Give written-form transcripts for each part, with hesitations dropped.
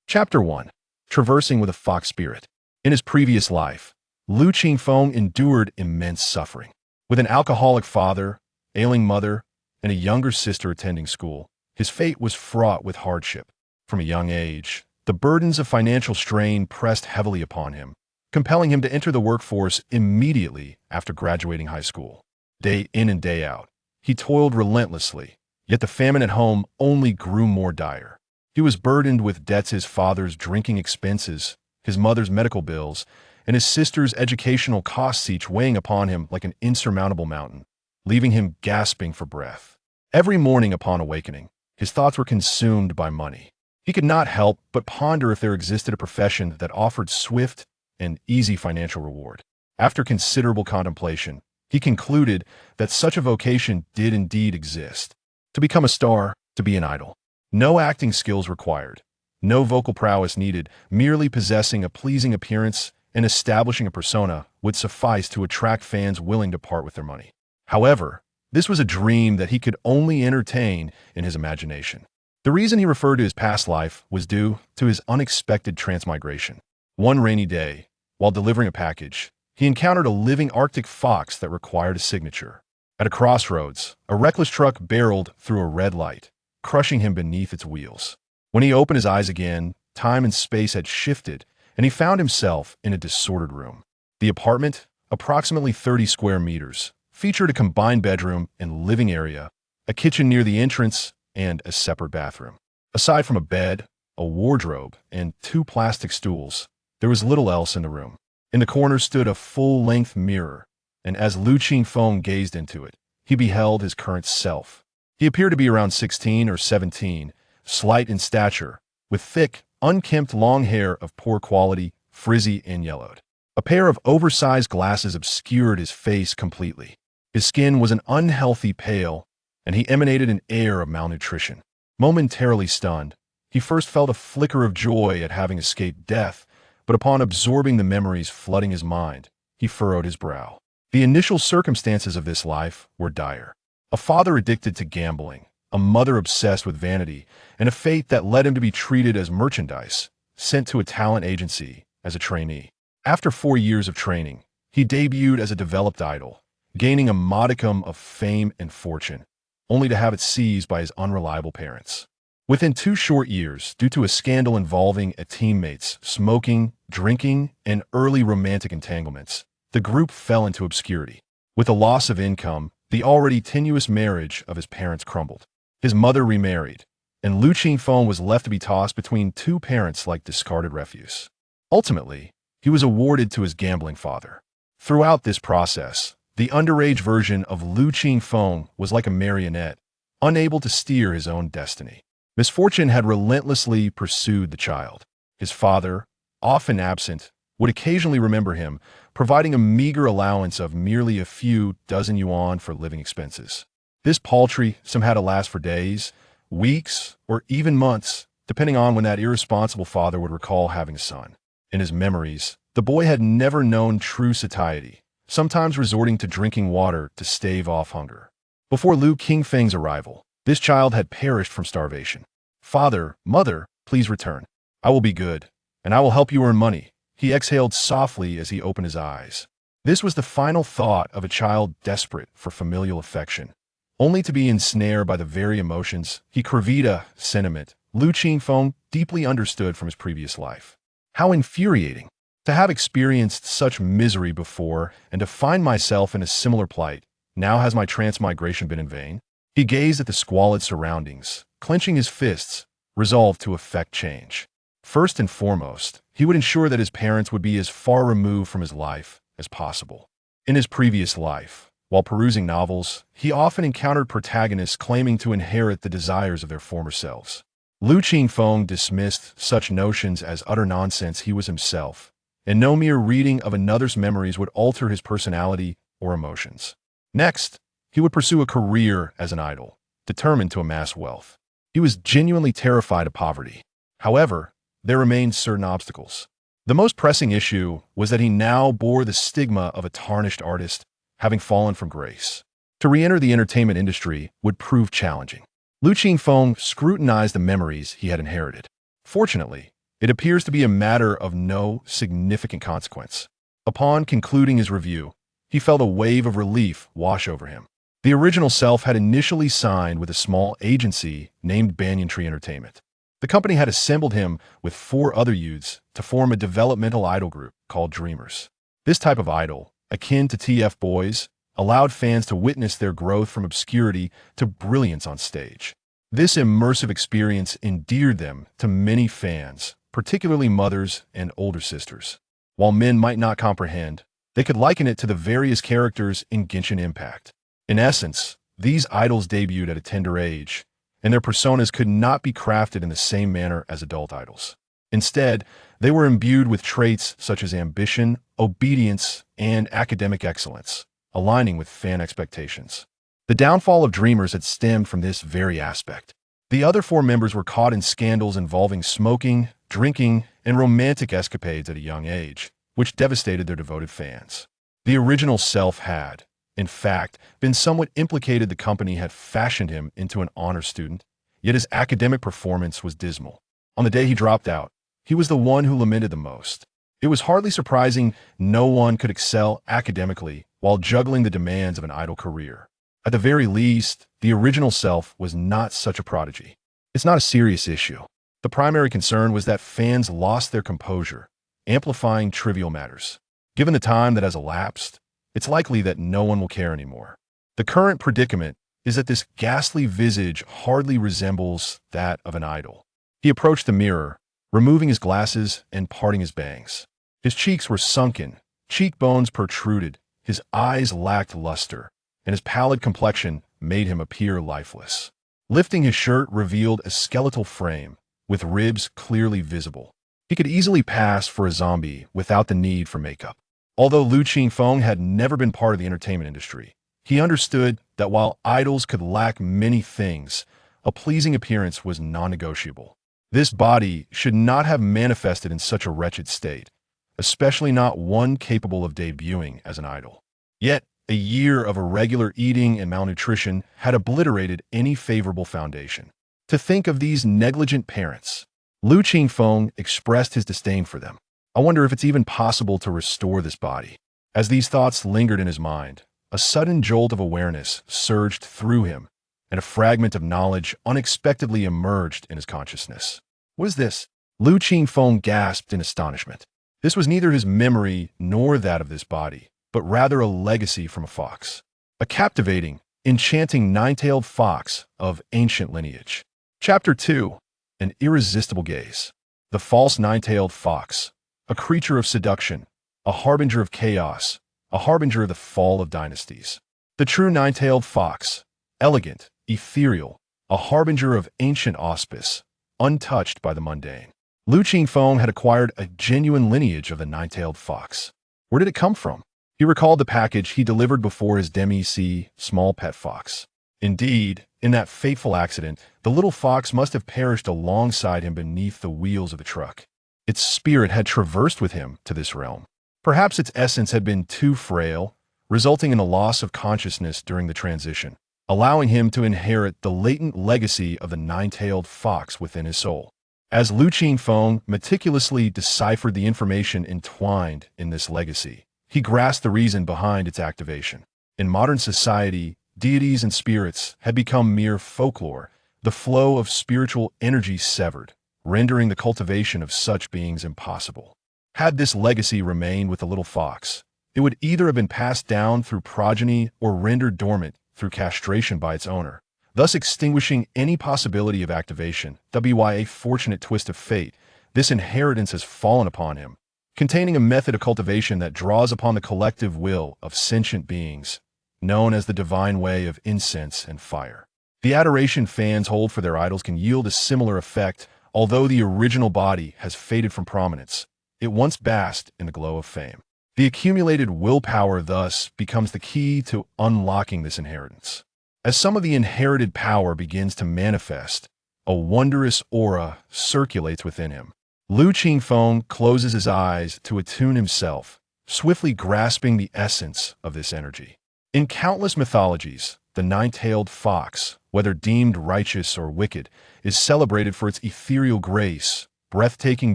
Chapter 1. Traversing with a Fox Spirit. In his previous life, Lu Qingfeng endured immense suffering. With an alcoholic father, ailing mother, and a younger sister attending school, his fate was fraught with hardship. From a young age, the burdens of financial strain pressed heavily upon him, compelling him to enter the workforce immediately after graduating high school. Day in and day out, he toiled relentlessly, yet the famine at home only grew more dire. He was burdened with debts: his father's drinking expenses, his mother's medical bills, and his sister's educational costs, each weighing upon him like an insurmountable mountain, leaving him gasping for breath. Every morning upon awakening, his thoughts were consumed by money. He could not help but ponder if there existed a profession that offered swift and easy financial reward. After considerable contemplation, he concluded that such a vocation did indeed exist. To become a star, to be an idol. No acting skills required, no vocal prowess needed, merely possessing a pleasing appearance and establishing a persona would suffice to attract fans willing to part with their money. However, this was a dream that he could only entertain in his imagination. The reason he referred to his past life was due to his unexpected transmigration. One rainy day, while delivering a package, he encountered a living Arctic fox that required a signature. At a crossroads, a reckless truck barreled through a red light, crushing him beneath its wheels. When he opened his eyes again, time and space had shifted, and he found himself in a disordered room. The apartment, approximately 30 square meters, featured a combined bedroom and living area, a kitchen near the entrance, and a separate bathroom. Aside from a bed, a wardrobe, and 2 plastic stools, there was little else in the room. In the corner stood a full-length mirror, and as Lu Qingfeng gazed into it, he beheld his current self. He appeared to be around 16 or 17, slight in stature, with thick, unkempt long hair of poor quality, frizzy and yellowed. A pair of oversized glasses obscured his face completely. His skin was an unhealthy pale, and he emanated an air of malnutrition. Momentarily stunned, he first felt a flicker of joy at having escaped death, but upon absorbing the memories flooding his mind, he furrowed his brow. The initial circumstances of this life were dire. A father addicted to gambling, a mother obsessed with vanity, and a fate that led him to be treated as merchandise, sent to a talent agency as a trainee. After 4 years of training, he debuted as a developed idol, gaining a modicum of fame and fortune, only to have it seized by his unreliable parents. Within 2 short years, due to a scandal involving a teammate's smoking, drinking, and early romantic entanglements, the group fell into obscurity. With a loss of income, the already tenuous marriage of his parents crumbled. His mother remarried, and Lu Qingfeng was left to be tossed between 2 parents like discarded refuse. Ultimately, he was awarded to his gambling father. Throughout this process, the underage version of Lu Qingfeng was like a marionette, unable to steer his own destiny. Misfortune had relentlessly pursued the child. His father, often absent, would occasionally remember him, providing a meager allowance of merely a few dozen yuan for living expenses. This paltry sum had to last for days, weeks, or even months, depending on when that irresponsible father would recall having a son. In his memories, the boy had never known true satiety, sometimes resorting to drinking water to stave off hunger. Before Lu Qingfeng's arrival, this child had perished from starvation. "Father, mother, please return. I will be good, and I will help you earn money," he exhaled softly as he opened his eyes. This was the final thought of a child desperate for familial affection, only to be ensnared by the very emotions he craved, a sentiment Lu Qingfeng deeply understood from his previous life. How infuriating! To have experienced such misery before and to find myself in a similar plight. Now has my transmigration been in vain? He gazed at the squalid surroundings, clenching his fists, resolved to effect change. First and foremost, he would ensure that his parents would be as far removed from his life as possible. In his previous life, while perusing novels, he often encountered protagonists claiming to inherit the desires of their former selves. Lu Qingfeng dismissed such notions as utter nonsense. He was himself, and no mere reading of another's memories would alter his personality or emotions. Next, he would pursue a career as an idol, determined to amass wealth. He was genuinely terrified of poverty. However, there remained certain obstacles. The most pressing issue was that he now bore the stigma of a tarnished artist, having fallen from grace. To re-enter the entertainment industry would prove challenging. Lu Qingfeng scrutinized the memories he had inherited. Fortunately, It appears to be a matter of no significant consequence. Upon concluding his review, he felt a wave of relief wash over him. The original self had initially signed with a small agency named Banyan Tree Entertainment. The company had assembled him with 4 other youths to form a developmental idol group called Dreamers. This type of idol, akin to TF Boys, allowed fans to witness their growth from obscurity to brilliance on stage. This immersive experience endeared them to many fans, particularly mothers and older sisters. While men might not comprehend, they could liken it to the various characters in Genshin Impact. In essence, these idols debuted at a tender age, and their personas could not be crafted in the same manner as adult idols. Instead, they were imbued with traits such as ambition, obedience, and academic excellence, aligning with fan expectations. The downfall of Dreamers had stemmed from this very aspect. The other 4 members were caught in scandals involving smoking, drinking, and romantic escapades at a young age, which devastated their devoted fans. The original self had, in fact, been somewhat implicated. The company had fashioned him into an honor student, yet his academic performance was dismal. On the day he dropped out, he was the one who lamented the most. It was hardly surprising no one could excel academically while juggling the demands of an idol career. At the very least, the original self was not such a prodigy. It's not a serious issue. The primary concern was that fans lost their composure, amplifying trivial matters. Given the time that has elapsed, it's likely that no one will care anymore. The current predicament is that this ghastly visage hardly resembles that of an idol. He approached the mirror, removing his glasses and parting his bangs. His cheeks were sunken, cheekbones protruded, his eyes lacked luster, and his pallid complexion made him appear lifeless. Lifting his shirt revealed a skeletal frame, with ribs clearly visible. He could easily pass for a zombie without the need for makeup. Although Lu Qingfeng had never been part of the entertainment industry, he understood that while idols could lack many things, a pleasing appearance was non-negotiable. This body should not have manifested in such a wretched state, especially not one capable of debuting as an idol. Yet, a year of irregular eating and malnutrition had obliterated any favorable foundation. To think of these negligent parents, Lu Qingfeng expressed his disdain for them. I wonder if it's even possible to restore this body. As these thoughts lingered in his mind, a sudden jolt of awareness surged through him, and a fragment of knowledge unexpectedly emerged in his consciousness. What is this? Lu Qingfeng gasped in astonishment. This was neither his memory nor that of this body, but rather a legacy from a fox. A captivating, enchanting nine-tailed fox of ancient lineage. Chapter 2. An irresistible gaze. The false nine-tailed fox, a creature of seduction, a harbinger of chaos, a harbinger of the fall of dynasties. The true nine-tailed fox, elegant, ethereal, a harbinger of ancient auspice, untouched by the mundane. Lu Qingfeng had acquired a genuine lineage of the nine-tailed fox. Where did it come from? He recalled the package he delivered before his demi-sea small pet fox. Indeed, in that fateful accident, the little fox must have perished alongside him beneath the wheels of the truck. Its spirit had traversed with him to this realm. Perhaps its essence had been too frail, resulting in a loss of consciousness during the transition, allowing him to inherit the latent legacy of the nine-tailed fox within his soul. As Lu Qingfeng meticulously deciphered the information entwined in this legacy, he grasped the reason behind its activation. In modern society, deities and spirits had become mere folklore, the flow of spiritual energy severed, rendering the cultivation of such beings impossible. Had this legacy remained with the little fox, it would either have been passed down through progeny or rendered dormant through castration by its owner, thus extinguishing any possibility of activation. By a fortunate twist of fate, this inheritance has fallen upon him, containing a method of cultivation that draws upon the collective will of sentient beings, known as the divine way of incense and fire. The adoration fans hold for their idols can yield a similar effect. Although the original body has faded from prominence, it once basked in the glow of fame. The accumulated willpower thus becomes the key to unlocking this inheritance. As some of the inherited power begins to manifest, a wondrous aura circulates within him. Lu Qingfeng closes his eyes to attune himself, swiftly grasping the essence of this energy. In countless mythologies, the nine-tailed fox, whether deemed righteous or wicked, is celebrated for its ethereal grace, breathtaking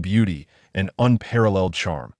beauty, and unparalleled charm,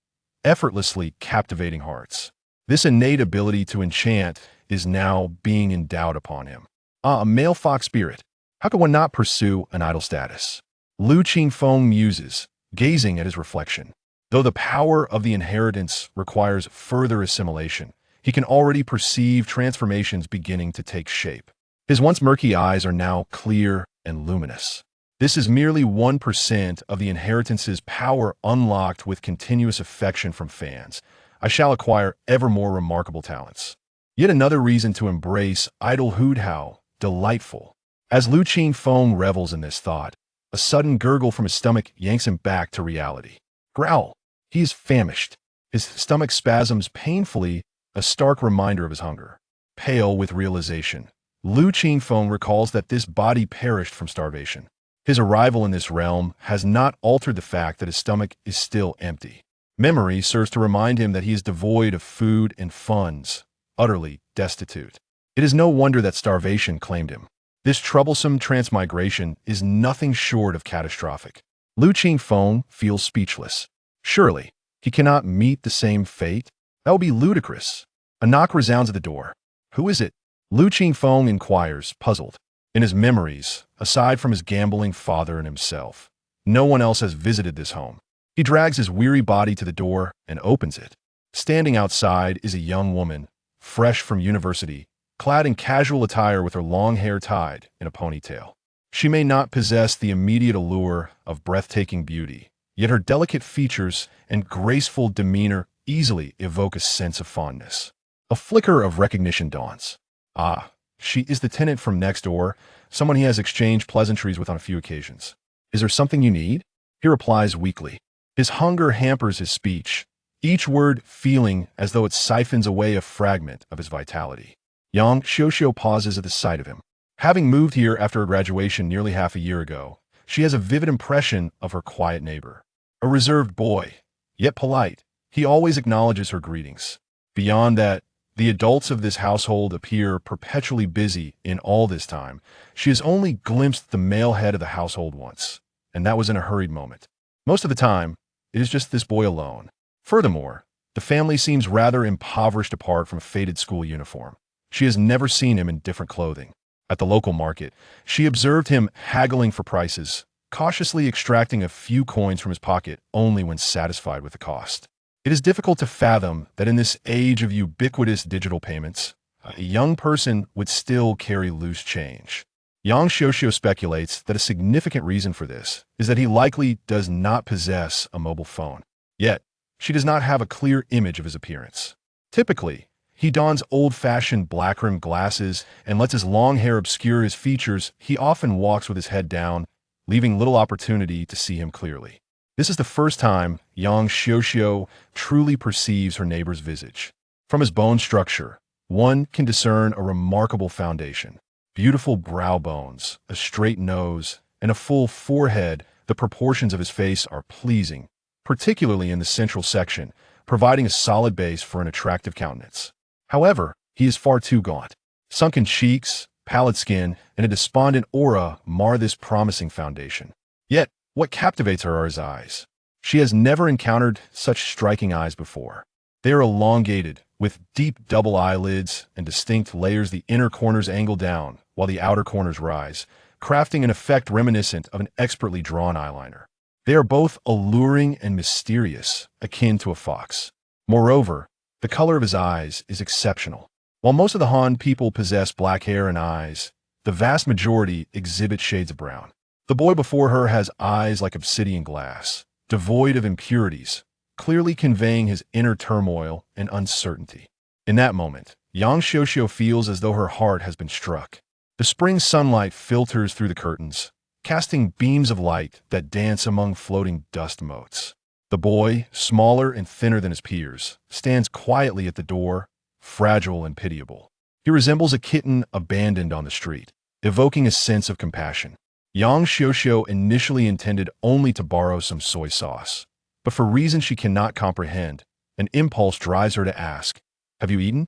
effortlessly captivating hearts. This innate ability to enchant is now being endowed upon him. A male fox spirit. How could one not pursue an idol status? Lu Qingfeng muses, gazing at his reflection. Though the power of the inheritance requires further assimilation, he can already perceive transformations beginning to take shape. His once murky eyes are now clear and luminous. This is merely 1% of the inheritance's power unlocked with continuous affection from fans. I shall acquire ever more remarkable talents. Yet another reason to embrace idolhood. How delightful. As Lu Qingfeng revels in this thought, a sudden gurgle from his stomach yanks him back to reality. Growl. He is famished. His stomach spasms painfully, a stark reminder of his hunger. Pale with realization, Lu Qingfeng recalls that this body perished from starvation. His arrival in this realm has not altered the fact that his stomach is still empty. Memory serves to remind him that he is devoid of food and funds, utterly destitute. It is no wonder that starvation claimed him. This troublesome transmigration is nothing short of catastrophic. Lu Qingfeng feels speechless. Surely, he cannot meet the same fate? That would be ludicrous. A knock resounds at the door. Who is it? Lu Qingfeng inquires, puzzled. In his memories, aside from his gambling father and himself, no one else has visited this home. He drags his weary body to the door and opens it. Standing outside is a young woman, fresh from university, clad in casual attire with her long hair tied in a ponytail. She may not possess the immediate allure of breathtaking beauty, yet her delicate features and graceful demeanor easily evoke a sense of fondness. A flicker of recognition dawns. Ah, she is the tenant from next door, someone he has exchanged pleasantries with on a few occasions. Is there something you need? He replies weakly. His hunger hampers his speech, each word feeling as though it siphons away a fragment of his vitality. Yang Xiuxiu pauses at the sight of him. Having moved here after her graduation nearly half a year ago, she has a vivid impression of her quiet neighbor. A reserved boy, yet polite, he always acknowledges her greetings. Beyond that, the adults of this household appear perpetually busy. In all this time, she has only glimpsed the male head of the household once, and that was in a hurried moment. Most of the time, it is just this boy alone. Furthermore, the family seems rather impoverished apart from a faded school uniform. She has never seen him in different clothing. At the local market, she observed him haggling for prices, cautiously extracting a few coins from his pocket only when satisfied with the cost. It is difficult to fathom that in this age of ubiquitous digital payments, a young person would still carry loose change. Yang Xiuxiu speculates that a significant reason for this is that he likely does not possess a mobile phone. Yet, she does not have a clear image of his appearance. Typically, he dons old-fashioned black-rimmed glasses and lets his long hair obscure his features. He often walks with his head down, leaving little opportunity to see him clearly. This is the first time Yang Xiuxiu truly perceives her neighbor's visage. From his bone structure, one can discern a remarkable foundation. Beautiful brow bones, a straight nose, and a full forehead. The proportions of his face are pleasing, particularly in the central section, providing a solid base for an attractive countenance. However, he is far too gaunt. Sunken cheeks, pallid skin, and a despondent aura mar this promising foundation. Yet, what captivates her are his eyes. She has never encountered such striking eyes before. They are elongated, with deep double eyelids and distinct layers. The inner corners angle down, while the outer corners rise, crafting an effect reminiscent of an expertly drawn eyeliner. They are both alluring and mysterious, akin to a fox. Moreover, the color of his eyes is exceptional. While most of the Han people possess black hair and eyes, the vast majority exhibit shades of brown. The boy before her has eyes like obsidian glass, devoid of impurities, clearly conveying his inner turmoil and uncertainty. In that moment, Yang Xiuxiu feels as though her heart has been struck. The spring sunlight filters through the curtains, casting beams of light that dance among floating dust motes. The boy, smaller and thinner than his peers, stands quietly at the door, fragile and pitiable. He resembles a kitten abandoned on the street, evoking a sense of compassion. Yang Xiuxiu initially intended only to borrow some soy sauce, but for reasons she cannot comprehend, an impulse drives her to ask, "Have you eaten?"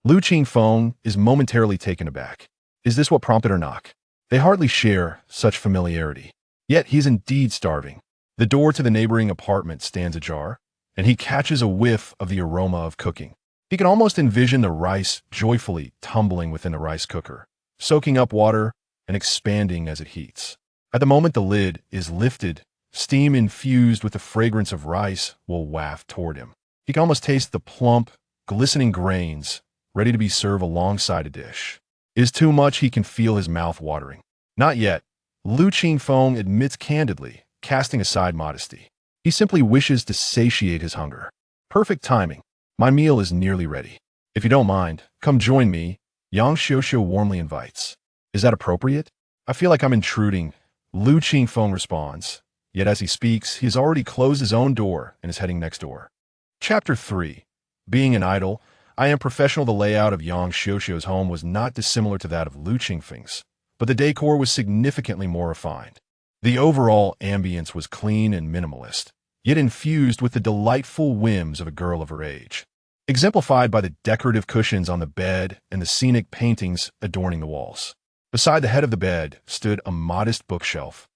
Lu Qingfeng is momentarily taken aback. Is this what prompted her knock? They hardly share such familiarity. Yet he's indeed starving. The door to the neighboring apartment stands ajar, and he catches a whiff of the aroma of cooking. He can almost envision the rice joyfully tumbling within the rice cooker, soaking up water and expanding as it heats. At the moment the lid is lifted, steam infused with the fragrance of rice will waft toward him. He can almost taste the plump, glistening grains, ready to be served alongside a dish. It is too much. He can feel his mouth watering. Not yet, Lu Qingfeng admits candidly, casting aside modesty. He simply wishes to satiate his hunger. Perfect timing. My meal is nearly ready. If you don't mind, come join me, Yang Xiuxiu warmly invites. Is that appropriate? I feel like I'm intruding, Lu Qingfeng responds. Yet as he speaks, he has already closed his own door and is heading next door. Chapter 3. Being an idol, I am professional. The layout of Yang Xiuxiu's home was not dissimilar to that of Lu Qingfeng's, but the decor was significantly more refined. The overall ambience was clean and minimalist, yet infused with the delightful whims of a girl of her age, exemplified by the decorative cushions on the bed and the scenic paintings adorning the walls. Beside the head of the bed stood a modest bookshelf,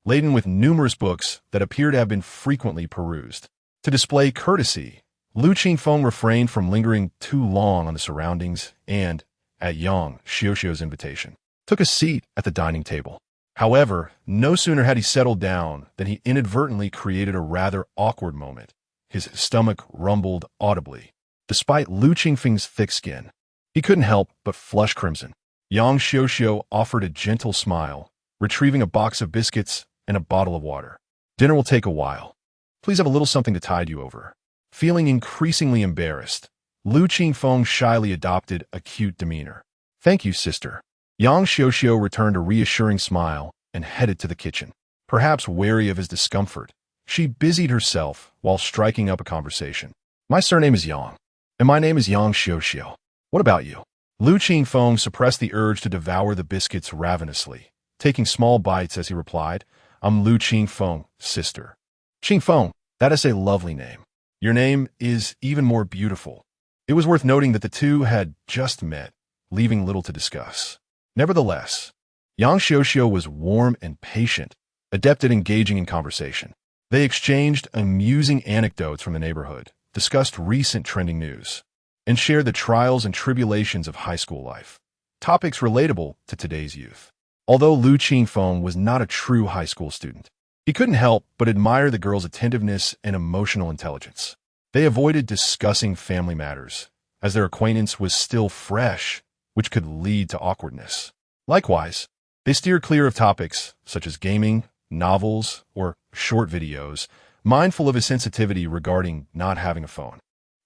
laden with numerous books that appear to have been frequently perused. To display courtesy, Lu Qingfeng refrained from lingering too long on the surroundings and, at Yang Xiuxiu's invitation, took a seat at the dining table. However, no sooner had he settled down than he inadvertently created a rather awkward moment. His stomach rumbled audibly. Despite Lu Qingfeng's thick skin, he couldn't help but flush crimson. Yang Xiuxiu offered a gentle smile, retrieving a box of biscuits and a bottle of water. Dinner will take a while. Please have a little something to tide you over. Feeling increasingly embarrassed, Lu Qingfeng shyly adopted a cute demeanor. Thank you, sister. Yang Xiuxiu returned a reassuring smile and headed to the kitchen. Perhaps wary of his discomfort, she busied herself while striking up a conversation. My surname is Yang, and my name is Yang Xiuxiu. What about you? Lu Qingfeng suppressed the urge to devour the biscuits ravenously, taking small bites as he replied, I'm Lu Qingfeng, sister. Qingfeng, that is a lovely name. Your name is even more beautiful. It was worth noting that the two had just met, leaving little to discuss. Nevertheless, Yang Xiuxiu was warm and patient, adept at engaging in conversation. They exchanged amusing anecdotes from the neighborhood, discussed recent trending news, and shared the trials and tribulations of high school life, topics relatable to today's youth. Although Lu Qingfeng was not a true high school student, he couldn't help but admire the girl's attentiveness and emotional intelligence. They avoided discussing family matters, as their acquaintance was still fresh, which could lead to awkwardness. Likewise, they steered clear of topics such as gaming, novels, or short videos, mindful of his sensitivity regarding not having a phone.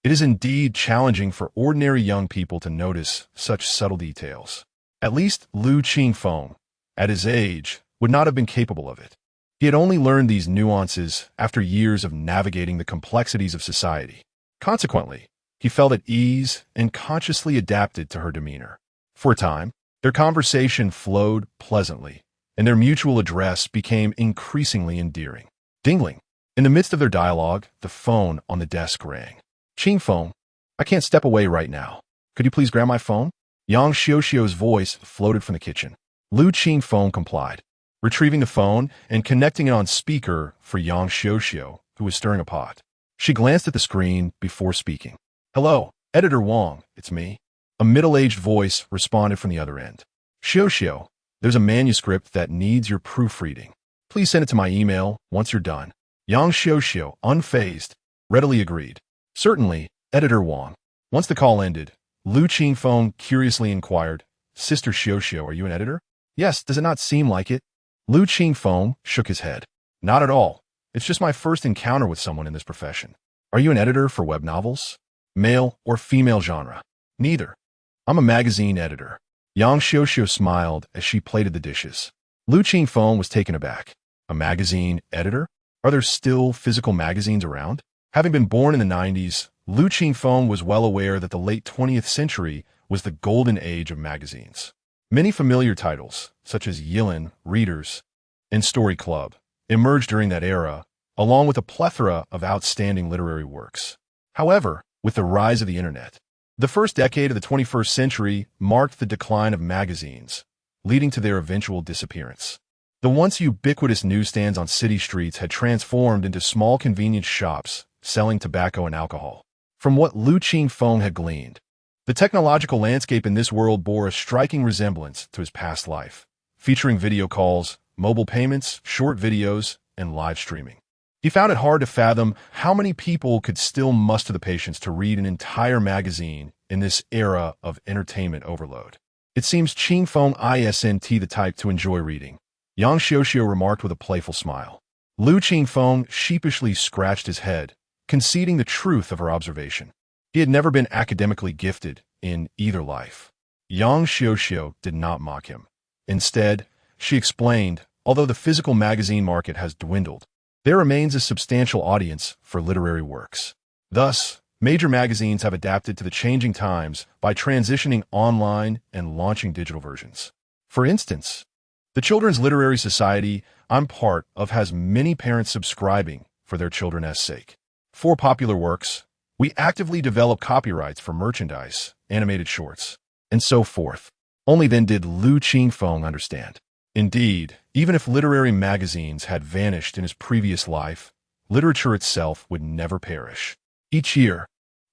It is indeed challenging for ordinary young people to notice such subtle details. At least Lu Qingfeng, at his age, would not have been capable of it. He had only learned these nuances after years of navigating the complexities of society. Consequently, he felt at ease and consciously adapted to her demeanor. For a time, their conversation flowed pleasantly, and their mutual address became increasingly endearing. Dingling. In the midst of their dialogue, the phone on the desk rang. Qingfeng, I can't step away right now. Could you please grab my phone? Yang Xiuxiu's voice floated from the kitchen. Lu Qingfeng complied, retrieving the phone and connecting it on speaker for Yang Xiuxiu, who was stirring a pot. She glanced at the screen before speaking. Hello, Editor Wang, it's me. A middle-aged voice responded from the other end. Xiuxiu, there's a manuscript that needs your proofreading. Please send it to my email once you're done. Yang Xiuxiu, unfazed, readily agreed. Certainly, Editor Wang. Once the call ended, Lu Qingfeng curiously inquired, Sister Xiuxiu, are you an editor? Yes, does it not seem like it? Lu Qingfeng shook his head. Not at all. It's just my first encounter with someone in this profession. Are you an editor for web novels? Male or female genre? Neither. I'm a magazine editor. Yang Xiuxiu smiled as she plated the dishes. Lu Qingfeng was taken aback. A magazine editor? Are there still physical magazines around? Having been born in the 90s, Lu Qingfeng was well aware that the late 20th century was the golden age of magazines. Many familiar titles, such as Yilin, Readers, and Story Club, emerged during that era, along with a plethora of outstanding literary works. However, with the rise of the internet, the first decade of the 21st century marked the decline of magazines, leading to their eventual disappearance. The once ubiquitous newsstands on city streets had transformed into small convenience shops selling tobacco and alcohol. From what Lu Qingfeng had gleaned, the technological landscape in this world bore a striking resemblance to his past life, featuring video calls, mobile payments, short videos, and live streaming. He found it hard to fathom how many people could still muster the patience to read an entire magazine in this era of entertainment overload. It seems Qingfeng isn't the type to enjoy reading, Yang Xiuxiu remarked with a playful smile. Lu Qingfeng sheepishly scratched his head, conceding the truth of her observation. He had never been academically gifted in either life. Yang Xiuxiu did not mock him. Instead, she explained, although the physical magazine market has dwindled, there remains a substantial audience for literary works. Thus, major magazines have adapted to the changing times by transitioning online and launching digital versions. For instance, the Children's Literary Society I'm part of has many parents subscribing for their children's sake. For popular works, we actively develop copyrights for merchandise, animated shorts, and so forth. Only then did Lu Qingfeng understand. Indeed, even if literary magazines had vanished in his previous life, literature itself would never perish. Each year,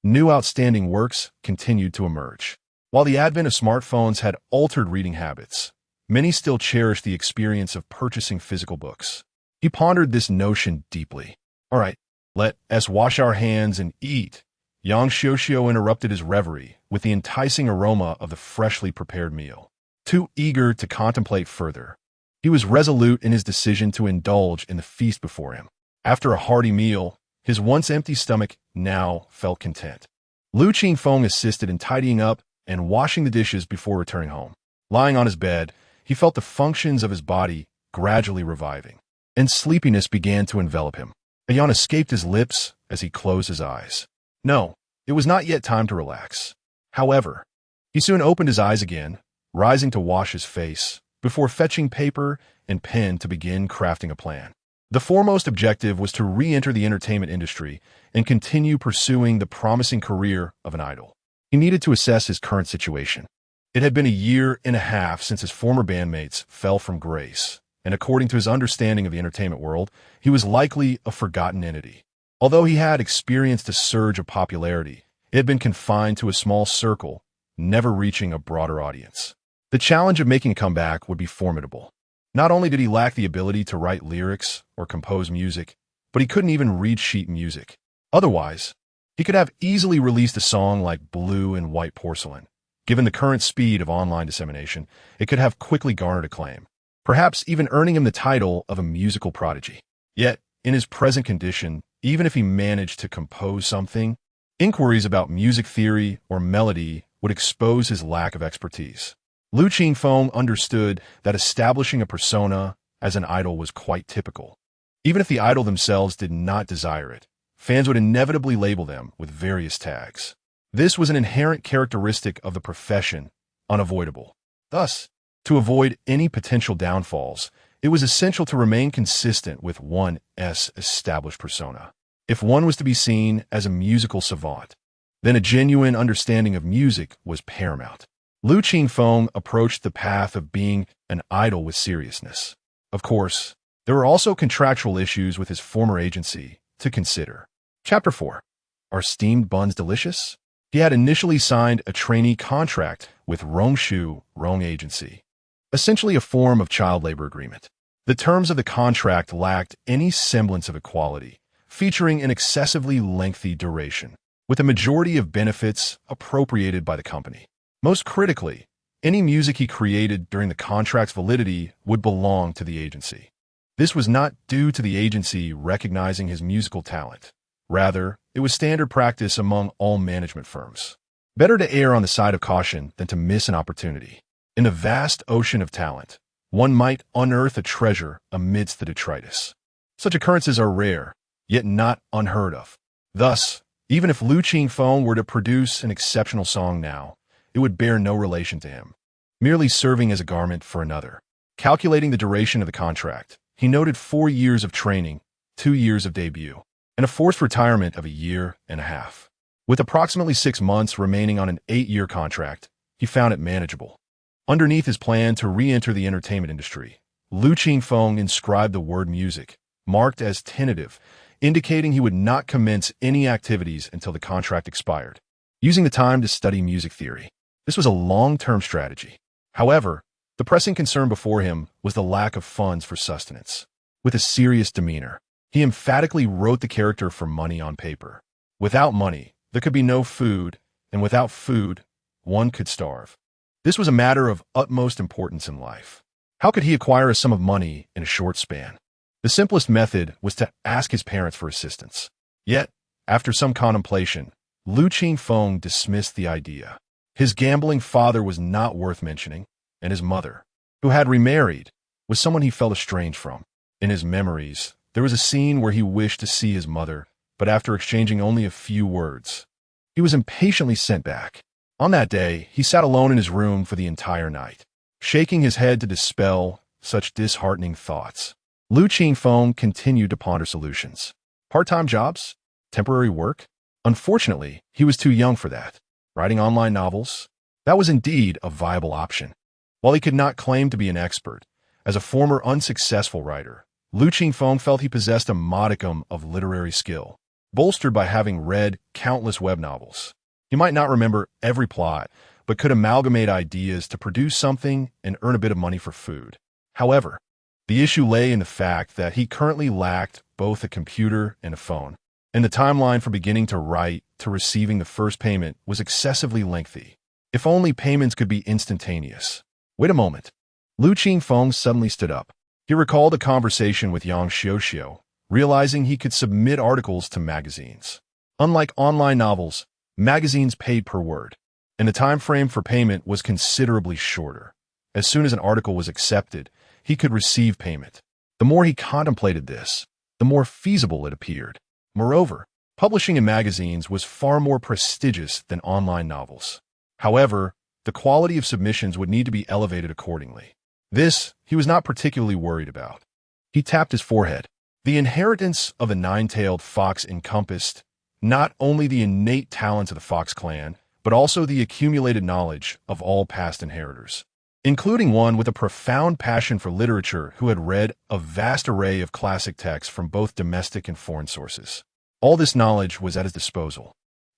new outstanding works continued to emerge. While the advent of smartphones had altered reading habits, many still cherish the experience of purchasing physical books. He pondered this notion deeply. All right, let us wash our hands and eat. Yang Xiuxiu interrupted his reverie with the enticing aroma of the freshly prepared meal. Too eager to contemplate further, he was resolute in his decision to indulge in the feast before him. After a hearty meal, his once empty stomach now felt content. Lu Qingfeng assisted in tidying up and washing the dishes before returning home. Lying on his bed, he felt the functions of his body gradually reviving, and sleepiness began to envelop him. A yawn escaped his lips as he closed his eyes. No, it was not yet time to relax. However, he soon opened his eyes again, rising to wash his face, before fetching paper and pen to begin crafting a plan. The foremost objective was to re-enter the entertainment industry and continue pursuing the promising career of an idol. He needed to assess his current situation. It had been a year and a half since his former bandmates fell from grace, and according to his understanding of the entertainment world, he was likely a forgotten entity. Although he had experienced a surge of popularity, it had been confined to a small circle, never reaching a broader audience. The challenge of making a comeback would be formidable. Not only did he lack the ability to write lyrics or compose music, but he couldn't even read sheet music. Otherwise, he could have easily released a song like Blue and White Porcelain. Given the current speed of online dissemination, it could have quickly garnered acclaim, perhaps even earning him the title of a musical prodigy. Yet, in his present condition, even if he managed to compose something, inquiries about music theory or melody would expose his lack of expertise. Lu Qingfeng understood that establishing a persona as an idol was quite typical. Even if the idol themselves did not desire it, fans would inevitably label them with various tags. This was an inherent characteristic of the profession, unavoidable. Thus, to avoid any potential downfalls, it was essential to remain consistent with one's established persona. If one was to be seen as a musical savant, then a genuine understanding of music was paramount. Lu Qingfeng approached the path of being an idol with seriousness. Of course, there were also contractual issues with his former agency to consider. Chapter 4. Are steamed buns delicious? He had initially signed a trainee contract with Rongshu Rong Agency, essentially a form of child labor agreement. The terms of the contract lacked any semblance of equality, featuring an excessively lengthy duration, with a majority of benefits appropriated by the company. Most critically, any music he created during the contract's validity would belong to the agency. This was not due to the agency recognizing his musical talent. Rather, it was standard practice among all management firms. Better to err on the side of caution than to miss an opportunity. In the vast ocean of talent, one might unearth a treasure amidst the detritus. Such occurrences are rare, yet not unheard of. Thus, even if Lu Qingfeng were to produce an exceptional song now, it would bear no relation to him, merely serving as a garment for another. Calculating the duration of the contract, he noted 4 years of training, 2 years of debut, and a forced retirement of a year and a half. With approximately 6 months remaining on an 8-year contract, he found it manageable. Underneath his plan to re-enter the entertainment industry, Lu Qingfeng inscribed the word music, marked as tentative, indicating he would not commence any activities until the contract expired, using the time to study music theory. This was a long-term strategy. However, the pressing concern before him was the lack of funds for sustenance. With a serious demeanor, he emphatically wrote the character for money on paper. Without money, there could be no food, and without food, one could starve. This was a matter of utmost importance in life. How could he acquire a sum of money in a short span? The simplest method was to ask his parents for assistance. Yet, after some contemplation, Lu Qingfeng dismissed the idea. His gambling father was not worth mentioning, and his mother, who had remarried, was someone he felt estranged from. In his memories, there was a scene where he wished to see his mother, but after exchanging only a few words, he was impatiently sent back. On that day, he sat alone in his room for the entire night, shaking his head to dispel such disheartening thoughts. Lu Qingfeng continued to ponder solutions. Part-time jobs? Temporary work? Unfortunately, he was too young for that. Writing online novels? That was indeed a viable option. While he could not claim to be an expert, as a former unsuccessful writer, Lu Qingfeng felt he possessed a modicum of literary skill, bolstered by having read countless web novels. He might not remember every plot, but could amalgamate ideas to produce something and earn a bit of money for food. However, the issue lay in the fact that he currently lacked both a computer and a phone, and the timeline from beginning to write to receiving the first payment was excessively lengthy. If only payments could be instantaneous. Wait a moment. Lu Qingfeng suddenly stood up. He recalled a conversation with Yang Xiuxiu, realizing he could submit articles to magazines. Unlike online novels, magazines paid per word, and the time frame for payment was considerably shorter. As soon as an article was accepted, he could receive payment. The more he contemplated this, the more feasible it appeared. Moreover, publishing in magazines was far more prestigious than online novels. However, the quality of submissions would need to be elevated accordingly. This he was not particularly worried about. He tapped his forehead. The inheritance of the nine-tailed fox encompassed not only the innate talents of the Fox clan, but also the accumulated knowledge of all past inheritors, including one with a profound passion for literature who had read a vast array of classic texts from both domestic and foreign sources. All this knowledge was at his disposal.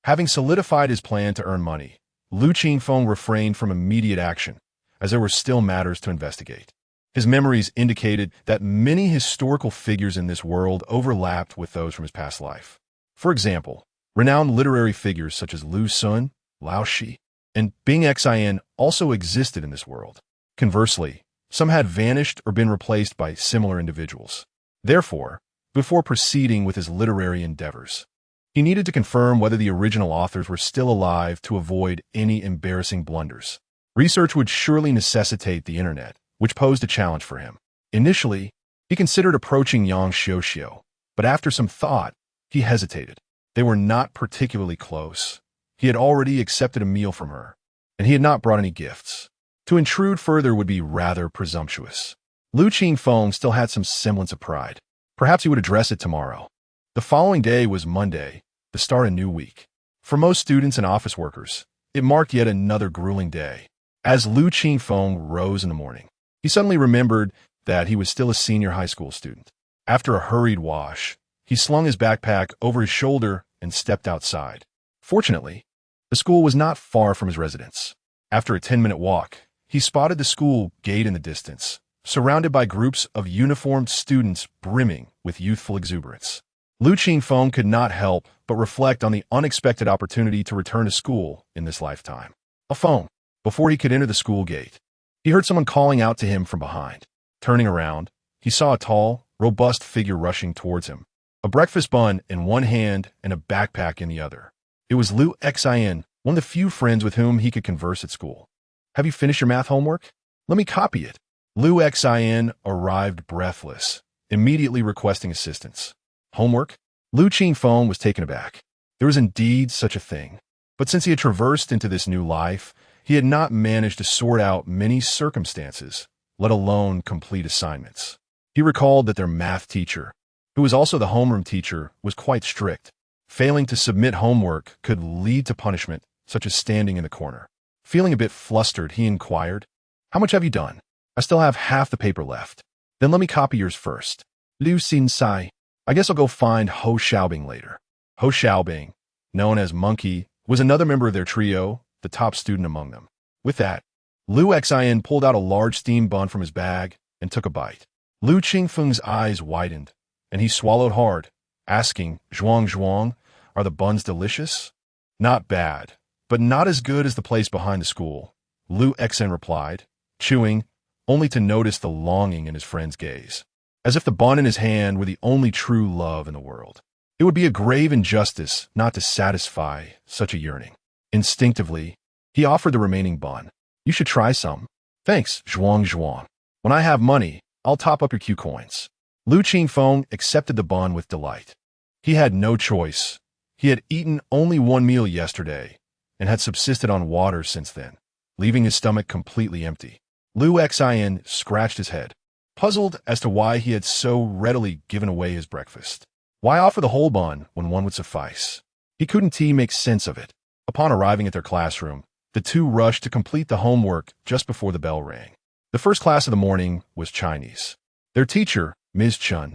Having solidified his plan to earn money, Lu Qingfeng refrained from immediate action, as there were still matters to investigate. His memories indicated that many historical figures in this world overlapped with those from his past life. For example, renowned literary figures such as Lu Sun, Lao Shi, and Bing Xian also existed in this world. Conversely, some had vanished or been replaced by similar individuals. Therefore, before proceeding with his literary endeavors, he needed to confirm whether the original authors were still alive to avoid any embarrassing blunders. Research would surely necessitate the internet, which posed a challenge for him. Initially, he considered approaching Yang Xiuxiu, but after some thought, he hesitated. They were not particularly close. He had already accepted a meal from her, and he had not brought any gifts. To intrude further would be rather presumptuous. Lu Qingfeng still had some semblance of pride. Perhaps he would address it tomorrow. The following day was Monday, the start of a new week. For most students and office workers, it marked yet another grueling day. As Lu Qingfeng rose in the morning, he suddenly remembered that he was still a senior high school student. After a hurried wash, he slung his backpack over his shoulder and stepped outside. Fortunately, the school was not far from his residence. After a 10-minute walk, he spotted the school gate in the distance, surrounded by groups of uniformed students brimming with youthful exuberance. Lu Qingfeng could not help but reflect on the unexpected opportunity to return to school in this lifetime. A phone. Before he could enter the school gate, he heard someone calling out to him from behind. Turning around, he saw a tall, robust figure rushing towards him, a breakfast bun in one hand and a backpack in the other. It was Lu Xian, one of the few friends with whom he could converse at school. "Have you finished your math homework? Let me copy it." Lu Xian arrived breathless, immediately requesting assistance. Homework? Lu Qingfeng was taken aback. There was indeed such a thing. But since he had traversed into this new life, he had not managed to sort out many circumstances, let alone complete assignments. He recalled that their math teacher, who was also the homeroom teacher, was quite strict. Failing to submit homework could lead to punishment, such as standing in the corner. Feeling a bit flustered, he inquired, "How much have you done? I still have half the paper left." Then let me copy yours first. Lu Xingfeng. I guess I'll go find Ho Xiaobing later. Ho Xiaobing, known as Monkey, was another member of their trio, the top student among them. With that, Lu Xing pulled out a large steamed bun from his bag and took a bite. Lu Qingfeng's eyes widened, and he swallowed hard, asking, Zhuang, are the buns delicious? Not bad, but not as good as the place behind the school, Lu Xing replied, chewing, only to notice the longing in his friend's gaze. As if the bun in his hand were the only true love in the world. It would be a grave injustice not to satisfy such a yearning. Instinctively, he offered the remaining bun. You should try some. Thanks, Zhuang. When I have money, I'll top up your Q coins. Lu Qingfeng accepted the bun with delight. He had no choice. He had eaten only one meal yesterday and had subsisted on water since then, leaving his stomach completely empty. Lu Xing scratched his head, puzzled as to why he had so readily given away his breakfast. Why offer the whole bun when one would suffice? He couldn't make sense of it. Upon arriving at their classroom, the two rushed to complete the homework just before the bell rang. The first class of the morning was Chinese. Their teacher, Ms. Chun,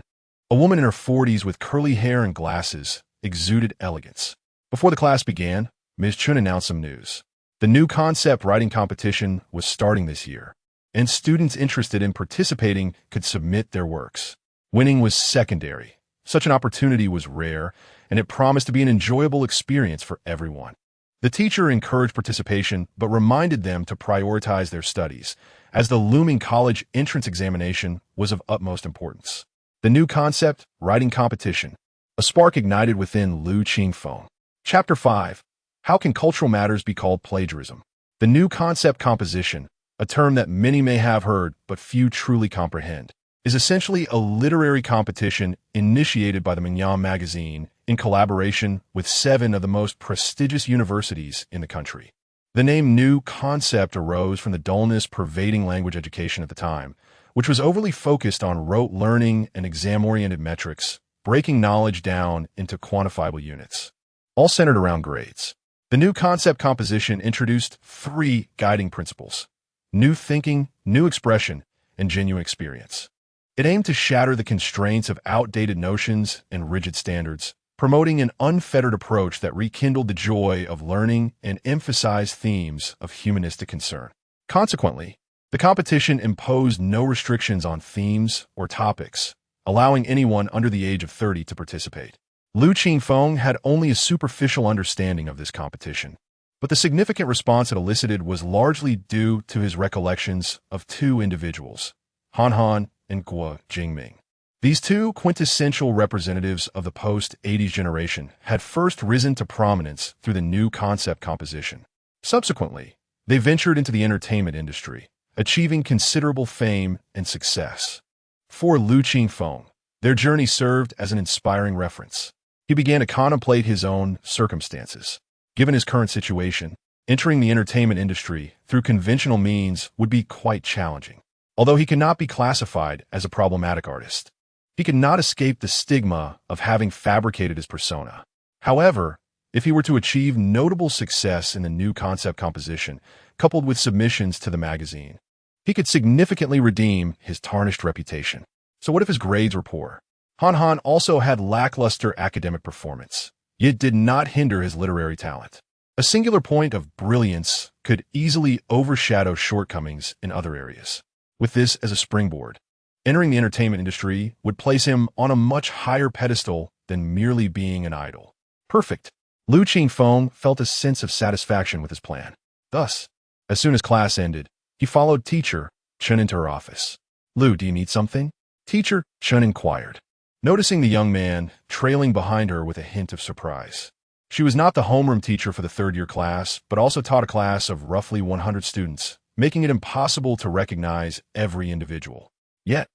a woman in her 40s with curly hair and glasses, exuded elegance. Before the class began, Ms. Chun announced some news. The new concept writing competition was starting this year, and students interested in participating could submit their works. Winning was secondary. Such an opportunity was rare, and it promised to be an enjoyable experience for everyone. The teacher encouraged participation, but reminded them to prioritize their studies, as the looming college entrance examination was of utmost importance. The new concept, writing competition. A spark ignited within Lu Qingfeng. Chapter 5. How can cultural matters be called plagiarism? The new concept composition, a term that many may have heard but few truly comprehend, is essentially a literary competition initiated by the Minyan magazine in collaboration with 7 of the most prestigious universities in the country. The name new concept arose from the dullness pervading language education at the time, which was overly focused on rote learning and exam-oriented metrics, breaking knowledge down into quantifiable units, all centered around grades. The new concept composition introduced 3 guiding principles: new thinking, new expression, and genuine experience. It aimed to shatter the constraints of outdated notions and rigid standards, promoting an unfettered approach that rekindled the joy of learning and emphasized themes of humanistic concern. Consequently, the competition imposed no restrictions on themes or topics, allowing anyone under the age of 30 to participate. Lu Qingfeng had only a superficial understanding of this competition, but the significant response it elicited was largely due to his recollections of 2 individuals, Han and Lu Qingfeng. These 2 quintessential representatives of the post-80s generation had first risen to prominence through the new concept composition. Subsequently, they ventured into the entertainment industry, achieving considerable fame and success. For Lu Qingfeng, their journey served as an inspiring reference. He began to contemplate his own circumstances. Given his current situation, entering the entertainment industry through conventional means would be quite challenging. Although he could not be classified as a problematic artist, he could not escape the stigma of having fabricated his persona. However, if he were to achieve notable success in the new concept composition, coupled with submissions to the magazine, he could significantly redeem his tarnished reputation. So what if his grades were poor? Han also had lackluster academic performance, yet did not hinder his literary talent. A singular point of brilliance could easily overshadow shortcomings in other areas. With this as a springboard, entering the entertainment industry would place him on a much higher pedestal than merely being an idol. Perfect. Lu Qingfeng felt a sense of satisfaction with his plan. Thus, as soon as class ended, he followed teacher Chun into her office. Lu, do you need something? Teacher Chun inquired, noticing the young man trailing behind her with a hint of surprise. She was not the homeroom teacher for the 3rd-year class, but also taught a class of roughly 100 students, making it impossible to recognize every individual. Yet,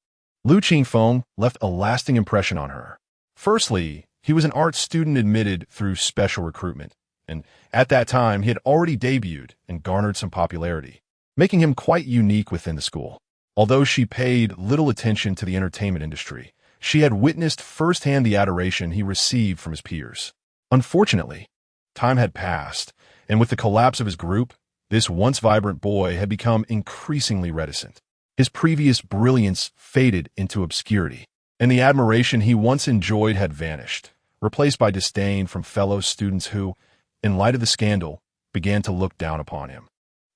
Lu Qingfeng left a lasting impression on her. Firstly, he was an art student admitted through special recruitment, and at that time he had already debuted and garnered some popularity, making him quite unique within the school. Although she paid little attention to the entertainment industry, she had witnessed firsthand the adoration he received from his peers. Unfortunately, time had passed, and with the collapse of his group, this once vibrant boy had become increasingly reticent. His previous brilliance faded into obscurity, and the admiration he once enjoyed had vanished, replaced by disdain from fellow students who, in light of the scandal, began to look down upon him.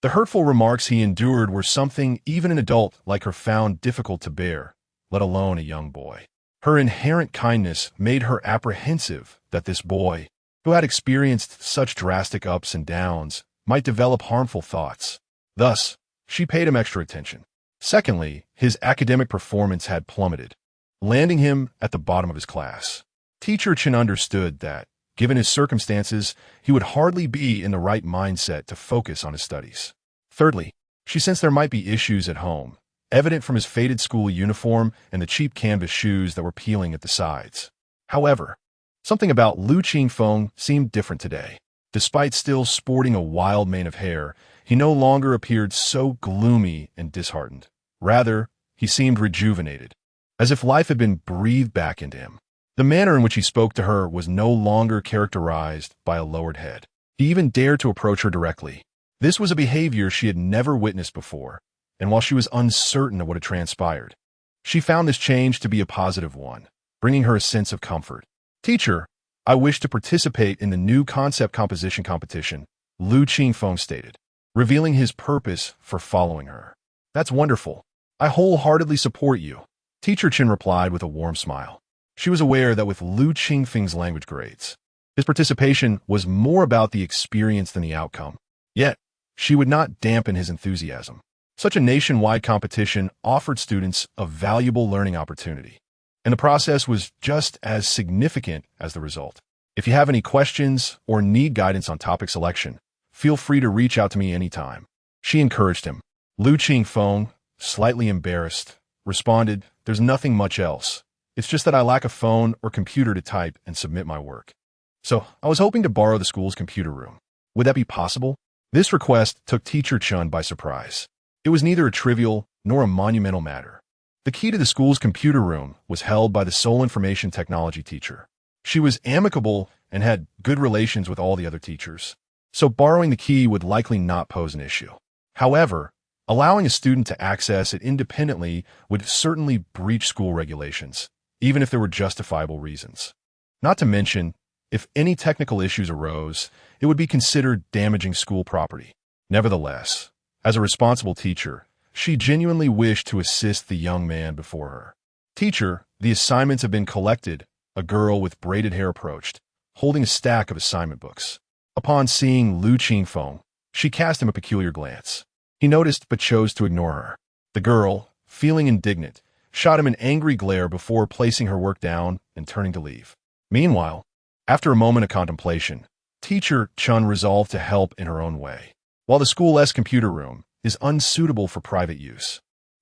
The hurtful remarks he endured were something even an adult like her found difficult to bear, let alone a young boy. Her inherent kindness made her apprehensive that this boy, who had experienced such drastic ups and downs, might develop harmful thoughts. Thus, she paid him extra attention. Secondly, his academic performance had plummeted, landing him at the bottom of his class. Teacher Chen understood that, given his circumstances, he would hardly be in the right mindset to focus on his studies. Thirdly, she sensed there might be issues at home, evident from his faded school uniform and the cheap canvas shoes that were peeling at the sides. However, something about Lu Qingfeng seemed different today. Despite still sporting a wild mane of hair, he no longer appeared so gloomy and disheartened. Rather, he seemed rejuvenated, as if life had been breathed back into him. The manner in which he spoke to her was no longer characterized by a lowered head. He even dared to approach her directly. This was a behavior she had never witnessed before, and while she was uncertain of what had transpired, she found this change to be a positive one, bringing her a sense of comfort. "Teacher, I wish to participate in the new concept composition competition," Lu Qingfeng stated, revealing his purpose for following her. "That's wonderful. I wholeheartedly support you," Teacher Chen replied with a warm smile. She was aware that with Lu Qingfeng's language grades, his participation was more about the experience than the outcome. Yet, she would not dampen his enthusiasm. Such a nationwide competition offered students a valuable learning opportunity, and the process was just as significant as the result. "If you have any questions or need guidance on topic selection, feel free to reach out to me anytime," she encouraged him. Lu Qingfeng, slightly embarrassed, responded, "There's nothing much else. It's just that I lack a phone or computer to type and submit my work. So I was hoping to borrow the school's computer room. Would that be possible?" This request took Teacher Chen by surprise. It was neither a trivial nor a monumental matter. The key to the school's computer room was held by the sole information technology teacher. She was amicable and had good relations with all the other teachers, so borrowing the key would likely not pose an issue. However, allowing a student to access it independently would certainly breach school regulations, even if there were justifiable reasons. Not to mention, if any technical issues arose, it would be considered damaging school property. Nevertheless, as a responsible teacher, she genuinely wished to assist the young man before her. "Teacher, the assignments have been collected," a girl with braided hair approached, holding a stack of assignment books. Upon seeing Lu Qingfeng, she cast him a peculiar glance. He noticed but chose to ignore her. The girl, feeling indignant, shot him an angry glare before placing her work down and turning to leave. Meanwhile, after a moment of contemplation, Teacher Chen resolved to help in her own way. "While the school's computer room is unsuitable for private use,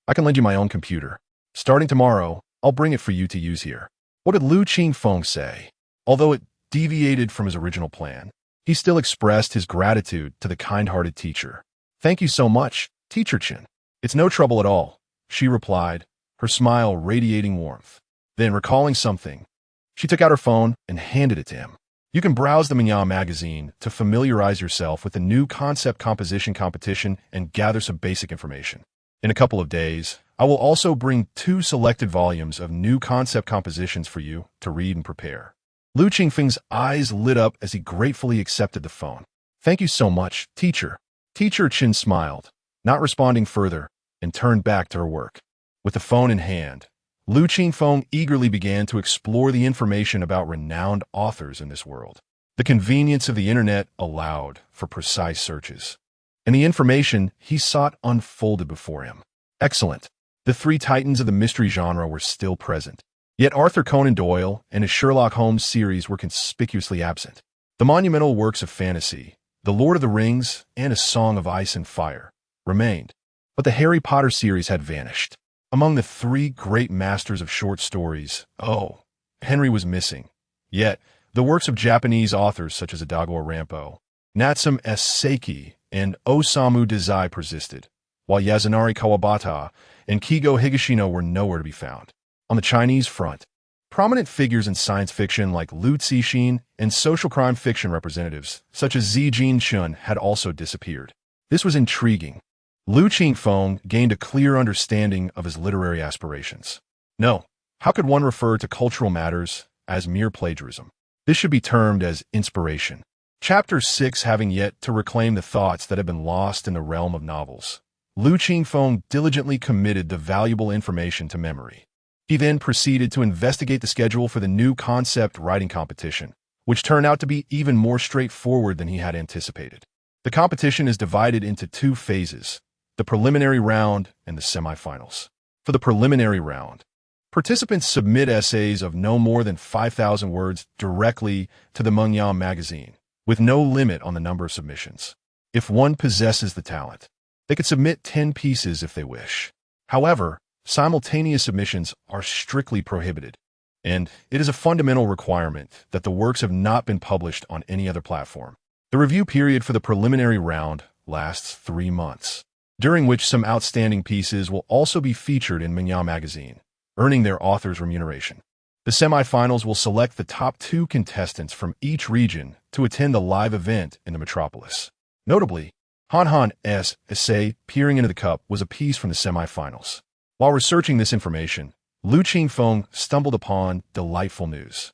I can lend you my own computer. Starting tomorrow, I'll bring it for you to use here." What did Lu Qingfeng say? Although it deviated from his original plan, he still expressed his gratitude to the kind-hearted teacher. "Thank you so much, Teacher Chen. It's no trouble at all," she replied, her smile radiating warmth. Then, recalling something, she took out her phone and handed it to him. "You can browse the Minyan magazine to familiarize yourself with the new concept composition competition and gather some basic information. In a couple of days, I will also bring 2 selected volumes of new concept compositions for you to read and prepare." Lu Qingfeng's eyes lit up as he gratefully accepted the phone. "Thank you so much, teacher." Teacher Chen smiled, not responding further, and turned back to her work. With the phone in hand, Lu Qingfeng eagerly began to explore the information about renowned authors in this world. The convenience of the internet allowed for precise searches, and the information he sought unfolded before him. Excellent. The 3 titans of the mystery genre were still present, yet Arthur Conan Doyle and his Sherlock Holmes series were conspicuously absent. The monumental works of fantasy, The Lord of the Rings, and A Song of Ice and Fire remained, but the Harry Potter series had vanished. Among the 3 great masters of short stories, Henry was missing. Yet, the works of Japanese authors such as Adagor Rampo, Natsume S. Seiki, and Osamu Dazai persisted, while Yasunari Kawabata and Kigo Higashino were nowhere to be found. On the Chinese front, prominent figures in science fiction like Lu Cixin and social crime fiction representatives such as Zi Jinchun had also disappeared. This was intriguing. Lu Qingfeng gained a clear understanding of his literary aspirations. No, how could one refer to cultural matters as mere plagiarism? This should be termed as inspiration. Chapter 6 having yet to reclaim the thoughts that had been lost in the realm of novels, Lu Qingfeng diligently committed the valuable information to memory. He then proceeded to investigate the schedule for the new concept writing competition, which turned out to be even more straightforward than he had anticipated. The competition is divided into two phases, the preliminary round and the semifinals. For the preliminary round, participants submit essays of no more than 5,000 words directly to the Mengyang magazine, with no limit on the number of submissions. If one possesses the talent, they could submit 10 pieces if they wish. However, simultaneous submissions are strictly prohibited, and it is a fundamental requirement that the works have not been published on any other platform. The review period for the preliminary round lasts 3 months, during which some outstanding pieces will also be featured in Mengyang magazine, earning their author's remuneration. The semifinals will select the top 2 contestants from each region to attend the live event in the metropolis. Notably, Han Han's essay, Peering into the Cup, was a piece from the semifinals. While researching this information, Lu Qingfeng stumbled upon delightful news.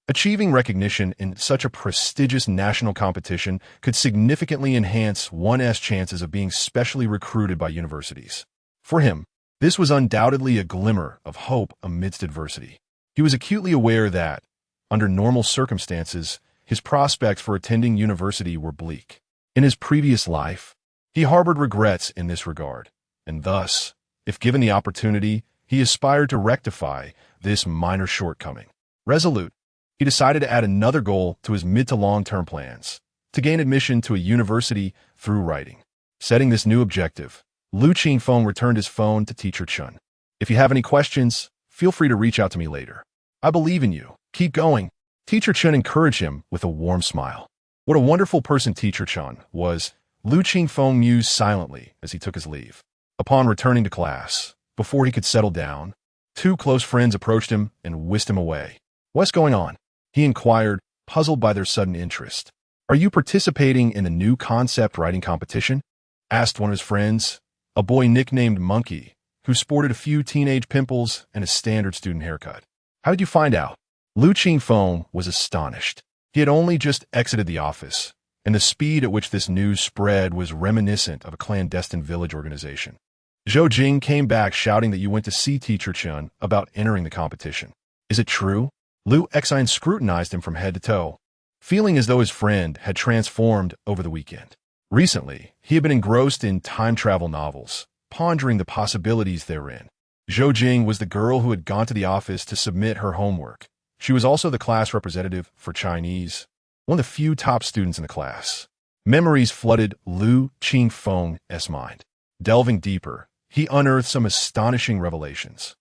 Achieving recognition in such a prestigious national competition could significantly enhance one's chances of being specially recruited by universities. For him, this was undoubtedly a glimmer of hope amidst adversity. He was acutely aware that, under normal circumstances, his prospects for attending university were bleak. In his previous life, he harbored regrets in this regard, and thus, if given the opportunity, he aspired to rectify this minor shortcoming. Resolute, he decided to add another goal to his mid to long-term plans, to gain admission to a university through writing. Setting this new objective, Lu Qingfeng returned his phone to Teacher Chun. If you have any questions, feel free to reach out to me later. I believe in you. Keep going. Teacher Chun encouraged him with a warm smile. What a wonderful person Teacher Chun was, Lu Qingfeng mused silently as he took his leave. Upon returning to class, before he could settle down, 2 close friends approached him and whisked him away. What's going on? He inquired, puzzled by their sudden interest. Are you participating in the new concept writing competition? Asked one of his friends, a boy nicknamed Monkey, who sported a few teenage pimples and a standard student haircut. How did you find out? Lu Qingfeng was astonished. He had only just exited the office, and the speed at which this news spread was reminiscent of a clandestine village organization. Zhou Jing came back shouting that you went to see Teacher Chun about entering the competition. Is it true? Lu Xine scrutinized him from head to toe, feeling as though his friend had transformed over the weekend. Recently, he had been engrossed in time travel novels, pondering the possibilities therein. Zhou Jing was the girl who had gone to the office to submit her homework. She was also the class representative for Chinese, one of the few top students in the class. Memories flooded Lu Qingfeng's mind. Delving deeper, he unearthed some astonishing revelations.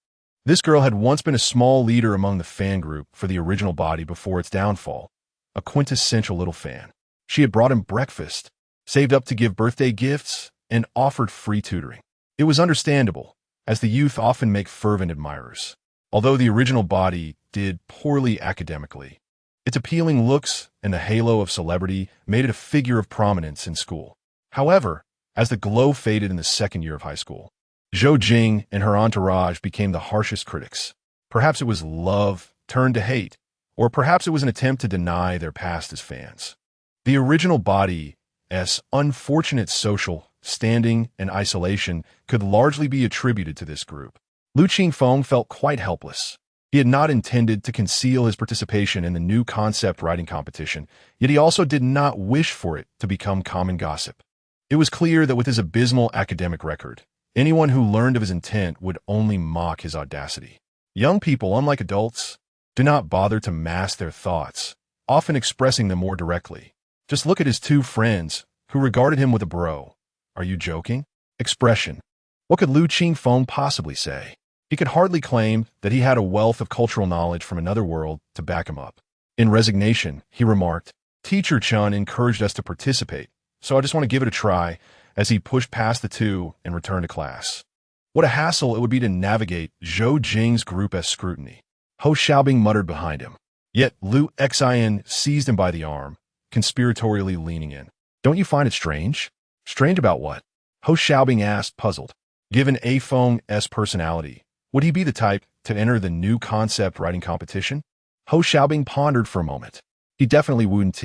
This girl had once been a small leader among the fan group for the original body before its downfall, a quintessential little fan. She had brought him breakfast, saved up to give birthday gifts, and offered free tutoring. It was understandable, as the youth often make fervent admirers. Although the original body did poorly academically, its appealing looks and the halo of celebrity made it a figure of prominence in school. However, as the glow faded in the second year of high school, Zhou Jing and her entourage became the harshest critics. Perhaps it was love turned to hate, or perhaps it was an attempt to deny their past as fans. The original body's unfortunate social standing and isolation could largely be attributed to this group. Lu Qingfeng felt quite helpless. He had not intended to conceal his participation in the new concept writing competition, yet he also did not wish for it to become common gossip. It was clear that with his abysmal academic record, anyone who learned of his intent would only mock his audacity. Young people, unlike adults, do not bother to mask their thoughts, often expressing them more directly. Just look at his 2 friends, who regarded him with a bro. Are you joking? Expression. What could Lu Qingfeng possibly say? He could hardly claim that he had a wealth of cultural knowledge from another world to back him up. In resignation, he remarked, Teacher Chun encouraged us to participate, so I just want to give it a try, as he pushed past the 2 and returned to class. What a hassle it would be to navigate Zhou Jing's group as scrutiny. Ho Xiaobing muttered behind him. Yet Lu Xine seized him by the arm, conspiratorially leaning in. Don't you find it strange? Strange about what? Ho Xiaobing asked, puzzled. Given A Feng's personality, would he be the type to enter the new concept writing competition? Ho Xiaobing pondered for a moment. He definitely wouldn't.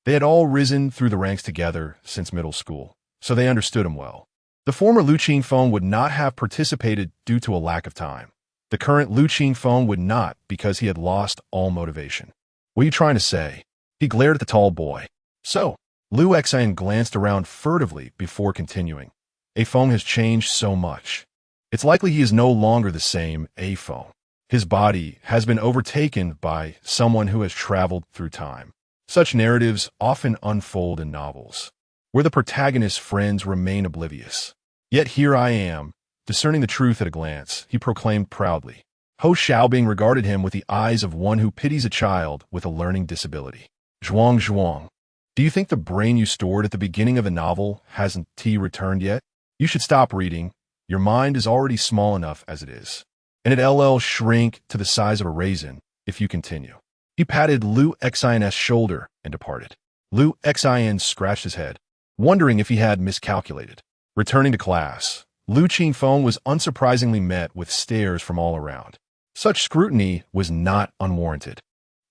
They had all risen through the ranks together since middle school, so they understood him well. The former Lu Qingfeng would not have participated due to a lack of time. The current Lu Qingfeng would not because he had lost all motivation. What are you trying to say? He glared at the tall boy. So, Lu Qingfeng glanced around furtively before continuing. A Feng has changed so much. It's likely he is no longer the same A Feng. His body has been overtaken by someone who has traveled through time. Such narratives often unfold in novels, where the protagonist's friends remain oblivious. Yet here I am, discerning the truth at a glance, he proclaimed proudly. Ho Xiaobing regarded him with the eyes of one who pities a child with a learning disability. Zhuang, do you think the brain you stored at the beginning of the novel hasn't returned yet? You should stop reading. Your mind is already small enough as it is. And it'll shrink to the size of a raisin if you continue. He patted Lu Qingfeng's shoulder and departed. Lu Qingfeng scratched his head, wondering if he had miscalculated. Returning to class, Lu Qingfeng was unsurprisingly met with stares from all around. Such scrutiny was not unwarranted.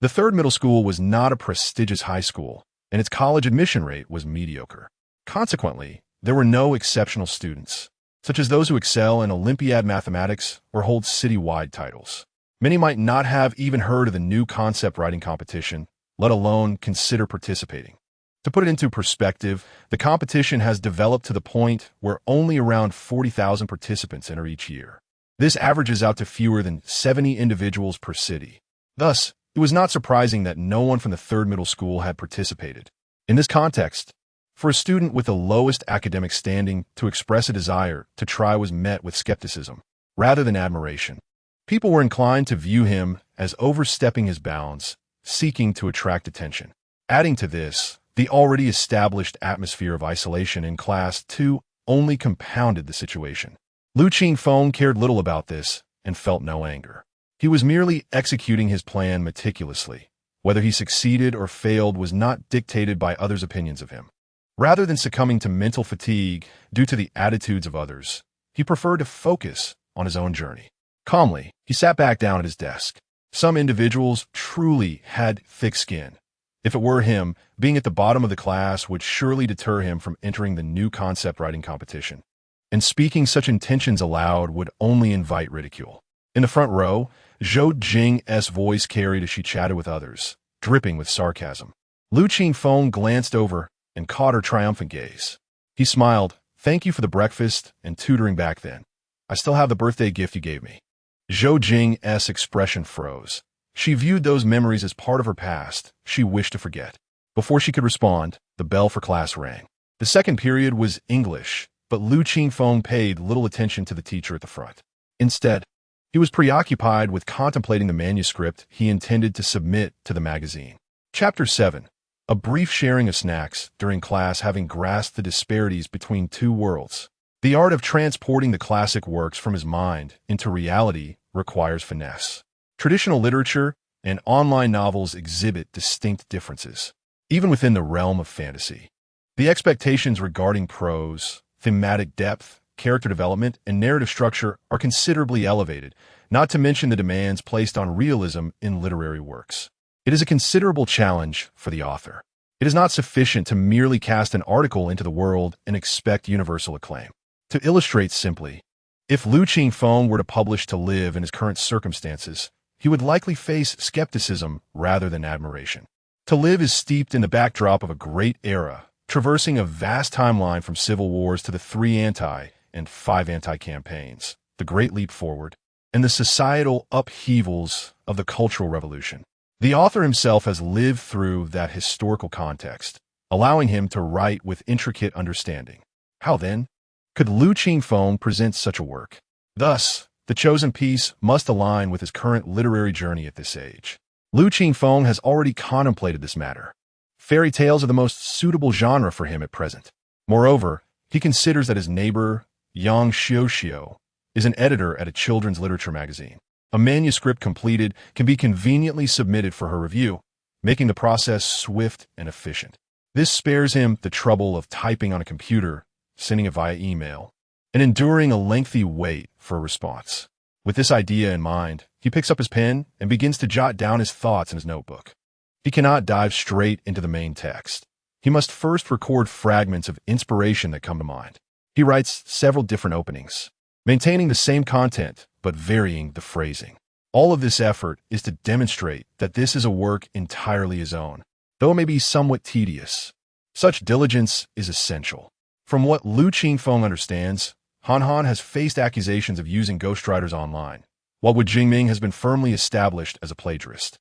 The third middle school was not a prestigious high school, and its college admission rate was mediocre. Consequently, there were no exceptional students, such as those who excel in Olympiad mathematics or hold city-wide titles. Many might not have even heard of the new concept writing competition, let alone consider participating. To put it into perspective, the competition has developed to the point where only around 40,000 participants enter each year. This averages out to fewer than 70 individuals per city. Thus, it was not surprising that no one from the third middle school had participated. In this context, for a student with the lowest academic standing to express a desire to try was met with skepticism, rather than admiration. People were inclined to view him as overstepping his bounds, seeking to attract attention. Adding to this, the already established atmosphere of isolation in Class 2 only compounded the situation. Lu Qingfeng cared little about this and felt no anger. He was merely executing his plan meticulously. Whether he succeeded or failed was not dictated by others' opinions of him. Rather than succumbing to mental fatigue due to the attitudes of others, he preferred to focus on his own journey. Calmly, he sat back down at his desk. Some individuals truly had thick skin. If it were him, being at the bottom of the class would surely deter him from entering the new concept writing competition. And speaking such intentions aloud would only invite ridicule. In the front row, Zhou Jing's voice carried as she chatted with others, dripping with sarcasm. Lu Qingfeng glanced over and caught her triumphant gaze. He smiled, "Thank you for the breakfast and tutoring back then. I still have the birthday gift you gave me." Zhou Jing's expression froze. She viewed those memories as part of her past she wished to forget. Before she could respond, the bell for class rang. The second period was English, but Lu Qingfeng paid little attention to the teacher at the front. Instead, he was preoccupied with contemplating the manuscript he intended to submit to the magazine. Chapter 7. A brief sharing of snacks during class. Having grasped the disparities between two worlds, the art of transporting the classic works from his mind into reality requires finesse. Traditional literature and online novels exhibit distinct differences, even within the realm of fantasy. The expectations regarding prose, thematic depth, character development, and narrative structure are considerably elevated, not to mention the demands placed on realism in literary works. It is a considerable challenge for the author. It is not sufficient to merely cast an article into the world and expect universal acclaim. To illustrate simply, if Lu Qingfeng were to publish To Live in his current circumstances, he would likely face skepticism rather than admiration. To Live is steeped in the backdrop of a great era, traversing a vast timeline from civil wars to the 3 anti- and 5 anti-campaigns, the Great Leap Forward, and the societal upheavals of the Cultural Revolution. The author himself has lived through that historical context, allowing him to write with intricate understanding. How then could Lu Qingfeng present such a work? Thus, the chosen piece must align with his current literary journey at this age. Lu Qingfeng has already contemplated this matter. Fairy tales are the most suitable genre for him at present. Moreover, he considers that his neighbor, Yang Xiuxiu, is an editor at a children's literature magazine. A manuscript completed can be conveniently submitted for her review, making the process swift and efficient. This spares him the trouble of typing on a computer, sending it via email, and enduring a lengthy wait for a response. With this idea in mind, he picks up his pen and begins to jot down his thoughts in his notebook. He cannot dive straight into the main text. He must first record fragments of inspiration that come to mind. He writes several different openings, maintaining the same content but varying the phrasing. All of this effort is to demonstrate that this is a work entirely his own, though it may be somewhat tedious. Such diligence is essential. From what Lu Qingfeng understands, Han Han has faced accusations of using ghostwriters online, while Lu Qingfeng has been firmly established as a plagiarist.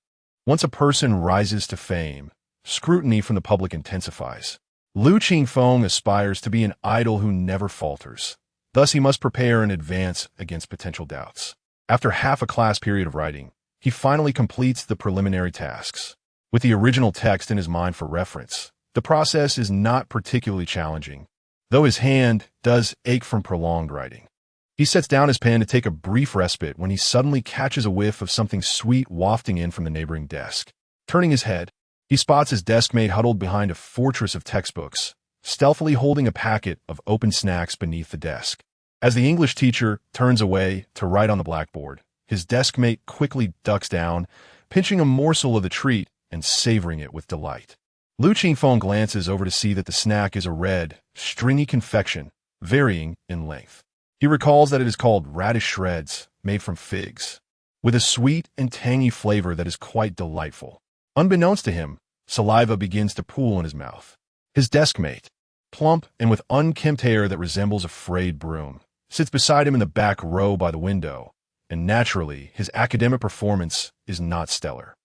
Once a person rises to fame, scrutiny from the public intensifies. Lu Qingfeng aspires to be an idol who never falters. Thus, he must prepare in advance against potential doubts. After half a class period of writing, he finally completes the preliminary tasks. With the original text in his mind for reference, the process is not particularly challenging, though his hand does ache from prolonged writing. He sets down his pen to take a brief respite when he suddenly catches a whiff of something sweet wafting in from the neighboring desk. Turning his head, he spots his deskmate huddled behind a fortress of textbooks, stealthily holding a packet of open snacks beneath the desk. As the English teacher turns away to write on the blackboard, his deskmate quickly ducks down, pinching a morsel of the treat and savoring it with delight. Lu Qingfeng glances over to see that the snack is a red, stringy confection, varying in length. He recalls that it is called radish shreds, made from figs, with a sweet and tangy flavor that is quite delightful. Unbeknownst to him, saliva begins to pool in his mouth. His deskmate, plump and with unkempt hair that resembles a frayed broom, sits beside him in the back row by the window, and naturally, his academic performance is not stellar.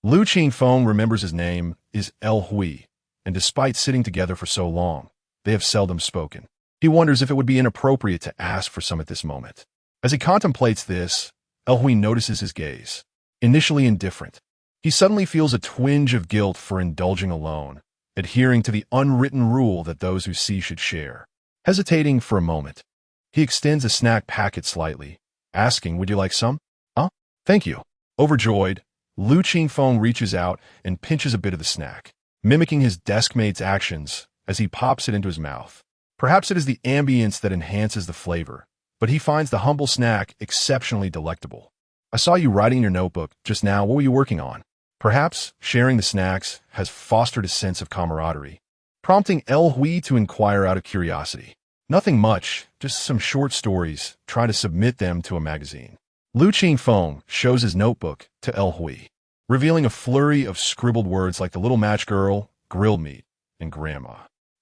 Lu Qingfeng remembers his name is Hui, and despite sitting together for so long, they have seldom spoken. He wonders if it would be inappropriate to ask for some at this moment. As he contemplates this, Hui notices his gaze. Initially indifferent, he suddenly feels a twinge of guilt for indulging alone, adhering to the unwritten rule that those who see should share. Hesitating for a moment, he extends a snack packet slightly, asking, "Would you like some?" "Huh? Thank you." Overjoyed, Lu Qingfeng reaches out and pinches a bit of the snack, mimicking his deskmate's actions as he pops it into his mouth. Perhaps it is the ambience that enhances the flavor, but he finds the humble snack exceptionally delectable. "I saw you writing in your notebook just now. What were you working on?" Perhaps sharing the snacks has fostered a sense of camaraderie, prompting Hui to inquire out of curiosity. Nothing much, just some short stories, trying to submit them to a magazine. Lu Qingfeng shows his notebook to Hui, revealing a flurry of scribbled words like the little match girl, grilled meat, and grandma.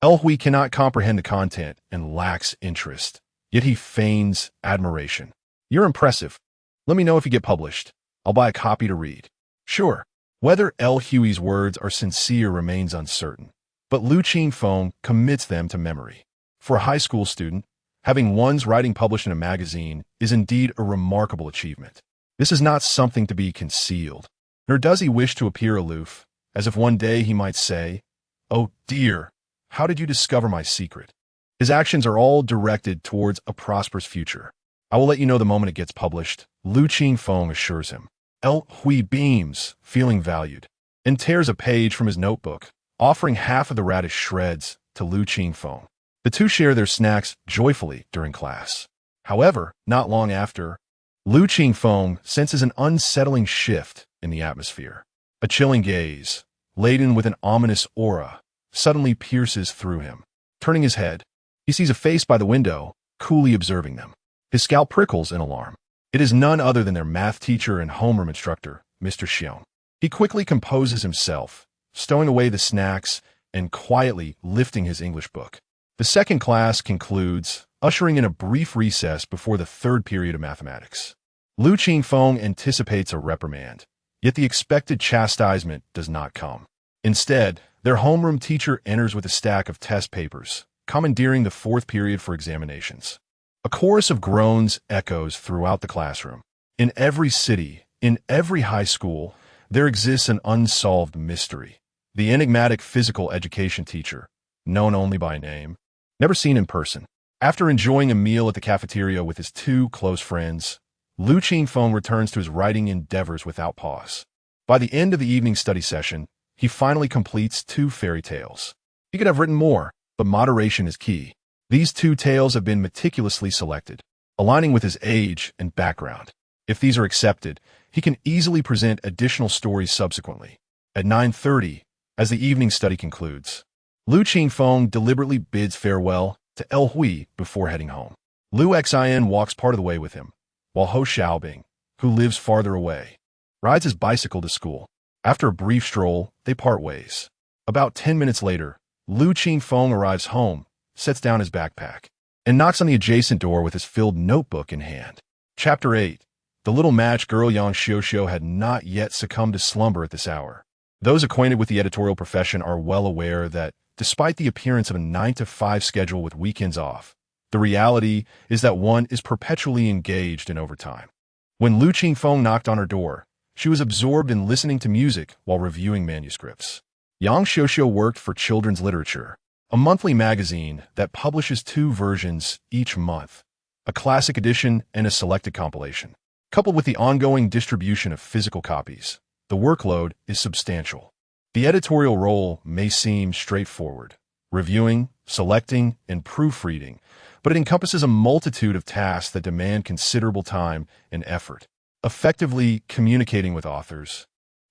Hui cannot comprehend the content and lacks interest, yet he feigns admiration. "You're impressive. Let me know if you get published. I'll buy a copy to read." Sure. Whether Hui's words are sincere remains uncertain, but Lu Qingfeng commits them to memory. For a high school student, having one's writing published in a magazine is indeed a remarkable achievement. This is not something to be concealed, nor does he wish to appear aloof, as if one day he might say, "Oh dear, how did you discover my secret?" His actions are all directed towards a prosperous future. "I will let you know the moment it gets published," Lu Qingfeng assures him. Hui beams, feeling valued, and tears a page from his notebook, offering half of the radish shreds to Lu Qingfeng. The two share their snacks joyfully during class. However, not long after, Lu Qingfeng senses an unsettling shift in the atmosphere. A chilling gaze, laden with an ominous aura, suddenly pierces through him. Turning his head, he sees a face by the window, coolly observing them. His scalp prickles in alarm. It is none other than their math teacher and homeroom instructor, Mr. Xiong. He quickly composes himself, stowing away the snacks and quietly lifting his English book. The second class concludes, ushering in a brief recess before the third period of mathematics. Lu Qingfeng anticipates a reprimand, yet the expected chastisement does not come. Instead, their homeroom teacher enters with a stack of test papers, commandeering the fourth period for examinations. A chorus of groans echoes throughout the classroom. In every city, in every high school, there exists an unsolved mystery. The enigmatic physical education teacher, known only by name, never seen in person. After enjoying a meal at the cafeteria with his two close friends, Lu Qingfeng returns to his writing endeavors without pause. By the end of the evening study session, he finally completes 2 fairy tales. He could have written more, but moderation is key. These two tales have been meticulously selected, aligning with his age and background. If these are accepted, he can easily present additional stories subsequently. At 9:30, as the evening study concludes, Lu Qingfeng deliberately bids farewell to El Hui before heading home. Lu Xin walks part of the way with him, while Ho Xiaobing, who lives farther away, rides his bicycle to school. After a brief stroll, they part ways. About 10 minutes later, Lu Qingfeng arrives home, sets down his backpack, and knocks on the adjacent door with his filled notebook in hand. Chapter 8. The little match girl Yang Xiuxiu had not yet succumbed to slumber at this hour. Those acquainted with the editorial profession are well aware that, despite the appearance of a 9-to-5 schedule with weekends off, the reality is that one is perpetually engaged in overtime. When Lu Qingfeng knocked on her door, she was absorbed in listening to music while reviewing manuscripts. Yang Xiuxiu worked for Children's Literature, a monthly magazine that publishes 2 versions each month, a classic edition and a selected compilation. Coupled with the ongoing distribution of physical copies, the workload is substantial. The editorial role may seem straightforward, reviewing, selecting, and proofreading, but it encompasses a multitude of tasks that demand considerable time and effort. Effectively communicating with authors,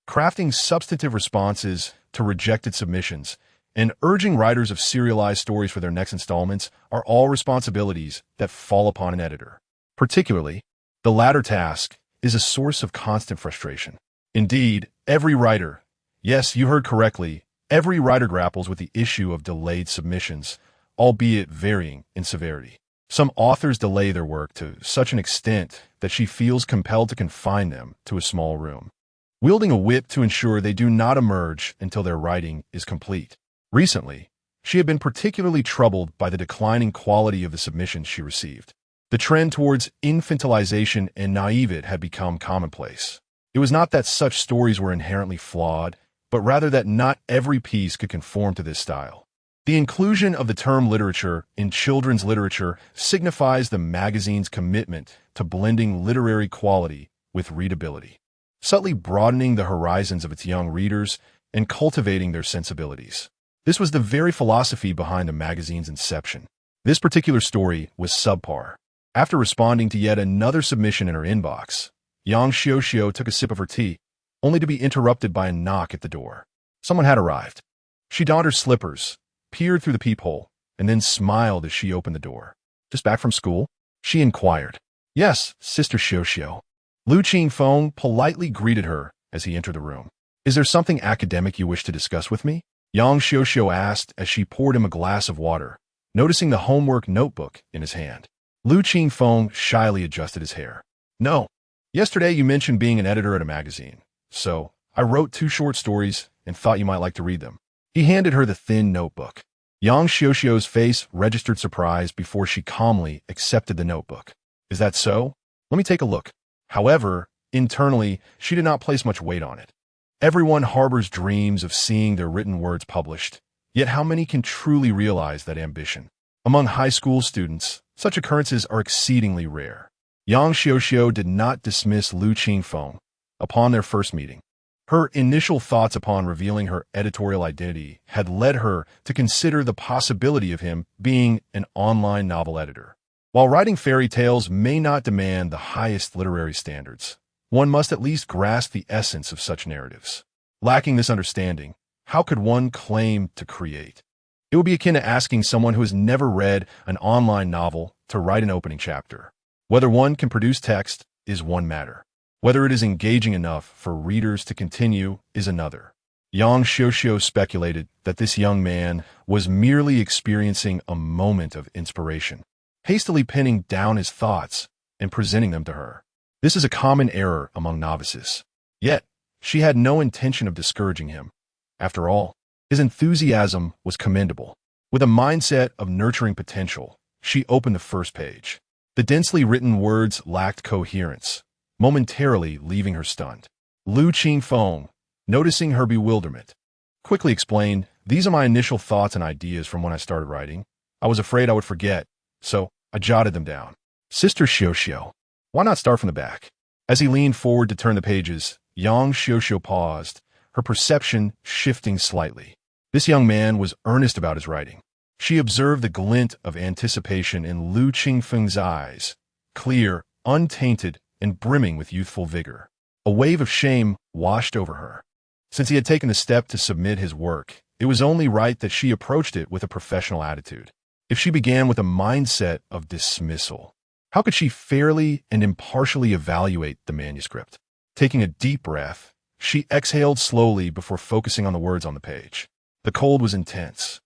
crafting substantive responses to rejected submissions, and urging writers of serialized stories for their next installments are all responsibilities that fall upon an editor. Particularly, the latter task is a source of constant frustration. Indeed, every writer, yes, you heard correctly, every writer grapples with the issue of delayed submissions, albeit varying in severity. Some authors delay their work to such an extent that she feels compelled to confine them to a small room, wielding a whip to ensure they do not emerge until their writing is complete. Recently, she had been particularly troubled by the declining quality of the submissions she received. The trend towards infantilization and naivete had become commonplace. It was not that such stories were inherently flawed, but rather that not every piece could conform to this style. The inclusion of the term literature in children's literature signifies the magazine's commitment to blending literary quality with readability, subtly broadening the horizons of its young readers and cultivating their sensibilities. This was the very philosophy behind the magazine's inception. This particular story was subpar. After responding to yet another submission in her inbox, Yang Xiuxiu took a sip of her tea, only to be interrupted by a knock at the door. Someone had arrived. She donned her slippers, peered through the peephole, and then smiled as she opened the door. "Just back from school?" she inquired. "Yes, Sister Xiuxiu." Lu Qingfeng politely greeted her as he entered the room. "Is there something academic you wish to discuss with me?" Yang Xiuxiu asked as she poured him a glass of water, noticing the homework notebook in his hand. Lu Qingfeng shyly adjusted his hair. "No. Yesterday you mentioned being an editor at a magazine, so I wrote 2 short stories and thought you might like to read them." He handed her the thin notebook. Yang Xiuxiu's face registered surprise before she calmly accepted the notebook. "Is that so? Let me take a look." However, internally, she did not place much weight on it. Everyone harbors dreams of seeing their written words published, yet how many can truly realize that ambition? Among high school students, such occurrences are exceedingly rare. Yang Xiuxiu did not dismiss Lu Qingfeng upon their first meeting. Her initial thoughts upon revealing her editorial identity had led her to consider the possibility of him being an online novel editor. While writing fairy tales may not demand the highest literary standards, one must at least grasp the essence of such narratives. Lacking this understanding, how could one claim to create? It would be akin to asking someone who has never read an online novel to write an opening chapter. Whether one can produce text is one matter. Whether it is engaging enough for readers to continue is another. Yang Xiuxiu speculated that this young man was merely experiencing a moment of inspiration, hastily pinning down his thoughts and presenting them to her. This is a common error among novices. Yet, she had no intention of discouraging him. After all, his enthusiasm was commendable. With a mindset of nurturing potential, she opened the first page. The densely written words lacked coherence, momentarily leaving her stunned. Lu Qingfeng, noticing her bewilderment, quickly explained, "These are my initial thoughts and ideas from when I started writing. I was afraid I would forget, so I jotted them down." "Sister Xiuxiu, why not start from the back?" As he leaned forward to turn the pages, Yang Xiuxiu paused, her perception shifting slightly. This young man was earnest about his writing. She observed the glint of anticipation in Lu Qingfeng's eyes, clear, untainted, and brimming with youthful vigor. A wave of shame washed over her. Since he had taken the step to submit his work, it was only right that she approached it with a professional attitude. If she began with a mindset of dismissal, how could she fairly and impartially evaluate the manuscript? Taking a deep breath, she exhaled slowly before focusing on the words on the page. The cold was intense.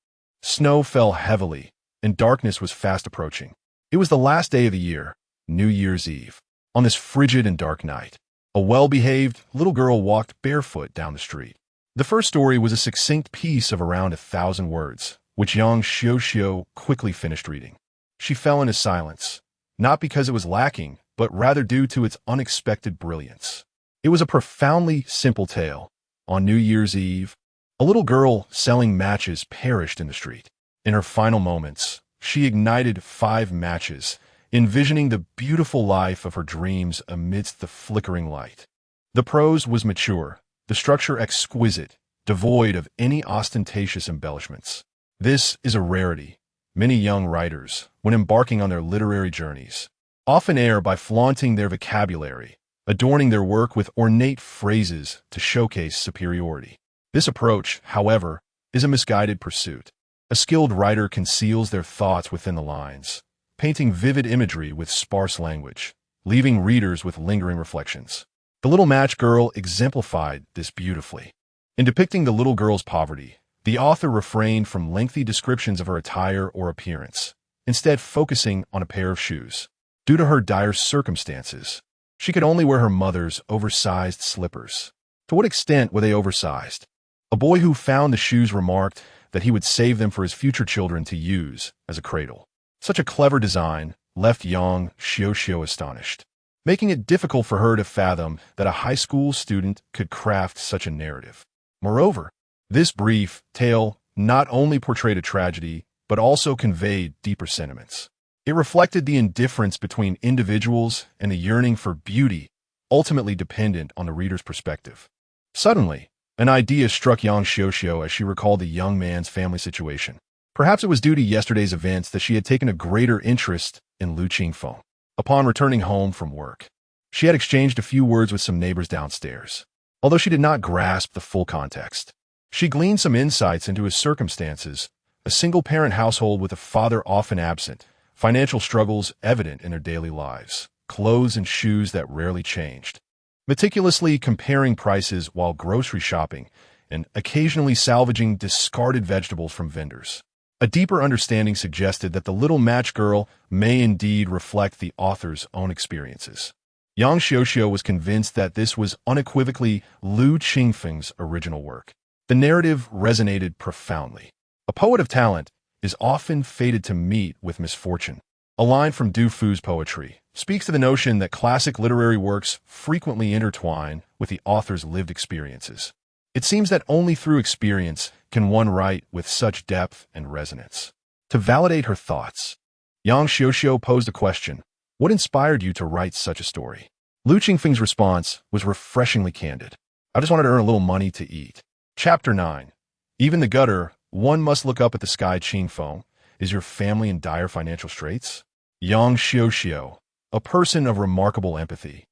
Snow fell heavily, and darkness was fast approaching. It was the last day of the year, New Year's Eve. On this frigid and dark night, a well-behaved little girl walked barefoot down the street. The first story was a succinct piece of around 1,000 words, which Yang Xiuxiu quickly finished reading. She fell into silence, not because it was lacking, but rather due to its unexpected brilliance. It was a profoundly simple tale. On New Year's Eve, a little girl selling matches perished in the street. In her final moments, she ignited 5 matches, envisioning the beautiful life of her dreams amidst the flickering light. The prose was mature, the structure exquisite, devoid of any ostentatious embellishments. This is a rarity. Many young writers, when embarking on their literary journeys, often err by flaunting their vocabulary, adorning their work with ornate phrases to showcase superiority. This approach, however, is a misguided pursuit. A skilled writer conceals their thoughts within the lines, painting vivid imagery with sparse language, leaving readers with lingering reflections. The Little Match Girl exemplified this beautifully. In depicting the little girl's poverty, the author refrained from lengthy descriptions of her attire or appearance, instead focusing on a pair of shoes. Due to her dire circumstances, she could only wear her mother's oversized slippers. To what extent were they oversized? A boy who found the shoes remarked that he would save them for his future children to use as a cradle. Such a clever design left Yang Xiuxiu astonished, making it difficult for her to fathom that a high school student could craft such a narrative. Moreover, this brief tale not only portrayed a tragedy, but also conveyed deeper sentiments. It reflected the indifference between individuals and the yearning for beauty, ultimately dependent on the reader's perspective. Suddenly, an idea struck Yang Xiuxiu as she recalled the young man's family situation. Perhaps it was due to yesterday's events that she had taken a greater interest in Lu Qingfeng. Upon returning home from work, she had exchanged a few words with some neighbors downstairs. Although she did not grasp the full context, she gleaned some insights into his circumstances, a single-parent household with a father often absent, financial struggles evident in their daily lives, clothes and shoes that rarely changed, meticulously comparing prices while grocery shopping, and occasionally salvaging discarded vegetables from vendors. A deeper understanding suggested that the Little Match Girl may indeed reflect the author's own experiences. Yang Xiuxiu was convinced that this was unequivocally Lu Qingfeng's original work. The narrative resonated profoundly. A poet of talent is often fated to meet with misfortune. A line from Du Fu's poetry speaks to the notion that classic literary works frequently intertwine with the author's lived experiences. It seems that only through experience can one write with such depth and resonance. To validate her thoughts, Yang Xiuxiu posed a question: what inspired you to write such a story? Lu Qingfeng's response was refreshingly candid. I just wanted to earn a little money to eat. Chapter 9. Even the gutter, one must look up at the sky. Qingfeng, is your family in dire financial straits? Yang Xiuxiu, a person of remarkable empathy,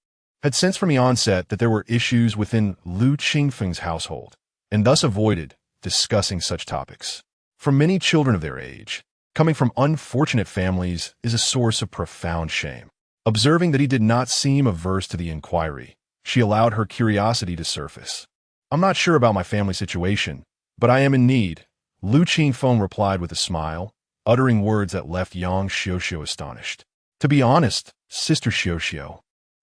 had sensed from the onset that there were issues within Lu Qingfeng's household, and thus avoided discussing such topics. For many children of their age, coming from unfortunate families is a source of profound shame. Observing that he did not seem averse to the inquiry, she allowed her curiosity to surface. I'm not sure about my family situation, but I am in need, Lu Qingfeng replied with a smile, uttering words that left Yang Xiuxiu astonished. To be honest, Sister Xiuxiu,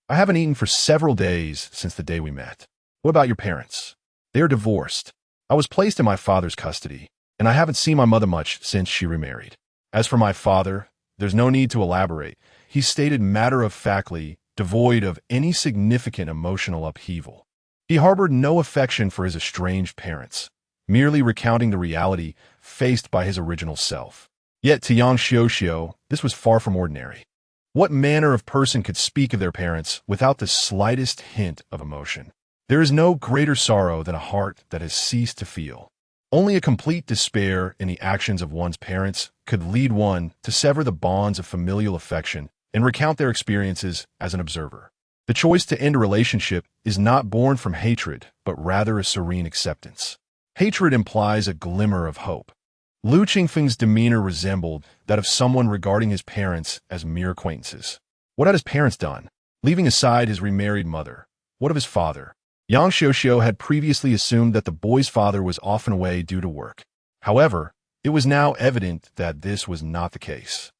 I haven't eaten for several days since the day we met. What about your parents? They are divorced. I was placed in my father's custody, and I haven't seen my mother much since she remarried. As for my father, there's no need to elaborate. He stated matter-of-factly, devoid of any significant emotional upheaval. He harbored no affection for his estranged parents, merely recounting the reality faced by his original self. Yet to Yang Xiuxiu, this was far from ordinary. What manner of person could speak of their parents without the slightest hint of emotion? There is no greater sorrow than a heart that has ceased to feel. Only a complete despair in the actions of one's parents could lead one to sever the bonds of familial affection and recount their experiences as an observer. The choice to end a relationship is not born from hatred, but rather a serene acceptance. Hatred implies a glimmer of hope. Lu Qingfeng's demeanor resembled that of someone regarding his parents as mere acquaintances. What had his parents done? Leaving aside his remarried mother, what of his father? Yang Xiuxiu had previously assumed that the boy's father was often away due to work. However, it was now evident that this was not the case.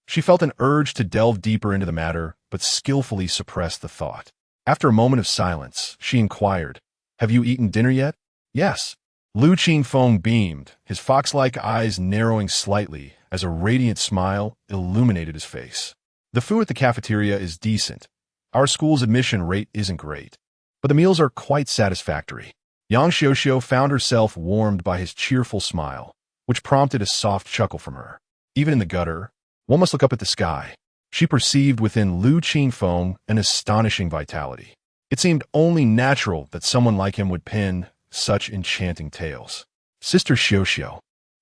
She felt an urge to delve deeper into the matter, but skillfully suppressed the thought. After a moment of silence, she inquired, "Have you eaten dinner yet?" "Yes." Lu Qingfeng beamed, his fox-like eyes narrowing slightly as a radiant smile illuminated his face. "The food at the cafeteria is decent. Our school's admission rate isn't great, but the meals are quite satisfactory." Yang Xiuxiu found herself warmed by his cheerful smile, which prompted a soft chuckle from her. Even in the gutter, one must look up at the sky. She perceived within Lu Qingfeng an astonishing vitality. It seemed only natural that someone like him would pen such enchanting tales. "Sister Xiuxiu,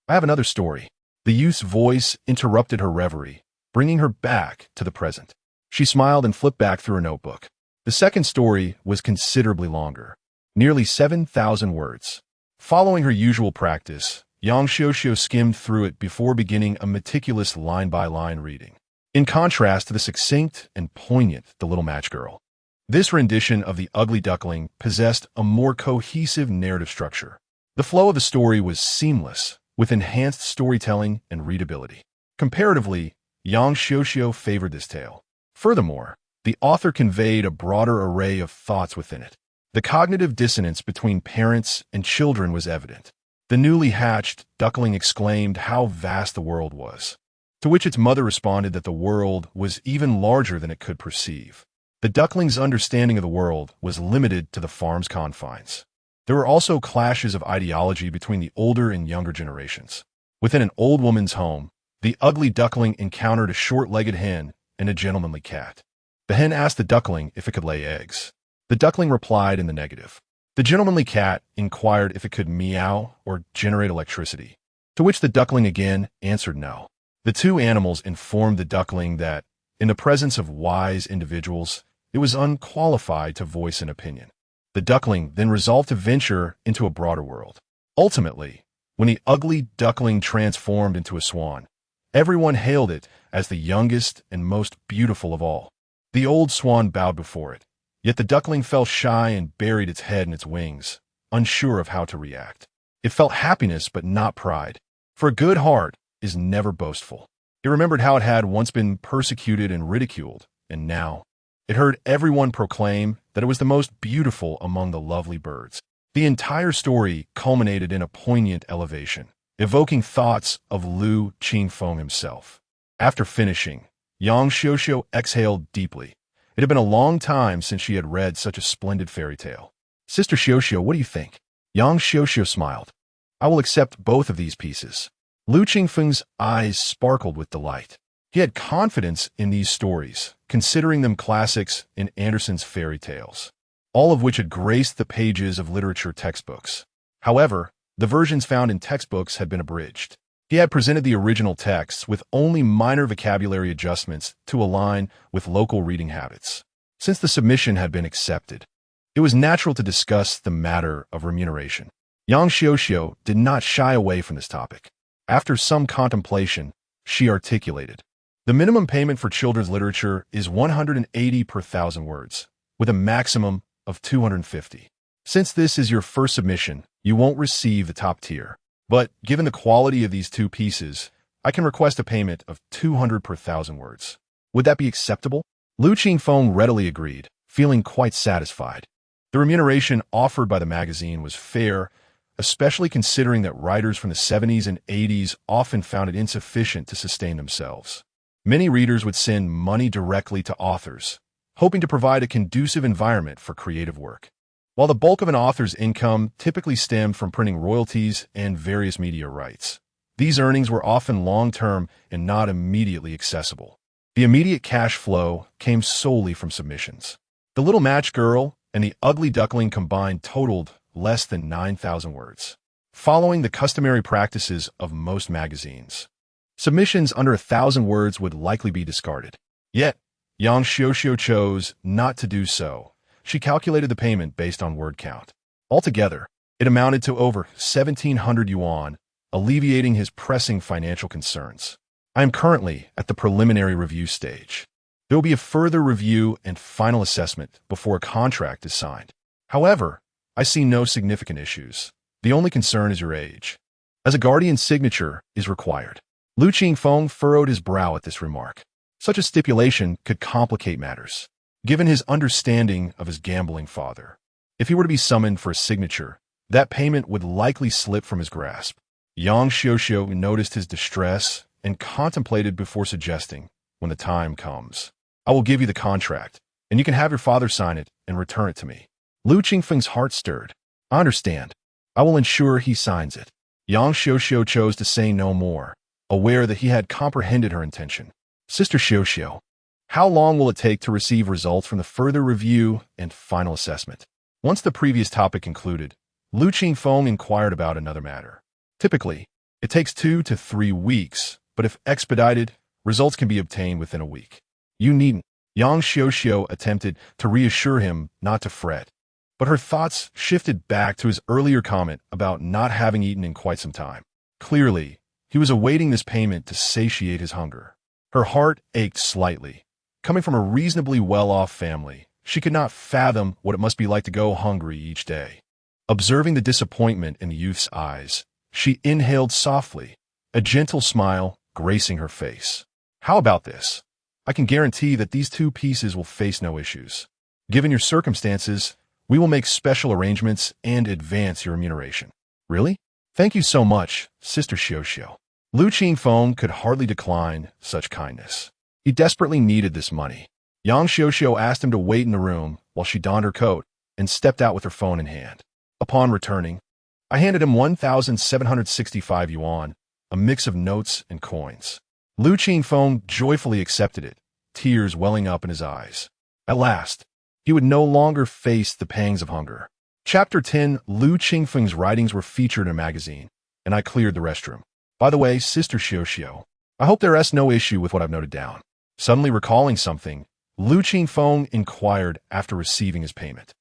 I have another story." The youth's voice interrupted her reverie, bringing her back to the present. She smiled and flipped back through her notebook. The second story was considerably longer, nearly 7,000 words. Following her usual practice, Yang Xiuxiu skimmed through it before beginning a meticulous line-by-line reading. In contrast to the succinct and poignant The Little Match Girl, this rendition of The Ugly Duckling possessed a more cohesive narrative structure. The flow of the story was seamless, with enhanced storytelling and readability. Comparatively, Yang Xiuxiu favored this tale. Furthermore, the author conveyed a broader array of thoughts within it. The cognitive dissonance between parents and children was evident. The newly hatched duckling exclaimed how vast the world was, to which its mother responded that the world was even larger than it could perceive. The duckling's understanding of the world was limited to the farm's confines. There were also clashes of ideology between the older and younger generations. Within an old woman's home, the ugly duckling encountered a short-legged hen and a gentlemanly cat. The hen asked the duckling if it could lay eggs. The duckling replied in the negative. The gentlemanly cat inquired if it could meow or generate electricity, to which the duckling again answered no. The two animals informed the duckling that, in the presence of wise individuals, it was unqualified to voice an opinion. The duckling then resolved to venture into a broader world. Ultimately, when the ugly duckling transformed into a swan, everyone hailed it as the youngest and most beautiful of all. The old swan bowed before it, yet the duckling felt shy and buried its head in its wings, unsure of how to react. It felt happiness but not pride, for a good heart is never boastful. It remembered how it had once been persecuted and ridiculed, and now it heard everyone proclaim that it was the most beautiful among the lovely birds. The entire story culminated in a poignant elevation, evoking thoughts of Lu Qingfeng himself. After finishing, Yang Xiuxiu exhaled deeply. It had been a long time since she had read such a splendid fairy tale. "Sister Xiuxiu, what do you think?" Yang Xiuxiu smiled. "I will accept both of these pieces." Lu Qingfeng's eyes sparkled with delight. He had confidence in these stories, considering them classics in Andersen's fairy tales, all of which had graced the pages of literature textbooks. However, the versions found in textbooks had been abridged. He had presented the original texts with only minor vocabulary adjustments to align with local reading habits. Since the submission had been accepted, it was natural to discuss the matter of remuneration. Yang Xiuxiu did not shy away from this topic. After some contemplation, she articulated, "The minimum payment for children's literature is 180 per 1,000 words, with a maximum of 250. Since this is your first submission, you won't receive the top tier. But given the quality of these two pieces, I can request a payment of 200 per 1,000 words. Would that be acceptable?" Lu Qingfeng readily agreed, feeling quite satisfied. The remuneration offered by the magazine was fair, especially considering that writers from the 70s and 80s often found it insufficient to sustain themselves. Many readers would send money directly to authors, hoping to provide a conducive environment for creative work. While the bulk of an author's income typically stemmed from printing royalties and various media rights, these earnings were often long-term and not immediately accessible. The immediate cash flow came solely from submissions. The Little Match Girl and The Ugly Duckling combined totaled less than 9,000 words. following the customary practices of most magazines. Submissions under 1,000 words would likely be discarded. Yet, Yang Xiaoxiao chose not to do so. She calculated the payment based on word count. Altogether, it amounted to over 1,700 yuan, alleviating his pressing financial concerns. I am currently at the preliminary review stage. There will be a further review and final assessment before a contract is signed. However, I see no significant issues. The only concern is your age, as a guardian's signature is required. Lu Qingfeng furrowed his brow at this remark. Such a stipulation could complicate matters, given his understanding of his gambling father. If he were to be summoned for a signature, that payment would likely slip from his grasp. Yang Xiaoxiao noticed his distress and contemplated before suggesting, when the time comes, I will give you the contract, and you can have your father sign it and return it to me. Lu Qingfeng's heart stirred. I understand. I will ensure he signs it. Yang Xiaoxiao chose to say no more, aware that he had comprehended her intention. Sister Xiaoxiao, how long will it take to receive results from the further review and final assessment? Once the previous topic concluded, Lu Qingfeng inquired about another matter. Typically, it takes 2 to 3 weeks, but if expedited, results can be obtained within a week. You needn't. Yang Xiaoxiao attempted to reassure him not to fret, but her thoughts shifted back to his earlier comment about not having eaten in quite some time. Clearly, he was awaiting this payment to satiate his hunger. Her heart ached slightly. Coming from a reasonably well-off family, she could not fathom what it must be like to go hungry each day. Observing the disappointment in the youth's eyes, she inhaled softly, a gentle smile gracing her face. How about this? I can guarantee that these 2 pieces will face no issues. Given your circumstances, we will make special arrangements and advance your remuneration. Really? Thank you so much, Sister Xiaoxiao. Lu Qingfeng could hardly decline such kindness. He desperately needed this money. Yang Xiaoxiao asked him to wait in the room while she donned her coat and stepped out with her phone in hand. Upon returning, I handed him 1,765 yuan, a mix of notes and coins. Lu Qingfeng joyfully accepted it, tears welling up in his eyes. At last, he would no longer face the pangs of hunger. Chapter 10. Lu Qingfeng's writings were featured in a magazine, and I cleared the restroom. By the way, Sister Xiaoxiao, I hope there is no issue with what I've noted down. Suddenly recalling something, Lu Qingfeng inquired after receiving his payment.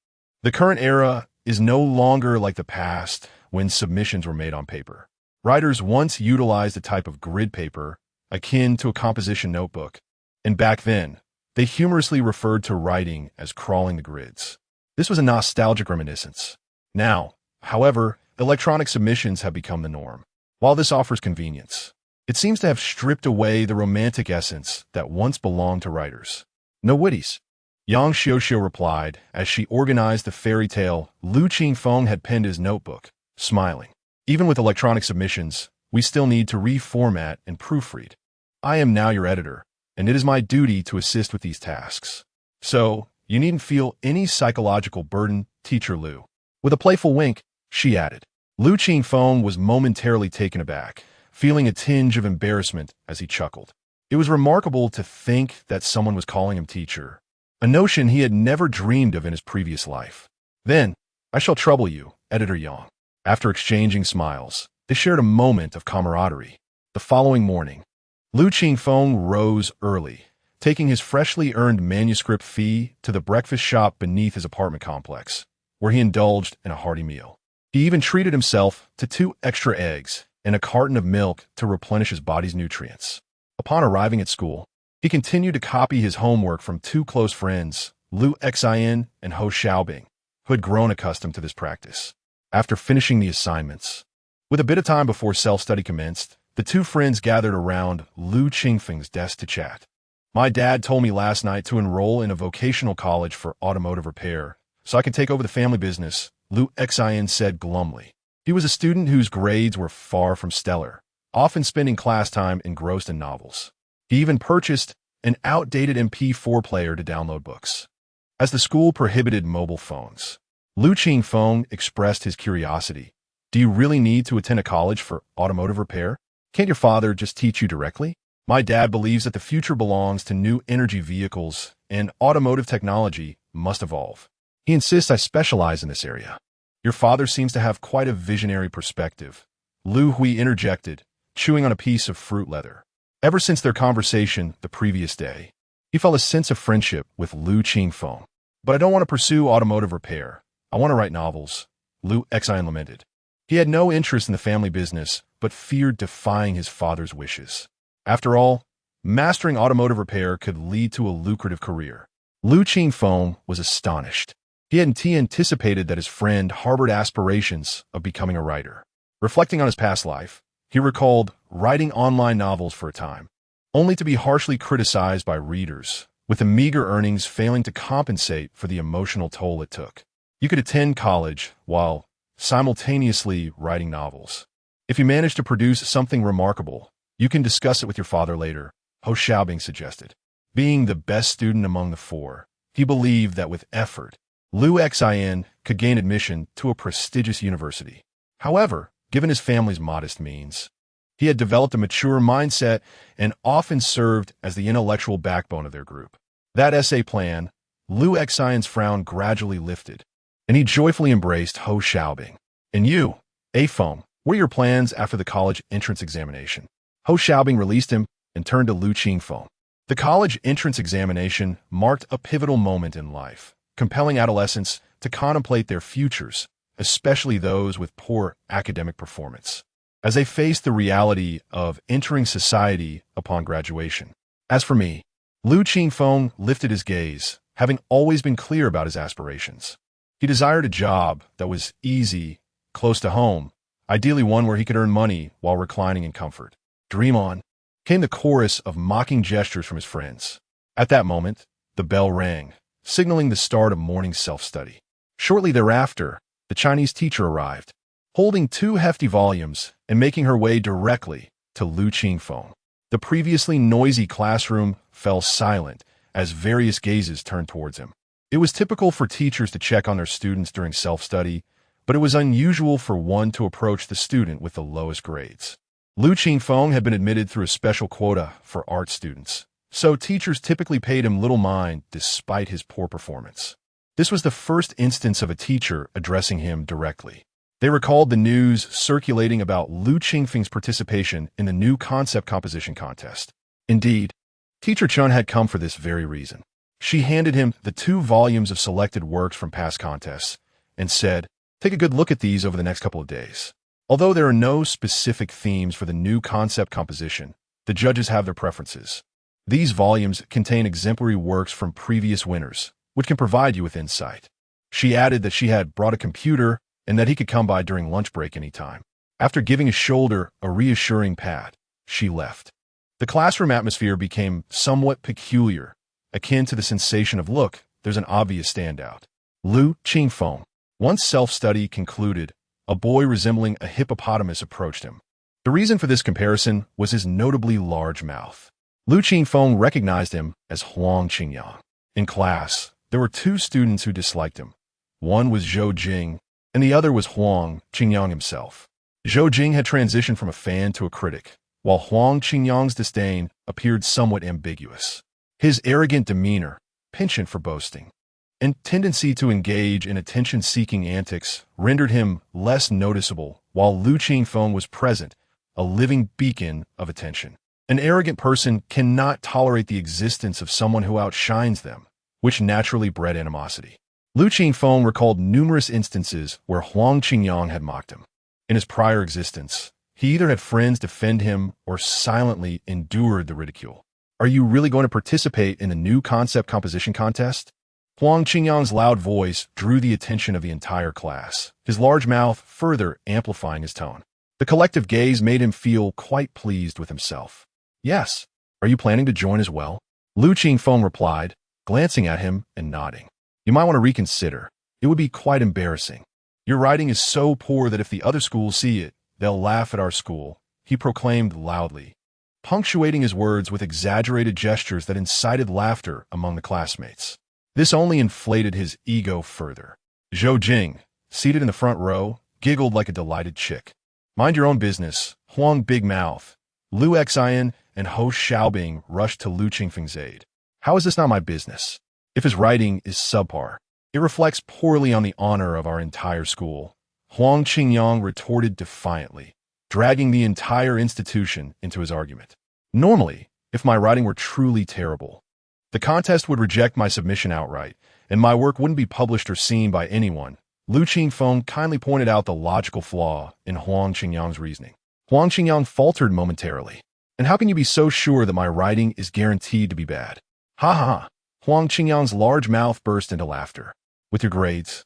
The current era is no longer like the past when submissions were made on paper. Writers once utilized a type of grid paper akin to a composition notebook, and back then, they humorously referred to writing as crawling the grids. This was a nostalgic reminiscence. Now, however, electronic submissions have become the norm. While this offers convenience, it seems to have stripped away the romantic essence that once belonged to writers. No witties. Yang Xiaoxiao replied as she organized the fairy tale Lu Qingfeng had penned his notebook, smiling. Even with electronic submissions, we still need to reformat and proofread. I am now your editor, and it is my duty to assist with these tasks. So, you needn't feel any psychological burden, Teacher Lu. With a playful wink, she added. Lu Qingfeng was momentarily taken aback, feeling a tinge of embarrassment as he chuckled. It was remarkable to think that someone was calling him teacher, a notion he had never dreamed of in his previous life. Then, I shall trouble you, Editor Yang. After exchanging smiles, they shared a moment of camaraderie. The following morning, Lu Qingfeng rose early, taking his freshly earned manuscript fee to the breakfast shop beneath his apartment complex, where he indulged in a hearty meal. He even treated himself to 2 extra eggs and a carton of milk to replenish his body's nutrients. Upon arriving at school, he continued to copy his homework from 2 close friends, Lu Qingfeng and Ho Xiaobing, who had grown accustomed to this practice. After finishing the assignments, with a bit of time before self-study commenced, the 2 friends gathered around Lu Qingfeng's desk to chat. My dad told me last night to enroll in a vocational college for automotive repair, so I can take over the family business, Lu Qingfeng said glumly. He was a student whose grades were far from stellar, often spending class time engrossed in novels. He even purchased an outdated MP4 player to download books. As the school prohibited mobile phones, Lu Qingfeng expressed his curiosity. Do you really need to attend a college for automotive repair? Can't your father just teach you directly? My dad believes that the future belongs to new energy vehicles and automotive technology must evolve. He insists I specialize in this area. Your father seems to have quite a visionary perspective, Lu Hui interjected, chewing on a piece of fruit leather. Ever since their conversation the previous day, he felt a sense of friendship with Lu Qingfeng. But I don't want to pursue automotive repair. I want to write novels, Lu Xian lamented. He had no interest in the family business, but feared defying his father's wishes. After all, mastering automotive repair could lead to a lucrative career. Lu Qingfeng was astonished. He hadn't anticipated that his friend harbored aspirations of becoming a writer. Reflecting on his past life, he recalled writing online novels for a time, only to be harshly criticized by readers, with the meager earnings failing to compensate for the emotional toll it took. You could attend college while simultaneously writing novels. If you manage to produce something remarkable, you can discuss it with your father later, Ho Xiaobing suggested. Being the best student among the four, he believed that with effort, Lu Xian could gain admission to a prestigious university. However, given his family's modest means, he had developed a mature mindset and often served as the intellectual backbone of their group. That essay plan, Lu Xian's frown gradually lifted, and he joyfully embraced Ho Xiaobing. And you, Afeng, what are your plans after the college entrance examination? Ho Xiaobing released him and turned to Lu Qingfeng. The college entrance examination marked a pivotal moment in life, compelling adolescents to contemplate their futures, especially those with poor academic performance, as they faced the reality of entering society upon graduation. As for me, Lu Qingfeng lifted his gaze, having always been clear about his aspirations. He desired a job that was easy, close to home, ideally one where he could earn money while reclining in comfort. Dream on, came the chorus of mocking gestures from his friends. At that moment, the bell rang, signaling the start of morning self-study. Shortly thereafter, the Chinese teacher arrived, holding 2 hefty volumes and making her way directly to Lu Qingfeng. The previously noisy classroom fell silent as various gazes turned towards him. It was typical for teachers to check on their students during self-study, but it was unusual for one to approach the student with the lowest grades. Lu Qingfeng had been admitted through a special quota for art students, so teachers typically paid him little mind despite his poor performance. This was the first instance of a teacher addressing him directly. They recalled the news circulating about Lu Qingfeng's participation in the new concept composition contest. Indeed, Teacher Chun had come for this very reason. She handed him the 2 volumes of selected works from past contests and said, "Take a good look at these over the next couple of days." Although there are no specific themes for the new concept composition, the judges have their preferences. These volumes contain exemplary works from previous winners, which can provide you with insight. She added that she had brought a computer and that he could come by during lunch break anytime. After giving his shoulder a reassuring pat, she left. The classroom atmosphere became somewhat peculiar, akin to the sensation of, look, there's an obvious standout. Lu Qingfeng. Once self-study concluded, a boy resembling a hippopotamus approached him. The reason for this comparison was his notably large mouth. Lu Qingfeng recognized him as Huang Qingyang. In class, there were 2 students who disliked him. One was Zhou Jing, and the other was Huang Qingyang himself. Zhou Jing had transitioned from a fan to a critic, while Huang Qingyang's disdain appeared somewhat ambiguous. His arrogant demeanor, penchant for boasting, and tendency to engage in attention-seeking antics rendered him less noticeable, while Lu Qingfeng was present, a living beacon of attention. An arrogant person cannot tolerate the existence of someone who outshines them, which naturally bred animosity. Lu Qingfeng recalled numerous instances where Huang Qingyang had mocked him. In his prior existence, he either had friends defend him or silently endured the ridicule. Are you really going to participate in the new concept composition contest? Huang Qingyang's loud voice drew the attention of the entire class, his large mouth further amplifying his tone. The collective gaze made him feel quite pleased with himself. Yes. Are you planning to join as well? Lu Qingfeng replied, glancing at him and nodding. You might want to reconsider. It would be quite embarrassing. Your writing is so poor that if the other schools see it, they'll laugh at our school, he proclaimed loudly, punctuating his words with exaggerated gestures that incited laughter among the classmates. This only inflated his ego further. Zhou Jing, seated in the front row, giggled like a delighted chick. Mind your own business, Huang Big Mouth. Lu Xian and Ho Xiaobing rushed to Lu Qingfeng's aid. How is this not my business? If his writing is subpar, It reflects poorly on the honor of our entire school, Huang Qingyang retorted defiantly, dragging the entire institution into his argument. Normally, if my writing were truly terrible, the contest would reject my submission outright, and my work wouldn't be published or seen by anyone. Lu Qingfeng kindly pointed out the logical flaw in Huang Qingyang's reasoning. Huang Qingyang faltered momentarily. And how can you be so sure that my writing is guaranteed to be bad? Ha ha ha. Huang Qingyang's large mouth burst into laughter. With your grades,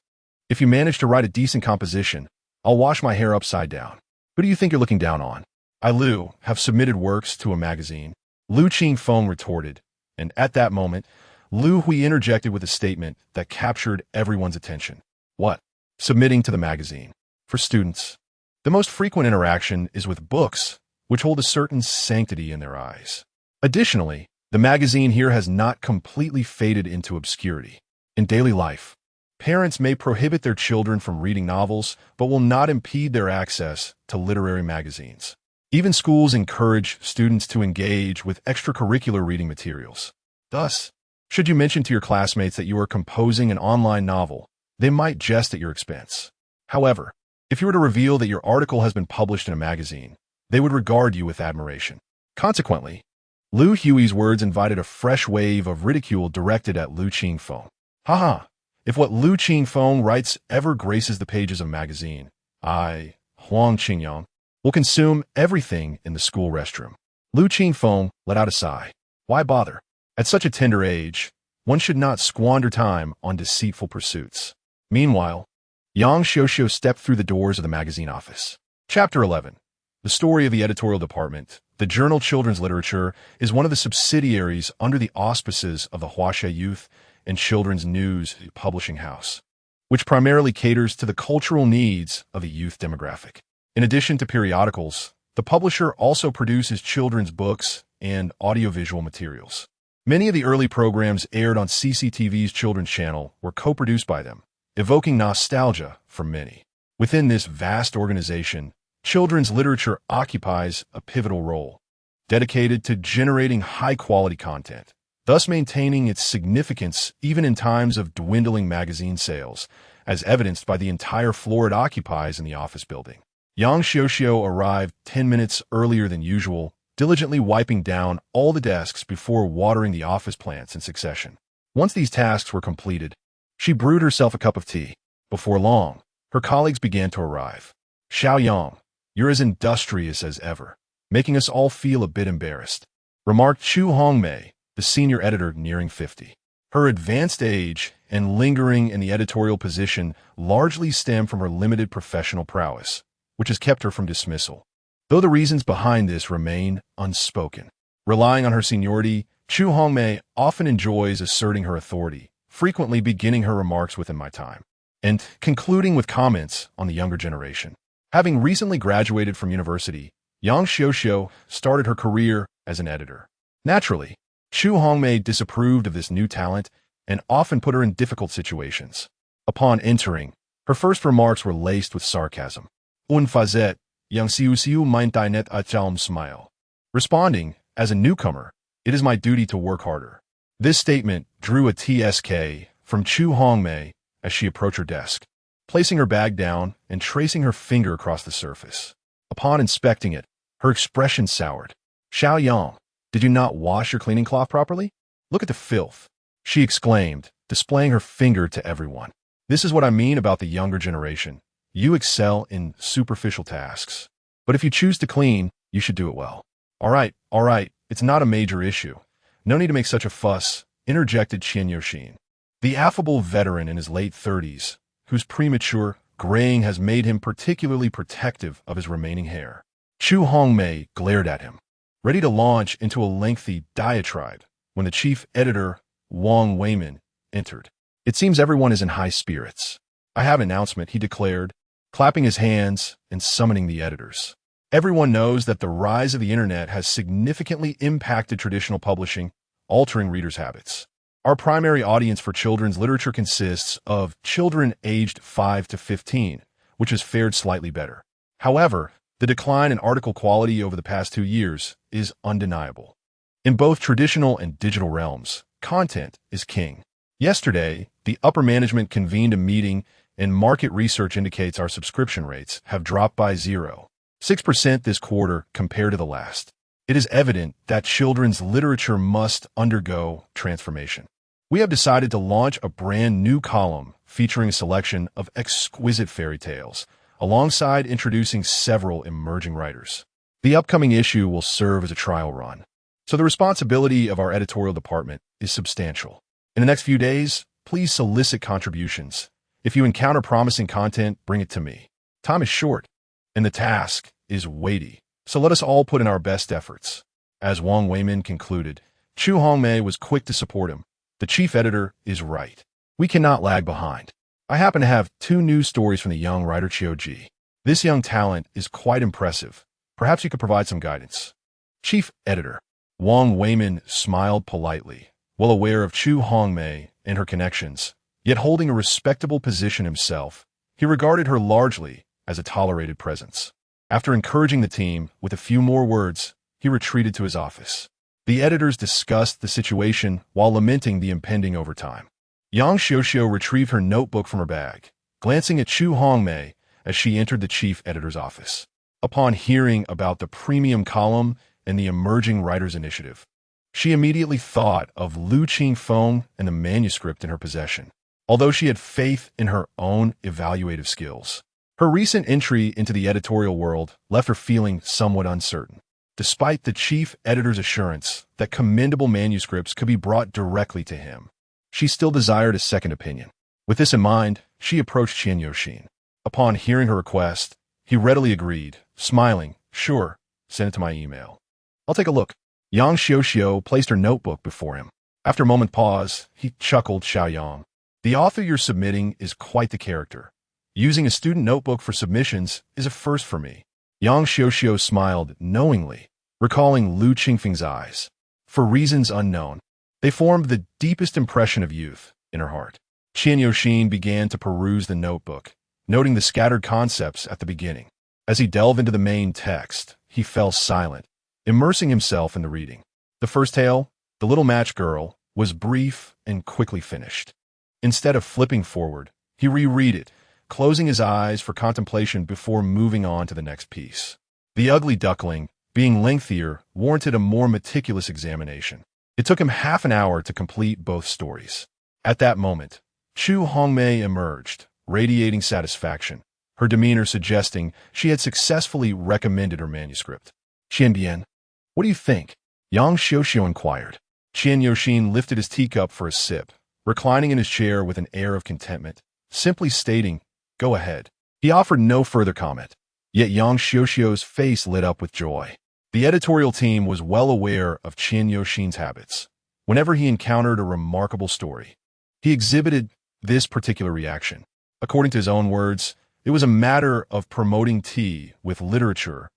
if you manage to write a decent composition, I'll wash my hair upside down. Who do you think you're looking down on? I, Lu, have submitted works to a magazine. Lu Qingfeng retorted, and at that moment, Lu Hui interjected with a statement that captured everyone's attention. What? Submitting to the magazine. For students, the most frequent interaction is with books, which hold a certain sanctity in their eyes. Additionally, the magazine here has not completely faded into obscurity. In daily life, parents may prohibit their children from reading novels, but will not impede their access to literary magazines. Even schools encourage students to engage with extracurricular reading materials. Thus, should you mention to your classmates that you are composing an online novel, they might jest at your expense. However, if you were to reveal that your article has been published in a magazine, they would regard you with admiration. Consequently, Lu Hui's words invited a fresh wave of ridicule directed at Lu Qingfeng. Haha, if what Lu Qingfeng writes ever graces the pages of a magazine, I, Huang Qingyang, will consume everything in the school restroom. Lu Qingfeng let out a sigh. Why bother? At such a tender age, one should not squander time on deceitful pursuits. Meanwhile, Yang Xiuxiu stepped through the doors of the magazine office. Chapter 11. The story of the editorial department. The journal Children's Literature is one of the subsidiaries under the auspices of the Huaxia Youth and Children's News Publishing House, which primarily caters to the cultural needs of the youth demographic. In addition to periodicals, the publisher also produces children's books and audiovisual materials. Many of the early programs aired on CCTV's Children's Channel were co-produced by them, evoking nostalgia for many. Within this vast organization, children's literature occupies a pivotal role, dedicated to generating high-quality content, thus maintaining its significance even in times of dwindling magazine sales, as evidenced by the entire floor it occupies in the office building. Yang Xiuxiu arrived 10 minutes earlier than usual, diligently wiping down all the desks before watering the office plants in succession. Once these tasks were completed, she brewed herself a cup of tea. Before long, her colleagues began to arrive. Xiao Yang, you're as industrious as ever, making us all feel a bit embarrassed, remarked Chu Hongmei, the senior editor nearing 50. Her advanced age and lingering in the editorial position largely stem from her limited professional prowess, which has kept her from dismissal, though the reasons behind this remain unspoken. Relying on her seniority, Chu Hongmei often enjoys asserting her authority, frequently beginning her remarks within my time, and concluding with comments on the younger generation. Having recently graduated from university, Yang Xiuxiu started her career as an editor. Naturally, Chu Hongmei disapproved of this new talent and often put her in difficult situations. Upon entering, her first remarks were laced with sarcasm. Un fazet, Yang Xiuxiu meint net a calm smile. Responding, as a newcomer, it is my duty to work harder. This statement drew a TSK from Chu Hongmei as she approached her desk, placing her bag down and tracing her finger across the surface. Upon inspecting it, her expression soured. Xiao Yang, did you not wash your cleaning cloth properly? Look at the filth, she exclaimed, displaying her finger to everyone. This is what I mean about the younger generation. You excel in superficial tasks. But if you choose to clean, you should do it well. All right, it's not a major issue. No need to make such a fuss, interjected Qian Yoxin, the affable veteran in his late 30s, whose premature graying has made him particularly protective of his remaining hair. Chu Hongmei glared at him, ready to launch into a lengthy diatribe when the chief editor, Wang Weimin, entered. It seems everyone is in high spirits. I have an announcement, he declared, clapping his hands and summoning the editors. Everyone knows that the rise of the internet has significantly impacted traditional publishing, altering readers' habits. Our primary audience for children's literature consists of children aged 5 to 15, which has fared slightly better. However, the decline in article quality over the past 2 years is undeniable. In both traditional and digital realms, content is king. Yesterday, The upper management convened a meeting, and market research indicates our subscription rates have dropped by 0.6% this quarter compared to the last. It is evident that children's literature must undergo transformation. We have decided to launch a brand new column featuring a selection of exquisite fairy tales, alongside introducing several emerging writers. The upcoming issue will serve as a trial run, so the responsibility of our editorial department is substantial. In the next few days, please solicit contributions. If you encounter promising content, bring it to me. Time is short, and the task is weighty, so let us all put in our best efforts. As Wang Weimin concluded, Chu Hongmei was quick to support him. The chief editor is right. We cannot lag behind. I happen to have 2 news stories from the young writer Qiu Ji. This young talent is quite impressive. Perhaps you could provide some guidance. Chief editor. Wang Weimin smiled politely, well aware of Chu Hongmei and her connections, yet holding a respectable position himself. He regarded her largely as a tolerated presence. After encouraging the team with a few more words, he retreated to his office. The editors discussed the situation while lamenting the impending overtime. Yang Xiuxiu retrieved her notebook from her bag, glancing at Chu Hongmei as she entered the chief editor's office. Upon hearing about the premium column and the emerging writers initiative, she immediately thought of Lu Qingfeng and the manuscript in her possession. Although she had faith in her own evaluative skills, her recent entry into the editorial world left her feeling somewhat uncertain. Despite the chief editor's assurance that commendable manuscripts could be brought directly to him, she still desired a second opinion. With this in mind, she approached Qian Yoxin. Upon hearing her request, he readily agreed, smiling, "Sure, send it to my email. I'll take a look." Yang Xiuxiu placed her notebook before him. After a moment's pause, he chuckled, "Xiaoyang, the author you're submitting is quite the character. Using a student notebook for submissions is a first for me." Yang Xiuxiu smiled knowingly, recalling Lu Qingfeng's eyes. For reasons unknown, they formed the deepest impression of youth in her heart. Qian Yoxin began to peruse the notebook, noting the scattered concepts at the beginning. As he delved into the main text, he fell silent, immersing himself in the reading. The first tale, The Little Match Girl, was brief and quickly finished. Instead of flipping forward, he reread it, closing his eyes for contemplation before moving on to the next piece. The Ugly Duckling, being lengthier, warranted a more meticulous examination. It took him half an hour to complete both stories. At that moment, Chu Hongmei emerged, radiating satisfaction, her demeanor suggesting she had successfully recommended her manuscript. "Qianbian, what do you think?" Yang Xiuxiu inquired. Qian Yoxin lifted his teacup for a sip, reclining in his chair with an air of contentment, simply stating, "Go ahead." He offered no further comment, yet Yang Xiuxiu's face lit up with joy. The editorial team was well aware of Qian Yoxin's habits. Whenever he encountered a remarkable story, he exhibited this particular reaction. According to his own words, it was a matter of promoting tea with literature,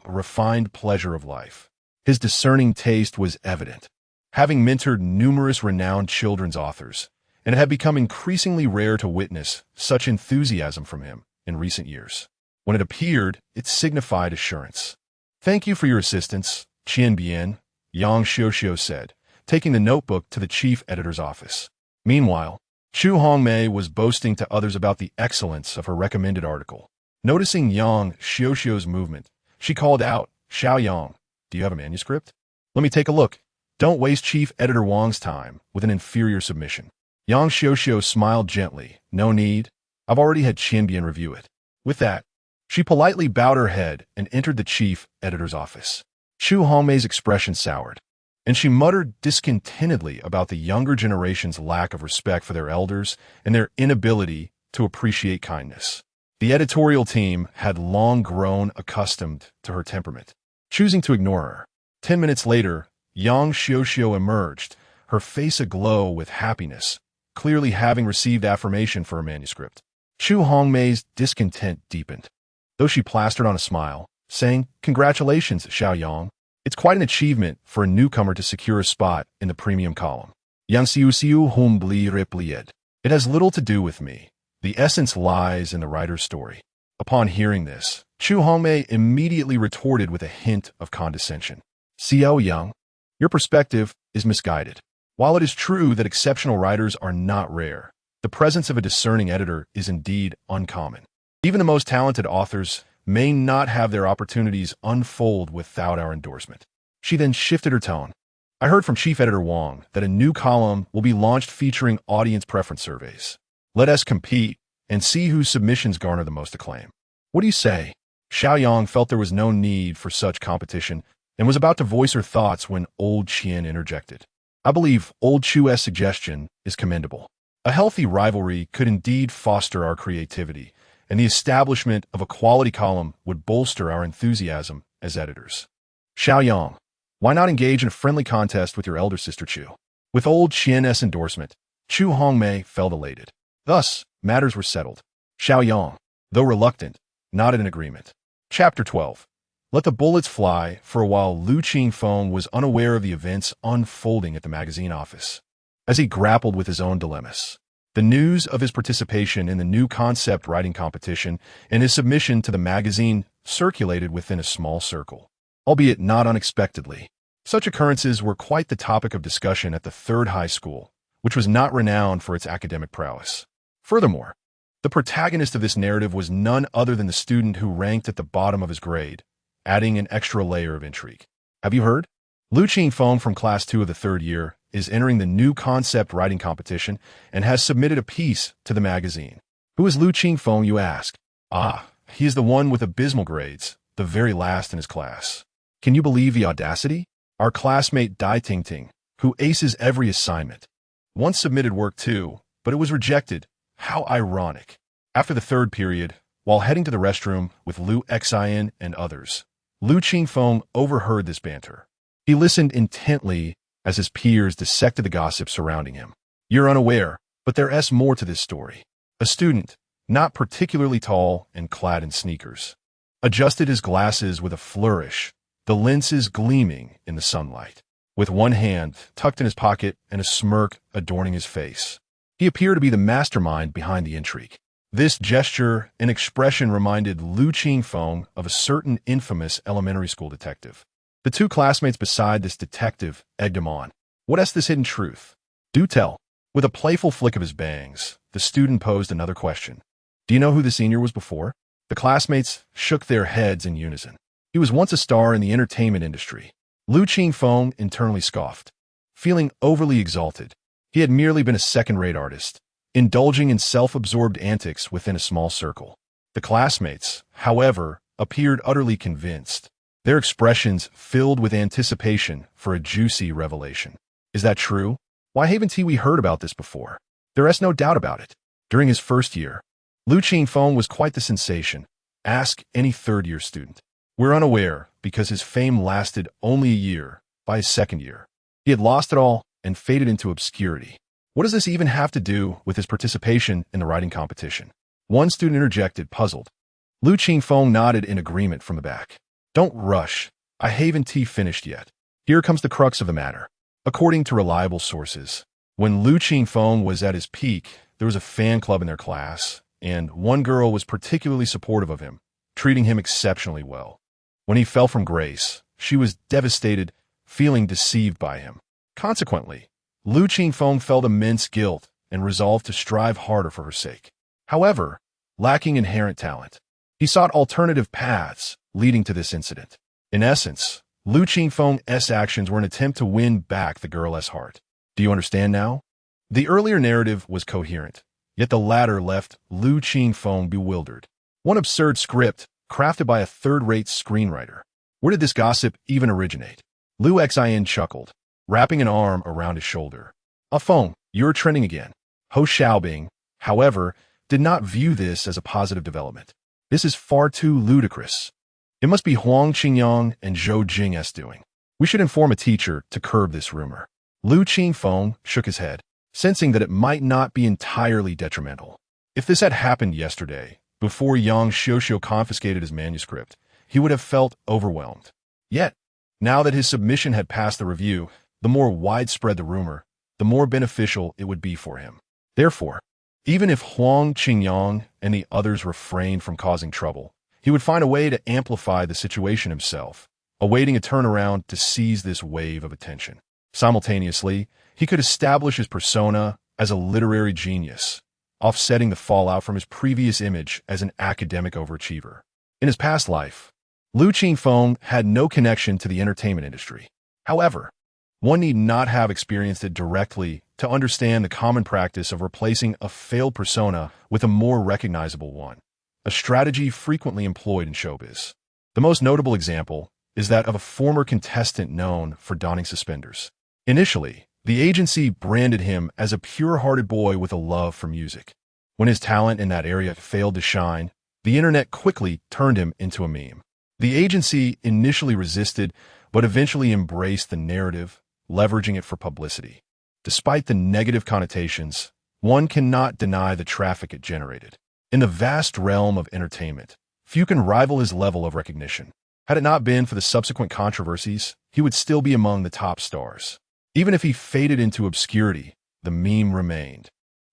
a refined pleasure of life. His discerning taste was evident. Having mentored numerous renowned children's authors, and it had become increasingly rare to witness such enthusiasm from him in recent years. When it appeared, it signified assurance. "Thank you for your assistance, Qianbian," Yang Xiuxiu said, taking the notebook to the chief editor's office. Meanwhile, Chu Hongmei was boasting to others about the excellence of her recommended article. Noticing Yang Xiuxiu's movement, she called out, "Xiaoyang, do you have a manuscript? Let me take a look." Don't waste Chief Editor Wang's time with an inferior submission. Yang Xiuxiu smiled gently. "No need. I've already had Qianbian review it." With that, she politely bowed her head and entered the chief editor's office. Chu Hongmei's expression soured, and she muttered discontentedly about the younger generation's lack of respect for their elders and their inability to appreciate kindness. The editorial team had long grown accustomed to her temperament, choosing to ignore her. 10 minutes later, Yang Xiuxiu emerged, her face aglow with happiness, clearly having received affirmation for her manuscript. Chu Hongmei's discontent deepened, though she plastered on a smile, saying, "Congratulations, Xiaoyang. It's quite an achievement for a newcomer to secure a spot in the premium column." Yang Xiuxiu humbly replied, "It has little to do with me. The essence lies in the writer's story." Upon hearing this, Chu Hongmei immediately retorted with a hint of condescension. "Xiaoyang, your perspective is misguided. While it is true that exceptional writers are not rare, The presence of a discerning editor is indeed uncommon. Even the most talented authors may not have their opportunities unfold without our endorsement. She then shifted her tone. I heard from Chief Editor Wang that a new column will be launched featuring audience preference surveys. Let us compete and see whose submissions garner the most acclaim. What do you say? Xiaoyang felt there was no need for such competition and was about to voice her thoughts when Old Qian interjected. I believe Old Chu's suggestion is commendable. A healthy rivalry could indeed foster our creativity, and the establishment of a quality column would bolster our enthusiasm as editors. Xiaoyang, why not engage in a friendly contest with your elder sister Chu? With Old Qian's endorsement, Chu Hongmei felt elated. Thus, matters were settled. Xiaoyang, though reluctant, nodded in agreement. Chapter 12. Let the bullets fly. For a while, Lu Qingfeng was unaware of the events unfolding at the magazine office. As he grappled with his own dilemmas, the news of his participation in the new concept writing competition and his submission to the magazine circulated within a small circle, albeit not unexpectedly. Such occurrences were quite the topic of discussion at the third high school, which was not renowned for its academic prowess. Furthermore, the protagonist of this narrative was none other than the student who ranked at the bottom of his grade, adding an extra layer of intrigue. Have you heard? Lu Qingfeng from Class 2 of the third year is entering the new concept writing competition and has submitted a piece to the magazine. Who is Lu Qingfeng, you ask? Ah, he is the one with abysmal grades, the very last in his class. Can you believe the audacity? Our classmate Dai Tingting, who aces every assignment, once submitted work too, but it was rejected. How ironic. After the third period, while heading to the restroom with Lu Xian and others, Lu Qingfeng overheard this banter. He listened intently as his peers dissected the gossip surrounding him. You're unaware, but there's more to this story. A student, not particularly tall and clad in sneakers, adjusted his glasses with a flourish, the lenses gleaming in the sunlight. With one hand tucked in his pocket and a smirk adorning his face, he appeared to be the mastermind behind the intrigue. This gesture and expression reminded Lu Qingfeng of a certain infamous elementary school detective. The two classmates beside this detective egged him on. What is this hidden truth? Do tell. With a playful flick of his bangs, the student posed another question. Do you know who the senior was before? The classmates shook their heads in unison. He was once a star in the entertainment industry. Lu Qingfeng internally scoffed. Feeling overly exalted, he had merely been a second-rate artist, indulging in self-absorbed antics within a small circle. The classmates, however, appeared utterly convinced, their expressions filled with anticipation for a juicy revelation. Is that true? Why haven't we heard about this before? There is no doubt about it. During his first year, Lu Qingfeng was quite the sensation. Ask any third-year student. We're unaware because his fame lasted only a year. By his second year, he had lost it all and faded into obscurity. What does this even have to do with his participation in the writing competition? One student interjected, puzzled. Lu Qingfeng nodded in agreement from the back. Don't rush. I haven't finished yet. Here comes the crux of the matter. According to reliable sources, when Lu Qingfeng was at his peak, there was a fan club in their class, and one girl was particularly supportive of him, treating him exceptionally well. When he fell from grace, she was devastated, feeling deceived by him. Consequently, Lu Qingfeng felt immense guilt and resolved to strive harder for her sake. However, lacking inherent talent, he sought alternative paths leading to this incident. In essence, Lu Qingfeng's actions were an attempt to win back the girl's heart. Do you understand now? The earlier narrative was coherent, yet the latter left Lu Qingfeng bewildered. One absurd script crafted by a third-rate screenwriter. Where did this gossip even originate? Lu Xian chuckled, wrapping an arm around his shoulder. Feng, you're trending again. Ho Xiaobing, however, did not view this as a positive development. This is far too ludicrous. It must be Huang Qingyang and Zhou Jing's doing. We should inform a teacher to curb this rumor. Lu Qingfeng shook his head, sensing that it might not be entirely detrimental. If this had happened yesterday, before Yang Xiuxiu confiscated his manuscript, he would have felt overwhelmed. Yet, now that his submission had passed the review, the more widespread the rumor, the more beneficial it would be for him. Therefore, even if Huang Qingyang and the others refrained from causing trouble, he would find a way to amplify the situation himself, awaiting a turnaround to seize this wave of attention. Simultaneously, he could establish his persona as a literary genius, offsetting the fallout from his previous image as an academic overachiever. In his past life, Lu Qingfeng had no connection to the entertainment industry. However, one need not have experienced it directly to understand the common practice of replacing a failed persona with a more recognizable one, a strategy frequently employed in showbiz. The most notable example is that of a former contestant known for donning suspenders. Initially, the agency branded him as a pure-hearted boy with a love for music. When his talent in that area failed to shine, the internet quickly turned him into a meme. The agency initially resisted, but eventually embraced the narrative, leveraging it for publicity. Despite the negative connotations, one cannot deny the traffic it generated. In the vast realm of entertainment, few can rival his level of recognition. Had it not been for the subsequent controversies, he would still be among the top stars. Even if he faded into obscurity, the meme remained,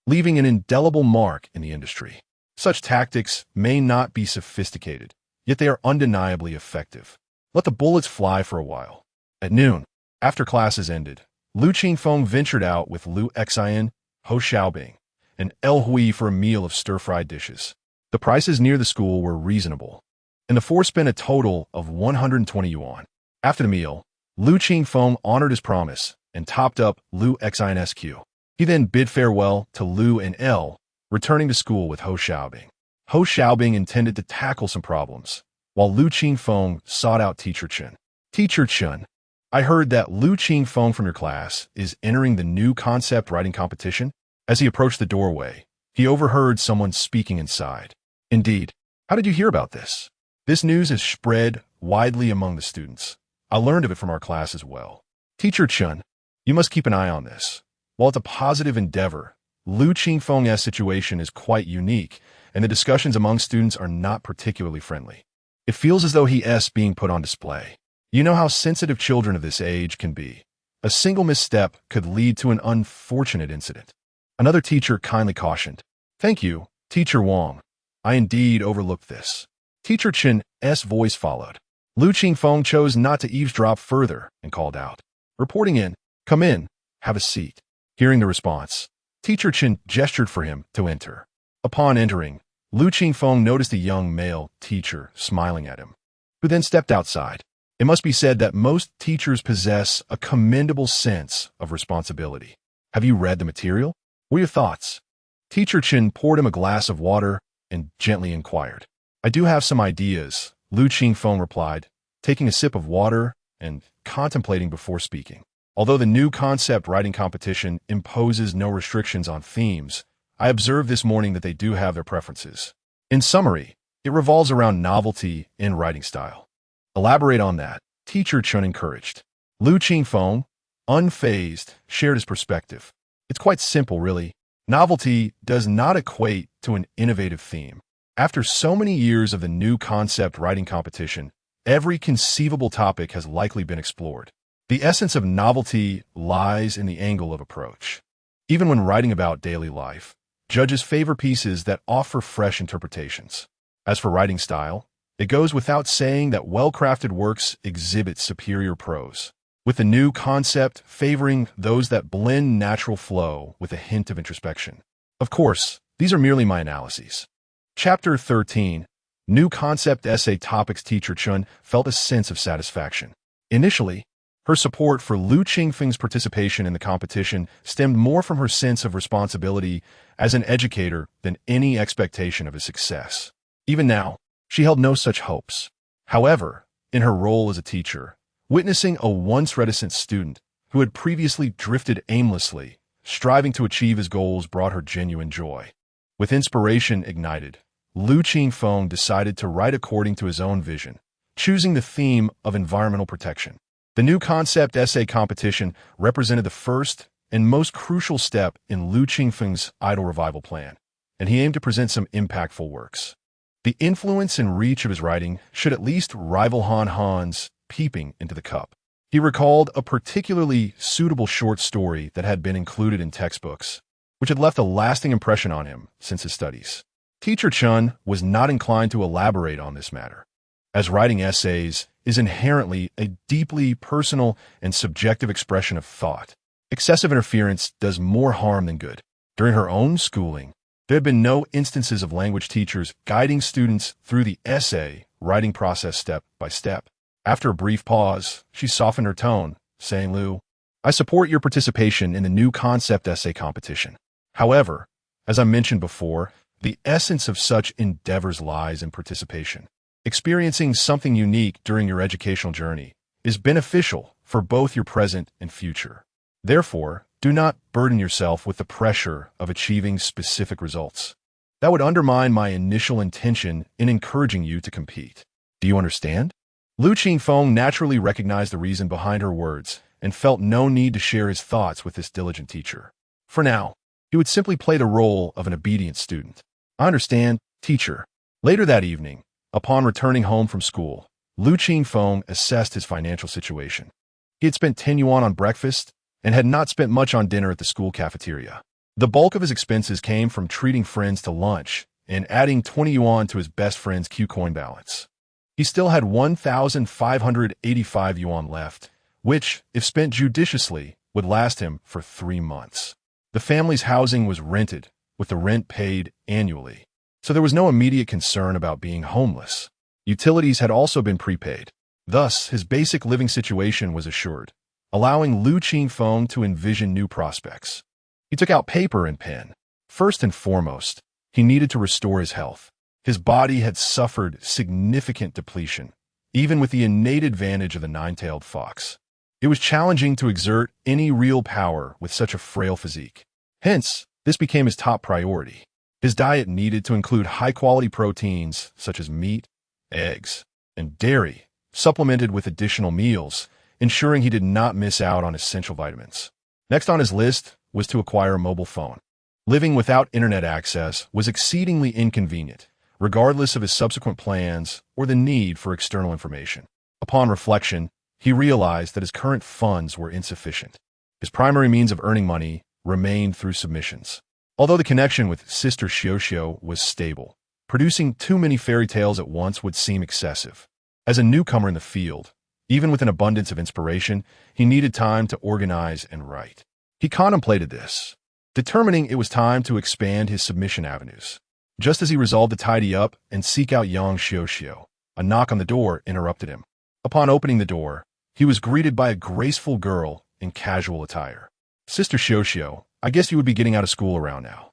leaving an indelible mark in the industry. Such tactics may not be sophisticated, yet they are undeniably effective. Let the bullets fly for a while. At noon, after classes ended, Lu Qingfeng ventured out with Lu Qingfeng, Ho Xiaobing, and El Hui for a meal of stir-fried dishes. The prices near the school were reasonable, and the four spent a total of 120 yuan. After the meal, Lu Qingfeng honored his promise and topped up Lu Qingfeng SQ. He then bid farewell to Lu and El, returning to school with Ho Xiaobing. Ho Xiaobing intended to tackle some problems, while Lu Qingfeng sought out Teacher Chen. Teacher Chen, I heard that Lu Qingfeng from your class is entering the new concept writing competition. As he approached the doorway, he overheard someone speaking inside. Indeed. How did you hear about this? This news is spread widely among the students. I learned of it from our class as well. Teacher Chen, you must keep an eye on this. While it's a positive endeavor, Lu Qingfeng's situation is quite unique, and the discussions among students are not particularly friendly. It feels as though he is being put on display. You know how sensitive children of this age can be. A single misstep could lead to an unfortunate incident. Another teacher kindly cautioned. Thank you, Teacher Wang. I indeed overlooked this. Teacher Chen's voice followed. Lu Qingfeng chose not to eavesdrop further and called out. Reporting in, come in, have a seat. Hearing the response, Teacher Chen gestured for him to enter. Upon entering, Lu Qingfeng noticed a young male teacher smiling at him, who then stepped outside. It must be said that most teachers possess a commendable sense of responsibility. Have you read the material? What are your thoughts? Teacher Chen poured him a glass of water and gently inquired. I do have some ideas, Lu Qingfeng replied, taking a sip of water and contemplating before speaking. Although the new concept writing competition imposes no restrictions on themes, I observed this morning that they do have their preferences. In summary, it revolves around novelty in writing style. Elaborate on that, Teacher Chen encouraged. Lu Qingfeng, unfazed, shared his perspective. It's quite simple, really. Novelty does not equate to an innovative theme. After so many years of the new concept writing competition, every conceivable topic has likely been explored. The essence of novelty lies in the angle of approach. Even when writing about daily life, judges favor pieces that offer fresh interpretations. As for writing style, it goes without saying that well-crafted works exhibit superior prose, with the new concept favoring those that blend natural flow with a hint of introspection. Of course, these are merely my analyses. Chapter 13, New Concept Essay Topics. Teacher Chen felt a sense of satisfaction. Initially, her support for Lu Qingfeng's participation in the competition stemmed more from her sense of responsibility as an educator than any expectation of his success. Even now, she held no such hopes. However, in her role as a teacher, witnessing a once reticent student who had previously drifted aimlessly, striving to achieve his goals brought her genuine joy. With inspiration ignited, Lu Qingfeng decided to write according to his own vision, choosing the theme of environmental protection. The new concept essay competition represented the first and most crucial step in Lu Qingfeng's idol revival plan, and he aimed to present some impactful works. The influence and reach of his writing should at least rival Han Han's Peeping into the Cup. He recalled a particularly suitable short story that had been included in textbooks, which had left a lasting impression on him since his studies. Teacher Chen was not inclined to elaborate on this matter, as writing essays is inherently a deeply personal and subjective expression of thought. Excessive interference does more harm than good. During her own schooling, There had been no instances of language teachers guiding students through the essay writing process step by step. After a brief pause, she softened her tone, saying, "Lu, I support your participation in the new concept essay competition. However, as I mentioned before, the essence of such endeavors lies in participation. Experiencing something unique during your educational journey is beneficial for both your present and future. Therefore, do not burden yourself with the pressure of achieving specific results. That would undermine my initial intention in encouraging you to compete. Do you understand?" Lu Qingfeng naturally recognized the reason behind her words and felt no need to share his thoughts with this diligent teacher. For now, he would simply play the role of an obedient student. "I understand, teacher." Later that evening, upon returning home from school, Lu Qingfeng assessed his financial situation. He had spent 10 yuan on breakfast and had not spent much on dinner at the school cafeteria. The bulk of his expenses came from treating friends to lunch and adding 20 yuan to his best friend's Q-coin balance. He still had 1,585 yuan left, which, if spent judiciously, would last him for 3 months. The family's housing was rented, with the rent paid annually, so there was no immediate concern about being homeless. Utilities had also been prepaid. Thus, his basic living situation was assured, allowing Lu Qingfeng to envision new prospects. He took out paper and pen. First and foremost, he needed to restore his health. His body had suffered significant depletion, even with the innate advantage of the nine-tailed fox. It was challenging to exert any real power with such a frail physique. Hence, this became his top priority. His diet needed to include high-quality proteins such as meat, eggs, and dairy, supplemented with additional meals, ensuring he did not miss out on essential vitamins. Next on his list was to acquire a mobile phone. Living without internet access was exceedingly inconvenient, regardless of his subsequent plans or the need for external information. Upon reflection, he realized that his current funds were insufficient. His primary means of earning money remained through submissions. Although the connection with Sister Xiao was stable, producing too many fairy tales at once would seem excessive. As a newcomer in the field, even with an abundance of inspiration, he needed time to organize and write. He contemplated this, determining it was time to expand his submission avenues. Just as he resolved to tidy up and seek out young Xiao, a knock on the door interrupted him. Upon opening the door, he was greeted by a graceful girl in casual attire. "Sister Xiao, I guess you would be getting out of school around now.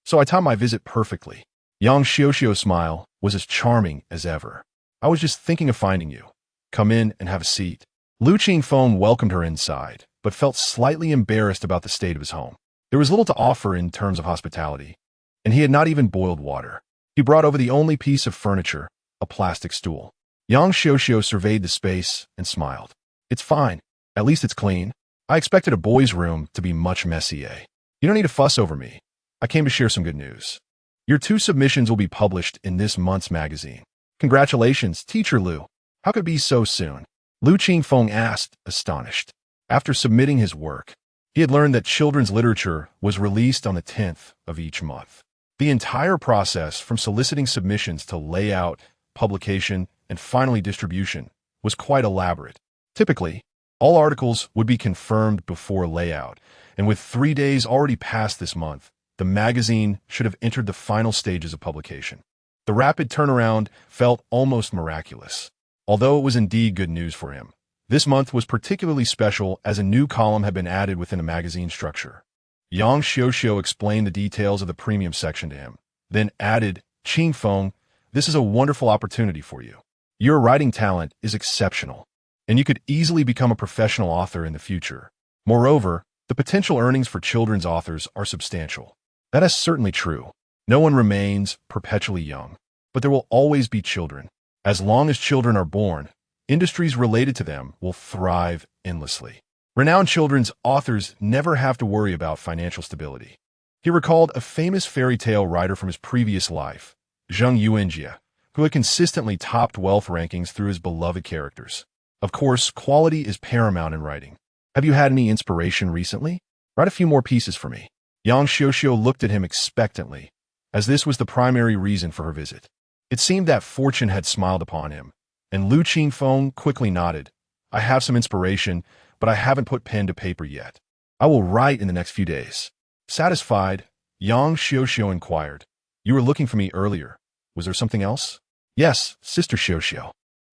So I timed my visit perfectly." Young Xiao's smile was as charming as ever. "I was just thinking of finding you. Come in and have a seat." Lu Qingfeng welcomed her inside, but felt slightly embarrassed about the state of his home. There was little to offer in terms of hospitality, and he had not even boiled water. He brought over the only piece of furniture, a plastic stool. Young Xiao surveyed the space and smiled. "It's fine. At least it's clean. I expected a boy's room to be much messy, eh? You don't need to fuss over me. I came to share some good news. Your 2 submissions will be published in this month's magazine." "Congratulations, Teacher Lu. How could it be so soon?" Lu Qingfeng asked, astonished. After submitting his work, he had learned that children's literature was released on the 10th of each month. The entire process, from soliciting submissions to layout, publication, and finally distribution, was quite elaborate. Typically, all articles would be confirmed before layout, and with 3 days already past this month, the magazine should have entered the final stages of publication. The rapid turnaround felt almost miraculous. Although it was indeed good news for him, this month was particularly special as a new column had been added within the magazine structure. Yang Xiao explained the details of the premium section to him, then added, "Qingfeng, this is a wonderful opportunity for you. Your writing talent is exceptional, and you could easily become a professional author in the future. Moreover, the potential earnings for children's authors are substantial." That is certainly true. No one remains perpetually young, but there will always be children. As long as children are born, industries related to them will thrive endlessly. Renowned children's authors never have to worry about financial stability. He recalled a famous fairy tale writer from his previous life, Zheng Yuanjie, who had consistently topped wealth rankings through his beloved characters. Of course, quality is paramount in writing. "Have you had any inspiration recently? Write a few more pieces for me." Yang Xiao looked at him expectantly, as this was the primary reason for her visit. It seemed that fortune had smiled upon him, and Lu Qingfeng quickly nodded. "I have some inspiration, but I haven't put pen to paper yet. I will write in the next few days." Satisfied, Yang Xiaoxiao inquired. You were looking for me earlier. Was there something else? Yes, Sister Xiaoxiao.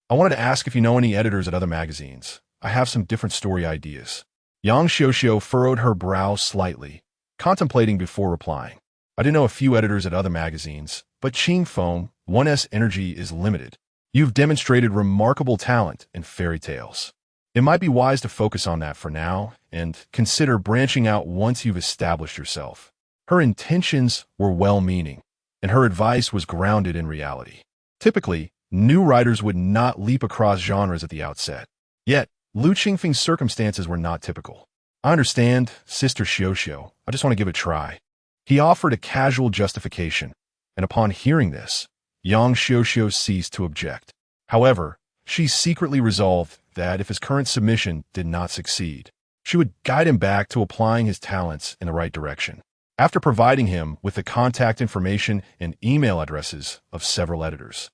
I wanted to ask if you know any editors at other magazines. I have some different story ideas. Yang Xiaoxiao furrowed her brow slightly, contemplating before replying. I do know a few editors at other magazines, but Qingfeng, 1's energy is limited. You've demonstrated remarkable talent in fairy tales. It might be wise to focus on that for now and consider branching out once you've established yourself. Her intentions were well-meaning, and her advice was grounded in reality. Typically, new writers would not leap across genres at the outset. Yet, Lu Qingfeng's circumstances were not typical. I understand, Sister Xiaoxiao. I just want to give it a try. He offered a casual justification, and upon hearing this, Yang Xiaoxiao ceased to object. However, she secretly resolved that if his current submission did not succeed, she would guide him back to applying his talents in the right direction. After providing him with the contact information and email addresses of several editors,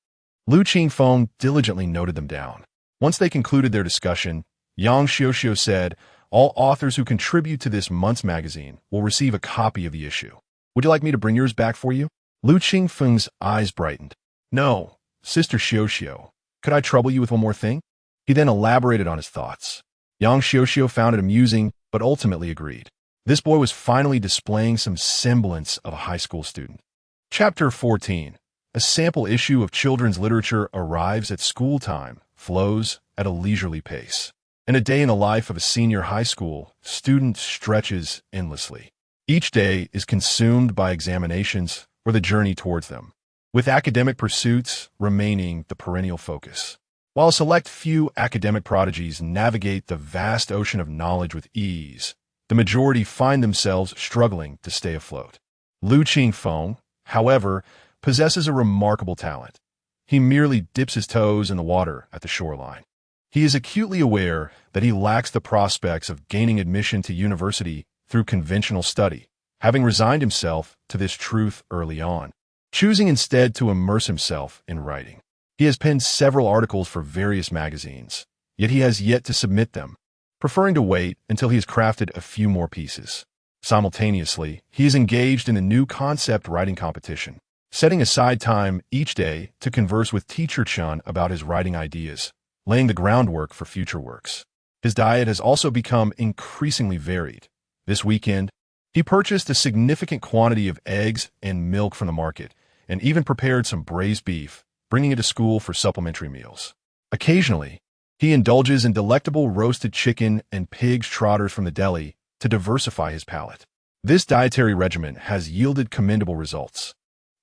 Lu Qingfeng diligently noted them down. Once they concluded their discussion, Yang Xiaoxiao said, all authors who contribute to this month's magazine will receive a copy of the issue. Would you like me to bring yours back for you? Lu Qingfeng's eyes brightened. No, Sister Xiaoxiao. Could I trouble you with one more thing? He then elaborated on his thoughts. Yang Xiaoxiao found it amusing, but ultimately agreed. This boy was finally displaying some semblance of a high school student. Chapter 14. A sample issue of children's literature arrives at school time, flows at a leisurely pace. And a day in the life of a senior high school student stretches endlessly. Each day is consumed by examinations or the journey towards them, with academic pursuits remaining the perennial focus. While a select few academic prodigies navigate the vast ocean of knowledge with ease, the majority find themselves struggling to stay afloat. Lu Qingfeng, however, possesses a remarkable talent. He merely dips his toes in the water at the shoreline. He is acutely aware that he lacks the prospects of gaining admission to university through conventional study, having resigned himself to this truth early on, choosing instead to immerse himself in writing. He has penned several articles for various magazines, yet he has yet to submit them, preferring to wait until he has crafted a few more pieces. Simultaneously, he is engaged in a new concept writing competition, setting aside time each day to converse with Teacher Chun about his writing ideas, laying the groundwork for future works. His diet has also become increasingly varied. This weekend, he purchased a significant quantity of eggs and milk from the market, and even prepared some braised beef, bringing it to school for supplementary meals. Occasionally, he indulges in delectable roasted chicken and pig's trotters from the deli to diversify his palate. This dietary regimen has yielded commendable results.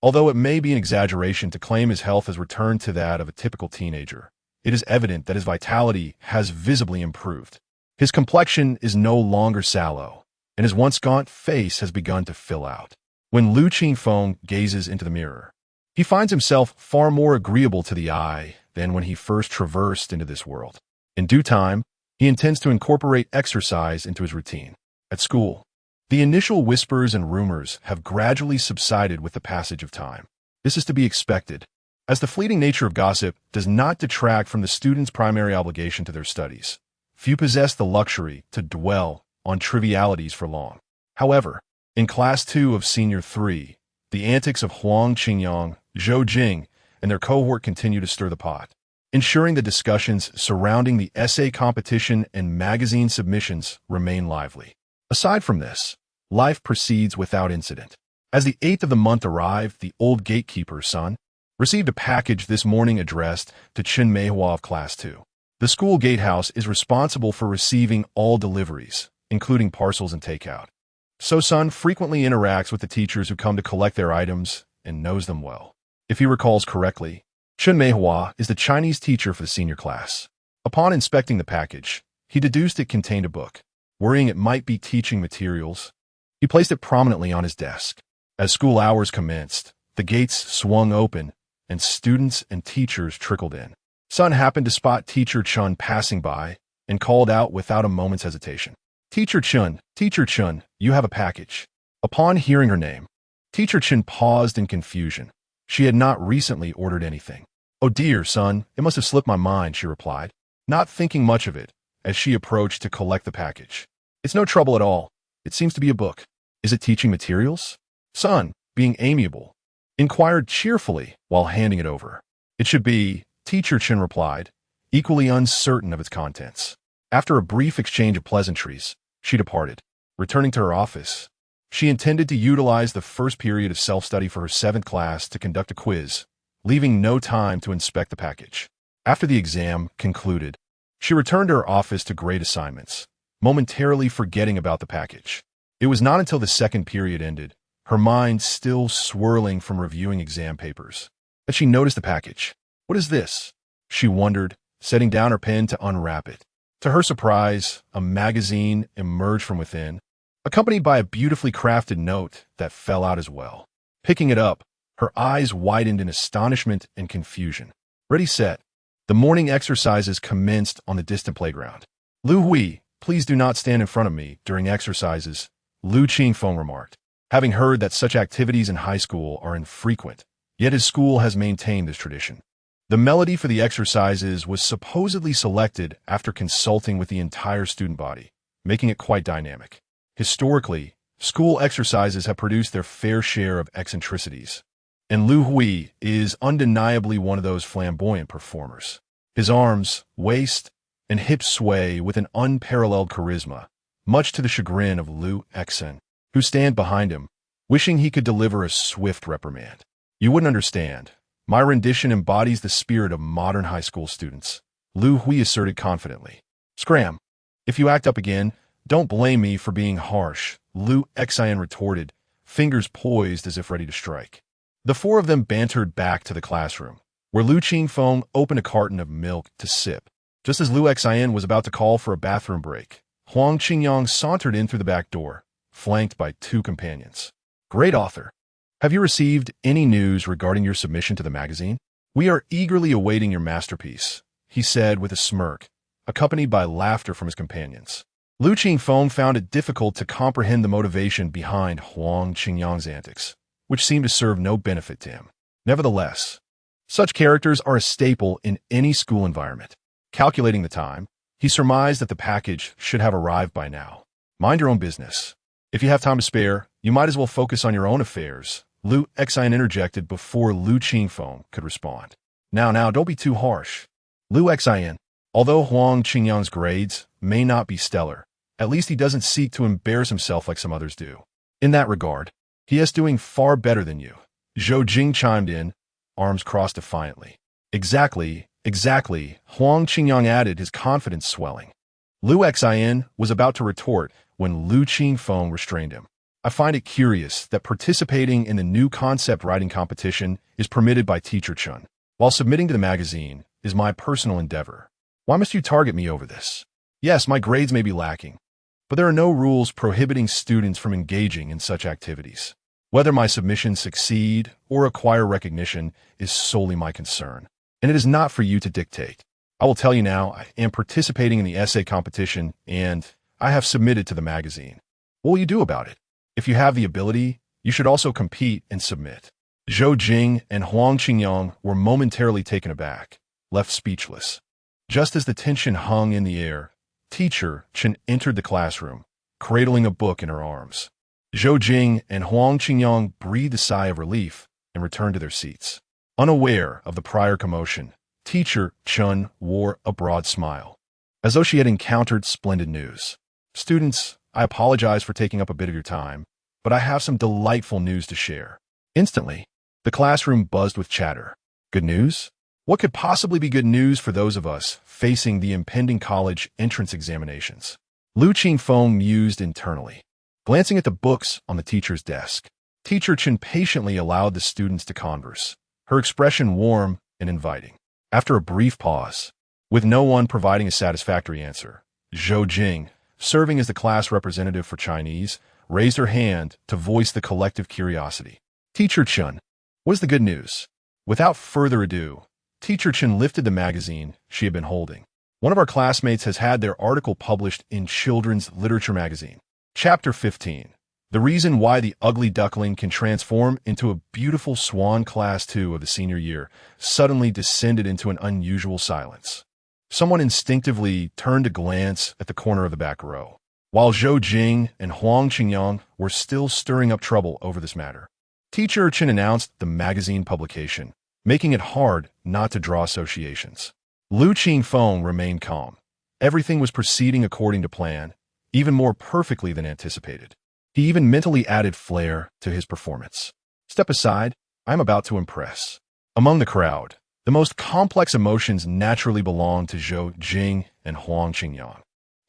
Although it may be an exaggeration to claim his health has returned to that of a typical teenager, it is evident that his vitality has visibly improved. His complexion is no longer sallow, and his once gaunt face has begun to fill out. When Lu Qingfeng gazes into the mirror, he finds himself far more agreeable to the eye than when he first traversed into this world. In due time, he intends to incorporate exercise into his routine. At school, the initial whispers and rumors have gradually subsided with the passage of time. This is to be expected, as the fleeting nature of gossip does not detract from the student's primary obligation to their studies. Few possess the luxury to dwell on trivialities for long. However, in Class 2 of Senior 3, the antics of Huang Qingyang, Zhou Jing, and their cohort continue to stir the pot, ensuring the discussions surrounding the essay competition and magazine submissions remain lively. Aside from this, life proceeds without incident. As the 8th of the month arrived, the old gatekeeper's son received a package this morning addressed to Chen Meihua of Class 2. The school gatehouse is responsible for receiving all deliveries, including parcels and takeout. So Sun frequently interacts with the teachers who come to collect their items and knows them well. If he recalls correctly, Chen Meihua is the Chinese teacher for the senior class. Upon inspecting the package, he deduced it contained a book. Worrying it might be teaching materials, he placed it prominently on his desk. As school hours commenced, the gates swung open and students and teachers trickled in. Sun happened to spot Teacher Chun passing by and called out without a moment's hesitation. Teacher Chun, you have a package. Upon hearing her name, Teacher Chun paused in confusion. She had not recently ordered anything. Oh dear, son, it must have slipped my mind, she replied, not thinking much of it as she approached to collect the package. It's no trouble at all. It seems to be a book. Is it teaching materials? Son, being amiable, inquired cheerfully while handing it over. It should be, Teacher Chen replied, equally uncertain of its contents. After a brief exchange of pleasantries, she departed. Returning to her office, she intended to utilize the first period of self-study for her 7th class to conduct a quiz, leaving no time to inspect the package. After the exam concluded, she returned to her office to grade assignments, momentarily forgetting about the package. It was not until the 2nd period ended, her mind still swirling from reviewing exam papers, that she noticed the package. What is this? She wondered, setting down her pen to unwrap it. To her surprise, a magazine emerged from within, accompanied by a beautifully crafted note that fell out as well. Picking it up, her eyes widened in astonishment and confusion. Ready, set. The morning exercises commenced on the distant playground. Lu Hui, please do not stand in front of me during exercises, Lu Qingfeng remarked. Having heard that such activities in high school are infrequent, yet his school has maintained this tradition. The melody for the exercises was supposedly selected after consulting with the entire student body, making it quite dynamic. Historically, school exercises have produced their fair share of eccentricities, and Lu Hui is undeniably one of those flamboyant performers. His arms, waist, and hips sway with an unparalleled charisma, much to the chagrin of Lu Qingfeng, who stand behind him, wishing he could deliver a swift reprimand. You wouldn't understand. My rendition embodies the spirit of modern high school students, Lu Hui asserted confidently. Scram. If you act up again, don't blame me for being harsh, Lu Qingfeng retorted, fingers poised as if ready to strike. The 4 of them bantered back to the classroom, where Lu Qingfeng opened a carton of milk to sip. Just as Lu Qingfeng was about to call for a bathroom break, Huang Qingyang sauntered in through the back door, flanked by 2 companions. Great author. Have you received any news regarding your submission to the magazine? We are eagerly awaiting your masterpiece, he said with a smirk, accompanied by laughter from his companions. Lu Qingfeng found it difficult to comprehend the motivation behind Huang Qingyang's antics, which seemed to serve no benefit to him. Nevertheless, such characters are a staple in any school environment. Calculating the time, he surmised that the package should have arrived by now. Mind your own business. If you have time to spare, you might as well focus on your own affairs, Lu Qingfeng interjected before Lu Qingfeng could respond. Now, don't be too harsh. Lu Qingfeng, although Huang Qingyang's grades may not be stellar, at least he doesn't seek to embarrass himself like some others do. In that regard, he is doing far better than you. Zhou Jing chimed in, arms crossed defiantly. Exactly, Huang Qingyang added, his confidence swelling. Lu Qingfeng was about to retort when Lu Qingfeng restrained him. I find it curious that participating in the new concept writing competition is permitted by Teacher Chen, while submitting to the magazine is my personal endeavor. Why must you target me over this? Yes, my grades may be lacking, but there are no rules prohibiting students from engaging in such activities. Whether my submissions succeed or acquire recognition is solely my concern, and it is not for you to dictate. I will tell you now, I am participating in the essay competition, and I have submitted to the magazine. What will you do about it? If you have the ability, you should also compete and submit. Zhou Jing and Huang Qingyang were momentarily taken aback, left speechless. Just as the tension hung in the air, Teacher Chen entered the classroom, cradling a book in her arms. Zhou Jing and Huang Qingyang breathed a sigh of relief and returned to their seats. Unaware of the prior commotion, Teacher Chen wore a broad smile, as though she had encountered splendid news. Students, I apologize for taking up a bit of your time, but I have some delightful news to share. Instantly, the classroom buzzed with chatter. Good news? What could possibly be good news for those of us facing the impending college entrance examinations? Lu Qingfeng mused internally, glancing at the books on the teacher's desk. Teacher Chen patiently allowed the students to converse, her expression warm and inviting. After a brief pause, with no one providing a satisfactory answer, Zhou Jing, serving as the class representative for Chinese, raised her hand to voice the collective curiosity. Teacher Chen, what is the good news? Without further ado, Teacher Chen lifted the magazine she had been holding. One of our classmates has had their article published in Children's Literature magazine. Chapter 15. The reason why the ugly duckling can transform into a beautiful swan. Class 2 of the senior year suddenly descended into an unusual silence. Someone instinctively turned to glance at the corner of the back row. while Zhou Jing and Huang Qingyang were still stirring up trouble over this matter. Teacher Chen announced the magazine publication, making it hard not to draw associations. Lu Qingfeng remained calm. Everything was proceeding according to plan, even more perfectly than anticipated. He even mentally added flair to his performance. Step aside, I am about to impress. Among the crowd, the most complex emotions naturally belonged to Zhou Jing and Huang Qingyang.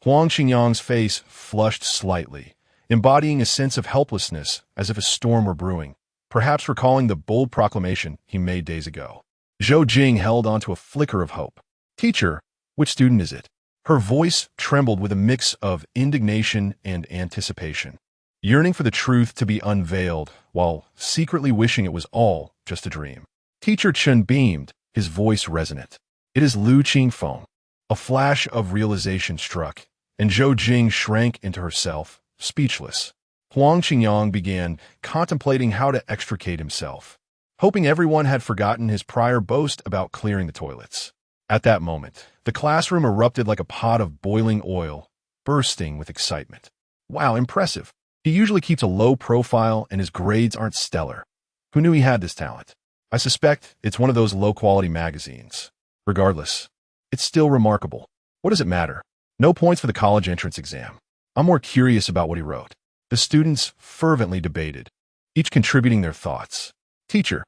Huang Qingyang's face flushed slightly, embodying a sense of helplessness as if a storm were brewing, perhaps recalling the bold proclamation he made days ago. Zhou Jing held onto a flicker of hope. Teacher, which student is it? Her voice trembled with a mix of indignation and anticipation, yearning for the truth to be unveiled while secretly wishing it was all just a dream. Teacher Chen beamed, his voice resonant. It is Lu Qingfeng. A flash of realization struck, and Zhou Jing shrank into herself, speechless. Huang Qingyang began contemplating how to extricate himself, hoping everyone had forgotten his prior boast about clearing the toilets. At that moment, the classroom erupted like a pot of boiling oil, bursting with excitement. Wow, impressive. He usually keeps a low profile and his grades aren't stellar. Who knew he had this talent? I suspect it's one of those low-quality magazines. Regardless, it's still remarkable. What does it matter? No points for the college entrance exam. I'm more curious about what he wrote. The students fervently debated, each contributing their thoughts. Teacher,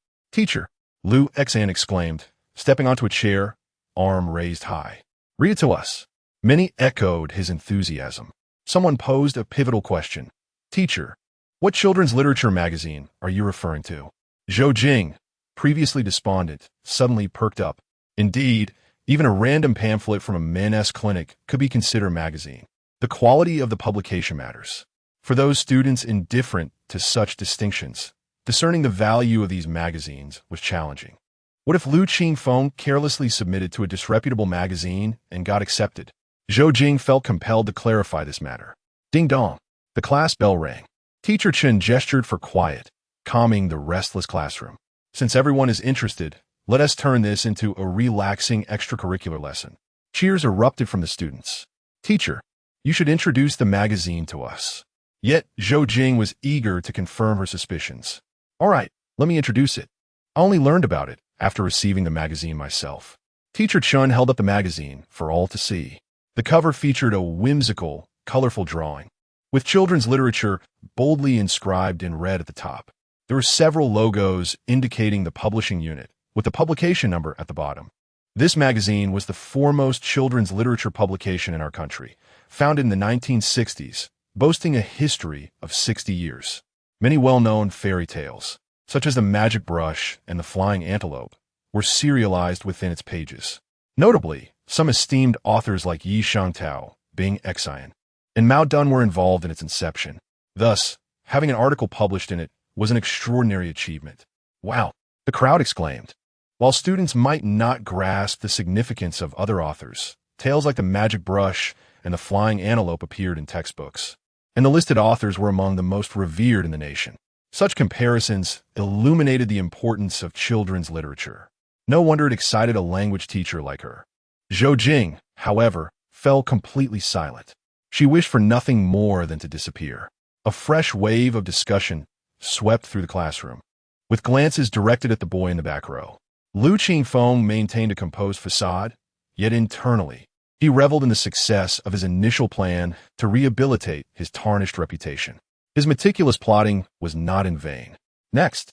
Lu Xan exclaimed, stepping onto a chair, arm raised high. Read it to us. Many echoed his enthusiasm. Someone posed a pivotal question. Teacher, what children's literature magazine are you referring to? Zhou Jing, previously despondent, suddenly perked up. Indeed, even a random pamphlet from a men's clinic could be considered a magazine. The quality of the publication matters. For those students indifferent to such distinctions, discerning the value of these magazines was challenging. What if Lu Qingfeng carelessly submitted to a disreputable magazine and got accepted? Zhou Jing felt compelled to clarify this matter. Ding dong. The class bell rang. Teacher Chen gestured for quiet, calming the restless classroom. Since everyone is interested, let us turn this into a relaxing extracurricular lesson. Cheers erupted from the students. Teacher, you should introduce the magazine to us. Yet, Zhou Jing was eager to confirm her suspicions. All right, let me introduce it. I only learned about it after receiving the magazine myself. Teacher Chen held up the magazine for all to see. The cover featured a whimsical, colorful drawing, with children's literature boldly inscribed in red at the top. There were several logos indicating the publishing unit, with the publication number at the bottom. This magazine was the foremost children's literature publication in our country, founded in the 1960s, boasting a history of 60 years. Many well-known fairy tales, such as The Magic Brush and The Flying Antelope, were serialized within its pages. Notably, some esteemed authors like Yi Shangtao, Bing Xian, and Mao Dun were involved in its inception. Thus, having an article published in it was an extraordinary achievement. Wow, the crowd exclaimed. While students might not grasp the significance of other authors, tales like The Magic Brush and The Flying Antelope appeared in textbooks, and the listed authors were among the most revered in the nation. Such comparisons illuminated the importance of children's literature. No wonder it excited a language teacher like her. Zhou Jing, however, fell completely silent. She wished for nothing more than to disappear. A fresh wave of discussion swept through the classroom, with glances directed at the boy in the back row. Lu Qingfeng maintained a composed facade, yet internally, he reveled in the success of his initial plan to rehabilitate his tarnished reputation. His meticulous plotting was not in vain. Next,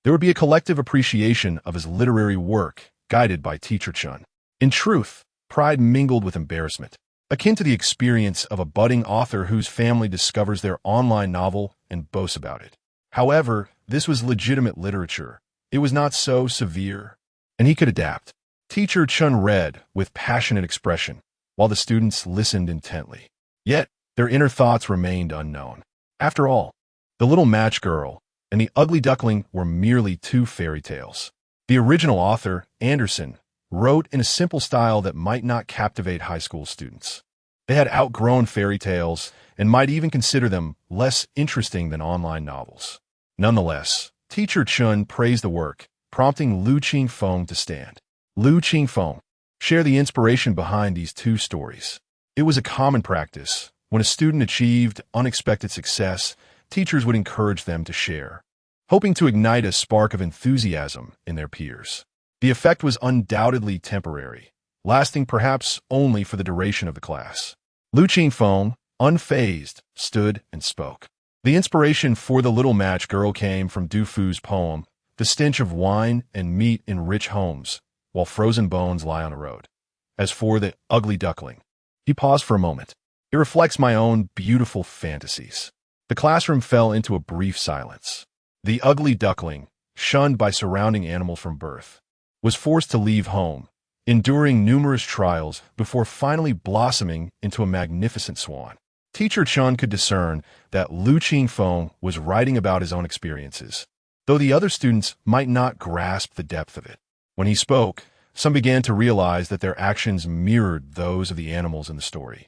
there would be a collective appreciation of his literary work, guided by Teacher Chen. In truth, pride mingled with embarrassment, akin to the experience of a budding author whose family discovers their online novel and boasts about it. However, this was legitimate literature. It was not so severe, and he could adapt. Teacher Chen read with passionate expression, while the students listened intently. Yet, their inner thoughts remained unknown. After all, the little match girl and the ugly duckling were merely two fairy tales. The original author, Anderson, wrote in a simple style that might not captivate high school students. They had outgrown fairy tales and might even consider them less interesting than online novels. Nonetheless, Teacher Chen praised the work, prompting Lu Qingfeng to stand. Lu Qingfeng, share the inspiration behind these two stories. It was a common practice, When a student achieved unexpected success, teachers would encourage them to share, hoping to ignite a spark of enthusiasm in their peers. The effect was undoubtedly temporary, lasting perhaps only for the duration of the class. Lu Qingfeng, unfazed, stood and spoke. The inspiration for the little match girl came from Du Fu's poem, "The stench of wine and meat in rich homes, while frozen bones lie on a road." As for the ugly duckling, he paused for a moment. It reflects my own beautiful fantasies. The classroom fell into a brief silence. The ugly duckling, shunned by surrounding animals from birth, was forced to leave home, enduring numerous trials before finally blossoming into a magnificent swan. Teacher Chun could discern that Lu Qingfeng was writing about his own experiences, though the other students might not grasp the depth of it. When he spoke, some began to realize that their actions mirrored those of the animals in the story,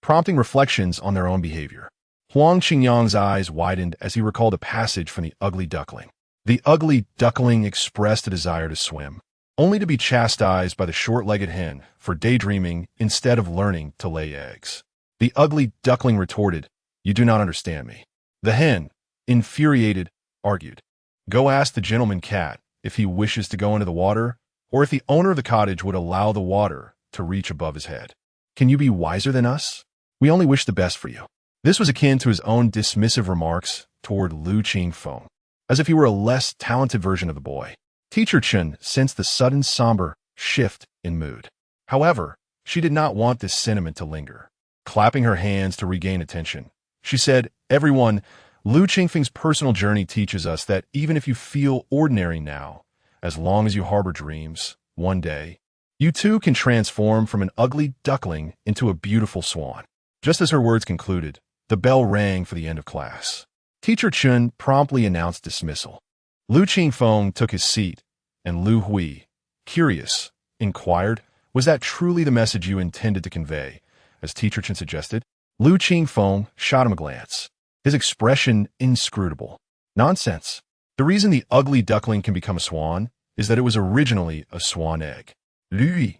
prompting reflections on their own behavior. Huang Qingyang's eyes widened as he recalled a passage from the ugly duckling. The ugly duckling expressed a desire to swim, only to be chastised by the short-legged hen for daydreaming instead of learning to lay eggs. The ugly duckling retorted, "You do not understand me." The hen, infuriated, argued, "Go ask the gentleman cat if he wishes to go into the water, or if the owner of the cottage would allow the water to reach above his head. Can you be wiser than us? We only wish the best for you." This was akin to his own dismissive remarks toward Lu Qingfeng, as if he were a less talented version of the boy. Teacher Chen sensed the sudden somber shift in mood. However, she did not want this sentiment to linger. Clapping her hands to regain attention, she said, "Everyone, Lu Qingfeng's personal journey teaches us that even if you feel ordinary now, as long as you harbor dreams, one day, you too can transform from an ugly duckling into a beautiful swan." Just as her words concluded, the bell rang for the end of class. Teacher Chun promptly announced dismissal. Lu Qingfeng took his seat, and Lu Hui, curious, inquired, "Was that truly the message you intended to convey?" As Teacher Chun suggested, Lu Qingfeng shot him a glance, his expression inscrutable. "Nonsense. The reason the ugly duckling can become a swan is that it was originally a swan egg." Lu.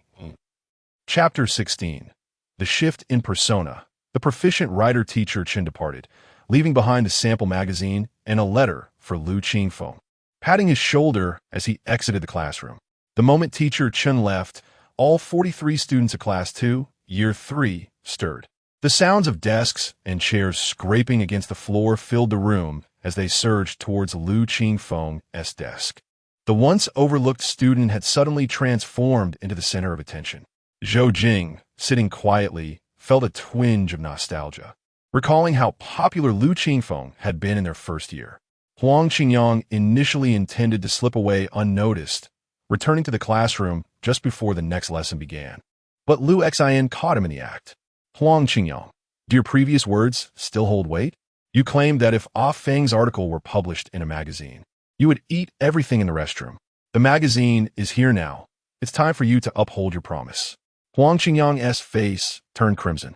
Chapter 16. The Shift in Persona. The proficient writer Teacher Chen departed, leaving behind the sample magazine and a letter for Lu Qingfeng, patting his shoulder as he exited the classroom. The moment Teacher Chen left, all 43 students of Class 2, Year 3, stirred. The sounds of desks and chairs scraping against the floor filled the room as they surged towards Lu Qingfeng's desk. The once overlooked student had suddenly transformed into the center of attention. Zhou Jing, sitting quietly, felt a twinge of nostalgia, recalling how popular Lu Qingfeng had been in their first year. Huang Qingyang initially intended to slip away unnoticed, returning to the classroom just before the next lesson began. But Lu Xin caught him in the act. "Huang Qingyang, do your previous words still hold weight? You claimed that if Ah Feng's article were published in a magazine, you would eat everything in the restroom. The magazine is here now. It's time for you to uphold your promise." Huang Qingyang's face turned crimson,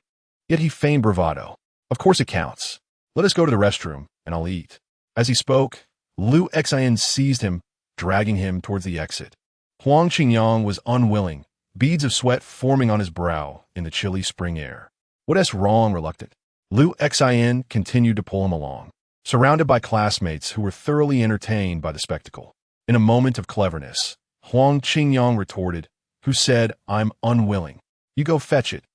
yet he feigned bravado. "Of course it counts. Let us go to the restroom, and I'll eat." As he spoke, Lu Xin seized him, dragging him towards the exit. Huang Qingyang was unwilling, beads of sweat forming on his brow in the chilly spring air. "What's wrong, reluctant?" Lu Xin continued to pull him along, surrounded by classmates who were thoroughly entertained by the spectacle. In a moment of cleverness, Huang Qingyang retorted, "Who said I'm unwilling? You go fetch it,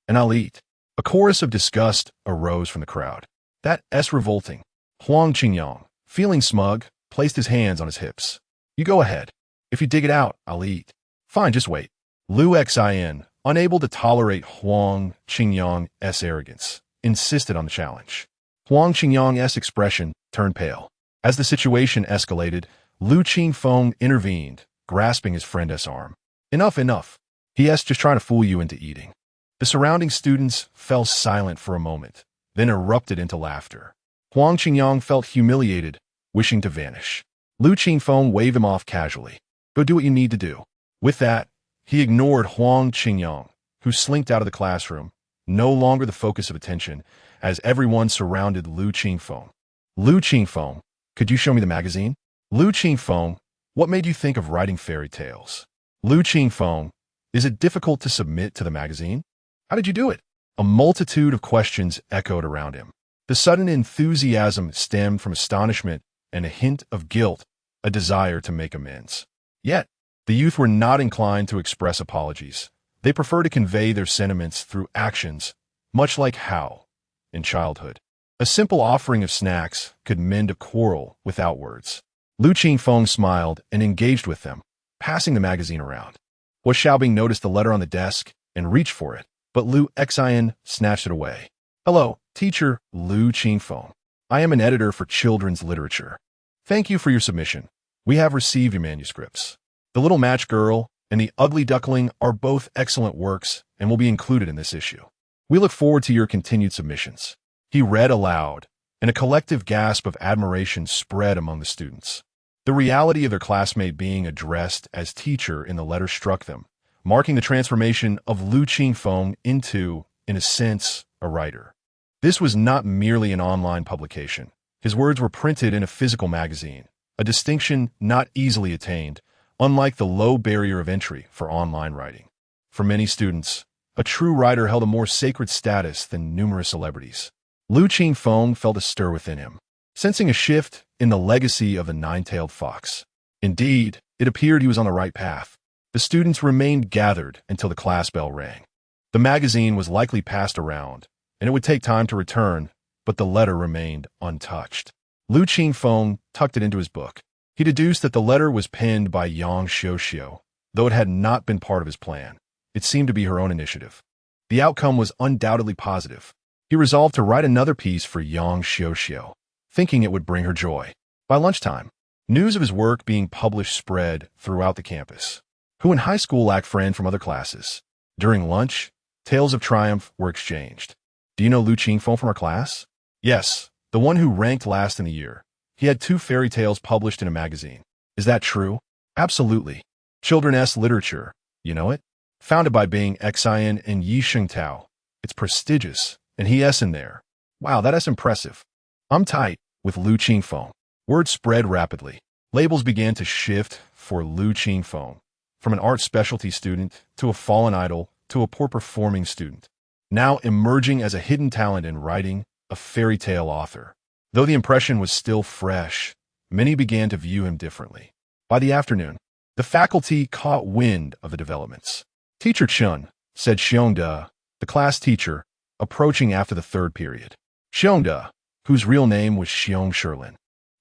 and I'll eat." A chorus of disgust arose from the crowd. "That's revolting." Huang Qingyang, feeling smug, placed his hands on his hips. "You go ahead. If you dig it out, I'll eat." "Fine, just wait." Lu Xin, unable to tolerate Huang Qingyang's arrogance, insisted on the challenge. Huang Qingyang's expression turned pale. As the situation escalated, Lu Qingfeng intervened, grasping his friend's arm. Enough. He's just trying to fool you into eating." The surrounding students fell silent for a moment, then erupted into laughter. Huang Qingyang felt humiliated, wishing to vanish. Lu Qingfeng waved him off casually. "Go do what you need to do." With that, he ignored Huang Qingyang, who slinked out of the classroom, no longer the focus of attention, as everyone surrounded Lu Qingfeng. "Lu Qingfeng, could you show me the magazine?" "Lu Qingfeng, what made you think of writing fairy tales?" "Lu Qingfeng, is it difficult to submit to the magazine? How did you do it?" A multitude of questions echoed around him. The sudden enthusiasm stemmed from astonishment and a hint of guilt, a desire to make amends. Yet, the youth were not inclined to express apologies. They preferred to convey their sentiments through actions, much like how, in childhood, a simple offering of snacks could mend a quarrel without words. Lu Qingfeng smiled and engaged with them, passing the magazine around. Hua Xiaobing noticed the letter on the desk and reached for it, but Lu Xian snatched it away. "Hello, teacher Lu Qingfeng. I am an editor for children's literature. Thank you for your submission. We have received your manuscripts. The Little Match Girl and The Ugly Duckling are both excellent works and will be included in this issue. We look forward to your continued submissions." He read aloud, and a collective gasp of admiration spread among the students. The reality of their classmate being addressed as teacher in the letter struck them, marking the transformation of Lu Qingfeng into, in a sense, a writer. This was not merely an online publication. His words were printed in a physical magazine, a distinction not easily attained, unlike the low barrier of entry for online writing. For many students, a true writer held a more sacred status than numerous celebrities. Lu Qingfeng felt a stir within him, sensing a shift in the legacy of the nine-tailed fox. Indeed, it appeared he was on the right path. The students remained gathered until the class bell rang. The magazine was likely passed around, and it would take time to return, but the letter remained untouched. Lu Qingfeng tucked it into his book. He deduced that the letter was penned by Yang Xiuxiu, though it had not been part of his plan. It seemed to be her own initiative. The outcome was undoubtedly positive. He resolved to write another piece for Yang Xiuxiu, thinking it would bring her joy. By lunchtime, news of his work being published spread throughout the campus. Who in high school lacked friends from other classes? During lunch, tales of triumph were exchanged. "Do you know Lu Qingfeng from our class?" "Yes, the one who ranked last in the year. He had 2 fairy tales published in a magazine." "Is that true?" "Absolutely. Children's literature. You know it? Founded by Bing Xian and Yi Shengtao. It's prestigious, and he S in there. Wow, that's impressive. I'm tight with Lu Qingfeng." Word spread rapidly. Labels began to shift for Lu Qingfeng, from an art specialty student to a fallen idol to a poor performing student, now emerging as a hidden talent in writing, a fairy tale author. Though the impression was still fresh, many began to view him differently. By the afternoon, the faculty caught wind of the developments. "Teacher Chun," said Xiongde, the class teacher, approaching after the third period. Xiongde, whose real name was Xiong Sherlin,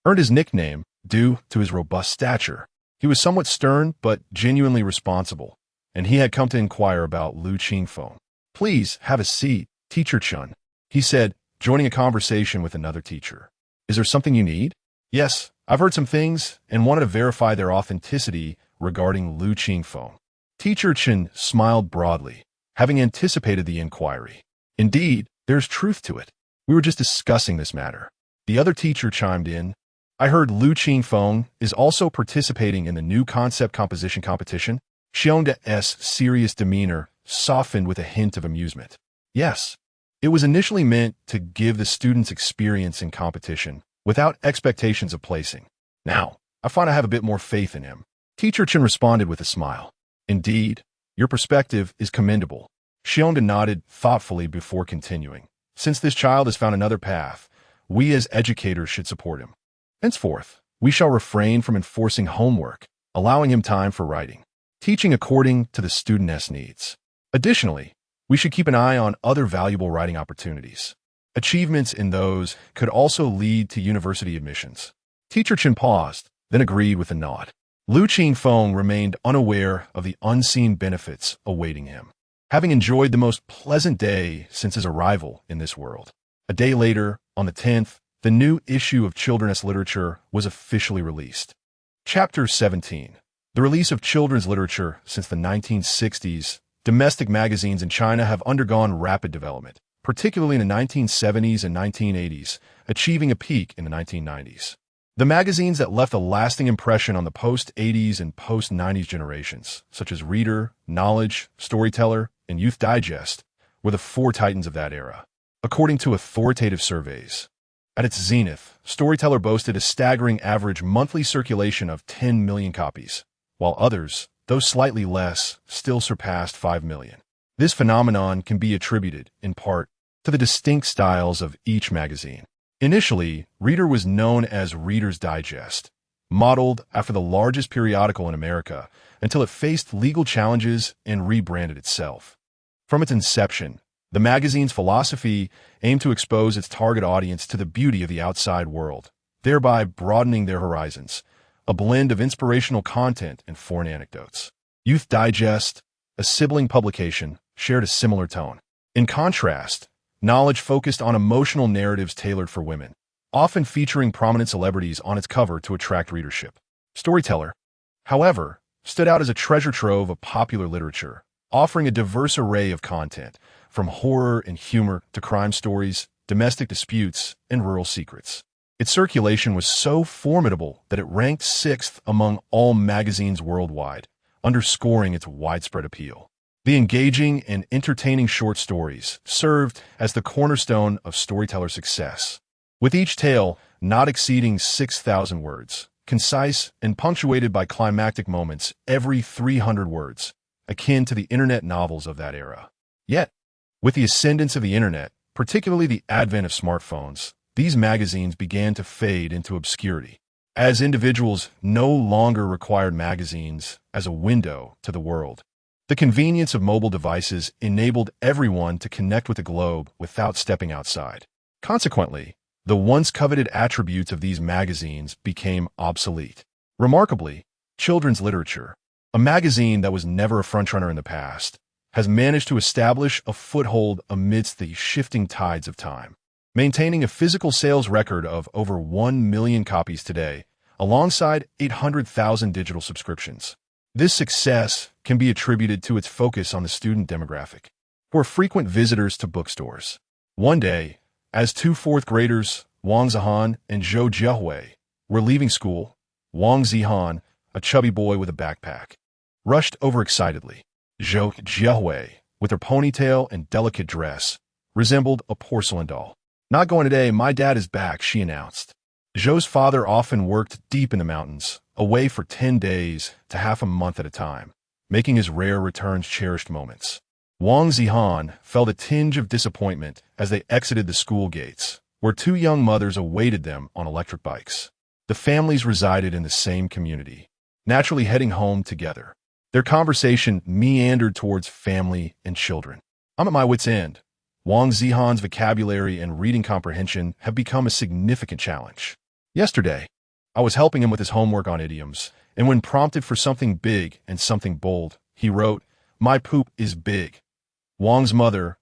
earned his nickname due to his robust stature. He was somewhat stern but genuinely responsible, and he had come to inquire about Lu Qingfeng. "Please have a seat, Teacher Chun," he said, joining a conversation with another teacher. "Is there something you need?" "Yes, I've heard some things and wanted to verify their authenticity regarding Lu Qingfeng." Teacher Chen smiled broadly, having anticipated the inquiry. "Indeed, there's truth to it. We were just discussing this matter." The other teacher chimed in. "I heard Lu Qingfeng is also participating in the new concept composition competition." Xiongde's serious demeanor softened with a hint of amusement. "Yes. It was initially meant to give the students experience in competition, without expectations of placing. Now, I find I have a bit more faith in him." Teacher Chen responded with a smile. "Indeed, your perspective is commendable." Xiongde nodded thoughtfully before continuing. "Since this child has found another path, we as educators should support him. Henceforth, we shall refrain from enforcing homework, allowing him time for writing, teaching according to the student's needs. Additionally, we should keep an eye on other valuable writing opportunities. Achievements in those could also lead to university admissions." Teacher Chen paused, then agreed with a nod. Lu Qingfeng remained unaware of the unseen benefits awaiting him, having enjoyed the most pleasant day since his arrival in this world. A day later, on the 10th, the new issue of children's literature was officially released. Chapter 17. The release of children's literature since the 1960s. Domestic magazines in China have undergone rapid development, particularly in the 1970s and 1980s, achieving a peak in the 1990s. The magazines that left a lasting impression on the post-80s and post-90s generations, such as Reader, Knowledge, Storyteller, and Youth Digest, were the 4 titans of that era, according to authoritative surveys. At its zenith, Storyteller boasted a staggering average monthly circulation of 10 million copies, while others, though slightly less, still surpassed 5 million. This phenomenon can be attributed, in part, to the distinct styles of each magazine. Initially, Reader was known as Reader's Digest, modeled after the largest periodical in America, until it faced legal challenges and rebranded itself. From its inception, the magazine's philosophy aimed to expose its target audience to the beauty of the outside world, thereby broadening their horizons, a blend of inspirational content and foreign anecdotes. Youth Digest, a sibling publication, shared a similar tone. In contrast, Knowledge focused on emotional narratives tailored for women, often featuring prominent celebrities on its cover to attract readership. Storyteller, however, stood out as a treasure trove of popular literature, offering a diverse array of content, from horror and humor to crime stories, domestic disputes, and rural secrets. Its circulation was so formidable that it ranked 6th among all magazines worldwide, underscoring its widespread appeal. The engaging and entertaining short stories served as the cornerstone of Storyteller's success, with each tale not exceeding 6,000 words, concise and punctuated by climactic moments every 300 words, akin to the internet novels of that era. Yet, with the ascendance of the internet, particularly the advent of smartphones, these magazines began to fade into obscurity, as individuals no longer required magazines as a window to the world. The convenience of mobile devices enabled everyone to connect with the globe without stepping outside. Consequently, the once coveted attributes of these magazines became obsolete. Remarkably, children's literature, a magazine that was never a frontrunner in the past, has managed to establish a foothold amidst the shifting tides of time, maintaining a physical sales record of over 1 million copies today, alongside 800,000 digital subscriptions. This success can be attributed to its focus on the student demographic, who are frequent visitors to bookstores. One day, as two fourth graders, Wang Zihan and Zhou Jiahui, were leaving school, Wang Zihan, a chubby boy with a backpack, rushed over excitedly. Zhou Jiahui, with her ponytail and delicate dress, resembled a porcelain doll. "Not going today, my dad is back," she announced. Zhou's father often worked deep in the mountains, away for 10 days to half a month at a time, making his rare returns cherished moments. Wang Zihan felt a tinge of disappointment as they exited the school gates, where two young mothers awaited them on electric bikes. The families resided in the same community, naturally heading home together. Their conversation meandered towards family and children. "I'm at my wit's end. Wang Zihan's vocabulary and reading comprehension have become a significant challenge. Yesterday, I was helping him with his homework on idioms, and when prompted for something big and something bold, he wrote, 'My poop is big.'" Wang's mother,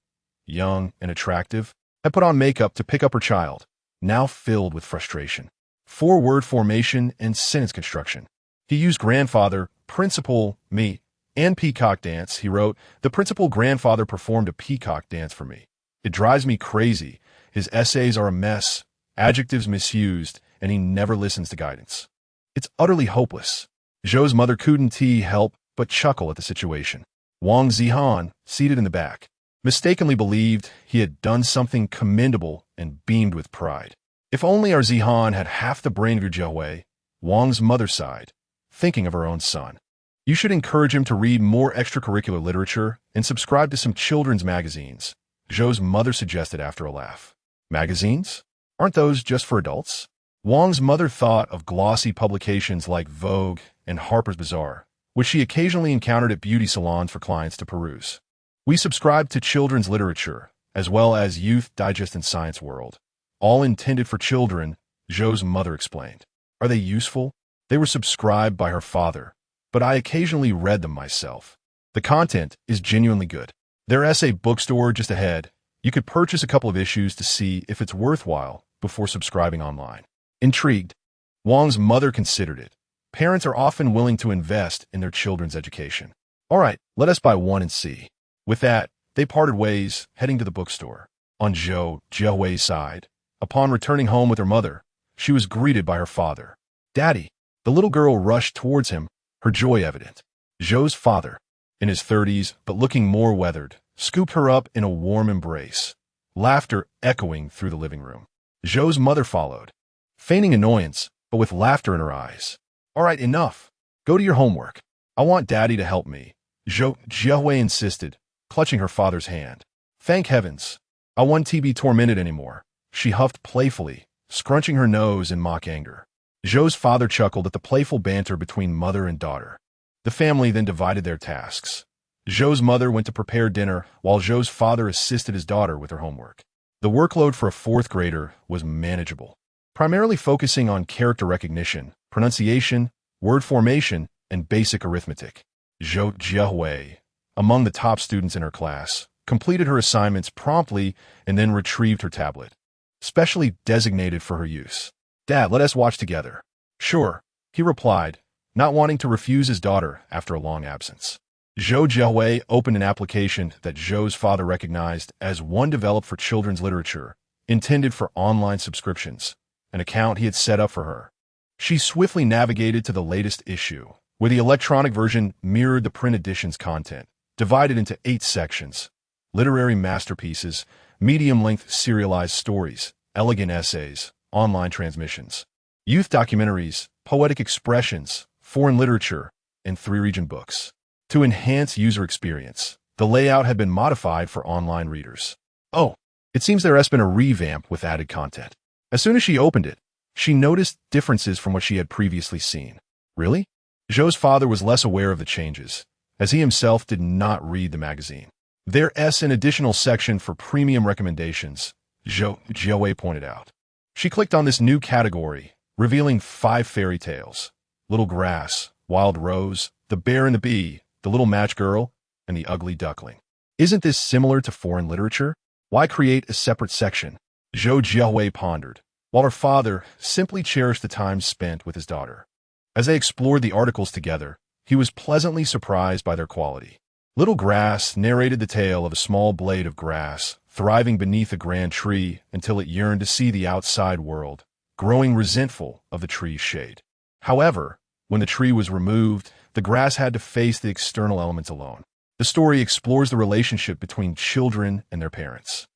young and attractive, had put on makeup to pick up her child, now filled with frustration. 4-word formation and sentence construction. He used grandfather, principal, me, and peacock dance. He wrote, "The principal grandfather performed a peacock dance for me. It drives me crazy. His essays are a mess, adjectives misused, and he never listens to guidance. It's utterly hopeless." Zhou's mother couldn't help but chuckle at the situation. Wang Zihan, seated in the back, mistakenly believed he had done something commendable and beamed with pride. "If only our Zihan had half the brain of your Jiahui," Wang's mother sighed, thinking of her own son. "You should encourage him to read more extracurricular literature and subscribe to some children's magazines," Zhou's mother suggested after a laugh. "Magazines? Aren't those just for adults?" Wang's mother thought of glossy publications like Vogue and Harper's Bazaar, which she occasionally encountered at beauty salons for clients to peruse. "We subscribe to children's literature, as well as Youth Digest and Science World, all intended for children," Zhou's mother explained. "Are they useful?" "They were subscribed by her father, but I occasionally read them myself. The content is genuinely good. Their essay bookstore just ahead. You could purchase a couple of issues to see if it's worthwhile before subscribing online." Intrigued, Wang's mother considered it. Parents are often willing to invest in their children's education. "All right, let us buy one and see." With that, they parted ways, heading to the bookstore. On Zhou Jiahui's side, upon returning home with her mother, she was greeted by her father. "Daddy." The little girl rushed towards him, her joy evident. Zhou's father, in his 30s but looking more weathered, scooped her up in a warm embrace, laughter echoing through the living room. Zhou's mother followed, feigning annoyance, but with laughter in her eyes. "All right, enough. Go to your homework. I want Daddy to help me," Zhou Jiahui insisted, clutching her father's hand. Thank heavens. I won't be tormented anymore, she huffed playfully, scrunching her nose in mock anger. Zhou's father chuckled at the playful banter between mother and daughter. The family then divided their tasks. Zhou's mother went to prepare dinner, while Zhou's father assisted his daughter with her homework. The workload for a fourth grader was manageable, primarily focusing on character recognition, pronunciation, word formation, and basic arithmetic. Zhou Jiahui, among the top students in her class, completed her assignments promptly and then retrieved her tablet, specially designated for her use. Dad, let us watch together. Sure, he replied, not wanting to refuse his daughter after a long absence. Zhou Jiahui opened an application that Zhou's father recognized as one developed for children's literature, intended for online subscriptions, an account he had set up for her. She swiftly navigated to the latest issue, where the electronic version mirrored the print edition's content, divided into 8 sections: literary masterpieces, medium-length serialized stories, elegant essays, online transmissions, youth documentaries, poetic expressions, foreign literature, and 3-region books. To enhance user experience, the layout had been modified for online readers. Oh, it seems there has been a revamp with added content. As soon as she opened it, she noticed differences from what she had previously seen. Really? Zhou's father was less aware of the changes, as he himself did not read the magazine. There's an additional section for premium recommendations, Zhou Jiahui pointed out. She clicked on this new category, revealing 5 fairy tales: Little Grass, Wild Rose, The Bear and the Bee, The Little Match Girl, and The Ugly Duckling. Isn't this similar to foreign literature? Why create a separate section? Zhou Jiahui pondered, while her father simply cherished the time spent with his daughter. As they explored the articles together, he was pleasantly surprised by their quality. Little Grass narrated the tale of a small blade of grass thriving beneath a grand tree until it yearned to see the outside world, growing resentful of the tree's shade. However, when the tree was removed, the grass had to face the external elements alone. The story explores the relationship between children and their parents.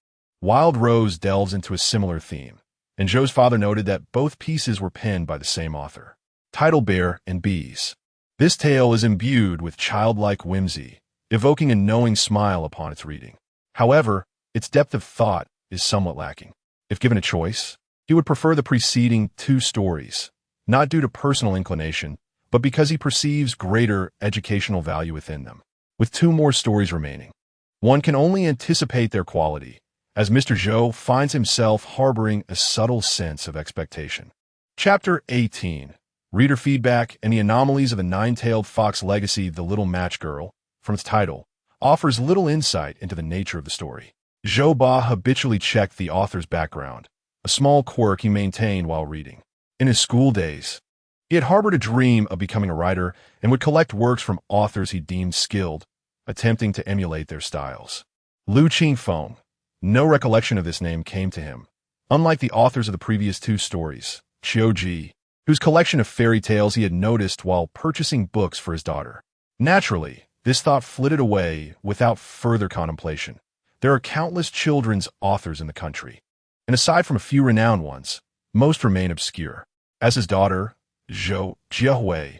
Wild Rose delves into a similar theme, and Zhou's father noted that both pieces were penned by the same author. Title: Bear and Bees. This tale is imbued with childlike whimsy, evoking a knowing smile upon its reading. However, its depth of thought is somewhat lacking. If given a choice, he would prefer the preceding 2 stories, not due to personal inclination, but because he perceives greater educational value within them. With 2 more stories remaining, one can only anticipate their quality, as Mr. Zhou finds himself harboring a subtle sense of expectation. Chapter 18. Reader Feedback and the Anomalies of the Nine-Tailed Fox Legacy. The Little Match Girl, from its title, offers little insight into the nature of the story. Zhou Ba habitually checked the author's background, a small quirk he maintained while reading. In his school days, he had harbored a dream of becoming a writer and would collect works from authors he deemed skilled, attempting to emulate their styles. Lu Qingfeng. No recollection of this name came to him, unlike the authors of the previous 2 stories, Qiuji, whose collection of fairy tales he had noticed while purchasing books for his daughter. Naturally, this thought flitted away without further contemplation. There are countless children's authors in the country, and aside from a few renowned ones, most remain obscure. As his daughter, Zhou Jiahui,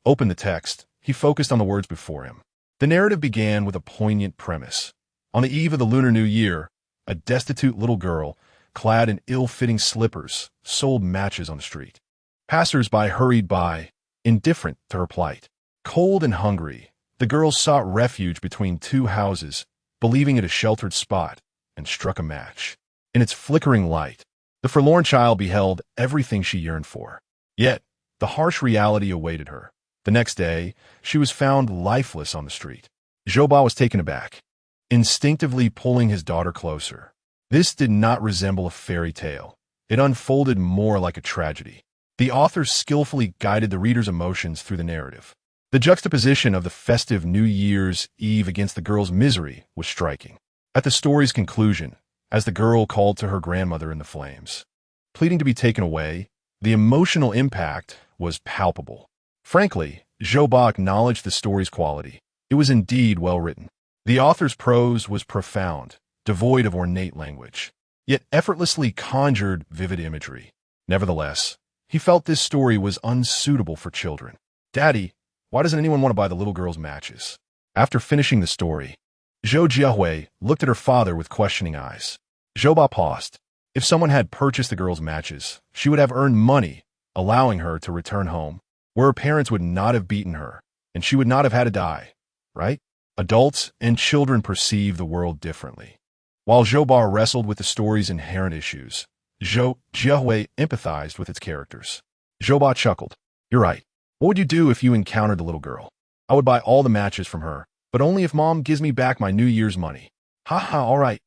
opened the text, he focused on the words before him. The narrative began with a poignant premise. On the eve of the Lunar New Year, a destitute little girl, clad in ill-fitting slippers, sold matches on the street. Passers-by hurried by, indifferent to her plight. Cold and hungry, the girl sought refuge between 2 houses, believing it a sheltered spot, and struck a match. In its flickering light, the forlorn child beheld everything she yearned for. Yet, the harsh reality awaited her. The next day, she was found lifeless on the street. Zhou Ba was taken aback, instinctively pulling his daughter closer. This did not resemble a fairy tale. It unfolded more like a tragedy. The author skillfully guided the reader's emotions through the narrative. The juxtaposition of the festive New Year's Eve against the girl's misery was striking. At the story's conclusion, as the girl called to her grandmother in the flames, pleading to be taken away, the emotional impact was palpable. Frankly, Zhou Ba acknowledged the story's quality. It was indeed well written. The author's prose was profound, devoid of ornate language, yet effortlessly conjured vivid imagery. Nevertheless, he felt this story was unsuitable for children. Daddy, why doesn't anyone want to buy the little girl's matches? After finishing the story, Zhou Jiahui looked at her father with questioning eyes. Zhou Ba paused. If someone had purchased the girl's matches, she would have earned money, allowing her to return home, where her parents would not have beaten her, and she would not have had to die, right? Adults and children perceive the world differently. While Zhou Ba wrestled with the story's inherent issues, Zhou Jiahui empathized with its characters. Zhou Ba chuckled. You're right. What would you do if you encountered the little girl? I would buy all the matches from her, but only if Mom gives me back my New Year's money. Ha, all right.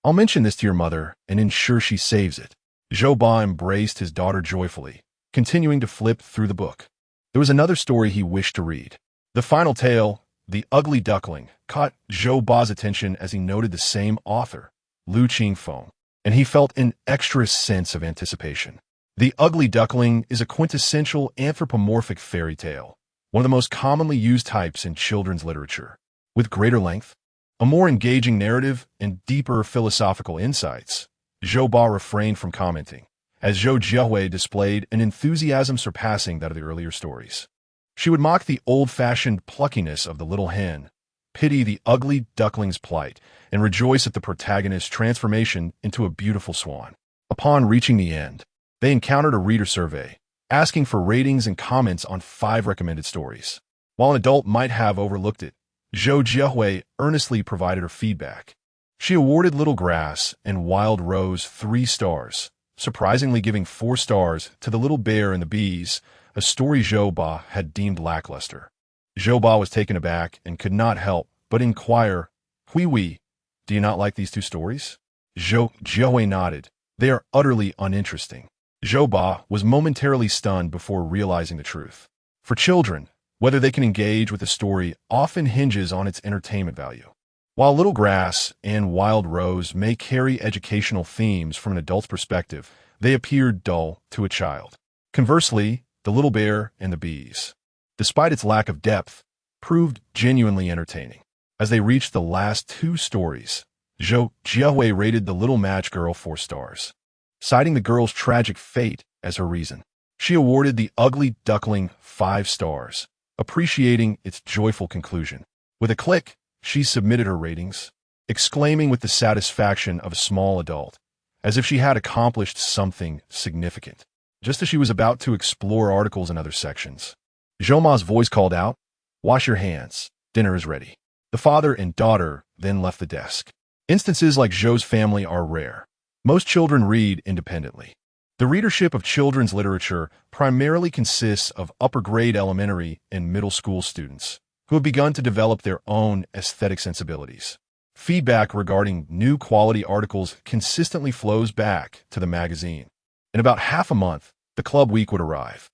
I'll mention this to your mother and ensure she saves it. Zhou Ba embraced his daughter joyfully, continuing to flip through the book. There was another story he wished to read. The final tale, The Ugly Duckling, caught Zhou Ba's attention as he noted the same author, Lu Qingfeng, and he felt an extra sense of anticipation. The Ugly Duckling is a quintessential anthropomorphic fairy tale, one of the most commonly used types in children's literature. With greater length, a more engaging narrative, and deeper philosophical insights, Zhou Ba refrained from commenting, as Zhou Jiahui displayed an enthusiasm surpassing that of the earlier stories. She would mock the old-fashioned pluckiness of the little hen, pity the ugly duckling's plight, and rejoice at the protagonist's transformation into a beautiful swan. Upon reaching the end, they encountered a reader survey, asking for ratings and comments on 5 recommended stories. While an adult might have overlooked it, Zhou Jiahui earnestly provided her feedback. She awarded Little Grass and Wild Rose 3 stars, surprisingly giving 4 stars to The Little Bear and the Bees, a story Zhou Ba had deemed lackluster. Zhou Ba was taken aback and could not help but inquire, Hui, do you not like these 2 stories? Zhou Jiahui nodded. They are utterly uninteresting. Zhou Ba was momentarily stunned before realizing the truth. For children, whether they can engage with a story often hinges on its entertainment value. While Little Grass and Wild Rose may carry educational themes from an adult's perspective, they appear dull to a child. Conversely, The Little Bear and the Bees, despite its lack of depth, proved genuinely entertaining. As they reached the last 2 stories, Zhou Jiahui rated The Little Match Girl 4 stars, citing the girl's tragic fate as her reason. She awarded The Ugly Duckling 5 stars, appreciating its joyful conclusion. With a click, she submitted her ratings, exclaiming with the satisfaction of a small adult, as if she had accomplished something significant. Just as she was about to explore articles in other sections, Zhou Ma's voice called out, Wash your hands, dinner is ready. The father and daughter then left the desk. Instances like Zhou's family are rare. Most children read independently. The readership of children's literature primarily consists of upper-grade elementary and middle school students who have begun to develop their own aesthetic sensibilities. Feedback regarding new quality articles consistently flows back to the magazine. In about half a month, the club week would arrive.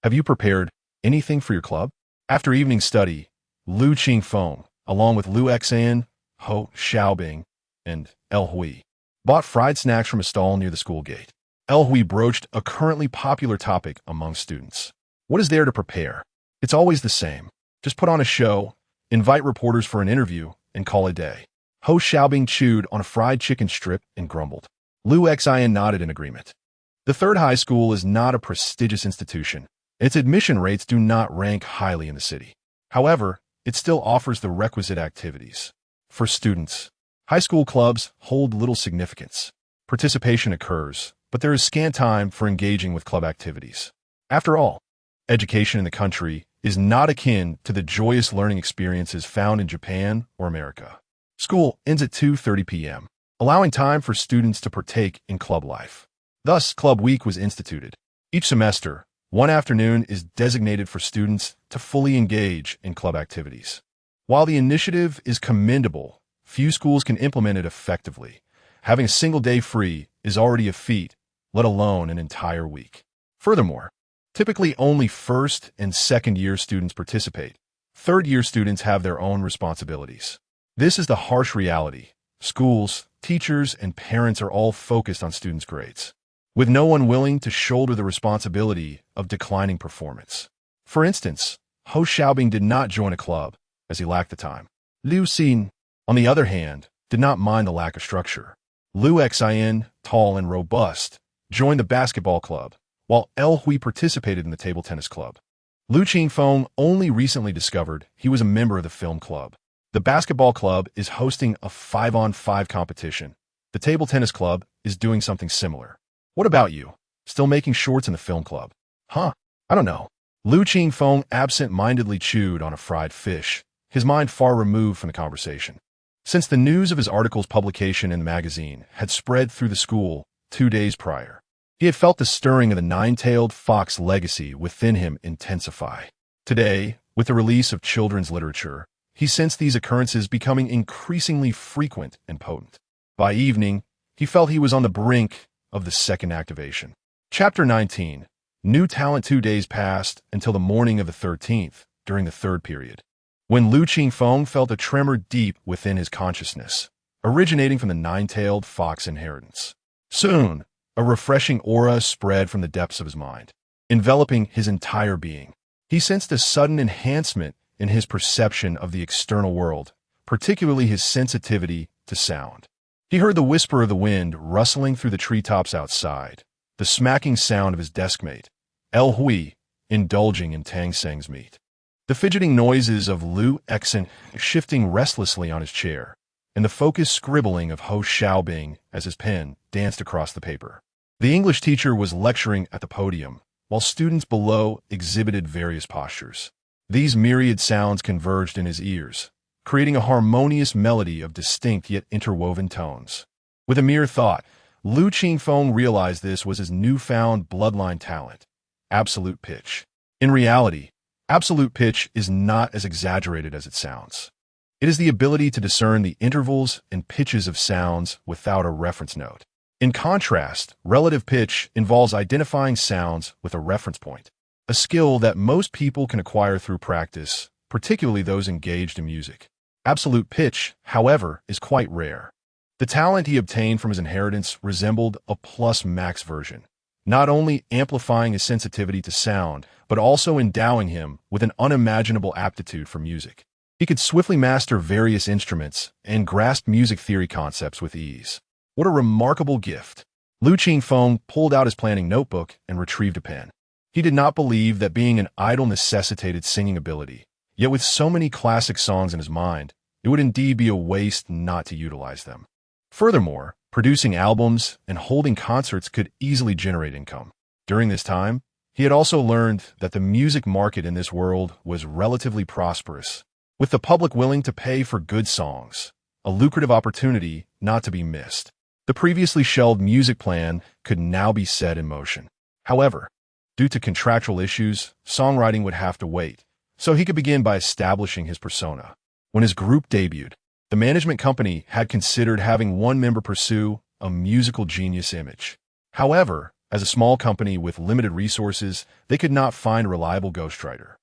Have you prepared anything for your club? After evening study, Lu Qingfeng, along with Lu Xan, Ho Xiaobing, and El Hui, bought fried snacks from a stall near the school gate. El Hui broached a currently popular topic among students. What is there to prepare? It's always the same. Just put on a show, invite reporters for an interview, and call it a day. Ho Xiaobing chewed on a fried chicken strip and grumbled. Lu Xian nodded in agreement. The third high school is not a prestigious institution. Its admission rates do not rank highly in the city. However, it still offers the requisite activities. For students, high school clubs hold little significance. Participation occurs, but there is scant time for engaging with club activities. After all, education in the country is not akin to the joyous learning experiences found in Japan or America. School ends at 2:30 p.m., allowing time for students to partake in club life. Thus, Club Week was instituted. Each semester, one afternoon is designated for students to fully engage in club activities. While the initiative is commendable, few schools can implement it effectively. Having a single day free is already a feat, let alone an entire week. Furthermore, typically only first and second-year students participate. Third-year students have their own responsibilities. This is the harsh reality. Schools, teachers, and parents are all focused on students' grades, with no one willing to shoulder the responsibility of declining performance. For instance, Ho Xiaobing did not join a club, as he lacked the time. Liu Xin, on the other hand, did not mind the lack of structure. Lu Xian, tall and robust, joined the basketball club, while El Hui participated in the table tennis club. Lu Qingfeng only recently discovered he was a member of the film club. The basketball club is hosting a 5-on-5 competition. The table tennis club is doing something similar. What about you? Still making shorts in the film club? Huh? I don't know. Lu Qingfeng absent-mindedly chewed on a fried fish, his mind far removed from the conversation. Since the news of his article's publication in the magazine had spread through the school 2 days prior, he had felt the stirring of the nine-tailed fox legacy within him intensify. Today, with the release of children's literature, he sensed these occurrences becoming increasingly frequent and potent. By evening, he felt he was on the brink of the second activation. Chapter 19. New talent. 2 days passed until the morning of the 13th, during the third period, when Lu Qingfeng felt a tremor deep within his consciousness, originating from the nine-tailed fox inheritance. Soon, a refreshing aura spread from the depths of his mind, enveloping his entire being. He sensed a sudden enhancement in his perception of the external world, particularly his sensitivity to sound. He heard the whisper of the wind rustling through the treetops outside, the smacking sound of his deskmate, El Hui, indulging in Tang Seng's meat, the fidgeting noises of Lu Qingfeng shifting restlessly on his chair, and the focused scribbling of Ho Xiaobing as his pen danced across the paper. The English teacher was lecturing at the podium, while students below exhibited various postures. These myriad sounds converged in his ears, creating a harmonious melody of distinct yet interwoven tones. With a mere thought, Lu Qingfeng realized this was his newfound bloodline talent, absolute pitch. In reality, absolute pitch is not as exaggerated as it sounds. It is the ability to discern the intervals and pitches of sounds without a reference note. In contrast, relative pitch involves identifying sounds with a reference point, a skill that most people can acquire through practice, particularly those engaged in music. Absolute pitch, however, is quite rare. The talent he obtained from his inheritance resembled a plus-max version, not only amplifying his sensitivity to sound, but also endowing him with an unimaginable aptitude for music. He could swiftly master various instruments and grasp music theory concepts with ease. What a remarkable gift! Lu Qingfeng pulled out his planning notebook and retrieved a pen. He did not believe that being an idol necessitated singing ability, yet with so many classic songs in his mind, it would indeed be a waste not to utilize them. Furthermore, producing albums and holding concerts could easily generate income. During this time, he had also learned that the music market in this world was relatively prosperous, with the public willing to pay for good songs, a lucrative opportunity not to be missed. The previously shelved music plan could now be set in motion. However, due to contractual issues, songwriting would have to wait, so he could begin by establishing his persona. When his group debuted, the management company had considered having one member pursue a musical genius image. However, as a small company with limited resources, they could not find a reliable ghostwriter,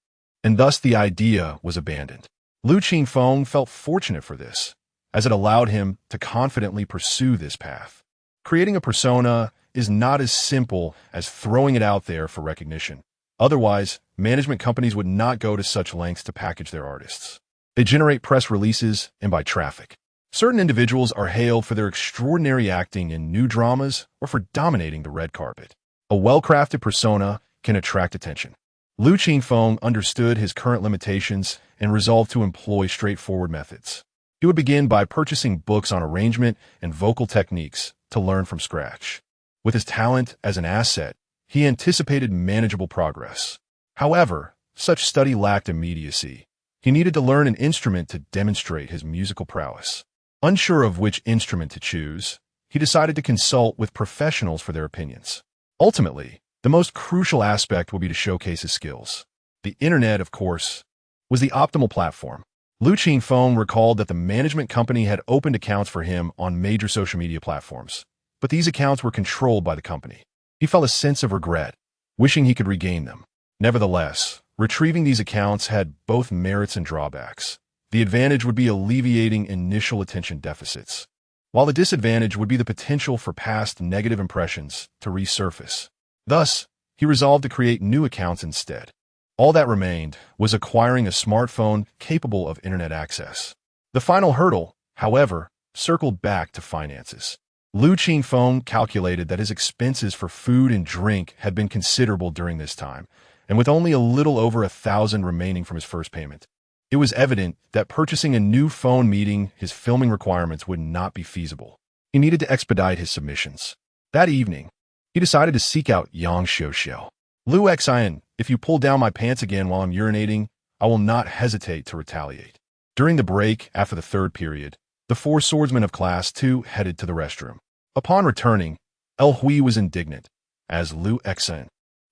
and thus the idea was abandoned. Lu Qingfeng felt fortunate for this, as it allowed him to confidently pursue this path. Creating a persona is not as simple as throwing it out there for recognition. Otherwise, management companies would not go to such lengths to package their artists. They generate press releases and buy traffic. Certain individuals are hailed for their extraordinary acting in new dramas or for dominating the red carpet. A well-crafted persona can attract attention. Lu Qingfeng understood his current limitations and resolved to employ straightforward methods. He would begin by purchasing books on arrangement and vocal techniques to learn from scratch. With his talent as an asset, he anticipated manageable progress. However, such study lacked immediacy. He needed to learn an instrument to demonstrate his musical prowess. Unsure of which instrument to choose, he decided to consult with professionals for their opinions. Ultimately, the most crucial aspect would be to showcase his skills. The internet, of course, was the optimal platform. Lu Qingfeng recalled that the management company had opened accounts for him on major social media platforms, but these accounts were controlled by the company. He felt a sense of regret, wishing he could regain them. Nevertheless, retrieving these accounts had both merits and drawbacks. The advantage would be alleviating initial attention deficits, while the disadvantage would be the potential for past negative impressions to resurface. Thus, he resolved to create new accounts instead. All that remained was acquiring a smartphone capable of internet access. The final hurdle, however, circled back to finances. Lu Qingfeng calculated that his expenses for food and drink had been considerable during this time, and with only a little over 1,000 remaining from his first payment, It was evident that purchasing a new phone meeting his filming requirements would not be feasible. He needed to expedite his submissions. That evening, he decided to seek out Yang Xiaoxiao. Lu Qingfeng, if you pull down my pants again while I'm urinating, I will not hesitate to retaliate. During the break after the third period, the four swordsmen of Class 2 headed to the restroom. Upon returning, El Hui was indignant, as Lu Qingfeng,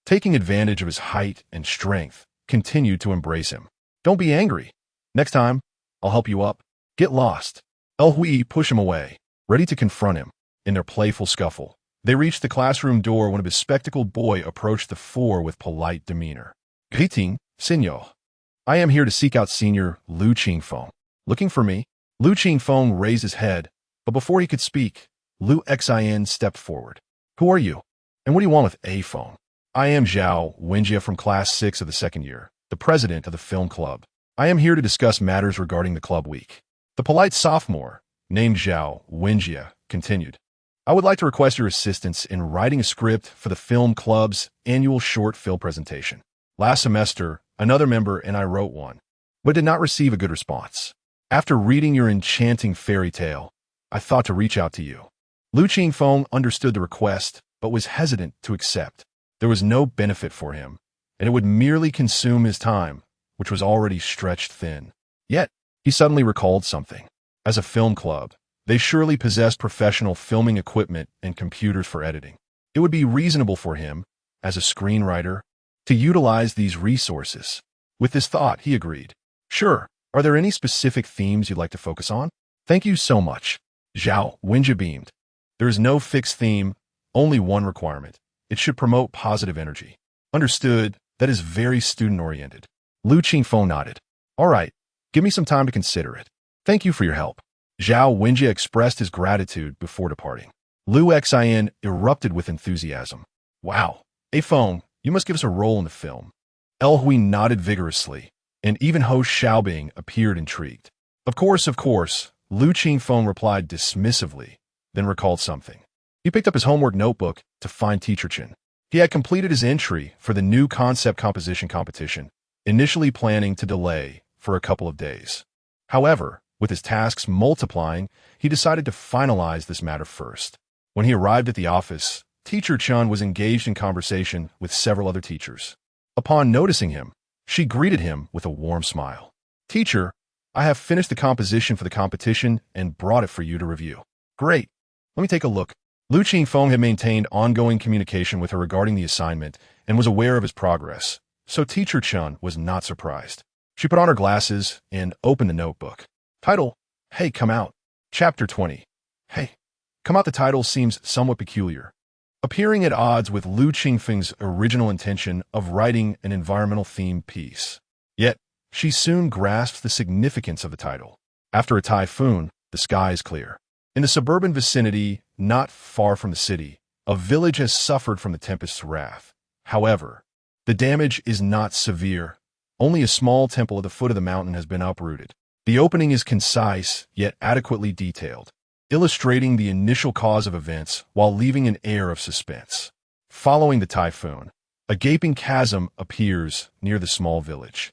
taking advantage of his height and strength, continued to embrace him. Don't be angry. Next time, I'll help you up. Get lost. El Hui pushed him away, ready to confront him. In their playful scuffle, they reached the classroom door when a bespectacled boy approached the four with polite demeanor. Greeting, Senor. I am here to seek out Senior Lu Qingfeng. Looking for me? Lu Qingfeng raised his head, but before he could speak, Lu Qingfeng stepped forward. Who are you? And what do you want with a phone? I am Zhao Wenjie from Class 6 of the second year, the president of the film club. I am here to discuss matters regarding the club week. The polite sophomore, named Zhao Wenjie, continued. I would like to request your assistance in writing a script for the film club's annual short film presentation. Last semester, another member and I wrote one, but did not receive a good response. After reading your enchanting fairy tale, I thought to reach out to you. Lu Qingfeng understood the request, but was hesitant to accept. There was no benefit for him, and it would merely consume his time, which was already stretched thin. Yet, he suddenly recalled something. As a film club, they surely possessed professional filming equipment and computers for editing. It would be reasonable for him, as a screenwriter, to utilize these resources. With this thought, he agreed. Sure. Are there any specific themes you'd like to focus on? Thank you so much. Zhao Wenjie beamed. There is no fixed theme, only one requirement. It should promote positive energy. Understood. That is very student-oriented. Lu Qingfeng nodded. All right. Give me some time to consider it. Thank you for your help. Zhao Wenjie expressed his gratitude before departing. Lu Qingfeng erupted with enthusiasm. Wow. A phone, you must give us a role in the film. El Hui nodded vigorously, and even host Xiaobing appeared intrigued. Of course, Lu Qingfeng replied dismissively, then recalled something. He picked up his homework notebook to find Teacher Chen. He had completed his entry for the new concept composition competition, initially planning to delay for a couple of days. However, with his tasks multiplying, he decided to finalize this matter first. When he arrived at the office, Teacher Chen was engaged in conversation with several other teachers. Upon noticing him, she greeted him with a warm smile. Teacher, I have finished the composition for the competition and brought it for you to review. Great. Let me take a look. Lu Qingfeng had maintained ongoing communication with her regarding the assignment and was aware of his progress, so Teacher Chen was not surprised. She put on her glasses and opened the notebook. Title, Hey, Come Out. Chapter 20. Hey, Come Out. The title seems somewhat peculiar, appearing at odds with Lu Qingfeng's original intention of writing an environmental-themed piece. Yet, she soon grasps the significance of the title. After a typhoon, the sky is clear. In the suburban vicinity, not far from the city, a village has suffered from the tempest's wrath. However, the damage is not severe. Only a small temple at the foot of the mountain has been uprooted. The opening is concise, yet adequately detailed, illustrating the initial cause of events while leaving an air of suspense. Following the typhoon, a gaping chasm appears near the small village.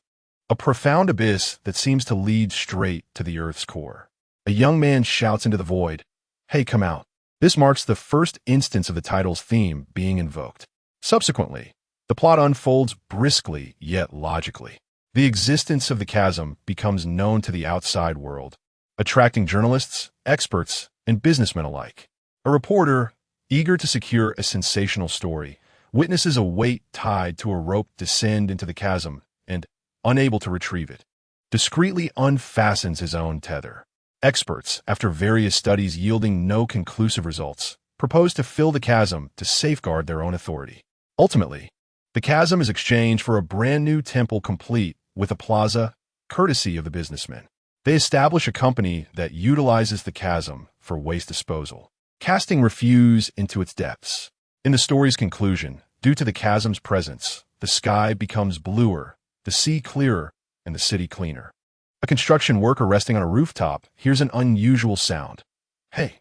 A profound abyss that seems to lead straight to the earth's core. A young man shouts into the void, Hey, come out. This marks the first instance of the title's theme being invoked. Subsequently, the plot unfolds briskly yet logically. The existence of the chasm becomes known to the outside world, attracting journalists, experts, and businessmen alike. A reporter, eager to secure a sensational story, witnesses a weight tied to a rope descend into the chasm and, unable to retrieve it, discreetly unfastens his own tether. Experts, after various studies yielding no conclusive results, propose to fill the chasm to safeguard their own authority. Ultimately, the chasm is exchanged for a brand new temple complete with a plaza, courtesy of the businessmen. They establish a company that utilizes the chasm for waste disposal, casting refuse into its depths. In the story's conclusion, due to the chasm's presence, the sky becomes bluer, the sea clearer, and the city cleaner. A construction worker resting on a rooftop hears an unusual sound. Hey,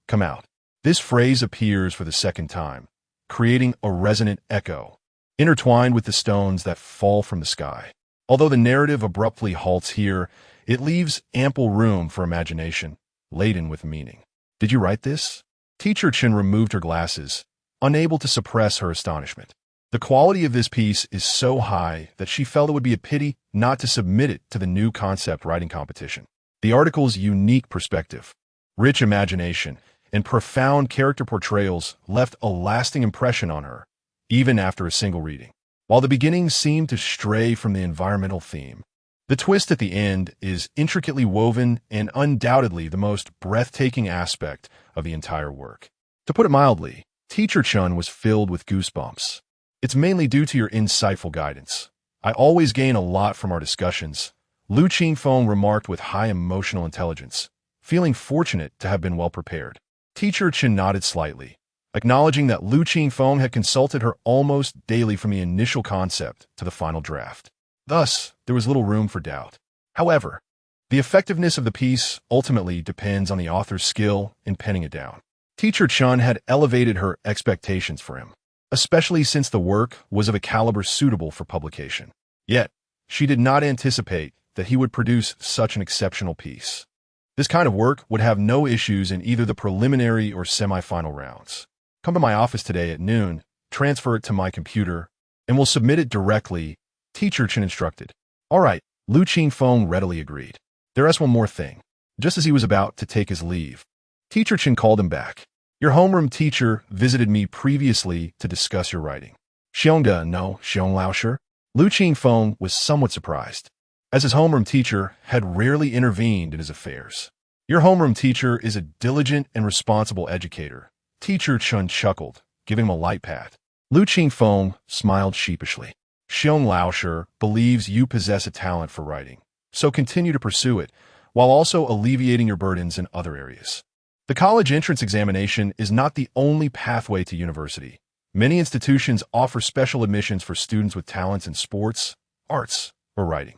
come out. This phrase appears for the second time, creating a resonant echo, intertwined with the stones that fall from the sky. Although the narrative abruptly halts here, it leaves ample room for imagination, laden with meaning. Did you write this? Teacher Chen removed her glasses, unable to suppress her astonishment. The quality of this piece is so high that she felt it would be a pity not to submit it to the new concept writing competition. The article's unique perspective, rich imagination, and profound character portrayals left a lasting impression on her, even after a single reading. While the beginning seemed to stray from the environmental theme, the twist at the end is intricately woven and undoubtedly the most breathtaking aspect of the entire work. To put it mildly, Teacher Chun was filled with goosebumps. It's mainly due to your insightful guidance. I always gain a lot from our discussions, Lu Qingfeng remarked with high emotional intelligence, feeling fortunate to have been well prepared. Teacher Chen nodded slightly, acknowledging that Lu Qingfeng had consulted her almost daily from the initial concept to the final draft. Thus, there was little room for doubt. However, the effectiveness of the piece ultimately depends on the author's skill in penning it down. Teacher Chun had elevated her expectations for him, especially since the work was of a caliber suitable for publication. Yet, she did not anticipate that he would produce such an exceptional piece. This kind of work would have no issues in either the preliminary or semi-final rounds. Come to my office today at noon, transfer it to my computer, and we'll submit it directly, Teacher Chen instructed. All right, Lu Qingfeng readily agreed. There's one more thing. Just as he was about to take his leave, Teacher Chen called him back. Your homeroom teacher visited me previously to discuss your writing. Xiongda no Xiong Laosher? Lu Qingfeng was somewhat surprised, as his homeroom teacher had rarely intervened in his affairs. Your homeroom teacher is a diligent and responsible educator, Teacher Chun chuckled, giving him a light pat. Lu Qingfeng smiled sheepishly. Xiong Laosher believes you possess a talent for writing, so continue to pursue it, while also alleviating your burdens in other areas. The college entrance examination is not the only pathway to university. Many institutions offer special admissions for students with talents in sports, arts, or writing.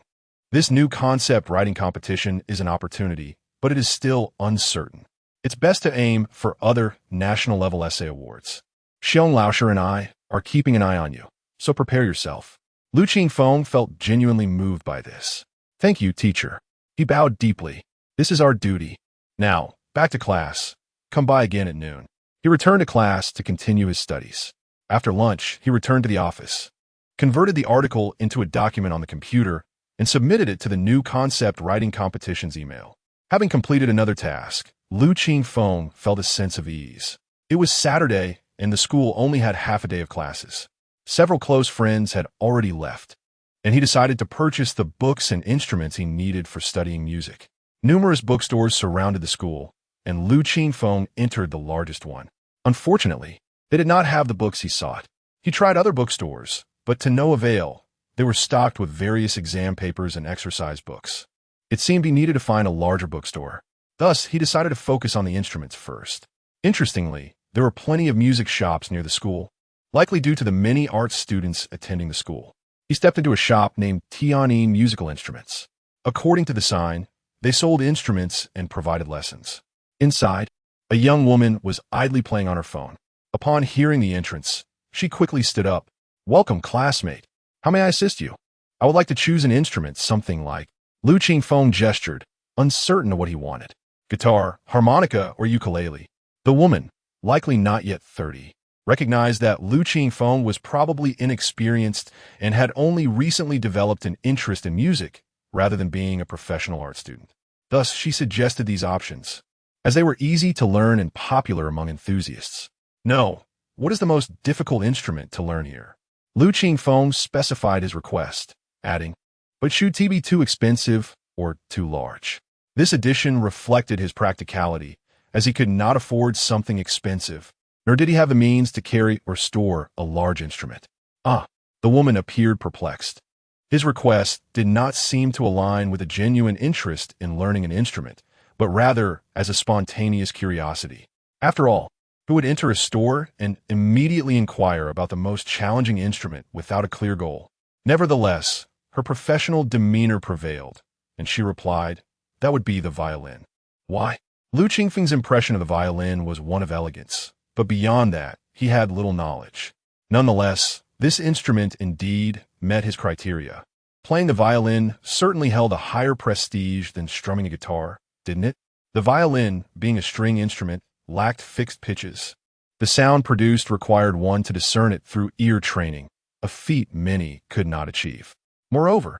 This new concept writing competition is an opportunity, but it is still uncertain. It's best to aim for other national-level essay awards. Xiong Laosher and I are keeping an eye on you, so prepare yourself. Lu Qingfeng felt genuinely moved by this. Thank you, teacher. He bowed deeply. This is our duty. Now, back to class. Come by again at noon. He returned to class to continue his studies. After lunch, he returned to the office, converted the article into a document on the computer, and submitted it to the new concept writing competition's email. Having completed another task, Lu Qingfeng felt a sense of ease. It was Saturday, and the school only had half a day of classes. Several close friends had already left, and he decided to purchase the books and instruments he needed for studying music. Numerous bookstores surrounded the school, and Lu Qingfeng entered the largest one. Unfortunately, they did not have the books he sought. He tried other bookstores, but to no avail. They were stocked with various exam papers and exercise books. It seemed he needed to find a larger bookstore. Thus, he decided to focus on the instruments first. Interestingly, there were plenty of music shops near the school, likely due to the many art students attending the school. He stepped into a shop named Tianyi Musical Instruments. According to the sign, they sold instruments and provided lessons. Inside, a young woman was idly playing on her phone. Upon hearing the entrance, she quickly stood up. Welcome, classmate. How may I assist you? I would like to choose an instrument, something like. Lu Qingfeng gestured, uncertain of what he wanted. Guitar, harmonica, or ukulele. The woman, likely not yet 30, recognized that Lu Qingfeng was probably inexperienced and had only recently developed an interest in music rather than being a professional art student. Thus, she suggested these options, as they were easy to learn and popular among enthusiasts. No, what is the most difficult instrument to learn here? Lu Qingfeng specified his request, adding, but should it be too expensive or too large? This addition reflected his practicality, as he could not afford something expensive, nor did he have the means to carry or store a large instrument. The woman appeared perplexed. His request did not seem to align with a genuine interest in learning an instrument, but rather as a spontaneous curiosity. After all, who would enter a store and immediately inquire about the most challenging instrument without a clear goal? Nevertheless, her professional demeanor prevailed, and she replied, that would be the violin. Why? Lu Qingfeng's impression of the violin was one of elegance, but beyond that, he had little knowledge. Nonetheless, this instrument indeed met his criteria. Playing the violin certainly held a higher prestige than strumming a guitar, didn't it? The violin, being a string instrument, lacked fixed pitches. The sound produced required one to discern it through ear training, a feat many could not achieve. Moreover,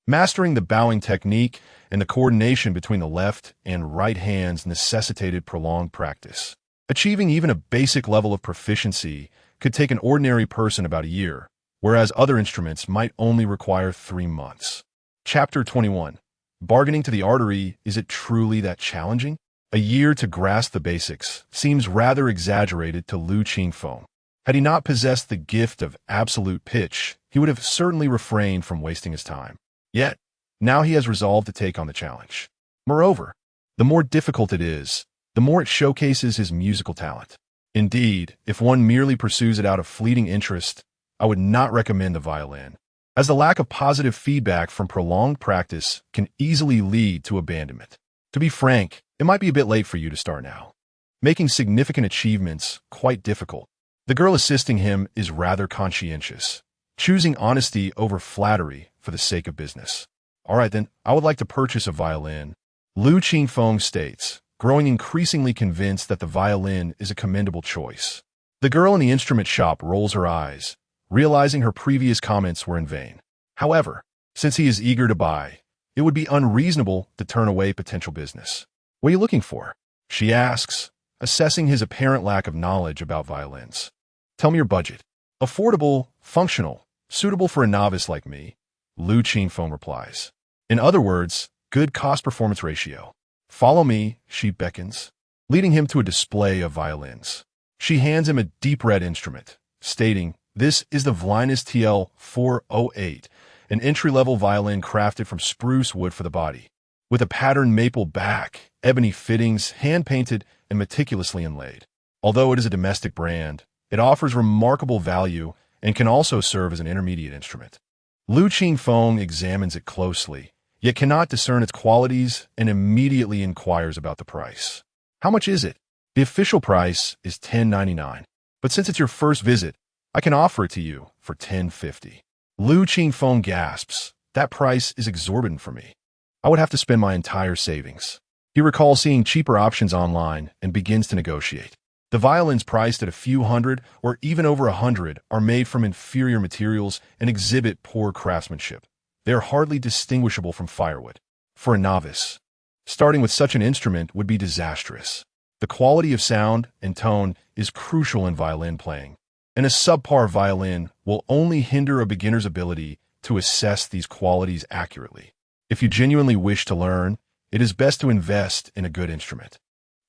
mastering the bowing technique and the coordination between the left and right hands necessitated prolonged practice. Achieving even a basic level of proficiency could take an ordinary person about a year, whereas other instruments might only require 3 months. Chapter 21. Bargaining to the artery, is it truly that challenging? A year to grasp the basics seems rather exaggerated to Lu Qingfeng. Had he not possessed the gift of absolute pitch, he would have certainly refrained from wasting his time. Yet, now he has resolved to take on the challenge. Moreover, the more difficult it is, the more it showcases his musical talent. Indeed, if one merely pursues it out of fleeting interest, I would not recommend the violin, as the lack of positive feedback from prolonged practice can easily lead to abandonment. To be frank, it might be a bit late for you to start now, making significant achievements quite difficult. The girl assisting him is rather conscientious, choosing honesty over flattery for the sake of business. All right then, I would like to purchase a violin. Lu Qingfeng states, growing increasingly convinced that the violin is a commendable choice. The girl in the instrument shop rolls her eyes, realizing her previous comments were in vain. However, since he is eager to buy, it would be unreasonable to turn away potential business. What are you looking for? She asks, assessing his apparent lack of knowledge about violins. Tell me your budget. Affordable, functional, suitable for a novice like me, Lu Qingfeng replies. In other words, good cost-performance ratio. Follow me, she beckons, leading him to a display of violins. She hands him a deep red instrument, stating, "This is the Vlinus TL408, an entry-level violin crafted from spruce wood for the body, with a patterned maple back, ebony fittings, hand-painted and meticulously inlaid. Although it is a domestic brand, it offers remarkable value and can also serve as an intermediate instrument." Lu Qingfeng examines it closely, yet cannot discern its qualities and immediately inquires about the price. How much is it? The official price is $10.99, but since it's your first visit, I can offer it to you for $10.50. Lu Qingfeng gasps. That price is exorbitant for me. I would have to spend my entire savings. He recalls seeing cheaper options online and begins to negotiate. The violins priced at a few hundred or even over $100 are made from inferior materials and exhibit poor craftsmanship. They are hardly distinguishable from firewood. For a novice, starting with such an instrument would be disastrous. The quality of sound and tone is crucial in violin playing, and a subpar violin will only hinder a beginner's ability to assess these qualities accurately. If you genuinely wish to learn, it is best to invest in a good instrument.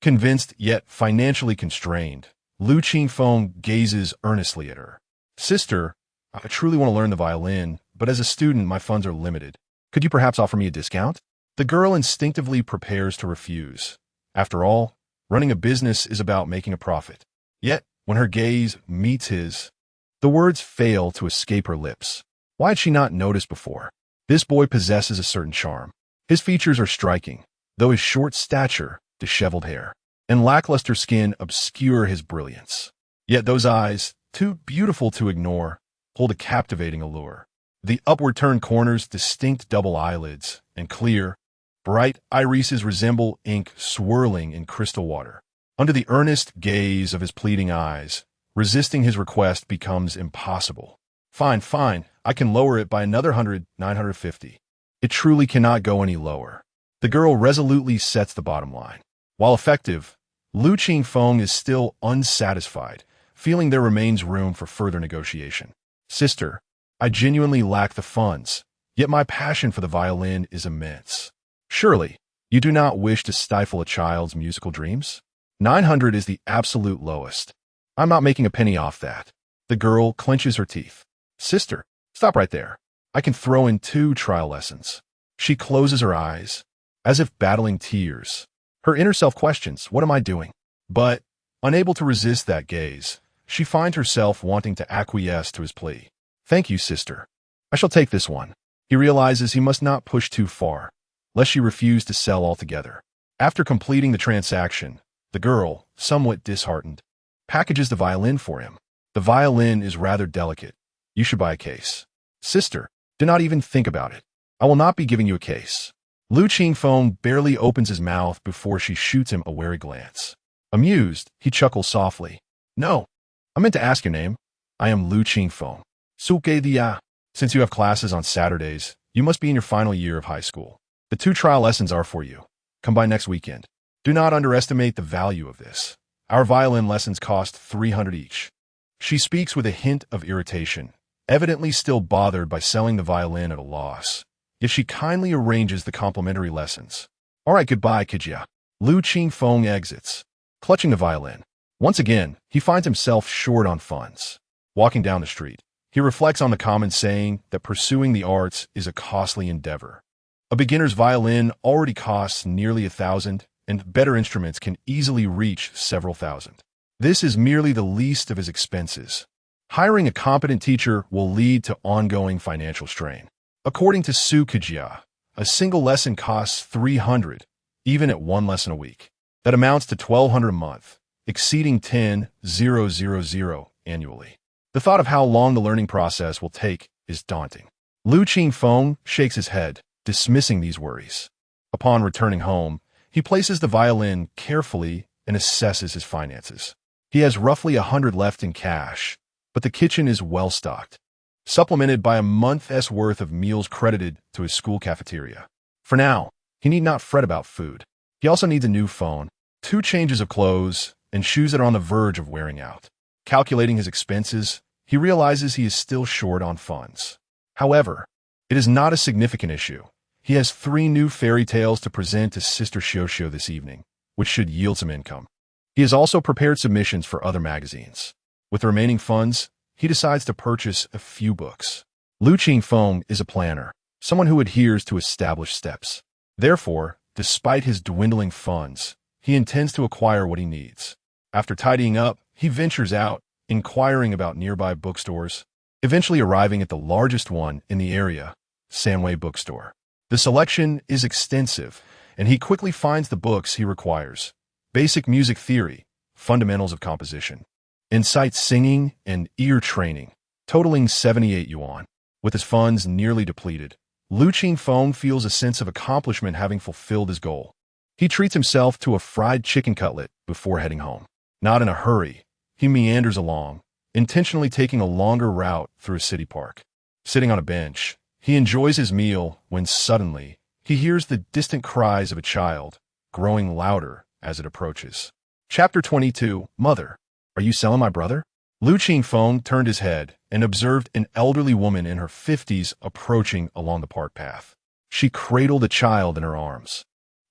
Convinced yet financially constrained, Lu Qingfeng gazes earnestly at her. "Sister, I truly want to learn the violin, but as a student, my funds are limited. Could you perhaps offer me a discount?" The girl instinctively prepares to refuse. After all, running a business is about making a profit. Yet, when her gaze meets his, the words fail to escape her lips. Why had she not noticed before? This boy possesses a certain charm. His features are striking, though his short stature, disheveled hair, and lackluster skin obscure his brilliance. Yet those eyes, too beautiful to ignore, hold a captivating allure. The upward-turned corners, distinct double eyelids, and clear, bright irises resemble ink swirling in crystal water. Under the earnest gaze of his pleading eyes, resisting his request becomes impossible. Fine, I can lower it by another 950. It truly cannot go any lower. The girl resolutely sets the bottom line. While effective, Lu Qingfeng is still unsatisfied, feeling there remains room for further negotiation. "Sister, I genuinely lack the funds, yet my passion for the violin is immense. Surely, you do not wish to stifle a child's musical dreams? 900 is the absolute lowest. I'm not making a penny off that." The girl clenches her teeth. "Sister, stop right there. I can throw in 2 trial lessons." She closes her eyes, as if battling tears. Her inner self questions, what am I doing? But, unable to resist that gaze, she finds herself wanting to acquiesce to his plea. "Thank you, sister. I shall take this one." He realizes he must not push too far, lest she refuse to sell altogether. After completing the transaction, the girl, somewhat disheartened, packages the violin for him. "The violin is rather delicate. You should buy a case." "Sister, do not even think about it. I will not be giving you a case. Lu Qingfeng barely opens his mouth before she shoots him a wary glance. Amused, he chuckles softly. No, I meant to ask your name. I am Lu Qingfeng. Dia. Since you have classes on Saturdays, you must be in your final year of high school. The 2 trial lessons are for you. Come by next weekend. Do not underestimate the value of this. Our violin lessons cost 300 each. She speaks with a hint of irritation, evidently still bothered by selling the violin at a loss. Yet she kindly arranges the complimentary lessons. All right, goodbye, Kijia. Lu Qingfeng exits, clutching the violin. Once again, he finds himself short on funds. Walking down the street, he reflects on the common saying that pursuing the arts is a costly endeavor. A beginner's violin already costs nearly 1,000, and better instruments can easily reach several thousand. This is merely the least of his expenses. Hiring a competent teacher will lead to ongoing financial strain. According to Su Kijia, a single lesson costs 300, even at 1 lesson a week. That amounts to 1,200 a month, exceeding 10,000 annually. The thought of how long the learning process will take is daunting. Lu Qingfeng shakes his head, dismissing these worries. Upon returning home, he places the violin carefully and assesses his finances. He has roughly 100 left in cash, but the kitchen is well stocked, supplemented by a month's worth of meals credited to his school cafeteria. For now, he need not fret about food. He also needs a new phone, 2 changes of clothes, and shoes that are on the verge of wearing out. Calculating his expenses, he realizes he is still short on funds. However, it is not a significant issue. He has 3 new fairy tales to present to Sister Xiuxiu this evening, which should yield some income. He has also prepared submissions for other magazines. With the remaining funds, he decides to purchase a few books. Lu Qingfeng is a planner, someone who adheres to established steps. Therefore, despite his dwindling funds, he intends to acquire what he needs. After tidying up, he ventures out, inquiring about nearby bookstores, eventually arriving at the largest one in the area, Sanwei Bookstore. The selection is extensive, and he quickly finds the books he requires: Basic Music Theory, Fundamentals of Composition, Insight Singing, and Ear Training, totaling 78 yuan. With his funds nearly depleted, Lu Qingfeng feels a sense of accomplishment having fulfilled his goal. He treats himself to a fried chicken cutlet before heading home. Not in a hurry, he meanders along, intentionally taking a longer route through a city park. Sitting on a bench, he enjoys his meal when suddenly he hears the distant cries of a child, growing louder as it approaches. Chapter 22, Mother, are you selling my brother? Lu Qingfeng turned his head and observed an elderly woman in her 50s approaching along the park path. She cradled a child in her arms,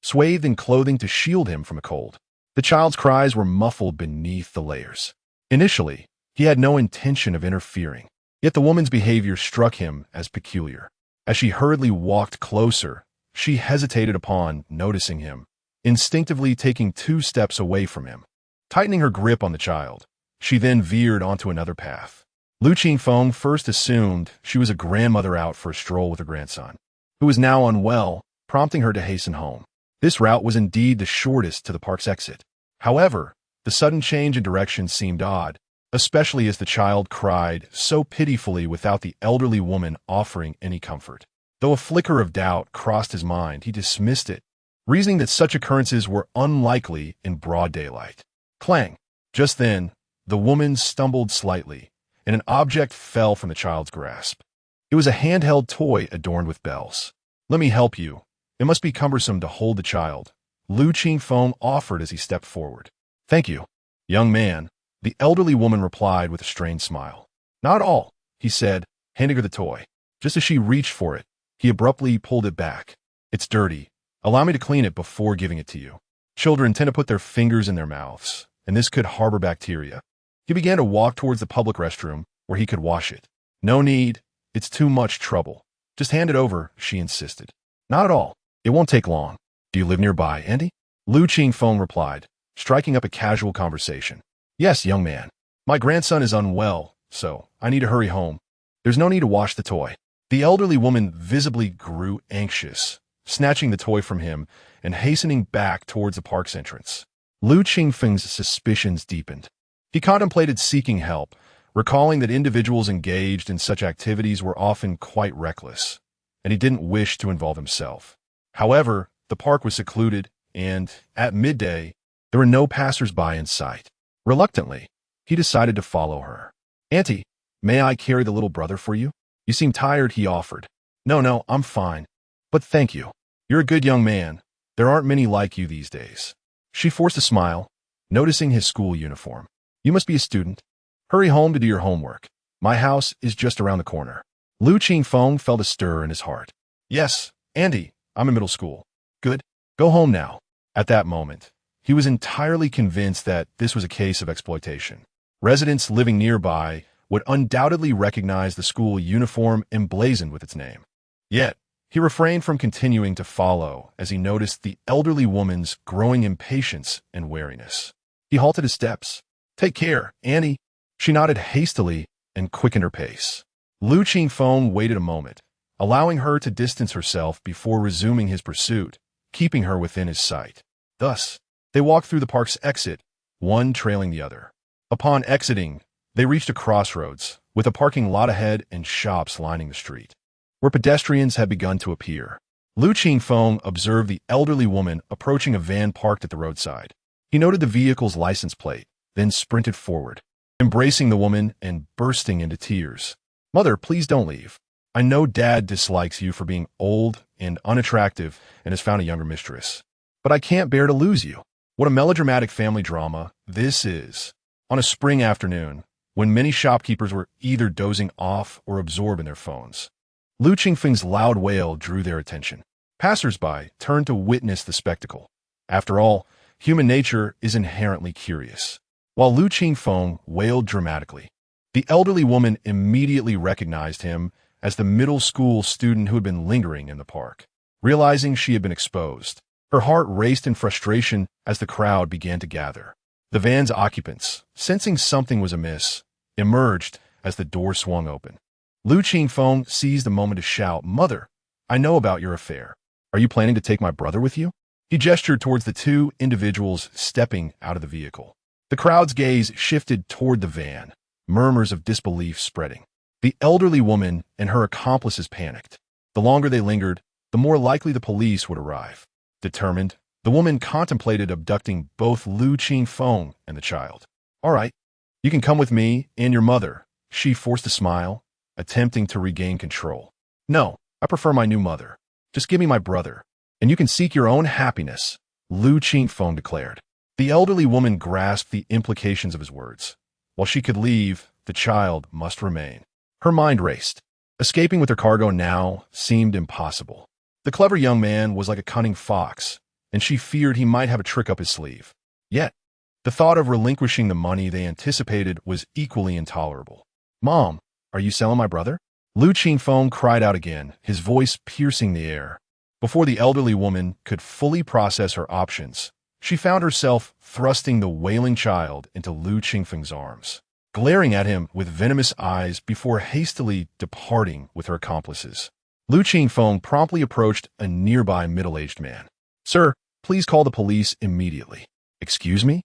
swathed in clothing to shield him from a cold. The child's cries were muffled beneath the layers. Initially, he had no intention of interfering, yet the woman's behavior struck him as peculiar. As she hurriedly walked closer, she hesitated upon noticing him, instinctively taking 2 steps away from him. Tightening her grip on the child, she then veered onto another path. Lu Qingfeng first assumed she was a grandmother out for a stroll with her grandson, who was now unwell, prompting her to hasten home. This route was indeed the shortest to the park's exit. However, the sudden change in direction seemed odd, especially as the child cried so pitifully without the elderly woman offering any comfort. Though a flicker of doubt crossed his mind, he dismissed it, reasoning that such occurrences were unlikely in broad daylight. Clang! Just then, the woman stumbled slightly, and an object fell from the child's grasp. It was a handheld toy adorned with bells. Let me help you. It must be cumbersome to hold the child, Lu Qingfeng offered as he stepped forward. Thank you, young man, the elderly woman replied with a strained smile. Not at all, he said, handing her the toy. Just as she reached for it, he abruptly pulled it back. It's dirty. Allow me to clean it before giving it to you. Children tend to put their fingers in their mouths, and this could harbor bacteria. He began to walk towards the public restroom where he could wash it. No need. It's too much trouble. Just hand it over, she insisted. Not at all. It won't take long. Do you live nearby, Andy? Lu Qingfeng replied, striking up a casual conversation. Yes, young man. My grandson is unwell, so I need to hurry home. There's no need to wash the toy. The elderly woman visibly grew anxious, snatching the toy from him and hastening back towards the park's entrance. Lu Qingfeng's suspicions deepened. He contemplated seeking help, recalling that individuals engaged in such activities were often quite reckless. and he didn't wish to involve himself. However, the park was secluded, and, at midday, there were no passers-by in sight. Reluctantly, he decided to follow her. "Auntie, may I carry the little brother for you? You seem tired," he offered. No, I'm fine. But thank you. You're a good young man. There aren't many like you these days." She forced a smile, noticing his school uniform. "You must be a student. Hurry home to do your homework. My house is just around the corner." Lu Qingfeng felt a stir in his heart. "Yes, Andy, I'm in middle school." "Good. Go home now." At that moment, he was entirely convinced that this was a case of exploitation. Residents living nearby would undoubtedly recognize the school uniform emblazoned with its name. Yet, he refrained from continuing to follow as he noticed the elderly woman's growing impatience and wariness. He halted his steps. "Take care, Annie." She nodded hastily and quickened her pace. Lu Qingfeng waited a moment, allowing her to distance herself before resuming his pursuit, keeping her within his sight. Thus, they walked through the park's exit, one trailing the other. Upon exiting, they reached a crossroads, with a parking lot ahead and shops lining the street, where pedestrians had begun to appear. Lu Qingfeng observed the elderly woman approaching a van parked at the roadside. He noted the vehicle's license plate, then sprinted forward, embracing the woman and bursting into tears. "Mother, please don't leave. I know Dad dislikes you for being old and unattractive and has found a younger mistress. But I can't bear to lose you." What a melodramatic family drama this is. On a spring afternoon, when many shopkeepers were either dozing off or absorbed in their phones, Lu Qingfeng's loud wail drew their attention. Passers-by turned to witness the spectacle. After all, human nature is inherently curious. While Lu Qingfeng wailed dramatically, the elderly woman immediately recognized him as the middle school student who had been lingering in the park. Realizing she had been exposed, her heart raced in frustration as the crowd began to gather. The van's occupants, sensing something was amiss, emerged as the door swung open. Lu Qingfeng seized the moment to shout, "Mother, I know about your affair. Are you planning to take my brother with you?" He gestured towards the two individuals stepping out of the vehicle. The crowd's gaze shifted toward the van, murmurs of disbelief spreading. The elderly woman and her accomplices panicked. The longer they lingered, the more likely the police would arrive. Determined, the woman contemplated abducting both Lu Qingfeng and the child. "All right, you can come with me and your mother," she forced a smile, attempting to regain control. "No, I prefer my new mother. Just give me my brother, and you can seek your own happiness," Lu Qingfeng declared. The elderly woman grasped the implications of his words. While she could leave, the child must remain. Her mind raced. Escaping with her cargo now seemed impossible. The clever young man was like a cunning fox, and she feared he might have a trick up his sleeve. Yet, the thought of relinquishing the money they anticipated was equally intolerable. "Mom, are you selling my brother?" Lu Qingfeng cried out again, his voice piercing the air. Before the elderly woman could fully process her options, she found herself thrusting the wailing child into Lu Qingfeng's arms, glaring at him with venomous eyes before hastily departing with her accomplices. Lu Qingfeng promptly approached a nearby middle-aged man. "Sir, please call the police immediately." "Excuse me?"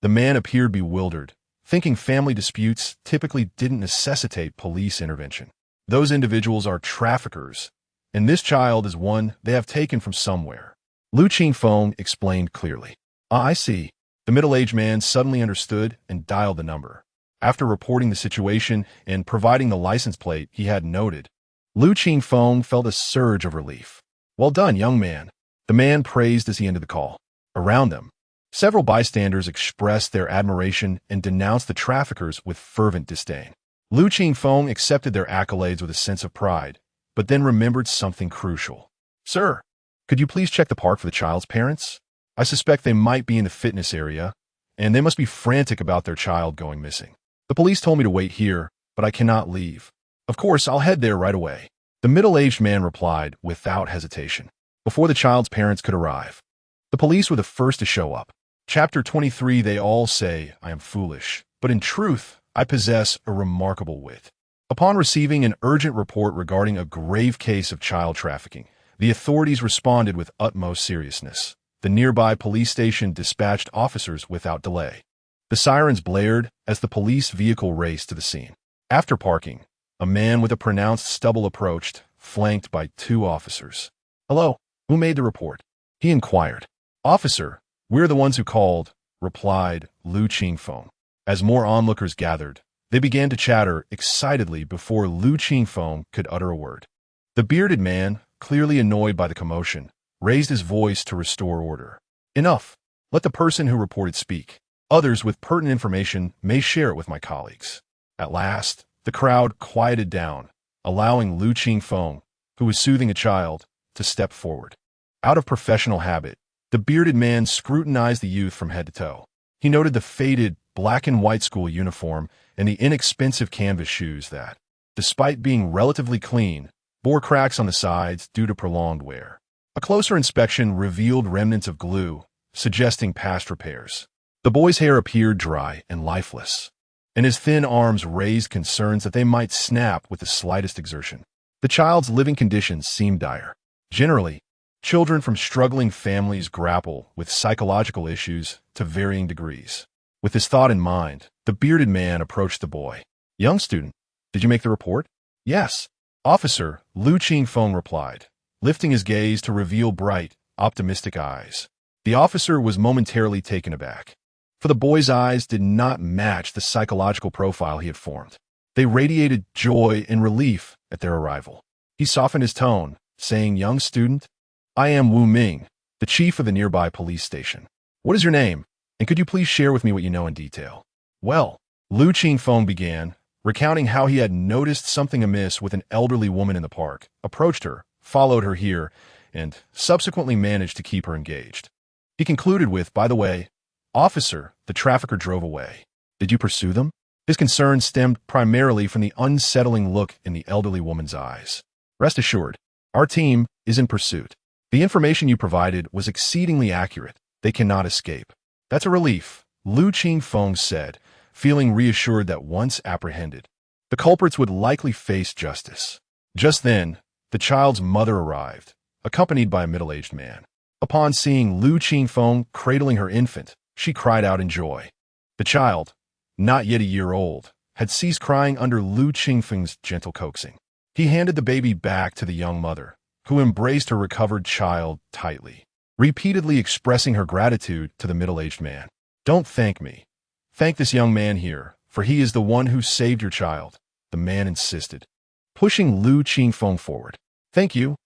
The man appeared bewildered, thinking family disputes typically didn't necessitate police intervention. Those individuals are traffickers, and this child is one they have taken from somewhere. Lu Qingfeng explained clearly. "Ah, I see." The middle-aged man suddenly understood and dialed the number. After reporting the situation and providing the license plate he had noted, Lu Qingfeng felt a surge of relief. "Well done, young man." The man praised as he ended the call. Around them, several bystanders expressed their admiration and denounced the traffickers with fervent disdain. Lu Qingfeng accepted their accolades with a sense of pride, but then remembered something crucial. "Sir, could you please check the park for the child's parents? I suspect they might be in the fitness area, and they must be frantic about their child going missing. The police told me to wait here, but I cannot leave." "Of course, I'll head there right away," the middle-aged man replied without hesitation. Before the child's parents could arrive, the police were the first to show up. Chapter 23. They all say I am foolish, but in truth, I possess a remarkable wit. Upon receiving an urgent report regarding a grave case of child trafficking, the authorities responded with utmost seriousness. The nearby police station dispatched officers without delay. The sirens blared as the police vehicle raced to the scene. After parking, a man with a pronounced stubble approached, flanked by 2 officers. "Hello, who made the report?" he inquired. "Officer, we're the ones who called," replied Lu Qingfeng. As more onlookers gathered, they began to chatter excitedly before Lu Qingfeng could utter a word. The bearded man, clearly annoyed by the commotion, raised his voice to restore order. "Enough. Let the person who reported speak. Others with pertinent information may share it with my colleagues." At last, the crowd quieted down, allowing Lu Qingfeng, who was soothing a child, to step forward. Out of professional habit, the bearded man scrutinized the youth from head to toe. He noted the faded black and white school uniform and the inexpensive canvas shoes that, despite being relatively clean, bore cracks on the sides due to prolonged wear. A closer inspection revealed remnants of glue, suggesting past repairs. The boy's hair appeared dry and lifeless, and his thin arms raised concerns that they might snap with the slightest exertion. The child's living conditions seemed dire. Generally, children from struggling families grapple with psychological issues to varying degrees. With this thought in mind, the bearded man approached the boy. "Young student, did you make the report?" "Yes, officer," Lu Qingfeng replied, lifting his gaze to reveal bright, optimistic eyes. The officer was momentarily taken aback, for the boy's eyes did not match the psychological profile he had formed. They radiated joy and relief at their arrival. He softened his tone, saying, "Young student, I am Wu Ming, the chief of the nearby police station. What is your name, and could you please share with me what you know in detail?" "Well," Lu Qingfeng began, recounting how he had noticed something amiss with an elderly woman in the park, approached her, followed her here, and subsequently managed to keep her engaged. He concluded with, "By the way, officer, the trafficker drove away. Did you pursue them?" His concern stemmed primarily from the unsettling look in the elderly woman's eyes. "Rest assured, our team is in pursuit. The information you provided was exceedingly accurate. They cannot escape." "That's a relief," Lu Qingfeng said, feeling reassured that once apprehended, the culprits would likely face justice. Just then, the child's mother arrived, accompanied by a middle-aged man. Upon seeing Lu Qingfeng cradling her infant, she cried out in joy. The child, not yet a year old, had ceased crying under Lu Qingfeng's gentle coaxing. He handed the baby back to the young mother, who embraced her recovered child tightly, repeatedly expressing her gratitude to the middle-aged man. "Don't thank me. Thank this young man here, for he is the one who saved your child," the man insisted, pushing Lu Qingfeng forward. Thank you,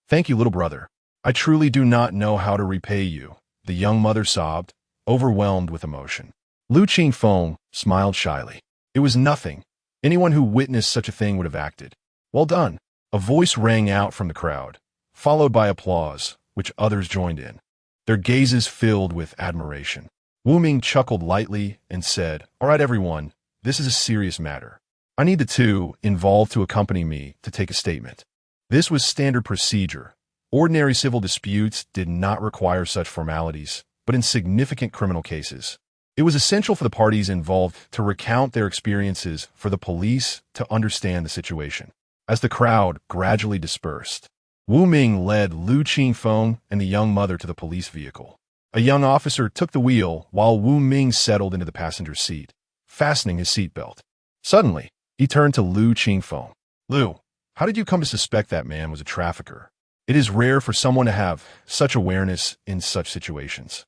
little brother. I truly do not know how to repay you," the young mother sobbed, overwhelmed with emotion. Lu Qingfeng smiled shyly. "It was nothing. Anyone who witnessed such a thing would have acted." "Well done." A voice rang out from the crowd, followed by applause, which others joined in, their gazes filled with admiration. Wu Ming chuckled lightly and said, "All right, everyone, this is a serious matter. I need the 2 involved to accompany me to take a statement." This was standard procedure. Ordinary civil disputes did not require such formalities, but in significant criminal cases, it was essential for the parties involved to recount their experiences for the police to understand the situation. As the crowd gradually dispersed, Wu Ming led Lu Qingfeng and the young mother to the police vehicle. A young officer took the wheel while Wu Ming settled into the passenger seat, fastening his seatbelt. Suddenly, he turned to Lu Qingfeng. "Lu, how did you come to suspect that man was a trafficker? It is rare for someone to have such awareness in such situations."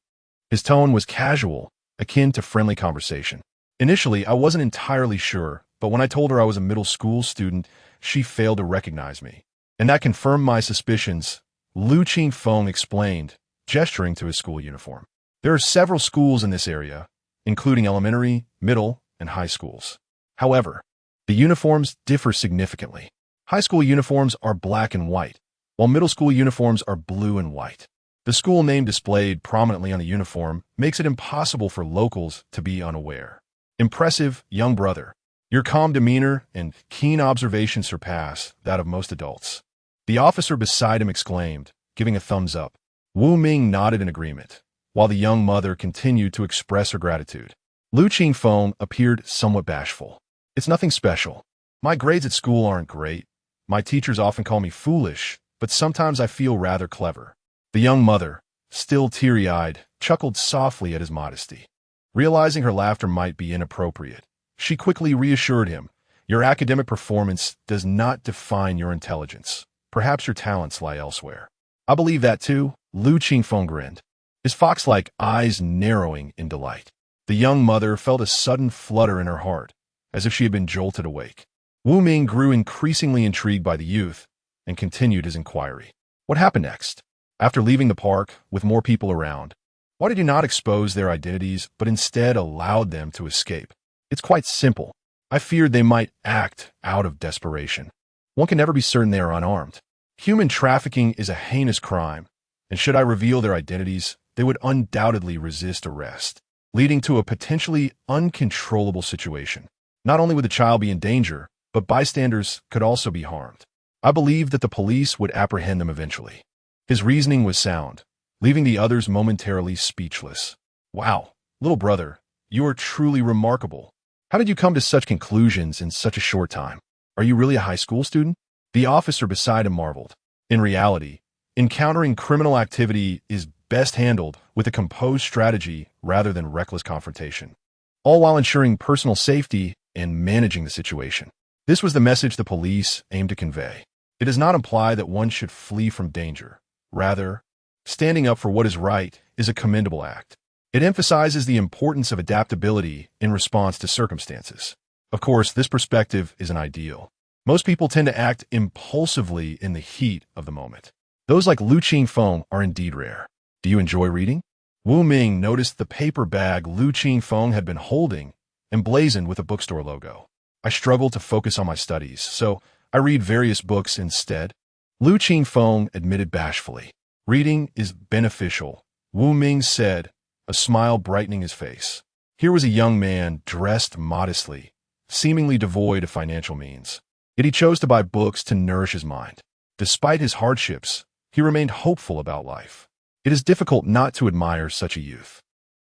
His tone was casual, akin to friendly conversation. "Initially, I wasn't entirely sure, but when I told her I was a middle school student, she failed to recognize me. And that confirmed my suspicions," Lu Qingfeng explained, gesturing to his school uniform. "There are several schools in this area, including elementary, middle, and high schools. However, the uniforms differ significantly. High school uniforms are black and white, while middle school uniforms are blue and white. The school name displayed prominently on the uniform makes it impossible for locals to be unaware. Impressive, young brother. Your calm demeanor and keen observation surpass that of most adults," the officer beside him exclaimed, giving a thumbs up. Wu Ming nodded in agreement, while the young mother continued to express her gratitude. Lu Qingfeng appeared somewhat bashful. "It's nothing special. My grades at school aren't great. My teachers often call me foolish, but sometimes I feel rather clever." The young mother, still teary-eyed, chuckled softly at his modesty. Realizing her laughter might be inappropriate, she quickly reassured him, "Your academic performance does not define your intelligence. Perhaps your talents lie elsewhere. I believe that too, Lu Qingfeng grinned, his fox-like eyes narrowing in delight. The young mother felt a sudden flutter in her heart, as if she had been jolted awake. Wu Ming grew increasingly intrigued by the youth and continued his inquiry. What happened next? After leaving the park, with more people around, why did you not expose their identities, but instead allowed them to escape? It's quite simple. I feared they might act out of desperation. One can never be certain they are unarmed. Human trafficking is a heinous crime, and should I reveal their identities, they would undoubtedly resist arrest, leading to a potentially uncontrollable situation. Not only would the child be in danger, but bystanders could also be harmed. I believed that the police would apprehend them eventually. His reasoning was sound, leaving the others momentarily speechless. Wow, little brother, you are truly remarkable. How did you come to such conclusions in such a short time? Are you really a high school student? The officer beside him marveled. In reality, encountering criminal activity is best handled with a composed strategy rather than reckless confrontation, all while ensuring personal safety and managing the situation. This was the message the police aimed to convey. It does not imply that one should flee from danger. Rather, standing up for what is right is a commendable act. It emphasizes the importance of adaptability in response to circumstances. Of course, this perspective isn't ideal. Most people tend to act impulsively in the heat of the moment. Those like Lu Qingfeng are indeed rare. Do you enjoy reading? Wu Ming noticed the paper bag Lu Qingfeng had been holding, emblazoned with a bookstore logo. I struggle to focus on my studies, so I read various books instead. Lu Qingfeng admitted bashfully. Reading is beneficial, Wu Ming said, a smile brightening his face. Here was a young man dressed modestly, seemingly devoid of financial means. Yet he chose to buy books to nourish his mind. Despite his hardships, he remained hopeful about life. It is difficult not to admire such a youth.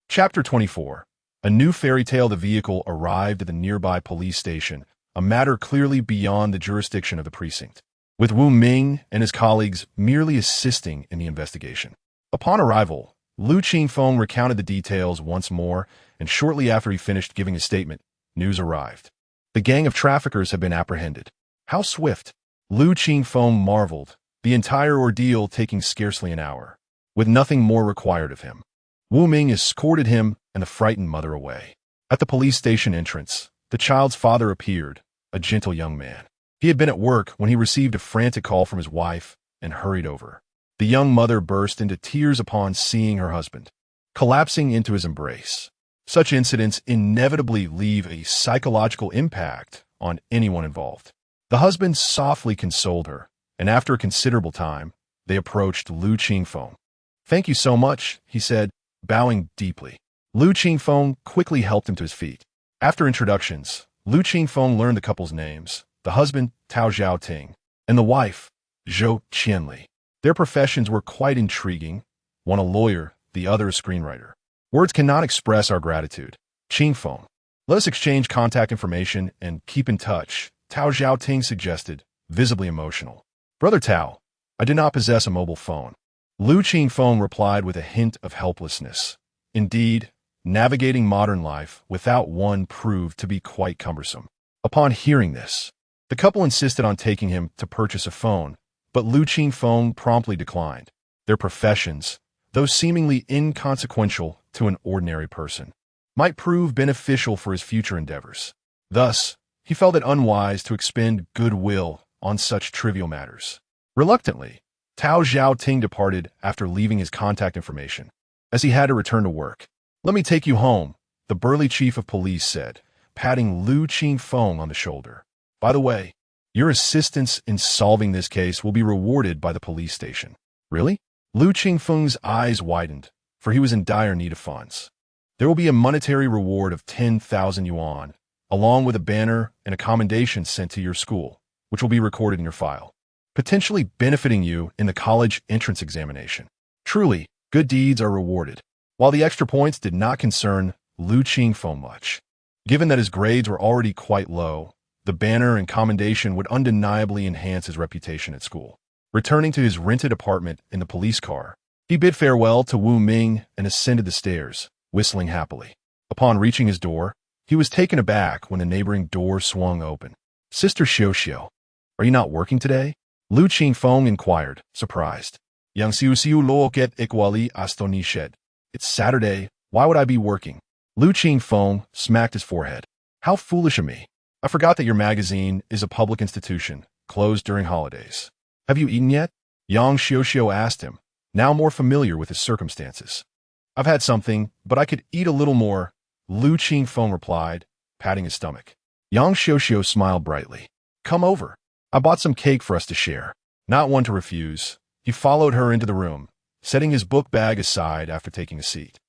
Chapter 24. A new fairy tale. The vehicle arrived at the nearby police station, a matter clearly beyond the jurisdiction of the precinct, with Wu Ming and his colleagues merely assisting in the investigation. Upon arrival, Lu Qingfeng recounted the details once more, and shortly after he finished giving his statement, news arrived. The gang of traffickers had been apprehended. How swift! Lu Qingfeng marveled, the entire ordeal taking scarcely an hour, with nothing more required of him. Wu Ming escorted him and the frightened mother away. At the police station entrance, the child's father appeared, a gentle young man. He had been at work when he received a frantic call from his wife and hurried over. The young mother burst into tears upon seeing her husband, collapsing into his embrace. Such incidents inevitably leave a psychological impact on anyone involved. The husband softly consoled her, and after a considerable time, they approached Lu Qingfeng. Thank you so much, he said, bowing deeply. Lu Qingfeng quickly helped him to his feet. After introductions, Lu Qingfeng learned the couple's names, the husband, Tao Xiaoting, and the wife, Zhou Qianli. Their professions were quite intriguing, one a lawyer, the other a screenwriter. Words cannot express our gratitude. Qingfeng, let us exchange contact information and keep in touch, Tao Xiaoting suggested, visibly emotional. Brother Tao, I do not possess a mobile phone. Lu Qingfeng replied with a hint of helplessness. Indeed, navigating modern life without one proved to be quite cumbersome. Upon hearing this, the couple insisted on taking him to purchase a phone, but Lu Qingfeng promptly declined. Their professions, though seemingly inconsequential to an ordinary person, might prove beneficial for his future endeavors. Thus, he felt it unwise to expend goodwill on such trivial matters. Reluctantly, Tao Xiaoting departed after leaving his contact information, as he had to return to work. Let me take you home, the burly chief of police said, patting Lu Qingfeng on the shoulder. By the way, your assistance in solving this case will be rewarded by the police station. Really? Lu Qingfeng's eyes widened, for he was in dire need of funds. There will be a monetary reward of 10,000 yuan, along with a banner and a commendation sent to your school, which will be recorded in your file, potentially benefiting you in the college entrance examination. Truly, good deeds are rewarded. While the extra points did not concern Lu Qingfeng much, given that his grades were already quite low, the banner and commendation would undeniably enhance his reputation at school. Returning to his rented apartment in the police car, he bid farewell to Wu Ming and ascended the stairs, whistling happily. Upon reaching his door, he was taken aback when the neighboring door swung open. Sister Xiao, are you not working today? Lu Qingfeng inquired, surprised. Yang siu lo get equally astonished. It's Saturday, why would I be working? Lu Qingfeng smacked his forehead. How foolish of me. I forgot that your magazine is a public institution, closed during holidays. Have you eaten yet? Yang Xiuxiu asked him, now more familiar with his circumstances. I've had something, but I could eat a little more, Lu Qingfeng replied, patting his stomach. Yang Xiuxiu smiled brightly. Come over. I bought some cake for us to share. Not one to refuse, he followed her into the room, setting his book bag aside after taking a seat.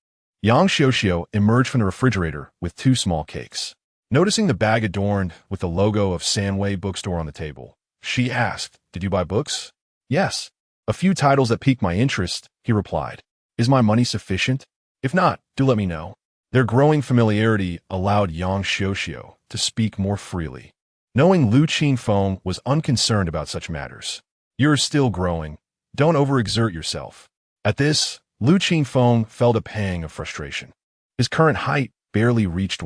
Yang Xiuxiu emerged from the refrigerator with 2 small cakes. Noticing the bag adorned with the logo of Sanwei Bookstore on the table, she asked, did you buy books? Yes. A few titles that piqued my interest, he replied. Is my money sufficient? If not, do let me know. Their growing familiarity allowed Yang Xiuxiu to speak more freely. Knowing Lu Qingfeng was unconcerned about such matters. You're still growing. Don't overexert yourself. At this, Lu Qingfeng felt a pang of frustration. His current height barely reached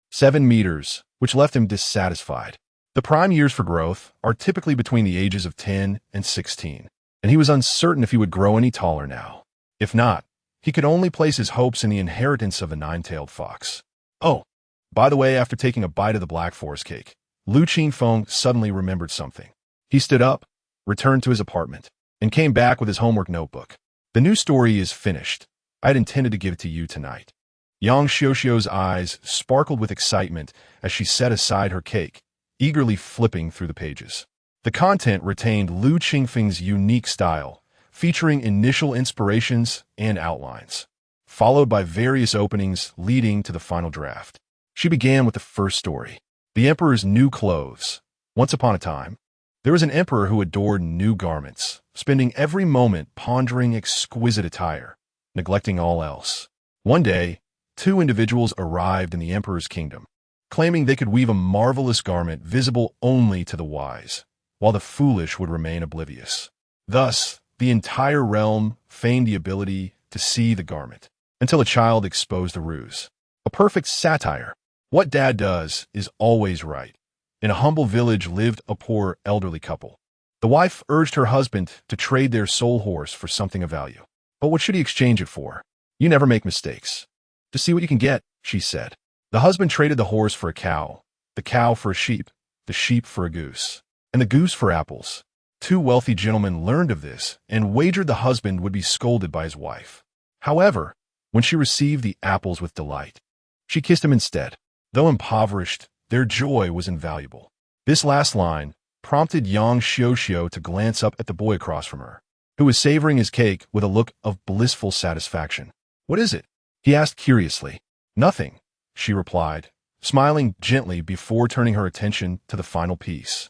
7 meters, which left him dissatisfied. The prime years for growth are typically between the ages of 10 and 16, and he was uncertain if he would grow any taller now. If not, he could only place his hopes in the inheritance of the 9-tailed fox. Oh, by the way, after taking a bite of the Black Forest cake, Lu Qingfeng suddenly remembered something. He stood up, returned to his apartment, and came back with his homework notebook. The new story is finished. I had intended to give it to you tonight. Yang Xiuxiu's eyes sparkled with excitement as she set aside her cake, eagerly flipping through the pages. The content retained Lu Qingfeng's unique style, featuring initial inspirations and outlines, followed by various openings leading to the final draft. She began with the first story, The Emperor's New Clothes. Once upon a time, there was an emperor who adored new garments, spending every moment pondering exquisite attire, neglecting all else. One day, 2 individuals arrived in the emperor's kingdom, claiming they could weave a marvelous garment visible only to the wise, while the foolish would remain oblivious. Thus, the entire realm feigned the ability to see the garment, until a child exposed the ruse. A perfect satire. What dad does is always right. In a humble village lived a poor elderly couple. The wife urged her husband to trade their soul horse for something of value. But what should he exchange it for? You never make mistakes. To see what you can get, she said. The husband traded the horse for a cow, the cow for a sheep, the sheep for a goose, and the goose for apples. 2 wealthy gentlemen learned of this and wagered the husband would be scolded by his wife. However, when she received the apples with delight, she kissed him instead. Though impoverished, their joy was invaluable. This last line prompted Yang Xiuxiu to glance up at the boy across from her, who was savoring his cake with a look of blissful satisfaction. What is it? He asked curiously. Nothing, she replied, smiling gently before turning her attention to the final piece.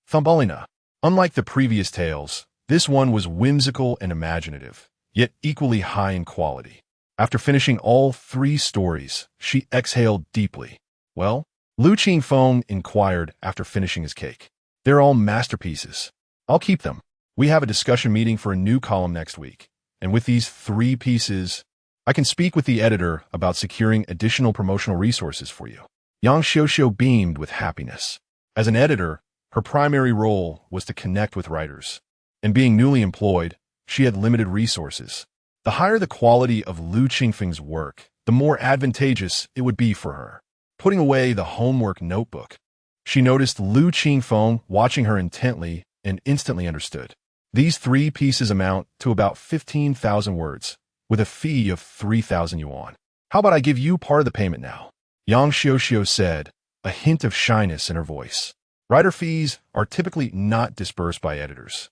Thumbelina. Unlike the previous tales, this one was whimsical and imaginative, yet equally high in quality. After finishing all 3 stories, she exhaled deeply. Well? Lu Qingfeng inquired after finishing his cake. They're all masterpieces. I'll keep them. We have a discussion meeting for a new column next week, and with these 3 pieces, I can speak with the editor about securing additional promotional resources for you. Yang Xiuxiu beamed with happiness. As an editor, her primary role was to connect with writers, and being newly employed, she had limited resources. The higher the quality of Lu Qingfeng's work, the more advantageous it would be for her. Putting away the homework notebook, she noticed Lu Qingfeng watching her intently and instantly understood. These 3 pieces amount to about 15,000 words, with a fee of 3,000 yuan. How about I give you part of the payment now? Yang Xiuxiu said, a hint of shyness in her voice. Writer fees are typically not disbursed by editors,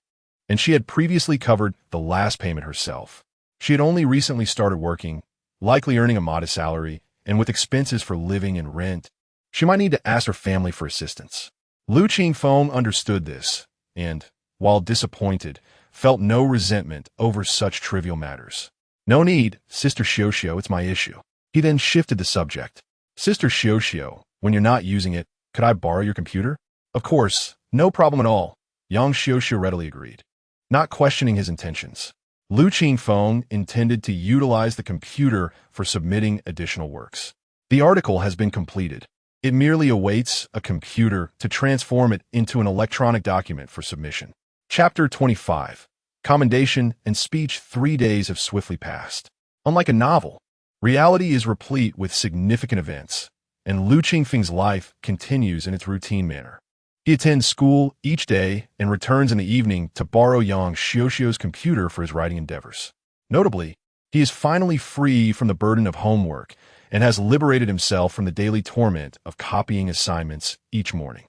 and she had previously covered the last payment herself. She had only recently started working, likely earning a modest salary, and with expenses for living and rent, she might need to ask her family for assistance. Lu Qingfeng understood this, and, while disappointed, felt no resentment over such trivial matters. No need, Sister Xiuxiu, it's my issue. He then shifted the subject. Sister Xiuxiu, when you're not using it, could I borrow your computer? Of course, no problem at all, Yang Xiuxiu readily agreed, not questioning his intentions. Lu Qingfeng intended to utilize the computer for submitting additional works. The article has been completed. It merely awaits a computer to transform it into an electronic document for submission. Chapter 25. Commendation and speech. 3 days have swiftly passed. Unlike a novel, reality is replete with significant events, and Lu Qingfeng's life continues in its routine manner. He attends school each day and returns in the evening to borrow Yang Xiuxiu's computer for his writing endeavors. Notably, he is finally free from the burden of homework and has liberated himself from the daily torment of copying assignments each morning.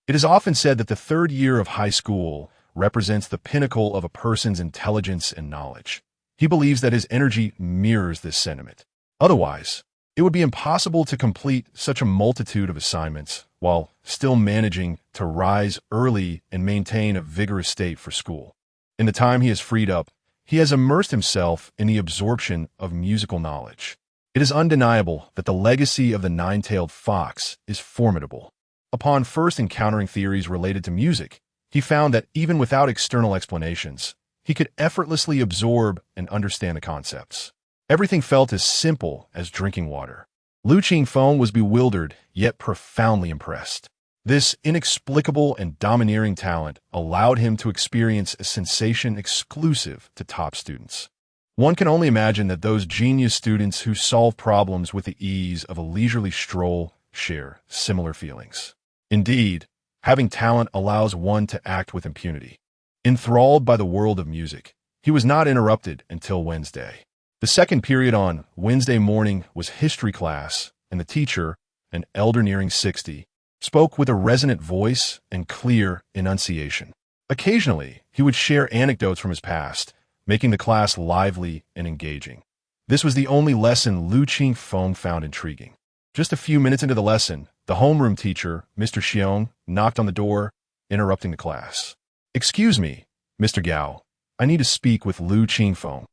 It is often said that the third year of high school represents the pinnacle of a person's intelligence and knowledge. He believes that his energy mirrors this sentiment. Otherwise, it would be impossible to complete such a multitude of assignments while still managing to rise early and maintain a vigorous state for school. In the time he has freed up, he has immersed himself in the absorption of musical knowledge. It is undeniable that the legacy of the nine-tailed fox is formidable. Upon first encountering theories related to music, he found that even without external explanations, he could effortlessly absorb and understand the concepts. Everything felt as simple as drinking water. Lu Qingfeng was bewildered, yet profoundly impressed. This inexplicable and domineering talent allowed him to experience a sensation exclusive to top students. One can only imagine that those genius students who solve problems with the ease of a leisurely stroll share similar feelings. Indeed, having talent allows one to act with impunity. Enthralled by the world of music, he was not interrupted until Wednesday. The second period on Wednesday morning was history class, and the teacher, an elder nearing 60, spoke with a resonant voice and clear enunciation. Occasionally, he would share anecdotes from his past, making the class lively and engaging. This was the only lesson Lu Qingfeng found intriguing. Just a few minutes into the lesson, the homeroom teacher, Mr. Xiong, knocked on the door, interrupting the class. "Excuse me, Mr. Gao, I need to speak with Lu Qingfeng,"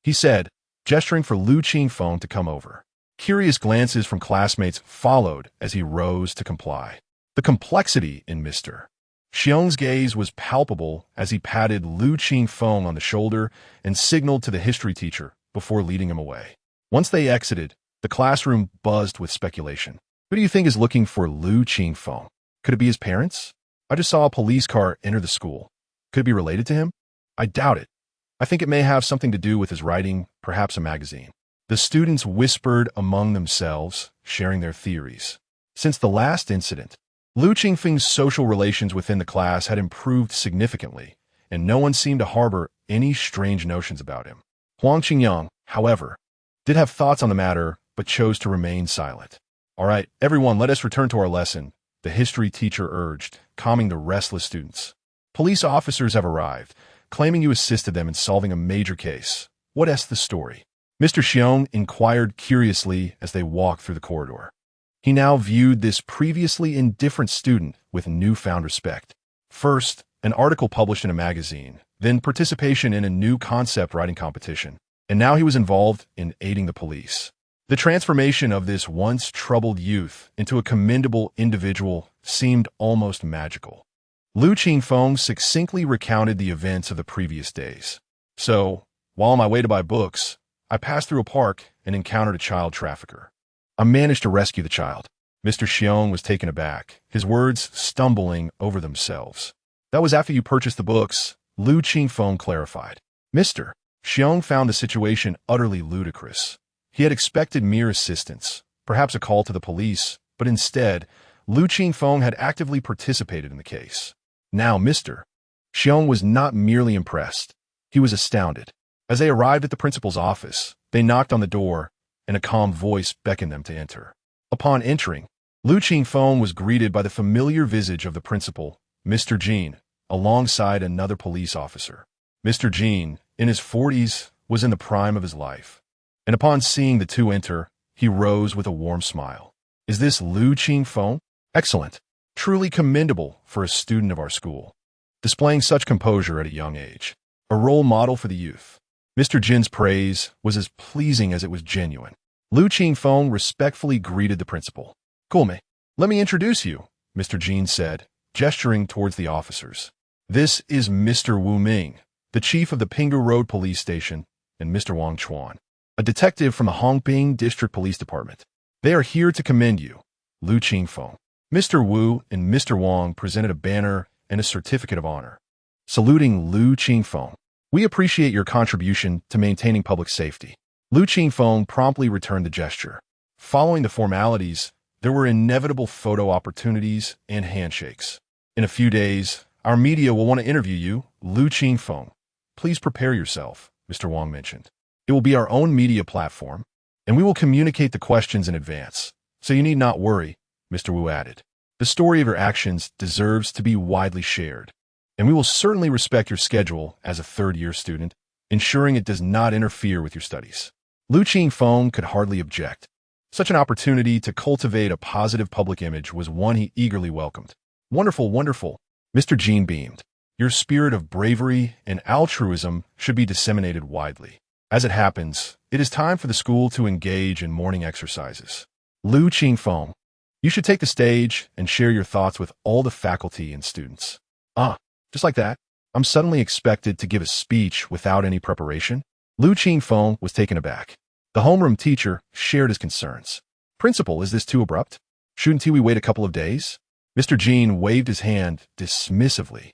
he said, gesturing for Lu Qingfeng to come over. Curious glances from classmates followed as he rose to comply. The complexity in Mr. Xiong's gaze was palpable as he patted Lu Qingfeng on the shoulder and signaled to the history teacher before leading him away. Once they exited, the classroom buzzed with speculation. Who do you think is looking for Lu Qingfeng? Could it be his parents? I just saw a police car enter the school. Could it be related to him? I doubt it. I think it may have something to do with his writing, perhaps a magazine. The students whispered among themselves, sharing their theories. Since the last incident, Lu Qingfeng's social relations within the class had improved significantly, and no one seemed to harbor any strange notions about him. Huang Qingyang, however, did have thoughts on the matter, but chose to remain silent. "All right, everyone, let us return to our lesson," the history teacher urged, calming the restless students. "Police officers have arrived, claiming you assisted them in solving a major case. What is the story?" Mr. Xiong inquired curiously as they walked through the corridor. He now viewed this previously indifferent student with newfound respect. First, an article published in a magazine, then participation in a new concept writing competition, and now he was involved in aiding the police. The transformation of this once troubled youth into a commendable individual seemed almost magical. Lu Qingfeng succinctly recounted the events of the previous days. "So, while on my way to buy books, I passed through a park and encountered a child trafficker. I managed to rescue the child." Mr. Xiong was taken aback, his words stumbling over themselves. "That was after you purchased the books," Lu Qingfeng clarified. Mr. Xiong found the situation utterly ludicrous. He had expected mere assistance, perhaps a call to the police, but instead, Lu Qingfeng had actively participated in the case. Now Mr. Xiong was not merely impressed, he was astounded. As they arrived at the principal's office, they knocked on the door, and a calm voice beckoned them to enter. Upon entering, Lu Qingfeng was greeted by the familiar visage of the principal, Mr. Jin, alongside another police officer. Mr. Jin, in his 40s, was in the prime of his life, and upon seeing the two enter, he rose with a warm smile. "Is this Lu Qingfeng? Excellent. Truly commendable for a student of our school. Displaying such composure at a young age. A role model for the youth." Mr. Jin's praise was as pleasing as it was genuine. Lu Qingfeng respectfully greeted the principal. "Gome, let me introduce you," Mr. Jin said, gesturing towards the officers. "This is Mr. Wu Ming, the chief of the Pinggu Road Police Station, and Mr. Wang Chuan, a detective from the Hongbing District Police Department. They are here to commend you, Lu Qingfeng." Mr. Wu and Mr. Wang presented a banner and a certificate of honor. saluting Lu Qingfeng. We appreciate your contribution to maintaining public safety. Lu Qingfeng promptly returned the gesture. Following the formalities, there were inevitable photo opportunities and handshakes. In a few days, our media will want to interview you, Lu Qingfeng. Please prepare yourself, Mr. Wang mentioned. It will be our own media platform, and we will communicate the questions in advance, so you need not worry, Mr. Wu added. The story of your actions deserves to be widely shared, and we will certainly respect your schedule as a third-year student, ensuring it does not interfere with your studies. Lu Qingfeng could hardly object. Such an opportunity to cultivate a positive public image was one he eagerly welcomed. Wonderful, wonderful. Mr. Jean beamed. Your spirit of bravery and altruism should be disseminated widely. As it happens, it is time for the school to engage in morning exercises. Lu Qingfeng, you should take the stage and share your thoughts with all the faculty and students. Just like that, I'm suddenly expected to give a speech without any preparation? Lu Qingfeng was taken aback. The homeroom teacher shared his concerns. Principal, is this too abrupt? Shouldn't we wait a couple of days? Mr. Jean waved his hand dismissively.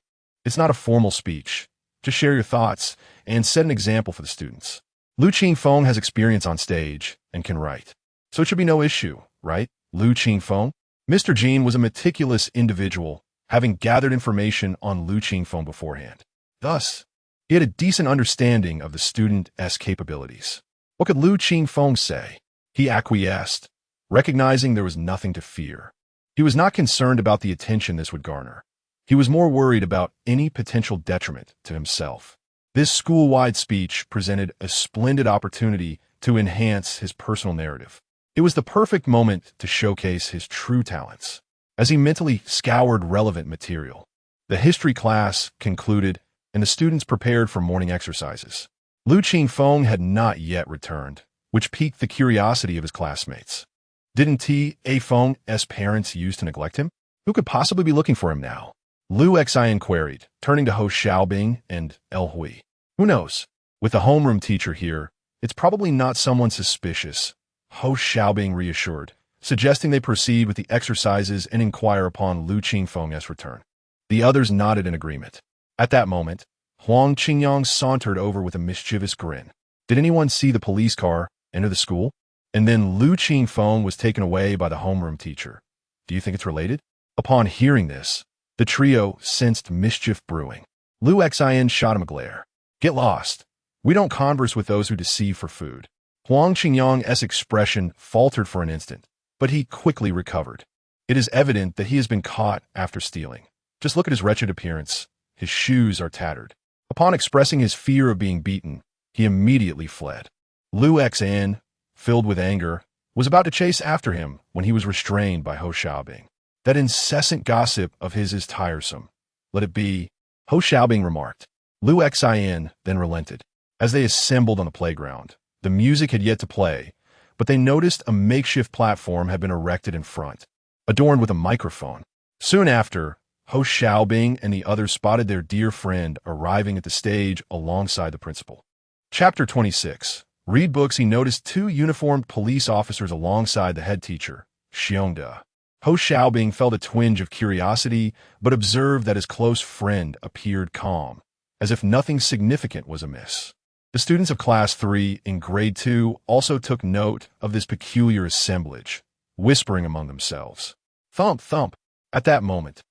It's not a formal speech. Just share your thoughts and set an example for the students. Lu Qingfeng has experience on stage and can write. So it should be no issue, right, Lu Qingfeng? Mr. Jean was a meticulous individual, having gathered information on Lu Qingfeng beforehand. Thus, he had a decent understanding of the student's capabilities. What could Lu Qingfeng say? He acquiesced, recognizing there was nothing to fear. He was not concerned about the attention this would garner. He was more worried about any potential detriment to himself. This school-wide speech presented a splendid opportunity to enhance his personal narrative. It was the perfect moment to showcase his true talents. As he mentally scoured relevant material, the history class concluded and the students prepared for morning exercises. Lu Qingfeng had not yet returned, which piqued the curiosity of his classmates. Didn't Feng's parents used to neglect him? Who could possibly be looking for him now? Lu Xin queried, turning to Ho Xiaobing and El Hui. Who knows? With the homeroom teacher here, it's probably not someone suspicious, Ho Xiaobing reassured, suggesting they proceed with the exercises and inquire upon Lu Qingfeng's return. The others nodded in agreement. At that moment, Huang Qingyang sauntered over with a mischievous grin. Did anyone see the police car enter the school? And then Lu Qingfeng was taken away by the homeroom teacher. Do you think it's related? Upon hearing this, the trio sensed mischief brewing. Lu Xin shot him a glare. Get lost. We don't converse with those who deceive for food. Huang Qingyang's expression faltered for an instant, but he quickly recovered. It is evident that he has been caught after stealing. Just look at his wretched appearance. His shoes are tattered. Upon expressing his fear of being beaten, he immediately fled. Lu Xin, filled with anger, was about to chase after him when he was restrained by Ho Xiaobing. That incessant gossip of his is tiresome. Let it be, Ho Xiaobing remarked. Lu Xin then relented. As they assembled on the playground, the music had yet to play, but they noticed a makeshift platform had been erected in front, adorned with a microphone. Soon after, Ho Xiaobing and the others spotted their dear friend arriving at the stage alongside the principal. Chapter 26. Read books. He noticed two uniformed police officers alongside the head teacher, Xiongda. Ho Xiaobing felt a twinge of curiosity, but observed that his close friend appeared calm, as if nothing significant was amiss. The students of Class 3 in Grade 2 also took note of this peculiar assemblage, whispering among themselves. Thump, thump. At that moment,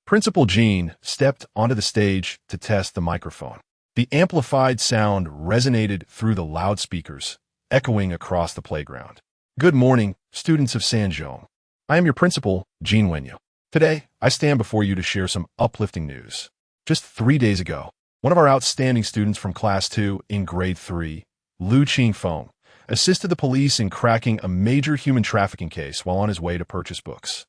Principal Jean stepped onto the stage to test the microphone. The amplified sound resonated through the loudspeakers, echoing across the playground. Good morning, students of Sanzhong. I am your principal, Jean Wenyu. Today, I stand before you to share some uplifting news. Just 3 days ago, one of our outstanding students from Class 2 in Grade 3, Lu Qingfeng, assisted the police in cracking a major human trafficking case while on his way to purchase books.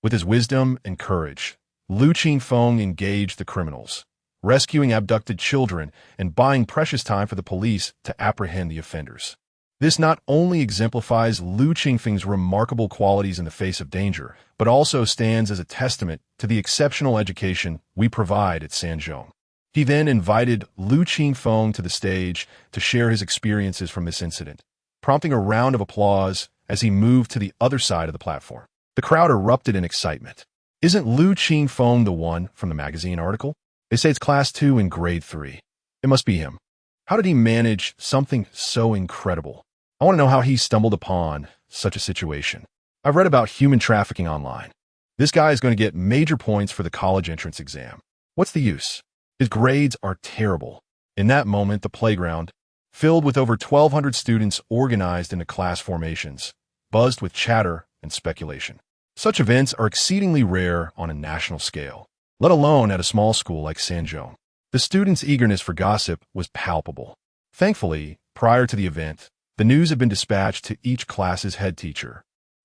With his wisdom and courage, Lu Qingfeng engaged the criminals, rescuing abducted children and buying precious time for the police to apprehend the offenders. This not only exemplifies Lu Qingfeng's remarkable qualities in the face of danger, but also stands as a testament to the exceptional education we provide at Sanzhong. He then invited Lu Qingfeng to the stage to share his experiences from this incident, prompting a round of applause as he moved to the other side of the platform. The crowd erupted in excitement. Isn't Lu Qingfeng the one from the magazine article? They say it's class 2 in grade 3. It must be him. How did he manage something so incredible? I want to know how he stumbled upon such a situation. I've read about human trafficking online. This guy is going to get major points for the college entrance exam. What's the use? His grades are terrible. In that moment, the playground, filled with over 1,200 students organized into class formations, buzzed with chatter and speculation. Such events are exceedingly rare on a national scale, let alone at a small school like Sanzhong. The students' eagerness for gossip was palpable. Thankfully, prior to the event, the news had been dispatched to each class's head teacher,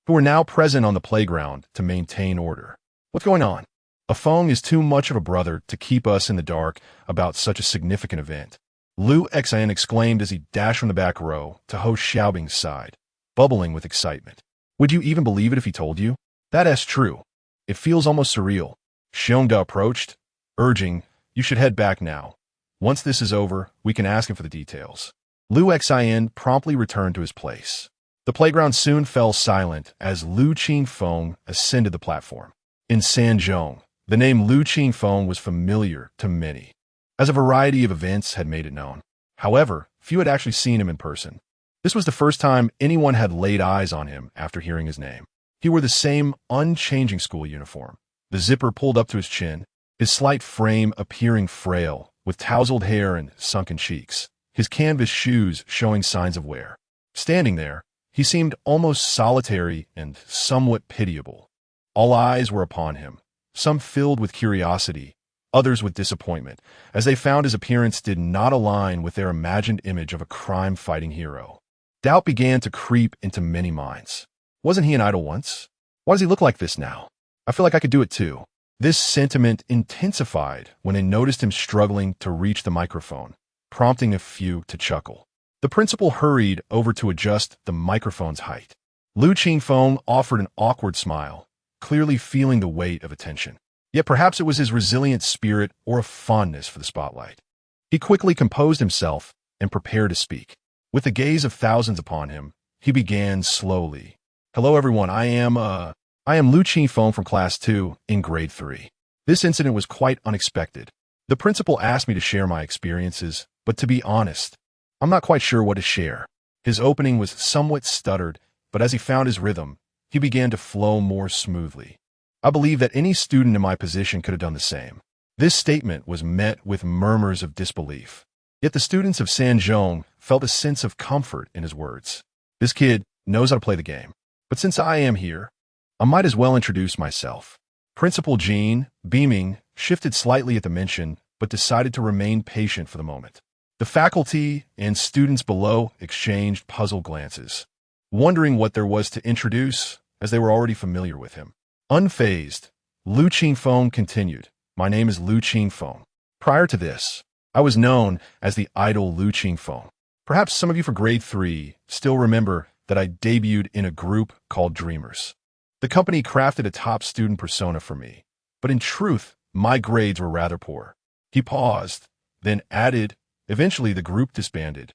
who were now present on the playground to maintain order. What's going on? Feng is too much of a brother to keep us in the dark about such a significant event. Lu Qingfeng exclaimed as he dashed from the back row to host Xiaobing's side, bubbling with excitement. Would you even believe it if he told you? That's true. It feels almost surreal. Xiongda approached, urging, you should head back now. Once this is over, we can ask him for the details. Lu Qingfeng promptly returned to his place. The playground soon fell silent as Lu Qingfeng ascended the platform. In Sanzhong, the name Lu Qingfeng was familiar to many, as a variety of events had made it known. However, few had actually seen him in person. This was the first time anyone had laid eyes on him after hearing his name. He wore the same unchanging school uniform, the zipper pulled up to his chin, his slight frame appearing frail, with tousled hair and sunken cheeks, his canvas shoes showing signs of wear. Standing there, he seemed almost solitary and somewhat pitiable. All eyes were upon him, some filled with curiosity, others with disappointment, as they found his appearance did not align with their imagined image of a crime-fighting hero. Doubt began to creep into many minds. Wasn't he an idol once? Why does he look like this now? I feel like I could do it too. This sentiment intensified when they noticed him struggling to reach the microphone, prompting a few to chuckle. The principal hurried over to adjust the microphone's height. Lu Qingfeng offered an awkward smile, clearly feeling the weight of attention. Yet perhaps it was his resilient spirit or a fondness for the spotlight. He quickly composed himself and prepared to speak. With the gaze of thousands upon him, he began slowly. Hello everyone, I am Lu Qingfeng from class 2 in grade 3. This incident was quite unexpected. The principal asked me to share my experiences, but to be honest, I'm not quite sure what to share. His opening was somewhat stuttered, but as he found his rhythm, he began to flow more smoothly. I believe that any student in my position could have done the same. This statement was met with murmurs of disbelief. Yet the students of Sanzhong felt a sense of comfort in his words. This kid knows how to play the game. But since I am here, I might as well introduce myself. Principal Jean, beaming, shifted slightly at the mention, but decided to remain patient for the moment. The faculty and students below exchanged puzzled glances, wondering what there was to introduce, as they were already familiar with him. Unfazed, Lu Qingfeng continued, my name is Lu Qingfeng. Prior to this, I was known as the idol Lu Qingfeng. Perhaps some of you for grade 3 still remember that I debuted in a group called Dreamers. The company crafted a top student persona for me, but in truth, my grades were rather poor. He paused, then added, eventually the group disbanded,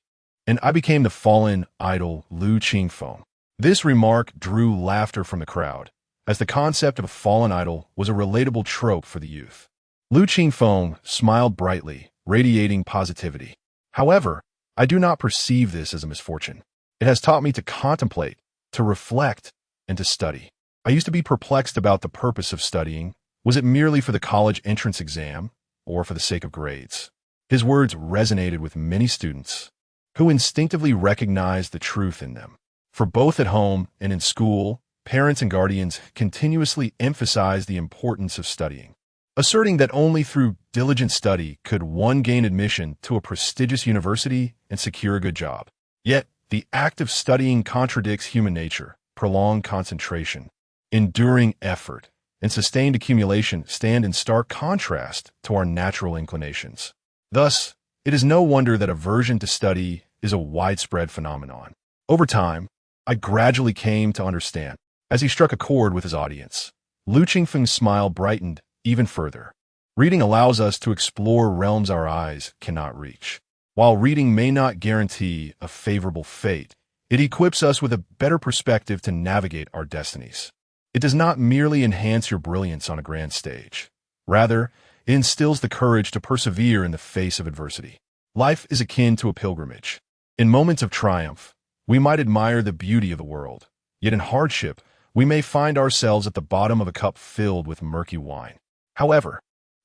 and I became the fallen idol Lu Qingfeng. This remark drew laughter from the crowd, as the concept of a fallen idol was a relatable trope for the youth. Lu Qingfeng smiled brightly, radiating positivity. However, I do not perceive this as a misfortune. It has taught me to contemplate, to reflect, and to study. I used to be perplexed about the purpose of studying. Was it merely for the college entrance exam, or for the sake of grades? His words resonated with many students, who instinctively recognized the truth in them. For both at home and in school, parents and guardians continuously emphasize the importance of studying, asserting that only through diligent study could one gain admission to a prestigious university and secure a good job. Yet, the act of studying contradicts human nature. Prolonged concentration, enduring effort, and sustained accumulation stand in stark contrast to our natural inclinations. Thus, it is no wonder that aversion to study is a widespread phenomenon. Over time, I gradually came to understand. As he struck a chord with his audience, Lu Qingfeng's smile brightened even further. Reading allows us to explore realms our eyes cannot reach. While reading may not guarantee a favorable fate, it equips us with a better perspective to navigate our destinies. It does not merely enhance your brilliance on a grand stage. Rather, It instills the courage to persevere in the face of adversity. Life is akin to a pilgrimage. In moments of triumph, we might admire the beauty of the world. Yet in hardship, we may find ourselves at the bottom of a cup filled with murky wine. However,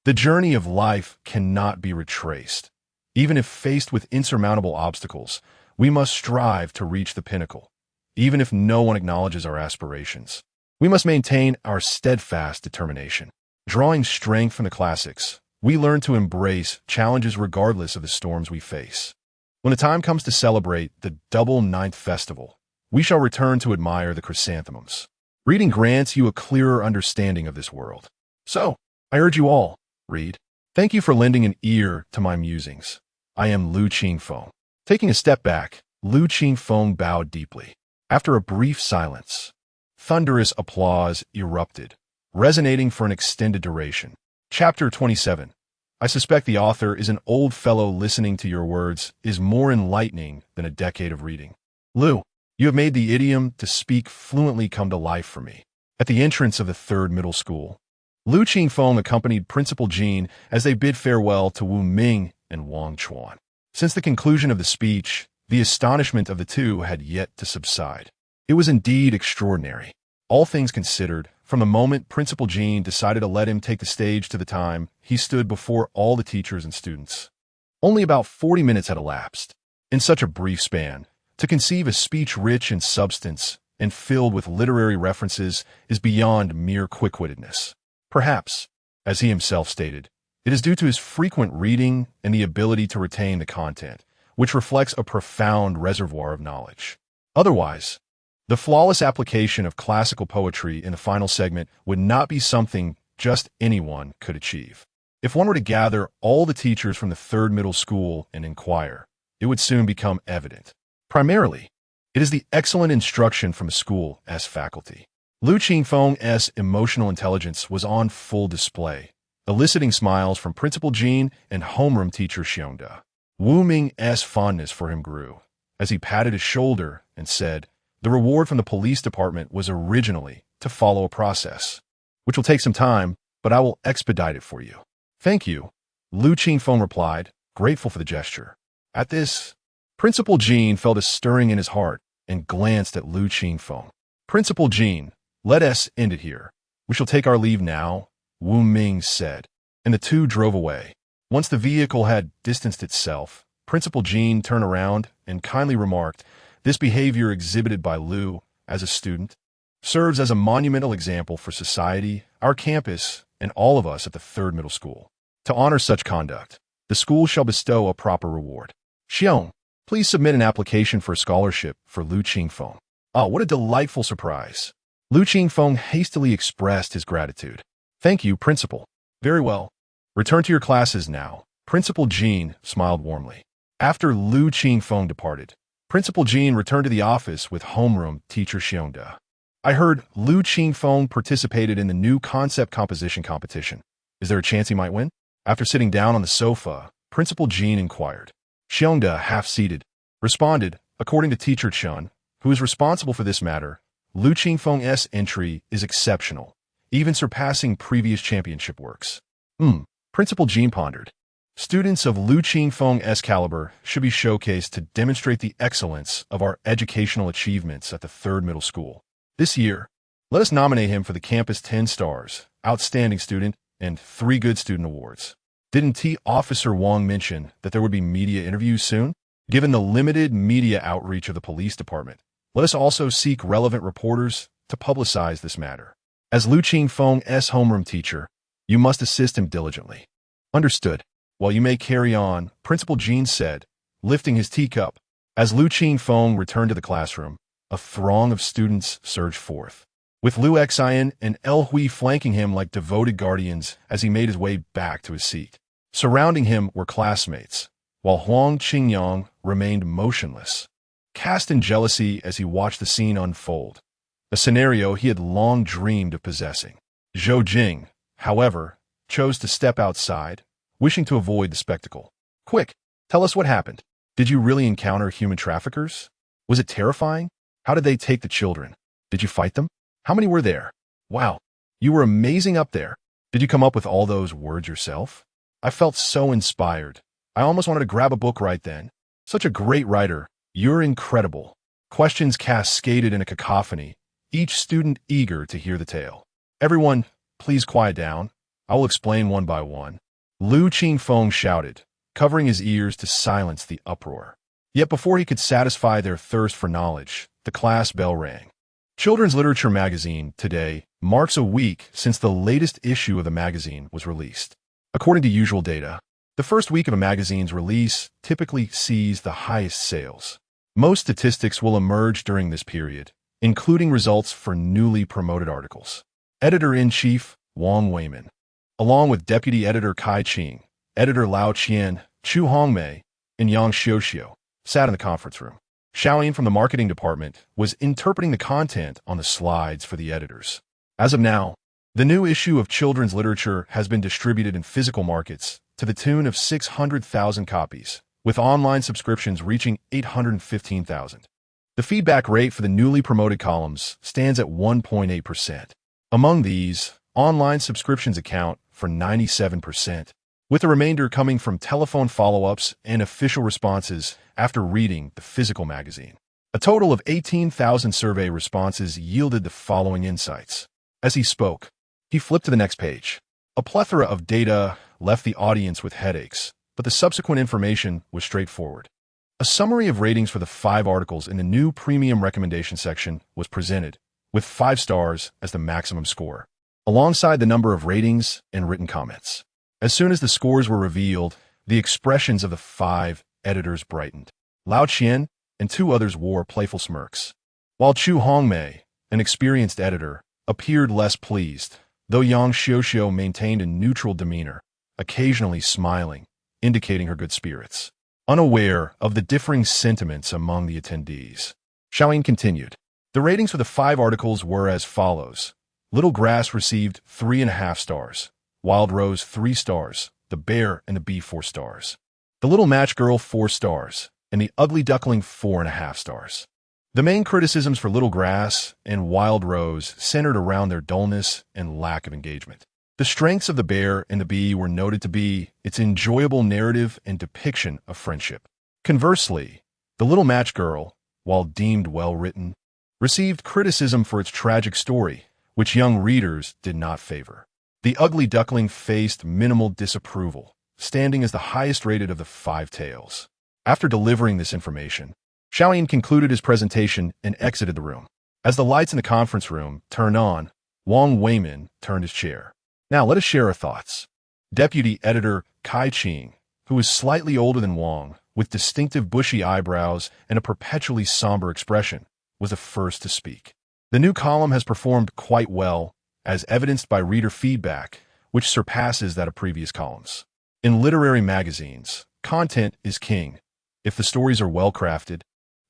the journey of life cannot be retraced. Even if faced with insurmountable obstacles, we must strive to reach the pinnacle. Even if no one acknowledges our aspirations, we must maintain our steadfast determination. Drawing strength from the classics, we learn to embrace challenges regardless of the storms we face. When the time comes to celebrate the double ninth festival, we shall return to admire the chrysanthemums. Reading grants you a clearer understanding of this world. So, I urge you all, read. Thank you for lending an ear to my musings. I am Lu Qingfeng. Taking a step back, Lu Qingfeng bowed deeply. After a brief silence, thunderous applause erupted, resonating for an extended duration. Chapter 27. I suspect the author is an old fellow listening to your words is more enlightening than a decade of reading. Lu, you have made the idiom to speak fluently come to life for me. At the entrance of the third middle school, Lu Qingfeng accompanied Principal Jean as they bid farewell to Wu Ming and Wang Chuan. Since the conclusion of the speech, the astonishment of the two had yet to subside. It was indeed extraordinary. All things considered, from the moment Principal Jean decided to let him take the stage to the time he stood before all the teachers and students. Only about 40 minutes had elapsed. In such a brief span, to conceive a speech rich in substance and filled with literary references is beyond mere quick-wittedness. Perhaps, as he himself stated, it is due to his frequent reading and the ability to retain the content, which reflects a profound reservoir of knowledge. Otherwise, the flawless application of classical poetry in the final segment would not be something just anyone could achieve. If one were to gather all the teachers from the third middle school and inquire, it would soon become evident. Primarily, it is the excellent instruction from the school as faculty. Lu Qingfeng's emotional intelligence was on full display, eliciting smiles from Principal Jean and homeroom teacher Xiongda. Wu Ming's fondness for him grew, as he patted his shoulder and said, the reward from the police department was originally to follow a process, which will take some time, but I will expedite it for you. Thank you, Lu Qingfeng replied, grateful for the gesture. At this, Principal Jean felt a stirring in his heart and glanced at Lu Qingfeng. Principal Jean, let us end it here. We shall take our leave now, Wu Ming said, and the two drove away. Once the vehicle had distanced itself, Principal Jean turned around and kindly remarked, this behavior exhibited by Lu, as a student, serves as a monumental example for society, our campus, and all of us at the third middle school. To honor such conduct, the school shall bestow a proper reward. Xiong, please submit an application for a scholarship for Lu Qingfeng. Oh, what a delightful surprise. Lu Qingfeng hastily expressed his gratitude. Thank you, Principal. Very well. Return to your classes now. Principal Jean smiled warmly. After Lu Qingfeng departed, Principal Jean returned to the office with homeroom teacher Xiongda. I heard Lu Qingfeng participated in the new concept composition competition. Is there a chance he might win? After sitting down on the sofa, Principal Jean inquired. Xiongda, half-seated, responded, according to teacher Chun, who is responsible for this matter, Lu Qingfeng's entry is exceptional, even surpassing previous championship works. Principal Jean pondered. Students of Lu Qingfeng's caliber should be showcased to demonstrate the excellence of our educational achievements at the third middle school. This year, let us nominate him for the Campus 10 Stars, Outstanding Student, and 3 Good Student Awards. Didn't T. Officer Wang mention that there would be media interviews soon? Given the limited media outreach of the police department, let us also seek relevant reporters to publicize this matter. As Lu Qingfeng's homeroom teacher, you must assist him diligently. Understood. While you may carry on, Principal Jean said, lifting his teacup. As Lu Qingfeng returned to the classroom, a throng of students surged forth, with Lu Xian and El Hui flanking him like devoted guardians as he made his way back to his seat. Surrounding him were classmates, while Huang Qingyang remained motionless, cast in jealousy as he watched the scene unfold, a scenario he had long dreamed of possessing. Zhou Jing, however, chose to step outside, wishing to avoid the spectacle. Quick, tell us what happened. Did you really encounter human traffickers? Was it terrifying? How did they take the children? Did you fight them? How many were there? Wow, you were amazing up there. Did you come up with all those words yourself? I felt so inspired. I almost wanted to grab a book right then. Such a great writer. You're incredible. Questions cascaded in a cacophony, each student eager to hear the tale. Everyone, please quiet down. I will explain one by one. Lu Qingfeng shouted, covering his ears to silence the uproar. Yet before he could satisfy their thirst for knowledge, the class bell rang. Children's Literature magazine, today, marks a week since the latest issue of the magazine was released. According to usual data, the first week of a magazine's release typically sees the highest sales. Most statistics will emerge during this period, including results for newly promoted articles. Editor-in-Chief Wang Weimin, along with Deputy Editor Kai Qing, Editor Lao Qian, Chu Hongmei, and Yang Xiuxiu, sat in the conference room. Xiaoyin from the marketing department was interpreting the content on the slides for the editors. As of now, the new issue of Children's Literature has been distributed in physical markets to the tune of 600,000 copies, with online subscriptions reaching 815,000. The feedback rate for the newly promoted columns stands at 1.8%. Among these, online subscriptions account for 97%, with the remainder coming from telephone follow-ups and official responses after reading the physical magazine. A total of 18,000 survey responses yielded the following insights. As he spoke, he flipped to the next page. A plethora of data left the audience with headaches, but the subsequent information was straightforward. A summary of ratings for the 5 articles in the new premium recommendation section was presented, with 5 stars as the maximum score, alongside the number of ratings and written comments. As soon as the scores were revealed, the expressions of the 5 editors brightened. Lao Qian and 2 others wore playful smirks, while Chu Hongmei, an experienced editor, appeared less pleased, though Yang Xiuxiu maintained a neutral demeanor, occasionally smiling, indicating her good spirits. Unaware of the differing sentiments among the attendees, Xiaoyin continued. The ratings for the 5 articles were as follows. Little Grass received 3.5 stars. Wild Rose 3 stars, The Bear and the Bee 4 stars. The Little Match Girl 4 stars, and The Ugly Duckling 4.5 stars. The main criticisms for Little Grass and Wild Rose centered around their dullness and lack of engagement. The strengths of The Bear and the Bee were noted to be its enjoyable narrative and depiction of friendship. Conversely, The Little Match Girl, while deemed well-written, received criticism for its tragic story, which young readers did not favor. The Ugly Duckling faced minimal disapproval, standing as the highest rated of the 5 tales. After delivering this information, Xiaoyin concluded his presentation and exited the room. As the lights in the conference room turned on, Wang Weimin turned his chair. Now let us share our thoughts. Deputy Editor Kai Qing, who is slightly older than Wang, with distinctive bushy eyebrows and a perpetually somber expression, was the first to speak. The new column has performed quite well, as evidenced by reader feedback, which surpasses that of previous columns. In literary magazines, content is king. If the stories are well-crafted,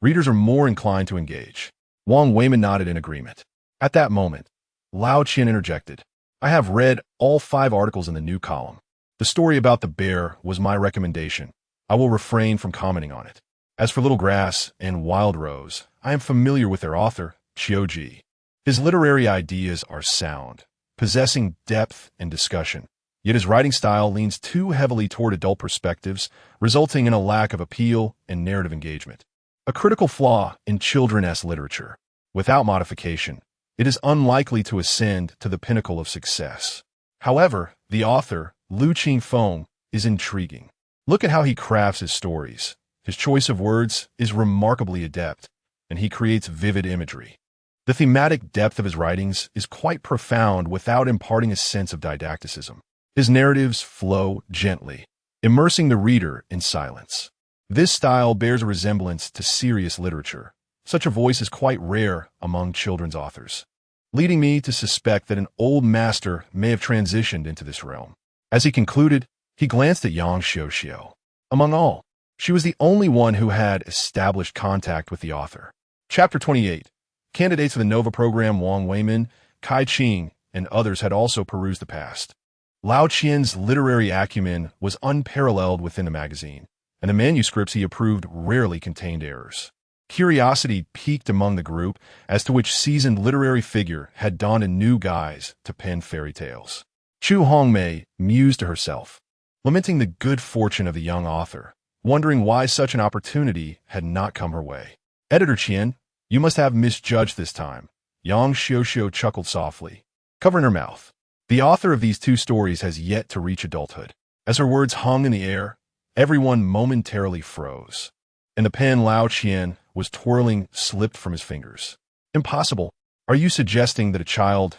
readers are more inclined to engage. Wang Weimin nodded in agreement. At that moment, Lao Qian interjected. I have read all 5 articles in the new column. The story about the bear was my recommendation. I will refrain from commenting on it. As for Little Grass and Wild Rose, I am familiar with their author, Qiuji. His literary ideas are sound, possessing depth and discussion, yet his writing style leans too heavily toward adult perspectives, resulting in a lack of appeal and narrative engagement. A critical flaw in children's literature. Without modification, it is unlikely to ascend to the pinnacle of success. However, the author, Lu Qingfeng, is intriguing. Look at how he crafts his stories. His choice of words is remarkably adept, and he creates vivid imagery. The thematic depth of his writings is quite profound without imparting a sense of didacticism. His narratives flow gently, immersing the reader in silence. This style bears a resemblance to serious literature. Such a voice is quite rare among children's authors, leading me to suspect that an old master may have transitioned into this realm. As he concluded, he glanced at Yang Xiuxiu. Among all, she was the only one who had established contact with the author. Chapter 28. Candidates for the NOVA program Wang Weimin, Kai Qing, and others had also perused the past. Lao Qian's literary acumen was unparalleled within the magazine, and the manuscripts he approved rarely contained errors. Curiosity piqued among the group as to which seasoned literary figure had donned a new guise to pen fairy tales. Chu Hongmei mused to herself, lamenting the good fortune of the young author, wondering why such an opportunity had not come her way. Editor Qian, you must have misjudged this time. Yang Xiuxiu chuckled softly, covering her mouth. The author of these two stories has yet to reach adulthood. As her words hung in the air, everyone momentarily froze, and the pen Lao Qian was twirling slipped from his fingers. Impossible. Are you suggesting that a child's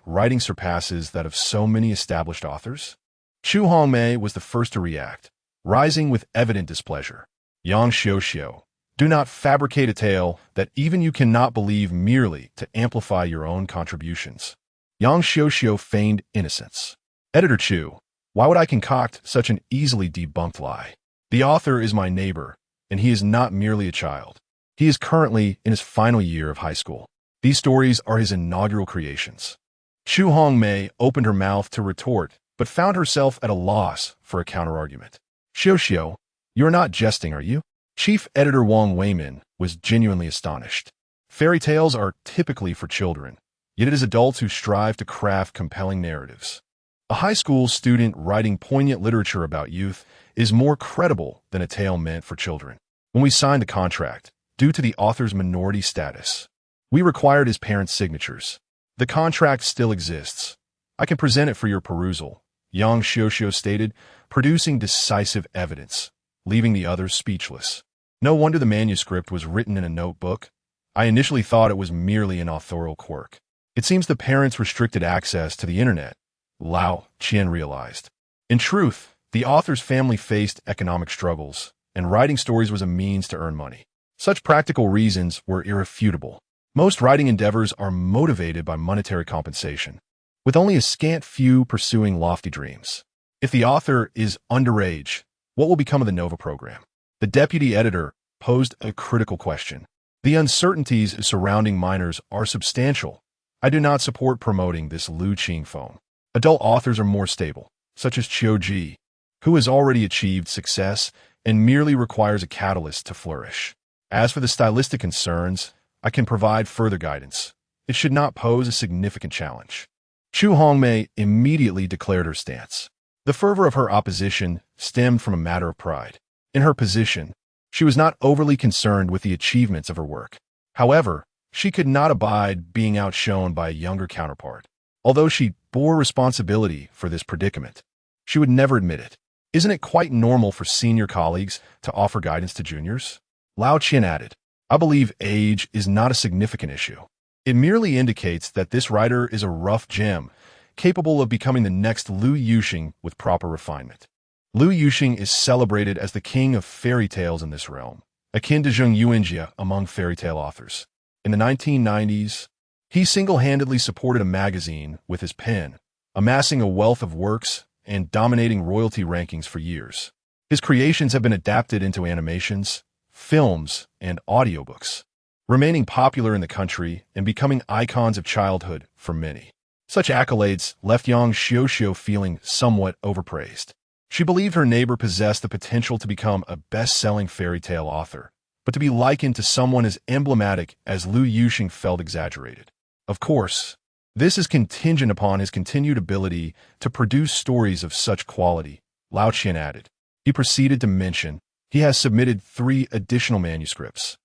writing surpasses that of so many established authors? Chu Hongmei was the first to react, rising with evident displeasure. Yang Xiuxiu, do not fabricate a tale that even you cannot believe merely to amplify your own contributions. Yang Xiuxiu feigned innocence. Editor Chu, why would I concoct such an easily debunked lie? The author is my neighbor, and he is not merely a child. He is currently in his final year of high school. These stories are his inaugural creations. Chu Hongmei opened her mouth to retort, but found herself at a loss for a counterargument. Xiuxiu, you're not jesting, are you? Chief Editor Wang Weimin was genuinely astonished. Fairy tales are typically for children, yet it is adults who strive to craft compelling narratives. A high school student writing poignant literature about youth is more credible than a tale meant for children. When we signed the contract, due to the author's minority status, we required his parents' signatures. The contract still exists. I can present it for your perusal, Yang Xiuxiu stated, producing decisive evidence, leaving the others speechless. No wonder the manuscript was written in a notebook. I initially thought it was merely an authorial quirk. It seems the parents restricted access to the internet, Lao Qian realized. In truth, the author's family faced economic struggles, and writing stories was a means to earn money. Such practical reasons were irrefutable. Most writing endeavors are motivated by monetary compensation, with only a scant few pursuing lofty dreams. If the author is underage, what will become of the Nova program? The deputy editor posed a critical question. The uncertainties surrounding minors are substantial. I do not support promoting this Lu Qingfeng. Adult authors are more stable, such as Qiu Ji, who has already achieved success and merely requires a catalyst to flourish. As for the stylistic concerns, I can provide further guidance. It should not pose a significant challenge. Chu Hongmei immediately declared her stance. The fervor of her opposition stemmed from a matter of pride. In her position, she was not overly concerned with the achievements of her work. However, she could not abide being outshone by a younger counterpart. Although she bore responsibility for this predicament, she would never admit it. Isn't it quite normal for senior colleagues to offer guidance to juniors? Lao Qian added, I believe age is not a significant issue. It merely indicates that this writer is a rough gem, capable of becoming the next Lu Qingfeng with proper refinement. Lu Qingfeng is celebrated as the king of fairy tales in this realm, akin to Zheng Yuanjia among fairy tale authors. In the 1990s, he single-handedly supported a magazine with his pen, amassing a wealth of works and dominating royalty rankings for years. His creations have been adapted into animations, films, and audiobooks, remaining popular in the country and becoming icons of childhood for many. Such accolades left Yang Xiuxiu feeling somewhat overpraised. She believed her neighbor possessed the potential to become a best-selling fairy tale author, but to be likened to someone as emblematic as Lu Qingfeng felt exaggerated. Of course, this is contingent upon his continued ability to produce stories of such quality, Lao Qian added. He proceeded to mention he has submitted 3 additional manuscripts.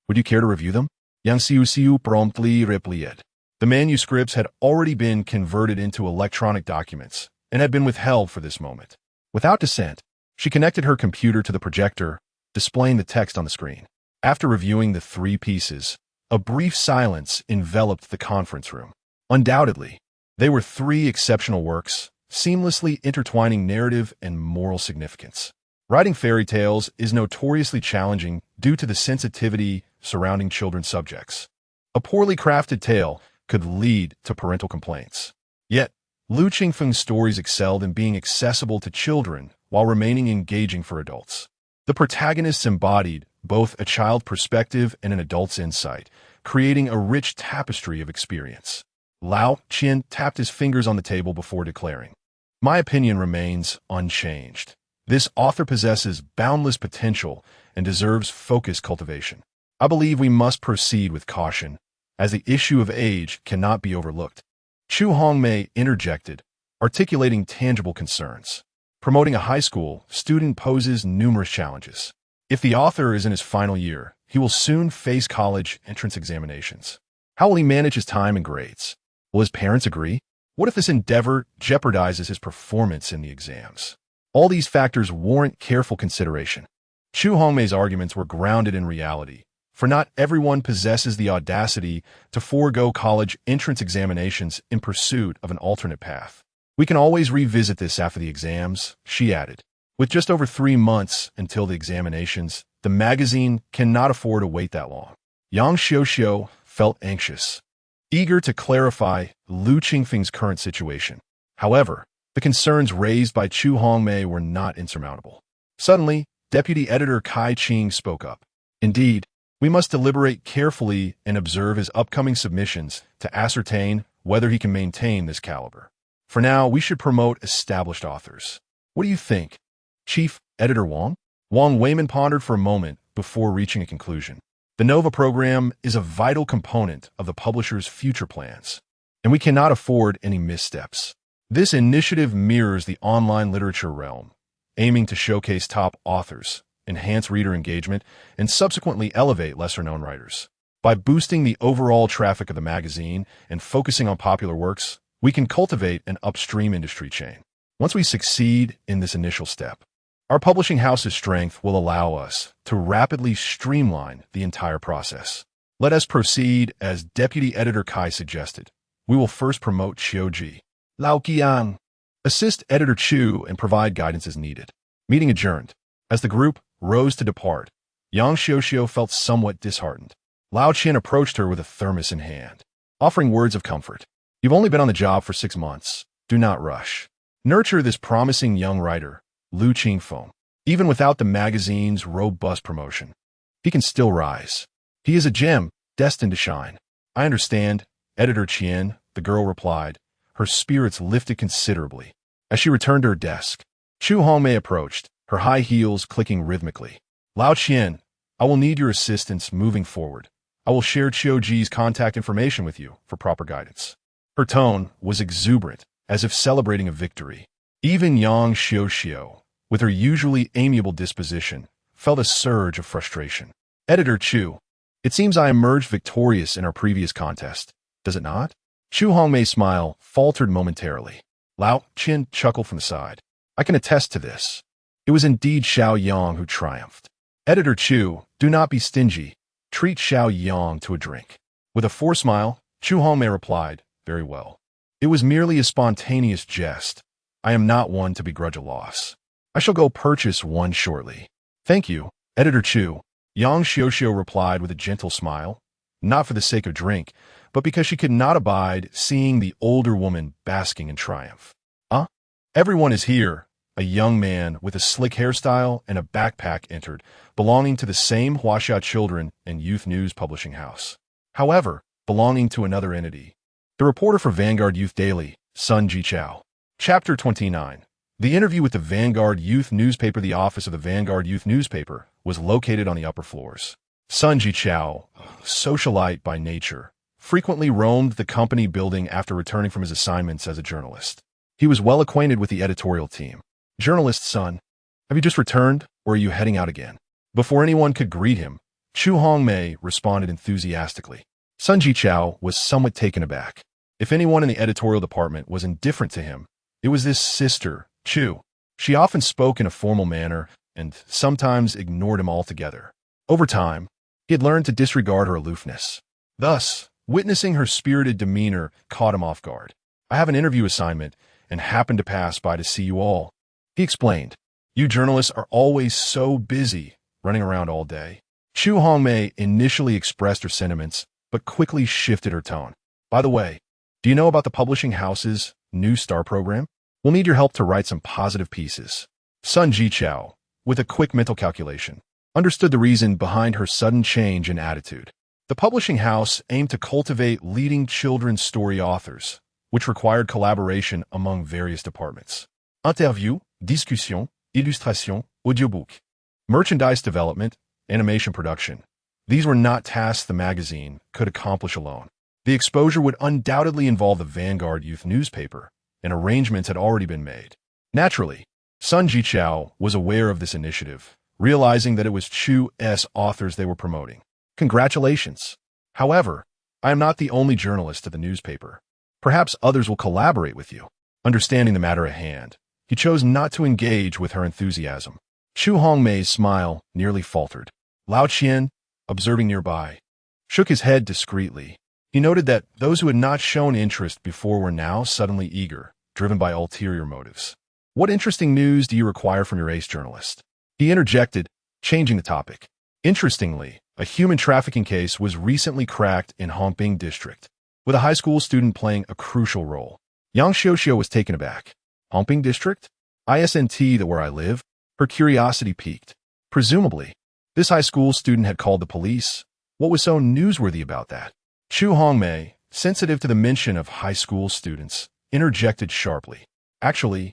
Would you care to review them? Yang Xiuxiu promptly replied. The manuscripts had already been converted into electronic documents and had been withheld for this moment. Without dissent, she connected her computer to the projector, displaying the text on the screen. After reviewing the 3 pieces, a brief silence enveloped the conference room. Undoubtedly, they were 3 exceptional works, seamlessly intertwining narrative and moral significance. Writing fairy tales is notoriously challenging due to the sensitivity surrounding children's subjects. A poorly crafted tale could lead to parental complaints. Yet, Lu Qingfeng's stories excelled in being accessible to children while remaining engaging for adults. The protagonists embodied both a child perspective and an adult's insight, creating a rich tapestry of experience. Lao Qian tapped his fingers on the table before declaring, My opinion remains unchanged. This author possesses boundless potential and deserves focused cultivation. I believe we must proceed with caution, as the issue of age cannot be overlooked. Chu Hongmei interjected, articulating tangible concerns. Promoting a high school, student poses numerous challenges. If the author is in his final year, he will soon face college entrance examinations. How will he manage his time and grades? Will his parents agree? What if this endeavor jeopardizes his performance in the exams? All these factors warrant careful consideration. Chu Hongmei's arguments were grounded in reality, for not everyone possesses the audacity to forego college entrance examinations in pursuit of an alternate path. We can always revisit this after the exams, she added. With just over 3 months until the examinations, the magazine cannot afford to wait that long. Yang Xiuxiu felt anxious, eager to clarify Lu Qingfeng's current situation. However, the concerns raised by Chu Hongmei were not insurmountable. Suddenly, Deputy Editor Kai Qing spoke up. Indeed, we must deliberate carefully and observe his upcoming submissions to ascertain whether he can maintain this caliber. For now, we should promote established authors. What do you think, Chief Editor Wang? Wang Weiman pondered for a moment before reaching a conclusion. The NOVA program is a vital component of the publisher's future plans, and we cannot afford any missteps. This initiative mirrors the online literature realm, aiming to showcase top authors, enhance reader engagement, and subsequently elevate lesser-known writers. By boosting the overall traffic of the magazine and focusing on popular works, we can cultivate an upstream industry chain. Once we succeed in this initial step, our publishing house's strength will allow us to rapidly streamline the entire process. Let us proceed as Deputy Editor Kai suggested. We will first promote Qiuji. Lao Qian. Assist Editor Chu and provide guidance as needed. Meeting adjourned. As the group rose to depart, Yang Xiuxiu felt somewhat disheartened. Lao Qian approached her with a thermos in hand, offering words of comfort. You've only been on the job for 6 months. Do not rush. Nurture this promising young writer, Lu Qingfeng. Even without the magazine's robust promotion, he can still rise. He is a gem, destined to shine. I understand, Editor Qian, the girl replied, her spirits lifted considerably. As she returned to her desk, Chu Hongmei approached, her high heels clicking rhythmically. Lao Qian, I will need your assistance moving forward. I will share Qiuji's contact information with you for proper guidance. Her tone was exuberant, as if celebrating a victory. Even Yang Xiuxiu, with her usually amiable disposition, felt a surge of frustration. Editor Chu, it seems I emerged victorious in our previous contest, does it not? Chu Hongmei's smile faltered momentarily. Lao Qian chuckled from the side. I can attest to this. It was indeed Xiao Yang who triumphed. Editor Chu, do not be stingy. Treat Xiao Yang to a drink. With a forced smile, Chu Hongmei replied, very well. It was merely a spontaneous jest. I am not one to begrudge a loss. I shall go purchase one shortly. Thank you, Editor Chu. Yang Xiuxiu replied with a gentle smile, not for the sake of drink, but because she could not abide seeing the older woman basking in triumph. Everyone is here. A young man with a slick hairstyle and a backpack entered, belonging to the same Huaxia Children and Youth News publishing house. However, belonging to another entity. The reporter for Vanguard Youth Daily, Sun Jichao. Chapter 29. The interview with the Vanguard Youth newspaper. The office of the Vanguard Youth newspaper was located on the upper floors. Sun Jichao, socialite by nature, frequently roamed the company building after returning from his assignments as a journalist. He was well acquainted with the editorial team. Journalist Sun, have you just returned, or are you heading out again? Before anyone could greet him, Chu Hongmei responded enthusiastically. Sun Jichao was somewhat taken aback. If anyone in the editorial department was indifferent to him, it was this sister, Chu. She often spoke in a formal manner and sometimes ignored him altogether. Over time, he had learned to disregard her aloofness. Thus, witnessing her spirited demeanor caught him off guard. I have an interview assignment and happened to pass by to see you all. He explained, you journalists are always so busy, running around all day. Chu Hongmei initially expressed her sentiments, but quickly shifted her tone. By the way, do you know about the publishing house's new star program? We'll need your help to write some positive pieces. Sun Jichao, with a quick mental calculation, understood the reason behind her sudden change in attitude. The publishing house aimed to cultivate leading children's story authors, which required collaboration among various departments. Interview, discussion, illustration, audiobook, merchandise development, animation production. These were not tasks the magazine could accomplish alone. The exposure would undoubtedly involve the Vanguard Youth newspaper, and arrangements had already been made. Naturally, Sun Jichao was aware of this initiative, realizing that it was Chu's authors they were promoting. Congratulations! However, I am not the only journalist at the newspaper. Perhaps others will collaborate with you. Understanding the matter at hand, he chose not to engage with her enthusiasm. Chu Hongmei's smile nearly faltered. Lao Qian, observing nearby, shook his head discreetly. He noted that those who had not shown interest before were now suddenly eager, driven by ulterior motives. What interesting news do you require from your ace journalist? He interjected, changing the topic. Interestingly, a human trafficking case was recently cracked in Hongping district, with a high school student playing a crucial role. Yang Xiuxiu was taken aback. Hongping district? Isn't that where I live? Her curiosity piqued. Presumably, this high school student had called the police. What was so newsworthy about that? Chu Hongmei, sensitive to the mention of high school students, interjected sharply. Actually,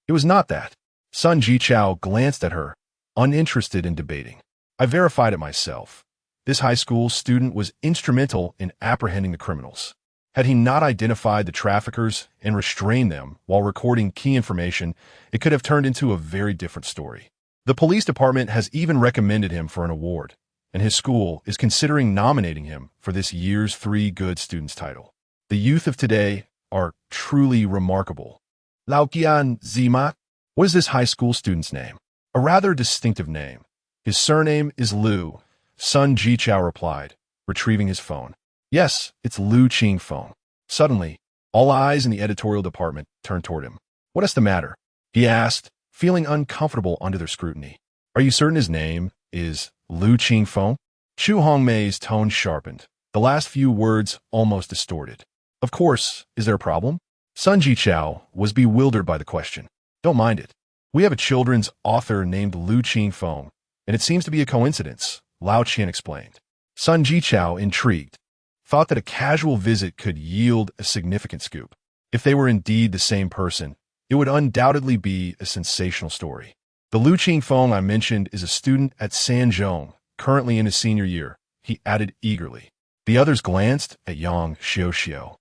it was not that. Sun Jichao glanced at her, uninterested in debating. I verified it myself. This high school student was instrumental in apprehending the criminals. Had he not identified the traffickers and restrained them while recording key information, it could have turned into a very different story. The police department has even recommended him for an award, and his school is considering nominating him for this year's 3 Good Students title. The youth of today are truly remarkable. Lao Qian Zima? What is this high school student's name? A rather distinctive name. His surname is Lu, Sun Jichao replied, retrieving his phone. Yes, it's Lu Qingfeng. Suddenly, all eyes in the editorial department turned toward him. What is the matter? He asked, feeling uncomfortable under their scrutiny. Are you certain his name is Lu Qingfeng? Chu Hongmei's tone sharpened, the last few words almost distorted. Of course, is there a problem? Sun Jichao was bewildered by the question. Don't mind it. We have a children's author named Lu Qingfeng, and it seems to be a coincidence, Lao Qian explained. Sun Jichao, intrigued, thought that a casual visit could yield a significant scoop. If they were indeed the same person, it would undoubtedly be a sensational story. The Lu Qingfeng I mentioned is a student at Sanzhong, currently in his senior year, he added eagerly. The others glanced at Yang Xiuxiu,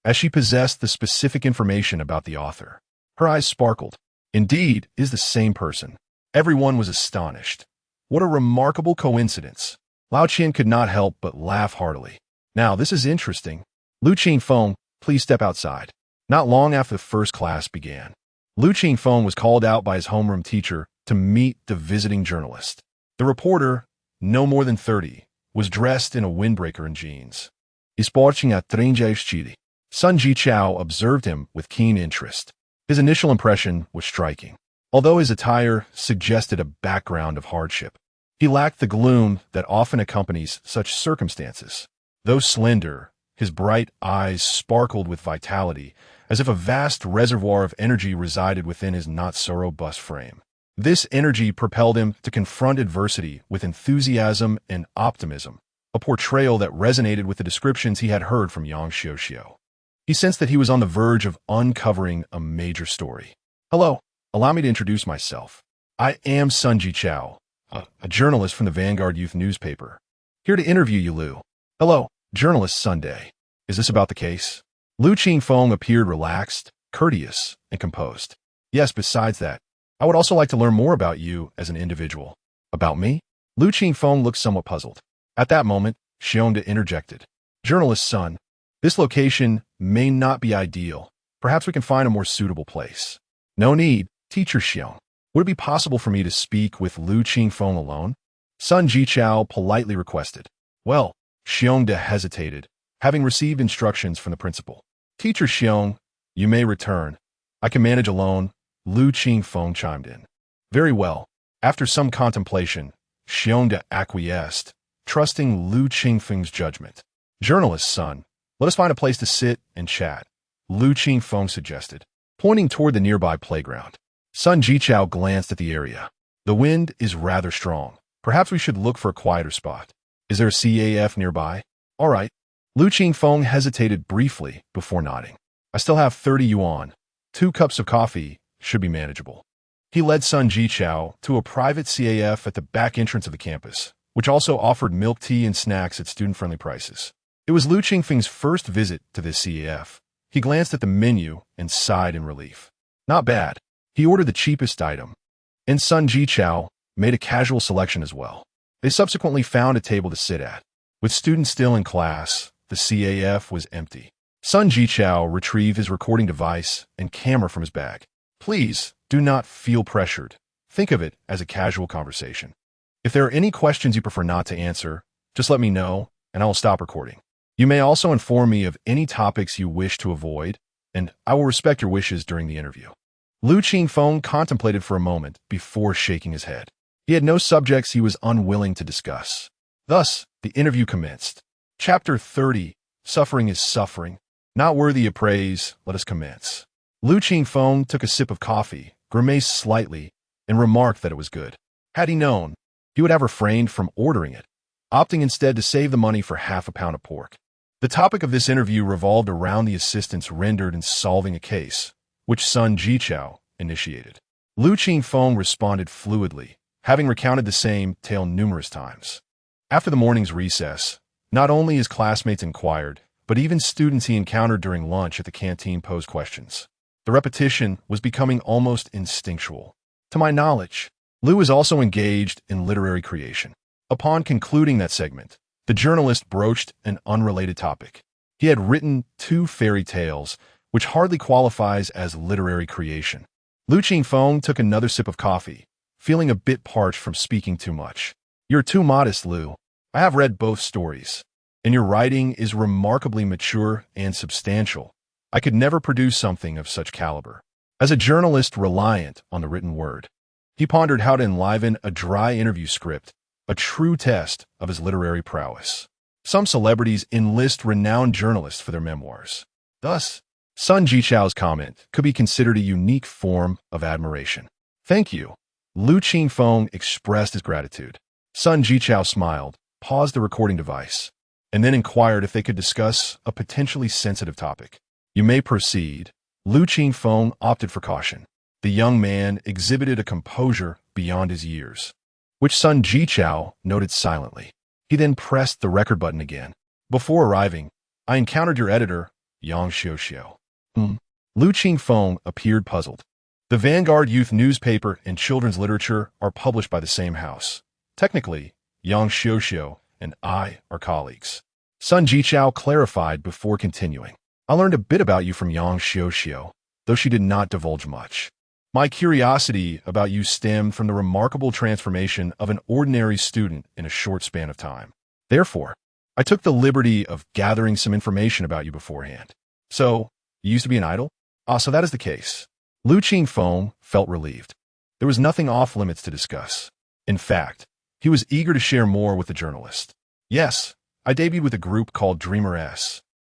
as she possessed the specific information about the author. Her eyes sparkled. Indeed, is the same person. Everyone was astonished. What a remarkable coincidence. Lao Qian could not help but laugh heartily. Now, this is interesting. Lu Qingfeng, please step outside. Not long after the first class began, Lu Qingfeng was called out by his homeroom teacher to meet the visiting journalist. The reporter, no more than 30, was dressed in a windbreaker and jeans. Esporting a estrangeiro. Sun Jichao observed him with keen interest. His initial impression was striking. Although his attire suggested a background of hardship, he lacked the gloom that often accompanies such circumstances. Though slender, his bright eyes sparkled with vitality, as if a vast reservoir of energy resided within his not-so-robust frame. This energy propelled him to confront adversity with enthusiasm and optimism, a portrayal that resonated with the descriptions he had heard from Yang Xiuxiu. He sensed that he was on the verge of uncovering a major story. Hello, allow me to introduce myself. I am Sun Jichao, a journalist from the Vanguard Youth newspaper. Here to interview you, Lu. Hello, journalist Sunday. Is this about the case? Lu Qingfeng appeared relaxed, courteous, and composed. Yes, besides that, I would also like to learn more about you as an individual. About me? Lu Qingfeng looked somewhat puzzled. At that moment, Xiongda interjected. Journalist Sun, this location may not be ideal. Perhaps we can find a more suitable place. No need, Teacher Xiong. Would it be possible for me to speak with Lu Qingfeng alone? Sun Jichao politely requested. Well, Xiongda hesitated, having received instructions from the principal. Teacher Xiong, you may return. I can manage alone, Lu Qingfeng chimed in. Very well. After some contemplation, Xiongda acquiesced, trusting Lu Qingfeng's judgment. Journalist Sun, let us find a place to sit and chat, Lu Qingfeng suggested, pointing toward the nearby playground. Sun Jichao glanced at the area. The wind is rather strong. Perhaps we should look for a quieter spot. Is there a CAF nearby? All right. Lu Qingfeng hesitated briefly before nodding. I still have 30 yuan. 2 cups of coffee should be manageable. He led Sun Jichao to a private CAF at the back entrance of the campus, which also offered milk tea and snacks at student-friendly prices. It was Lu Qingfeng's first visit to this CAF. He glanced at the menu and sighed in relief. Not bad. He ordered the cheapest item. And Sun Jichao made a casual selection as well. They subsequently found a table to sit at. With students still in class, the CAF was empty. Sun Jichao retrieved his recording device and camera from his bag. Please, do not feel pressured. Think of it as a casual conversation. If there are any questions you prefer not to answer, just let me know, and I will stop recording. You may also inform me of any topics you wish to avoid, and I will respect your wishes during the interview. Lu Qingfeng contemplated for a moment before shaking his head. He had no subjects he was unwilling to discuss. Thus, the interview commenced. Chapter 30, Suffering is Suffering. Not worthy of praise, let us commence. Lu Qingfeng took a sip of coffee, grimaced slightly, and remarked that it was good. Had he known, he would have refrained from ordering it, opting instead to save the money for half a pound of pork. The topic of this interview revolved around the assistance rendered in solving a case, which Sun Jichao initiated. Lu Qingfeng responded fluidly, having recounted the same tale numerous times. After the morning's recess, not only his classmates inquired, but even students he encountered during lunch at the canteen posed questions. The repetition was becoming almost instinctual. To my knowledge, Lu is also engaged in literary creation. Upon concluding that segment, the journalist broached an unrelated topic. He had written 2 fairy tales, which hardly qualifies as literary creation. Lu Qingfeng took another sip of coffee, feeling a bit parched from speaking too much. You're too modest, Lu. I have read both stories, and your writing is remarkably mature and substantial. I could never produce something of such caliber. As a journalist reliant on the written word, he pondered how to enliven a dry interview script, a true test of his literary prowess. Some celebrities enlist renowned journalists for their memoirs. Thus, Sun Jichao's comment could be considered a unique form of admiration. Thank you. Lu Qingfeng expressed his gratitude. Sun Jichao smiled, paused the recording device, and then inquired if they could discuss a potentially sensitive topic. You may proceed. Lu Qingfeng opted for caution. The young man exhibited a composure beyond his years, which Sun Jichao noted silently. He then pressed the record button again. Before arriving, I encountered your editor, Yang Xiuxiu. Lu Qingfeng appeared puzzled. The Vanguard Youth newspaper and children's literature are published by the same house. Technically, Yang Xiuxiu and I are colleagues. Sun Jichao clarified before continuing. I learned a bit about you from Yang Xiuxiu, though she did not divulge much. My curiosity about you stemmed from the remarkable transformation of an ordinary student in a short span of time. Therefore, I took the liberty of gathering some information about you beforehand. So, you used to be an idol? So that is the case. Lu Qingfeng felt relieved. There was nothing off limits to discuss. In fact, he was eager to share more with the journalist. Yes, I debuted with a group called Dreamer+,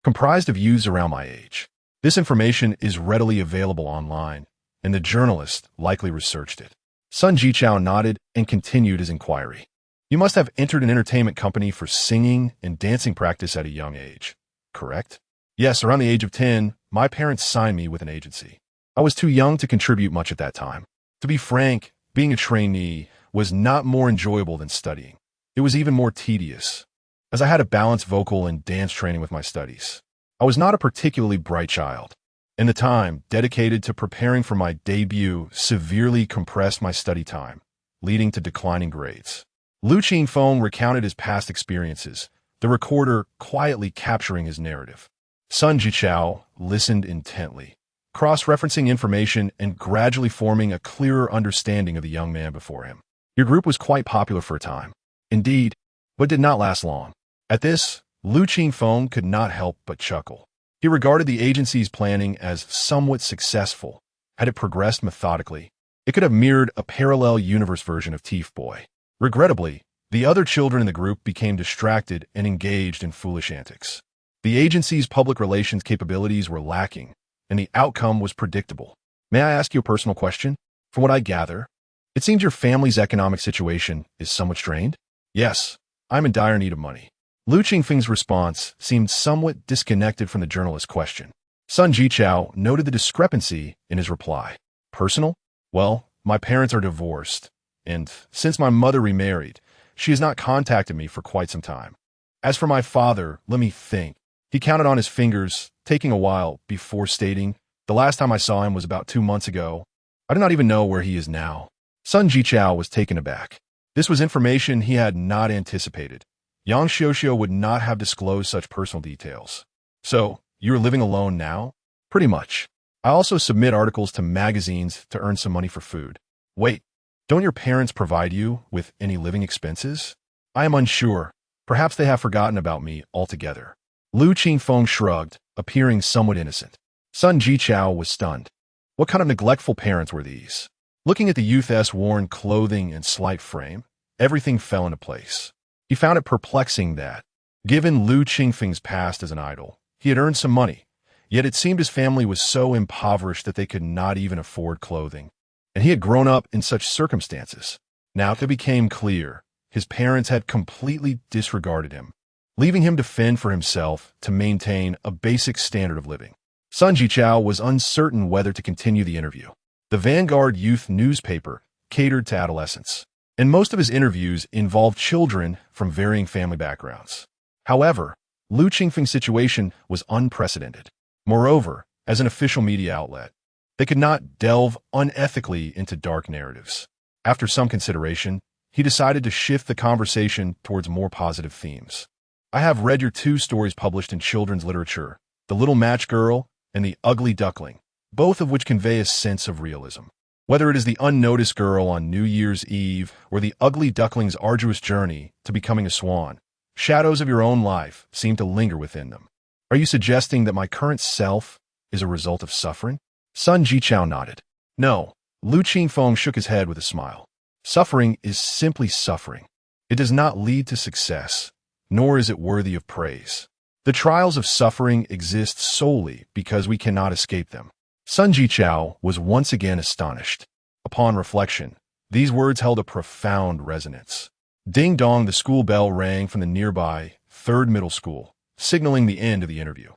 comprised of youths around my age. This information is readily available online, and the journalist likely researched it. Sun Jichao nodded and continued his inquiry. You must have entered an entertainment company for singing and dancing practice at a young age, correct? Yes, around the age of 10, my parents signed me with an agency. I was too young to contribute much at that time. To be frank, being a trainee was not more enjoyable than studying. It was even more tedious, as I had to balance vocal and dance training with my studies. I was not a particularly bright child, and the time dedicated to preparing for my debut severely compressed my study time, leading to declining grades. Lu Qingfeng recounted his past experiences, the recorder quietly capturing his narrative. Sun Jichao listened intently, cross-referencing information and gradually forming a clearer understanding of the young man before him. Your group was quite popular for a time. Indeed, but did not last long. At this, Lu Qingfeng could not help but chuckle. He regarded the agency's planning as somewhat successful. Had it progressed methodically, it could have mirrored a parallel universe version of Thief Boy. Regrettably, the other children in the group became distracted and engaged in foolish antics. The agency's public relations capabilities were lacking, and the outcome was predictable. May I ask you a personal question? From what I gather, it seems your family's economic situation is somewhat strained? Yes, I'm in dire need of money. Lu Qingfeng's response seemed somewhat disconnected from the journalist's question. Sun Jichao noted the discrepancy in his reply. Personal? Well, my parents are divorced, and since my mother remarried, she has not contacted me for quite some time. As for my father, let me think. He counted on his fingers taking a while before stating, "The last time I saw him was about 2 months ago. I do not even know where he is now." Sun Jichao was taken aback. This was information he had not anticipated. Yang Xiuxiu would not have disclosed such personal details. "So, you are living alone now?" "Pretty much. I also submit articles to magazines to earn some money for food." "Wait, don't your parents provide you with any living expenses?" "I am unsure. Perhaps they have forgotten about me altogether." Lu Qingfeng shrugged, appearing somewhat innocent. Sun Jichao was stunned. What kind of neglectful parents were these? Looking at the youth's worn clothing and slight frame, everything fell into place. He found it perplexing that, given Lu Qingfeng's past as an idol, he had earned some money, yet it seemed his family was so impoverished that they could not even afford clothing. And he had grown up in such circumstances. Now it became clear his parents had completely disregarded him, leaving him to fend for himself to maintain a basic standard of living. Sun Jichao was uncertain whether to continue the interview. The Vanguard youth newspaper catered to adolescents, and most of his interviews involved children from varying family backgrounds. However, Lu Qingfeng's situation was unprecedented. Moreover, as an official media outlet, they could not delve unethically into dark narratives. After some consideration, he decided to shift the conversation towards more positive themes. "I have read your 2 stories published in children's literature, The Little Match Girl and The Ugly Duckling, both of which convey a sense of realism. Whether it is the unnoticed girl on New Year's Eve or the ugly duckling's arduous journey to becoming a swan, shadows of your own life seem to linger within them. Are you suggesting that my current self is a result of suffering?" Sun Jichao nodded. "No." Lu Qingfeng shook his head with a smile. "Suffering is simply suffering. It does not lead to success, nor is it worthy of praise. The trials of suffering exist solely because we cannot escape them." Sun Jichao was once again astonished. Upon reflection, these words held a profound resonance. Ding-dong, the school bell rang from the nearby 3rd middle school, signaling the end of the interview.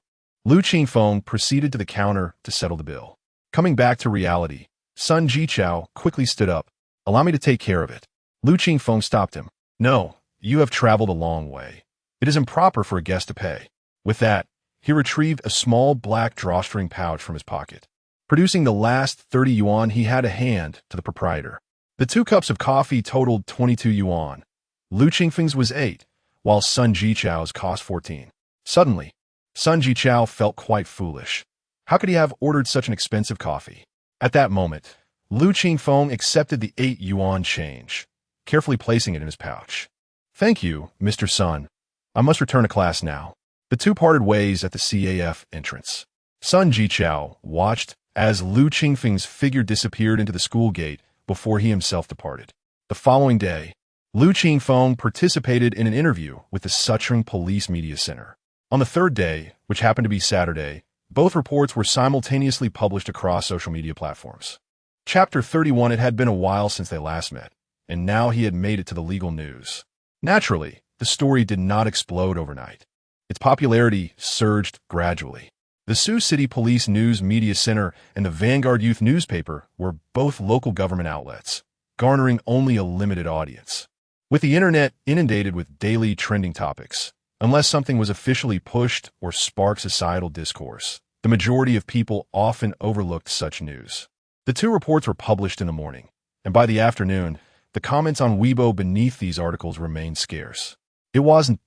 Lu Qingfeng proceeded to the counter to settle the bill. Coming back to reality, Sun Jichao quickly stood up. "Allow me to take care of it." Lu Qingfeng stopped him. "No, you have traveled a long way. It is improper for a guest to pay." With that, he retrieved a small black drawstring pouch from his pocket. Producing the last 30 yuan he had to hand to the proprietor. The 2 cups of coffee totaled 22 yuan. Lu Qingfeng's was 8, while Sun Jichao's cost 14. Suddenly, Sun Jichao felt quite foolish. How could he have ordered such an expensive coffee? At that moment, Lu Qingfeng accepted the 8 yuan change, carefully placing it in his pouch. "Thank you, Mr. Sun. I must return to class now." The 2 parted ways at the CAF entrance. Sun Jichao watched as Lu Qingfeng's figure disappeared into the school gate before he himself departed. The following day, Lu Qingfeng participated in an interview with the Suttering Police Media Center. On the 3rd day, which happened to be Saturday, both reports were simultaneously published across social media platforms. Chapter 31. It had been a while since they last met, and now he had made it to the legal news. Naturally, the story did not explode overnight. Its popularity surged gradually. The Sioux City Police News Media Center and the Vanguard Youth newspaper were both local government outlets, garnering only a limited audience. With the internet inundated with daily trending topics, unless something was officially pushed or sparked societal discourse, the majority of people often overlooked such news. The 2 reports were published in the morning, and by the afternoon, the comments on Weibo beneath these articles remained scarce. It wasn't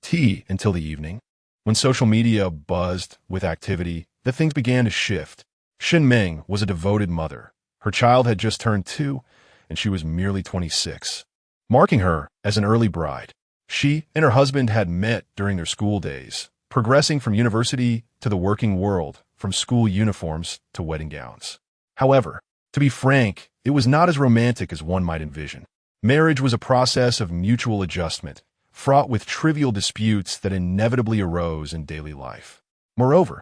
until the evening, when social media buzzed with activity, that things began to shift. Xin Meng was a devoted mother. Her child had just turned 2, and she was merely 26, marking her as an early bride. She and her husband had met during their school days, progressing from university to the working world, from school uniforms to wedding gowns. However, to be frank, it was not as romantic as one might envision. Marriage was a process of mutual adjustment, fraught with trivial disputes that inevitably arose in daily life. Moreover,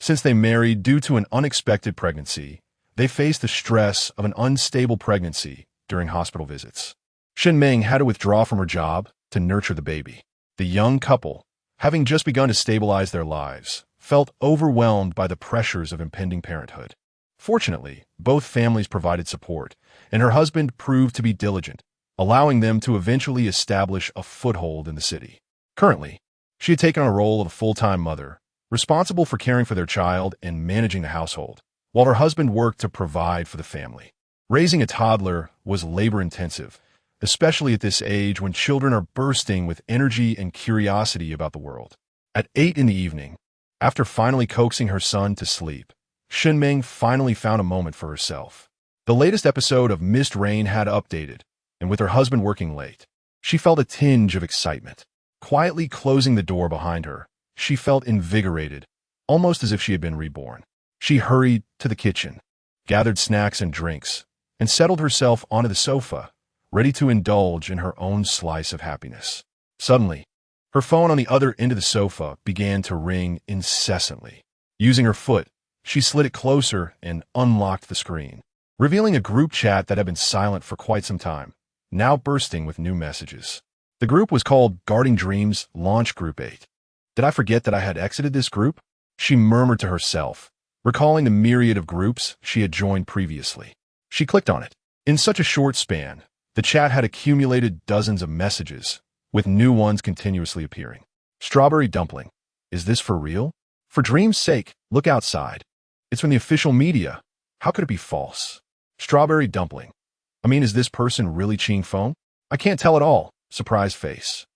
since they married due to an unexpected pregnancy, they faced the stress of an unstable pregnancy during hospital visits. Xin Meng had to withdraw from her job to nurture the baby. The young couple, having just begun to stabilize their lives, felt overwhelmed by the pressures of impending parenthood. Fortunately, both families provided support, and her husband proved to be diligent, allowing them to eventually establish a foothold in the city. Currently, she had taken on a role of a full-time mother, responsible for caring for their child and managing the household, while her husband worked to provide for the family. Raising a toddler was labor-intensive, especially at this age when children are bursting with energy and curiosity about the world. At 8 in the evening, after finally coaxing her son to sleep, Qingfeng finally found a moment for herself. The latest episode of Mist Rain had updated, and with her husband working late, she felt a tinge of excitement. Quietly closing the door behind her, she felt invigorated, almost as if she had been reborn. She hurried to the kitchen, gathered snacks and drinks, and settled herself onto the sofa, ready to indulge in her own slice of happiness. Suddenly, her phone on the other end of the sofa began to ring incessantly. Using her foot, she slid it closer and unlocked the screen, revealing a group chat that had been silent for quite some time, now bursting with new messages. The group was called Guarding Dreams Launch Group 8. Did I forget that I had exited this group? She murmured to herself, recalling the myriad of groups she had joined previously. She clicked on it. In such a short span, the chat had accumulated dozens of messages, with new ones continuously appearing. Strawberry dumpling. Is this for real? For dream's sake, look outside. It's from the official media. How could it be false? Strawberry dumpling. I mean, is this person really Qingfeng? I can't tell at all. Surprised face.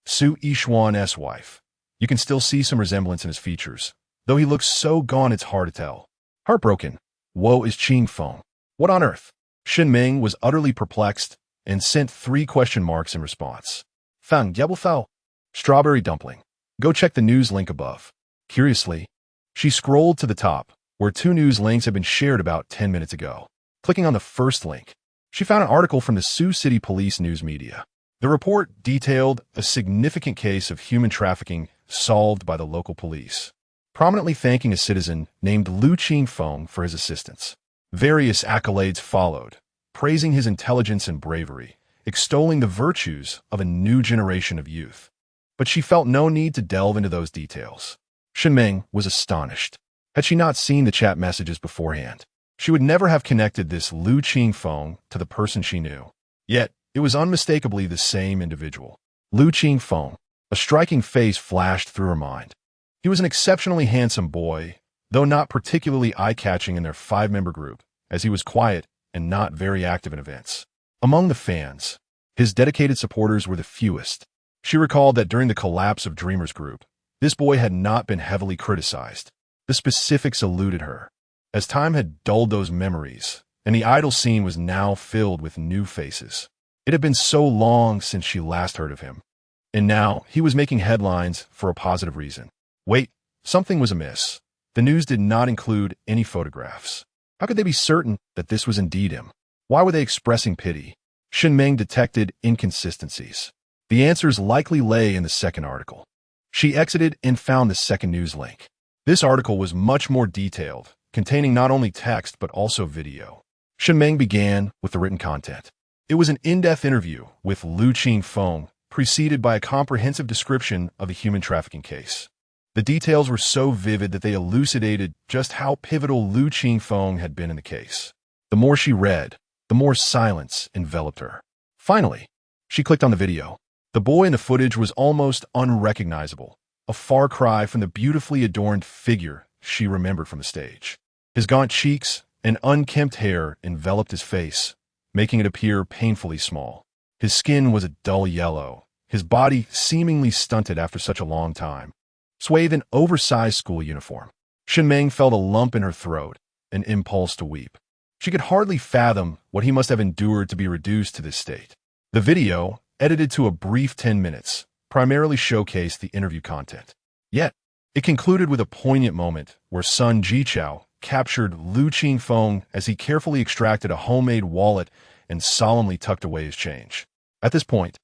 Su Yixuan's wife. You can still see some resemblance in his features, though he looks so gone it's hard to tell. Heartbroken. Woe is Qingfeng. What on earth? Qingfeng was utterly perplexed and sent 3 question marks in response. Fang Yabelfao. Strawberry dumpling. Go check the news link above. Curiously, she scrolled to the top, where 2 news links had been shared about 10 minutes ago. Clicking on the first link, she found an article from the Sioux City Police News Media. The report detailed a significant case of human trafficking solved by the local police, prominently thanking a citizen named Lu Qingfeng for his assistance. Various accolades followed, praising his intelligence and bravery, extolling the virtues of a new generation of youth. But she felt no need to delve into those details. Qingfeng was astonished. Had she not seen the chat messages beforehand, she would never have connected this Lu Qingfeng to the person she knew. Yet, it was unmistakably the same individual. Lu Qingfeng. A striking face flashed through her mind. He was an exceptionally handsome boy, though not particularly eye-catching in their 5-member group, as he was quiet and not very active in events. Among the fans, his dedicated supporters were the fewest. She recalled that during the collapse of Dreamer's group, this boy had not been heavily criticized. The specifics eluded her, as time had dulled those memories, and the idol scene was now filled with new faces. It had been so long since she last heard of him. And now, he was making headlines for a positive reason. Wait, something was amiss. The news did not include any photographs. How could they be certain that this was indeed him? Why were they expressing pity? Qingfeng detected inconsistencies. The answers likely lay in the second article. She exited and found the second news link. This article was much more detailed, containing not only text but also video. Qingfeng began with the written content. It was an in-depth interview with Lu Qingfeng, preceded by a comprehensive description of the human trafficking case. The details were so vivid that they elucidated just how pivotal Lu Qingfeng had been in the case. The more she read, the more silence enveloped her. Finally, she clicked on the video. The boy in the footage was almost unrecognizable, a far cry from the beautifully adorned figure she remembered from the stage. His gaunt cheeks and unkempt hair enveloped his face, making it appear painfully small. His skin was a dull yellow, his body seemingly stunted after such a long time. Swathed in oversized school uniform, Qingfeng felt a lump in her throat, an impulse to weep. She could hardly fathom what he must have endured to be reduced to this state. The video, edited to a brief 10 minutes, primarily showcased the interview content. Yet, it concluded with a poignant moment where Sun Jichao captured Lu Qingfeng as he carefully extracted a homemade wallet and solemnly tucked away his change. At this point,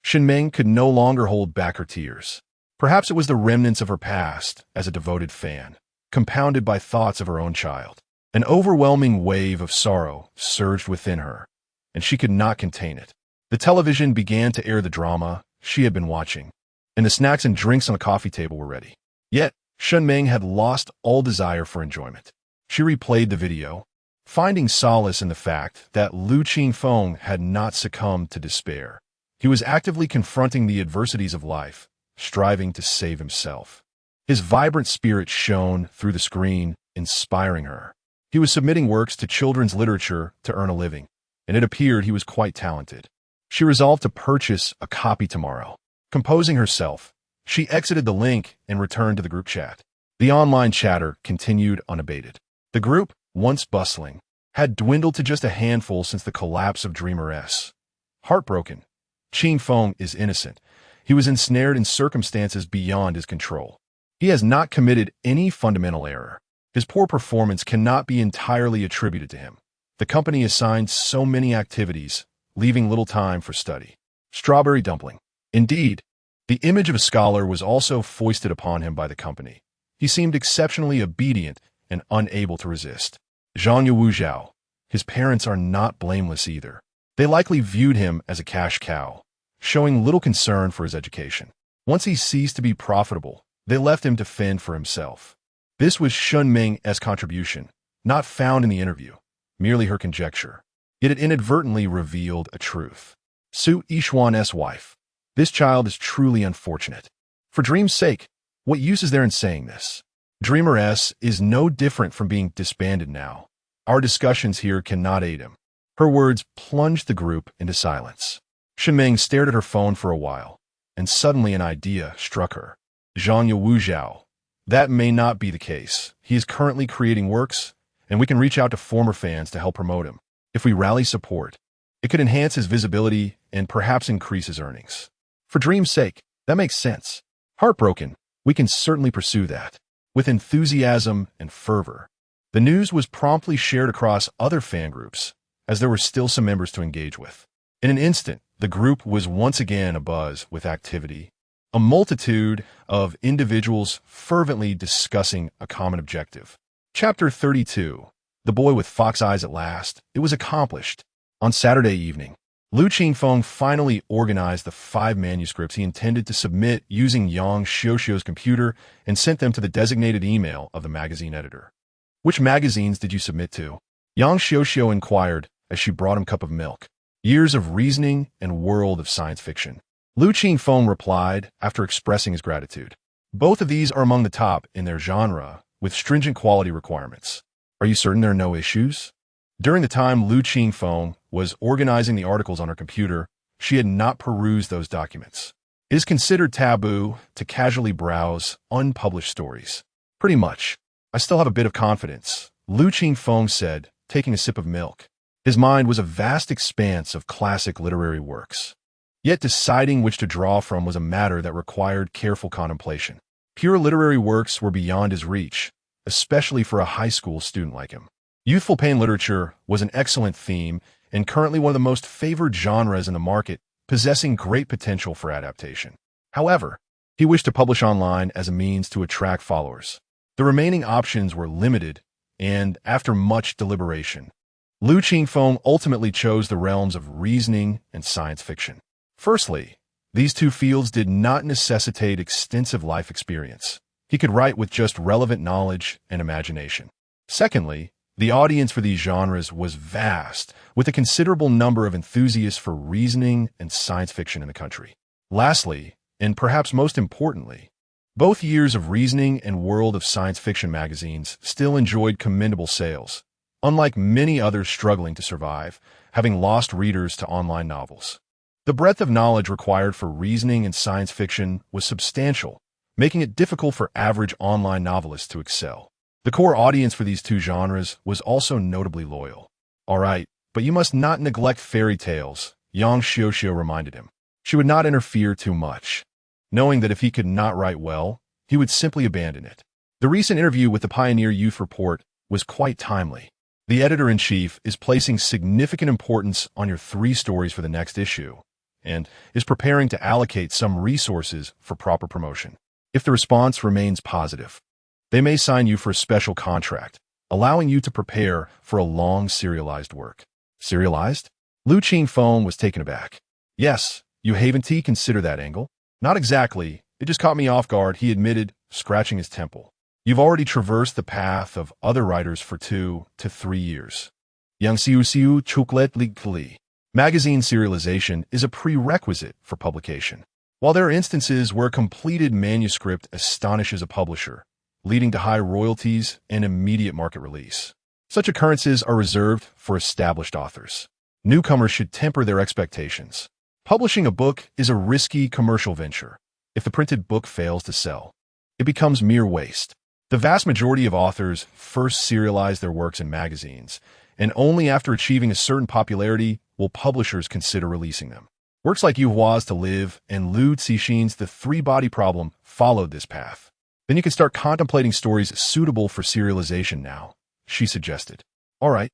Qingfeng could no longer hold back her tears. Perhaps it was the remnants of her past as a devoted fan, compounded by thoughts of her own child. An overwhelming wave of sorrow surged within her, and she could not contain it. The television began to air the drama she had been watching, and the snacks and drinks on the coffee table were ready. Yet, Qingfeng had lost all desire for enjoyment. She replayed the video, finding solace in the fact that Lu Qingfeng had not succumbed to despair. He was actively confronting the adversities of life, striving to save himself. His vibrant spirit shone through the screen, inspiring her. He was submitting works to children's literature to earn a living, and it appeared he was quite talented. She resolved to purchase a copy tomorrow. Composing herself, she exited the link and returned to the group chat. The online chatter continued unabated. The group, once bustling, had dwindled to just a handful since the collapse of Dreamer-S. Heartbroken, Qingfeng is innocent. He was ensnared in circumstances beyond his control. He has not committed any fundamental error. His poor performance cannot be entirely attributed to him. The company assigned so many activities, leaving little time for study. Strawberry dumpling. Indeed, the image of a scholar was also foisted upon him by the company. He seemed exceptionally obedient and unable to resist. Zhang Yuuzhao. His parents are not blameless either. They likely viewed him as a cash cow, showing little concern for his education. Once he ceased to be profitable, they left him to fend for himself. This was Shunming's contribution, not found in the interview, merely her conjecture. Yet it inadvertently revealed a truth. Su Yishuan's wife. This child is truly unfortunate. For Dream's sake, what use is there in saying this? Dreamer-S is no different from being disbanded now. Our discussions here cannot aid him. Her words plunged the group into silence. Shunming stared at her phone for a while, and suddenly an idea struck her. Zhang Yuuzhao. That may not be the case. He is currently creating works, and we can reach out to former fans to help promote him. If we rally support, it could enhance his visibility and perhaps increase his earnings. For Dream's sake, that makes sense. Heartbroken, we can certainly pursue that. With enthusiasm and fervor. The news was promptly shared across other fan groups, as there were still some members to engage with. In an instant, the group was once again abuzz with activity. A multitude of individuals fervently discussing a common objective. Chapter 32. The boy with fox eyes at last. It was accomplished. On Saturday evening, Lu Qingfeng finally organized the 5 manuscripts he intended to submit using Yang Xiuxiu's computer and sent them to the designated email of the magazine editor. Which magazines did you submit to? Yang Xiuxiu inquired as she brought him a cup of milk. Years of Reasoning and World of Science Fiction. Lu Qingfeng replied after expressing his gratitude. Both of these are among the top in their genre, with stringent quality requirements. Are you certain there are no issues? During the time Lu Qingfeng was organizing the articles on her computer, she had not perused those documents. It is considered taboo to casually browse unpublished stories. Pretty much. I still have a bit of confidence, Lu Qingfeng said, taking a sip of milk. His mind was a vast expanse of classic literary works. Yet deciding which to draw from was a matter that required careful contemplation. Pure literary works were beyond his reach, especially for a high school student like him. Youthful pain literature was an excellent theme and currently one of the most favored genres in the market, possessing great potential for adaptation. However, he wished to publish online as a means to attract followers. The remaining options were limited, and after much deliberation, Lu Qingfeng ultimately chose the realms of reasoning and science fiction. Firstly, these two fields did not necessitate extensive life experience. He could write with just relevant knowledge and imagination. Secondly, the audience for these genres was vast, with a considerable number of enthusiasts for reasoning and science fiction in the country. Lastly, and perhaps most importantly, both Years of Reasoning and World of Science Fiction magazines still enjoyed commendable sales, unlike many others struggling to survive, having lost readers to online novels. The breadth of knowledge required for reasoning and science fiction was substantial, making it difficult for average online novelists to excel. The core audience for these two genres was also notably loyal. All right, but you must not neglect fairy tales, Yang Xiuxiu reminded him. She would not interfere too much, knowing that if he could not write well, he would simply abandon it. The recent interview with the Pioneer Youth Report was quite timely. The editor-in-chief is placing significant importance on your 3 stories for the next issue, and is preparing to allocate some resources for proper promotion. If the response remains positive, they may sign you for a special contract, allowing you to prepare for a long serialized work. Serialized? Lu Qingfeng was taken aback. Yes, you haven't considered that angle? Not exactly. It just caught me off guard, he admitted, scratching his temple. You've already traversed the path of other writers for 2 to 3 years. Yang Xiuxiu Chuklet Li. Magazine serialization is a prerequisite for publication. while there are instances where a completed manuscript astonishes a publisher, leading to high royalties and immediate market release. Such occurrences are reserved for established authors. Newcomers should temper their expectations. Publishing a book is a risky commercial venture. If the printed book fails to sell, it becomes mere waste. The vast majority of authors first serialize their works in magazines, and only after achieving a certain popularity will publishers consider releasing them. Works like You Was to Live and Lu Qingfeng's The Three-Body Problem followed this path. Then you can start contemplating stories suitable for serialization now, she suggested. All right.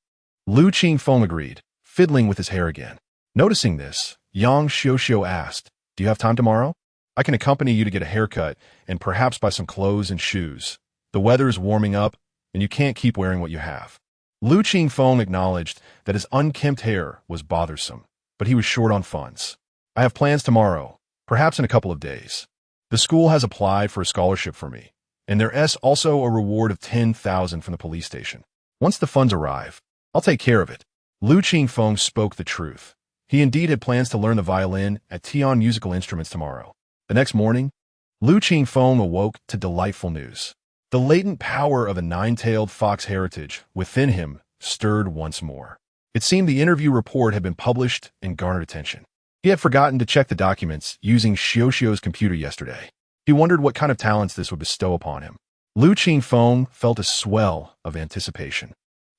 Lu Qingfeng agreed, fiddling with his hair again. Noticing this, Yang Xiuxiu asked, "Do you have time tomorrow? I can accompany you to get a haircut and perhaps buy some clothes and shoes. The weather is warming up, and you can't keep wearing what you have." Lu Qingfeng acknowledged that his unkempt hair was bothersome, but he was short on funds. "I have plans tomorrow, perhaps in a couple of days. The school has applied for a scholarship for me, and there's also a reward of 10,000 from the police station. Once the funds arrive, I'll take care of it." Lu Qingfeng spoke the truth. He indeed had plans to learn the violin at Tian Musical Instruments tomorrow. The next morning, Lu Qingfeng awoke to delightful news. The latent power of a nine-tailed fox heritage within him stirred once more. It seemed the interview report had been published and garnered attention. He had forgotten to check the documents using Xiuxiu's computer yesterday. He wondered what kind of talents this would bestow upon him. Lu Qingfeng felt a swell of anticipation.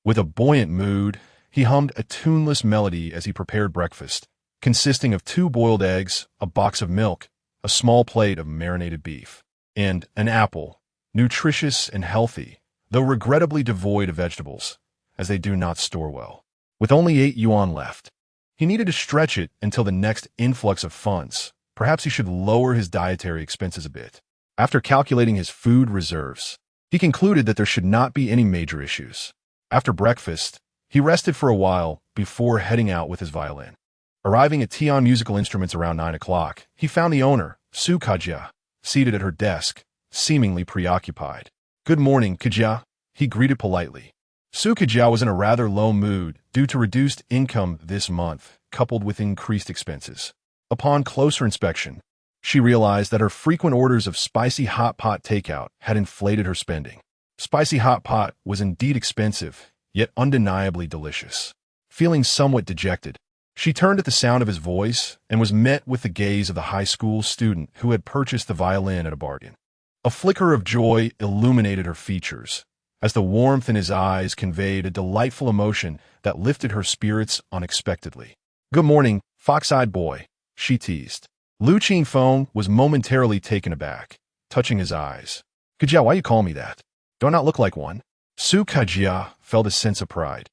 With a buoyant mood, he hummed a tuneless melody as he prepared breakfast, consisting of 2 boiled eggs, a box of milk, a small plate of marinated beef, and an apple, nutritious and healthy, though regrettably devoid of vegetables, as they do not store well. With only 8 yuan left, he needed to stretch it until the next influx of funds. Perhaps he should lower his dietary expenses a bit. After calculating his food reserves, he concluded that there should not be any major issues. After breakfast, he rested for a while before heading out with his violin. Arriving at Tian Musical Instruments around 9 o'clock, he found the owner, Su Kajia, seated at her desk, seemingly preoccupied. "Good morning, Kajia," he greeted politely. Su Kajia was in a rather low mood due to reduced income this month, coupled with increased expenses. Upon closer inspection, she realized that her frequent orders of spicy hot pot takeout had inflated her spending. Spicy hot pot was indeed expensive, yet undeniably delicious. Feeling somewhat dejected, she turned at the sound of his voice and was met with the gaze of the high school student who had purchased the violin at a bargain. A flicker of joy illuminated her features, as the warmth in his eyes conveyed a delightful emotion that lifted her spirits unexpectedly. "Good morning, fox-eyed boy," she teased. Lu Qingfeng was momentarily taken aback, touching his eyes. "Kajia, why you call me that? Do I not look like one?" Su Kajia felt a sense of pride,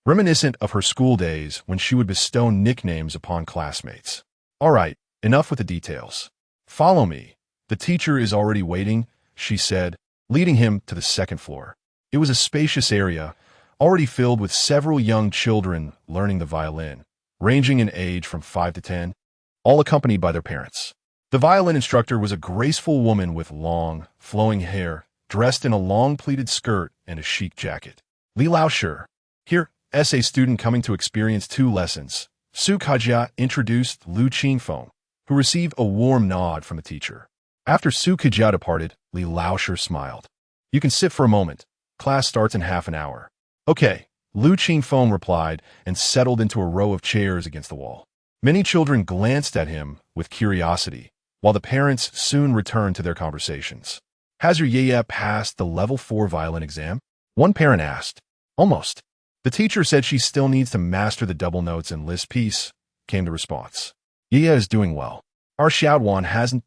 reminiscent of her school days when she would bestow nicknames upon classmates. "All right, enough with the details. Follow me. The teacher is already waiting," she said, leading him to the second floor. It was a spacious area, already filled with several young children learning the violin, ranging in age from 5 to 10, all accompanied by their parents. The violin instructor was a graceful woman with long, flowing hair, dressed in a long pleated skirt and a chic jacket. Li Laosher, here, a student coming to experience 2 lessons. Su Kajia introduced Lu Qingfeng, who received a warm nod from the teacher. After Su Kajia departed, Li Laosher smiled. "You can sit for a moment. Class starts in half an hour." "Okay," Lu Qingfeng replied and settled into a row of chairs against the wall. Many children glanced at him with curiosity, while the parents soon returned to their conversations. "Has your Yaya passed the level 4 violin exam?" one parent asked. "Almost. The teacher said she still needs to master the double notes and Liszt piece," came the response. "Yaya is doing well. Our Xiaoduan hasn't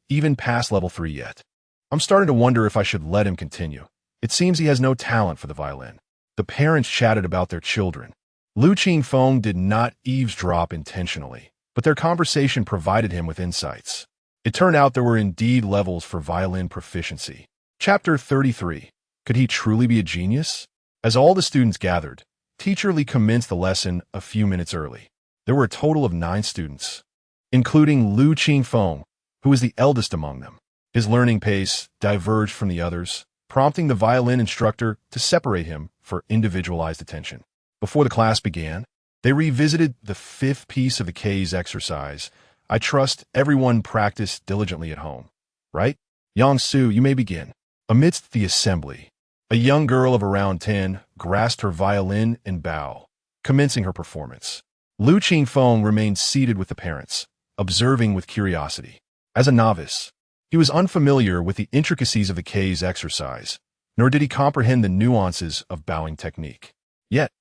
even passed level 3 yet. I'm starting to wonder if I should let him continue. It seems he has no talent for the violin." The parents chatted about their children. Lu Qingfeng did not eavesdrop intentionally, but their conversation provided him with insights. It turned out there were indeed levels for violin proficiency. Chapter 33. Could he truly be a genius? As all the students gathered, Teacher Li commenced the lesson a few minutes early. There were a total of 9 students, including Lu Qingfeng, who was the eldest among them. His learning pace diverged from the others, prompting the violin instructor to separate him for individualized attention. Before the class began, they revisited the 5th piece of the K's exercise, I trust everyone practiced diligently at home, right? Yang-su, you may begin. Amidst the assembly, a young girl of around 10 grasped her violin and bowed, commencing her performance. Lu Qingfeng remained seated with the parents, observing with curiosity. As a novice, he was unfamiliar with the intricacies of the K's exercise, nor did he comprehend the nuances of bowing technique. Yet,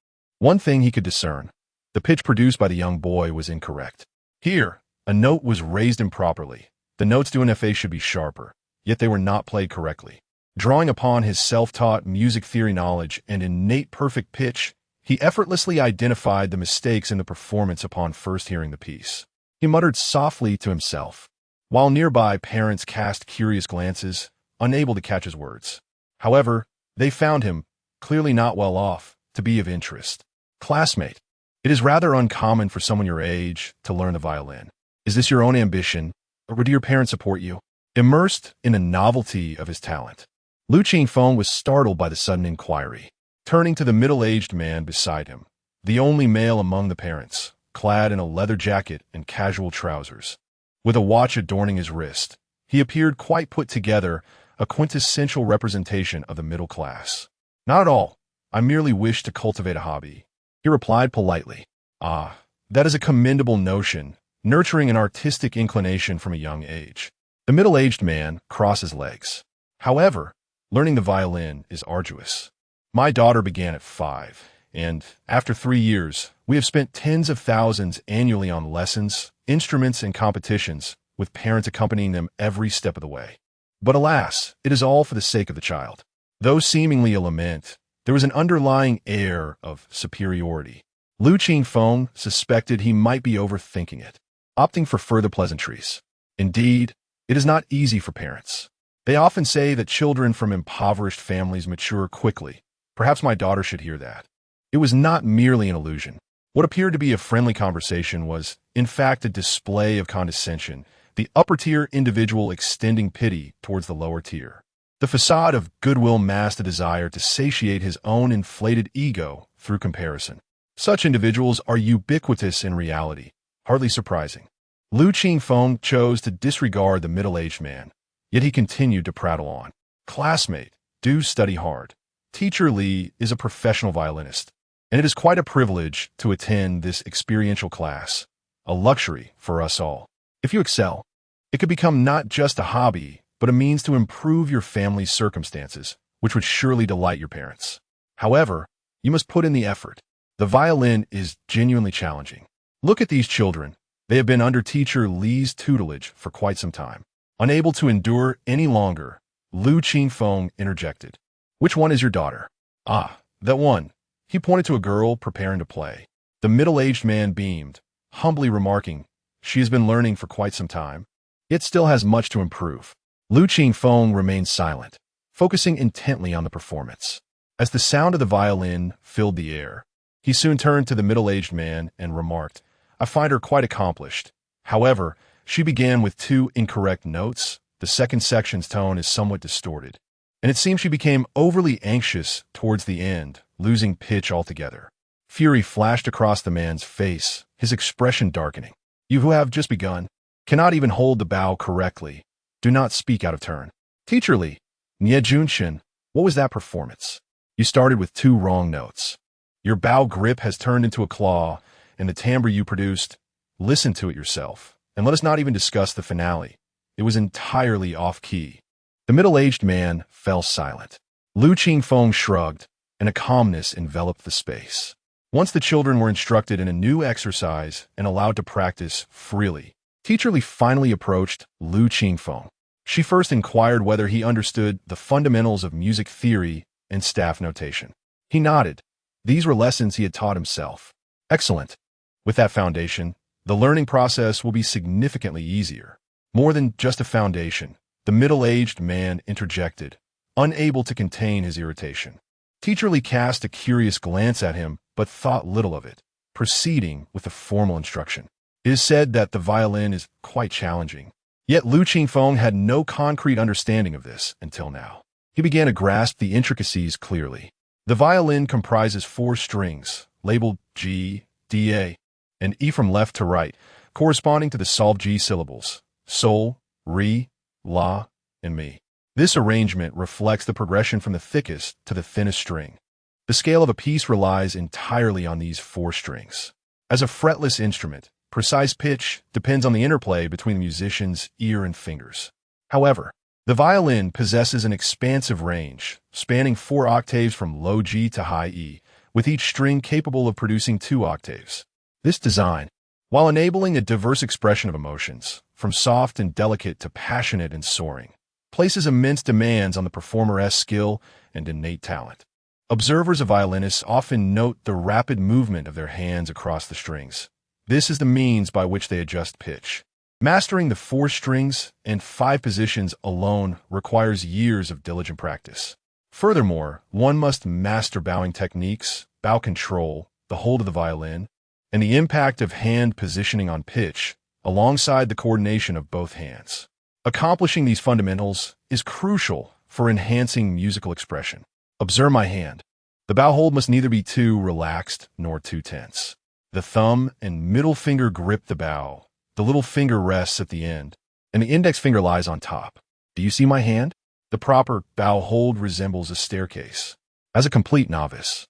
one thing he could discern: the pitch produced by the young boy was incorrect. Here, a note was raised improperly. The notes due in FA should be sharper, yet they were not played correctly. Drawing upon his self-taught music theory knowledge and innate perfect pitch, he effortlessly identified the mistakes in the performance upon first hearing the piece. He muttered softly to himself, while nearby parents cast curious glances, unable to catch his words. However, they found him, clearly not well off, to be of interest. Classmate, it is rather uncommon for someone your age to learn the violin. Is this your own ambition, or do your parents support you? Immersed in the novelty of his talent, Lu Qingfeng was startled by the sudden inquiry. Turning to the middle-aged man beside him, the only male among the parents, clad in a leather jacket and casual trousers, with a watch adorning his wrist, he appeared quite put together, a quintessential representation of the middle class. Not at all. I merely wish to cultivate a hobby, he replied politely. Ah, that is a commendable notion, nurturing an artistic inclination from a young age. The middle-aged man crossed his legs. However, learning the violin is arduous. My daughter began at 5, and after 3 years, we have spent tens of thousands annually on lessons, instruments, and competitions, with parents accompanying them every step of the way. But alas, it is all for the sake of the child. Though seemingly a lament, there was an underlying air of superiority. Lu Qingfeng suspected he might be overthinking it, opting for further pleasantries. Indeed, it is not easy for parents. They often say that children from impoverished families mature quickly. Perhaps my daughter should hear that. It was not merely an illusion. What appeared to be a friendly conversation was, in fact, a display of condescension, the upper-tier individual extending pity towards the lower tier. The facade of goodwill masked a desire to satiate his own inflated ego through comparison. Such individuals are ubiquitous in reality, hardly surprising. Lu Qingfeng chose to disregard the middle-aged man, yet he continued to prattle on. Classmate, do study hard. Teacher Li is a professional violinist, and it is quite a privilege to attend this experiential class, a luxury for us all. If you excel, it could become not just a hobby, but a means to improve your family's circumstances, which would surely delight your parents. However, you must put in the effort. The violin is genuinely challenging. Look at these children. They have been under teacher Li's tutelage for quite some time. Unable to endure any longer, Lu Qingfeng interjected. Which one is your daughter? Ah, that one. He pointed to a girl preparing to play. The middle-aged man beamed, humbly remarking, she has been learning for quite some time. It still has much to improve. Lu Qingfeng remained silent, focusing intently on the performance. As the sound of the violin filled the air, he soon turned to the middle-aged man and remarked, I find her quite accomplished. However, she began with 2 incorrect notes. The second section's tone is somewhat distorted, and it seems she became overly anxious towards the end, losing pitch altogether. Fury flashed across the man's face, his expression darkening. You who have just begun cannot even hold the bow correctly. Do not speak out of turn. Teacher Li, Nye Junshin, what was that performance? You started with 2 wrong notes. Your bow grip has turned into a claw, and the timbre you produced, listen to it yourself, and let us not even discuss the finale. It was entirely off-key. The middle-aged man fell silent. Lu Qingfeng shrugged, and a calmness enveloped the space. Once the children were instructed in a new exercise and allowed to practice freely, Teacher Li finally approached Lu Qingfeng. She first inquired whether he understood the fundamentals of music theory and staff notation. He nodded. These were lessons he had taught himself. Excellent. With that foundation, the learning process will be significantly easier. More than just a foundation, the middle-aged man interjected, unable to contain his irritation. Teacher Li cast a curious glance at him, but thought little of it, proceeding with the formal instruction. It is said that the violin is quite challenging. Yet Lu Qingfeng had no concrete understanding of this until now. He began to grasp the intricacies clearly. The violin comprises 4 strings, labeled G, D, A, and E from left to right, corresponding to the solved G syllables, sol, re, la, and mi. This arrangement reflects the progression from the thickest to the thinnest string. The scale of a piece relies entirely on these four strings. As a fretless instrument, precise pitch depends on the interplay between the musician's ear and fingers. However, the violin possesses an expansive range, spanning 4 octaves from low G to high E, with each string capable of producing 2 octaves. This design, while enabling a diverse expression of emotions, from soft and delicate to passionate and soaring, places immense demands on the performer's skill and innate talent. Observers of violinists often note the rapid movement of their hands across the strings. This is the means by which they adjust pitch. Mastering the 4 strings and 5 positions alone requires years of diligent practice. Furthermore, one must master bowing techniques, bow control, the hold of the violin, and the impact of hand positioning on pitch, alongside the coordination of both hands. Accomplishing these fundamentals is crucial for enhancing musical expression. Observe my hand. The bow hold must neither be too relaxed nor too tense. The thumb and middle finger grip the bow. The little finger rests at the end, and the index finger lies on top. Do you see my hand? The proper bow hold resembles a staircase. As a complete novice,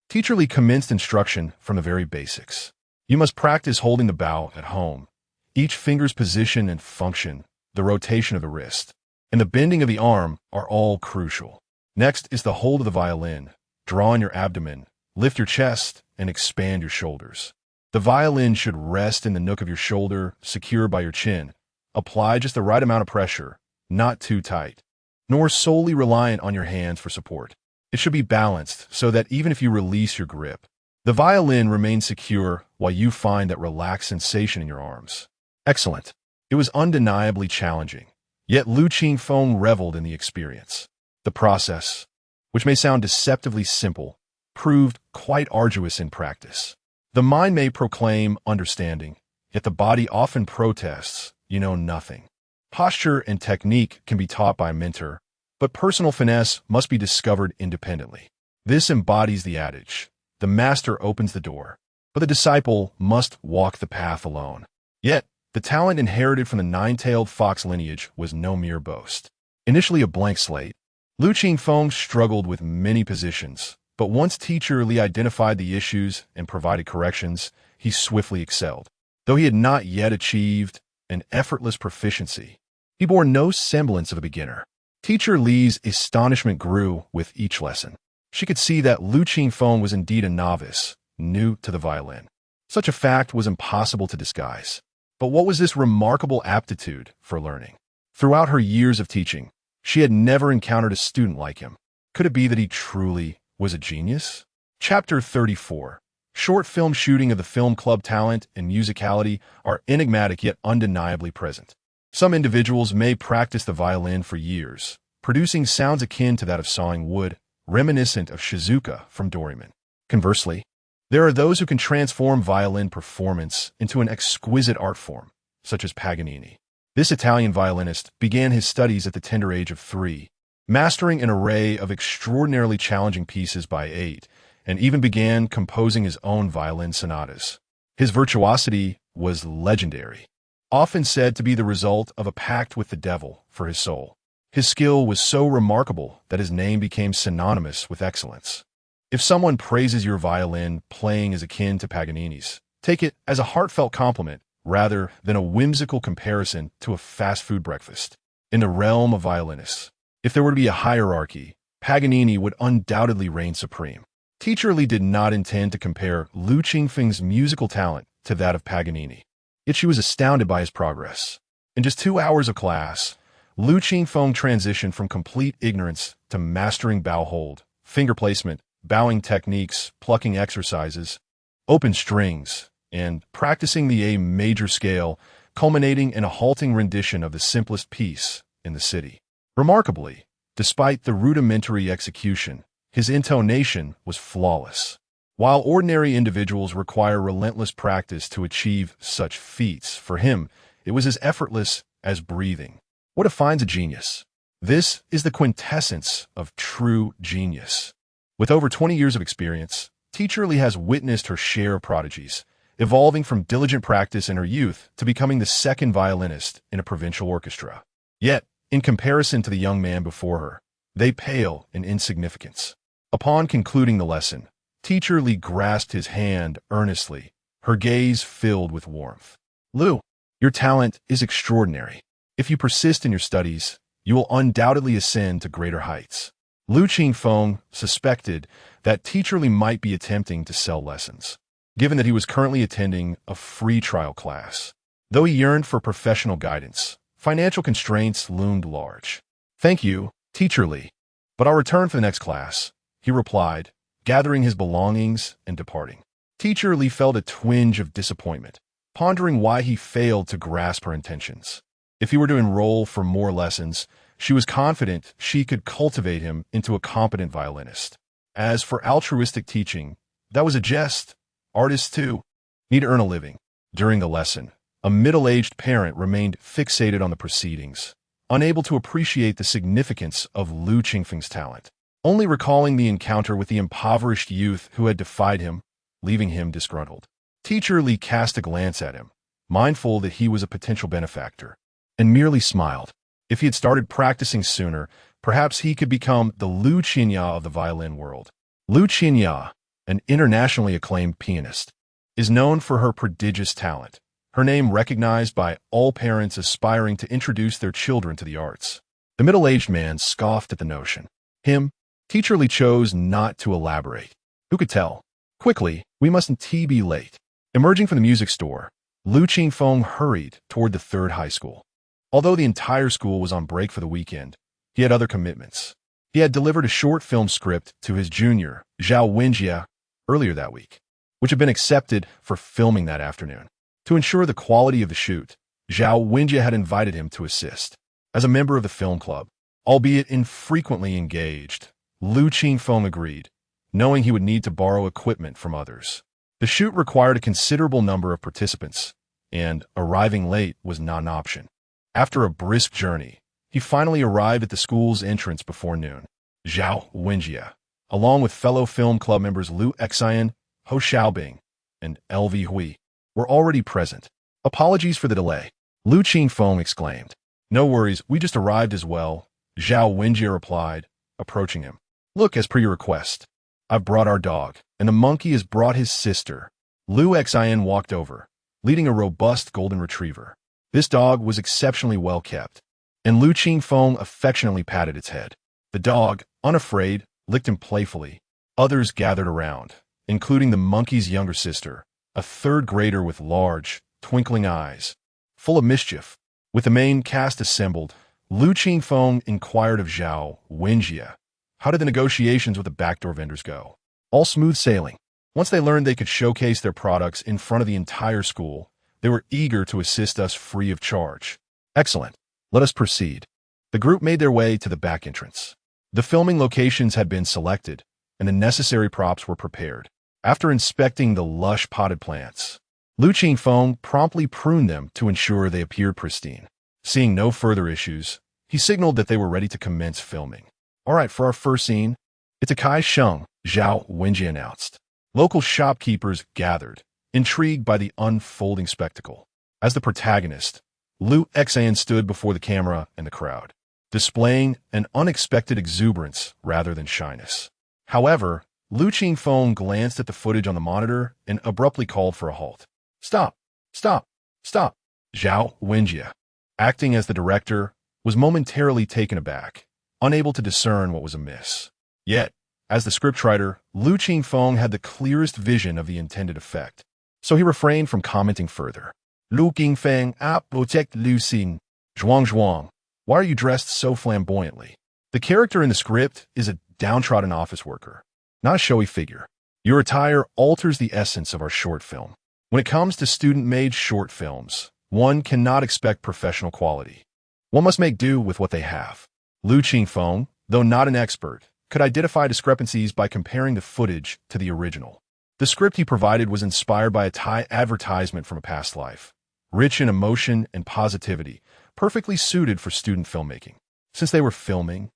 Teacher Lee commenced instruction from the very basics. You must practice holding the bow at home. Each finger's position and function, the rotation of the wrist, and the bending of the arm are all crucial. Next is the hold of the violin. Draw on your abdomen, lift your chest, and expand your shoulders. The violin should rest in the nook of your shoulder, secure by your chin. Apply just the right amount of pressure, not too tight, nor solely reliant on your hands for support. It should be balanced so that even if you release your grip, the violin remains secure while you find that relaxed sensation in your arms. Excellent. It was undeniably challenging, yet Lu Qingfeng reveled in the experience. The process, which may sound deceptively simple, proved quite arduous in practice. The mind may proclaim understanding, yet the body often protests, you know nothing. Posture and technique can be taught by a mentor, but personal finesse must be discovered independently. This embodies the adage, the master opens the door, but the disciple must walk the path alone. Yet, the talent inherited from the nine-tailed fox lineage was no mere boast. Initially a blank slate, Lu Qingfeng struggled with many positions, but once Teacher Lee identified the issues and provided corrections, he swiftly excelled. Though he had not yet achieved an effortless proficiency, he bore no semblance of a beginner. Teacher Lee's astonishment grew with each lesson. She could see that Lu Qingfeng was indeed a novice, new to the violin. Such a fact was impossible to disguise. But what was this remarkable aptitude for learning? Throughout her years of teaching, she had never encountered a student like him. Could it be that he truly was a genius? Chapter 34. Short film shooting of the film club talent and musicality are enigmatic yet undeniably present. Some individuals may practice the violin for years, producing sounds akin to that of sawing wood, reminiscent of Shizuka from Doraemon. Conversely, there are those who can transform violin performance into an exquisite art form, such as Paganini. This Italian violinist began his studies at the tender age of 3, mastering an array of extraordinarily challenging pieces by 8, and even began composing his own violin sonatas. His virtuosity was legendary, often said to be the result of a pact with the devil for his soul. His skill was so remarkable that his name became synonymous with excellence. If someone praises your violin playing as akin to Paganini's, take it as a heartfelt compliment rather than a whimsical comparison to a fast food breakfast. In the realm of violinists, if there were to be a hierarchy, Paganini would undoubtedly reign supreme. Teacher Lee did not intend to compare Lu Qingfeng's musical talent to that of Paganini, yet she was astounded by his progress. In just 2 hours of class, Lu Qingfeng transitioned from complete ignorance to mastering bow hold, finger placement, bowing techniques, plucking exercises, open strings, and practicing the A major scale, culminating in a halting rendition of the simplest piece in the city. Remarkably, despite the rudimentary execution, his intonation was flawless. While ordinary individuals require relentless practice to achieve such feats, for him, it was as effortless as breathing. What defines a genius? This is the quintessence of true genius. With over 20 years of experience, Teacher Lee has witnessed her share of prodigies. If evolving from diligent practice in her youth to becoming the second violinist in a provincial orchestra. Yet, in comparison to the young man before her, they pale in insignificance. Upon concluding the lesson, Teacher Li grasped his hand earnestly, her gaze filled with warmth. Lu, your talent is extraordinary. If you persist in your studies, you will undoubtedly ascend to greater heights. Lu Qingfeng suspected that Teacher Li might be attempting to sell lessons, given that he was currently attending a free trial class. Though he yearned for professional guidance, financial constraints loomed large. Thank you, Teacher Li, but I'll return for the next class, he replied, gathering his belongings and departing. Teacher Li felt a twinge of disappointment, pondering why he failed to grasp her intentions. If he were to enroll for more lessons, she was confident she could cultivate him into a competent violinist. As for altruistic teaching, that was a jest. Artists, too, need to earn a living. During the lesson, a middle-aged parent remained fixated on the proceedings, unable to appreciate the significance of Lu Qingfeng's talent, only recalling the encounter with the impoverished youth who had defied him, leaving him disgruntled. Teacher Li cast a glance at him, mindful that he was a potential benefactor, and merely smiled. If he had started practicing sooner, perhaps he could become the Lu Qingya of the violin world. Lu Qingya, an internationally acclaimed pianist, is known for her prodigious talent, her name recognized by all parents aspiring to introduce their children to the arts. The middle-aged man scoffed at the notion. Teacher Li chose not to elaborate. Who could tell? Quickly, we mustn't be late. Emerging from the music store, Lu Qingfeng hurried toward the third high school. Although the entire school was on break for the weekend, he had other commitments. He had delivered a short film script to his junior, Zhao Wenjie, earlier that week, which had been accepted for filming that afternoon. To ensure the quality of the shoot, Zhao Wenjie had invited him to assist. As a member of the film club, albeit infrequently engaged, Lu Qingfeng agreed, knowing he would need to borrow equipment from others. The shoot required a considerable number of participants, and arriving late was not an option. After a brisk journey, he finally arrived at the school's entrance before noon. Zhao Wenjie, along with fellow film club members Lu Qingfeng, Ho Xiaobing, and LV Hui, were already present. Apologies for the delay, Lu Qingfeng exclaimed. No worries, we just arrived as well, Zhao Wenjie replied, approaching him. Look, as per your request, I've brought our dog, and the monkey has brought his sister. Lu Qingfeng walked over, leading a robust golden retriever. This dog was exceptionally well kept, and Lu Qingfeng affectionately patted its head. The dog, unafraid, licked him playfully. Others gathered around, including the monkey's younger sister, a third grader with large, twinkling eyes, full of mischief. With the main cast assembled, Lu Qingfeng inquired of Zhao Wenjie, how did the negotiations with the backdoor vendors go? All smooth sailing. Once they learned they could showcase their products in front of the entire school, they were eager to assist us free of charge. Excellent. Let us proceed. The group made their way to the back entrance. The filming locations had been selected, and the necessary props were prepared. After inspecting the lush potted plants, Lu Qingfeng promptly pruned them to ensure they appeared pristine. Seeing no further issues, he signaled that they were ready to commence filming. All right, for our first scene, it's a Kai Sheng, Zhao Wenjie announced. Local shopkeepers gathered, intrigued by the unfolding spectacle. As the protagonist, Lu Qingfeng stood before the camera and the crowd, displaying an unexpected exuberance rather than shyness. However, Lu Qingfeng glanced at the footage on the monitor and abruptly called for a halt. Stop! Stop! Stop! Zhao Wenjie, acting as the director, was momentarily taken aback, unable to discern what was amiss. Yet, as the scriptwriter, Lu Qingfeng had the clearest vision of the intended effect, so he refrained from commenting further. Lu Qingfeng protect Lu Xin. Zhuang, why are you dressed so flamboyantly? The character in the script is a downtrodden office worker, not a showy figure. Your attire alters the essence of our short film. When it comes to student-made short films, one cannot expect professional quality. One must make do with what they have. Lu Qingfeng, though not an expert, could identify discrepancies by comparing the footage to the original. The script he provided was inspired by a Thai advertisement from a past life, rich in emotion and positivity, perfectly suited for student filmmaking. Since they were filming,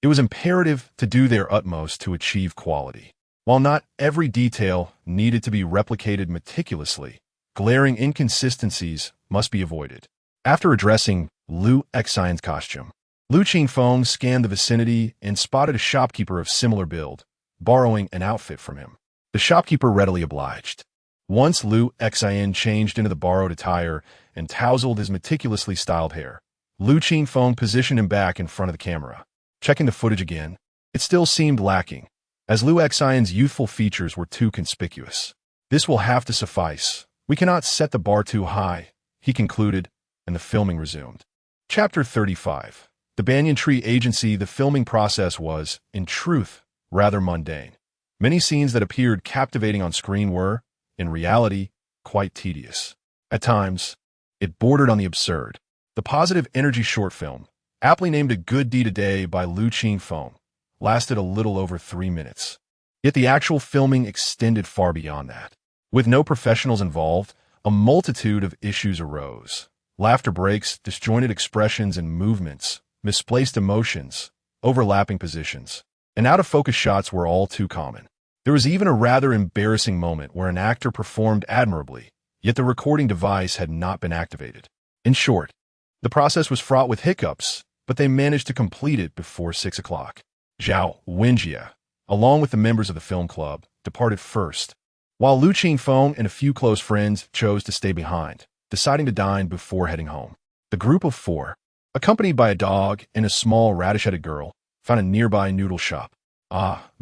it was imperative to do their utmost to achieve quality. While not every detail needed to be replicated meticulously, glaring inconsistencies must be avoided. After addressing Lu Xian's costume, Lu Qingfeng scanned the vicinity and spotted a shopkeeper of similar build, borrowing an outfit from him. The shopkeeper readily obliged. Once Lu Xian changed into the borrowed attire and tousled his meticulously styled hair, Lu Qingfeng positioned him back in front of the camera. Checking the footage again, it still seemed lacking, as Lu Xian's youthful features were too conspicuous. "This will have to suffice. We cannot set the bar too high," he concluded, and the filming resumed. Chapter 35. The Banyan Tree Agency. The filming process was, in truth, rather mundane. Many scenes that appeared captivating on screen were, in reality, quite tedious. At times, it bordered on the absurd. The positive energy short film, aptly named A Good Deed a Day by Lu Qingfeng, lasted a little over 3 minutes. Yet the actual filming extended far beyond that. With no professionals involved, a multitude of issues arose. Laughter breaks, disjointed expressions and movements, misplaced emotions, overlapping positions, and out-of-focus shots were all too common. There was even a rather embarrassing moment where an actor performed admirably, yet the recording device had not been activated. In short, the process was fraught with hiccups, but they managed to complete it before 6 o'clock. Zhao Wenjie, along with the members of the film club, departed first, while Lu Qingfeng and a few close friends chose to stay behind, deciding to dine before heading home. The group of 4, accompanied by a dog and a small radish-headed girl, found a nearby noodle shop.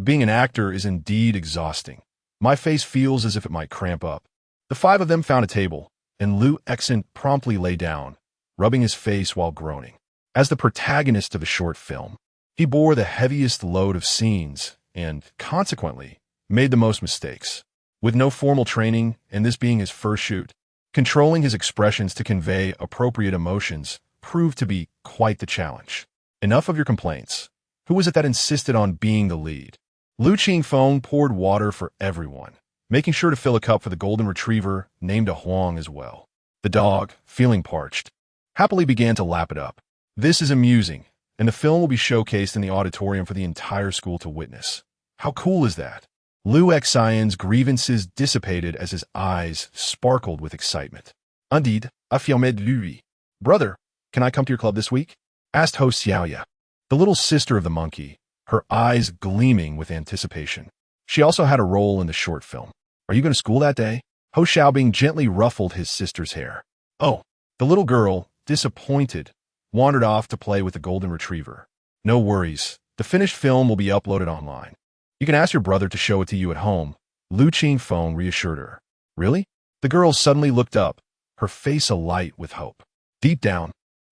Being an actor is indeed exhausting. My face feels as if it might cramp up. The 5 of them found a table, and Lu Xian promptly lay down, rubbing his face while groaning. As the protagonist of the short film, he bore the heaviest load of scenes and, consequently, made the most mistakes. With no formal training, and this being his first shoot, controlling his expressions to convey appropriate emotions proved to be quite the challenge. Enough of your complaints. Who was it that insisted on being the lead? Lu Qingfeng poured water for everyone, making sure to fill a cup for the golden retriever named a Huang as well. The dog, feeling parched, happily began to lap it up. This is amusing, and the film will be showcased in the auditorium for the entire school to witness. How cool is that? Lu Xian's grievances dissipated as his eyes sparkled with excitement. "Indeed, affirmed lui. Brother, can I come to your club this week?" asked Ho Xiaoya, the little sister of the monkey, her eyes gleaming with anticipation. She also had a role in the short film. "Are you going to school that day?" Ho Xiaobing gently ruffled his sister's hair. "Oh." The little girl, disappointed, wandered off to play with the golden retriever. "No worries. The finished film will be uploaded online. You can ask your brother to show it to you at home," Lu Qingfeng reassured her. "Really?" The girl suddenly looked up, her face alight with hope. Deep down,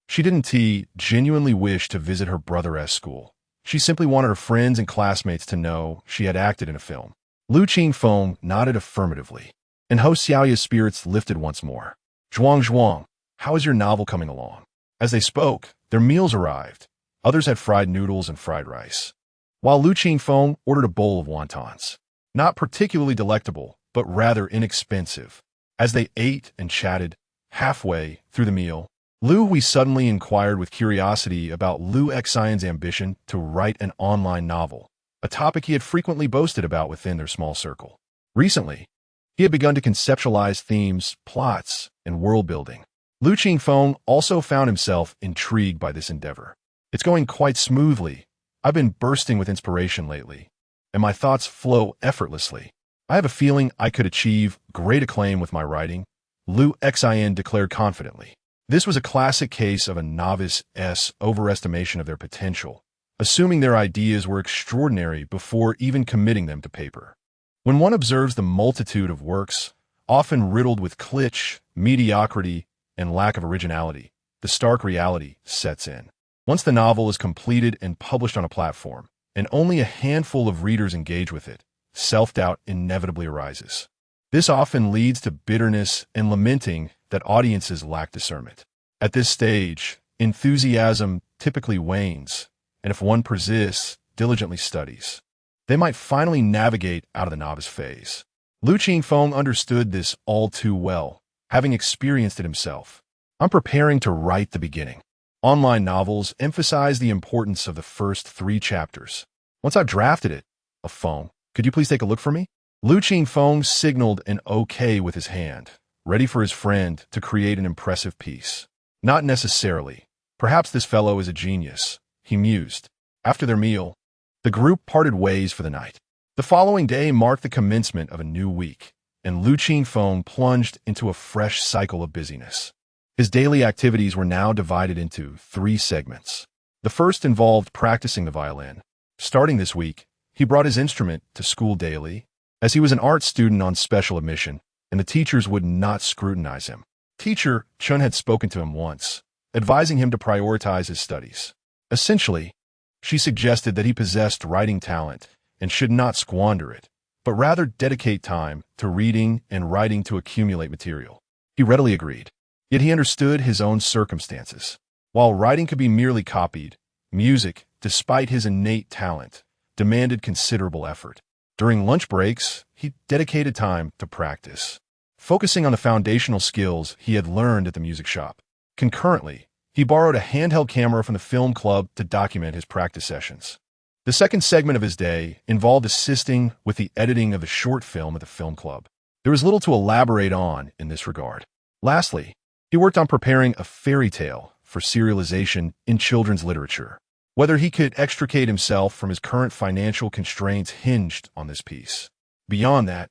she didn't genuinely wish to visit her brother-esque school. She simply wanted her friends and classmates to know she had acted in a film. Lu Qingfeng nodded affirmatively, and Ho Xiaoya's spirits lifted once more. Zhuang, how is your novel coming along?" As they spoke, their meals arrived. Others had fried noodles and fried rice, while Lu Qingfeng ordered a bowl of wontons. Not particularly delectable, but rather inexpensive. As they ate and chatted, halfway through the meal, Lu suddenly inquired with curiosity about Lu Xian's ambition to write an online novel, a topic he had frequently boasted about within their small circle. Recently, he had begun to conceptualize themes, plots, and world building. Lu Qingfeng also found himself intrigued by this endeavor. "It's going quite smoothly. I've been bursting with inspiration lately, and my thoughts flow effortlessly. I have a feeling I could achieve great acclaim with my writing," Lu Xian declared confidently. This was a classic case of a novice's overestimation of their potential, assuming their ideas were extraordinary before even committing them to paper. When one observes the multitude of works, often riddled with kitsch, mediocrity, and lack of originality, the stark reality sets in. Once the novel is completed and published on a platform, and only a handful of readers engage with it, self-doubt inevitably arises. This often leads to bitterness and lamenting that audiences lack discernment. At this stage, enthusiasm typically wanes, and if one persists, diligently studies, they might finally navigate out of the novice phase. Lu Qingfeng understood this all too well, having experienced it himself. "I'm preparing to write the beginning. Online novels emphasize the importance of the first 3 chapters. Once I've drafted it, could you please take a look for me?" Lu Qingfeng signaled an okay with his hand, ready for his friend to create an impressive piece. Not necessarily. Perhaps this fellow is a genius, he mused. After their meal, the group parted ways for the night. The following day marked the commencement of a new week, and Lu Qingfeng plunged into a fresh cycle of busyness. His daily activities were now divided into 3 segments. The first involved practicing the violin. Starting this week, he brought his instrument to school daily, as he was an art student on special admission, and the teachers would not scrutinize him. Teacher Chun had spoken to him once, advising him to prioritize his studies. Essentially, she suggested that he possessed writing talent and should not squander it, but rather dedicate time to reading and writing to accumulate material. He readily agreed. Yet he understood his own circumstances. While writing could be merely copied, music, despite his innate talent, demanded considerable effort. During lunch breaks, he dedicated time to practice, focusing on the foundational skills he had learned at the music shop. Concurrently, he borrowed a handheld camera from the film club to document his practice sessions. The second segment of his day involved assisting with the editing of the short film at the film club. There was little to elaborate on in this regard. Lastly, he worked on preparing a fairy tale for serialization in children's literature. Whether he could extricate himself from his current financial constraints hinged on this piece. Beyond that,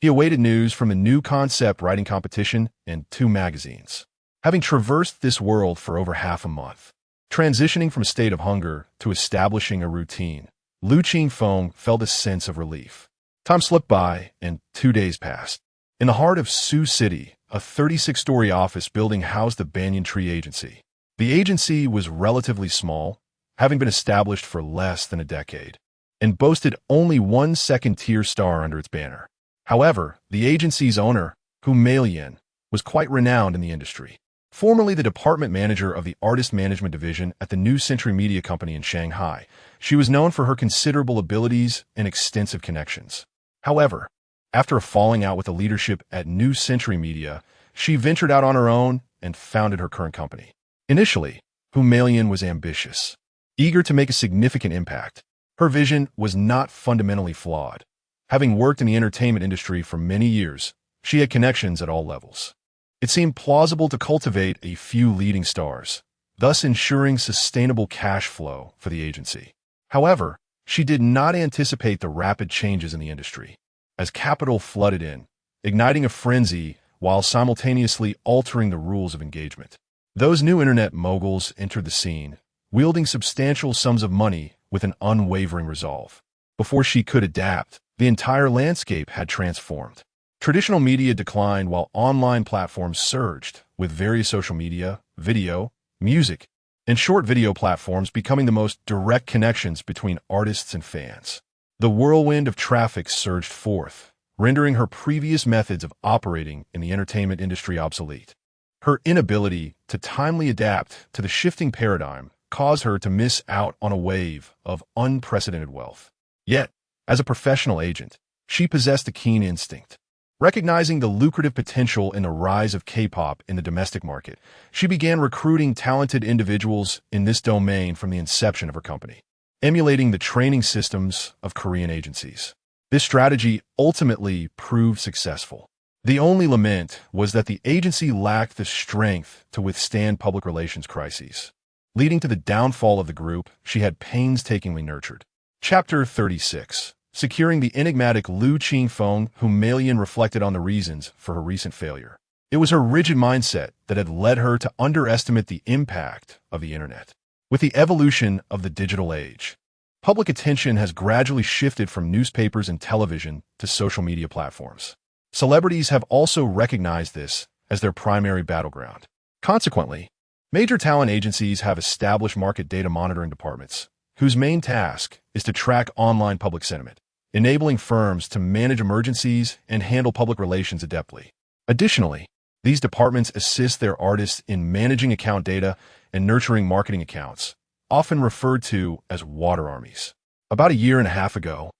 he awaited news from the new concept writing competition and 2 magazines. Having traversed this world for over half a month, transitioning from a state of hunger to establishing a routine, Lu Qingfeng felt a sense of relief. Time slipped by, and 2 days passed. In the heart of Sioux City, a 36-story office building housed the Banyan Tree Agency. The agency was relatively small, having been established for less than a decade, and boasted only 1 second-tier star under its banner. However, the agency's owner, Lu, was quite renowned in the industry. Formerly the department manager of the artist management division at the New Century Media Company in Shanghai, she was known for her considerable abilities and extensive connections. However, after a falling out with the leadership at New Century Media, she ventured out on her own and founded her current company. Initially, Lu was ambitious, eager to make a significant impact. Her vision was not fundamentally flawed. Having worked in the entertainment industry for many years, she had connections at all levels. It seemed plausible to cultivate a few leading stars, thus ensuring sustainable cash flow for the agency. However, she did not anticipate the rapid changes in the industry, as capital flooded in, igniting a frenzy while simultaneously altering the rules of engagement. Those new internet moguls entered the scene, wielding substantial sums of money with an unwavering resolve. Before she could adapt, the entire landscape had transformed. Traditional media declined while online platforms surged, with various social media, video, music, and short video platforms becoming the most direct connections between artists and fans. The whirlwind of traffic surged forth, rendering her previous methods of operating in the entertainment industry obsolete. Her inability to timely adapt to the shifting paradigm caused her to miss out on a wave of unprecedented wealth. Yet, as a professional agent, she possessed a keen instinct. Recognizing the lucrative potential in the rise of K-pop in the domestic market, she began recruiting talented individuals in this domain from the inception of her company, emulating the training systems of Korean agencies. This strategy ultimately proved successful. The only lament was that the agency lacked the strength to withstand public relations crises, leading to the downfall of the group she had painstakingly nurtured. Chapter 36. Securing the enigmatic Lu Qingfeng, Lu reflected on the reasons for her recent failure. It was her rigid mindset that had led her to underestimate the impact of the internet. With the evolution of the digital age, public attention has gradually shifted from newspapers and television to social media platforms. Celebrities have also recognized this as their primary battleground. Consequently, major talent agencies have established market data monitoring departments, whose main task is to track online public sentiment, enabling firms to manage emergencies and handle public relations adeptly. Additionally, these departments assist their artists in managing account data and nurturing marketing accounts, often referred to as water armies. About a year and a half ago,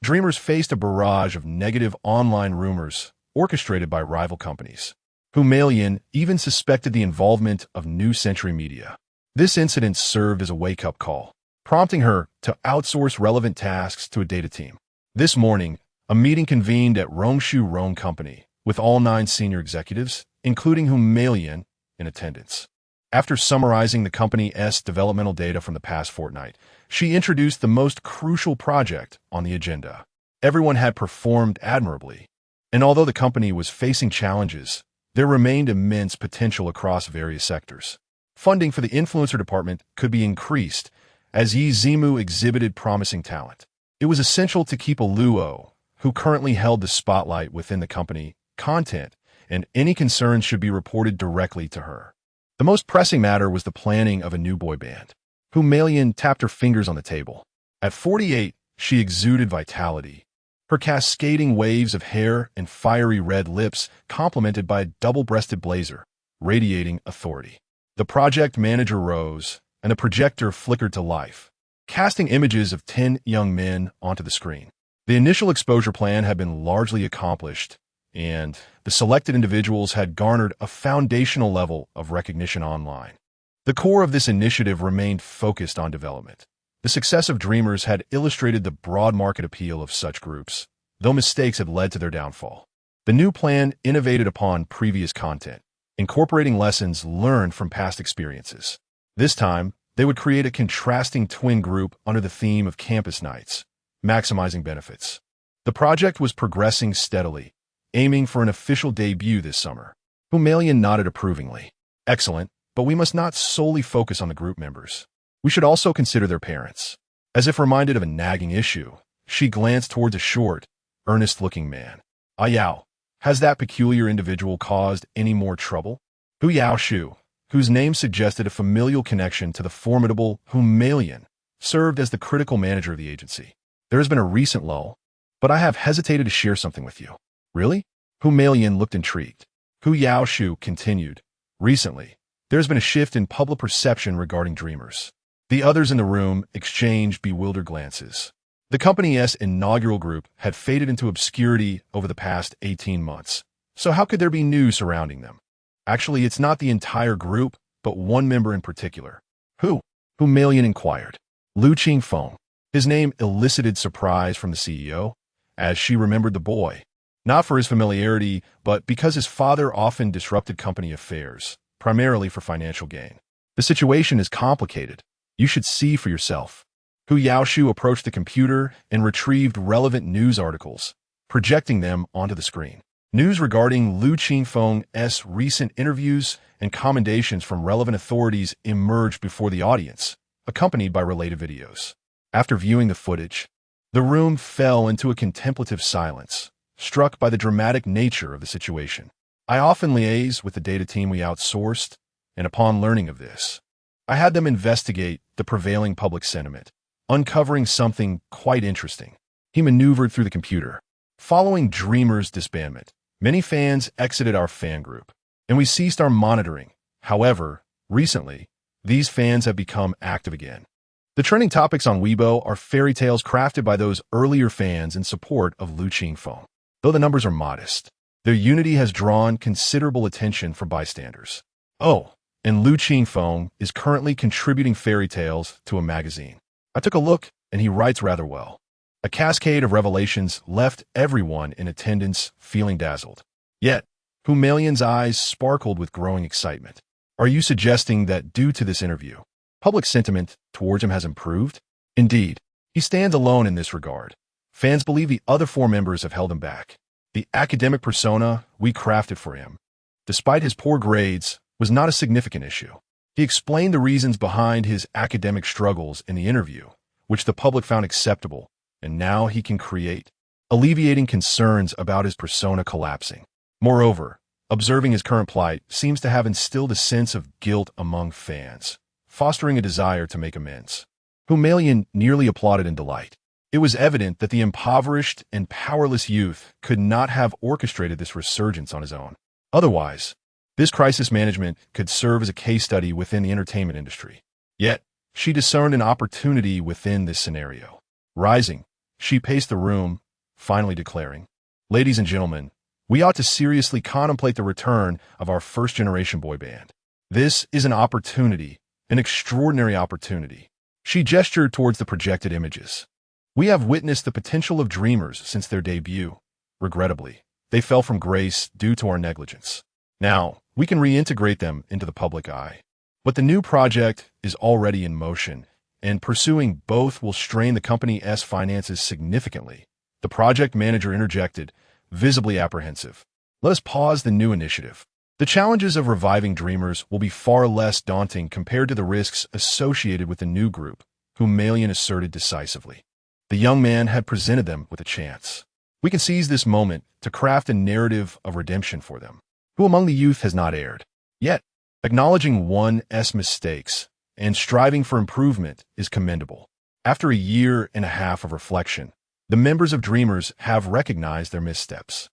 dreamers faced a barrage of negative online rumors orchestrated by rival companies. Lu even suspected the involvement of New Century Media. This incident served as a wake-up call, prompting her to outsource relevant tasks to a data team. This morning, a meeting convened at Rongshu Rong Company, with all 9 senior executives, including Hu Meiyan, in attendance. After summarizing the company's developmental data from the past fortnight, she introduced the most crucial project on the agenda. Everyone had performed admirably, and although the company was facing challenges, there remained immense potential across various sectors. Funding for the influencer department could be increased, as Yi Zimu exhibited promising talent. It was essential to keep Luo, who currently held the spotlight within the company, content, and any concerns should be reported directly to her. The most pressing matter was the planning of a new boy band. Hu Meiyan tapped her fingers on the table. At 48, she exuded vitality. Her cascading waves of hair and fiery red lips complemented by a double-breasted blazer, radiating authority. The project manager rose, and the projector flickered to life, casting images of 10 young men onto the screen. The initial exposure plan had been largely accomplished, and the selected individuals had garnered a foundational level of recognition online. The core of this initiative remained focused on development. The success of Dreamers had illustrated the broad market appeal of such groups, though mistakes had led to their downfall. The new plan innovated upon previous content, incorporating lessons learned from past experiences. This time, they would create a contrasting twin group under the theme of campus nights, maximizing benefits. The project was progressing steadily, aiming for an official debut this summer. Hu Meiyan nodded approvingly. Excellent, but we must not solely focus on the group members. We should also consider their parents. As if reminded of a nagging issue, she glanced towards a short, earnest-looking man. Ah Yao, has that peculiar individual caused any more trouble? Hu Yaoshu, whose name suggested a familial connection to the formidable Hu Meiyan, served as the critical manager of the agency. There has been a recent lull, but I have hesitated to share something with you. Really? Hu Meiyan looked intrigued. Hu Yaoshu continued. Recently, there has been a shift in public perception regarding Dreamers. The others in the room exchanged bewildered glances. The company's inaugural group had faded into obscurity over the past 18 months, so how could there be news surrounding them? Actually, it's not the entire group, but one member in particular. Who? Hu Meiyan inquired. Lu Qingfeng. His name elicited surprise from the CEO, as she remembered the boy. Not for his familiarity, but because his father often disrupted company affairs, primarily for financial gain. The situation is complicated. You should see for yourself. Hu Yaoshu approached the computer and retrieved relevant news articles, projecting them onto the screen. News regarding Lu Qingfeng's recent interviews and commendations from relevant authorities emerged before the audience, accompanied by related videos. After viewing the footage, the room fell into a contemplative silence, struck by the dramatic nature of the situation. I often liaise with the data team we outsourced, and upon learning of this, I had them investigate the prevailing public sentiment, uncovering something quite interesting. He maneuvered through the computer. Following Dreamers' disbandment, many fans exited our fan group, and we ceased our monitoring. However, recently, these fans have become active again. The trending topics on Weibo are fairy tales crafted by those earlier fans in support of Lu Qingfeng. Though the numbers are modest, their unity has drawn considerable attention from bystanders. Oh, and Lu Qingfeng is currently contributing fairy tales to a magazine. I took a look, and he writes rather well. A cascade of revelations left everyone in attendance feeling dazzled. Yet, Hu Meiyan's eyes sparkled with growing excitement. Are you suggesting that due to this interview, public sentiment towards him has improved? Indeed, he stands alone in this regard. Fans believe the other 4 members have held him back. The academic persona we crafted for him, despite his poor grades, was not a significant issue. He explained the reasons behind his academic struggles in the interview, which the public found acceptable, and now he can create, alleviating concerns about his persona collapsing. Moreover, observing his current plight seems to have instilled a sense of guilt among fans, fostering a desire to make amends. Hu Meiyan nearly applauded in delight. It was evident that the impoverished and powerless youth could not have orchestrated this resurgence on his own. Otherwise, this crisis management could serve as a case study within the entertainment industry. Yet, she discerned an opportunity within this scenario. Rising, she paced the room, finally declaring, "Ladies and gentlemen, we ought to seriously contemplate the return of our first-generation boy band. This is an opportunity, an extraordinary opportunity." She gestured towards the projected images. "We have witnessed the potential of Dreamers since their debut. Regrettably, They fell from grace due to our negligence. Now, we can reintegrate them into the public eye. But the new project is already in motion, and pursuing both will strain the company's finances significantly. The project manager interjected, visibly apprehensive. Let us pause the new initiative. The challenges of reviving dreamers will be far less daunting compared to the risks associated with the new group, whom Malian asserted decisively. The young man had presented them with a chance. We can seize this moment to craft a narrative of redemption for them. Who among the youth has not erred? Yet, acknowledging one's mistakes and striving for improvement is commendable. After a year and a half of reflection, the members of Dreamers have recognized their missteps.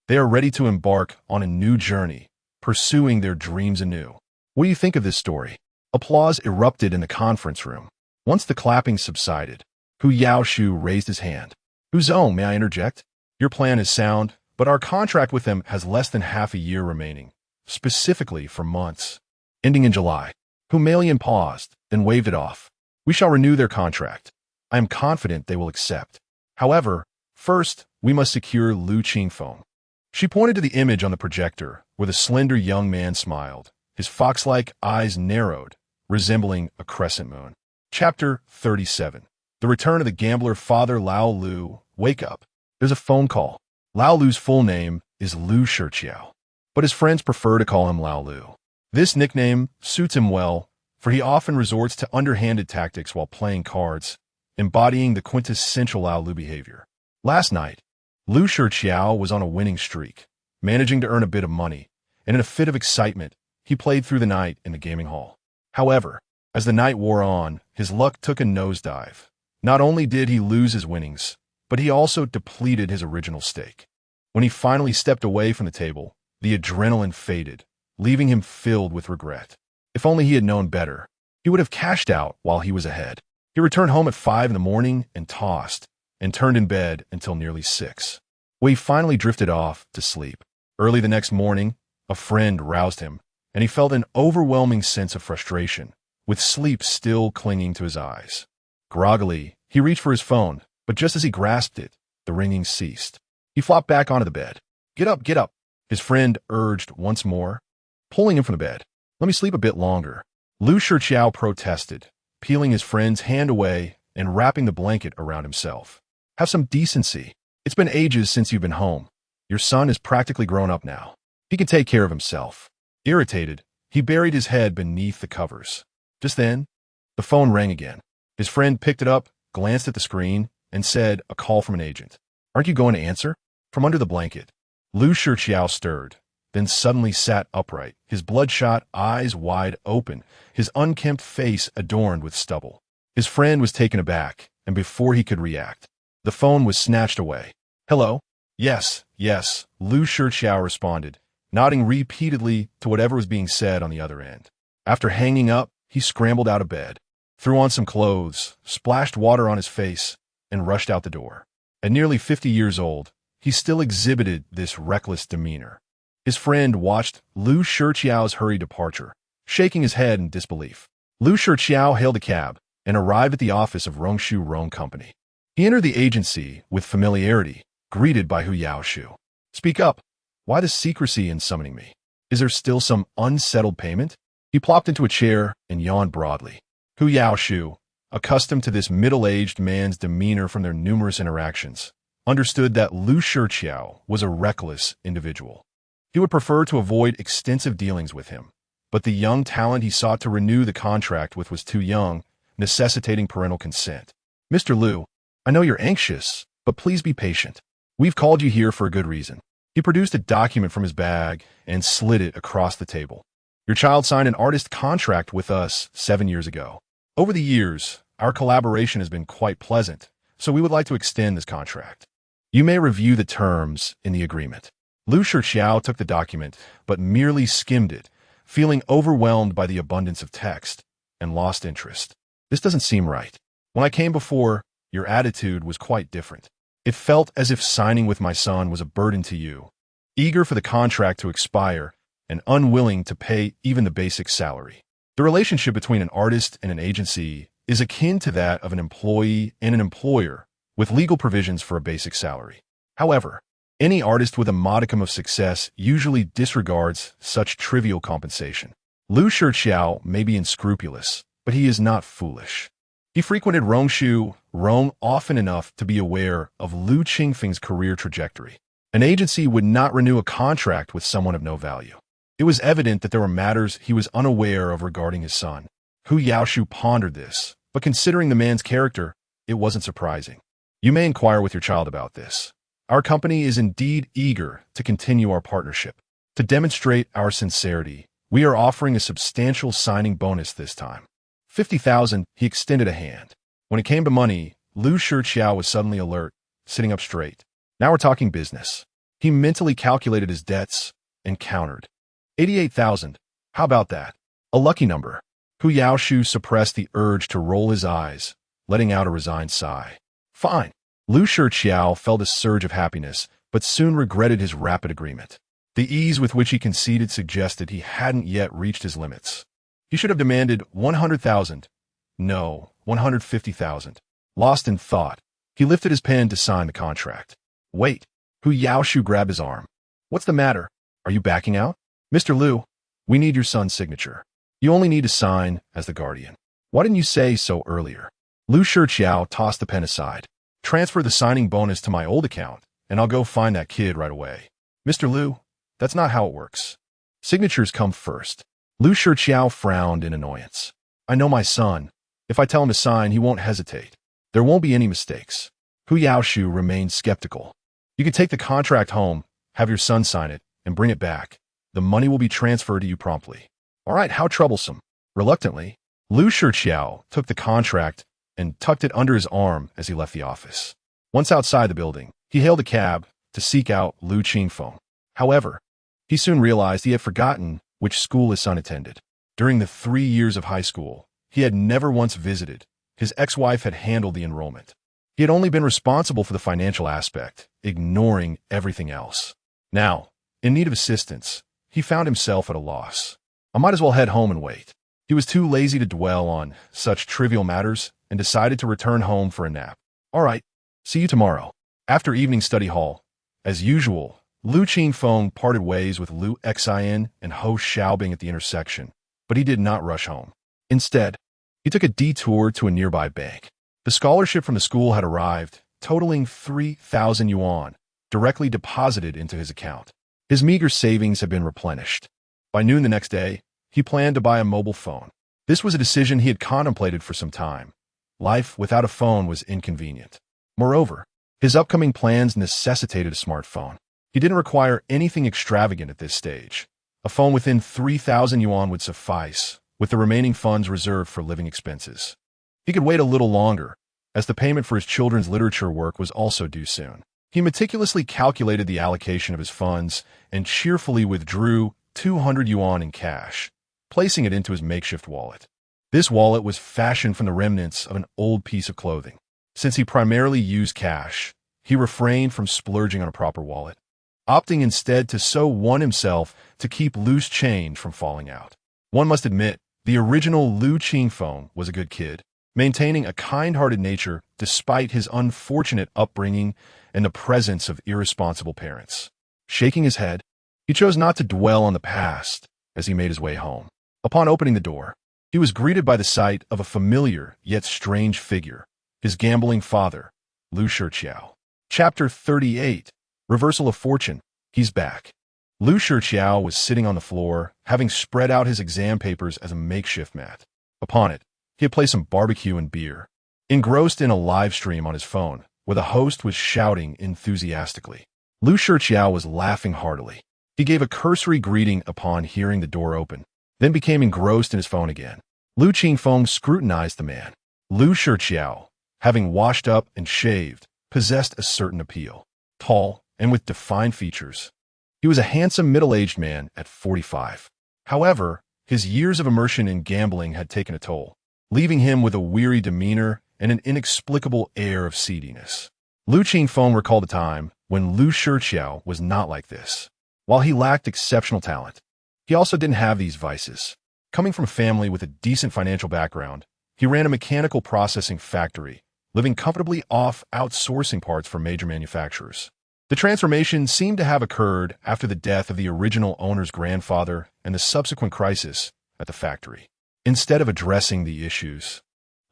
They are ready to embark on a new journey, pursuing their dreams anew. What do you think of this story? Applause erupted in the conference room. Once the clapping subsided, Hu Yaoshu raised his hand. Hu Zong, may I interject? Your plan is sound, but our contract with them has less than half a year remaining, specifically for months, ending in July. Hu Malian paused, then waved it off. We shall renew their contract. I am confident they will accept. However, first, we must secure Lu Qingfeng. She pointed to the image on the projector, where the slender young man smiled, his fox-like eyes narrowed, resembling a crescent moon. Chapter 37. The Return of the Gambler. Father Lao Lu, wake up. There's a phone call. Lao Lu's full name is Lu Shiqiao, but his friends prefer to call him Lao Lu. This nickname suits him well, for he often resorts to underhanded tactics while playing cards, embodying the quintessential Lao Lu behavior. Last night, Lu Shiqiao was on a winning streak, managing to earn a bit of money, and in a fit of excitement, he played through the night in the gaming hall. However, as the night wore on, his luck took a nosedive. Not only did he lose his winnings, but he also depleted his original stake. When he finally stepped away from the table, the adrenaline faded, leaving him filled with regret. If only he had known better, he would have cashed out while he was ahead. He returned home at 5 in the morning and tossed, and turned in bed until nearly 6, where he finally drifted off to sleep. Early the next morning, a friend roused him, and he felt an overwhelming sense of frustration, with sleep still clinging to his eyes. Groggily, he reached for his phone, but just as he grasped it, the ringing ceased. He flopped back onto the bed. Get up, get up, his friend urged once more, pulling him from the bed. Let me sleep a bit longer. Lu Shiqiao protested, peeling his friend's hand away and wrapping the blanket around himself. Have some decency. It's been ages since you've been home. Your son is practically grown up now. He can take care of himself. Irritated, he buried his head beneath the covers. Just then, the phone rang again. His friend picked it up, glanced at the screen, and said, a call from an agent. Aren't you going to answer? From under the blanket, Lu Shiqiao stirred, then suddenly sat upright, his bloodshot eyes wide open, his unkempt face adorned with stubble. His friend was taken aback, and before he could react, the phone was snatched away. Hello? Yes, yes, Lu Shiqiao responded, nodding repeatedly to whatever was being said on the other end. After hanging up, he scrambled out of bed, threw on some clothes, splashed water on his face, and rushed out the door. At nearly 50 years old, he still exhibited this reckless demeanor. His friend watched Lu Shiqiao's hurried departure, shaking his head in disbelief. Lu Shiqiao hailed a cab and arrived at the office of Rongshu Rong Company. He entered the agency with familiarity, greeted by Hu Yaoshu. Speak up. Why the secrecy in summoning me? Is there still some unsettled payment? He plopped into a chair and yawned broadly. Hu Yaoshu, accustomed to this middle-aged man's demeanor from their numerous interactions, understood that Lu Shiqiao was a reckless individual. He would prefer to avoid extensive dealings with him, but the young talent he sought to renew the contract with was too young, necessitating parental consent. Mr. Lu, I know you're anxious, but please be patient. We've called you here for a good reason. He produced a document from his bag and slid it across the table. Your child signed an artist contract with us 7 years ago. Over the years, our collaboration has been quite pleasant, so we would like to extend this contract. You may review the terms in the agreement. Lu Shiqiao took the document, but merely skimmed it, feeling overwhelmed by the abundance of text, and lost interest. This doesn't seem right. When I came before, your attitude was quite different. It felt as if signing with my son was a burden to you, eager for the contract to expire and unwilling to pay even the basic salary. The relationship between an artist and an agency is akin to that of an employee and an employer, with legal provisions for a basic salary. However, Any artist with a modicum of success usually disregards such trivial compensation. Lu Qingfeng may be unscrupulous, but he is not foolish. He frequented Rome often enough to be aware of Lu Qingfeng's career trajectory. An agency would not renew a contract with someone of no value. It was evident that there were matters he was unaware of regarding his son. Hu Yaoshu pondered this, but considering the man's character, it wasn't surprising. You may inquire with your child about this. Our company is indeed eager to continue our partnership. To demonstrate our sincerity, we are offering a substantial signing bonus this time. 50,000, he extended a hand. When it came to money, Lu Qingfeng was suddenly alert, sitting up straight. Now we're talking business. He mentally calculated his debts and countered. 88,000. How about that? A lucky number. Hu Yaoshu suppressed the urge to roll his eyes, letting out a resigned sigh. Fine. Lu Qingfeng felt a surge of happiness, but soon regretted his rapid agreement. The ease with which he conceded suggested he hadn't yet reached his limits. He should have demanded 100,000. No, 150,000. Lost in thought, he lifted his pen to sign the contract. Wait. Hu Yaoshu grabbed his arm. What's the matter? Are you backing out? Mr. Lu, we need your son's signature. You only need to sign as the guardian. Why didn't you say so earlier? Lu Qingfeng tossed the pen aside. Transfer the signing bonus to my old account, and I'll go find that kid right away. Mr. Lu, that's not how it works. Signatures come first. Lu Qingfeng frowned in annoyance. I know my son. If I tell him to sign, he won't hesitate. There won't be any mistakes. Hu Yaoshu remained skeptical. You can take the contract home, have your son sign it, and bring it back. The money will be transferred to you promptly. All right, how troublesome. Reluctantly, Lu Qingfeng took the contract and tucked it under his arm as he left the office. Once outside the building, he hailed a cab to seek out Lu Qingfeng. However, he soon realized he had forgotten which school his son attended. During the 3 years of high school, he had never once visited. His ex-wife had handled the enrollment. He had only been responsible for the financial aspect, ignoring everything else. Now, in need of assistance, he found himself at a loss. I might as well head home and wait. He was too lazy to dwell on such trivial matters and decided to return home for a nap. All right, see you tomorrow. After evening study hall, as usual, Lu Qingfeng parted ways with Lu Xin and Ho Xiaobing at the intersection, but he did not rush home. Instead, he took a detour to a nearby bank. The scholarship from the school had arrived, totaling 3,000 yuan, directly deposited into his account. His meager savings had been replenished. By noon the next day, he planned to buy a mobile phone. This was a decision he had contemplated for some time. Life without a phone was inconvenient. Moreover, his upcoming plans necessitated a smartphone. He didn't require anything extravagant at this stage. A phone within 3,000 yuan would suffice, with the remaining funds reserved for living expenses. He could wait a little longer, as the payment for his children's literature work was also due soon. He meticulously calculated the allocation of his funds and cheerfully withdrew 200 yuan in cash, placing it into his makeshift wallet. This wallet was fashioned from the remnants of an old piece of clothing. Since he primarily used cash, he refrained from splurging on a proper wallet, opting instead to sew one himself to keep loose change from falling out. One must admit, the original Lu Qingfeng was a good kid, maintaining a kind-hearted nature despite his unfortunate upbringing and the presence of irresponsible parents. Shaking his head, he chose not to dwell on the past as he made his way home. Upon opening the door, he was greeted by the sight of a familiar yet strange figure, his gambling father, Lu Qingfeng. Chapter 38. Reversal of Fortune. He's back. Lu Qingfeng was sitting on the floor, having spread out his exam papers as a makeshift mat. Upon it, he had placed some barbecue and beer. Engrossed in a live stream on his phone, where the host was shouting enthusiastically, Lu Qingfeng was laughing heartily. He gave a cursory greeting upon hearing the door open, then became engrossed in his phone again. Lu Qingfeng scrutinized the man. Lu Qingfeng, having washed up and shaved, possessed a certain appeal. Tall and with defined features, he was a handsome middle-aged man at 45. However, his years of immersion in gambling had taken a toll, leaving him with a weary demeanor and an inexplicable air of seediness. Lu Qingfeng recalled a time when Lu Qingfeng was not like this. While he lacked exceptional talent, he also didn't have these vices. Coming from a family with a decent financial background, he ran a mechanical processing factory, living comfortably off outsourcing parts for major manufacturers. The transformation seemed to have occurred after the death of the original owner's grandfather and the subsequent crisis at the factory. Instead of addressing the issues,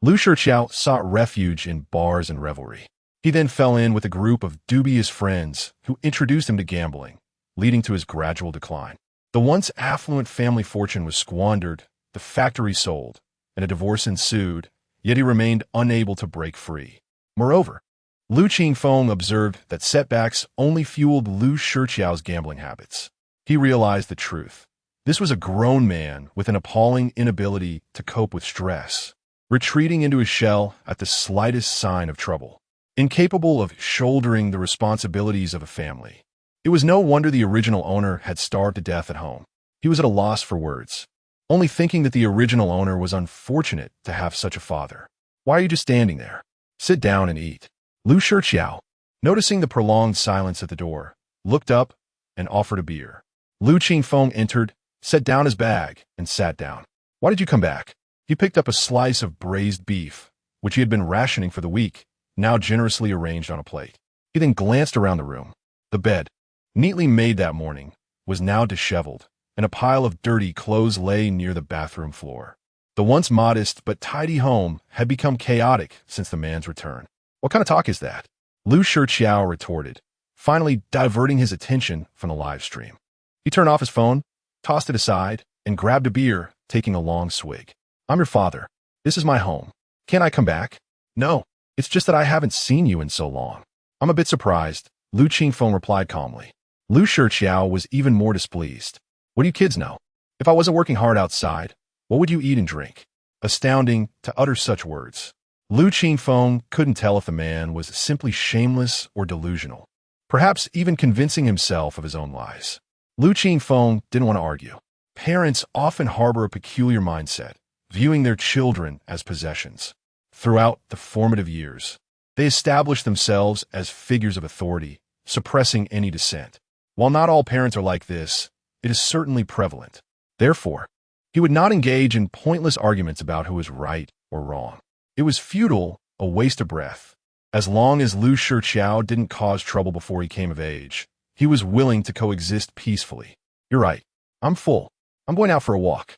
Lu Shiqiao sought refuge in bars and revelry. He then fell in with a group of dubious friends who introduced him to gambling, leading to his gradual decline. The once affluent family fortune was squandered, the factory sold, and a divorce ensued, yet he remained unable to break free. Moreover, Lu Qingfeng observed that setbacks only fueled Lu Shiqiao's gambling habits. He realized the truth. This was a grown man with an appalling inability to cope with stress, retreating into his shell at the slightest sign of trouble, incapable of shouldering the responsibilities of a family. It was no wonder the original owner had starved to death at home. He was at a loss for words, only thinking that the original owner was unfortunate to have such a father. Why are you just standing there? Sit down and eat. Lu Shiqiao, noticing the prolonged silence at the door, looked up and offered a beer. Lu Qingfeng entered, set down his bag, and sat down. Why did you come back? He picked up a slice of braised beef, which he had been rationing for the week, now generously arranged on a plate. He then glanced around the room. The bed, neatly made that morning, was now disheveled, and a pile of dirty clothes lay near the bathroom floor. The once modest but tidy home had become chaotic since the man's return. What kind of talk is that? Lu Shiqiao retorted, finally diverting his attention from the live stream. He turned off his phone, tossed it aside, and grabbed a beer, taking a long swig. I'm your father. This is my home. Can't I come back? No, it's just that I haven't seen you in so long. I'm a bit surprised, Lu Qingfeng replied calmly. Lu Shiqiao was even more displeased. What do you kids know? If I wasn't working hard outside, what would you eat and drink? Astounding to utter such words. Lu Qingfeng couldn't tell if the man was simply shameless or delusional, perhaps even convincing himself of his own lies. Lu Qingfeng didn't want to argue. Parents often harbor a peculiar mindset, viewing their children as possessions. Throughout the formative years, they establish themselves as figures of authority, suppressing any dissent. While not all parents are like this, it is certainly prevalent. Therefore, he would not engage in pointless arguments about who is right or wrong. It was futile, a waste of breath. As long as Lu Shiqiao didn't cause trouble before he came of age, he was willing to coexist peacefully. You're right. I'm full. I'm going out for a walk.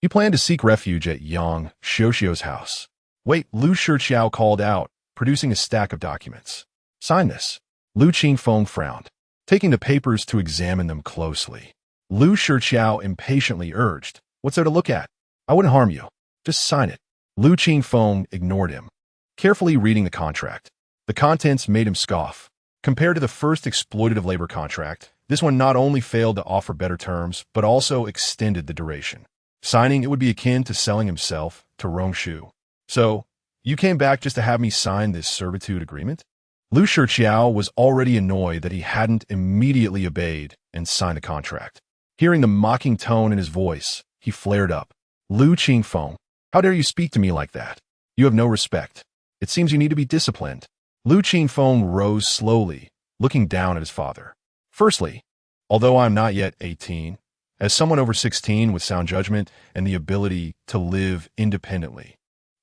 He planned to seek refuge at Yang Xiuxiu's house. Wait, Lu Shiqiao called out, producing a stack of documents. Sign this. Lu Qingfeng frowned, taking the papers to examine them closely. Lu Shiqiao impatiently urged, what's there to look at? I wouldn't harm you. Just sign it. Lu Qingfeng ignored him, carefully reading the contract. The contents made him scoff. Compared to the first exploitative labor contract, this one not only failed to offer better terms, but also extended the duration. Signing it would be akin to selling himself to Rongshu. So, you came back just to have me sign this servitude agreement? Lu Shiqiao was already annoyed that he hadn't immediately obeyed and signed the contract. Hearing the mocking tone in his voice, he flared up. Lu Qingfeng, how dare you speak to me like that? You have no respect. It seems you need to be disciplined. Lu Qingfeng rose slowly, looking down at his father. Firstly, although I am not yet 18, as someone over 16 with sound judgment and the ability to live independently,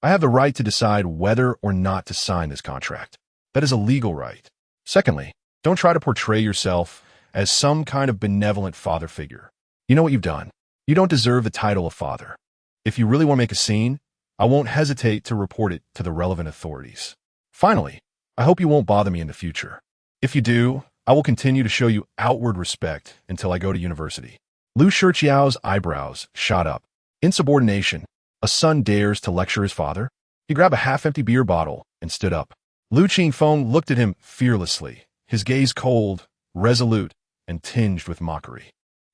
I have the right to decide whether or not to sign this contract. That is a legal right. Secondly, don't try to portray yourself as some kind of benevolent father figure. You know what you've done. You don't deserve the title of father. If you really want to make a scene, I won't hesitate to report it to the relevant authorities. Finally, I hope you won't bother me in the future. If you do, I will continue to show you outward respect until I go to university. Lu Shiqiao's eyebrows shot up. Insubordination. A son dares to lecture his father? He grabbed a half-empty beer bottle and stood up. Lu Qingfeng looked at him fearlessly, his gaze cold, resolute, and tinged with mockery.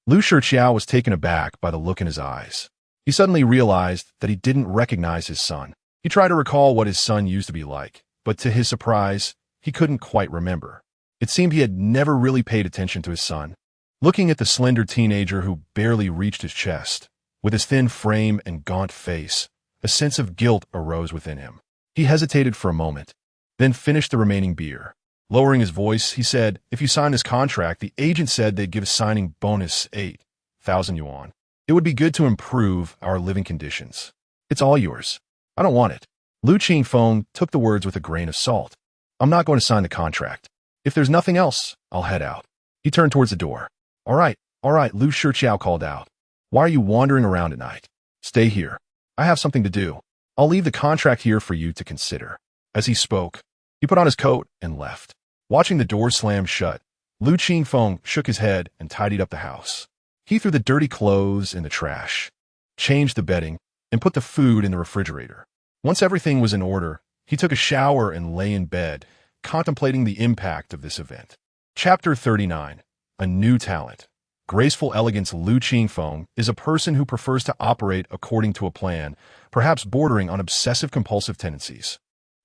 Lu Shiqiao was taken aback by the look in his eyes. He suddenly realized that he didn't recognize his son. He tried to recall what his son used to be like, but to his surprise, he couldn't quite remember. It seemed he had never really paid attention to his son. Looking at the slender teenager who barely reached his chest, with his thin frame and gaunt face, a sense of guilt arose within him. He hesitated for a moment, then finished the remaining beer. Lowering his voice, he said, if you sign this contract, the agent said they'd give a signing bonus 8,000 yuan. It would be good to improve our living conditions. It's all yours. I don't want it. Lu Qingfeng took the words with a grain of salt. I'm not going to sign the contract. If there's nothing else, I'll head out. He turned towards the door. All right, Lu Shiqiao called out. Why are you wandering around at night? Stay here. I have something to do. I'll leave the contract here for you to consider. As he spoke, he put on his coat and left. Watching the door slam shut, Lu Qingfeng shook his head and tidied up the house. He threw the dirty clothes in the trash, changed the bedding, and put the food in the refrigerator. Once everything was in order, he took a shower and lay in bed, contemplating the impact of this event. Chapter 39. A New Talent. Graceful elegance. Lu Qingfeng is a person who prefers to operate according to a plan, perhaps bordering on obsessive-compulsive tendencies.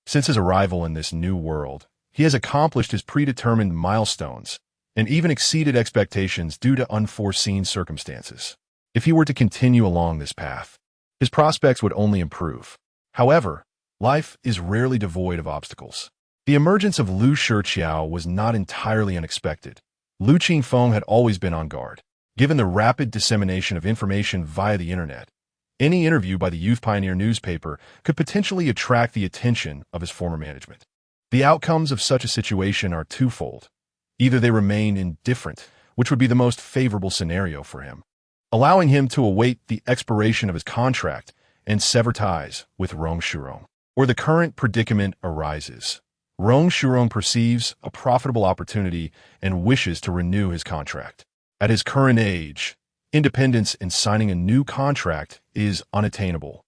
Since his arrival in this new world, he has accomplished his predetermined milestones and even exceeded expectations due to unforeseen circumstances. If he were to continue along this path, his prospects would only improve. However, life is rarely devoid of obstacles. The emergence of Lu Shiqiao was not entirely unexpected. Lu Qingfeng had always been on guard. Given the rapid dissemination of information via the internet, any interview by the Youth Pioneer newspaper could potentially attract the attention of his former management. The outcomes of such a situation are twofold. Either they remain indifferent, which would be the most favorable scenario for him, allowing him to await the expiration of his contract and sever ties with Rong Shurong, or the current predicament arises. Rong Shurong perceives a profitable opportunity and wishes to renew his contract. At his current age, independence in signing a new contract is unattainable,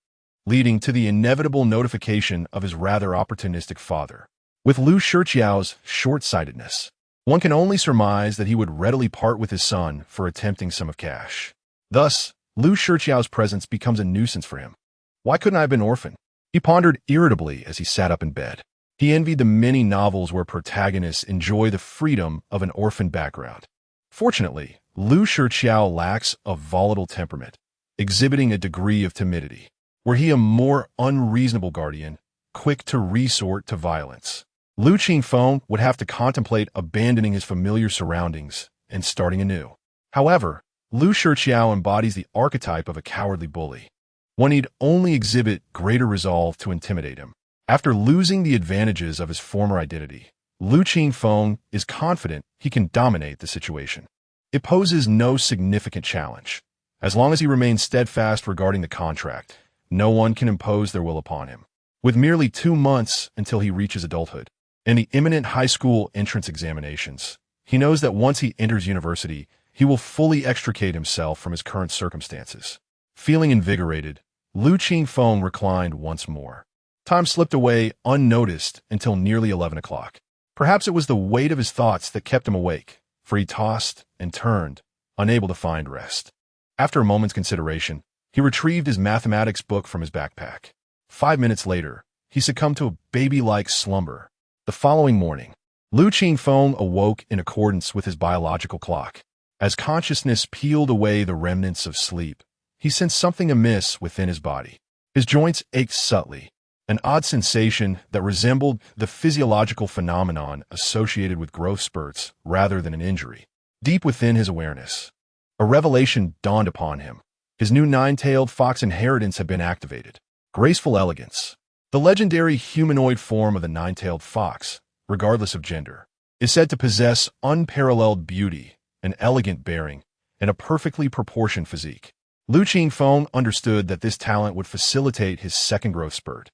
leading to the inevitable notification of his rather opportunistic father. With Lu Shiqiao's short-sightedness, one can only surmise that he would readily part with his son for a tempting sum of cash. Thus, Lu Shiqiao's presence becomes a nuisance for him. Why couldn't I have been orphaned? He pondered irritably as he sat up in bed. He envied the many novels where protagonists enjoy the freedom of an orphan background. Fortunately, Lu Shiqiao lacks a volatile temperament, exhibiting a degree of timidity. Were he a more unreasonable guardian, quick to resort to violence, Lu Qingfeng would have to contemplate abandoning his familiar surroundings and starting anew. However, Lu Shiqiao embodies the archetype of a cowardly bully. One need only exhibit greater resolve to intimidate him. After losing the advantages of his former identity, Lu Qingfeng is confident he can dominate the situation. It poses no significant challenge. As long as he remains steadfast regarding the contract, no one can impose their will upon him. With merely 2 months until he reaches adulthood and the imminent high school entrance examinations, he knows that once he enters university, he will fully extricate himself from his current circumstances. Feeling invigorated, Lu Qingfeng reclined once more. Time slipped away unnoticed until nearly 11 o'clock. Perhaps it was the weight of his thoughts that kept him awake, for he tossed and turned, unable to find rest. After a moment's consideration, he retrieved his mathematics book from his backpack. 5 minutes later, he succumbed to a baby-like slumber. The following morning, Lu Qingfeng awoke in accordance with his biological clock. As consciousness peeled away the remnants of sleep, he sensed something amiss within his body. His joints ached subtly, an odd sensation that resembled the physiological phenomenon associated with growth spurts rather than an injury. Deep within his awareness, a revelation dawned upon him. His new 9-tailed fox inheritance had been activated. Graceful elegance. The legendary humanoid form of the 9-tailed fox, regardless of gender, is said to possess unparalleled beauty, an elegant bearing, and a perfectly proportioned physique. Lu Qingfeng understood that this talent would facilitate his second growth spurt.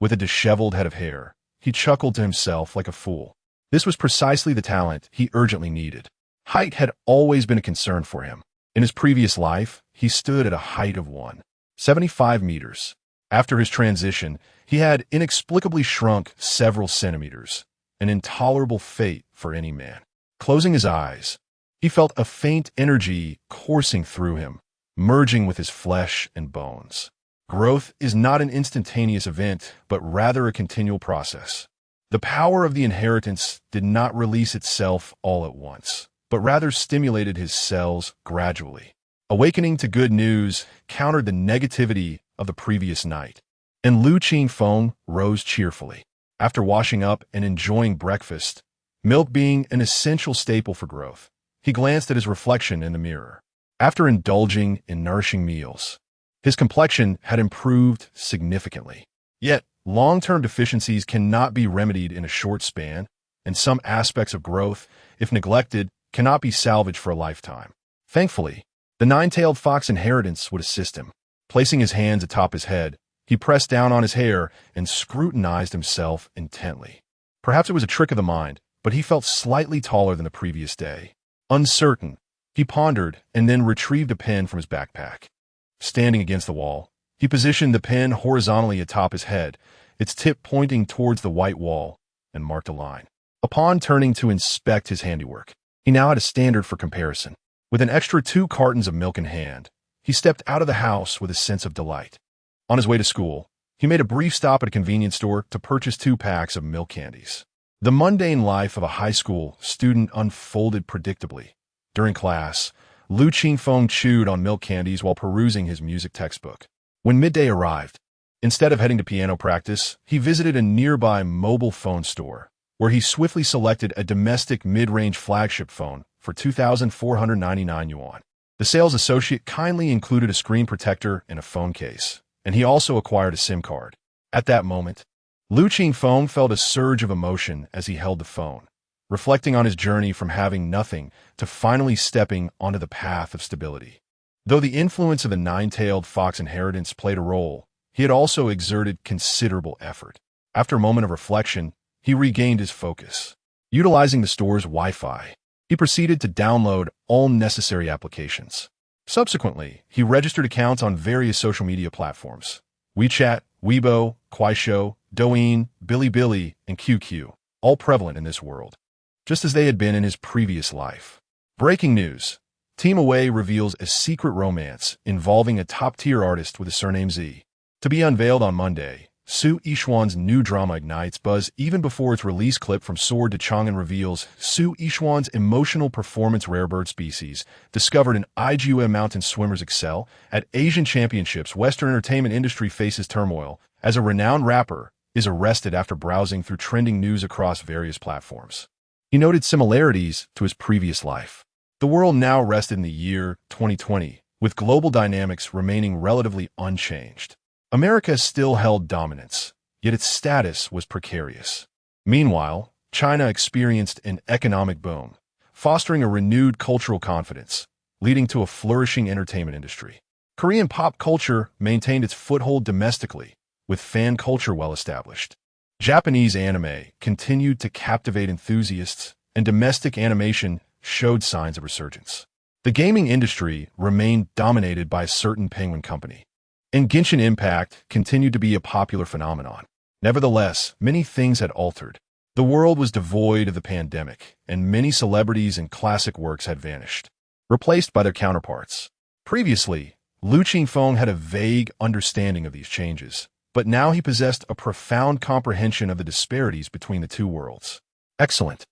With a disheveled head of hair, he chuckled to himself like a fool. This was precisely the talent he urgently needed. Height had always been a concern for him. In his previous life, he stood at a height of 1.75 meters. After his transition, he had inexplicably shrunk several centimeters, an intolerable fate for any man. Closing his eyes, he felt a faint energy coursing through him, merging with his flesh and bones. Growth is not an instantaneous event, but rather a continual process. The power of the inheritance did not release itself all at once, but rather stimulated his cells gradually. Awakening to good news countered the negativity of the previous night, and Lu Qingfeng rose cheerfully. After washing up and enjoying breakfast, milk being an essential staple for growth, he glanced at his reflection in the mirror. After indulging in nourishing meals, his complexion had improved significantly. Yet, long-term deficiencies cannot be remedied in a short span, and some aspects of growth, if neglected, cannot be salvaged for a lifetime. Thankfully, the nine-tailed fox inheritance would assist him. Placing his hands atop his head, he pressed down on his hair and scrutinized himself intently. Perhaps it was a trick of the mind, but he felt slightly taller than the previous day. Uncertain, he pondered and then retrieved a pen from his backpack. Standing against the wall, he positioned the pen horizontally atop his head, its tip pointing towards the white wall, and marked a line. Upon turning to inspect his handiwork, he now had a standard for comparison. With an extra 2 cartons of milk in hand, he stepped out of the house with a sense of delight. On his way to school, he made a brief stop at a convenience store to purchase 2 packs of milk candies. The mundane life of a high school student unfolded predictably. During class, Lu Qingfeng chewed on milk candies while perusing his music textbook. When midday arrived, instead of heading to piano practice, he visited a nearby mobile phone store, where he swiftly selected a domestic mid-range flagship phone for 2,499 yuan. The sales associate kindly included a screen protector and a phone case, and he also acquired a SIM card. At that moment, Lu Qingfeng felt a surge of emotion as he held the phone, reflecting on his journey from having nothing to finally stepping onto the path of stability. Though the influence of the nine-tailed fox inheritance played a role, he had also exerted considerable effort. After a moment of reflection, he regained his focus. Utilizing the store's Wi-Fi, he proceeded to download all necessary applications. Subsequently, he registered accounts on various social media platforms: WeChat, Weibo, Kuaishou, Douyin, Bilibili, and QQ, all prevalent in this world, just as they had been in his previous life. Breaking news: Team Away reveals a secret romance involving a top-tier artist with the surname Z. To be unveiled on Monday, Su Yixuan's new drama ignites buzz even before its release. Clip from Sword to Chang'an reveals Su Yixuan's emotional performance. Rare bird species discovered in Ijue mountain swimmers excel at Asian Championships. Western entertainment industry faces turmoil as a renowned rapper is arrested after browsing through trending news across various platforms. He noted similarities to his previous life. The world now rested in the year 2020, with global dynamics remaining relatively unchanged. America still held dominance, yet its status was precarious. Meanwhile, China experienced an economic boom, fostering a renewed cultural confidence, leading to a flourishing entertainment industry. Korean pop culture maintained its foothold domestically, with fan culture well established. Japanese anime continued to captivate enthusiasts, and domestic animation showed signs of resurgence. The gaming industry remained dominated by a certain Penguin company, and Genshin Impact continued to be a popular phenomenon. Nevertheless, many things had altered. The world was devoid of the pandemic, and many celebrities and classic works had vanished, replaced by their counterparts. Previously, Lu Qingfeng had a vague understanding of these changes, but now he possessed a profound comprehension of the disparities between the two worlds. Excellent.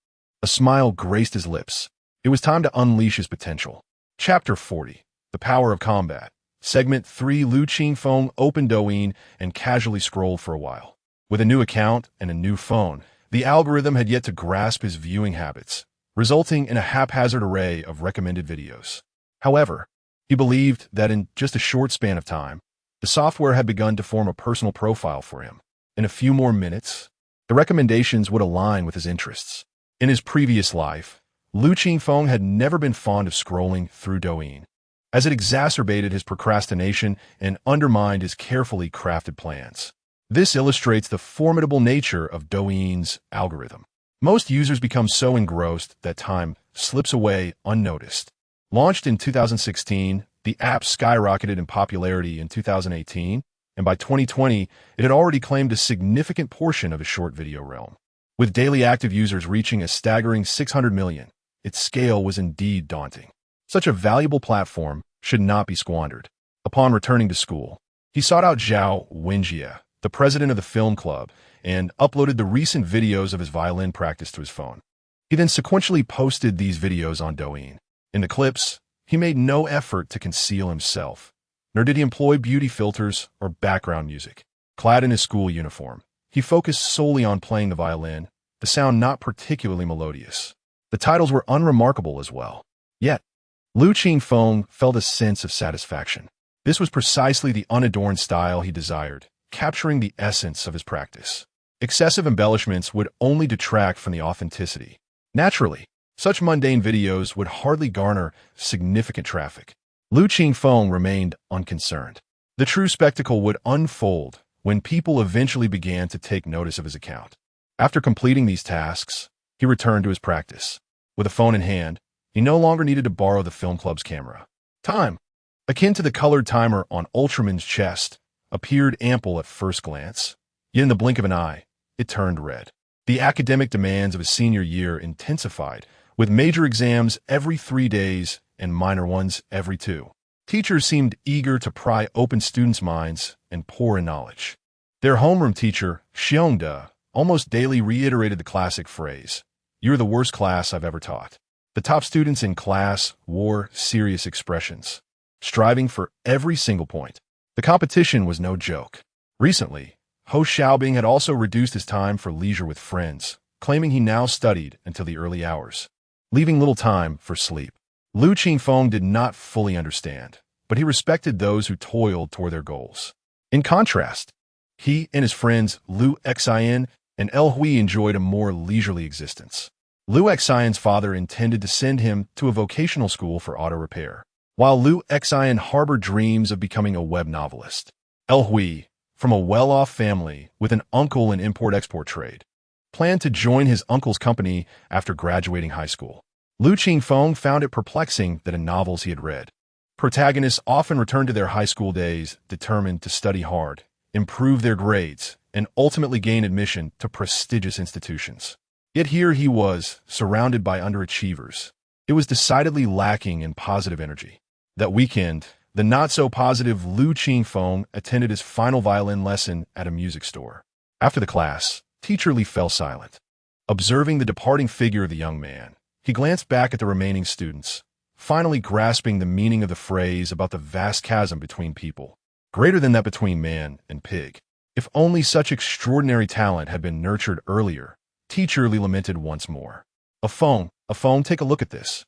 A smile graced his lips. It was time to unleash his potential. Chapter 40. The Power of Combat. Segment 3. Lu Qingfeng opened Douyin and casually scrolled for a while. With a new account and a new phone, the algorithm had yet to grasp his viewing habits, resulting in a haphazard array of recommended videos. However, he believed that in just a short span of time, the software had begun to form a personal profile for him. In a few more minutes, the recommendations would align with his interests. In his previous life, Lu Qingfeng had never been fond of scrolling through Douyin, as it exacerbated his procrastination and undermined his carefully crafted plans. This illustrates the formidable nature of Douyin's algorithm. Most users become so engrossed that time slips away unnoticed. Launched in 2016, the app skyrocketed in popularity in 2018, and by 2020, it had already claimed a significant portion of his short video realm. With daily active users reaching a staggering 600 million, its scale was indeed daunting. Such a valuable platform should not be squandered. Upon returning to school, he sought out Zhao Wenjie, the president of the film club, and uploaded the recent videos of his violin practice to his phone. He then sequentially posted these videos on Douyin. In the clips, he made no effort to conceal himself, nor did he employ beauty filters or background music. Clad in his school uniform, he focused solely on playing the violin, the sound not particularly melodious. The titles were unremarkable as well. Yet, Lu Qingfeng felt a sense of satisfaction. This was precisely the unadorned style he desired, capturing the essence of his practice. Excessive embellishments would only detract from the authenticity. Naturally, such mundane videos would hardly garner significant traffic. Lu Qingfeng remained unconcerned. The true spectacle would unfold when people eventually began to take notice of his account. After completing these tasks, he returned to his practice. With a phone in hand, he no longer needed to borrow the film club's camera. Time, akin to the colored timer on Ultraman's chest, appeared ample at first glance, yet in the blink of an eye, it turned red. The academic demands of his senior year intensified, with major exams every 3 days and minor ones every 2. Teachers seemed eager to pry open students' minds and pour in knowledge. Their homeroom teacher, Xiongde, almost daily reiterated the classic phrase, "You're the worst class I've ever taught." The top students in class wore serious expressions, striving for every single point. The competition was no joke. Recently, Ho Xiaobing had also reduced his time for leisure with friends, claiming he now studied until the early hours, leaving little time for sleep. Lu Qingfeng did not fully understand, but he respected those who toiled toward their goals. In contrast, he and his friends Lu Xian and El Hui enjoyed a more leisurely existence. Lu Xian's father intended to send him to a vocational school for auto repair, while Lu Xian harbored dreams of becoming a web novelist. El Hui, from a well-off family with an uncle in import-export trade, planned to join his uncle's company after graduating high school. Lu Qingfeng found it perplexing that in novels he had read, protagonists often returned to their high school days determined to study hard, improve their grades, and ultimately gain admission to prestigious institutions. Yet here he was, surrounded by underachievers. It was decidedly lacking in positive energy. That weekend, the not-so-positive Lu Qingfeng attended his final violin lesson at a music store. After the class, Teacher Li fell silent. Observing the departing figure of the young man, he glanced back at the remaining students, finally grasping the meaning of the phrase about the vast chasm between people, greater than that between man and pig. If only such extraordinary talent had been nurtured earlier, Teacher Li lamented once more. A phone, take a look at this.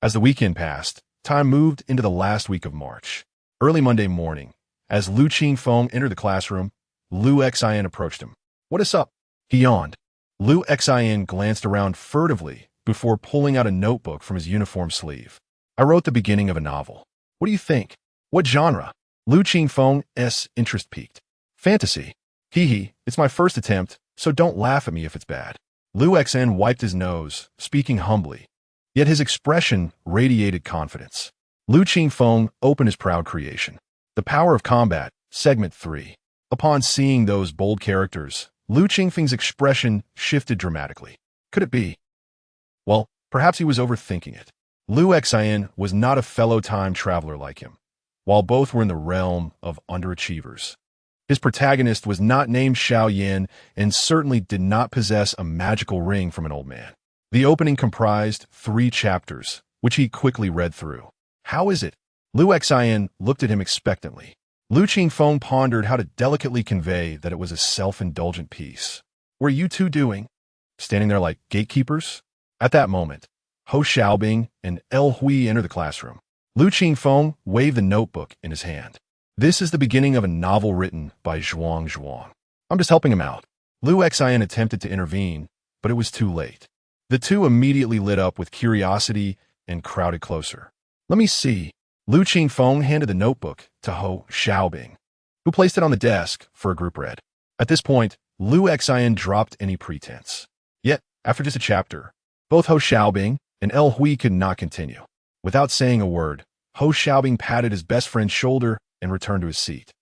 As the weekend passed, time moved into the last week of March. Early Monday morning, as Lu Qingfeng entered the classroom, Lu Xian approached him. "What is up?" He yawned. Lu Xian glanced around furtively before pulling out a notebook from his uniform sleeve. "I wrote the beginning of a novel. What do you think?" "What genre?" Lu Qingfeng's interest peaked. "Fantasy." "Hee, it's my first attempt, so don't laugh at me if it's bad." Lu Xian wiped his nose, speaking humbly, yet his expression radiated confidence. Lu Qingfeng opened his proud creation. The Power of Combat, Segment 3. Upon seeing those bold characters, Lu Qingfeng's expression shifted dramatically. Could it be? Well, perhaps he was overthinking it. Lu Xian was not a fellow time traveler like him, while both were in the realm of underachievers. His protagonist was not named Xiao Yan and certainly did not possess a magical ring from an old man. The opening comprised 3 chapters, which he quickly read through. "How is it?" Lu Xian looked at him expectantly. Lu Qingfeng pondered how to delicately convey that it was a self-indulgent piece. "What are you two doing?" "Standing there like gatekeepers?" At that moment, Ho Xiaobing and El Hui entered the classroom. Lu Qingfeng waved the notebook in his hand. "This is the beginning of a novel written by Zhuang. I'm just helping him out." Lu Xian attempted to intervene, but it was too late. The two immediately lit up with curiosity and crowded closer. "Let me see." Lu Qingfeng handed the notebook to Ho Xiaobing, who placed it on the desk for a group read. At this point, Lu Xian dropped any pretense. Yet, after just a chapter, both Ho Xiaobing and El Hui could not continue. Without saying a word, Ho Xiaobing patted his best friend's shoulder and returned to his seat.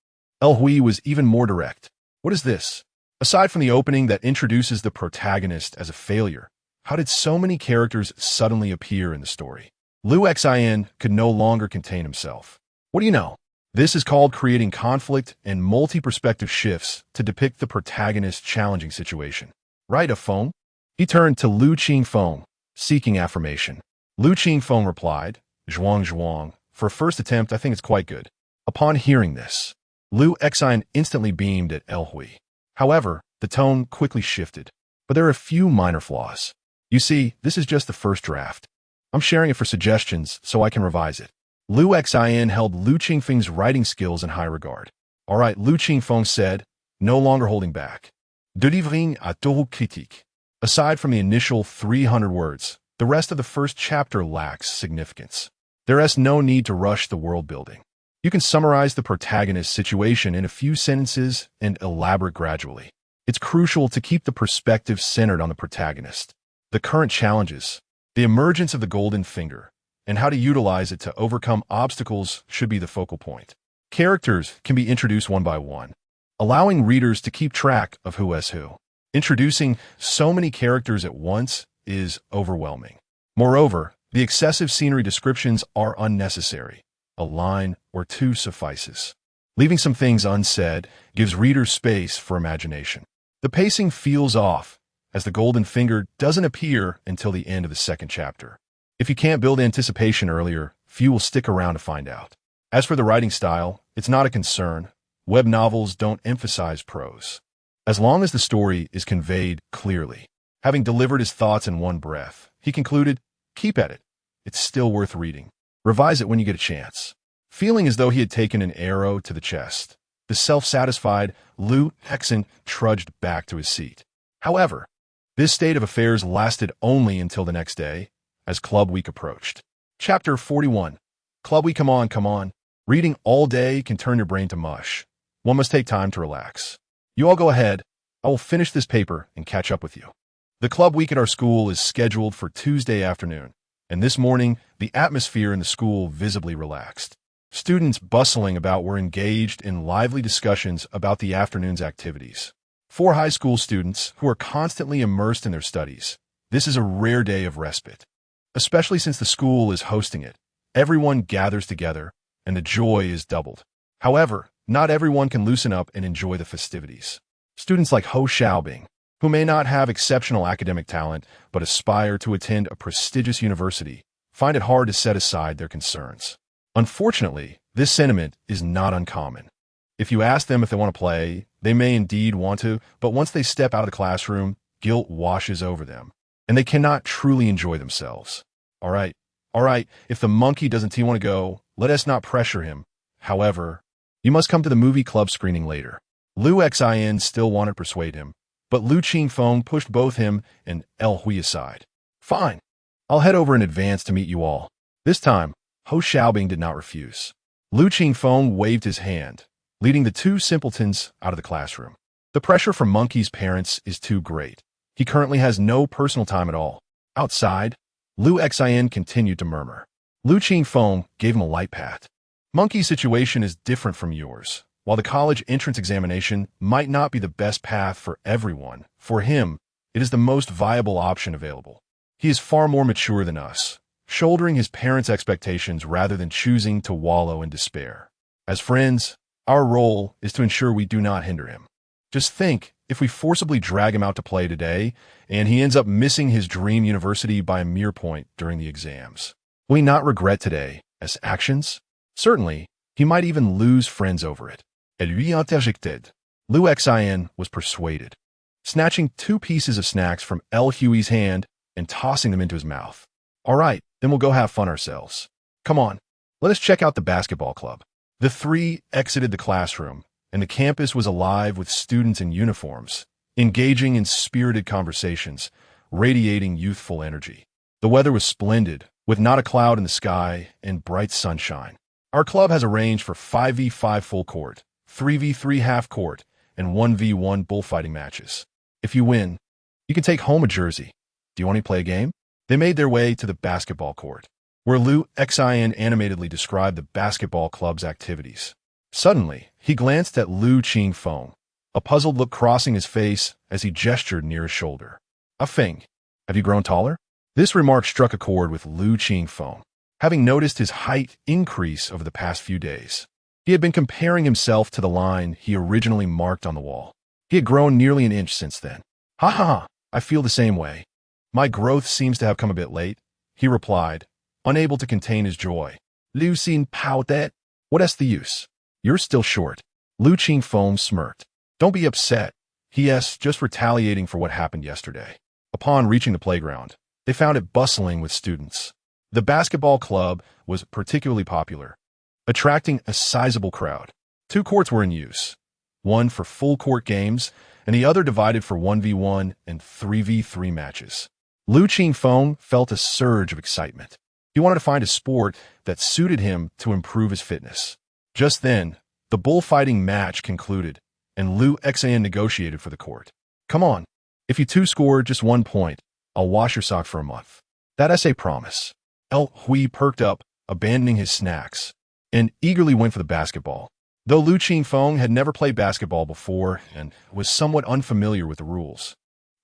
El Hui was even more direct. "What is this?" Aside from the opening that introduces the protagonist as a failure, how did so many characters suddenly appear in the story? Lu Xian could no longer contain himself. "What do you know? This is called creating conflict and multi-perspective shifts to depict the protagonist's challenging situation. Right, a phone?" He turned to Lu Qingfeng, seeking affirmation. Lu Qingfeng replied, Zhuang, "For a first attempt, I think it's quite good." Upon hearing this, Lu Xian instantly beamed at El Hui. However, the tone quickly shifted. "But there are a few minor flaws. You see, this is just the first draft. I'm sharing it for suggestions so I can revise it." Lu Xian held Lu Qingfeng's writing skills in high regard. "All right," Lu Qingfeng said, no longer holding back. De livring à tout critique. Aside from the initial 300 words, the rest of the first chapter lacks significance. There is no need to rush the world building. You can summarize the protagonist's situation in a few sentences and elaborate gradually. It's crucial to keep the perspective centered on the protagonist, the current challenges, the emergence of the golden finger, and how to utilize it to overcome obstacles should be the focal point. Characters can be introduced one by one, allowing readers to keep track of who is who. Introducing so many characters at once is overwhelming. Moreover, the excessive scenery descriptions are unnecessary. A line or two suffices. Leaving some things unsaid gives readers space for imagination. The pacing feels off, as the golden finger doesn't appear until the end of the second chapter. If you can't build anticipation earlier, few will stick around to find out. As for the writing style, it's not a concern. Web novels don't emphasize prose. As long as the story is conveyed clearly. Having delivered his thoughts in one breath, he concluded, "Keep at it. It's still worth reading. Revise it when you get a chance." Feeling as though he had taken an arrow to the chest, the self-satisfied Lu Qingfeng trudged back to his seat. However, this state of affairs lasted only until the next day, as Club Week approached. Chapter 41. Club Week, come on. Reading all day can turn your brain to mush. One must take time to relax. You all go ahead. I will finish this paper and catch up with you. The Club Week at our school is scheduled for Tuesday afternoon, and this morning, the atmosphere in the school visibly relaxed. Students bustling about were engaged in lively discussions about the afternoon's activities. For high school students who are constantly immersed in their studies, this is a rare day of respite. Especially since the school is hosting it, everyone gathers together, and the joy is doubled. However, not everyone can loosen up and enjoy the festivities. Students like Ho Xiaobing, who may not have exceptional academic talent but aspire to attend a prestigious university, find it hard to set aside their concerns. Unfortunately, this sentiment is not uncommon. If you ask them if they want to play, they may indeed want to, but once they step out of the classroom, guilt washes over them, and they cannot truly enjoy themselves. All right, if the monkey doesn't want to go, let us not pressure him. However, you must come to the movie club screening later. Lu Xin still wanted to persuade him, but Lu Qingfeng pushed both him and Hui aside. Fine, I'll head over in advance to meet you all. This time, Ho Xiaobing did not refuse. Lu Qingfeng waved his hand, leading the two simpletons out of the classroom. The pressure from Monkey's parents is too great. He currently has no personal time at all. Outside, Lu Xin continued to murmur. Lu Qingfeng gave him a light pat. Monkey's situation is different from yours. While the college entrance examination might not be the best path for everyone, for him, it is the most viable option available. He is far more mature than us, shouldering his parents' expectations rather than choosing to wallow in despair. As friends, our role is to ensure we do not hinder him. Just think, if we forcibly drag him out to play today, and he ends up missing his dream university by a mere point during the exams. Will he not regret today as actions? Certainly, he might even lose friends over it. Elle lui interjected. Lu Xin was persuaded, snatching two pieces of snacks from Hui's hand and tossing them into his mouth. All right, then we'll go have fun ourselves. Come on, let us check out the basketball club. The three exited the classroom, and the campus was alive with students in uniforms, engaging in spirited conversations, radiating youthful energy. The weather was splendid, with not a cloud in the sky and bright sunshine. Our club has arranged for 5v5 full court, 3v3 half court, and 1v1 bullfighting matches. If you win, you can take home a jersey. Do you want to play a game? They made their way to the basketball court, where Lu Xin animatedly described the basketball club's activities. Suddenly, he glanced at Lu Qingfeng, a puzzled look crossing his face as he gestured near his shoulder. Feng, have you grown taller? This remark struck a chord with Lu Qingfeng, having noticed his height increase over the past few days. He had been comparing himself to the line he originally marked on the wall. He had grown nearly an inch since then. Ha, I feel the same way. My growth seems to have come a bit late, he replied, unable to contain his joy. Lu Xin pouted. What is the use? You're still short. Lu Qingfeng smirked. Don't be upset. He.S. just retaliating for what happened yesterday. Upon reaching the playground, they found it bustling with students. The basketball club was particularly popular, attracting a sizable crowd. 2 courts were in use, one for full court games and the other divided for 1v1 and 3v3 matches. Lu Qingfeng felt a surge of excitement. He wanted to find a sport that suited him to improve his fitness. Just then, the bullfighting match concluded, and Lu Qingfeng negotiated for the court. "Come on. If you two score just 1 point, I'll wash your sock for a month. That's a promise." Hui perked up, abandoning his snacks, and eagerly went for the basketball. Though Lu Qingfeng had never played basketball before and was somewhat unfamiliar with the rules,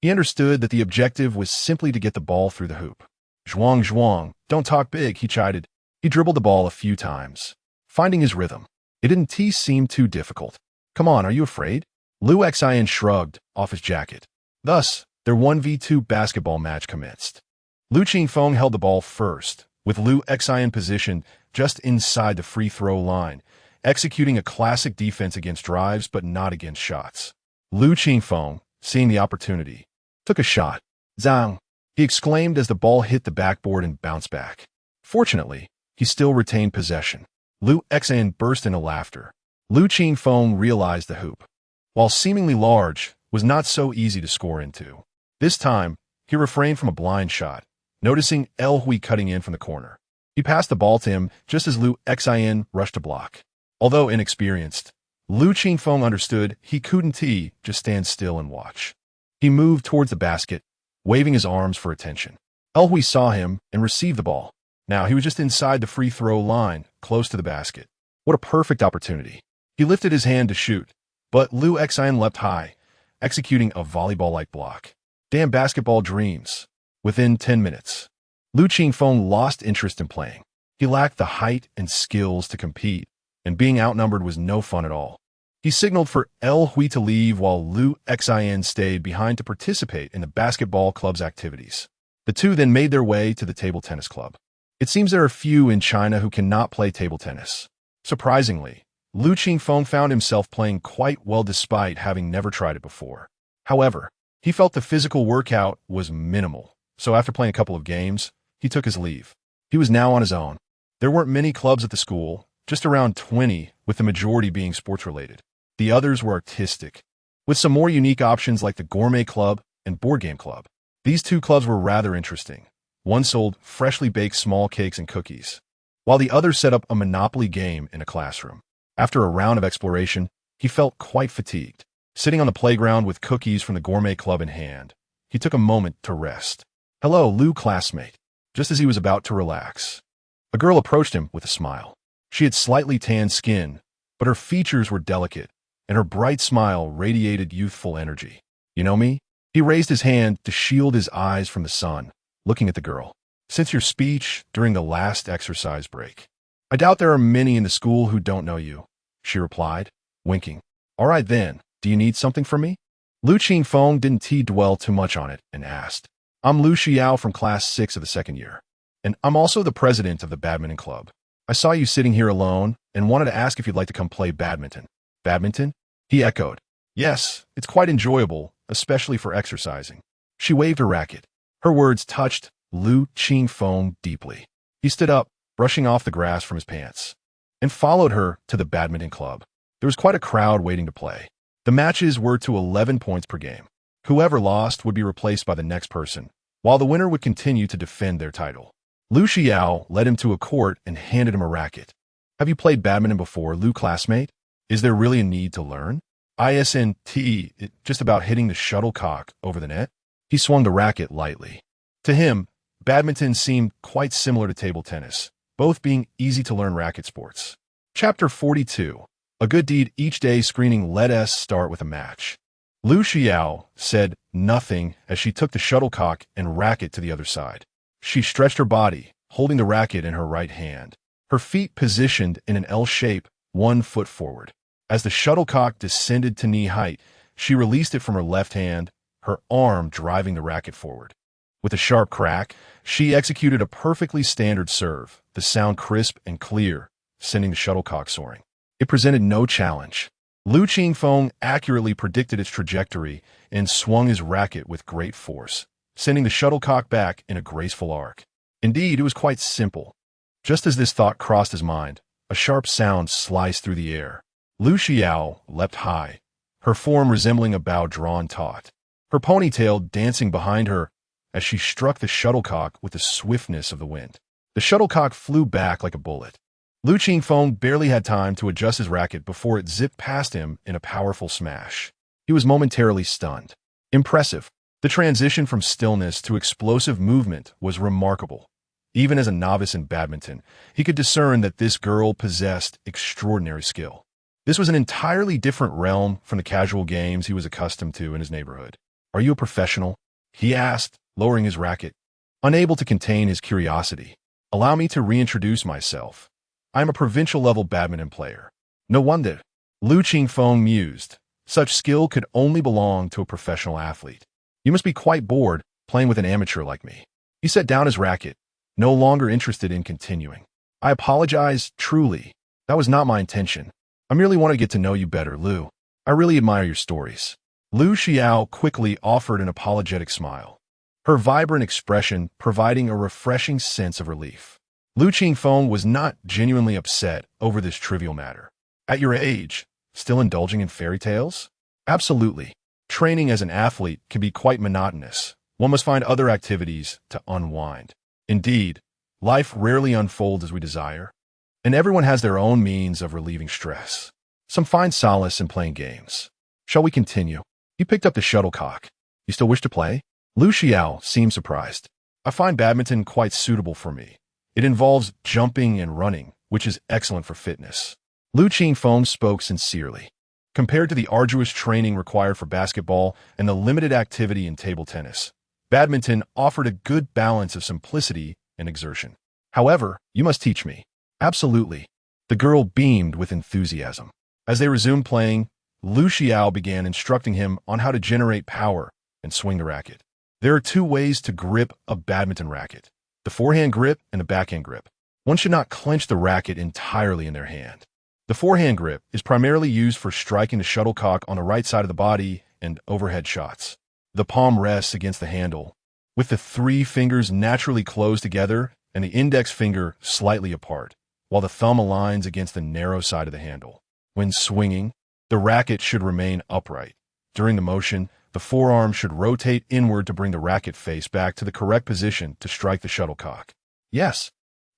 he understood that the objective was simply to get the ball through the hoop. "Zhuang, Zhuang, don't talk big," he chided. He dribbled the ball a few times, finding his rhythm. It didn't seem too difficult. "Come on, are you afraid?" Lu Qingfeng shrugged off his jacket. Thus, their 1v2 basketball match commenced. Lu Qingfeng held the ball first, with Lu Qingfeng positioned just inside the free throw line, executing a classic defense against drives but not against shots. Lu Qingfeng, seeing the opportunity, took a shot. "Zhang!" he exclaimed as the ball hit the backboard and bounced back. Fortunately, he still retained possession. Lu Qingfeng burst into laughter. Lu Qingfeng realized the hoop, while seemingly large, was not so easy to score into. This time, he refrained from a blind shot, noticing Hui cutting in from the corner. He passed the ball to him just as Lu Qingfeng rushed to block. Although inexperienced, Lu Qingfeng understood he couldn't just stand still and watch. He moved towards the basket, waving his arms for attention. Hui saw him and received the ball. Now he was just inside the free throw line, close to the basket. What a perfect opportunity. He lifted his hand to shoot, but Lu Qingfeng leapt high, executing a volleyball-like block. Damn basketball dreams. Within 10 minutes, Lu Qingfeng lost interest in playing. He lacked the height and skills to compete, and being outnumbered was no fun at all. He signaled for Hui to leave while Lu Qingfeng stayed behind to participate in the basketball club's activities. The two then made their way to the table tennis club. It seems there are few in China who cannot play table tennis. Surprisingly, Lu Qingfeng found himself playing quite well despite having never tried it before. However, he felt the physical workout was minimal, so after playing a couple of games, he took his leave. He was now on his own. There weren't many clubs at the school, just around 20, with the majority being sports-related. The others were artistic, with some more unique options like the Gourmet Club and Board Game Club. These two clubs were rather interesting. One sold freshly baked small cakes and cookies, while the other set up a Monopoly game in a classroom. After a round of exploration, he felt quite fatigued. Sitting on the playground with cookies from the Gourmet Club in hand, he took a moment to rest. "Hello, Lu, classmate." Just as he was about to relax, a girl approached him with a smile. She had slightly tanned skin, but her features were delicate, and her bright smile radiated youthful energy. "You know me?" He raised his hand to shield his eyes from the sun, looking at the girl. "Since your speech during the last exercise break. I doubt there are many in the school who don't know you," she replied, winking. "All right then, do you need something from me?" Lu Qingfeng didn't dwell too much on it and asked, "I'm Lu Xiao from class 6 of the second year, and I'm also the president of the badminton club. I saw you sitting here alone and wanted to ask if you'd like to come play badminton." "Badminton?" he echoed. "Yes, it's quite enjoyable, especially for exercising." She waved her racket. Her words touched Lu Qingfeng deeply. He stood up, brushing off the grass from his pants, and followed her to the badminton club. There was quite a crowd waiting to play. The matches were to 11 points per game. Whoever lost would be replaced by the next person, while the winner would continue to defend their title. Lu Xiao led him to a court and handed him a racket. "Have you played badminton before, Lu, classmate? Is there really a need to learn?" "Isn't it just about hitting the shuttlecock over the net?" He swung the racket lightly. To him, badminton seemed quite similar to table tennis, both being easy-to-learn racket sports. Chapter 42. A good deed each day screening. Let us start with a match. Lu Xiao said nothing as she took the shuttlecock and racket to the other side. She stretched her body, holding the racket in her right hand, her feet positioned in an L shape, 1 foot forward. As the shuttlecock descended to knee height, she released it from her left hand, her arm driving the racket forward. With a sharp crack, she executed a perfectly standard serve, the sound crisp and clear, sending the shuttlecock soaring. It presented no challenge. Lu Qingfeng accurately predicted its trajectory and swung his racket with great force, sending the shuttlecock back in a graceful arc. Indeed, it was quite simple. Just as this thought crossed his mind, a sharp sound sliced through the air. Lu Xiao leapt high, her form resembling a bow drawn taut, her ponytail dancing behind her as she struck the shuttlecock with the swiftness of the wind. The shuttlecock flew back like a bullet. Lu Qingfeng barely had time to adjust his racket before it zipped past him in a powerful smash. He was momentarily stunned. Impressive. The transition from stillness to explosive movement was remarkable. Even as a novice in badminton, he could discern that this girl possessed extraordinary skill. This was an entirely different realm from the casual games he was accustomed to in his neighborhood. "Are you a professional?" he asked, lowering his racket. Unable to contain his curiosity. "Allow me to reintroduce myself. I am a provincial-level badminton player." "No wonder," Lu Qingfeng mused. "Such skill could only belong to a professional athlete. You must be quite bored playing with an amateur like me." He set down his racket, no longer interested in continuing. "I apologize, truly. That was not my intention. I merely want to get to know you better, Lu. I really admire your stories." Lu Xiao quickly offered an apologetic smile, her vibrant expression providing a refreshing sense of relief. Lu Qingfeng was not genuinely upset over this trivial matter. "At your age, still indulging in fairy tales?" "Absolutely. Training as an athlete can be quite monotonous. One must find other activities to unwind. Indeed, life rarely unfolds as we desire, and everyone has their own means of relieving stress. Some find solace in playing games. Shall we continue?" He picked up the shuttlecock. "You still wish to play?" Lu Xiao seemed surprised. "I find badminton quite suitable for me. It involves jumping and running, which is excellent for fitness." Lu Qingfeng spoke sincerely. Compared to the arduous training required for basketball and the limited activity in table tennis, badminton offered a good balance of simplicity and exertion. "However, you must teach me." "Absolutely." The girl beamed with enthusiasm. As they resumed playing, Lu Xiao began instructing him on how to generate power and swing the racket. There are two ways to grip a badminton racket: the forehand grip and the backhand grip. One should not clench the racket entirely in their hand. The forehand grip is primarily used for striking the shuttlecock on the right side of the body and overhead shots. The palm rests against the handle, with the three fingers naturally closed together and the index finger slightly apart, while the thumb aligns against the narrow side of the handle. When swinging, the racket should remain upright. During the motion, the forearm should rotate inward to bring the racket face back to the correct position to strike the shuttlecock. "Yes,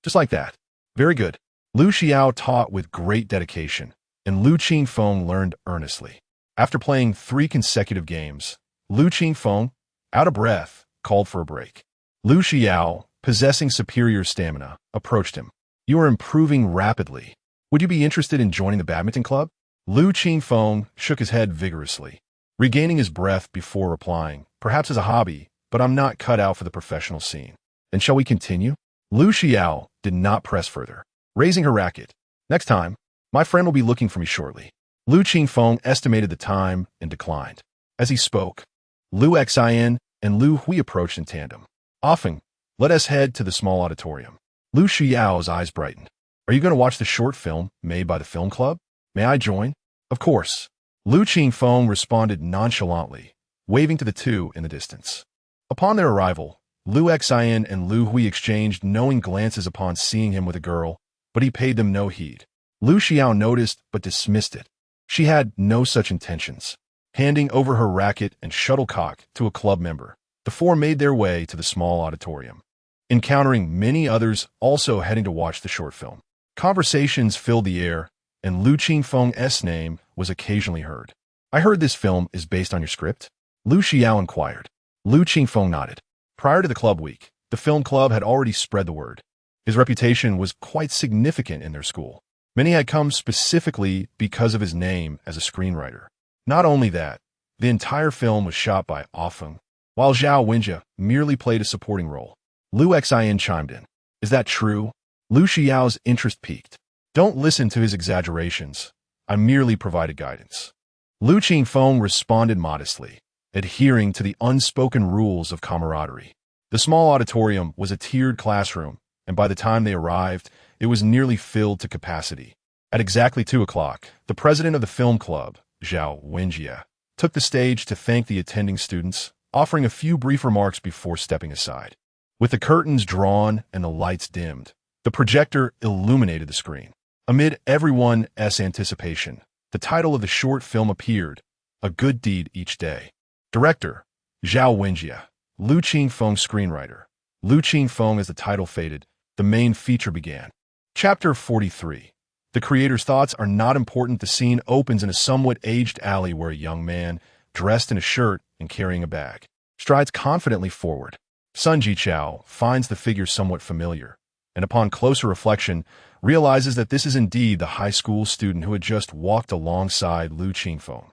just like that." "Very good." Lu Xiao taught with great dedication, and Lu Qingfeng learned earnestly. After playing 3 consecutive games, Lu Qingfeng, out of breath, called for a break. Lu Xiao, possessing superior stamina, approached him. "You are improving rapidly. Would you be interested in joining the badminton club?" Lu Qingfeng shook his head vigorously, regaining his breath before replying, "Perhaps as a hobby, but I'm not cut out for the professional scene." "Then shall we continue?" Lu Xiao did not press further, raising her racket. "Next time, my friend will be looking for me shortly." Lu Qingfeng estimated the time and declined. As he spoke, Lu Xian and Lu Hui approached in tandem. "Often, let us head to the small auditorium." Lu Xiao's eyes brightened. "Are you going to watch the short film made by the film club? May I join?" "Of course." Lu Qingfeng responded nonchalantly, waving to the two in the distance. Upon their arrival, Lu Xian and Lu Hui exchanged knowing glances upon seeing him with a girl, but he paid them no heed. Lu Xiao noticed but dismissed it. She had no such intentions. Handing over her racket and shuttlecock to a club member, the four made their way to the small auditorium, encountering many others also heading to watch the short film. Conversations filled the air, and Lu Qingfeng's name was occasionally heard. "I heard this film is based on your script?" Lu Xiao inquired. Lu Qingfeng nodded. Prior to the club week, the film club had already spread the word. His reputation was quite significant in their school. Many had come specifically because of his name as a screenwriter. Not only that, the entire film was shot by Feng, while Zhao Wenjie merely played a supporting role. Lu Xian chimed in. "Is that true?" Lu Xiao's interest piqued. "Don't listen to his exaggerations. I merely provided guidance." Lu Qingfeng responded modestly, adhering to the unspoken rules of camaraderie. The small auditorium was a tiered classroom, and by the time they arrived, it was nearly filled to capacity. At exactly 2 o'clock, the president of the film club, Zhao Wenjie, took the stage to thank the attending students, offering a few brief remarks before stepping aside. With the curtains drawn and the lights dimmed, the projector illuminated the screen. Amid everyone's anticipation, the title of the short film appeared, A Good Deed Each Day. Director, Zhao Wenjie. Lu Qingfeng screenwriter. Lu Qingfeng as the title faded, the main feature began. Chapter 43. The creator's thoughts are not important. The scene opens in a somewhat aged alley where a young man, dressed in a shirt and carrying a bag, strides confidently forward. Sun Jichao finds the figure somewhat familiar, and upon closer reflection, realizes that this is indeed the high school student who had just walked alongside Lu Qingfeng.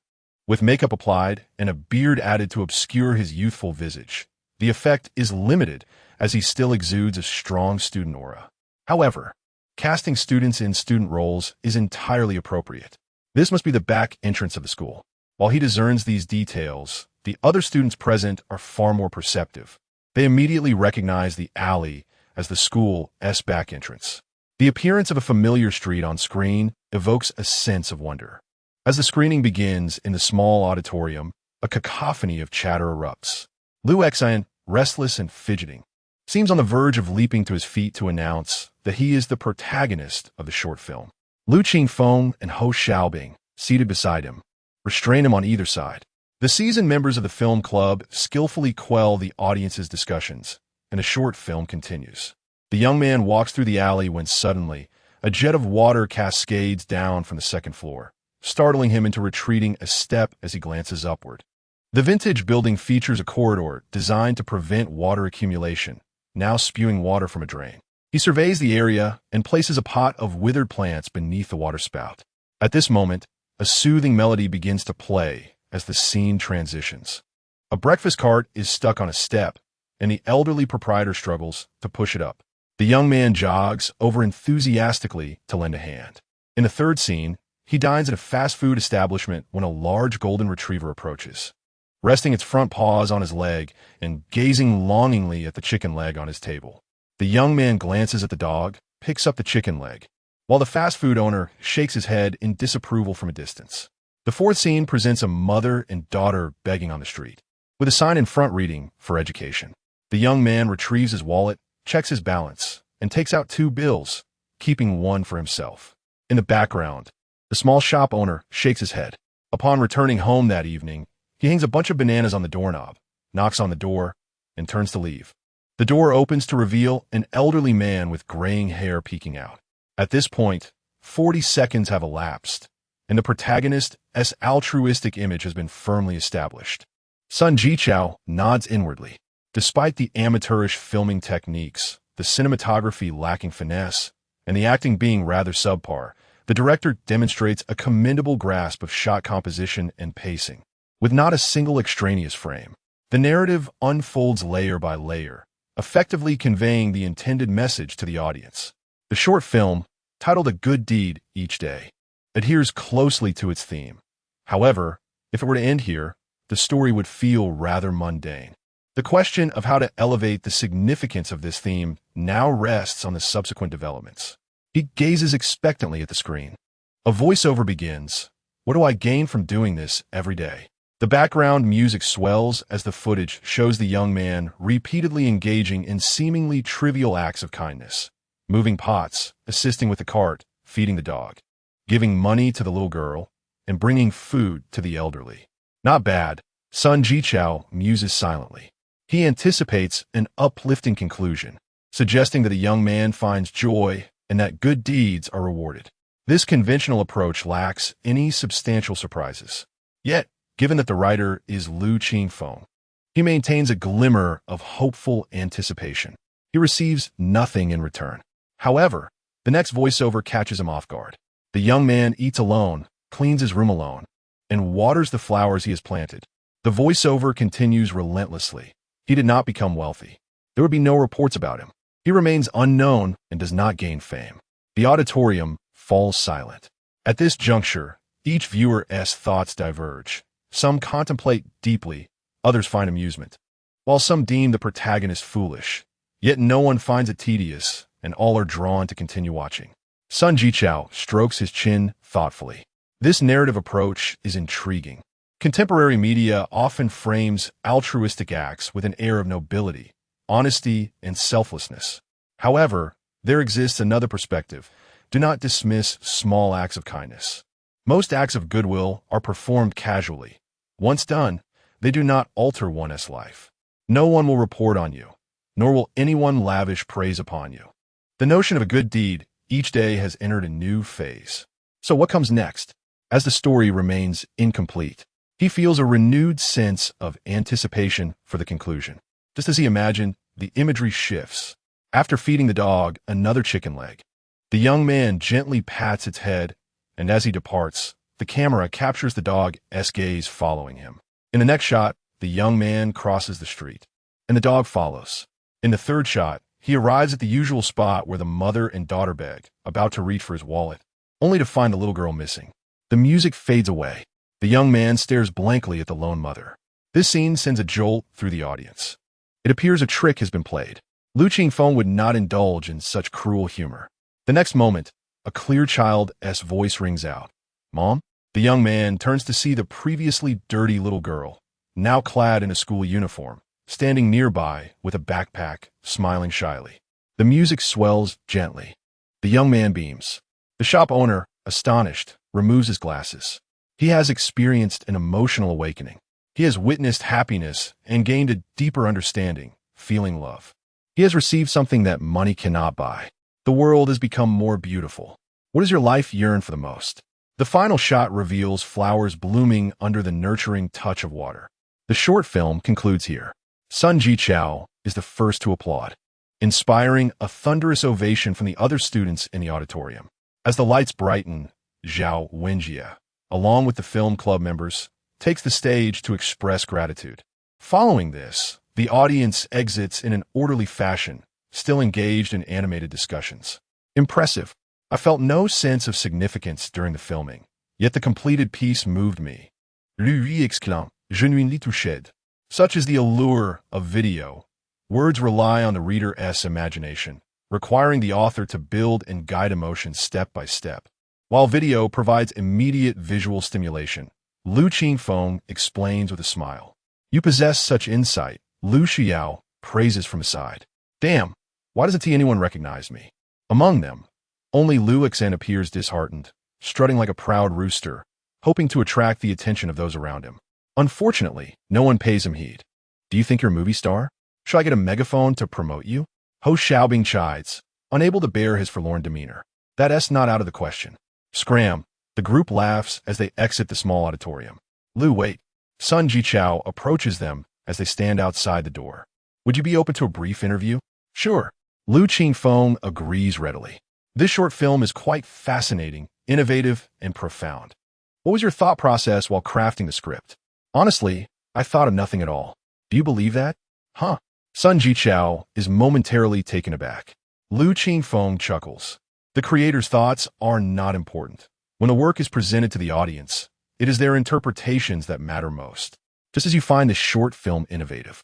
With makeup applied and a beard added to obscure his youthful visage, the effect is limited as he still exudes a strong student aura. However, casting students in student roles is entirely appropriate. This must be the back entrance of the school. While he discerns these details, the other students present are far more perceptive. They immediately recognize the alley as the school's back entrance. The appearance of a familiar street on screen evokes a sense of wonder. As the screening begins in the small auditorium, a cacophony of chatter erupts. Lu Qingfeng, restless and fidgeting, seems on the verge of leaping to his feet to announce that he is the protagonist of the short film. Lu Qingfeng and Ho Xiaobing, seated beside him, restrain him on either side. The seasoned members of the film club skillfully quell the audience's discussions, and the short film continues. The young man walks through the alley when suddenly a jet of water cascades down from the second floor, startling him into retreating a step as he glances upward. The vintage building features a corridor designed to prevent water accumulation, now spewing water from a drain. He surveys the area and places a pot of withered plants beneath the water spout. At this moment, a soothing melody begins to play as the scene transitions. A breakfast cart is stuck on a step, and the elderly proprietor struggles to push it up. The young man jogs over enthusiastically to lend a hand. In the third scene, he dines at a fast food establishment when a large golden retriever approaches, resting its front paws on his leg and gazing longingly at the chicken leg on his table. The young man glances at the dog, picks up the chicken leg, while the fast food owner shakes his head in disapproval from a distance. The fourth scene presents a mother and daughter begging on the street, with a sign in front reading, "For Education." The young man retrieves his wallet, checks his balance, and takes out 2 bills, keeping one for himself. In the background, the small shop owner shakes his head. Upon returning home that evening, he hangs a bunch of bananas on the doorknob, knocks on the door, and turns to leave. The door opens to reveal an elderly man with graying hair peeking out. At this point, 40 seconds have elapsed, and the protagonist's altruistic image has been firmly established. Sun Jichao nods inwardly. Despite the amateurish filming techniques, the cinematography lacking finesse, and the acting being rather subpar, the director demonstrates a commendable grasp of shot composition and pacing. With not a single extraneous frame, the narrative unfolds layer by layer, effectively conveying the intended message to the audience. The short film, titled A Good Deed Each Day, adheres closely to its theme. However, if it were to end here, the story would feel rather mundane. The question of how to elevate the significance of this theme now rests on the subsequent developments. He gazes expectantly at the screen. A voiceover begins. "What do I gain from doing this every day?" The background music swells as the footage shows the young man repeatedly engaging in seemingly trivial acts of kindness, moving pots, assisting with the cart, feeding the dog, giving money to the little girl, and bringing food to the elderly. Not bad, Sun Jichao muses silently. He anticipates an uplifting conclusion, suggesting that a young man finds joy and that good deeds are rewarded. This conventional approach lacks any substantial surprises. Yet, given that the writer is Lu Qingfeng, he maintains a glimmer of hopeful anticipation. He receives nothing in return. However, the next voiceover catches him off guard. The young man eats alone, cleans his room alone, and waters the flowers he has planted. The voiceover continues relentlessly. He did not become wealthy. There would be no reports about him. He remains unknown and does not gain fame. The auditorium falls silent. At this juncture, each viewer's thoughts diverge. Some contemplate deeply, others find amusement, while some deem the protagonist foolish. Yet no one finds it tedious, and all are drawn to continue watching. Sun Jichao strokes his chin thoughtfully. This narrative approach is intriguing. Contemporary media often frames altruistic acts with an air of nobility, honesty, and selflessness. However, there exists another perspective. Do not dismiss small acts of kindness. Most acts of goodwill are performed casually, Once done, they do not alter one's life. No one will report on you, nor will anyone lavish praise upon you. The notion of a good deed each day has entered a new phase. So what comes next? As the story remains incomplete, he feels a renewed sense of anticipation for the conclusion. Just as he imagined, the imagery shifts. After feeding the dog another chicken leg, the young man gently pats its head, and as he departs, the camera captures the dog's gaze following him. In the next shot, the young man crosses the street, and the dog follows. In the third shot, he arrives at the usual spot where the mother and daughter beg, about to reach for his wallet, only to find the little girl missing. The music fades away. The young man stares blankly at the lone mother. This scene sends a jolt through the audience. It appears a trick has been played. Lu Qingfeng would not indulge in such cruel humor. The next moment, a clear child's voice rings out. "Mom?" The young man turns to see the previously dirty little girl, now clad in a school uniform, standing nearby with a backpack, smiling shyly. The music swells gently. The young man beams. The shop owner, astonished, removes his glasses. He has experienced an emotional awakening. He has witnessed happiness and gained a deeper understanding, feeling love. He has received something that money cannot buy. The world has become more beautiful. What does your life yearn for the most? The final shot reveals flowers blooming under the nurturing touch of water. The short film concludes here. Sun Jichao is the first to applaud, inspiring a thunderous ovation from the other students in the auditorium. As the lights brighten, Zhao Wenjie, along with the film club members, takes the stage to express gratitude. Following this, the audience exits in an orderly fashion, still engaged in animated discussions. Impressive. I felt no sense of significance during the filming, yet the completed piece moved me. Lui exclame, genuinely touché. Such is the allure of video. Words rely on the reader's imagination, requiring the author to build and guide emotions step by step. While video provides immediate visual stimulation, Lu Qingfeng explains with a smile. "You possess such insight," Lu Xiao praises from his side. "Damn, why doesn't anyone recognize me?" Among them, only Lu Qingfeng appears disheartened, strutting like a proud rooster, hoping to attract the attention of those around him. Unfortunately, no one pays him heed. "Do you think you're a movie star? Should I get a megaphone to promote you?" Ho Xiaobing chides, unable to bear his forlorn demeanor. "That's not out of the question." Scram! The group laughs as they exit the small auditorium. "Lu, wait." Sun Jichao approaches them as they stand outside the door. "Would you be open to a brief interview?" "Sure." Lu Qingfeng agrees readily. This short film is quite fascinating, innovative, and profound. What was your thought process while crafting the script? Honestly, I thought of nothing at all. Do you believe that? Huh. Sun Jichao is momentarily taken aback. Lu Qingfeng chuckles. The creator's thoughts are not important. When the work is presented to the audience, it is their interpretations that matter most. Just as you find this short film innovative.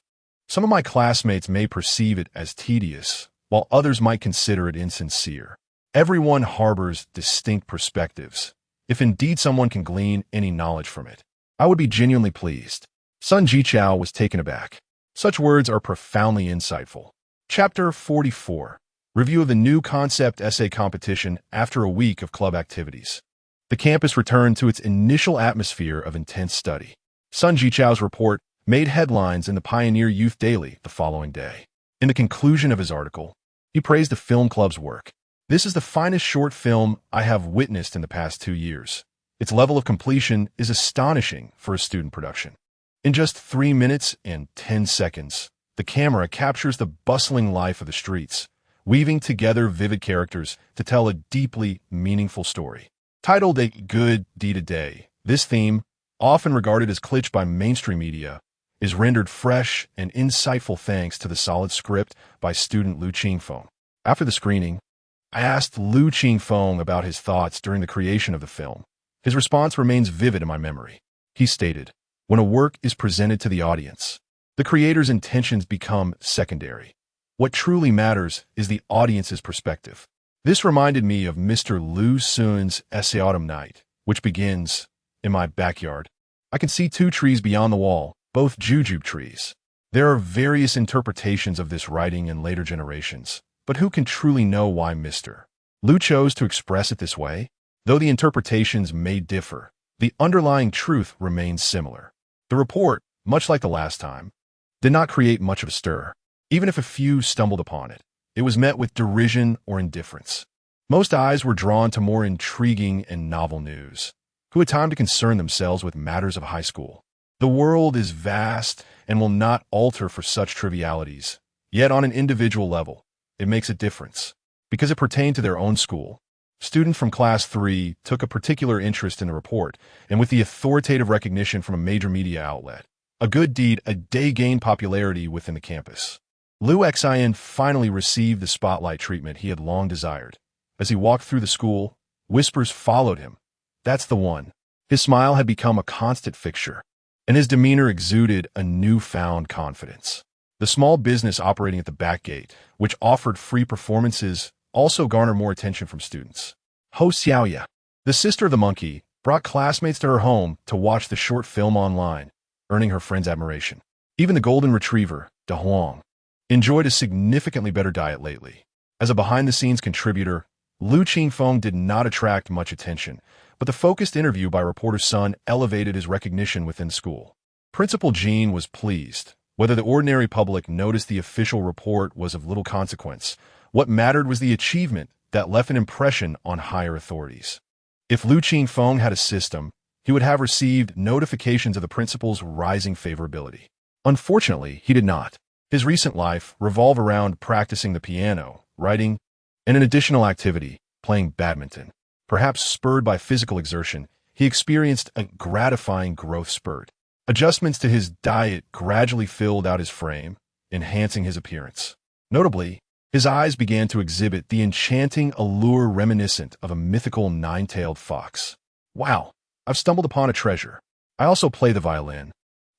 Some of my classmates may perceive it as tedious, while others might consider it insincere. Everyone harbors distinct perspectives. If indeed someone can glean any knowledge from it, I would be genuinely pleased. Sun Jichao was taken aback. Such words are profoundly insightful. Chapter 44. Review of the new concept essay competition after a week of club activities. The campus returned to its initial atmosphere of intense study. Sun Jichao's report made headlines in the Pioneer Youth Daily the following day. In the conclusion of his article, he praised the film club's work. "This is the finest short film I have witnessed in the past 2 years. Its level of completion is astonishing for a student production. In just 3 minutes and 10 seconds, the camera captures the bustling life of the streets, weaving together vivid characters to tell a deeply meaningful story." Titled A Good Deed a Day, this theme, often regarded as cliché by mainstream media, is rendered fresh and insightful thanks to the solid script by student Lu Qingfeng. After the screening, I asked Lu Qingfeng about his thoughts during the creation of the film. His response remains vivid in my memory. He stated, "When a work is presented to the audience, the creator's intentions become secondary. What truly matters is the audience's perspective." This reminded me of Mr. Lu Sun's essay Autumn Night, which begins, "In my backyard, I can see 2 trees beyond the wall, both jujube trees." There are various interpretations of this writing in later generations, but who can truly know why Mr. Lu chose to express it this way? Though the interpretations may differ, the underlying truth remains similar. The report, much like the last time, did not create much of a stir. Even if a few stumbled upon it, it was met with derision or indifference. Most eyes were drawn to more intriguing and novel news. Who had time to concern themselves with matters of high school? The world is vast and will not alter for such trivialities. Yet on an individual level, it makes a difference. Because it pertained to their own school, students from Class 3 took a particular interest in the report, and with the authoritative recognition from a major media outlet, a good deed a day gained popularity within the campus. Lu Qingfeng finally received the spotlight treatment he had long desired. As he walked through the school, whispers followed him. That's the one. His smile had become a constant fixture, and his demeanor exuded a newfound confidence. The small business operating at the back gate, which offered free performances, also garnered more attention from students. Ho Xiaoya, the sister of the monkey, brought classmates to her home to watch the short film online, earning her friends' admiration. Even the golden retriever, De Huang, enjoyed a significantly better diet lately. As a behind-the-scenes contributor, Lu Qingfeng did not attract much attention, but the focused interview by reporter Sun elevated his recognition within school. Principal Jean was pleased. Whether the ordinary public noticed the official report was of little consequence. What mattered was the achievement that left an impression on higher authorities. If Lu Qingfeng had a system, he would have received notifications of the principal's rising favorability. Unfortunately, he did not. His recent life revolved around practicing the piano, writing, and an additional activity, playing badminton. Perhaps spurred by physical exertion, he experienced a gratifying growth spurt. Adjustments to his diet gradually filled out his frame, enhancing his appearance. Notably, his eyes began to exhibit the enchanting allure reminiscent of a mythical nine-tailed fox. Wow, I've stumbled upon a treasure. I also play the violin.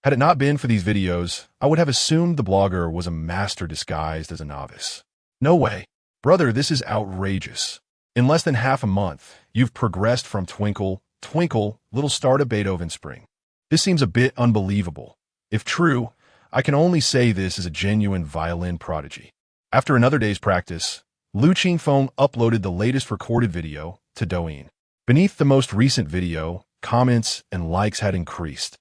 Had it not been for these videos, I would have assumed the blogger was a master disguised as a novice. No way. Brother, this is outrageous. In less than half a month, you've progressed from Twinkle, Twinkle, Little Star to Beethoven Spring. This seems a bit unbelievable. If true, I can only say this is a genuine violin prodigy. After another day's practice, Lu Qingfeng uploaded the latest recorded video to Douyin. Beneath the most recent video, comments and likes had increased,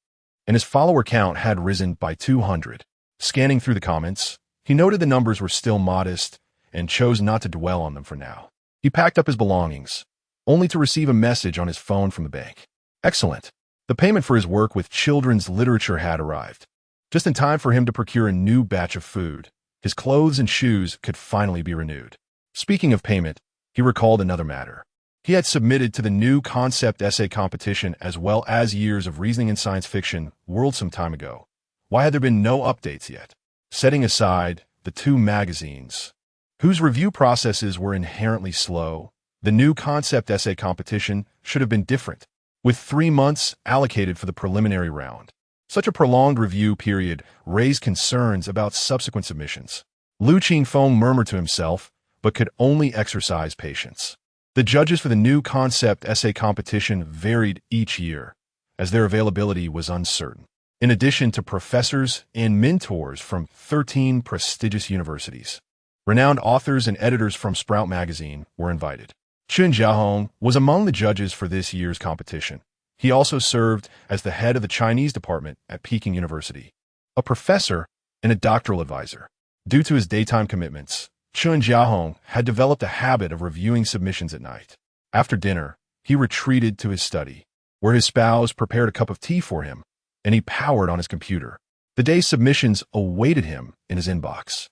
and his follower count had risen by 200. Scanning through the comments, he noted the numbers were still modest and chose not to dwell on them for now. He packed up his belongings, only to receive a message on his phone from the bank. Excellent. The payment for his work with children's literature had arrived, just in time for him to procure a new batch of food. His clothes and shoes could finally be renewed. Speaking of payment, he recalled another matter. He had submitted to the new concept essay competition as well as years of reasoning and science fiction world some time ago. Why had there been no updates yet? Setting aside the two magazines, whose review processes were inherently slow, the new concept essay competition should have been different, with 3 months allocated for the preliminary round. Such a prolonged review period raised concerns about subsequent submissions. Lu Qingfeng murmured to himself, but could only exercise patience. The judges for the new concept essay competition varied each year, as their availability was uncertain. In addition to professors and mentors from 13 prestigious universities, renowned authors and editors from Sprout magazine were invited. Chen Jiahong was among the judges for this year's competition. He also served as the head of the Chinese department at Peking University, a professor and a doctoral advisor. Due to his daytime commitments, Chen Jiahong had developed a habit of reviewing submissions at night. After dinner, he retreated to his study, where his spouse prepared a cup of tea for him, and he powered on his computer. The day's submissions awaited him in his inbox.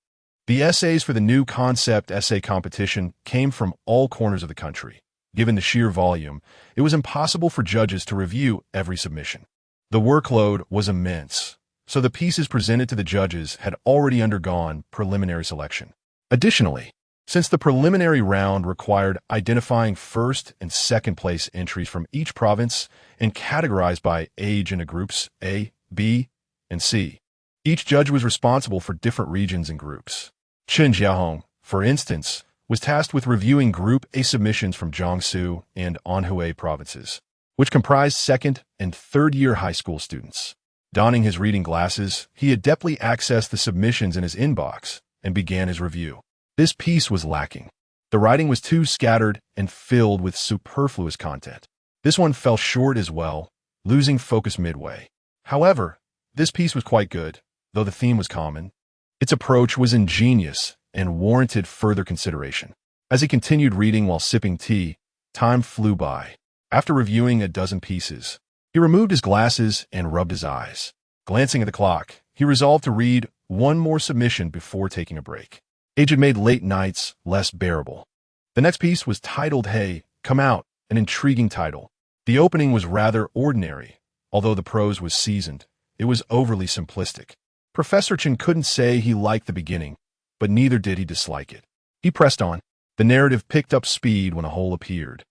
The essays for the new concept essay competition came from all corners of the country. Given the sheer volume, it was impossible for judges to review every submission. The workload was immense, so the pieces presented to the judges had already undergone preliminary selection. Additionally, since the preliminary round required identifying first and second place entries from each province and categorized by age into groups A, B, and C, each judge was responsible for different regions and groups. Chen Jiahong, for instance, was tasked with reviewing Group A submissions from Jiangsu and Anhui provinces, which comprised second and third-year high school students. Donning his reading glasses, he adeptly accessed the submissions in his inbox and began his review. This piece was lacking. The writing was too scattered and filled with superfluous content. This one fell short as well, losing focus midway. However, This piece was quite good, though the theme was common. Its approach was ingenious and warranted further consideration. As he continued reading while sipping tea, time flew by. After reviewing a dozen pieces, he removed his glasses and rubbed his eyes. Glancing at the clock, he resolved to read one more submission before taking a break. Age had made late nights less bearable. The next piece was titled Hey, Come Out, an intriguing title. The opening was rather ordinary. Although the prose was seasoned, it was overly simplistic. Professor Chen couldn't say he liked the beginning, but neither did he dislike it. He pressed on. The narrative picked up speed when a hole appeared,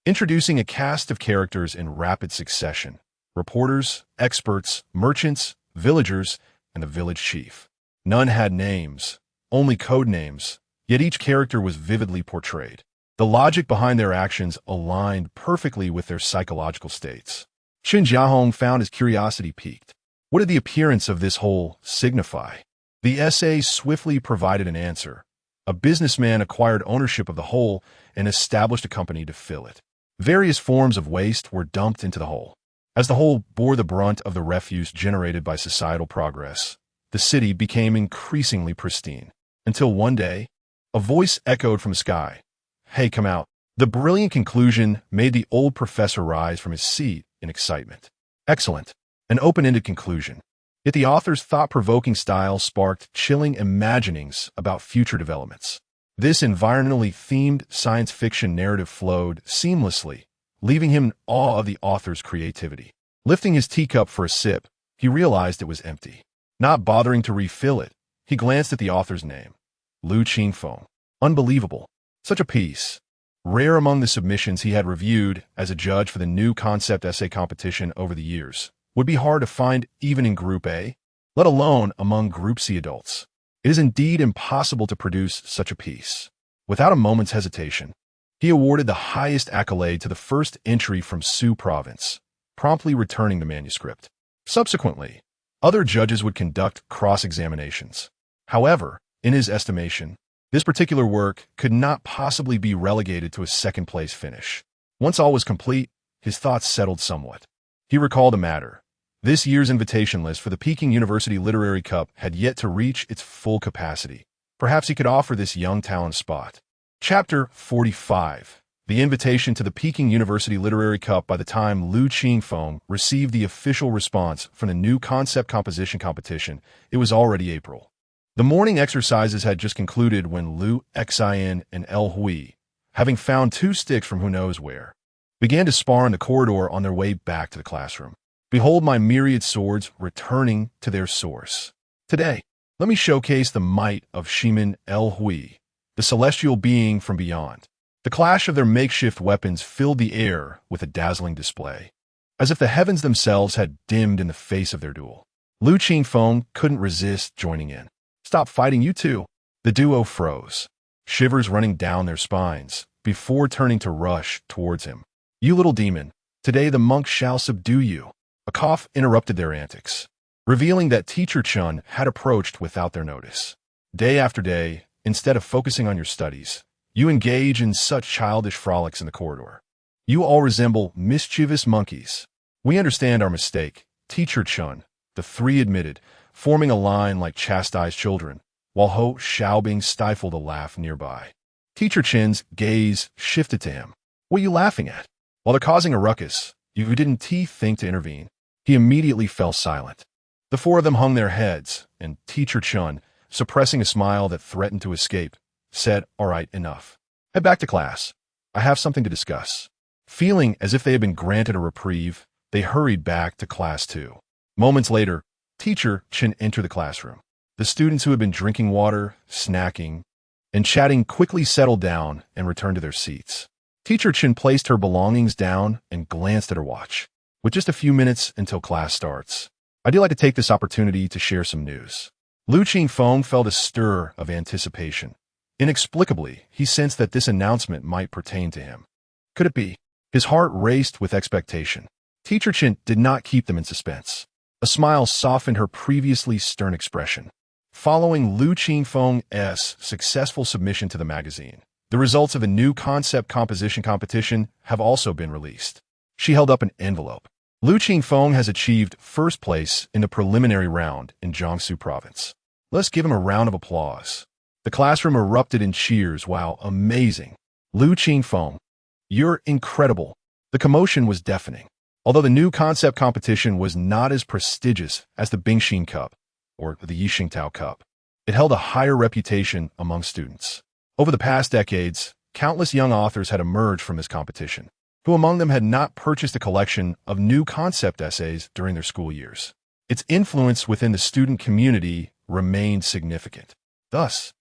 introducing a cast of characters in rapid succession: reporters, experts, merchants, villagers, and the village chief. None had names, only code names, yet each character was vividly portrayed. The logic behind their actions aligned perfectly with their psychological states. Qin Jiahong found his curiosity piqued. What did the appearance of this hole signify? The essay swiftly provided an answer. A businessman acquired ownership of the hole and established a company to fill it. Various forms of waste were dumped into the hole. As the hole bore the brunt of the refuse generated by societal progress, the city became increasingly pristine. Until one day, a voice echoed from the sky. Hey, come out. The brilliant conclusion made the old professor rise from his seat in excitement. Excellent. An open-ended conclusion. Yet the author's thought-provoking style sparked chilling imaginings about future developments. This environmentally themed science fiction narrative flowed seamlessly, leaving him in awe of the author's creativity. Lifting his teacup for a sip, he realized it was empty. Not bothering to refill it, he glanced at the author's name. Lu Qingfeng. Unbelievable. Such a piece. Rare among the submissions he had reviewed as a judge for the new concept essay competition over the years. Would be hard to find even in Group A, let alone among Group C adults. It is indeed impossible to produce such a piece. Without a moment's hesitation, he awarded the highest accolade to the first entry from Su Province, promptly returning the manuscript. Subsequently, other judges would conduct cross-examinations. However, in his estimation, this particular work could not possibly be relegated to a second-place finish. Once all was complete, his thoughts settled somewhat. He recalled the matter. This year's invitation list for the Peking University Literary Cup had yet to reach its full capacity. Perhaps he could offer this young talent a spot. Chapter 45. The invitation to the Peking University Literary Cup. By the time Lu Qingfeng received the official response from the new concept composition competition, it was already April. The morning exercises had just concluded when Lu Xin and El Hui, having found two sticks from who knows where, began to spar in the corridor on their way back to the classroom. Behold my myriad swords returning to their source. Today, let me showcase the might of Shimin El Hui, the celestial being from beyond. The clash of their makeshift weapons filled the air with a dazzling display, as if the heavens themselves had dimmed in the face of their duel. Lu Qingfeng couldn't resist joining in. Stop fighting, you two. The duo froze, shivers running down their spines, before turning to rush towards him. You little demon, today the monk shall subdue you. A cough interrupted their antics, revealing that Teacher Chun had approached without their notice. Day after day, instead of focusing on your studies, you engage in such childish frolics in the corridor. You all resemble mischievous monkeys. We understand our mistake, Teacher Chun, the three admitted, forming a line like chastised children, while Ho Xiaobing stifled a laugh nearby. Teacher Chin's gaze shifted to him. What are you laughing at? While they're causing a ruckus, you didn't think to intervene. He immediately fell silent. The four of them hung their heads, and Teacher Chun, suppressing a smile that threatened to escape, said, All right, enough. Head back to class. I have something to discuss. Feeling as if they had been granted a reprieve, they hurried back to class 2. Moments later, Teacher Chen entered the classroom. The students who had been drinking water, snacking, and chatting quickly settled down and returned to their seats. Teacher Chen placed her belongings down and glanced at her watch. With just a few minutes until class starts, I'd like to take this opportunity to share some news. Lu Qingfeng felt a stir of anticipation. Inexplicably, he sensed that this announcement might pertain to him. Could it be? His heart raced with expectation. Teacher Chen did not keep them in suspense. A smile softened her previously stern expression. Following Lu Qingfeng's successful submission to the magazine, the results of a new concept composition competition have also been released. She held up an envelope. Lu Qingfeng has achieved first place in the preliminary round in Jiangsu province. Let's give him a round of applause. The classroom erupted in cheers. Wow, amazing. Lu Qingfeng, you're incredible. The commotion was deafening. Although the new concept competition was not as prestigious as the Bingxin Cup or the Yixingtao Cup, it held a higher reputation among students. Over the past decades, countless young authors had emerged from this competition, who among them had not purchased a collection of new concept essays during their school years. Its influence within the student community remained significant. Thus,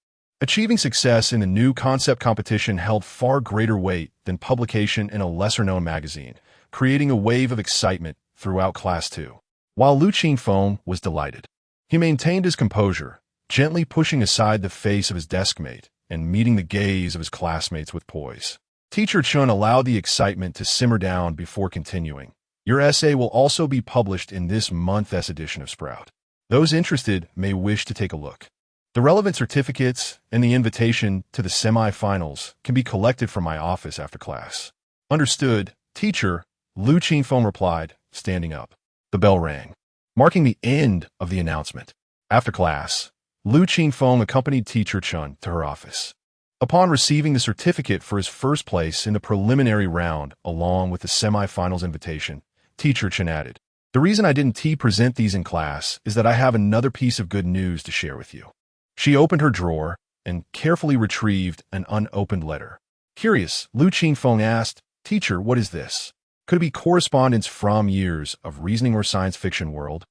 achieving success in the new concept competition held far greater weight than publication in a lesser-known magazine, creating a wave of excitement throughout Class 2. While Lu Qingfeng was delighted, he maintained his composure, gently pushing aside the face of his deskmate and meeting the gaze of his classmates with poise. Teacher Chun allowed the excitement to simmer down before continuing. Your essay will also be published in this month's edition of Sprout. Those interested may wish to take a look. The relevant certificates and the invitation to the semi-finals can be collected from my office after class. Understood, teacher, Lu Qingfeng replied, standing up. The bell rang, marking the end of the announcement. After class, Lu Qingfeng accompanied teacher Chun to her office. Upon receiving the certificate for his first place in the preliminary round along with the semi-finals invitation, teacher Chun added, "The reason I didn't present these in class is that I have another piece of good news to share with you." She opened her drawer and carefully retrieved an unopened letter. Curious, Lu Qingfeng asked, "Teacher, what is this?" Could it be correspondence from years of reasoning or science fiction world?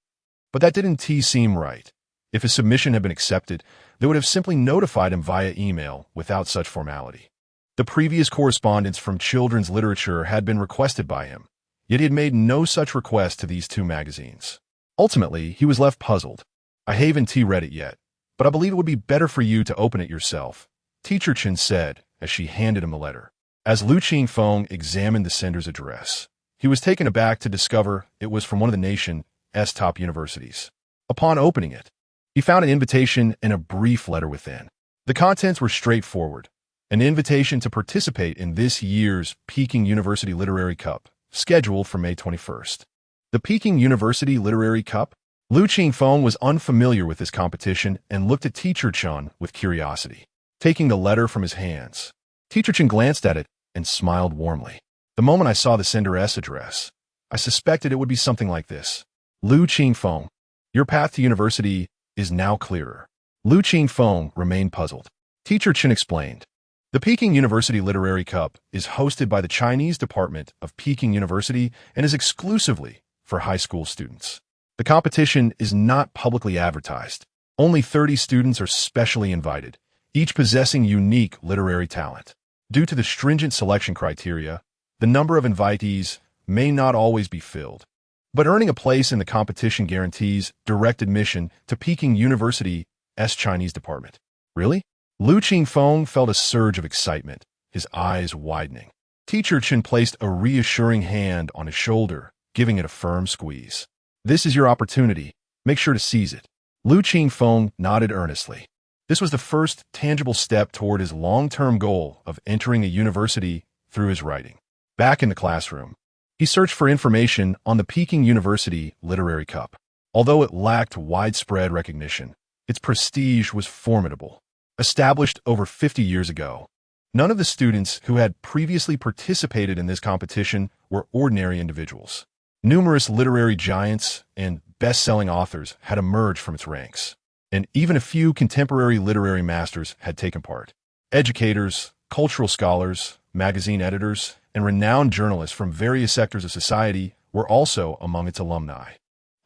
But that didn't seem right. If his submission had been accepted, they would have simply notified him via email without such formality. The previous correspondence from children's literature had been requested by him, yet he had made no such request to these two magazines. Ultimately, he was left puzzled. "I haven't read it yet, but I believe it would be better for you to open it yourself," Teacher Chen said as she handed him the letter. As Lu Qingfeng examined the sender's address, he was taken aback to discover it was from one of the nation's top universities. Upon opening it, he found an invitation and a brief letter within. The contents were straightforward: an invitation to participate in this year's Peking University Literary Cup, scheduled for May 21st. The Peking University Literary Cup? Lu Qingfeng was unfamiliar with this competition and looked at Teacher Chun with curiosity. Taking the letter from his hands, Teacher Chun glanced at it and smiled warmly. "The moment I saw the sender's address, I suspected it would be something like this. Lu Qingfeng, your path to university is now clearer." Lu Qingfeng remained puzzled. Teacher Chen explained, "The Peking University Literary Cup is hosted by the Chinese Department of Peking University and is exclusively for high school students. The competition is not publicly advertised. Only 30 students are specially invited, each possessing unique literary talent. Due to the stringent selection criteria, the number of invitees may not always be filled, but earning a place in the competition guarantees direct admission to Peking University's Chinese department." Really? Lu Qingfeng felt a surge of excitement, his eyes widening. Teacher Chen placed a reassuring hand on his shoulder, giving it a firm squeeze. "This is your opportunity. Make sure to seize it." Lu Qingfeng nodded earnestly. This was the first tangible step toward his long-term goal of entering a university through his writing. Back in the classroom, he searched for information on the Peking University Literary Cup. Although it lacked widespread recognition, its prestige was formidable. Established over 50 years ago, none of the students who had previously participated in this competition were ordinary individuals. Numerous literary giants and best-selling authors had emerged from its ranks, and even a few contemporary literary masters had taken part. Educators, cultural scholars, magazine editors, and renowned journalists from various sectors of society were also among its alumni.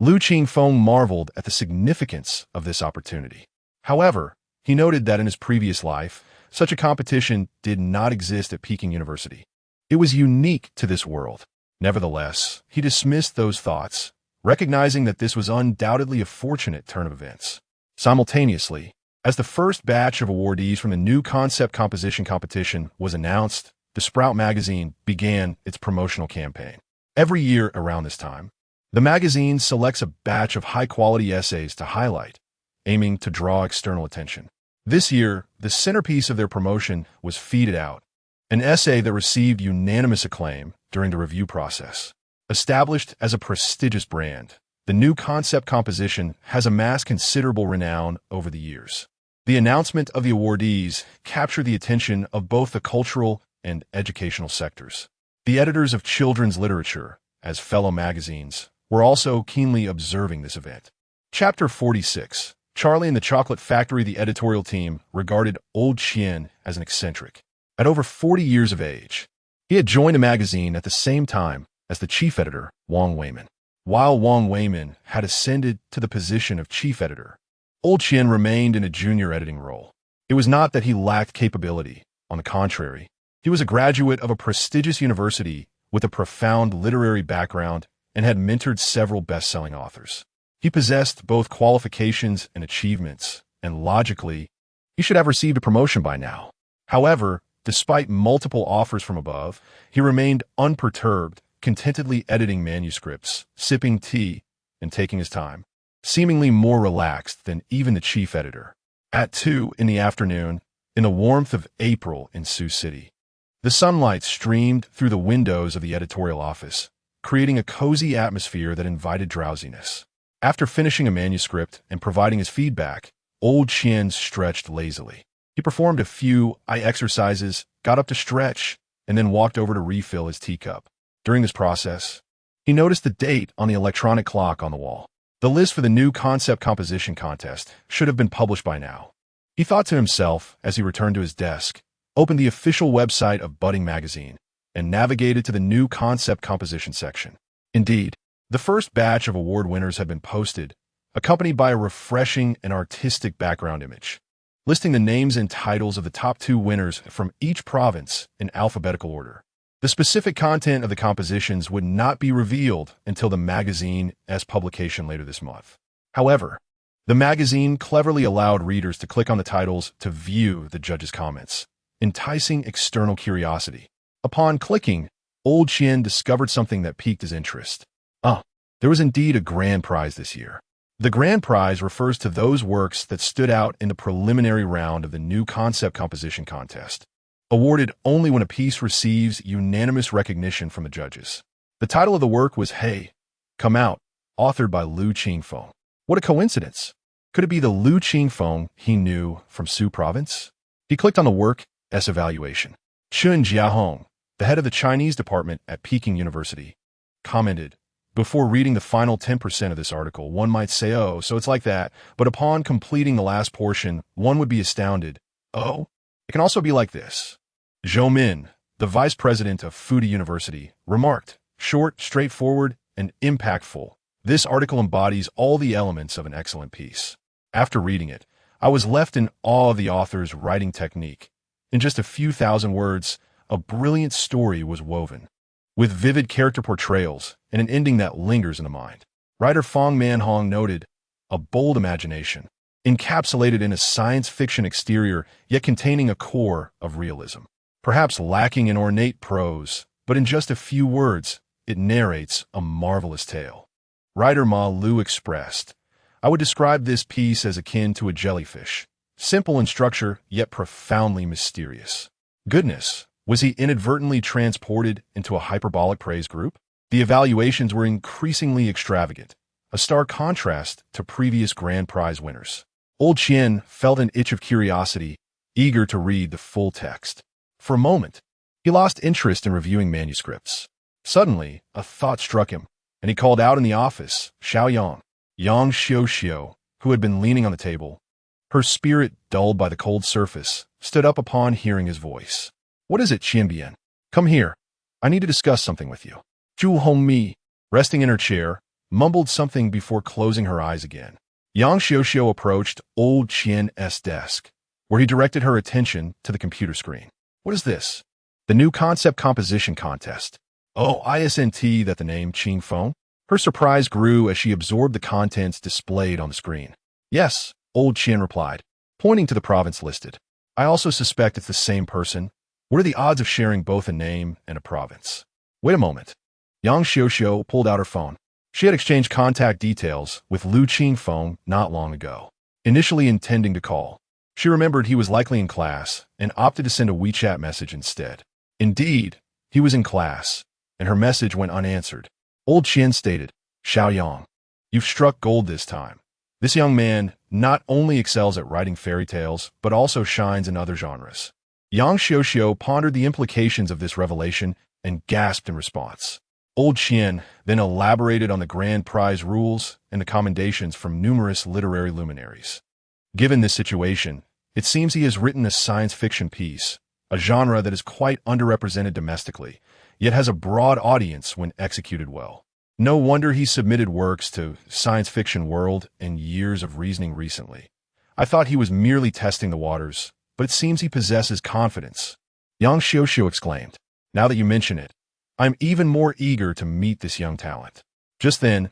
Lu Qingfeng marveled at the significance of this opportunity. However, he noted that in his previous life, such a competition did not exist at Peking University. It was unique to this world. Nevertheless, he dismissed those thoughts, recognizing that this was undoubtedly a fortunate turn of events. Simultaneously, as the first batch of awardees from the new concept composition competition was announced, the Sprout magazine began its promotional campaign. Every year around this time, the magazine selects a batch of high-quality essays to highlight, aiming to draw external attention. This year, the centerpiece of their promotion was Feed It Out, an essay that received unanimous acclaim during the review process. Established as a prestigious brand, the new concept composition has amassed considerable renown over the years. The announcement of the awardees captured the attention of both the cultural and educational sectors. The editors of children's literature, as fellow magazines, were also keenly observing this event. Chapter 46. Charlie and the Chocolate Factory. The editorial team regarded Old Qian as an eccentric. At over 40 years of age, he had joined the magazine at the same time as the chief editor, Wang Weimin. While Wang Weimin had ascended to the position of chief editor, Old Qian remained in a junior editing role. It was not that he lacked capability. On the contrary, he was a graduate of a prestigious university with a profound literary background and had mentored several best-selling authors. He possessed both qualifications and achievements, and logically, he should have received a promotion by now. However, despite multiple offers from above, he remained unperturbed, contentedly editing manuscripts, sipping tea, and taking his time, seemingly more relaxed than even the chief editor. At 2 in the afternoon, in the warmth of April in Sioux City, the sunlight streamed through the windows of the editorial office, creating a cozy atmosphere that invited drowsiness. After finishing a manuscript and providing his feedback, Old Qian stretched lazily. He performed a few eye exercises, got up to stretch, and then walked over to refill his teacup. During this process, he noticed the date on the electronic clock on the wall. The list for the new concept composition contest should have been published by now. He thought to himself as he returned to his desk, opened the official website of Budding magazine, and navigated to the new concept composition section. Indeed, the first batch of award winners had been posted, accompanied by a refreshing and artistic background image, listing the names and titles of the top 2 winners from each province in alphabetical order. The specific content of the compositions would not be revealed until the magazine's publication later this month. However, the magazine cleverly allowed readers to click on the titles to view the judges' comments, enticing external curiosity. Upon clicking, Old Qian discovered something that piqued his interest. There was indeed a grand prize this year. The grand prize refers to those works that stood out in the preliminary round of the new concept composition contest, awarded only when a piece receives unanimous recognition from the judges. The title of the work was Hey, Come Out, authored by Lu Qingfeng. What a coincidence! Could it be the Lu Qingfeng he knew from Sioux province? He clicked on the work's evaluation. Chun Jiahong, the head of the Chinese department at Peking University, commented, "Before reading the final 10% of this article, one might say, oh, so it's like that, but upon completing the last portion, one would be astounded. Oh, it can also be like this." Zhou Min, the vice president of Fuda University, remarked, "Short, straightforward, and impactful. This article embodies all the elements of an excellent piece." After reading it, I was left in awe of the author's writing technique. In just a few thousand words, a brilliant story was woven, with vivid character portrayals and an ending that lingers in the mind. Writer Fong Manhong noted, "A bold imagination, encapsulated in a science fiction exterior, yet containing a core of realism. Perhaps lacking in ornate prose, but in just a few words, it narrates a marvelous tale." Writer Ma Lu expressed, "I would describe this piece as akin to a jellyfish, simple in structure, yet profoundly mysterious." Goodness, was he inadvertently transported into a hyperbolic praise group? The evaluations were increasingly extravagant, a stark contrast to previous grand prize winners. Old Qian felt an itch of curiosity, eager to read the full text. For a moment, he lost interest in reviewing manuscripts. Suddenly, a thought struck him, and he called out in the office, "Xiaoyang." Yang Xiuxiu, who had been leaning on the table, her spirit dulled by the cold surface, stood up upon hearing his voice. "What is it, Qianbian? Come here. I need to discuss something with you." Zhu Hongmi, resting in her chair, mumbled something before closing her eyes again. Yang Xiuxiu approached Old Qian's desk, where he directed her attention to the computer screen. "What is this?" "The new concept composition contest." "Oh, isn't that the name Qingfeng?" Her surprise grew as she absorbed the contents displayed on the screen. "Yes," Old Qian replied, pointing to the province listed. "I also suspect it's the same person. What are the odds of sharing both a name and a province?" "Wait a moment." Yang Xiuxiu pulled out her phone. She had exchanged contact details with Lu Qingfeng not long ago, initially intending to call. She remembered he was likely in class and opted to send a WeChat message instead. Indeed, he was in class, and her message went unanswered. Old Qian stated, Xiao Yang, you've struck gold this time. This young man not only excels at writing fairy tales, but also shines in other genres. Yang Xiuxiu pondered the implications of this revelation and gasped in response. Old Qian then elaborated on the grand prize rules and the commendations from numerous literary luminaries. Given this situation, it seems he has written a science fiction piece, a genre that is quite underrepresented domestically, yet has a broad audience when executed well. No wonder he submitted works to Science Fiction World and Years of Reasoning recently. I thought he was merely testing the waters, but it seems he possesses confidence. Yang Xiuxiu exclaimed. Now that you mention it, I'm even more eager to meet this young talent. Just then,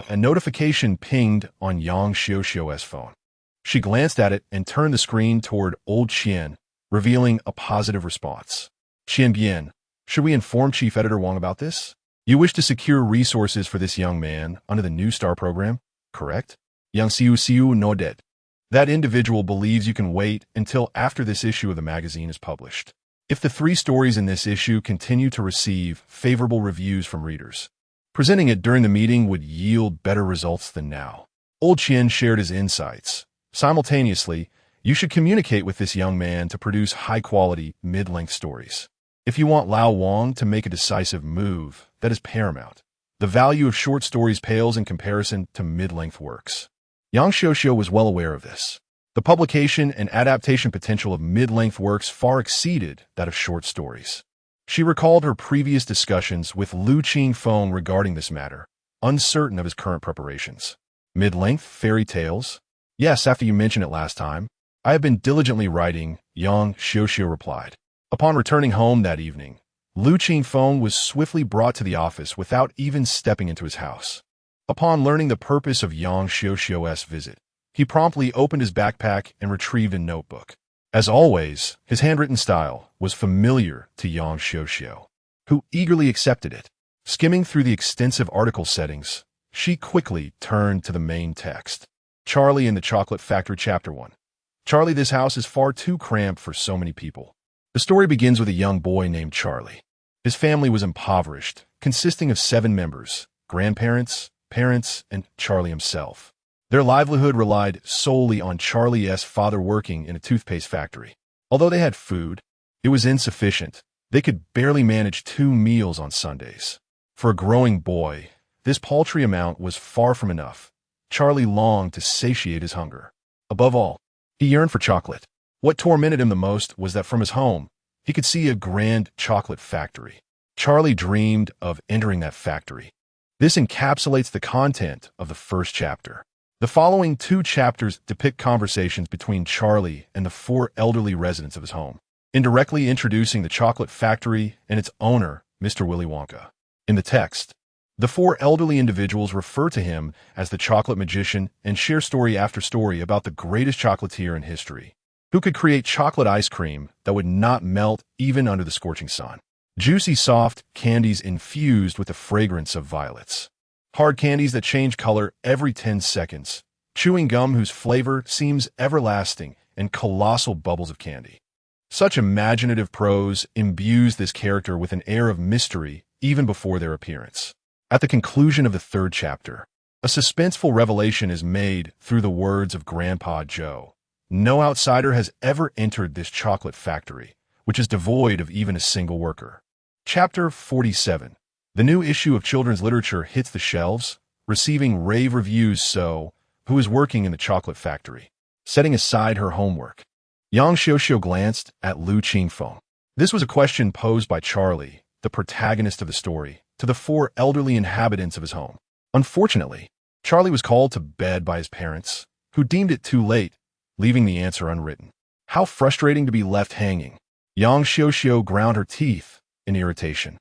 a notification pinged on Yang Xiuxiu's phone. She glanced at it and turned the screen toward Old Qian, revealing a positive response. Qian Bian, should we inform Chief Editor Wang about this? You wish to secure resources for this young man under the New Star program, correct? Yang Xiuxiu nodded. That individual believes you can wait until after this issue of the magazine is published. If the 3 stories in this issue continue to receive favorable reviews from readers, presenting it during the meeting would yield better results than now. Old Qian shared his insights. Simultaneously, you should communicate with this young man to produce high-quality, mid-length stories. If you want Lao Wang to make a decisive move, that is paramount. The value of short stories pales in comparison to mid-length works. Yang Xiuxiu was well aware of this. The publication and adaptation potential of mid-length works far exceeded that of short stories. She recalled her previous discussions with Lu Qingfeng regarding this matter, uncertain of his current preparations. Mid-length fairy tales? Yes, after you mentioned it last time. I have been diligently writing, Yang Xiuxiu replied. Upon returning home that evening, Lu Qingfeng was swiftly brought to the office without even stepping into his house. Upon learning the purpose of Yang Xiuxiu's visit, he promptly opened his backpack and retrieved a notebook. As always, his handwritten style was familiar to Yang Xiuxiu, who eagerly accepted it. Skimming through the extensive article settings, she quickly turned to the main text. Charlie and the Chocolate Factory Chapter 1. Charlie, this house is far too cramped for so many people. The story begins with a young boy named Charlie. His family was impoverished, consisting of 7 members, grandparents, parents, and Charlie himself. Their livelihood relied solely on Charlie's father working in a toothpaste factory. Although they had food, it was insufficient. They could barely manage 2 meals on Sundays. For a growing boy, this paltry amount was far from enough. Charlie longed to satiate his hunger. Above all, he yearned for chocolate. What tormented him the most was that from his home, he could see a grand chocolate factory. Charlie dreamed of entering that factory. This encapsulates the content of the first chapter. The following 2 chapters depict conversations between Charlie and the 4 elderly residents of his home, indirectly introducing the chocolate factory and its owner, Mr. Willy Wonka. In the text, the 4 elderly individuals refer to him as the chocolate magician and share story after story about the greatest chocolatier in history, who could create chocolate ice cream that would not melt even under the scorching sun. Juicy, soft candies infused with the fragrance of violets. Hard candies that change color every 10 seconds. Chewing gum whose flavor seems everlasting, and colossal bubbles of candy. Such imaginative prose imbues this character with an air of mystery even before their appearance. At the conclusion of the 3rd chapter, a suspenseful revelation is made through the words of Grandpa Joe. No outsider has ever entered this chocolate factory, which is devoid of even a single worker. Chapter 47. The new issue of children's literature hits the shelves, receiving rave reviews. So, who is working in the chocolate factory? Setting aside her homework, Yang Xiuxiu glanced at Lu Qingfeng. This was a question posed by Charlie, the protagonist of the story, to the 4 elderly inhabitants of his home. Unfortunately, Charlie was called to bed by his parents, who deemed it too late, leaving the answer unwritten. How frustrating to be left hanging. Yang Xiuxiu ground her teeth in irritation,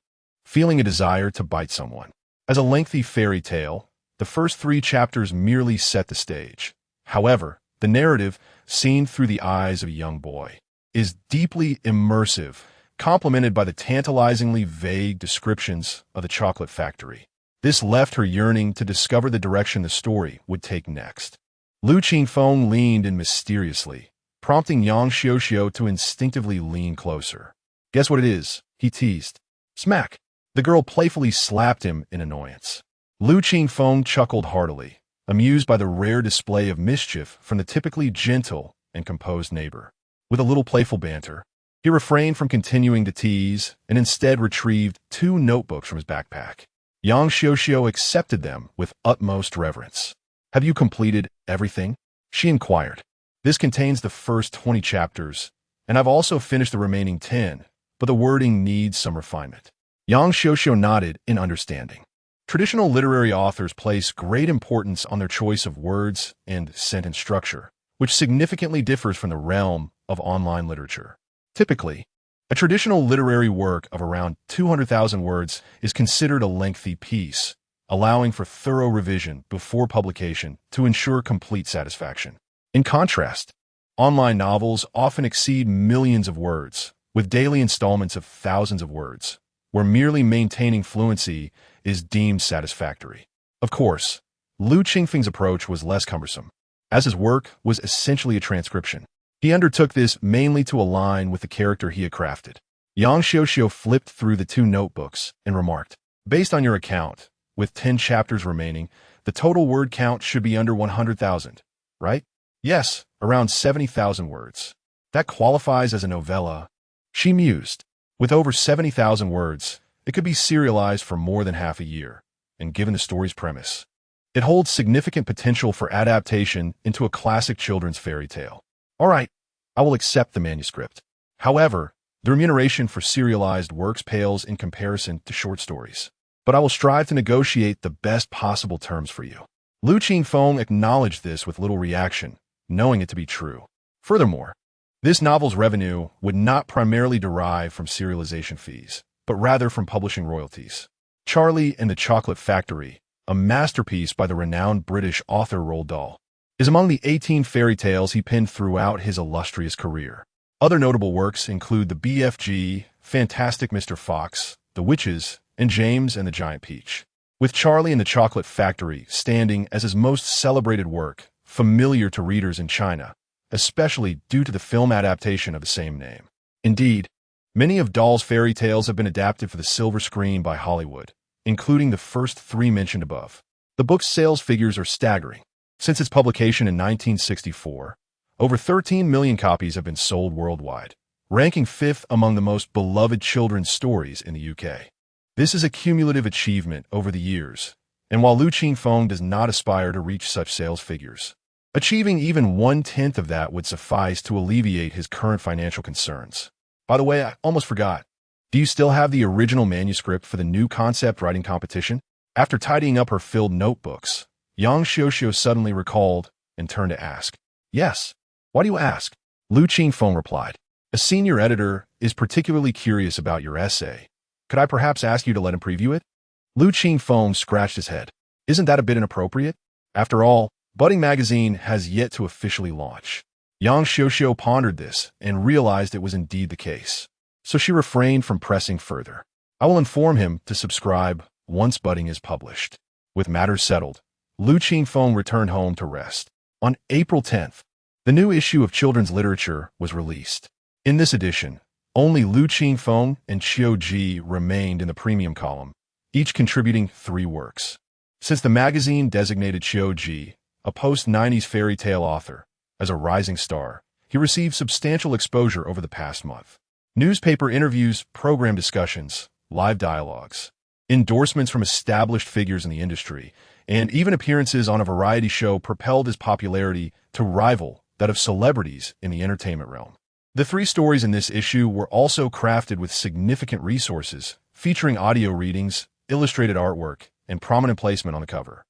feeling a desire to bite someone. As a lengthy fairy tale, the first 3 chapters merely set the stage. However, the narrative, seen through the eyes of a young boy, is deeply immersive, complemented by the tantalizingly vague descriptions of the chocolate factory. This left her yearning to discover the direction the story would take next. Lu Qingfeng leaned in mysteriously, prompting Yang Xiuxiu to instinctively lean closer. Guess what it is? He teased. Smack. The girl playfully slapped him in annoyance. Lu Qingfeng chuckled heartily, amused by the rare display of mischief from the typically gentle and composed neighbor. With a little playful banter, he refrained from continuing to tease and instead retrieved 2 notebooks from his backpack. Yang Xiuxiu accepted them with utmost reverence. "Have you completed everything?" she inquired. "This contains the first 20 chapters, and I've also finished the remaining 10, but the wording needs some refinement." Yang Xiuxiu nodded in understanding. Traditional literary authors place great importance on their choice of words and sentence structure, which significantly differs from the realm of online literature. Typically, a traditional literary work of around 200,000 words is considered a lengthy piece, allowing for thorough revision before publication to ensure complete satisfaction. In contrast, online novels often exceed millions of words, with daily installments of thousands of words, where merely maintaining fluency is deemed satisfactory. Of course, Lu Qingfeng's approach was less cumbersome, as his work was essentially a transcription. He undertook this mainly to align with the character he had crafted. Yang Xiuxiu flipped through the 2 notebooks and remarked, "Based on your account, with 10 chapters remaining, the total word count should be under 100,000, right?" "Yes, around 70,000 words. That qualifies as a novella," she mused. "With over 70,000 words, it could be serialized for more than half a year, and given the story's premise, it holds significant potential for adaptation into a classic children's fairy tale." "All right, I will accept the manuscript. However, the remuneration for serialized works pales in comparison to short stories. But I will strive to negotiate the best possible terms for you." Lu Qingfeng acknowledged this with little reaction, knowing it to be true. Furthermore, this novel's revenue would not primarily derive from serialization fees, but rather from publishing royalties. Charlie and the Chocolate Factory, a masterpiece by the renowned British author Roald Dahl, is among the 18 fairy tales he penned throughout his illustrious career. Other notable works include the BFG, Fantastic Mr. Fox, The Witches, and James and the Giant Peach, with Charlie and the Chocolate Factory standing as his most celebrated work, familiar to readers in China, especially due to the film adaptation of the same name. Indeed, many of Dahl's fairy tales have been adapted for the silver screen by Hollywood, including the first 3 mentioned above. The book's sales figures are staggering. Since its publication in 1964, over 13 million copies have been sold worldwide, ranking 5th among the most beloved children's stories in the UK. This is a cumulative achievement over the years, and while Lu Qingfeng does not aspire to reach such sales figures, achieving even 1/10 of that would suffice to alleviate his current financial concerns. By the way, I almost forgot. Do you still have the original manuscript for the new concept writing competition? After tidying up her filled notebooks, Yang Xiuxiu suddenly recalled and turned to ask. "Yes. Why do you ask?" Lu Qingfeng replied. "A senior editor is particularly curious about your essay. Could I perhaps ask you to let him preview it?" Lu Qingfeng scratched his head. "Isn't that a bit inappropriate? After all, Budding Magazine has yet to officially launch." Yang Xiuxiu pondered this and realized it was indeed the case, so she refrained from pressing further. "I will inform him to subscribe once Budding is published." With matters settled, Lu Qingfeng returned home to rest. On April 10th, the new issue of children's literature was released. In this edition, only Lu Qingfeng and Qiu Ji remained in the premium column, each contributing 3 works. Since the magazine designated Qiu Ji, a post-90s fairy tale author, as a rising star, he received substantial exposure over the past month. Newspaper interviews, program discussions, live dialogues, endorsements from established figures in the industry, and even appearances on a variety show propelled his popularity to rival that of celebrities in the entertainment realm. The 3 stories in this issue were also crafted with significant resources, featuring audio readings, illustrated artwork, and prominent placement on the cover.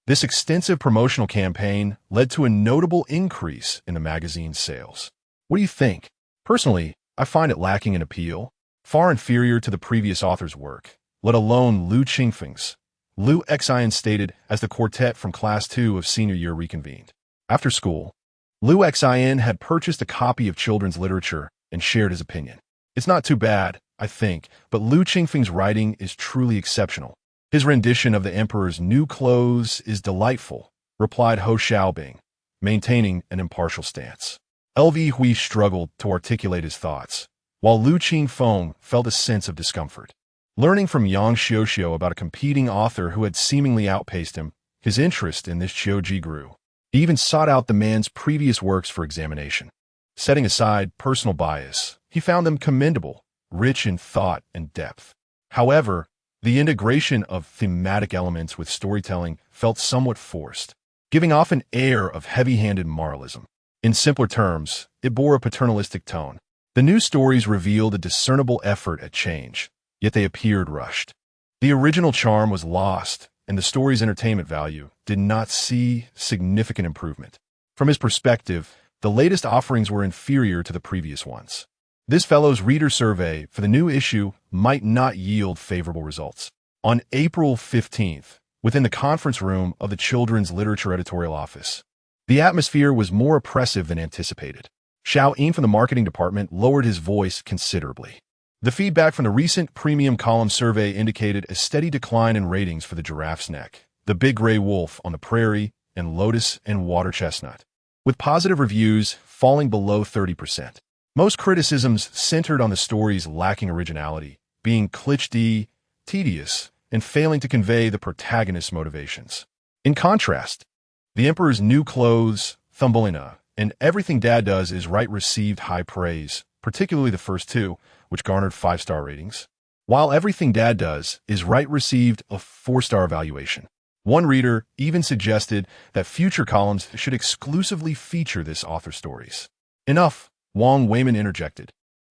This extensive promotional campaign led to a notable increase in the magazine's sales. What do you think? Personally, I find it lacking in appeal, far inferior to the previous author's work, let alone Lu Qingfeng's. Lu Xian stated as the quartet from Class 2 of senior year reconvened. After school, Lu Xian had purchased a copy of children's literature and shared his opinion. "It's not too bad, I think, but Lu Qingfeng's writing is truly exceptional. His rendition of the emperor's new clothes is delightful," replied Ho Xiaobing, maintaining an impartial stance. LV Hui struggled to articulate his thoughts, while Lu Qingfeng felt a sense of discomfort. Learning from Yang Xiuxiu about a competing author who had seemingly outpaced him, his interest in this Qiuji grew. He even sought out the man's previous works for examination. Setting aside personal bias, he found them commendable, rich in thought and depth. However, the integration of thematic elements with storytelling felt somewhat forced, giving off an air of heavy-handed moralism. In simpler terms, it bore a paternalistic tone. The new stories revealed a discernible effort at change, yet they appeared rushed. The original charm was lost, and the story's entertainment value did not see significant improvement. From his perspective, the latest offerings were inferior to the previous ones. This fellow's reader survey for the new issue might not yield favorable results. On April 15th, within the conference room of the Children's Literature Editorial Office, the atmosphere was more oppressive than anticipated. Xiao Yin from the marketing department lowered his voice considerably. The feedback from the recent premium column survey indicated a steady decline in ratings for the Giraffe's Neck, The Big Gray Wolf on the Prairie, and Lotus and Water Chestnut, with positive reviews falling below 30%. Most criticisms centered on the story's lacking originality, being cliché, tedious, and failing to convey the protagonist's motivations. In contrast, The Emperor's New Clothes, Thumbelina, and Everything Dad Does Is Right received high praise, particularly the first two, which garnered 5-star ratings, while Everything Dad Does Is Right received a 4-star evaluation. One reader even suggested that future columns should exclusively feature this author's stories. Enough, Wang Weimin interjected,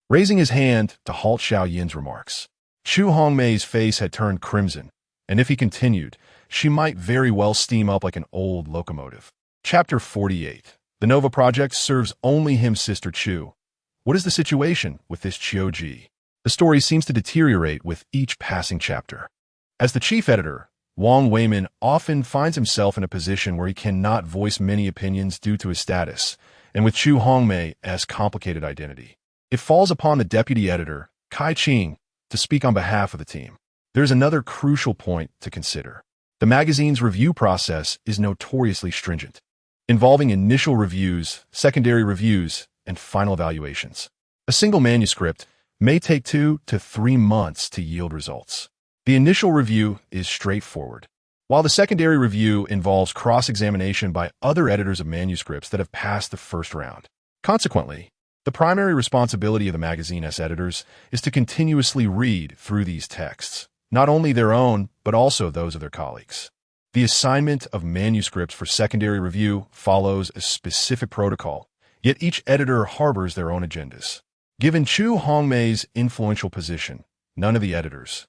raising his hand to halt Xiao Yin's remarks. Chu Hongmei's face had turned crimson, and if he continued, she might very well steam up like an old locomotive. Chapter 48. The Nova Project serves only him, Sister Chu. What is the situation with this Qiuji? The story seems to deteriorate with each passing chapter. As the chief editor, Wang Weimin often finds himself in a position where he cannot voice many opinions due to his status, and with Chu Hongmei's complicated identity. It falls upon the deputy editor, Kai Qing, to speak on behalf of the team. There's another crucial point to consider. The magazine's review process is notoriously stringent, involving initial reviews, secondary reviews, and final evaluations. A single manuscript may take 2 to 3 months to yield results. The initial review is straightforward, while the secondary review involves cross-examination by other editors of manuscripts that have passed the first round. Consequently, the primary responsibility of the magazine's editors is to continuously read through these texts, not only their own, but also those of their colleagues. The assignment of manuscripts for secondary review follows a specific protocol, yet each editor harbors their own agendas. Given Chu Hongmei's influential position, none of the editors,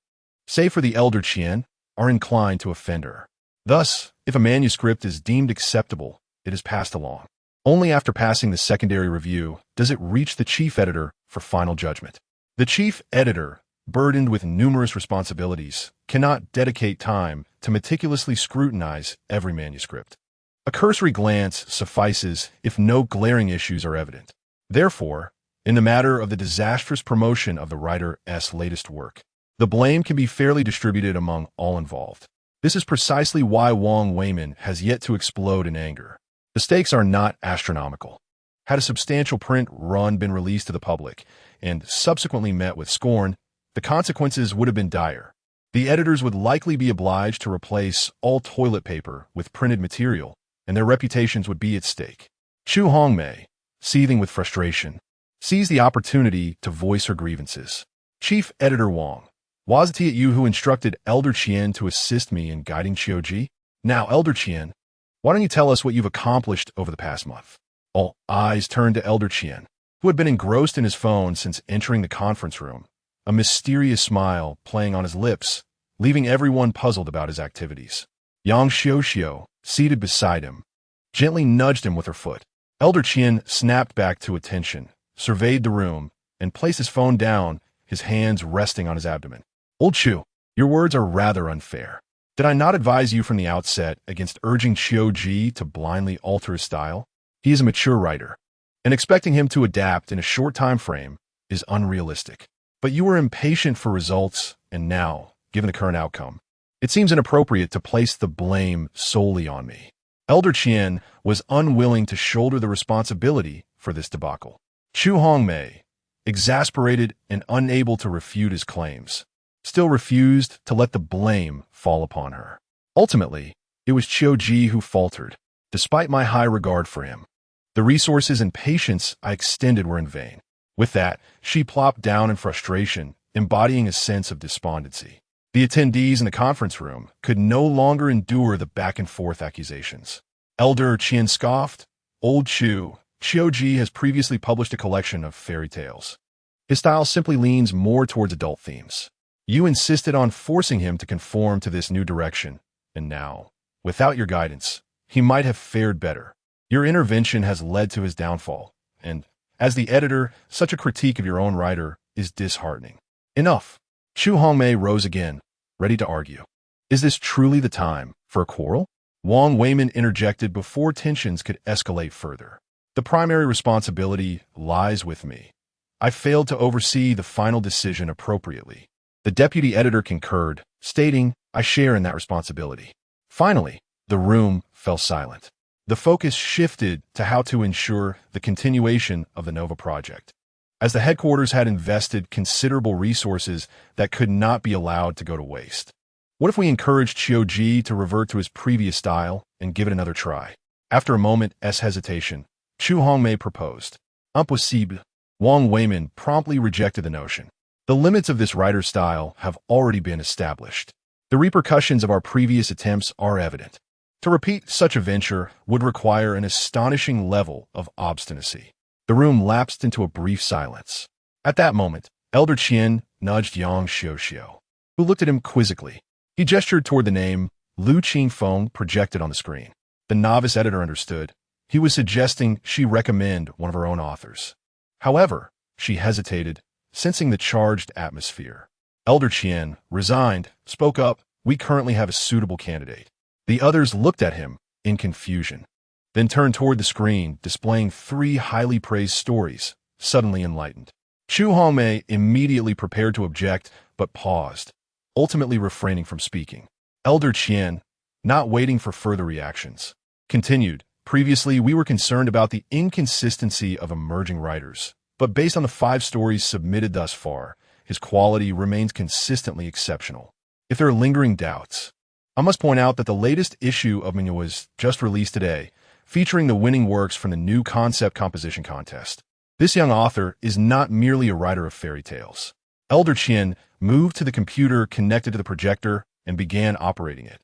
save for the elder Qian, are inclined to offend her. Thus, if a manuscript is deemed acceptable, it is passed along. Only after passing the secondary review does it reach the chief editor for final judgment. The chief editor, burdened with numerous responsibilities, cannot dedicate time to meticulously scrutinize every manuscript. A cursory glance suffices if no glaring issues are evident. Therefore, in the matter of the disastrous promotion of the writer's latest work, the blame can be fairly distributed among all involved. This is precisely why Wang Weimin has yet to explode in anger. The stakes are not astronomical. Had a substantial print run been released to the public and subsequently met with scorn, the consequences would have been dire. The editors would likely be obliged to replace all toilet paper with printed material, and their reputations would be at stake. Chu Hongmei, seething with frustration, seized the opportunity to voice her grievances. Chief Editor Wang, was it you who instructed Elder Qian to assist me in guiding Qiuji? Now, Elder Qian, why don't you tell us what you've accomplished over the past month? All eyes turned to Elder Qian, who had been engrossed in his phone since entering the conference room, a mysterious smile playing on his lips, leaving everyone puzzled about his activities. Yang Xiuxiu, seated beside him, gently nudged him with her foot. Elder Qian snapped back to attention, surveyed the room, and placed his phone down, his hands resting on his abdomen. Old Chu, your words are rather unfair. Did I not advise you from the outset against urging Qiuji to blindly alter his style? He is a mature writer, and expecting him to adapt in a short time frame is unrealistic. But you were impatient for results, and now, given the current outcome, it seems inappropriate to place the blame solely on me. Elder Qian was unwilling to shoulder the responsibility for this debacle. Chu Hongmei, exasperated and unable to refute his claims, still refused to let the blame fall upon her. Ultimately, it was Ji who faltered, despite my high regard for him. The resources and patience I extended were in vain. With that, she plopped down in frustration, embodying a sense of despondency. The attendees in the conference room could no longer endure the back-and-forth accusations. Elder Qian scoffed, "Old Ji has previously published a collection of fairy tales. His style simply leans more towards adult themes. You insisted on forcing him to conform to this new direction, and now, without your guidance, he might have fared better. Your intervention has led to his downfall, and, as the editor, such a critique of your own writer is disheartening." Enough. Chu Hongmei rose again, ready to argue. Is this truly the time for a quarrel? Wang Weimin interjected before tensions could escalate further. The primary responsibility lies with me. I failed to oversee the final decision appropriately. The deputy editor concurred, stating, "I share in that responsibility." Finally, the room fell silent. The focus shifted to how to ensure the continuation of the Nova project, as the headquarters had invested considerable resources that could not be allowed to go to waste. What if we encouraged Ji to revert to his previous style and give it another try? After a moment's hesitation, Chu Hongmei proposed. Impossible. Wang Weimin promptly rejected the notion. The limits of this writer's style have already been established. The repercussions of our previous attempts are evident. To repeat such a venture would require an astonishing level of obstinacy. The room lapsed into a brief silence. At that moment, Elder Qian nudged Yang Xiuxiu, who looked at him quizzically. He gestured toward the name Lu Qingfeng projected on the screen. The novice editor understood. He was suggesting she recommend one of her own authors. However, she hesitated, sensing the charged atmosphere. Elder Qian, resigned, spoke up, "We currently have a suitable candidate." The others looked at him in confusion, then turned toward the screen, displaying 3 highly praised stories, suddenly enlightened. Chu Hongmei immediately prepared to object, but paused, ultimately refraining from speaking. Elder Qian, not waiting for further reactions, continued, "Previously, we were concerned about the inconsistency of emerging writers, but based on the 5 stories submitted thus far, his quality remains consistently exceptional. If there are lingering doubts, I must point out that the latest issue of Minu was just released today, featuring the winning works from the new concept composition contest. This young author is not merely a writer of fairy tales." Elder Qian moved to the computer connected to the projector and began operating it,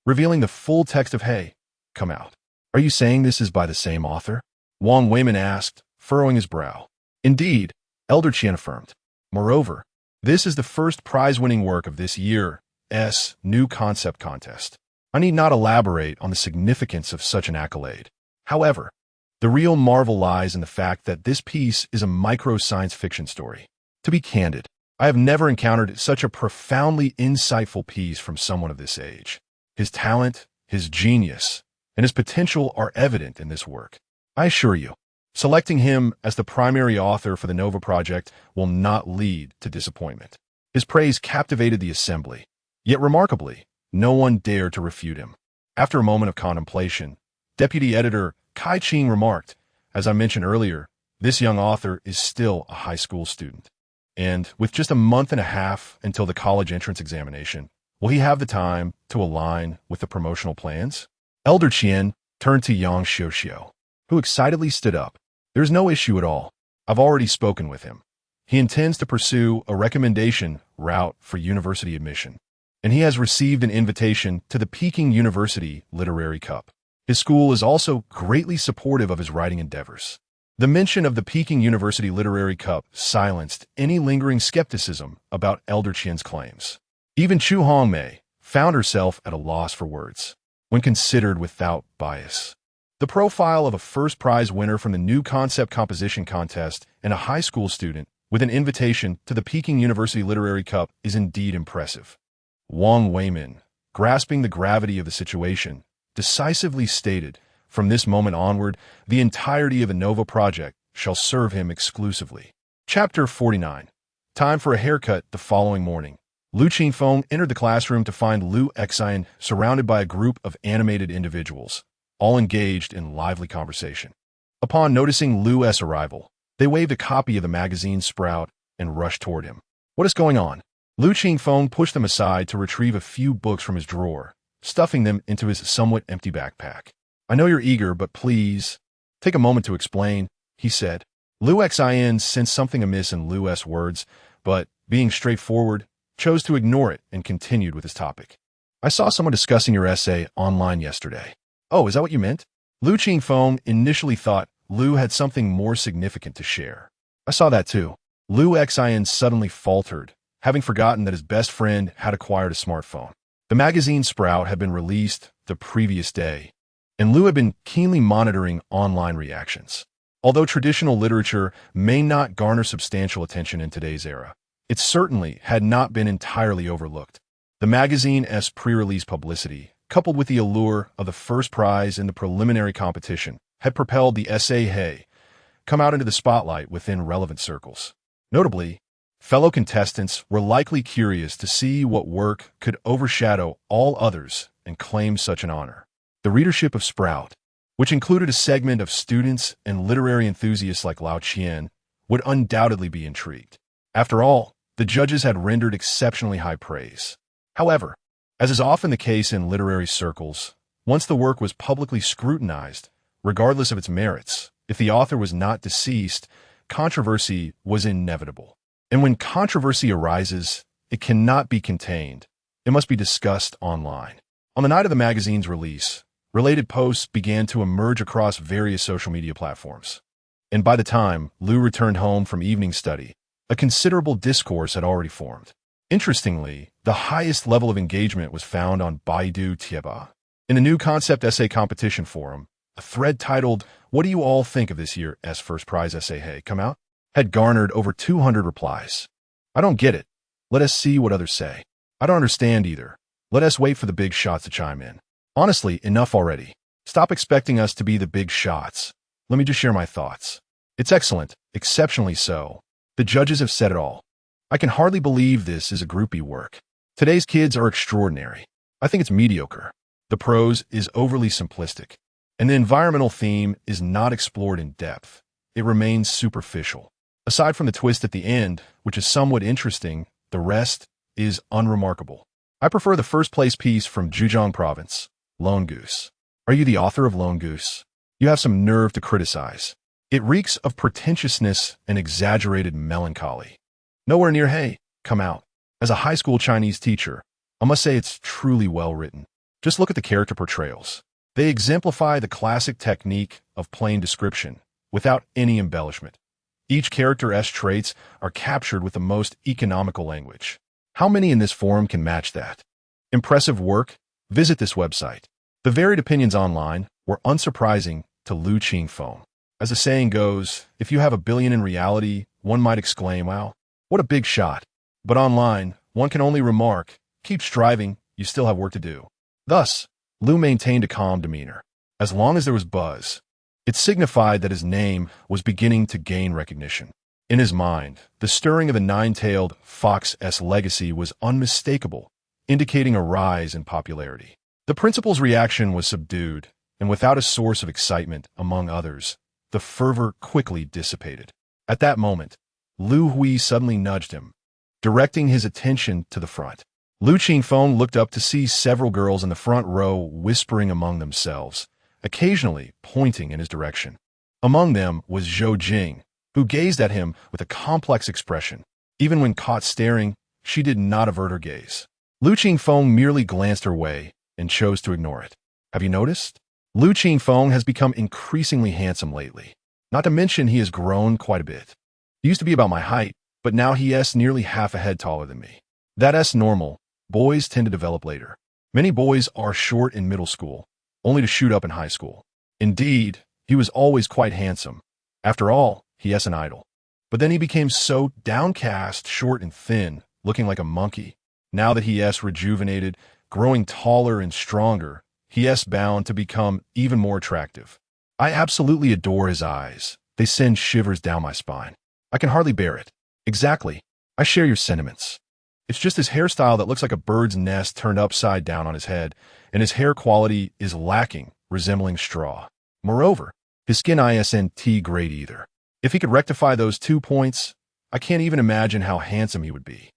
revealing the full text of "Hey, come out." "Are you saying this is by the same author?" Wang Weimin asked, furrowing his brow. "Indeed," Elder Qian affirmed. "Moreover, this is the first prize-winning work of this year's new concept contest. I need not elaborate on the significance of such an accolade. However, the real marvel lies in the fact that this piece is a micro-science fiction story. To be candid, I have never encountered such a profoundly insightful piece from someone of this age. His talent, his genius, and his potential are evident in this work. I assure you, selecting him as the primary author for the Nova project will not lead to disappointment." His praise captivated the assembly, yet remarkably, no one dared to refute him. After a moment of contemplation, Deputy Editor Kai Qing remarked, "As I mentioned earlier, this young author is still a high school student. And with just a month and a half until the college entrance examination, will he have the time to align with the promotional plans?" Elder Qian turned to Yang Xiuxiu, who excitedly stood up. "There's no issue at all. I've already spoken with him. He intends to pursue a recommendation route for university admission, and he has received an invitation to the Peking University Literary Cup. His school is also greatly supportive of his writing endeavors." The mention of the Peking University Literary Cup silenced any lingering skepticism about Elder Qian's claims. Even Chu Hongmei found herself at a loss for words when considered without bias. The profile of a first prize winner from the new concept composition contest and a high school student with an invitation to the Peking University Literary Cup is indeed impressive. Wang Weimin, grasping the gravity of the situation, decisively stated, "From this moment onward, the entirety of the Nova project shall serve him exclusively." Chapter 49. Time for a haircut. The following morning, Lu Qingfeng entered the classroom to find Lu Qingfeng surrounded by a group of animated individuals, all engaged in lively conversation. Upon noticing Lu's arrival, they waved a copy of the magazine Sprout and rushed toward him. "What is going on?" Lu Qingfeng pushed them aside to retrieve a few books from his drawer, stuffing them into his somewhat empty backpack. I know you're eager, but please take a moment to explain, he said. Lu Xin sensed something amiss in Lu's words, but, being straightforward, chose to ignore it and continued with his topic. I saw someone discussing your essay online yesterday. Oh, is that what you meant? Lu Qingfeng initially thought Lu had something more significant to share. I saw that too. Lu Xin suddenly faltered, having forgotten that his best friend had acquired a smartphone. The magazine Sprout had been released the previous day, and Lu had been keenly monitoring online reactions. Although traditional literature may not garner substantial attention in today's era, it certainly had not been entirely overlooked. The magazine's pre-release publicity, coupled with the allure of the first prize in the preliminary competition, had propelled the essay come out into the spotlight within relevant circles. Notably, fellow contestants were likely curious to see what work could overshadow all others and claim such an honor. The readership of Sprout, which included a segment of students and literary enthusiasts like Lao Qian, would undoubtedly be intrigued. After all, the judges had rendered exceptionally high praise. However, as is often the case in literary circles, once the work was publicly scrutinized, regardless of its merits, if the author was not deceased, controversy was inevitable. And when controversy arises, it cannot be contained. It must be discussed online. On the night of the magazine's release, related posts began to emerge across various social media platforms. And by the time Lu returned home from evening study, a considerable discourse had already formed. Interestingly, the highest level of engagement was found on Baidu Tieba. In the new concept essay competition forum, a thread titled, "What do you all think of this year's first prize essay come out?" had garnered over 200 replies. I don't get it. Let us see what others say. I don't understand either. Let us wait for the big shots to chime in. Honestly, enough already. Stop expecting us to be the big shots. Let me just share my thoughts. It's excellent, exceptionally so. The judges have said it all. I can hardly believe this is a groupie work. Today's kids are extraordinary. I think it's mediocre. The prose is overly simplistic, and the environmental theme is not explored in depth. It remains superficial. Aside from the twist at the end, which is somewhat interesting, the rest is unremarkable. I prefer the first place piece from Zhejiang Province, Lone Goose. Are you the author of Lone Goose? You have some nerve to criticize. It reeks of pretentiousness and exaggerated melancholy. Nowhere near hey, come out. As a high school Chinese teacher, I must say it's truly well written. Just look at the character portrayals. They exemplify the classic technique of plain description, without any embellishment. Each character's traits are captured with the most economical language. How many in this forum can match that? Impressive work? Visit this website. The varied opinions online were unsurprising to Lu Qingfeng. As the saying goes, if you have a billion in reality, one might exclaim, wow, what a big shot. But online, one can only remark, keep striving, you still have work to do. Thus, Lu maintained a calm demeanor. As long as there was buzz, it signified that his name was beginning to gain recognition. In his mind, the stirring of the nine-tailed fox's legacy was unmistakable, indicating a rise in popularity. The principal's reaction was subdued, and without a source of excitement among others, the fervor quickly dissipated. At that moment, Lu Hui suddenly nudged him, directing his attention to the front. Lu Qingfeng looked up to see several girls in the front row whispering among themselves, occasionally pointing in his direction. Among them was Zhou Jing, who gazed at him with a complex expression. Even when caught staring, she did not avert her gaze. Lu Qingfeng merely glanced her way and chose to ignore it. Have you noticed? Lu Qingfeng has become increasingly handsome lately. Not to mention he has grown quite a bit. He used to be about my height, but now he is nearly half a head taller than me. That's normal. Boys tend to develop later. Many boys are short in middle school, only to shoot up in high school. Indeed, he was always quite handsome. After all, he is an idol. But then he became so downcast, short and thin, looking like a monkey. Now that he is rejuvenated, growing taller and stronger, he is bound to become even more attractive. I absolutely adore his eyes. They send shivers down my spine. I can hardly bear it. Exactly. I share your sentiments. It's just his hairstyle that looks like a bird's nest turned upside down on his head, and his hair quality is lacking, resembling straw. Moreover, his skin isn't great either. If he could rectify those 2 points, I can't even imagine how handsome he would be.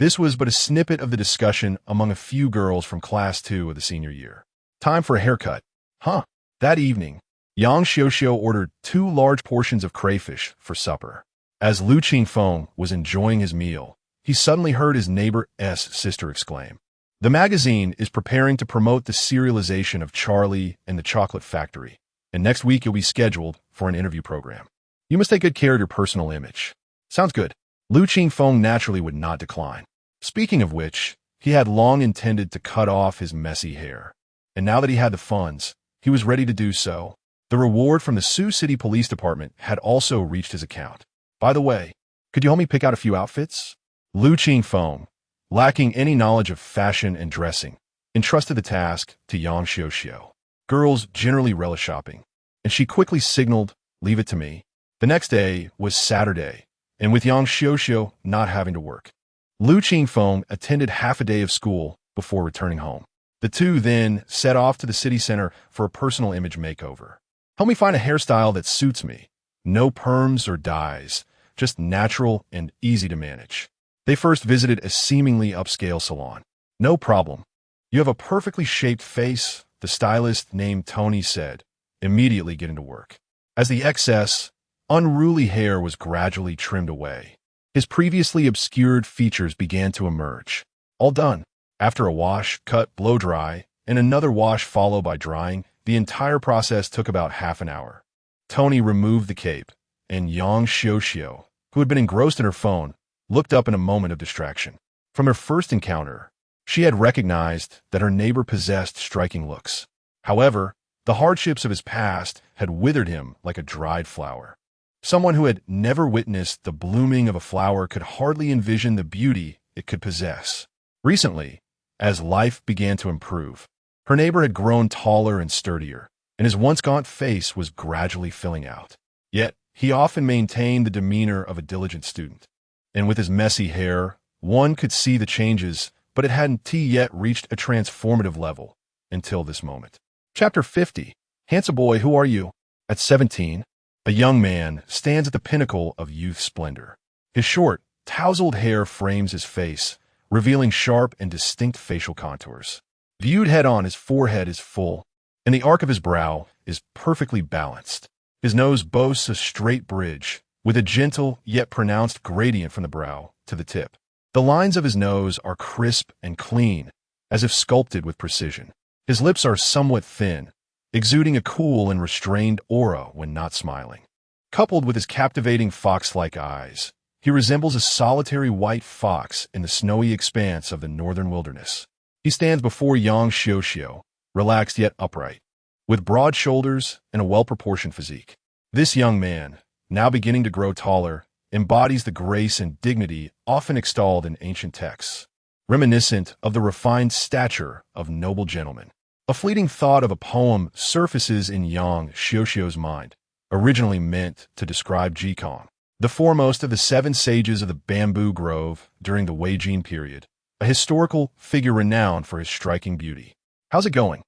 This was but a snippet of the discussion among a few girls from Class 2 of the senior year. Time for a haircut. Huh. That evening, Yang Xiuxiu ordered 2 large portions of crayfish for supper. As Lu Qingfeng was enjoying his meal, he suddenly heard his neighbor's sister exclaim, "The magazine is preparing to promote the serialization of Charlie and the Chocolate Factory, and next week you'll be scheduled for an interview program. You must take good care of your personal image." Sounds good. Lu Qingfeng naturally would not decline. Speaking of which, he had long intended to cut off his messy hair. And now that he had the funds, he was ready to do so. The reward from the Sioux City Police Department had also reached his account. By the way, could you help me pick out a few outfits? Lu Qingfeng, lacking any knowledge of fashion and dressing, entrusted the task to Yang Xiuxiu. Girls generally relish shopping, and she quickly signaled, "Leave it to me." The next day was Saturday, and with Yang Xiuxiu not having to work, Lu Qingfeng attended half a day of school before returning home. The two then set off to the city center for a personal image makeover. "Help me find a hairstyle that suits me. No perms or dyes, just natural and easy to manage." They first visited a seemingly upscale salon. "No problem. You have a perfectly shaped face," the stylist named Tony said. "Immediately get into work." As the excess, unruly hair was gradually trimmed away, his previously obscured features began to emerge. All done. After a wash, cut, blow dry, and another wash followed by drying, the entire process took about half an hour. Tony removed the cape, and Yang Xiuxiu, who had been engrossed in her phone, looked up in a moment of distraction. From her first encounter, she had recognized that her neighbor possessed striking looks. However, the hardships of his past had withered him like a dried flower. Someone who had never witnessed the blooming of a flower could hardly envision the beauty it could possess. Recently, as life began to improve, her neighbor had grown taller and sturdier, and his once gaunt face was gradually filling out. Yet, he often maintained the demeanor of a diligent student. And with his messy hair, one could see the changes, but it hadn't yet reached a transformative level until this moment. Chapter 50. Handsome boy, who are you? At 17, a young man stands at the pinnacle of youth splendor. His short, tousled hair frames his face, revealing sharp and distinct facial contours. Viewed head-on, his forehead is full, and the arc of his brow is perfectly balanced. His nose boasts a straight bridge, with a gentle yet pronounced gradient from the brow to the tip. The lines of his nose are crisp and clean, as if sculpted with precision. His lips are somewhat thin, exuding a cool and restrained aura when not smiling. Coupled with his captivating fox-like eyes, he resembles a solitary white fox in the snowy expanse of the northern wilderness. He stands before Yang Xiuxiu, relaxed yet upright, with broad shoulders and a well-proportioned physique. This young man, now beginning to grow taller, embodies the grace and dignity often extolled in ancient texts, reminiscent of the refined stature of noble gentlemen. A fleeting thought of a poem surfaces in Yang Xiuxiu's mind, originally meant to describe Jikong, the foremost of the 7 sages of the bamboo grove during the Wei Jin period, a historical figure renowned for his striking beauty. "How's it going?"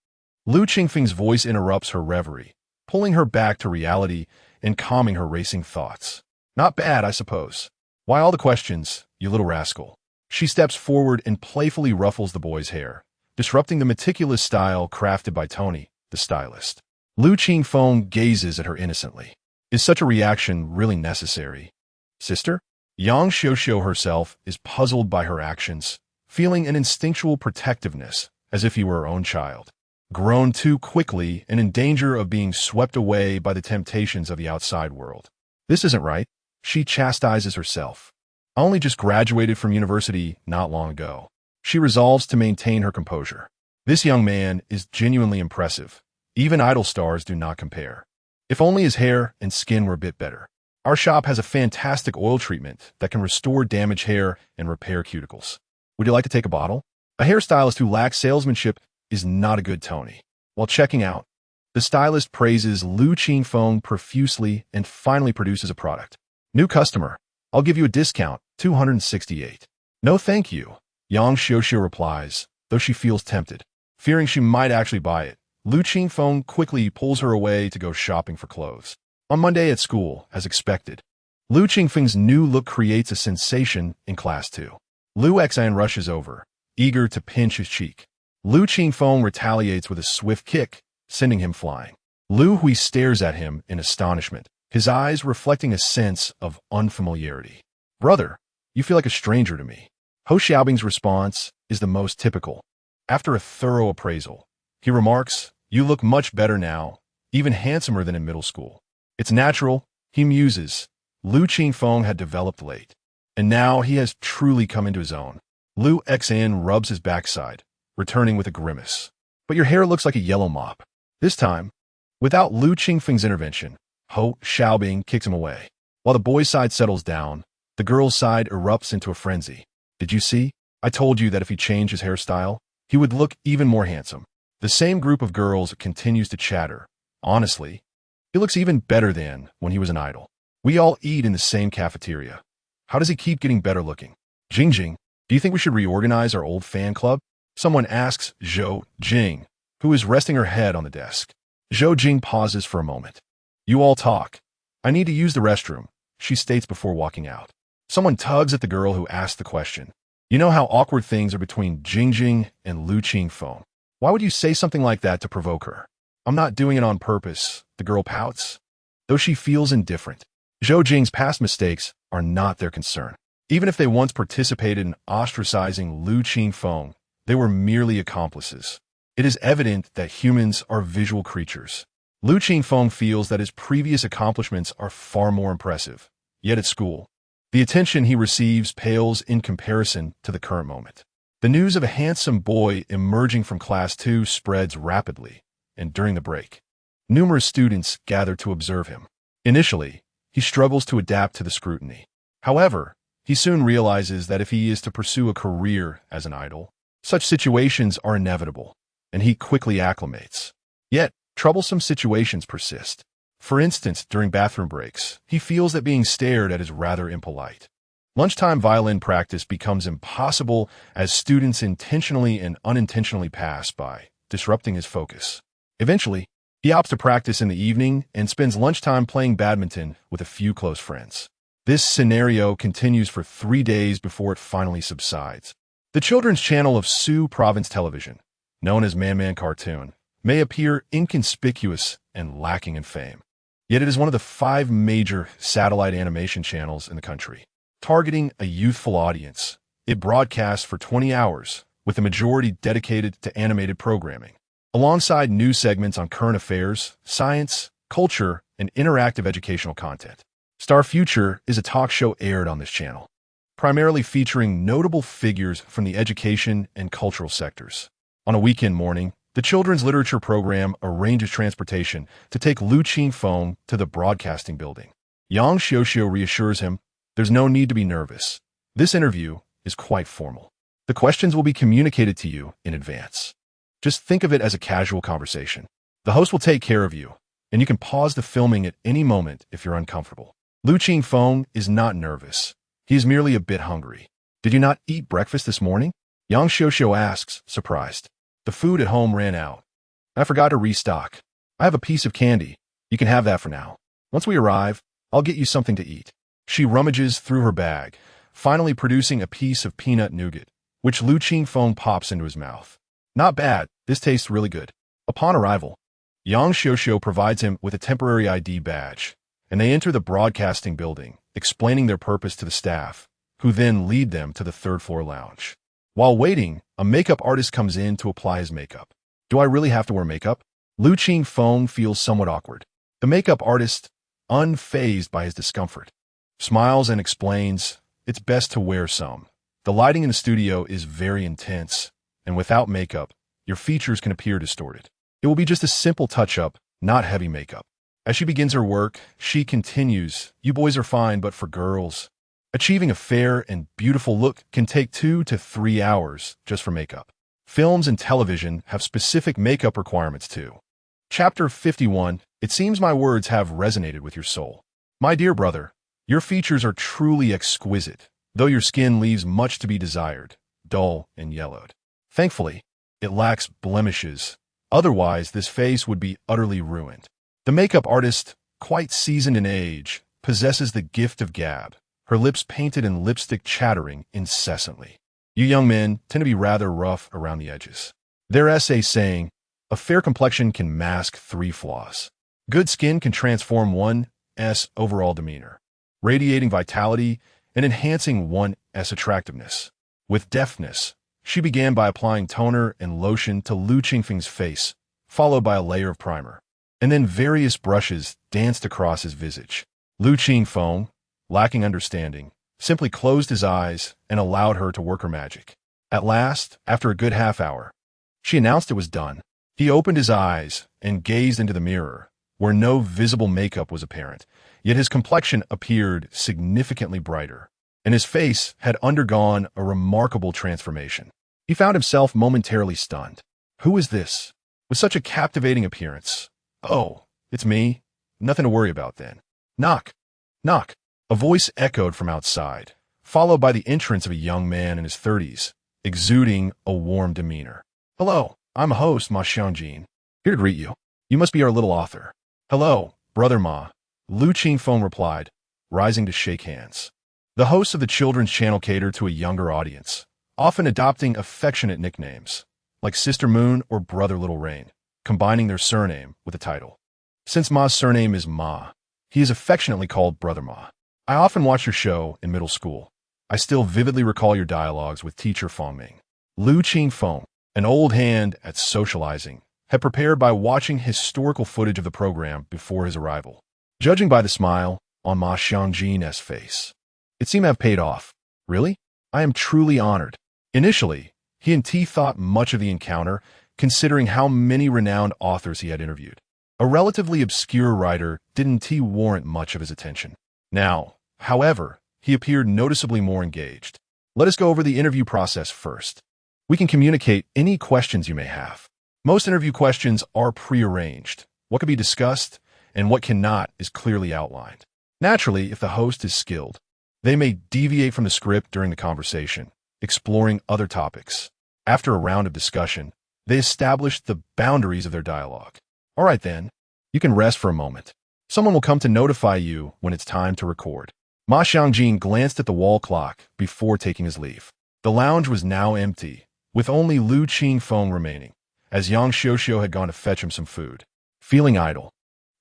Lu Qingfeng's voice interrupts her reverie, pulling her back to reality and calming her racing thoughts. "Not bad, I suppose. Why all the questions, you little rascal?" She steps forward and playfully ruffles the boy's hair, disrupting the meticulous style crafted by Tony, the stylist. Lu Qingfeng gazes at her innocently. Is such a reaction really necessary? "Sister?" Yang Xiuxiu herself is puzzled by her actions, feeling an instinctual protectiveness, as if he were her own child. Grown too quickly and in danger of being swept away by the temptations of the outside world. "This isn't right," she chastises herself. "I only just graduated from university not long ago." She resolves to maintain her composure. This young man is genuinely impressive. Even idol stars do not compare. If only his hair and skin were a bit better. Our shop has a fantastic oil treatment that can restore damaged hair and repair cuticles. Would you like to take a bottle? A hairstylist who lacks salesmanship is not a good Tony. While checking out, the stylist praises Lu Qingfeng profusely and finally produces a product. "New customer. I'll give you a discount, 268. "No thank you," Yang Xiuxiu replies, though she feels tempted. Fearing she might actually buy it, Lu Qingfeng quickly pulls her away to go shopping for clothes. On Monday at school, as expected, Lu Qingfeng's new look creates a sensation in Class 2. Lu Xan rushes over, eager to pinch his cheek. Lu Qingfeng retaliates with a swift kick, sending him flying. Lu Hui stares at him in astonishment, his eyes reflecting a sense of unfamiliarity. Brother, you feel like a stranger to me. Ho Xiaobing's response is the most typical. After a thorough appraisal, he remarks, "You look much better now, even handsomer than in middle school." It's natural, he muses. Lu Qingfeng had developed late, and now he has truly come into his own. Lu Xan rubs his backside, returning with a grimace. "But your hair looks like a yellow mop." This time, without Lu Qingfeng's intervention, Ho Xiaobing kicks him away. While the boy's side settles down, the girl's side erupts into a frenzy. "Did you see? I told you that if he changed his hairstyle, he would look even more handsome." The same group of girls continues to chatter. "Honestly, he looks even better than when he was an idol. We all eat in the same cafeteria. How does he keep getting better looking?" "Jingjing, do you think we should reorganize our old fan club?" Someone asks Zhou Jing, who is resting her head on the desk. Zhou Jing pauses for a moment. "You all talk. I need to use the restroom," she states before walking out. Someone tugs at the girl who asked the question. "You know how awkward things are between Jingjing and Lu Qingfeng. Why would you say something like that to provoke her?" "I'm not doing it on purpose," the girl pouts, though she feels indifferent. Zhou Jing's past mistakes are not their concern. Even if they once participated in ostracizing Lu Qingfeng, they were merely accomplices. It is evident that humans are visual creatures. Lu Qingfeng feels that his previous accomplishments are far more impressive. Yet at school, the attention he receives pales in comparison to the current moment. The news of a handsome boy emerging from Class 2 spreads rapidly, and during the break, numerous students gather to observe him. Initially, he struggles to adapt to the scrutiny. However, he soon realizes that if he is to pursue a career as an idol, such situations are inevitable, and he quickly acclimates. Yet, troublesome situations persist. For instance, during bathroom breaks, he feels that being stared at is rather impolite. Lunchtime violin practice becomes impossible as students intentionally and unintentionally pass by, disrupting his focus. Eventually, he opts to practice in the evening and spends lunchtime playing badminton with a few close friends. This scenario continues for 3 days before it finally subsides. The children's channel of Sioux Province Television, known as Man Cartoon, may appear inconspicuous and lacking in fame. Yet it is one of the 5 major satellite animation channels in the country. Targeting a youthful audience, it broadcasts for 20 hours, with the majority dedicated to animated programming. Alongside news segments on current affairs, science, culture, and interactive educational content. Star Future is a talk show aired on this channel, primarily featuring notable figures from the education and cultural sectors. On a weekend morning, the children's literature program arranges transportation to take Lu Qingfeng to the broadcasting building. Yang Xiuxiu reassures him, "There's no need to be nervous. This interview is quite formal. The questions will be communicated to you in advance. Just think of it as a casual conversation. The host will take care of you, and you can pause the filming at any moment if you're uncomfortable." Lu Qingfeng is not nervous. He is merely a bit hungry. "Did you not eat breakfast this morning?" Yang Xiuxiu asks, surprised. "The food at home ran out. I forgot to restock. I have a piece of candy. You can have that for now. Once we arrive, I'll get you something to eat." She rummages through her bag, finally producing a piece of peanut nougat, which Lu Qingfeng pops into his mouth. "Not bad. This tastes really good." Upon arrival, Yang Xiuxiu provides him with a temporary ID badge, and they enter the broadcasting building, explaining their purpose to the staff, who then lead them to the third-floor lounge. While waiting, a makeup artist comes in to apply his makeup. "Do I really have to wear makeup?" Lu Qingfeng feels somewhat awkward. The makeup artist, unfazed by his discomfort, smiles and explains, "It's best to wear some. The lighting in the studio is very intense, and without makeup, your features can appear distorted. It will be just a simple touch-up, not heavy makeup." As she begins her work, she continues, "You boys are fine, but for girls, achieving a fair and beautiful look can take 2 to 3 hours just for makeup. Films and television have specific makeup requirements too." Chapter 51, It seems my words have resonated with your soul. My dear brother, your features are truly exquisite, though your skin leaves much to be desired, dull and yellowed. Thankfully, it lacks blemishes. Otherwise, this face would be utterly ruined. The makeup artist, quite seasoned in age, possesses the gift of gab, her lips painted and lipstick chattering incessantly. You young men tend to be rather rough around the edges. Their essay saying, a fair complexion can mask 3 flaws. Good skin can transform one's overall demeanor, radiating vitality and enhancing one's attractiveness. With deftness, she began by applying toner and lotion to Lu Qingfeng's face, followed by a layer of primer. And then various brushes danced across his visage. Lu Qingfeng, lacking understanding, simply closed his eyes and allowed her to work her magic. At last, after a good half hour, she announced it was done. He opened his eyes and gazed into the mirror, where no visible makeup was apparent, yet his complexion appeared significantly brighter, and his face had undergone a remarkable transformation. He found himself momentarily stunned. Who is this? With such a captivating appearance. Oh, it's me. Nothing to worry about then. Knock. Knock. A voice echoed from outside, followed by the entrance of a young man in his 30s, exuding a warm demeanor. Hello, I'm a host, Ma Xiangjin. Here to greet you. You must be our little author. Hello, Brother Ma, Lu Qingfeng replied, rising to shake hands. The hosts of the children's channel cater to a younger audience, often adopting affectionate nicknames, like Sister Moon or Brother Little Rain, combining their surname with a title. Since Ma's surname is Ma, he is affectionately called Brother Ma. I often watch your show in middle school. I still vividly recall your dialogues with teacher Fangming. Lu Qingfeng, an old hand at socializing, had prepared by watching historical footage of the program before his arrival. Judging by the smile on Ma Xiangjin's face, it seemed to have paid off. Really? I am truly honored. Initially, he and T thought much of the encounter, considering how many renowned authors he had interviewed. A relatively obscure writer didn't T warrant much of his attention. Now, however, he appeared noticeably more engaged. Let us go over the interview process first. We can communicate any questions you may have. Most interview questions are prearranged. What can be discussed and what cannot is clearly outlined. Naturally, if the host is skilled, they may deviate from the script during the conversation, exploring other topics. After a round of discussion, they establish the boundaries of their dialogue. All right then, you can rest for a moment. Someone will come to notify you when it's time to record. Ma Xiangjin glanced at the wall clock before taking his leave. The lounge was now empty, with only Lu Qingfeng remaining, as Yang Xiuxiu had gone to fetch him some food. Feeling idle,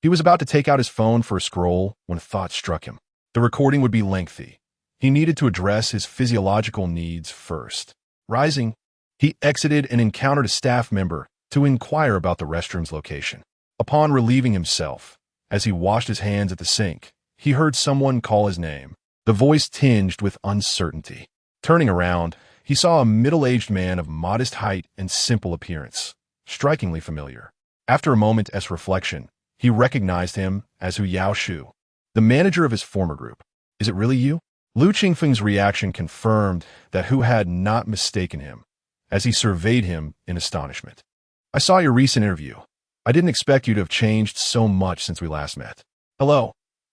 he was about to take out his phone for a scroll when a thought struck him. The recording would be lengthy. He needed to address his physiological needs first. Rising, he exited and encountered a staff member to inquire about the restroom's location. Upon relieving himself, as he washed his hands at the sink, he heard someone call his name, the voice tinged with uncertainty. Turning around, he saw a middle-aged man of modest height and simple appearance, strikingly familiar. After a moment's reflection, he recognized him as Hu Yaoshu, the manager of his former group. Is it really you? Lu Qingfeng's reaction confirmed that Hu had not mistaken him, as he surveyed him in astonishment. I saw your recent interview. I didn't expect you to have changed so much since we last met. Hello,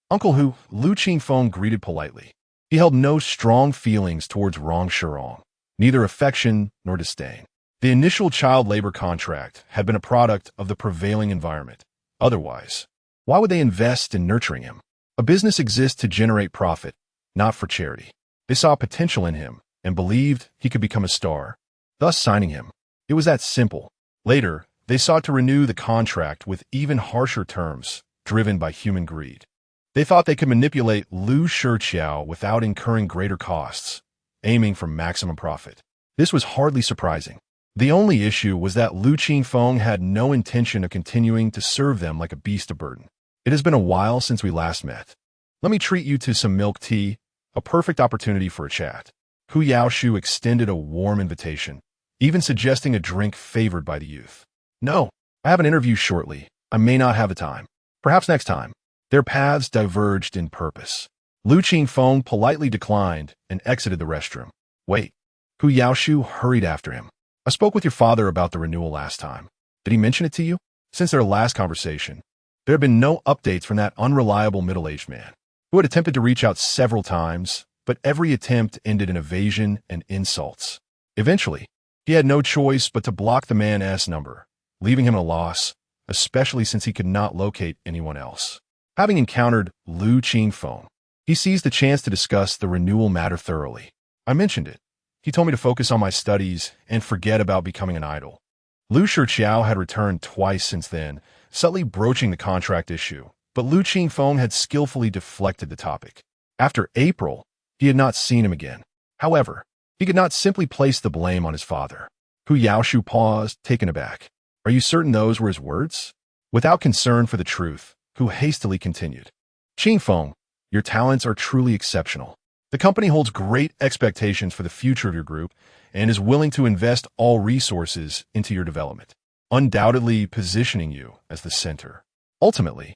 Uncle Hu, Lu Qingfeng greeted politely. He held no strong feelings towards Rong Shirong, neither affection nor disdain. The initial child labor contract had been a product of the prevailing environment. Otherwise, why would they invest in nurturing him? A business exists to generate profit, not for charity. They saw potential in him and believed he could become a star, thus signing him. It was that simple. Later, they sought to renew the contract with even harsher terms, driven by human greed. They thought they could manipulate Lu Shiqiao without incurring greater costs, aiming for maximum profit. This was hardly surprising. The only issue was that Lu Qingfeng had no intention of continuing to serve them like a beast of burden. It has been a while since we last met. Let me treat you to some milk tea, a perfect opportunity for a chat. Hu Yaoshu extended a warm invitation, even suggesting a drink favored by the youth. No, I have an interview shortly. I may not have the time. Perhaps next time. Their paths diverged in purpose. Lu Qingfeng politely declined and exited the restroom. Wait. Hu Yaoshu hurried after him. I spoke with your father about the renewal last time. Did he mention it to you? Since their last conversation, there have been no updates from that unreliable middle-aged man, who had attempted to reach out several times, but every attempt ended in evasion and insults. Eventually, he had no choice but to block the man's number, leaving him at a loss, especially since he could not locate anyone else. Having encountered Lu Qingfeng, he seized the chance to discuss the renewal matter thoroughly. I mentioned it. He told me to focus on my studies and forget about becoming an idol. Lu Xiao had returned twice since then, subtly broaching the contract issue, but Lu Qingfeng had skillfully deflected the topic. After April, he had not seen him again. However, he could not simply place the blame on his father. Hu Yaoshu paused, taken aback. Are you certain those were his words? Without concern for the truth, Hu hastily continued. Qingfeng, your talents are truly exceptional. The company holds great expectations for the future of your group and is willing to invest all resources into your development, undoubtedly positioning you as the center. Ultimately,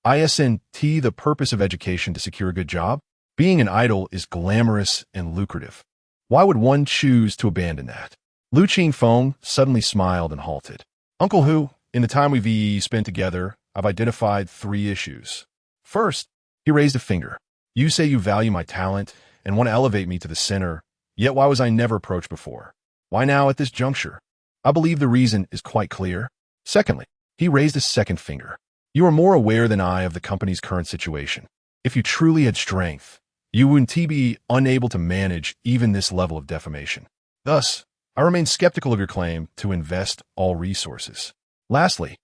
isn't the purpose of education to secure a good job? Being an idol is glamorous and lucrative. Why would one choose to abandon that? Lu Qingfeng suddenly smiled and halted. Uncle Hu, in the time we've spent together, I've identified 3 issues. First, he raised a finger. You say you value my talent and want to elevate me to the center, yet why was I never approached before? Why now at this juncture? I believe the reason is quite clear. Secondly, he raised a second finger. You are more aware than I of the company's current situation. If you truly had strength, you wouldn't be unable to manage even this level of defamation. Thus, I remain skeptical of your claim to invest all resources. Lastly,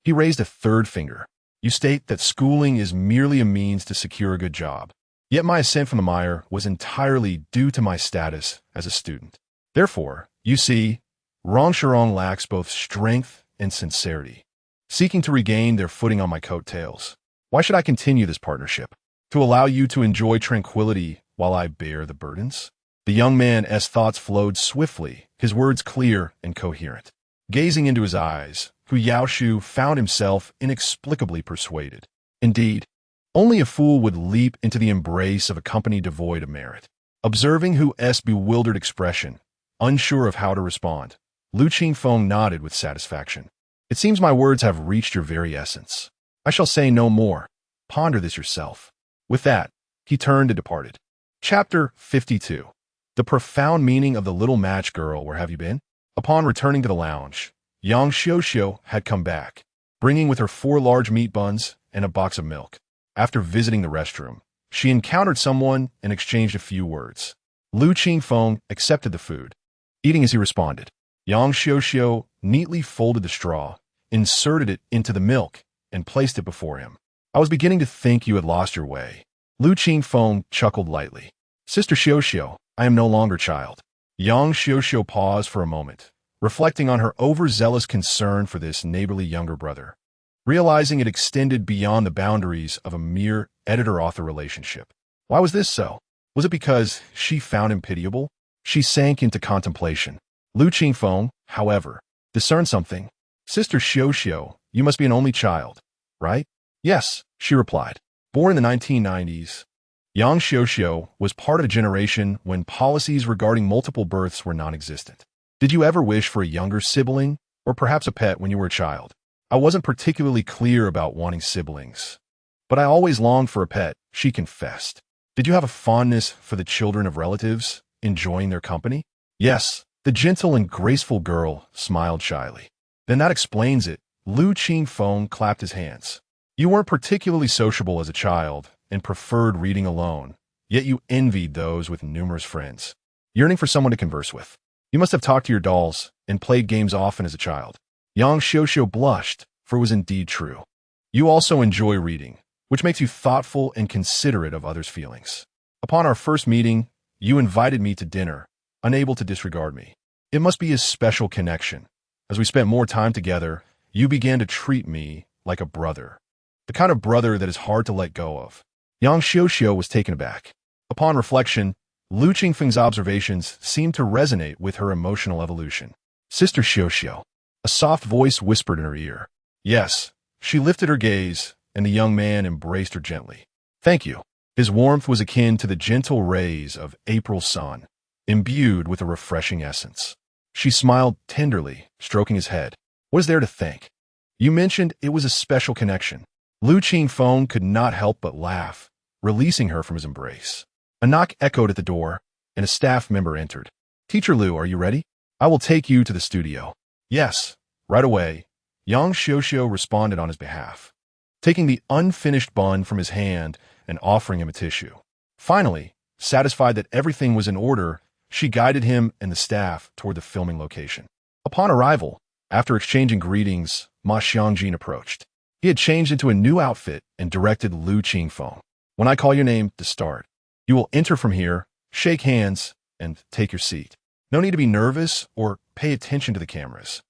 he raised a third finger. You state that schooling is merely a means to secure a good job. Yet my ascent from the mire was entirely due to my status as a student. Therefore, you see, Rongshirong lacks both strength and sincerity, seeking to regain their footing on my coattails. Why should I continue this partnership? To allow you to enjoy tranquility while I bear the burdens? The young man's thoughts flowed swiftly, his words clear and coherent. Gazing into his eyes, Hu Yaoshu found himself inexplicably persuaded. Indeed, only a fool would leap into the embrace of a company devoid of merit. Observing Hu's bewildered expression, unsure of how to respond, Lu Qingfeng nodded with satisfaction. It seems my words have reached your very essence. I shall say no more. Ponder this yourself. With that, he turned and departed. Chapter 52. The profound meaning of the little match girl. Where have you been? Upon returning to the lounge, Yang Xiuxiu had come back, bringing with her 4 large meat buns and a box of milk. After visiting the restroom, she encountered someone and exchanged a few words. Lu Qingfeng accepted the food, eating as he responded. Yang Xiuxiu neatly folded the straw, inserted it into the milk, and placed it before him. I was beginning to think you had lost your way. Lu Qingfeng chuckled lightly. Sister Xiuxiu, I am no longer child. Yang Xiuxiu paused for a moment, reflecting on her overzealous concern for this neighborly younger brother, realizing it extended beyond the boundaries of a mere editor-author relationship. Why was this so? Was it because she found him pitiable? She sank into contemplation. Lu Qingfeng, however, discerned something. Sister Xiuxiu, you must be an only child, right? Yes, she replied. Born in the 1990s, Yang Xiuxiu was part of a generation when policies regarding multiple births were non-existent. Did you ever wish for a younger sibling, or perhaps a pet when you were a child? I wasn't particularly clear about wanting siblings, but I always longed for a pet, she confessed. Did you have a fondness for the children of relatives, enjoying their company? Yes, the gentle and graceful girl smiled shyly. Then that explains it. Lu Qingfeng clapped his hands. You weren't particularly sociable as a child and preferred reading alone, yet you envied those with numerous friends, yearning for someone to converse with. You must have talked to your dolls and played games often as a child. Yang Xiuxiu blushed, for it was indeed true. You also enjoy reading, which makes you thoughtful and considerate of others' feelings. Upon our first meeting, you invited me to dinner, unable to disregard me. It must be a special connection. As we spent more time together, you began to treat me like a brother, the kind of brother that is hard to let go of. Yang Xiuxiu was taken aback. Upon reflection, Lu Qingfeng's observations seemed to resonate with her emotional evolution. Sister Xiuxiu, a soft voice whispered in her ear. Yes, she lifted her gaze, and the young man embraced her gently. Thank you. His warmth was akin to the gentle rays of April's sun, imbued with a refreshing essence. She smiled tenderly, stroking his head. What is there to thank? You mentioned it was a special connection. Lu Qingfeng could not help but laugh, releasing her from his embrace. A knock echoed at the door, and a staff member entered. Teacher Lu, are you ready? I will take you to the studio. Yes, right away. Yang Xiuxiu responded on his behalf, taking the unfinished bun from his hand and offering him a tissue. Finally, satisfied that everything was in order, She guided him and the staff toward the filming location. Upon arrival, after exchanging greetings, Ma Xiangjin approached. He had changed into a new outfit and directed Lu Qingfeng. When I call your name to start, you will enter from here, shake hands, and take your seat. No need to be nervous or pay attention to the cameras.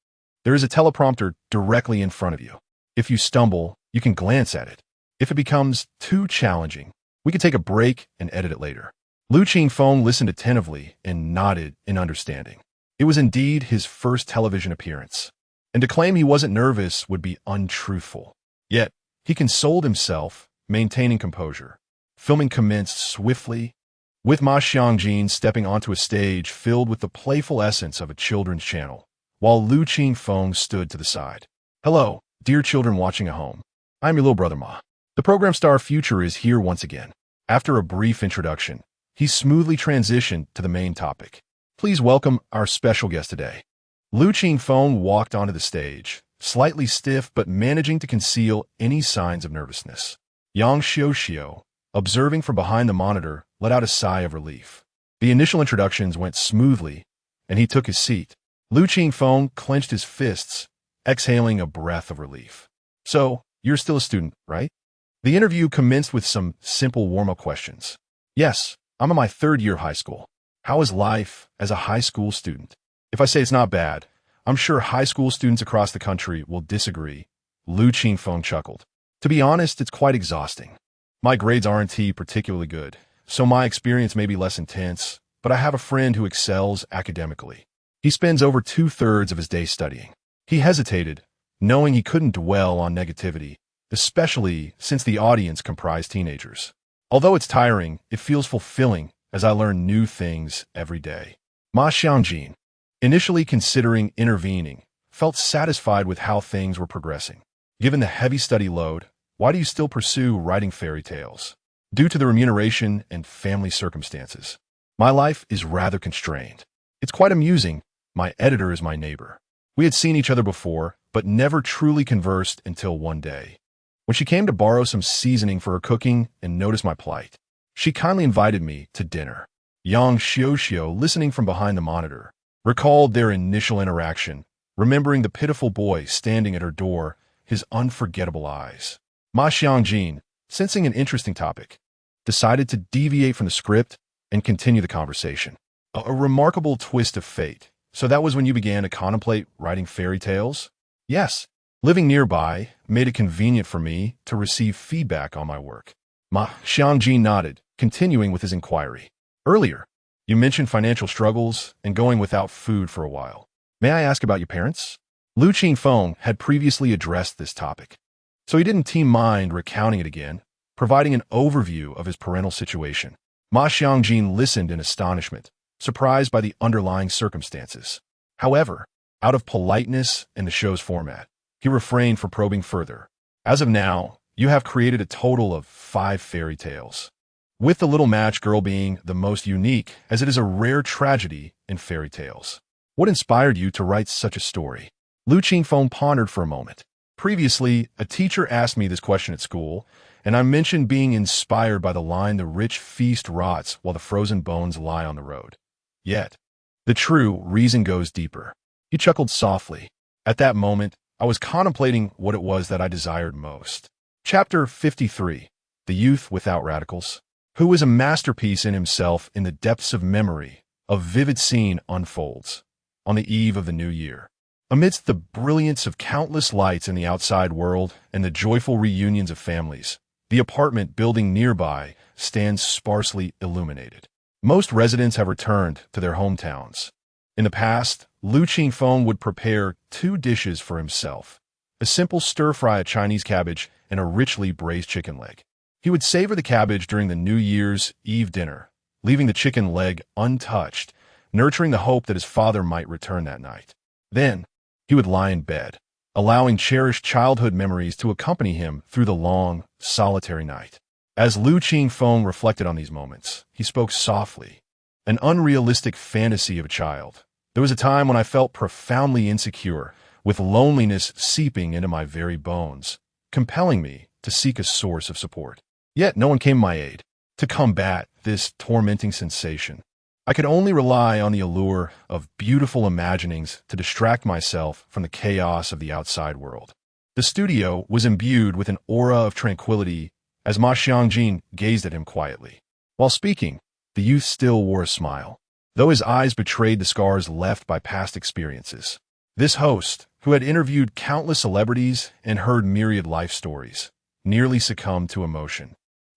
There is a teleprompter directly in front of you. If you stumble, you can glance at it. If it becomes too challenging, we can take a break and edit it later. Lu Qingfeng listened attentively and nodded in understanding. It was indeed his first television appearance, and to claim he wasn't nervous would be untruthful. Yet, he consoled himself, maintaining composure. Filming commenced swiftly, with Ma Xiangjin stepping onto a stage filled with the playful essence of a children's channel, while Lu Qingfeng stood to the side. Hello, dear children watching at home. I'm your little brother Ma. The program star Future is here once again. After a brief introduction, he smoothly transitioned to the main topic. Please welcome our special guest today. Lu Qingfeng walked onto the stage, slightly stiff but managing to conceal any signs of nervousness. Yang Xiuxiu, observing from behind the monitor, let out a sigh of relief. The initial introductions went smoothly, and he took his seat. Lu Qingfeng clenched his fists, exhaling a breath of relief. So, you're still a student, right? The interview commenced with some simple warm-up questions. Yes, I'm in my third year of high school. How is life as a high school student? If I say it's not bad, I'm sure high school students across the country will disagree. Lu Qingfeng chuckled. To be honest, it's quite exhausting. My grades aren't particularly good, so my experience may be less intense, but I have a friend who excels academically. He spends over 2/3 of his day studying. He hesitated, knowing he couldn't dwell on negativity, especially since the audience comprised teenagers. Although it's tiring, it feels fulfilling as I learn new things every day. Ma Xiangjin, initially considering intervening, felt satisfied with how things were progressing. Given the heavy study load, why do you still pursue writing fairy tales? Due to the remuneration and family circumstances. My life is rather constrained. It's quite amusing. My editor is my neighbor. We had seen each other before, but never truly conversed until one day, when she came to borrow some seasoning for her cooking and noticed my plight. She kindly invited me to dinner. Yang Xiuxiu, listening from behind the monitor, recalled their initial interaction, remembering the pitiful boy standing at her door, his unforgettable eyes. Ma Xiangjin, sensing an interesting topic, decided to deviate from the script and continue the conversation. A remarkable twist of fate. So that was when you began to contemplate writing fairy tales? Yes. Living nearby made it convenient for me to receive feedback on my work. Ma Xiangjin nodded, continuing with his inquiry. Earlier, you mentioned financial struggles and going without food for a while. May I ask about your parents? Lu Qingfeng had previously addressed this topic, so he didn't mind recounting it again, providing an overview of his parental situation. Ma Xiangjin listened in astonishment, surprised by the underlying circumstances. However, out of politeness and the show's format, he refrained from probing further. As of now, you have created a total of 5 fairy tales, with the little match girl being the most unique, as it is a rare tragedy in fairy tales. What inspired you to write such a story? Lu Qingfeng pondered for a moment. Previously, a teacher asked me this question at school, and I mentioned being inspired by the line, "The rich feast rots while the frozen bones lie on the road." Yet, the true reason goes deeper. He chuckled softly. At that moment, I was contemplating what it was that I desired most. Chapter 53, The Youth Without Radicals. Who is a masterpiece in himself. In the depths of memory, a vivid scene unfolds. On the eve of the new year, amidst the brilliance of countless lights in the outside world and the joyful reunions of families, the apartment building nearby stands sparsely illuminated. Most residents have returned to their hometowns. In the past, Lu Qingfeng would prepare 2 dishes for himself, a simple stir-fry of Chinese cabbage and a richly braised chicken leg. He would savor the cabbage during the New Year's Eve dinner, leaving the chicken leg untouched, nurturing the hope that his father might return that night. Then, he would lie in bed, allowing cherished childhood memories to accompany him through the long, solitary night. As Lu Qingfeng reflected on these moments, he spoke softly. An unrealistic fantasy of a child. There was a time when I felt profoundly insecure, with loneliness seeping into my very bones, compelling me to seek a source of support. Yet no one came to my aid to combat this tormenting sensation. I could only rely on the allure of beautiful imaginings to distract myself from the chaos of the outside world. The studio was imbued with an aura of tranquility as Ma Xiangjin gazed at him quietly. While speaking, the youth still wore a smile, though his eyes betrayed the scars left by past experiences. This host, who had interviewed countless celebrities and heard myriad life stories, nearly succumbed to emotion,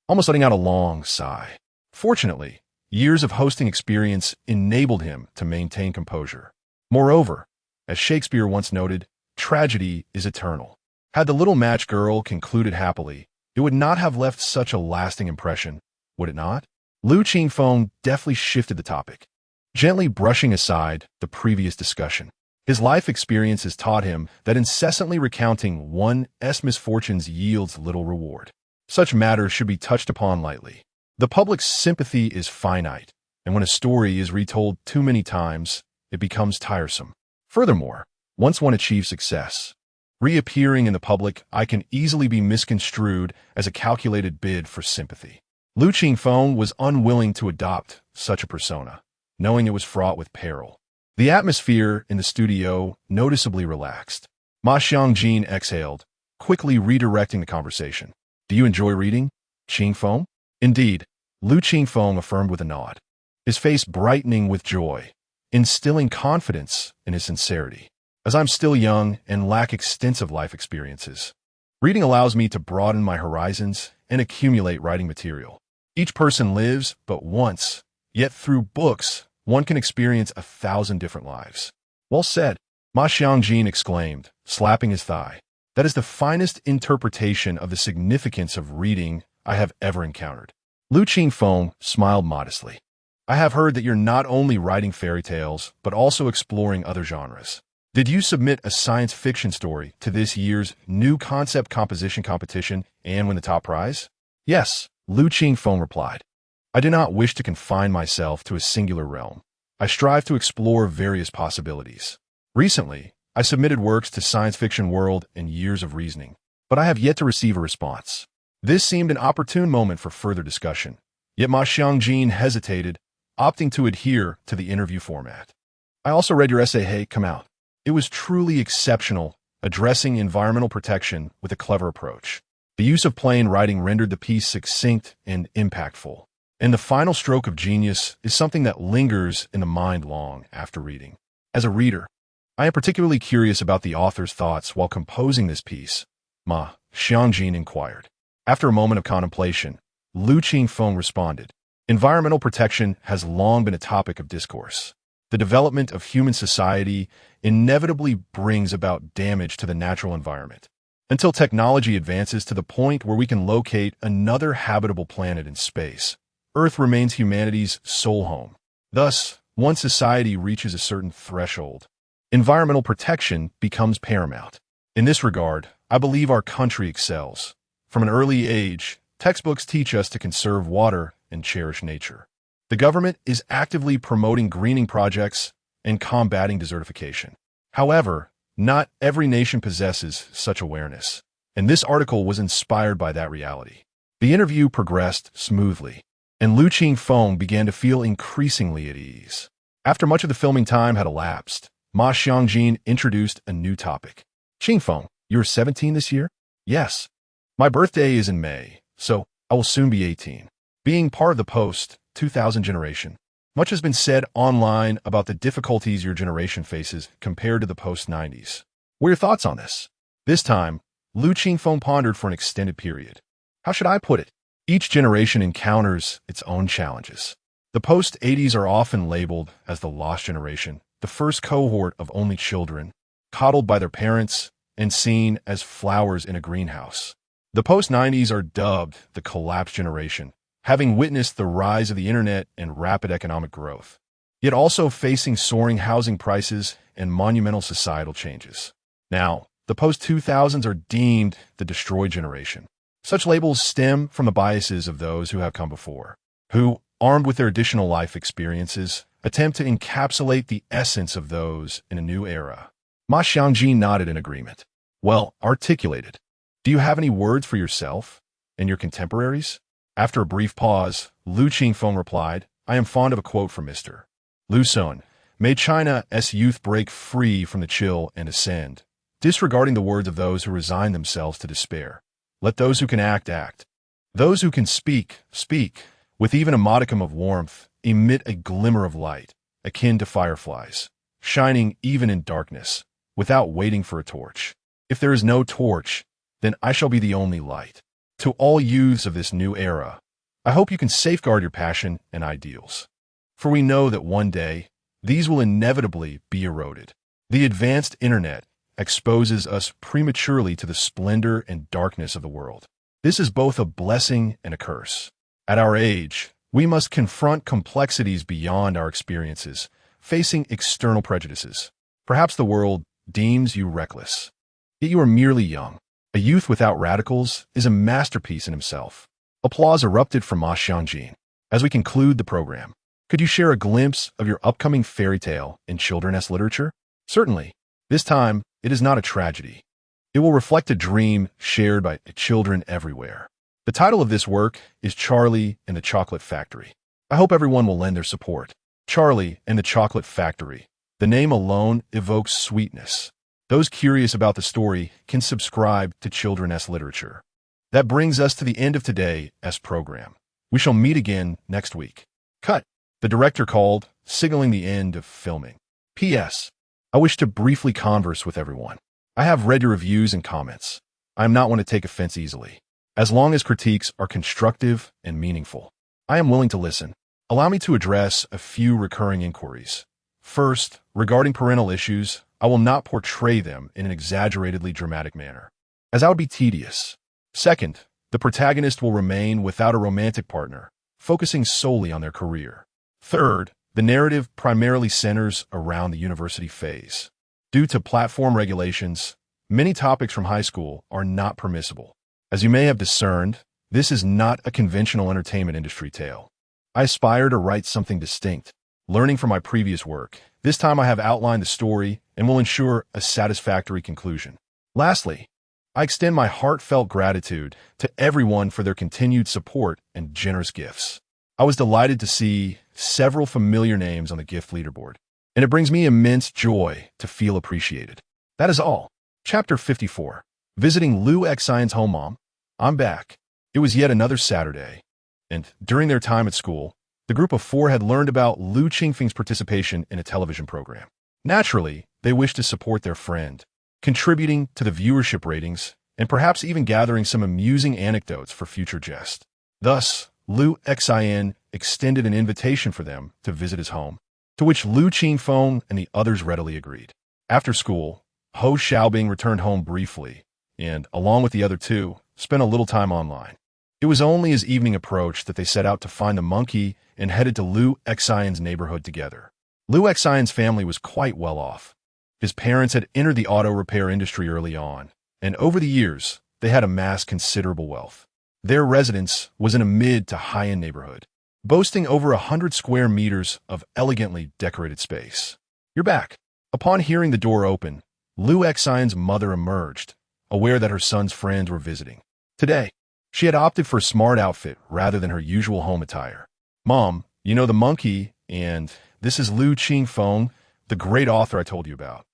almost letting out a long sigh. Fortunately, years of hosting experience enabled him to maintain composure. Moreover, as Shakespeare once noted, tragedy is eternal. Had the little match girl concluded happily, it would not have left such a lasting impression, would it not? Lu Qingfeng deftly shifted the topic, gently brushing aside the previous discussion. His life experiences taught him that incessantly recounting one's misfortunes yields little reward. Such matters should be touched upon lightly. The public's sympathy is finite, and when a story is retold too many times, it becomes tiresome. Furthermore, once one achieves success, reappearing in the public can easily be misconstrued as a calculated bid for sympathy. Lu Qingfeng was unwilling to adopt such a persona, knowing it was fraught with peril. The atmosphere in the studio noticeably relaxed. Ma Xiangjin exhaled, quickly redirecting the conversation. Do you enjoy reading, Qingfeng? Indeed, Lu Qingfeng affirmed with a nod, his face brightening with joy, instilling confidence in his sincerity. As I'm still young and lack extensive life experiences, reading allows me to broaden my horizons and accumulate writing material. Each person lives but once, yet through books, one can experience 1,000 different lives. Well said, Ma Xiangjin exclaimed, slapping his thigh. That is the finest interpretation of the significance of reading I have ever encountered. Lu Qingfeng smiled modestly. I have heard that you're not only writing fairy tales, but also exploring other genres. Did you submit a science fiction story to this year's new concept composition competition and win the top prize? Yes, Lu Qingfeng replied. I do not wish to confine myself to a singular realm. I strive to explore various possibilities. Recently, I submitted works to Science Fiction World and Years of Reasoning, but I have yet to receive a response. This seemed an opportune moment for further discussion, yet Ma Xiangjin hesitated, opting to adhere to the interview format. I also read your essay, Hey, Come Out. It was truly exceptional, addressing environmental protection with a clever approach. The use of plain writing rendered the piece succinct and impactful. And the final stroke of genius is something that lingers in the mind long after reading. As a reader, I am particularly curious about the author's thoughts while composing this piece, Ma Xiangjin inquired. After a moment of contemplation, Lu Qingfeng responded, environmental protection has long been a topic of discourse. The development of human society inevitably brings about damage to the natural environment. Until technology advances to the point where we can locate another habitable planet in space, Earth remains humanity's sole home. Thus, once society reaches a certain threshold, environmental protection becomes paramount. In this regard, I believe our country excels. From an early age, textbooks teach us to conserve water and cherish nature. The government is actively promoting greening projects and combating desertification. However, not every nation possesses such awareness, and this article was inspired by that reality. The interview progressed smoothly, and Lu Qingfeng began to feel increasingly at ease. After much of the filming time had elapsed, Ma Xiangjin introduced a new topic. Qingfeng, you're 17 this year? Yes. My birthday is in May, so I will soon be 18. Being part of the post-2000 generation, much has been said online about the difficulties your generation faces compared to the post-90s. What are your thoughts on this? This time, Lu Qingfeng pondered for an extended period. How should I put it? Each generation encounters its own challenges. The post-80s are often labeled as the lost generation, the first cohort of only children, coddled by their parents and seen as flowers in a greenhouse. The post-90s are dubbed the collapsed generation, having witnessed the rise of the internet and rapid economic growth, yet also facing soaring housing prices and monumental societal changes. Now, the post-2000s are deemed the destroyed generation. Such labels stem from the biases of those who have come before, who, armed with their additional life experiences, attempt to encapsulate the essence of those in a new era. Ma Xiangjin nodded in agreement. Well articulated. Do you have any words for yourself and your contemporaries? After a brief pause, Lu Qingfeng replied, I am fond of a quote from Mr. Lu Qingfeng. May China's youth break free from the chill and ascend, disregarding the words of those who resign themselves to despair. Let those who can act, act. Those who can speak, speak. With even a modicum of warmth, emit a glimmer of light, akin to fireflies, shining even in darkness, without waiting for a torch. If there is no torch, then I shall be the only light. To all youths of this new era, I hope you can safeguard your passion and ideals. For we know that one day, these will inevitably be eroded. The advanced internet exposes us prematurely to the splendor and darkness of the world. This is both a blessing and a curse. At our age, we must confront complexities beyond our experiences, facing external prejudices. Perhaps the world deems you reckless, yet you are merely young. A youth without radicals is a masterpiece in himself. Applause erupted from Ma Xiangjin. As we conclude the program, could you share a glimpse of your upcoming fairy tale in children's literature? Certainly. This time, it is not a tragedy. It will reflect a dream shared by children everywhere. The title of this work is Charlie and the Chocolate Factory. I hope everyone will lend their support. Charlie and the Chocolate Factory. The name alone evokes sweetness. Those curious about the story can subscribe to children's literature. That brings us to the end of today's program. We shall meet again next week. Cut. The director called, signaling the end of filming. P.S. I wish to briefly converse with everyone. I have read your reviews and comments. I am not one to take offense easily. As long as critiques are constructive and meaningful, I am willing to listen. Allow me to address a few recurring inquiries. First, regarding parental issues, I will not portray them in an exaggeratedly dramatic manner, as that would be tedious. Second, the protagonist will remain without a romantic partner, focusing solely on their career. Third, the narrative primarily centers around the university phase. Due to platform regulations, many topics from high school are not permissible. As you may have discerned, this is not a conventional entertainment industry tale. I aspire to write something distinct. Learning from my previous work, this time I have outlined the story and will ensure a satisfactory conclusion. Lastly, I extend my heartfelt gratitude to everyone for their continued support and generous gifts. I was delighted to see several familiar names on the gift leaderboard, and it brings me immense joy to feel appreciated. That is all. Chapter 54. Visiting Lu Qingfeng's home mom. I'm back. It was yet another Saturday, and during their time at school, the group of four had learned about Lu Qingfeng's participation in a television program. Naturally, they wished to support their friend, contributing to the viewership ratings and perhaps even gathering some amusing anecdotes for future jest. Thus, Lu Qingfeng extended an invitation for them to visit his home, to which Lu Qingfeng and the others readily agreed. After school, Ho Xiaobing returned home briefly and, along with the other two, spent a little time online. It was only as evening approached that they set out to find the monkey and headed to Lu Qingfeng's neighborhood together. Lu Qingfeng's family was quite well off. His parents had entered the auto repair industry early on, and over the years, they had amassed considerable wealth. Their residence was in a mid to high-end neighborhood, boasting over 100 square meters of elegantly decorated space. You're back. Upon hearing the door open, Lu Qingfeng's mother emerged, aware that her son's friends were visiting. Today, she had opted for a smart outfit rather than her usual home attire. Mom, you know the monkey, and this is Lu Qingfeng, the great author I told you about.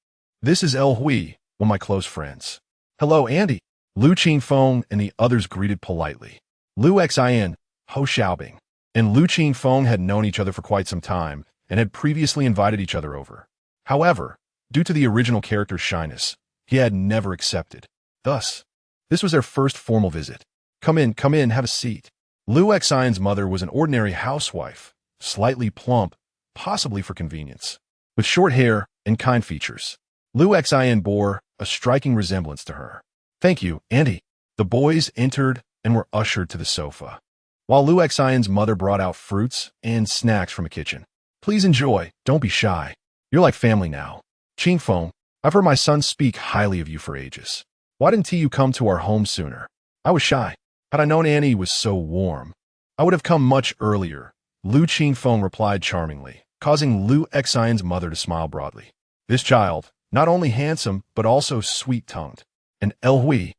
This is El Hui, one of my close friends. Hello, Andy. Lu Qingfeng and the others greeted politely. Lu Qingfeng, Ho Xiaobing, and Lu Qingfeng had known each other for quite some time and had previously invited each other over. However, due to the original character's shyness, he had never accepted. Thus, this was their first formal visit. Come in, have a seat. Lu Qingfeng's mother was an ordinary housewife, slightly plump, possibly for convenience, with short hair and kind features. Lu Qingfeng bore a striking resemblance to her. Thank you, Andy. The boys entered and were ushered to the sofa, while Lu Qingfeng's mother brought out fruits and snacks from a kitchen. Please enjoy, don't be shy. You're like family now. Qingfeng, I've heard my son speak highly of you for ages. Why didn't you come to our home sooner? I was shy. Had I known Annie was so warm, I would have come much earlier, Lu Qingfeng replied charmingly, causing Lu Qingfeng's mother to smile broadly. This child, not only handsome, but also sweet-tongued. And El Hui,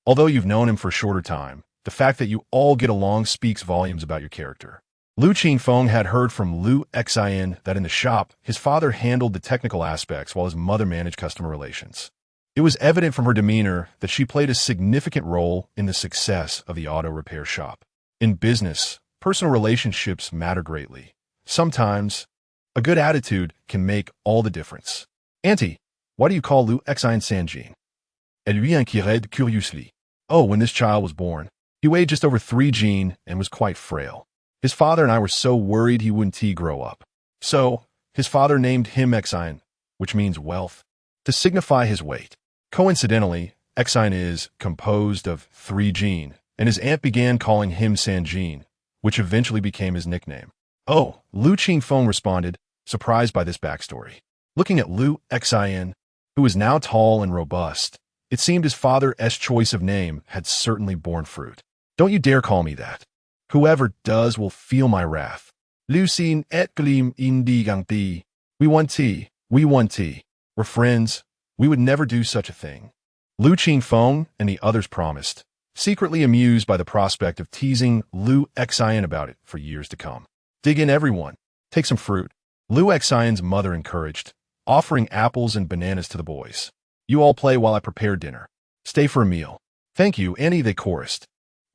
although you've known him for a shorter time, the fact that you all get along speaks volumes about your character. Lu Qingfeng had heard from Lu Xin that in the shop, his father handled the technical aspects while his mother managed customer relations. It was evident from her demeanor that she played a significant role in the success of the auto repair shop. In business, personal relationships matter greatly. Sometimes, a good attitude can make all the difference. Auntie, why do you call Lu Xin Sanjin? Elle lui inquirait curiously. Oh, when this child was born, he weighed just over 3 jin and was quite frail. His father and I were so worried he wouldn't grow up. So, his father named him Xine, which means wealth, to signify his weight. Coincidentally, Xine is composed of 3 jin, and his aunt began calling him Sanjin, which eventually became his nickname. Oh, Lu Qingfeng responded, surprised by this backstory. Looking at Lu Xin, who was now tall and robust, it seemed his father's choice of name had certainly borne fruit. Don't you dare call me that. Whoever does will feel my wrath. Lu Xin et glim indi gang ti. We want tea. We want tea. We're friends. We would never do such a thing. Lu Qingfeng and the others promised, secretly amused by the prospect of teasing Lu Xin about it for years to come. Dig in, everyone. Take some fruit. Lu Xin's mother encouraged, offering apples and bananas to the boys. You all play while I prepare dinner. Stay for a meal. Thank you, Annie, they chorused.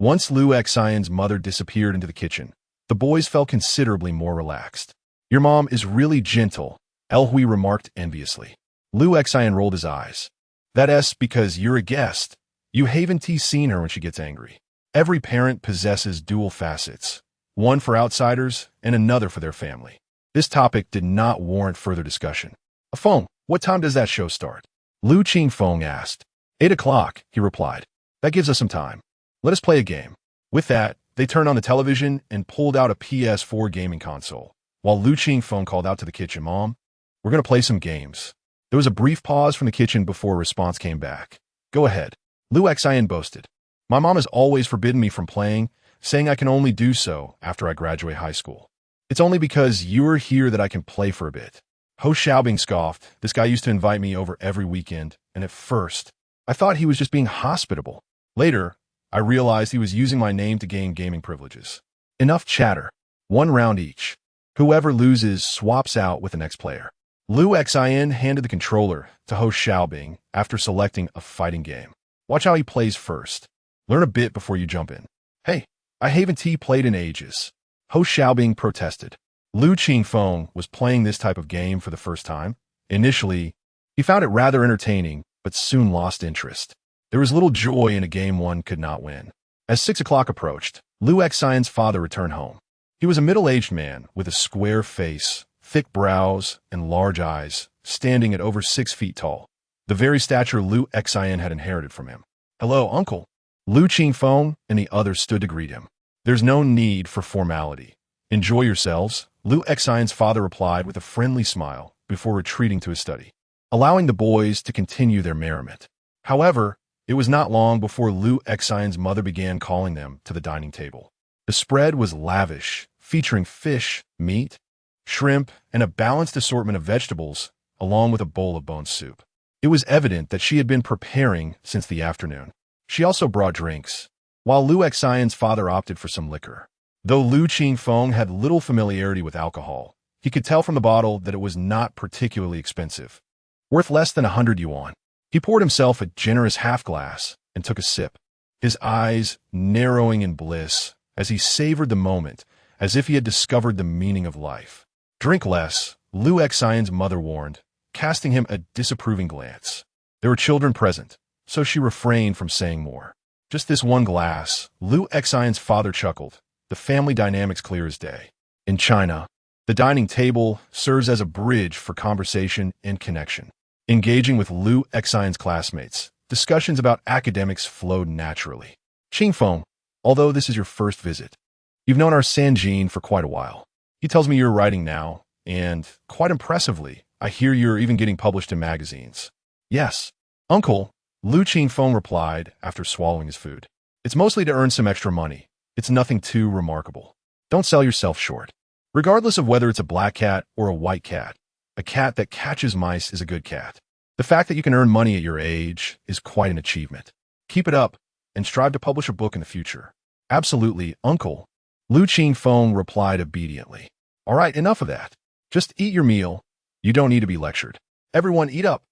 Once Lu Xin's mother disappeared into the kitchen, the boys felt considerably more relaxed. Your mom is really gentle, El Hui remarked enviously. Lu Xin rolled his eyes. That's because you're a guest. You haven't seen her when she gets angry. Every parent possesses dual facets, one for outsiders and another for their family. This topic did not warrant further discussion. Feng, what time does that show start? Lu Qingfeng asked. 8 o'clock, he replied. That gives us some time. Let us play a game. With that, they turned on the television and pulled out a PS4 gaming console, while Lu Qingfeng called out to the kitchen, Mom, we're going to play some games. There was a brief pause from the kitchen before a response came back. Go ahead. Lu Xin boasted. My mom has always forbidden me from playing, saying I can only do so after I graduate high school. It's only because you're here that I can play for a bit. Ho Xiaobing scoffed. This guy used to invite me over every weekend, and at first, I thought he was just being hospitable. Later, I realized he was using my name to gain gaming privileges. Enough chatter. 1 round each. Whoever loses swaps out with the next player. Lu Xin handed the controller to Ho Xiaobing after selecting a fighting game. Watch how he plays first. Learn a bit before you jump in. Hey, I haven't played in ages. Ho Xiaobing protested. Lu Qingfeng was playing this type of game for the first time. Initially, he found it rather entertaining, but soon lost interest. There was little joy in a game one could not win. As 6 o'clock approached, Lu Xin's father returned home. He was a middle-aged man with a square face, thick brows, and large eyes, standing at over 6 feet tall, the very stature Lu Xin had inherited from him. Hello, uncle. Lu Qingfeng and the others stood to greet him. There's no need for formality. Enjoy yourselves, Lu Xin's father replied with a friendly smile before retreating to his study, allowing the boys to continue their merriment. However, it was not long before Lu Xin's mother began calling them to the dining table. The spread was lavish, featuring fish, meat, shrimp, and a balanced assortment of vegetables, along with a bowl of bone soup. It was evident that she had been preparing since the afternoon. She also brought drinks, while Lu Xin's father opted for some liquor. Though Lu Qingfeng had little familiarity with alcohol, he could tell from the bottle that it was not particularly expensive, worth less than 100 yuan. He poured himself a generous half-glass and took a sip, his eyes narrowing in bliss as he savored the moment as if he had discovered the meaning of life. Drink less, Lu Xin's mother warned, casting him a disapproving glance. There were children present, so she refrained from saying more. Just this one glass, Lu Xin's father chuckled, the family dynamics clear as day. In China, the dining table serves as a bridge for conversation and connection. Engaging with Lu Xin's classmates, discussions about academics flowed naturally. Qingfeng, although this is your first visit, you've known our Sanjin for quite a while. He tells me you're writing now, and, quite impressively, I hear you're even getting published in magazines. Yes, uncle, Lu Qingfeng replied after swallowing his food. It's mostly to earn some extra money. It's nothing too remarkable. Don't sell yourself short. Regardless of whether it's a black cat or a white cat, a cat that catches mice is a good cat. The fact that you can earn money at your age is quite an achievement. Keep it up and strive to publish a book in the future. Absolutely, uncle. Lu Qingfeng replied obediently. All right, enough of that. Just eat your meal. You don't need to be lectured. Everyone eat up.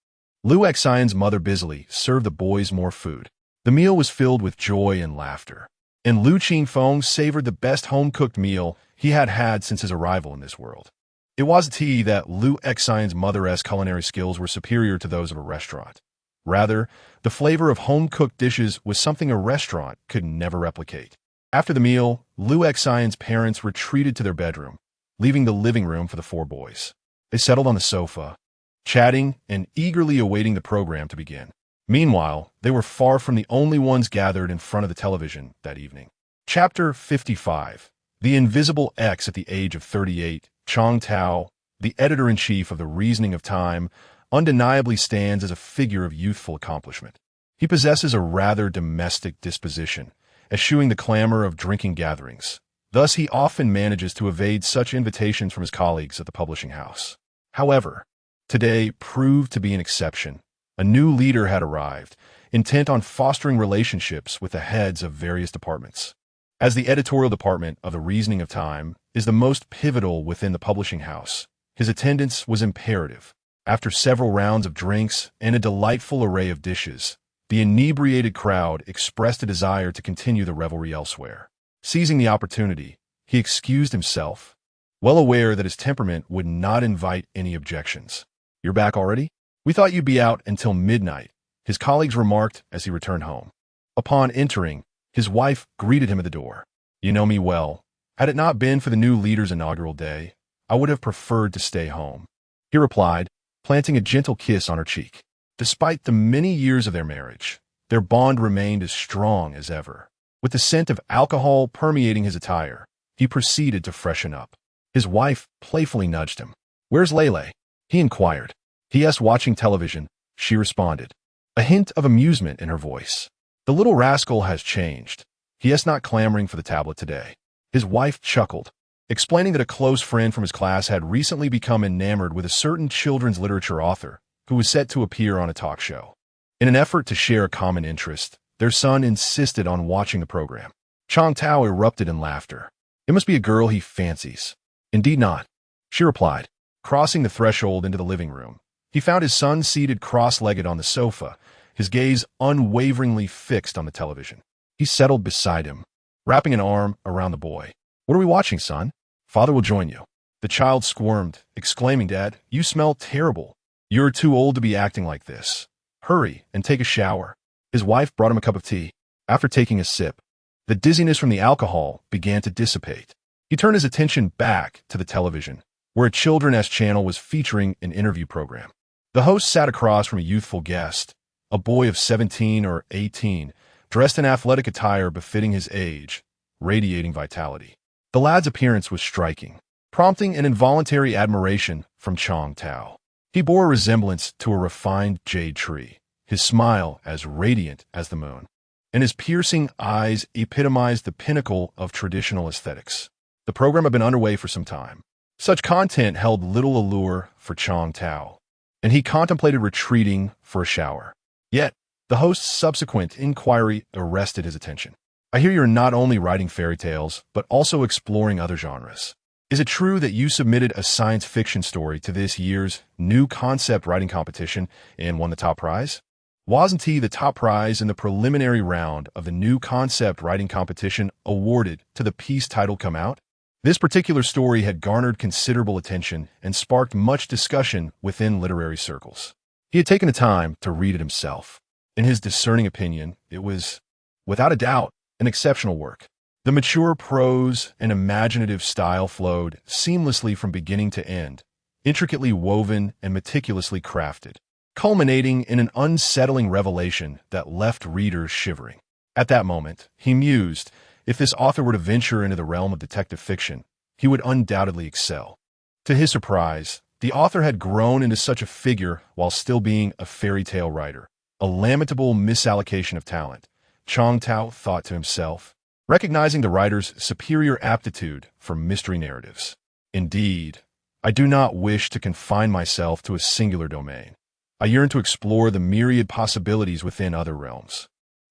Lu Xian's mother busily served the boys more food. The meal was filled with joy and laughter, and Lu Qingfeng savored the best home-cooked meal he had had since his arrival in this world. It wasn't that Lu Xian's mother's culinary skills were superior to those of a restaurant. Rather, the flavor of home-cooked dishes was something a restaurant could never replicate. After the meal, Lu Xian's parents retreated to their bedroom, leaving the living room for the four boys. They settled on the sofa, chatting and eagerly awaiting the program to begin. Meanwhile, they were far from the only ones gathered in front of the television that evening. Chapter 55. The Invisible X. At the age of 38, Chang Tao, the editor-in-chief of the Reasoning of Time, undeniably stands as a figure of youthful accomplishment. He possesses a rather domestic disposition, eschewing the clamor of drinking gatherings. Thus, he often manages to evade such invitations from his colleagues at the publishing house. However, today proved to be an exception. A new leader had arrived, intent on fostering relationships with the heads of various departments. As the editorial department of the Reasoning of Time is the most pivotal within the publishing house, his attendance was imperative. After several rounds of drinks and a delightful array of dishes, the inebriated crowd expressed a desire to continue the revelry elsewhere. Seizing the opportunity, he excused himself, well aware that his temperament would not invite any objections. "You're back already? We thought you'd be out until midnight," his colleagues remarked as he returned home. Upon entering, his wife greeted him at the door. "You know me well. Had it not been for the new leader's inaugural day, I would have preferred to stay home," he replied, planting a gentle kiss on her cheek. Despite the many years of their marriage, their bond remained as strong as ever. With the scent of alcohol permeating his attire, he proceeded to freshen up. His wife playfully nudged him. "Where's Lele?" he inquired. "P.S. watching television," she responded, a hint of amusement in her voice. "The little rascal has changed. He is not clamoring for the tablet today." His wife chuckled, explaining that a close friend from his class had recently become enamored with a certain children's literature author who was set to appear on a talk show. In an effort to share a common interest, their son insisted on watching the program. Chang Tao erupted in laughter. "It must be a girl he fancies." "Indeed not," she replied. Crossing the threshold into the living room, he found his son seated cross-legged on the sofa, his gaze unwaveringly fixed on the television. He settled beside him, wrapping an arm around the boy. "What are we watching, son? Father will join you." The child squirmed, exclaiming, "Dad, you smell terrible. You're too old to be acting like this. Hurry and take a shower." His wife brought him a cup of tea. After taking a sip, the dizziness from the alcohol began to dissipate. He turned his attention back to the television, where a children's channel was featuring an interview program. The host sat across from a youthful guest, a boy of 17 or 18, dressed in athletic attire befitting his age, radiating vitality. The lad's appearance was striking, prompting an involuntary admiration from Chang Tao. He bore a resemblance to a refined jade tree, his smile as radiant as the moon, and his piercing eyes epitomized the pinnacle of traditional aesthetics. The program had been underway for some time. Such content held little allure for Chang Tao, and he contemplated retreating for a shower. Yet, the host's subsequent inquiry arrested his attention. "I hear you're not only writing fairy tales, but also exploring other genres. Is it true that you submitted a science fiction story to this year's new concept writing competition and won the top prize?" Wasn't he the top prize in the preliminary round of the new concept writing competition awarded to the piece titled Come Out? This particular story had garnered considerable attention and sparked much discussion within literary circles. He had taken the time to read it himself. In his discerning opinion, it was, without a doubt, an exceptional work. The mature prose and imaginative style flowed seamlessly from beginning to end, intricately woven and meticulously crafted, culminating in an unsettling revelation that left readers shivering. At that moment, he mused, if this author were to venture into the realm of detective fiction, he would undoubtedly excel. To his surprise, the author had grown into such a figure while still being a fairy tale writer. A lamentable misallocation of talent, Chang Tao thought to himself, recognizing the writer's superior aptitude for mystery narratives. Indeed, I do not wish to confine myself to a singular domain. I yearn to explore the myriad possibilities within other realms.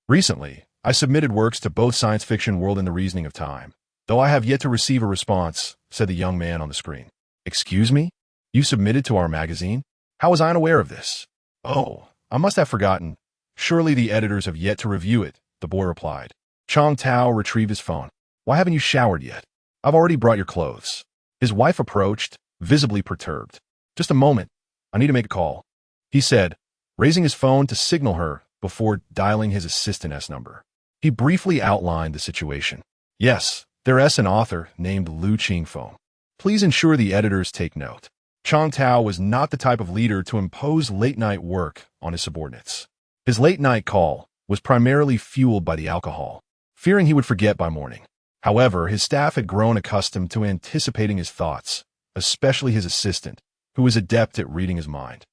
Recently, I submitted works to both Science Fiction World and the Reasoning of Time. though I have yet to receive a response, said the young man on the screen. Excuse me? You submitted to our magazine? How was I unaware of this? Oh, I must have forgotten. Surely the editors have yet to review it, the boy replied. Chong Tao retrieved his phone. Why haven't you showered yet? I've already brought your clothes. His wife approached, visibly perturbed. Just a moment. I need to make a call, he said, raising his phone to signal her before dialing his assistant's number. He briefly outlined the situation. Yes, there's an author named Lu Qingfeng. Please ensure the editors take note. Chong Tao was not the type of leader to impose late-night work on his subordinates. His late-night call was primarily fueled by the alcohol, fearing he would forget by morning. However, his staff had grown accustomed to anticipating his thoughts, especially his assistant, who was adept at reading his mind.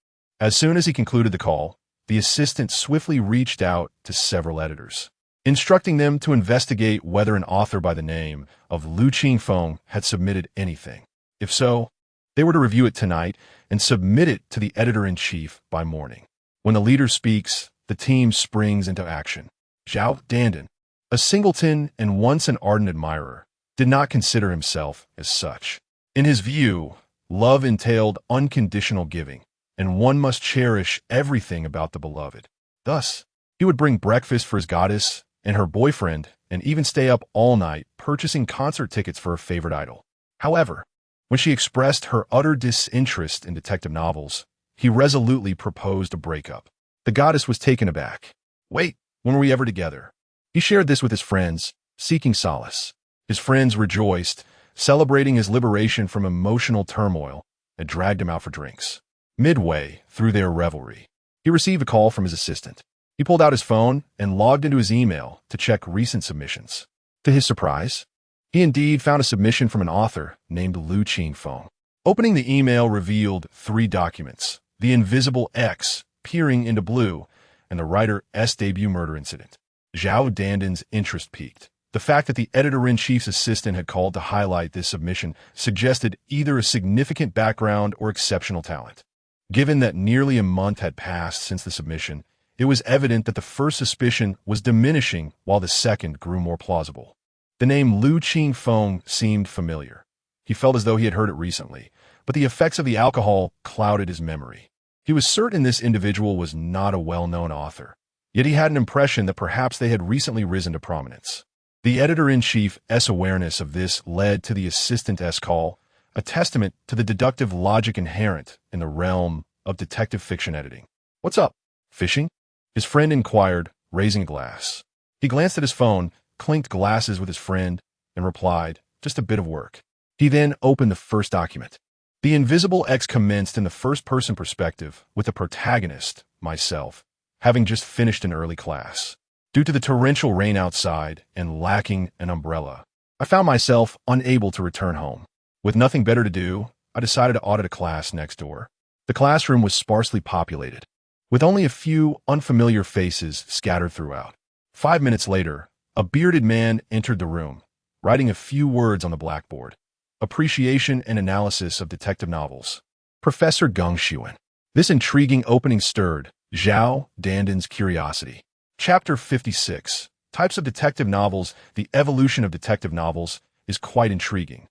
As soon as he concluded the call, the assistant swiftly reached out to several editors, instructing them to investigate whether an author by the name of Lu Qingfeng had submitted anything. If so, they were to review it tonight and submit it to the editor-in-chief by morning. When the leader speaks, the team springs into action. Zhao Dandan, a singleton and once an ardent admirer, did not consider himself as such. In his view, love entailed unconditional giving, and one must cherish everything about the beloved. Thus, he would bring breakfast for his goddess and her boyfriend and even stay up all night purchasing concert tickets for her favorite idol. However, when she expressed her utter disinterest in detective novels, he resolutely proposed a breakup. The goddess was taken aback. Wait, when were we ever together? He shared this with his friends, seeking solace. His friends rejoiced, celebrating his liberation from emotional turmoil, and dragged him out for drinks. Midway through their revelry, he received a call from his assistant. He pulled out his phone and logged into his email to check recent submissions. To his surprise, he indeed found a submission from an author named Lu Qingfeng. Opening the email revealed 3 documents: the invisible X peering into blue, and the writer's debut murder incident. Zhao Dandan's interest peaked. The fact that the editor-in-chief's assistant had called to highlight this submission suggested either a significant background or exceptional talent. Given that nearly a month had passed since the submission, it was evident that the first suspicion was diminishing while the second grew more plausible. The name Lu Qingfeng seemed familiar. He felt as though he had heard it recently, but the effects of the alcohol clouded his memory. He was certain this individual was not a well-known author, yet he had an impression that perhaps they had recently risen to prominence. The editor-in-chief's awareness of this led to the assistant's call, a testament to the deductive logic inherent in the realm of detective fiction editing. What's up? Fishing? His friend inquired, raising a glass. He glanced at his phone, clinked glasses with his friend, and replied, just a bit of work. He then opened the first document. The invisible X commenced in the first-person perspective, with the protagonist, myself, having just finished an early class. Due to the torrential rain outside and lacking an umbrella, I found myself unable to return home. With nothing better to do, I decided to audit a class next door. The classroom was sparsely populated, with only a few unfamiliar faces scattered throughout. 5 minutes later, a bearded man entered the room, writing a few words on the blackboard. Appreciation and Analysis of Detective Novels. Professor Geng Xuan. This intriguing opening stirred Zhao Dandan's curiosity. Chapter 56. Types of Detective Novels. The evolution of detective novels is quite intriguing.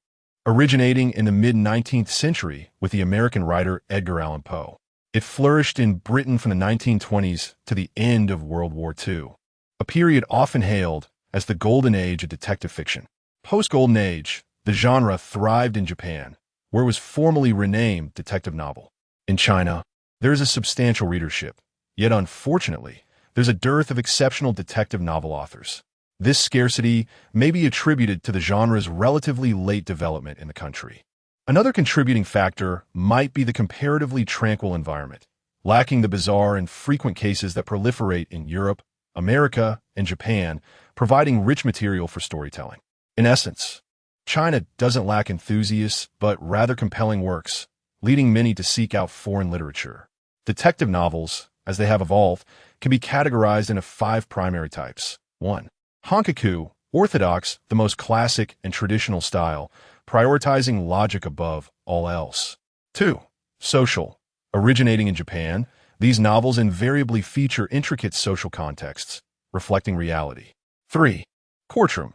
Originating in the mid-19th century with the American writer Edgar Allan Poe, it flourished in Britain from the 1920s to the end of World War II, a period often hailed as the golden age of detective fiction. Post-Golden Age, the genre thrived in Japan, where it was formally renamed detective novel. In China, there is a substantial readership, yet unfortunately, there's a dearth of exceptional detective novel authors. This scarcity may be attributed to the genre's relatively late development in the country. Another contributing factor might be the comparatively tranquil environment, lacking the bizarre and frequent cases that proliferate in Europe, America, and Japan, providing rich material for storytelling. In essence, China doesn't lack enthusiasts, but rather compelling works, leading many to seek out foreign literature. Detective novels, as they have evolved, can be categorized into 5 primary types. 1. Hankaku, orthodox, the most classic and traditional style, prioritizing logic above all else. 2. Social, originating in Japan, these novels invariably feature intricate social contexts, reflecting reality. 3. Courtroom,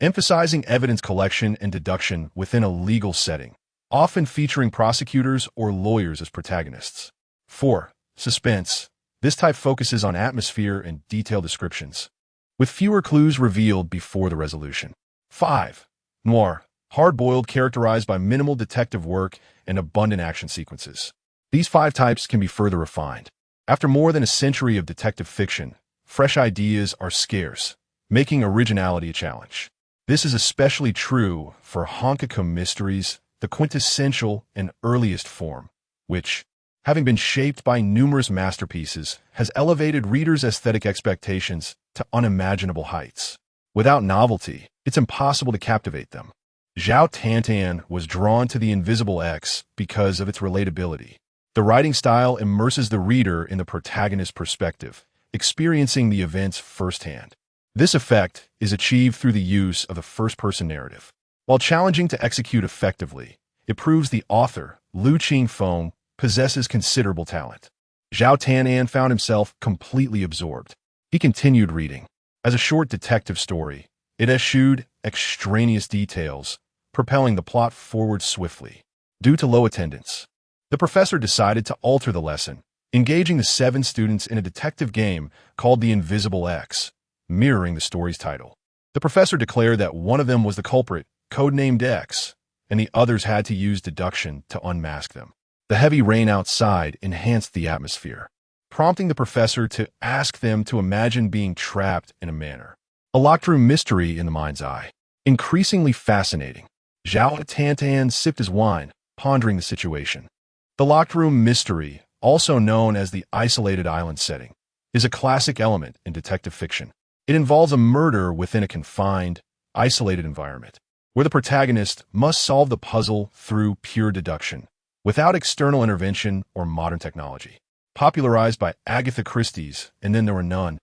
emphasizing evidence collection and deduction within a legal setting, often featuring prosecutors or lawyers as protagonists. 4. Suspense. This type focuses on atmosphere and detailed descriptions, with fewer clues revealed before the resolution. 5. Noir. Hard-boiled, characterized by minimal detective work and abundant action sequences. These 5 types can be further refined. After more than a century of detective fiction, fresh ideas are scarce, making originality a challenge. This is especially true for Hankoku mysteries, the quintessential and earliest form, which, having been shaped by numerous masterpieces, has elevated readers' aesthetic expectations to unimaginable heights. Without novelty, it's impossible to captivate them. Zhao Tantan was drawn to The Invisible X because of its relatability. The writing style immerses the reader in the protagonist's perspective, experiencing the events firsthand. This effect is achieved through the use of the first-person narrative. While challenging to execute effectively, it proves the author, Lu Qingfeng, possesses considerable talent. Zhao Tantan found himself completely absorbed. He continued reading. As a short detective story, it eschewed extraneous details, propelling the plot forward swiftly. Due to low attendance, the professor decided to alter the lesson, engaging the 7 students in a detective game called The Invisible X, mirroring the story's title. The professor declared that one of them was the culprit, codenamed X, and the others had to use deduction to unmask them. The heavy rain outside enhanced the atmosphere, prompting the professor to ask them to imagine being trapped in a manor. A locked-room mystery in the mind's eye. Increasingly fascinating, Zhao Tantan sipped his wine, pondering the situation. The locked-room mystery, also known as the isolated island setting, is a classic element in detective fiction. It involves a murder within a confined, isolated environment, where the protagonist must solve the puzzle through pure deduction, without external intervention or modern technology. Popularized by Agatha Christie's And Then There Were None,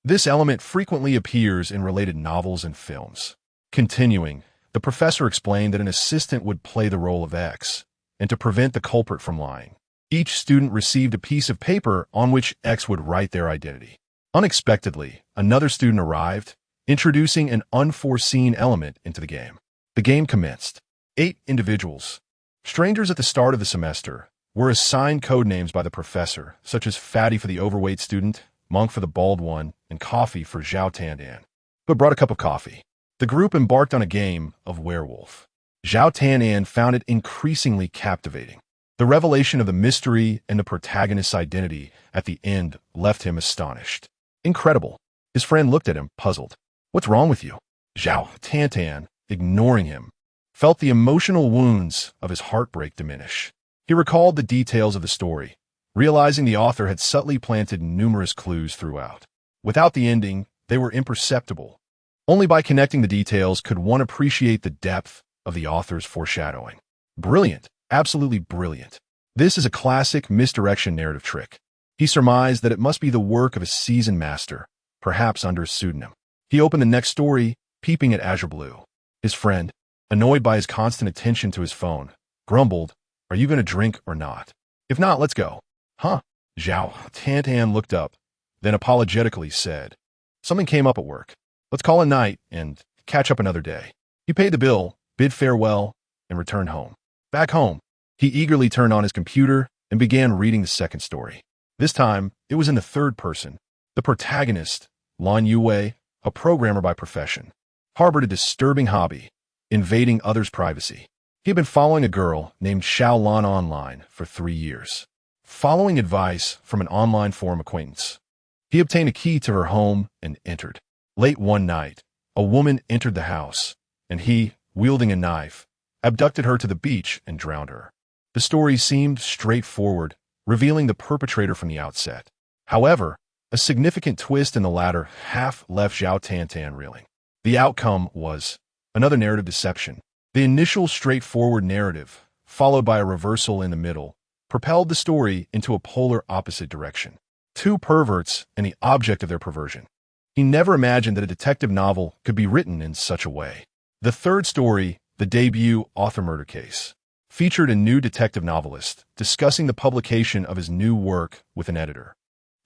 this element frequently appears in related novels and films. Continuing, the professor explained that an assistant would play the role of X, and to prevent the culprit from lying, each student received a piece of paper on which X would write their identity. Unexpectedly, another student arrived, introducing an unforeseen element into the game. The game commenced. 8 individuals, strangers at the start of the semester, were assigned codenames by the professor, such as Fatty for the overweight student, Monk for the bald one, and Coffee for Zhao Tantan, who had brought a cup of coffee. The group embarked on a game of werewolf. Zhao Tantan found it increasingly captivating. The revelation of the mystery and the protagonist's identity at the end left him astonished. Incredible. His friend looked at him, puzzled. What's wrong with you? Zhao Tantan, ignoring him, felt the emotional wounds of his heartbreak diminish. He recalled the details of the story, realizing the author had subtly planted numerous clues throughout. Without the ending, they were imperceptible. Only by connecting the details could one appreciate the depth of the author's foreshadowing. Brilliant. Absolutely brilliant. This is a classic misdirection narrative trick. He surmised that it must be the work of a seasoned master, perhaps under a pseudonym. He opened the next story, peeping at Azure Blue. His friend, annoyed by his constant attention to his phone, grumbled, "Are you going to drink or not? If not, let's go." Huh? Zhao Tantan looked up, then apologetically said, "Something came up at work. Let's call it a night and catch up another day." He paid the bill, bid farewell, and returned home. Back home, he eagerly turned on his computer and began reading the second story. This time, it was in the third person. The protagonist, Lan Yue, a programmer by profession, harbored a disturbing hobby, invading others' privacy. He had been following a girl named Xiao Lan online for 3 years. Following advice from an online forum acquaintance, he obtained a key to her home and entered. Late one night, a woman entered the house, and he, wielding a knife, abducted her to the beach and drowned her. The story seemed straightforward, revealing the perpetrator from the outset. However, a significant twist in the latter half left Zhao Tantan reeling. The outcome was another narrative deception. The initial straightforward narrative, followed by a reversal in the middle, propelled the story into a polar opposite direction. 2 perverts and the object of their perversion. He never imagined that a detective novel could be written in such a way. The third story, the debut author murder case, featured a new detective novelist discussing the publication of his new work with an editor.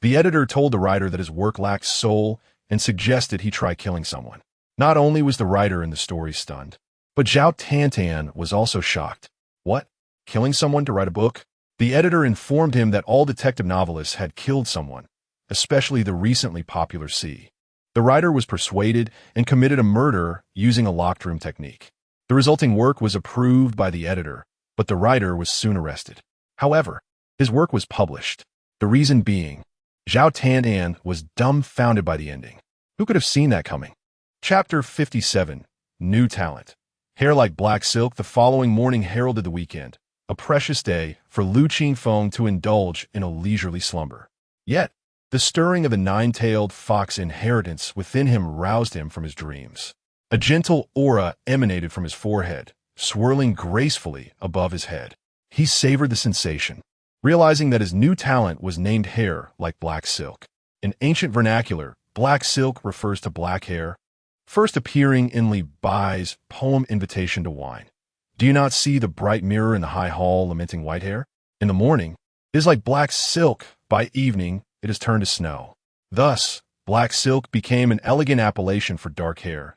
The editor told the writer that his work lacked soul and suggested he try killing someone. Not only was the writer in the story stunned, but Zhao Tantan was also shocked. What? Killing someone to write a book? The editor informed him that all detective novelists had killed someone, especially the recently popular C. The writer was persuaded and committed a murder using a locked room technique. The resulting work was approved by the editor, but the writer was soon arrested. However, his work was published. The reason being, Zhao Tantan was dumbfounded by the ending. Who could have seen that coming? Chapter 57, New Talent. Hair like black silk. The following morning heralded the weekend, a precious day for Lu Qingfeng to indulge in a leisurely slumber. Yet, the stirring of the nine-tailed fox inheritance within him roused him from his dreams. A gentle aura emanated from his forehead, swirling gracefully above his head. He savored the sensation, realizing that his new talent was named hair like black silk. In ancient vernacular, black silk refers to black hair, first appearing in Li Bai's poem Invitation to Wine. Do you not see the bright mirror in the high hall lamenting white hair? In the morning, it is like black silk. By evening, it has turned to snow. Thus, black silk became an elegant appellation for dark hair.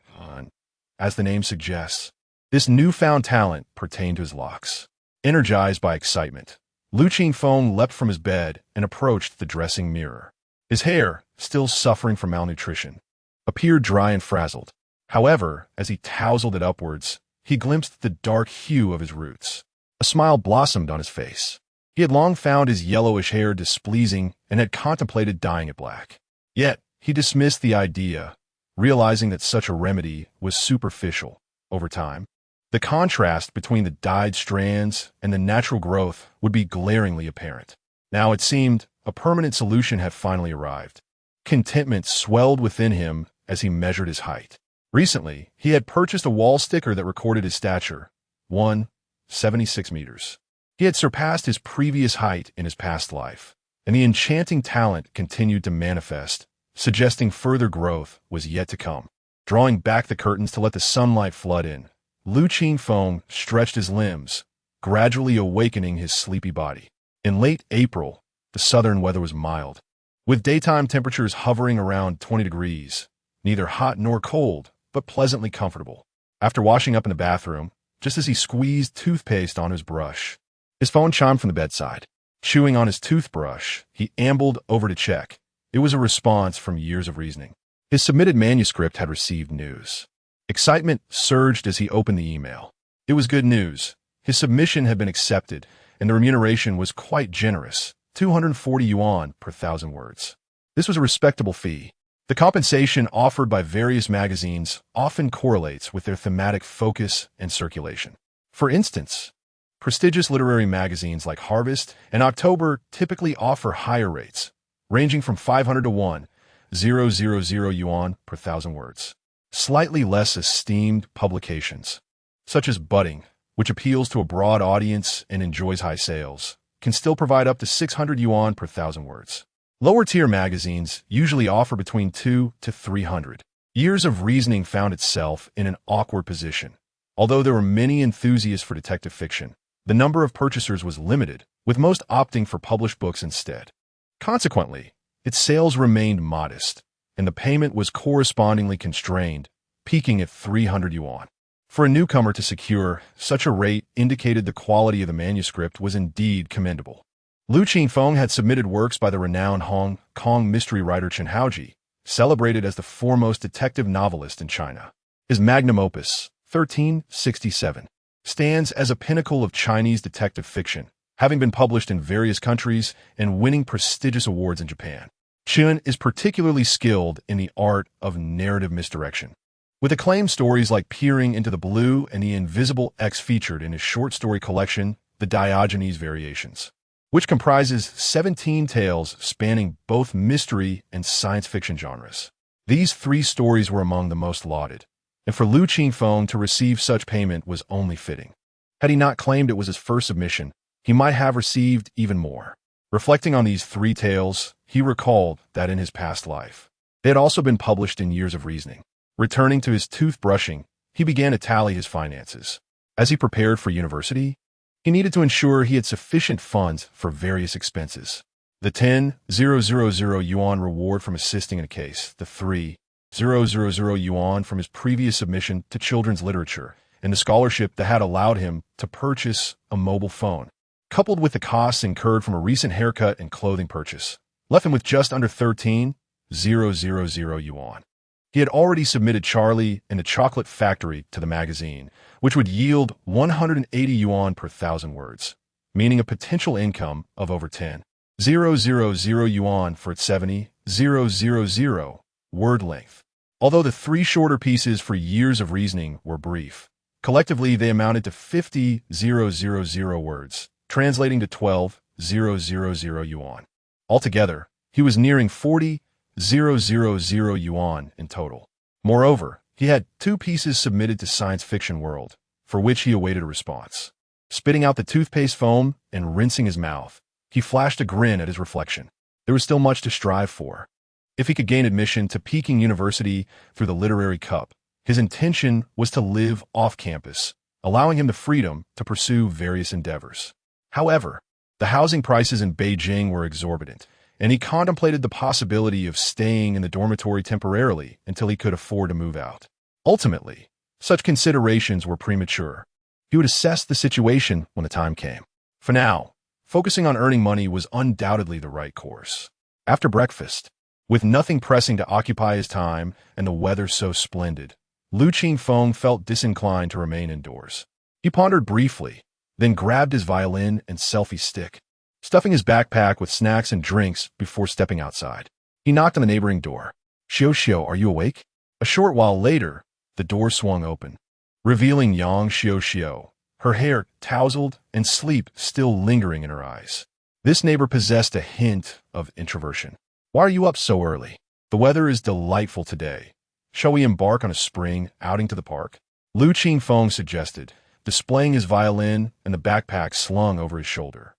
As the name suggests, this newfound talent pertained to his locks. Energized by excitement, Lu Qingfeng leapt from his bed and approached the dressing mirror. His hair, still suffering from malnutrition, appeared dry and frazzled. However, as he tousled it upwards, he glimpsed the dark hue of his roots. A smile blossomed on his face. He had long found his yellowish hair displeasing and had contemplated dyeing it black. Yet, he dismissed the idea, realizing that such a remedy was superficial. Over time, the contrast between the dyed strands and the natural growth would be glaringly apparent. Now it seemed a permanent solution had finally arrived. Contentment swelled within him as he measured his height. Recently, he had purchased a wall sticker that recorded his stature, 176 meters. He had surpassed his previous height in his past life, and the enchanting talent continued to manifest, suggesting further growth was yet to come. Drawing back the curtains to let the sunlight flood in, Lu Qingfeng stretched his limbs, gradually awakening his sleepy body. In late April, the southern weather was mild, with daytime temperatures hovering around 20 degrees, neither hot nor cold, but pleasantly comfortable. After washing up in the bathroom, just as he squeezed toothpaste on his brush, his phone chimed from the bedside. Chewing on his toothbrush, he ambled over to check. It was a response from years of reasoning. His submitted manuscript had received news. Excitement surged as he opened the email. It was good news. His submission had been accepted, and the remuneration was quite generous, 240 yuan per 1,000 words. This was a respectable fee. The compensation offered by various magazines often correlates with their thematic focus and circulation. For instance, prestigious literary magazines like Harvest and October typically offer higher rates, ranging from 500 to 1,000 yuan per 1,000 words. Slightly less esteemed publications, such as Budding, which appeals to a broad audience and enjoys high sales, can still provide up to 600 yuan per 1,000 words. Lower-tier magazines usually offer between 200 to 300. Years of Reasoning found itself in an awkward position. Although there were many enthusiasts for detective fiction, the number of purchasers was limited, with most opting for published books instead. Consequently, its sales remained modest, and the payment was correspondingly constrained, peaking at 300 yuan. For a newcomer to secure such a rate indicated the quality of the manuscript was indeed commendable. Lu Qingfeng had submitted works by the renowned Hong Kong mystery writer Chen Haoji, celebrated as the foremost detective novelist in China. His magnum opus, 1367, stands as a pinnacle of Chinese detective fiction, having been published in various countries and winning prestigious awards in Japan. Chen is particularly skilled in the art of narrative misdirection, with acclaimed stories like Peering into the Blue and The Invisible X featured in his short story collection, The Diogenes Variations, which comprises 17 tales spanning both mystery and science fiction genres. These 3 stories were among the most lauded, and for Lu Qingfeng to receive such payment was only fitting. Had he not claimed it was his first submission, he might have received even more. Reflecting on these 3 tales, he recalled that in his past life, they had also been published in Years of Reasoning. Returning to his toothbrushing, he began to tally his finances. As he prepared for university, he needed to ensure he had sufficient funds for various expenses. The 10,000 yuan reward from assisting in a case, the 3 yuan from his previous submission to children's literature and the scholarship that had allowed him to purchase a mobile phone, coupled with the costs incurred from a recent haircut and clothing purchase, left him with just under 13,000 yuan. He had already submitted Charlie and the Chocolate Factory to the magazine, which would yield 180 yuan per 1,000 words, meaning a potential income of over 10,000 yuan for its 70,000 word length. Although the three shorter pieces for Years of Reasoning were brief, collectively they amounted to 50,000 words, translating to 12,000 yuan. Altogether, he was nearing 40,000 yuan in total. Moreover, he had two pieces submitted to Science Fiction World, for which he awaited a response. Spitting out the toothpaste foam and rinsing his mouth, he flashed a grin at his reflection. There was still much to strive for. If he could gain admission to Peking University through the Literary Cup, his intention was to live off-campus, allowing him the freedom to pursue various endeavors. However, the housing prices in Beijing were exorbitant, and he contemplated the possibility of staying in the dormitory temporarily until he could afford to move out. Ultimately, such considerations were premature. He would assess the situation when the time came. For now, focusing on earning money was undoubtedly the right course. After breakfast, with nothing pressing to occupy his time and the weather so splendid, Lu Qingfeng felt disinclined to remain indoors. He pondered briefly, then grabbed his violin and selfie stick, stuffing his backpack with snacks and drinks before stepping outside. He knocked on the neighboring door. "Xiao, are you awake?" A short while later, the door swung open, revealing Yang Xiao, her hair tousled and sleep still lingering in her eyes. This neighbor possessed a hint of introversion. "Why are you up so early? The weather is delightful today. Shall we embark on a spring outing to the park?" Lu Qingfeng suggested, displaying his violin and the backpack slung over his shoulder.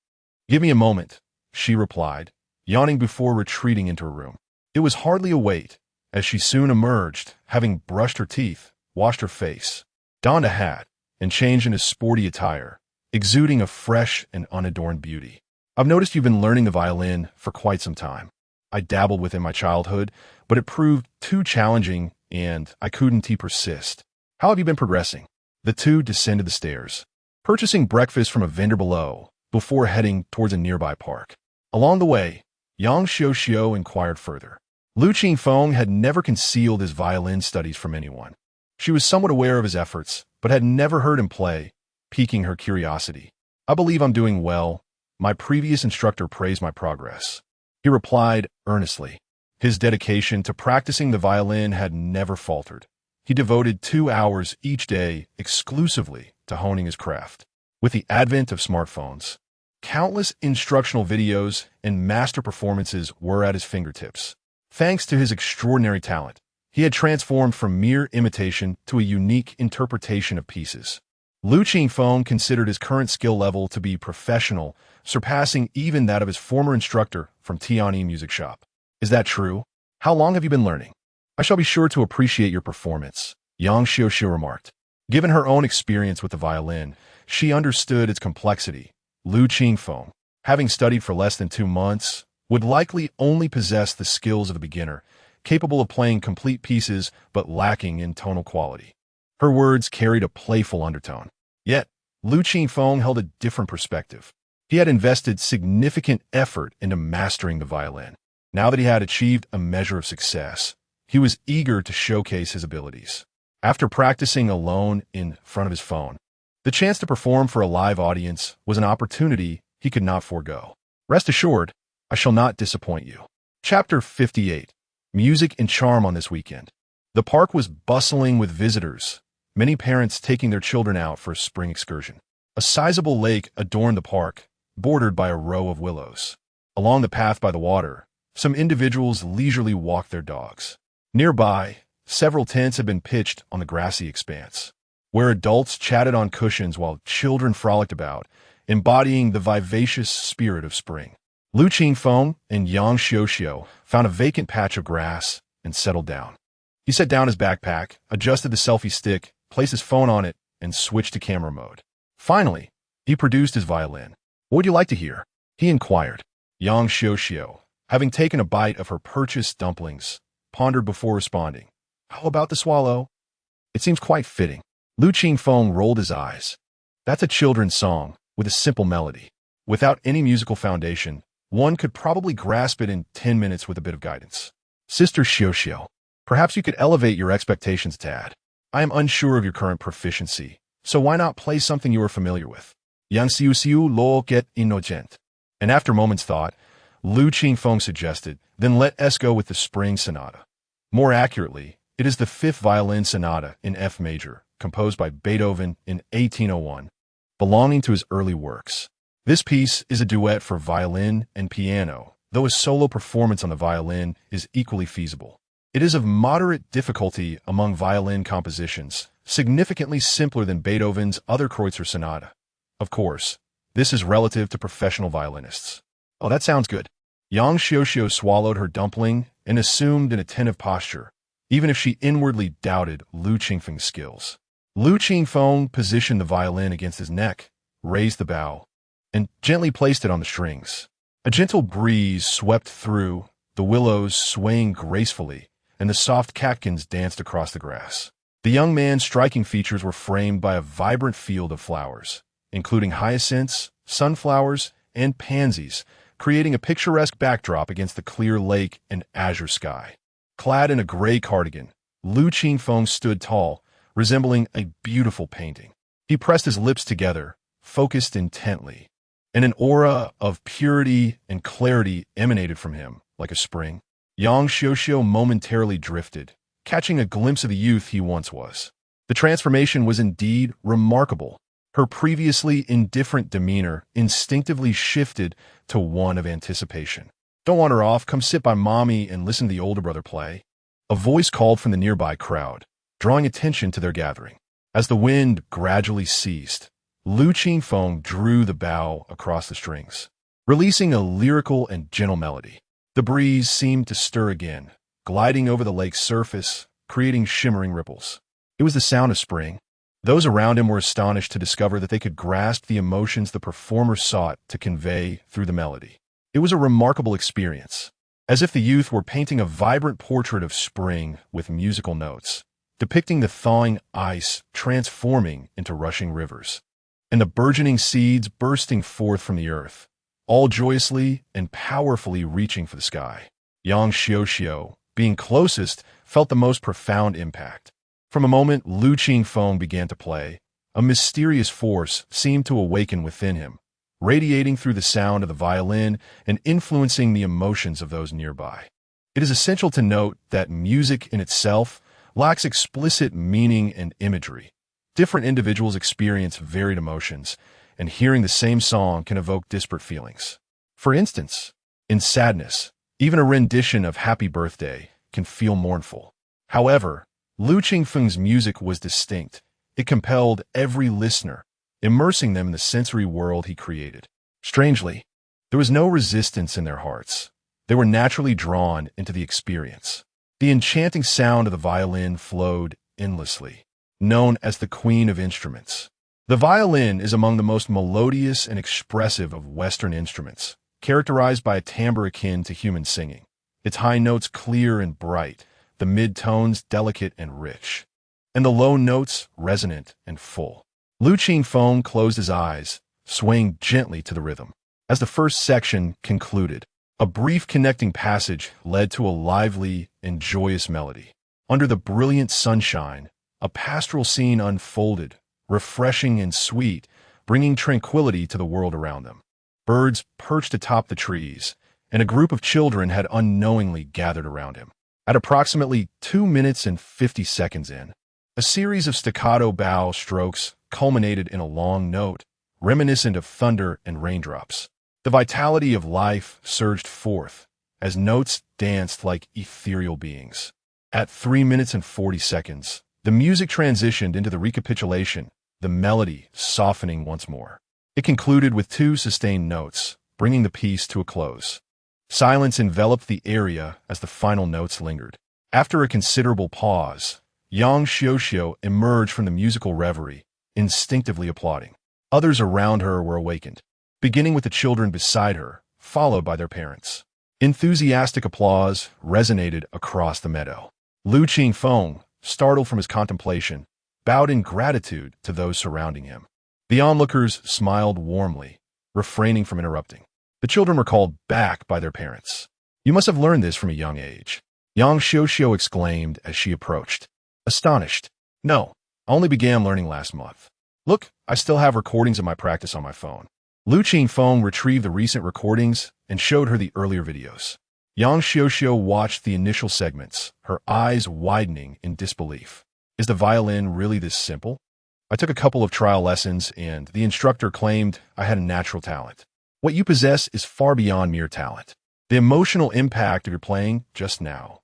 "Give me a moment," she replied, yawning before retreating into her room. It was hardly a wait, as she soon emerged, having brushed her teeth, washed her face, donned a hat, and changed into sporty attire, exuding a fresh and unadorned beauty. "I've noticed you've been learning the violin for quite some time. I dabbled with it in my childhood, but it proved too challenging and I couldn't persist. How have you been progressing?" The two descended the stairs, purchasing breakfast from a vendor below, before heading towards a nearby park. Along the way, Yang Xiao inquired further. Lu Qingfeng had never concealed his violin studies from anyone. She was somewhat aware of his efforts, but had never heard him play, piquing her curiosity. "I believe I'm doing well. My previous instructor praised my progress," he replied earnestly. His dedication to practicing the violin had never faltered. He devoted 2 hours each day exclusively to honing his craft. With the advent of smartphones, countless instructional videos and master performances were at his fingertips. Thanks to his extraordinary talent, he had transformed from mere imitation to a unique interpretation of pieces. Lu Qingfeng considered his current skill level to be professional, surpassing even that of his former instructor from Tianyi Music Shop. "Is that true? How long have you been learning?" "I shall be sure to appreciate your performance," Yang Xiao remarked. Given her own experience with the violin, she understood its complexity. Lu Qingfeng, having studied for less than 2 months, would likely only possess the skills of a beginner, capable of playing complete pieces but lacking in tonal quality. Her words carried a playful undertone. Yet, Lu Qingfeng held a different perspective. He had invested significant effort into mastering the violin. Now that he had achieved a measure of success, he was eager to showcase his abilities. After practicing alone in front of his phone, the chance to perform for a live audience was an opportunity he could not forego. "Rest assured, I shall not disappoint you." Chapter 58. Music and Charm on this weekend. The park was bustling with visitors, many parents taking their children out for a spring excursion. A sizable lake adorned the park, bordered by a row of willows. Along the path by the water, some individuals leisurely walked their dogs. Nearby, several tents had been pitched on the grassy expanse, where adults chatted on cushions while children frolicked about, embodying the vivacious spirit of spring. Lu Qingfeng and Yang Xiao found a vacant patch of grass and settled down. He set down his backpack, adjusted the selfie stick, placed his phone on it, and switched to camera mode. Finally, he produced his violin. "What would you like to hear?" he inquired. Yang Xiao, having taken a bite of her purchased dumplings, pondered before responding. How about the swallow? It seems quite fitting. Lu Qingfeng rolled his eyes. That's a children's song, with a simple melody. Without any musical foundation, one could probably grasp it in 10 minutes with a bit of guidance. Sister Xiao, perhaps you could elevate your expectations a tad. I am unsure of your current proficiency, so why not play something you are familiar with? Yang Xiu lo get innocent. And after a moment's thought, Lu Qingfeng suggested, then let us go with the Spring Sonata. More accurately, it is the fifth violin sonata in F major, composed by Beethoven in 1801, belonging to his early works. This piece is a duet for violin and piano, though a solo performance on the violin is equally feasible. It is of moderate difficulty among violin compositions, significantly simpler than Beethoven's other Kreutzer sonata. Of course, this is relative to professional violinists. Oh, that sounds good. Yang Xiao swallowed her dumpling and assumed an attentive posture, even if she inwardly doubted Lu Qingfeng's skills. Lu Qingfeng positioned the violin against his neck, raised the bow, and gently placed it on the strings. A gentle breeze swept through, the willows swaying gracefully, and the soft catkins danced across the grass. The young man's striking features were framed by a vibrant field of flowers, including hyacinths, sunflowers, and pansies, creating a picturesque backdrop against the clear lake and azure sky. Clad in a gray cardigan, Lu Qingfeng stood tall, resembling a beautiful painting. He pressed his lips together, focused intently, and an aura of purity and clarity emanated from him, like a spring. Yang Xiao momentarily drifted, catching a glimpse of the youth he once was. The transformation was indeed remarkable. Her previously indifferent demeanor instinctively shifted to one of anticipation. Don't wander off, come sit by mommy and listen to the older brother play. A voice called from the nearby crowd, drawing attention to their gathering. As the wind gradually ceased, Lu Qingfeng drew the bow across the strings, releasing a lyrical and gentle melody. The breeze seemed to stir again, gliding over the lake's surface, creating shimmering ripples. It was the sound of spring. Those around him were astonished to discover that they could grasp the emotions the performer sought to convey through the melody. It was a remarkable experience, as if the youth were painting a vibrant portrait of spring with musical notes, depicting the thawing ice transforming into rushing rivers, and the burgeoning seeds bursting forth from the earth, all joyously and powerfully reaching for the sky. Yang Xiao, being closest, felt the most profound impact. From a moment Lu Qingfeng began to play, a mysterious force seemed to awaken within him, radiating through the sound of the violin and influencing the emotions of those nearby. It is essential to note that music in itself lacks explicit meaning and imagery. Different individuals experience varied emotions, and hearing the same song can evoke disparate feelings. For instance, in sadness, even a rendition of Happy Birthday can feel mournful. However, Lu Qingfeng's music was distinct. It compelled every listener, immersing them in the sensory world he created. Strangely, there was no resistance in their hearts. They were naturally drawn into the experience. The enchanting sound of the violin flowed endlessly, known as the Queen of Instruments. The violin is among the most melodious and expressive of Western instruments, characterized by a timbre akin to human singing. Its high notes clear and bright, the mid-tones delicate and rich, and the low notes resonant and full. Lu Qingfeng closed his eyes, swaying gently to the rhythm. As the first section concluded, a brief connecting passage led to a lively and joyous melody. Under the brilliant sunshine, a pastoral scene unfolded, refreshing and sweet, bringing tranquility to the world around them. Birds perched atop the trees, and a group of children had unknowingly gathered around him. At approximately 2 minutes and 50 seconds in, a series of staccato bow strokes culminated in a long note, reminiscent of thunder and raindrops. The vitality of life surged forth, as notes danced like ethereal beings. At 3 minutes and 40 seconds, the music transitioned into the recapitulation, the melody softening once more. It concluded with 2 sustained notes, bringing the piece to a close. Silence enveloped the area as the final notes lingered. After a considerable pause, Yang Xiao emerged from the musical reverie, instinctively applauding. Others around her were awakened, beginning with the children beside her, followed by their parents. Enthusiastic applause resonated across the meadow. Lu Qingfeng, startled from his contemplation, bowed in gratitude to those surrounding him. The onlookers smiled warmly, refraining from interrupting. The children were called back by their parents. "You must have learned this from a young age," Yang Xiuxiu exclaimed as she approached. Astonished. "No, I only began learning last month. Look, I still have recordings of my practice on my phone." Lu Qingfeng retrieved the recent recordings and showed her the earlier videos. Yang Xiuxiu watched the initial segments, her eyes widening in disbelief. Is the violin really this simple? I took a couple of trial lessons, and the instructor claimed I had a natural talent. What you possess is far beyond mere talent. The emotional impact of your playing just now.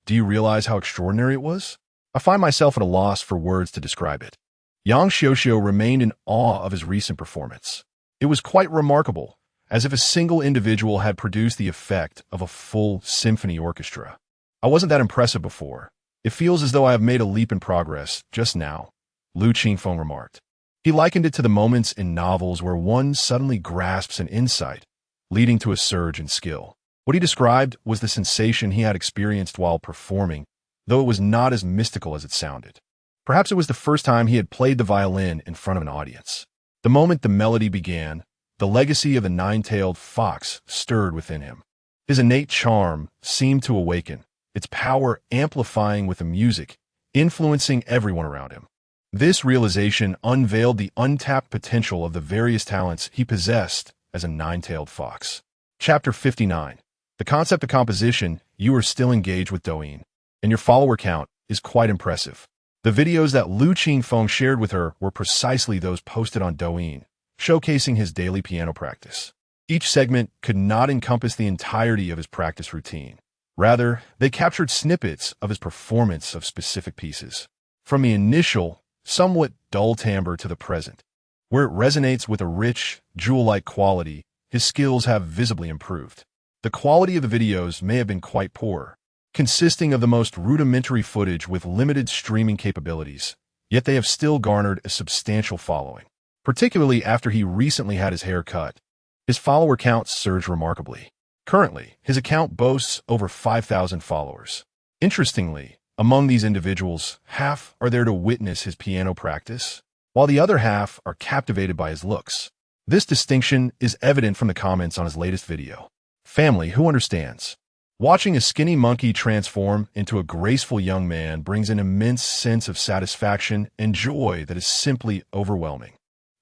Do you realize how extraordinary it was? I find myself at a loss for words to describe it. Yang Xiuxiu remained in awe of his recent performance. It was quite remarkable, as if a single individual had produced the effect of a full symphony orchestra. I wasn't that impressive before. It feels as though I have made a leap in progress just now, Lu Qingfeng remarked. He likened it to the moments in novels where one suddenly grasps an insight, leading to a surge in skill. What he described was the sensation he had experienced while performing, though it was not as mystical as it sounded. Perhaps it was the first time he had played the violin in front of an audience. The moment the melody began, the legacy of the nine-tailed fox stirred within him. His innate charm seemed to awaken, its power amplifying with the music, influencing everyone around him. This realization unveiled the untapped potential of the various talents he possessed as a nine-tailed fox. Chapter 59. The concept of composition. You are still engaged with Douyin, and your follower count is quite impressive. The videos that Lu Qingfeng shared with her were precisely those posted on Douyin, showcasing his daily piano practice. Each segment could not encompass the entirety of his practice routine. Rather, they captured snippets of his performance of specific pieces. From the initial, somewhat dull timbre to the present, where it resonates with a rich, jewel-like quality, his skills have visibly improved. The quality of the videos may have been quite poor, consisting of the most rudimentary footage with limited streaming capabilities, yet they have still garnered a substantial following. Particularly after he recently had his hair cut, his follower count surged remarkably. Currently, his account boasts over 5,000 followers. Interestingly, among these individuals, half are there to witness his piano practice, while the other half are captivated by his looks. This distinction is evident from the comments on his latest video. Family who understands. Watching a skinny monkey transform into a graceful young man brings an immense sense of satisfaction and joy that is simply overwhelming.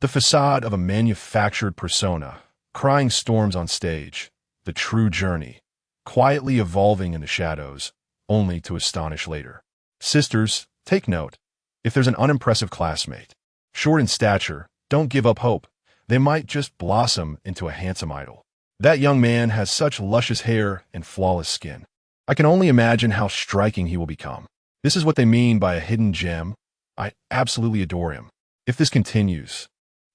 The facade of a manufactured persona, crying storms on stage, the true journey, quietly evolving in the shadows, only to astonish later. Sisters, take note. If there's an unimpressive classmate, short in stature, don't give up hope. They might just blossom into a handsome idol. That young man has such luscious hair and flawless skin. I can only imagine how striking he will become. This is what they mean by a hidden gem. I absolutely adore him. If this continues,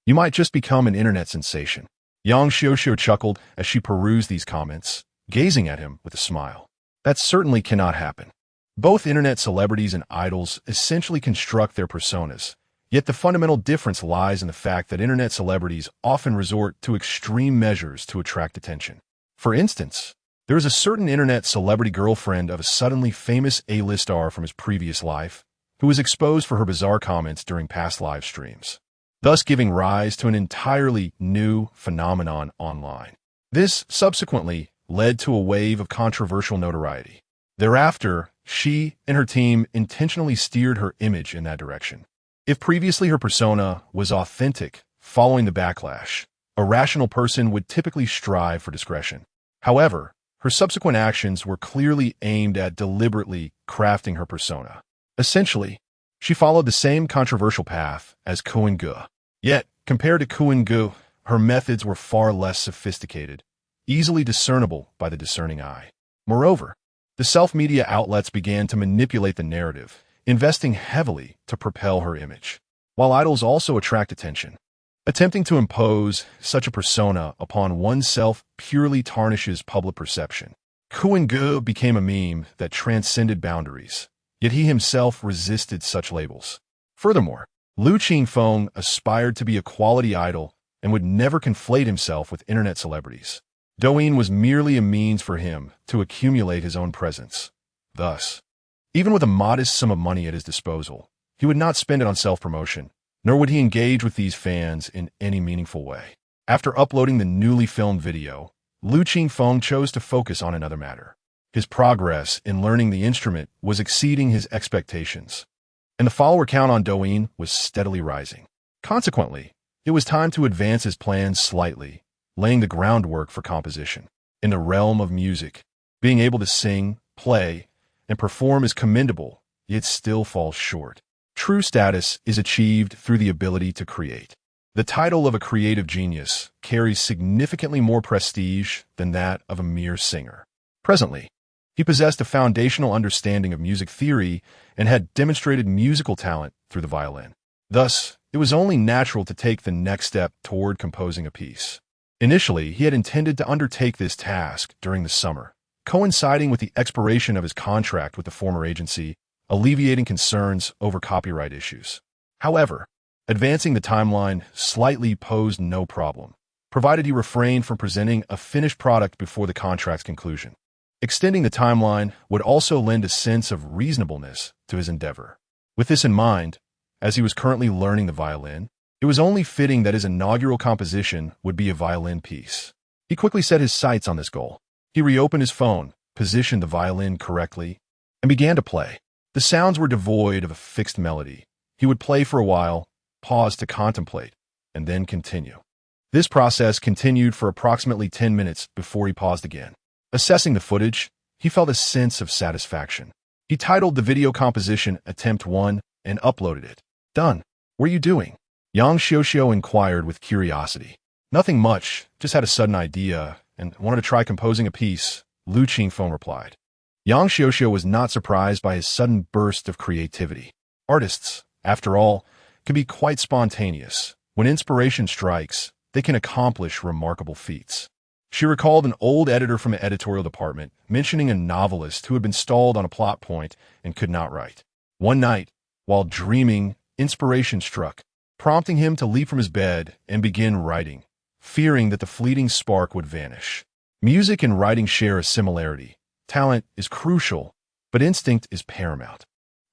you might just become an internet sensation. Yang Xiuxiu chuckled as she perused these comments, gazing at him with a smile. That certainly cannot happen. Both internet celebrities and idols essentially construct their personas, yet the fundamental difference lies in the fact that internet celebrities often resort to extreme measures to attract attention. For instance, there is a certain internet celebrity girlfriend of a suddenly famous A-list star from his previous life, who was exposed for her bizarre comments during past live streams, thus giving rise to an entirely new phenomenon online. This subsequently led to a wave of controversial notoriety. Thereafter, she and her team intentionally steered her image in that direction. If previously her persona was authentic, following the backlash, a rational person would typically strive for discretion. However, her subsequent actions were clearly aimed at deliberately crafting her persona. Essentially, she followed the same controversial path as Qingfeng. Yet, compared to Qingfeng, her methods were far less sophisticated, easily discernible by the discerning eye. Moreover, the self-media outlets began to manipulate the narrative, investing heavily to propel her image. While idols also attract attention, attempting to impose such a persona upon oneself purely tarnishes public perception. Qingfeng became a meme that transcended boundaries, yet he himself resisted such labels. Furthermore, Lu Qingfeng aspired to be a quality idol and would never conflate himself with internet celebrities. Douyin was merely a means for him to accumulate his own presence. Thus, Even with a modest sum of money at his disposal, he would not spend it on self-promotion, nor would he engage with these fans in any meaningful way. After uploading the newly filmed video, Lu Qingfeng chose to focus on another matter. His progress in learning the instrument was exceeding his expectations, and the follower count on Douyin was steadily rising. Consequently, it was time to advance his plans slightly, laying the groundwork for composition. In the realm of music, being able to sing, play, and perform is commendable, yet still falls short. True status is achieved through the ability to create. The title of a creative genius carries significantly more prestige than that of a mere singer. Presently, he possessed a foundational understanding of music theory and had demonstrated musical talent through the violin. Thus, it was only natural to take the next step toward composing a piece. Initially, he had intended to undertake this task during the summer, coinciding with the expiration of his contract with the former agency, alleviating concerns over copyright issues. However, advancing the timeline slightly posed no problem, provided he refrained from presenting a finished product before the contract's conclusion. Extending the timeline would also lend a sense of reasonableness to his endeavor. With this in mind, as he was currently learning the violin, it was only fitting that his inaugural composition would be a violin piece. He quickly set his sights on this goal. He reopened his phone, positioned the violin correctly, and began to play. The sounds were devoid of a fixed melody. He would play for a while, pause to contemplate, and then continue. This process continued for approximately 10 minutes before he paused again. Assessing the footage, he felt a sense of satisfaction. He titled the video composition Attempt 1 and uploaded it. Done. What are you doing? Yang Xiuxiu inquired with curiosity. Nothing much, just had a sudden idea and wanted to try composing a piece, Lu Qingfeng replied. Yang Xiuxiu was not surprised by his sudden burst of creativity. Artists, after all, can be quite spontaneous. When inspiration strikes, they can accomplish remarkable feats. She recalled an old editor from the editorial department mentioning a novelist who had been stalled on a plot point and could not write. One night, while dreaming, inspiration struck, prompting him to leap from his bed and begin writing, fearing that the fleeting spark would vanish. Music and writing share a similarity. Talent is crucial, but instinct is paramount.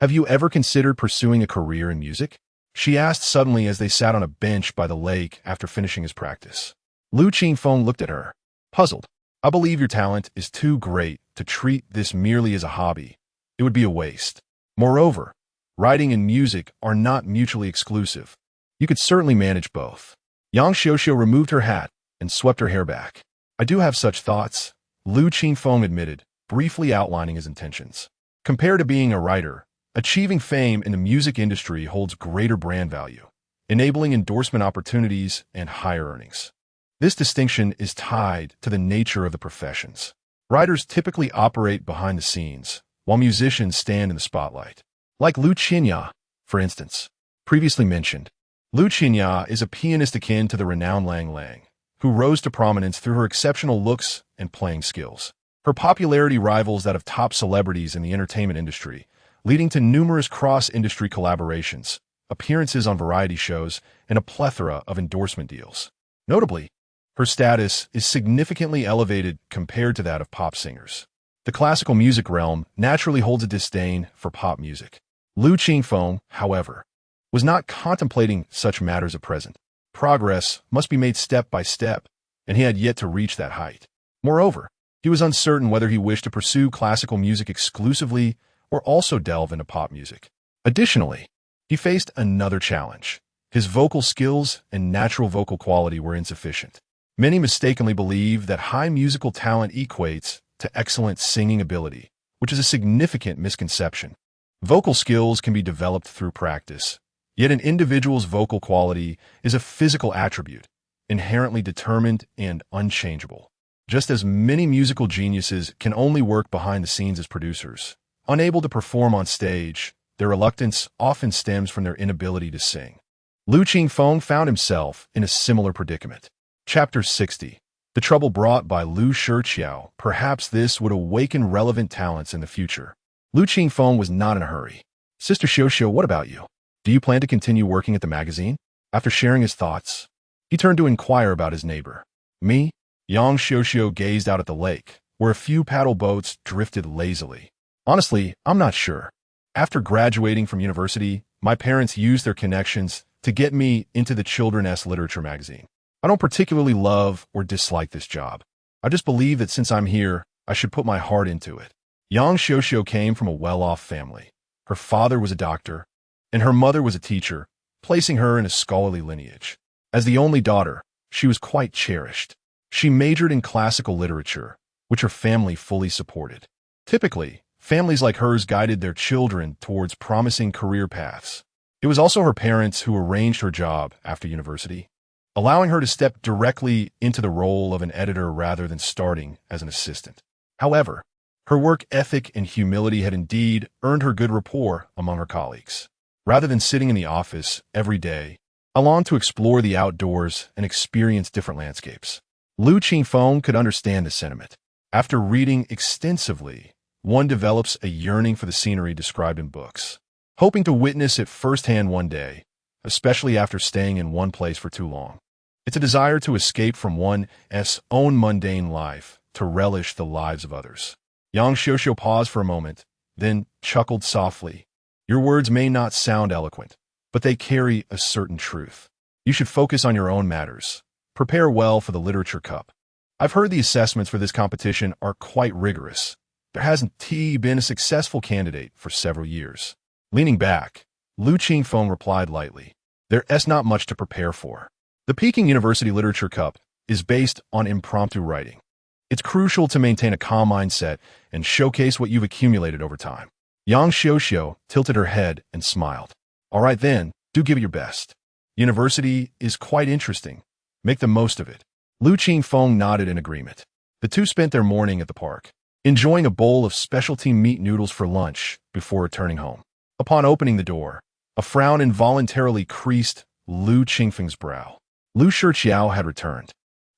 Have you ever considered pursuing a career in music? She asked suddenly as they sat on a bench by the lake after finishing his practice. Lu Qingfeng looked at her, puzzled. I believe your talent is too great to treat this merely as a hobby. It would be a waste. Moreover, writing and music are not mutually exclusive. You could certainly manage both. Yang Xiuxiu removed her hat and swept her hair back. I do have such thoughts, Lu Qingfeng admitted, briefly outlining his intentions. Compared to being a writer, achieving fame in the music industry holds greater brand value, enabling endorsement opportunities and higher earnings. This distinction is tied to the nature of the professions. Writers typically operate behind the scenes, while musicians stand in the spotlight. Like Lu Qingya, for instance, previously mentioned. Lu Qingya is a pianist akin to the renowned Lang Lang, who rose to prominence through her exceptional looks and playing skills. Her popularity rivals that of top celebrities in the entertainment industry, leading to numerous cross-industry collaborations, appearances on variety shows, and a plethora of endorsement deals. Notably, her status is significantly elevated compared to that of pop singers. The classical music realm naturally holds a disdain for pop music. Lu Qingfeng, however, was not contemplating such matters at present. Progress must be made step by step, and he had yet to reach that height. Moreover, he was uncertain whether he wished to pursue classical music exclusively or also delve into pop music. Additionally, he faced another challenge. His vocal skills and natural vocal quality were insufficient. Many mistakenly believe that high musical talent equates to excellent singing ability, which is a significant misconception. Vocal skills can be developed through practice, yet an individual's vocal quality is a physical attribute, inherently determined and unchangeable. Just as many musical geniuses can only work behind the scenes as producers, unable to perform on stage, their reluctance often stems from their inability to sing. Lu Qingfeng found himself in a similar predicament. Chapter 60. The trouble brought by Lu Qiuqiao. Perhaps this would awaken relevant talents in the future. Lu Qingfeng was not in a hurry. Sister Xiuxiu, what about you? Do you plan to continue working at the magazine? After sharing his thoughts, he turned to inquire about his neighbor. Me? Yang Xiuxiu gazed out at the lake, where a few paddle boats drifted lazily. Honestly, I'm not sure. After graduating from university, my parents used their connections to get me into the children's literature magazine. I don't particularly love or dislike this job. I just believe that since I'm here, I should put my heart into it. Yang Xiuxiu came from a well-off family. Her father was a doctor, and her mother was a teacher, placing her in a scholarly lineage. As the only daughter, she was quite cherished. She majored in classical literature, which her family fully supported. Typically, families like hers guided their children towards promising career paths. It was also her parents who arranged her job after university, allowing her to step directly into the role of an editor rather than starting as an assistant. However, her work ethic and humility had indeed earned her good rapport among her colleagues. Rather than sitting in the office every day, I longed to explore the outdoors and experience different landscapes. Lu Qingfeng could understand this sentiment. After reading extensively, one develops a yearning for the scenery described in books, hoping to witness it firsthand one day, especially after staying in one place for too long. It's a desire to escape from one's own mundane life to relish the lives of others. Yang Xiuxiu paused for a moment, then chuckled softly. Your words may not sound eloquent, but they carry a certain truth. You should focus on your own matters. Prepare well for the Literature Cup. I've heard the assessments for this competition are quite rigorous. There hasn't been a successful candidate for several years. Leaning back, Lu Qingfeng replied lightly, There's not much to prepare for. The Peking University Literature Cup is based on impromptu writing. It's crucial to maintain a calm mindset and showcase what you've accumulated over time. Yang Xiuxiu tilted her head and smiled. All right then, do give it your best. University is quite interesting. Make the most of it. Lu Qingfeng nodded in agreement. The two spent their morning at the park, enjoying a bowl of specialty meat noodles for lunch before returning home. Upon opening the door, a frown involuntarily creased Lu Qingfeng's brow. Lu Shiqiao had returned.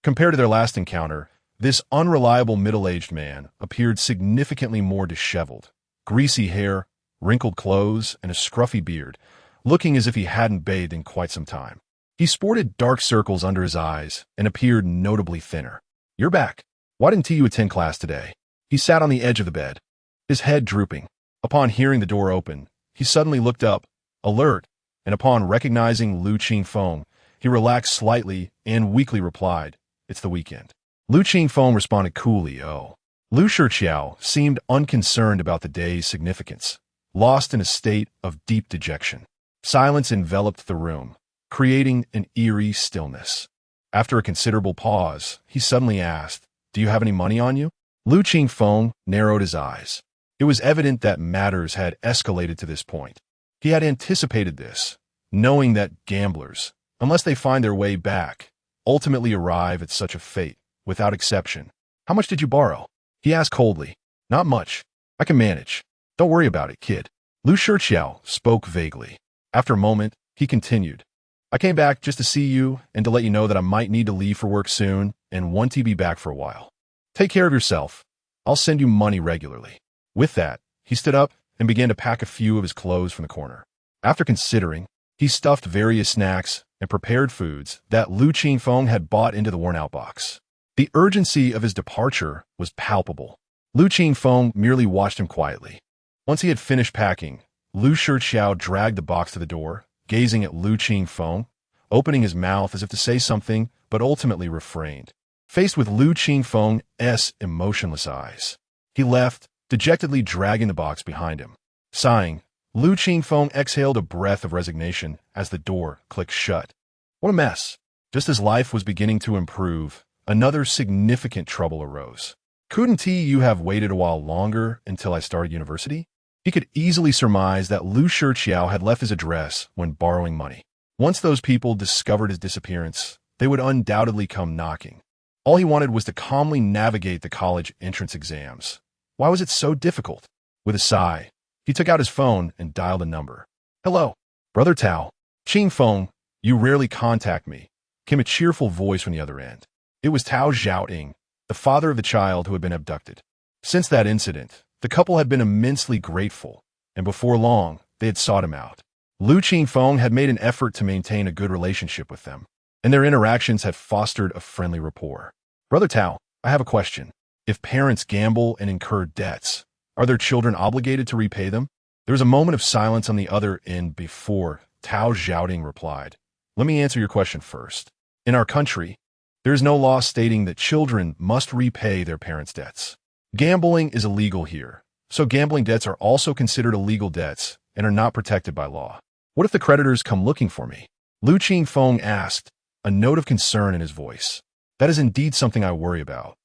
Compared to their last encounter, this unreliable middle-aged man appeared significantly more disheveled. Greasy hair, wrinkled clothes, and a scruffy beard, looking as if he hadn't bathed in quite some time. He sported dark circles under his eyes and appeared notably thinner. You're back. Why didn't you attend class today? He sat on the edge of the bed, his head drooping. Upon hearing the door open, he suddenly looked up, alert, and upon recognizing Lu Qingfeng, he relaxed slightly and weakly replied, It's the weekend. Lu Qingfeng responded coolly, Oh. Lu Shiqiao seemed unconcerned about the day's significance, lost in a state of deep dejection. Silence enveloped the room, creating an eerie stillness. After a considerable pause, he suddenly asked, Do you have any money on you? Lu Qingfeng narrowed his eyes. It was evident that matters had escalated to this point. He had anticipated this, knowing that gamblers, unless they find their way back, ultimately arrive at such a fate, without exception. How much did you borrow? He asked coldly. Not much. I can manage. Don't worry about it, kid. Lu Shiqiao spoke vaguely. After a moment, he continued. I came back just to see you and to let you know that I might need to leave for work soon and want to be back for a while. Take care of yourself. I'll send you money regularly. With that, he stood up and began to pack a few of his clothes from the corner. After considering, he stuffed various snacks and prepared foods that Lu Qingfeng had bought into the worn-out box. The urgency of his departure was palpable. Lu Qingfeng merely watched him quietly. Once he had finished packing, Lu Shiqiao dragged the box to the door, gazing at Lu Qingfeng, opening his mouth as if to say something, but ultimately refrained. Faced with Lu Qingfeng's emotionless eyes, he left, dejectedly dragging the box behind him. Sighing, Lu Qingfeng exhaled a breath of resignation as the door clicked shut. What a mess. Just as life was beginning to improve, another significant trouble arose. Couldn't you have waited a while longer until I started university? He could easily surmise that Lu Shiqiao had left his address when borrowing money. Once those people discovered his disappearance, they would undoubtedly come knocking. All he wanted was to calmly navigate the college entrance exams. Why was it so difficult? With a sigh, he took out his phone and dialed a number. Hello, Brother Tao. Qingfeng, you rarely contact me, came a cheerful voice from the other end. It was Tao Zhaoying, the father of the child who had been abducted. Since that incident, the couple had been immensely grateful, and before long, they had sought him out. Lu Qingfeng had made an effort to maintain a good relationship with them, and their interactions had fostered a friendly rapport. Brother Tao, I have a question. If parents gamble and incur debts, Are their children obligated to repay them? There was a moment of silence on the other end before Tao Xiaoding replied, "Let me answer your question first. In our country, there is no law stating that children must repay their parents' debts. Gambling is illegal here, so gambling debts are also considered illegal debts and are not protected by law. What if the creditors come looking for me?" Lu Qingfeng asked, a note of concern in his voice. "That is indeed something I worry about,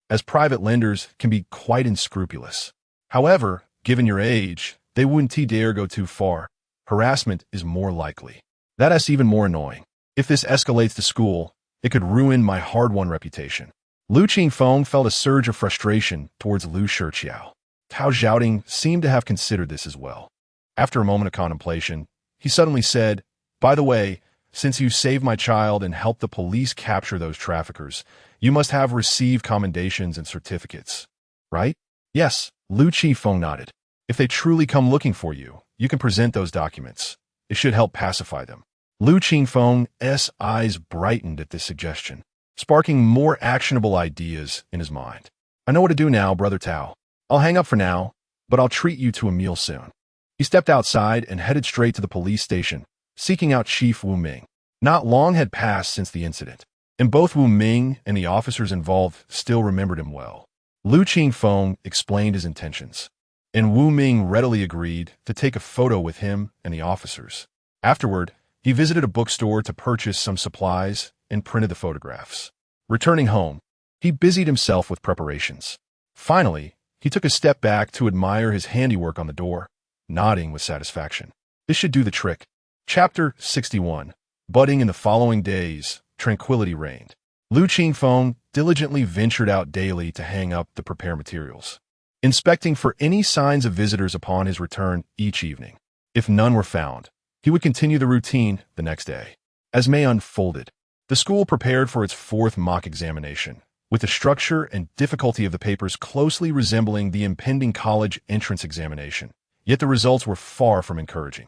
as private lenders can be quite unscrupulous. However, given your age, they wouldn't dare go too far. Harassment is more likely. That's even more annoying. If this escalates to school, it could ruin my hard-won reputation." Lu Qingfeng felt a surge of frustration towards Lu Shiqiao. Tao Xiaoding seemed to have considered this as well. After a moment of contemplation, he suddenly said, "By the way, since you saved my child and helped the police capture those traffickers, you must have received commendations and certificates, right?" "Yes," Lu Qingfeng nodded. "If they truly come looking for you, you can present those documents. It should help pacify them." Lu Qingfeng's eyes brightened at this suggestion, sparking more actionable ideas in his mind. "I know what to do now, Brother Tao. I'll hang up for now, but I'll treat you to a meal soon." He stepped outside and headed straight to the police station, seeking out Chief Wu Ming. Not long had passed since the incident, and both Wu Ming and the officers involved still remembered him well. Lu Qingfeng explained his intentions, and Wu Ming readily agreed to take a photo with him and the officers. Afterward, he visited a bookstore to purchase some supplies and printed the photographs. Returning home, he busied himself with preparations. Finally, he took a step back to admire his handiwork on the door, nodding with satisfaction. This should do the trick. Chapter 61. Budding. In the following days, tranquility reigned. Lu Qingfeng diligently ventured out daily to hang up the prepare materials, inspecting for any signs of visitors upon his return each evening. If none were found, he would continue the routine the next day. As May unfolded, the school prepared for its fourth mock examination, with the structure and difficulty of the papers closely resembling the impending college entrance examination. Yet the results were far from encouraging.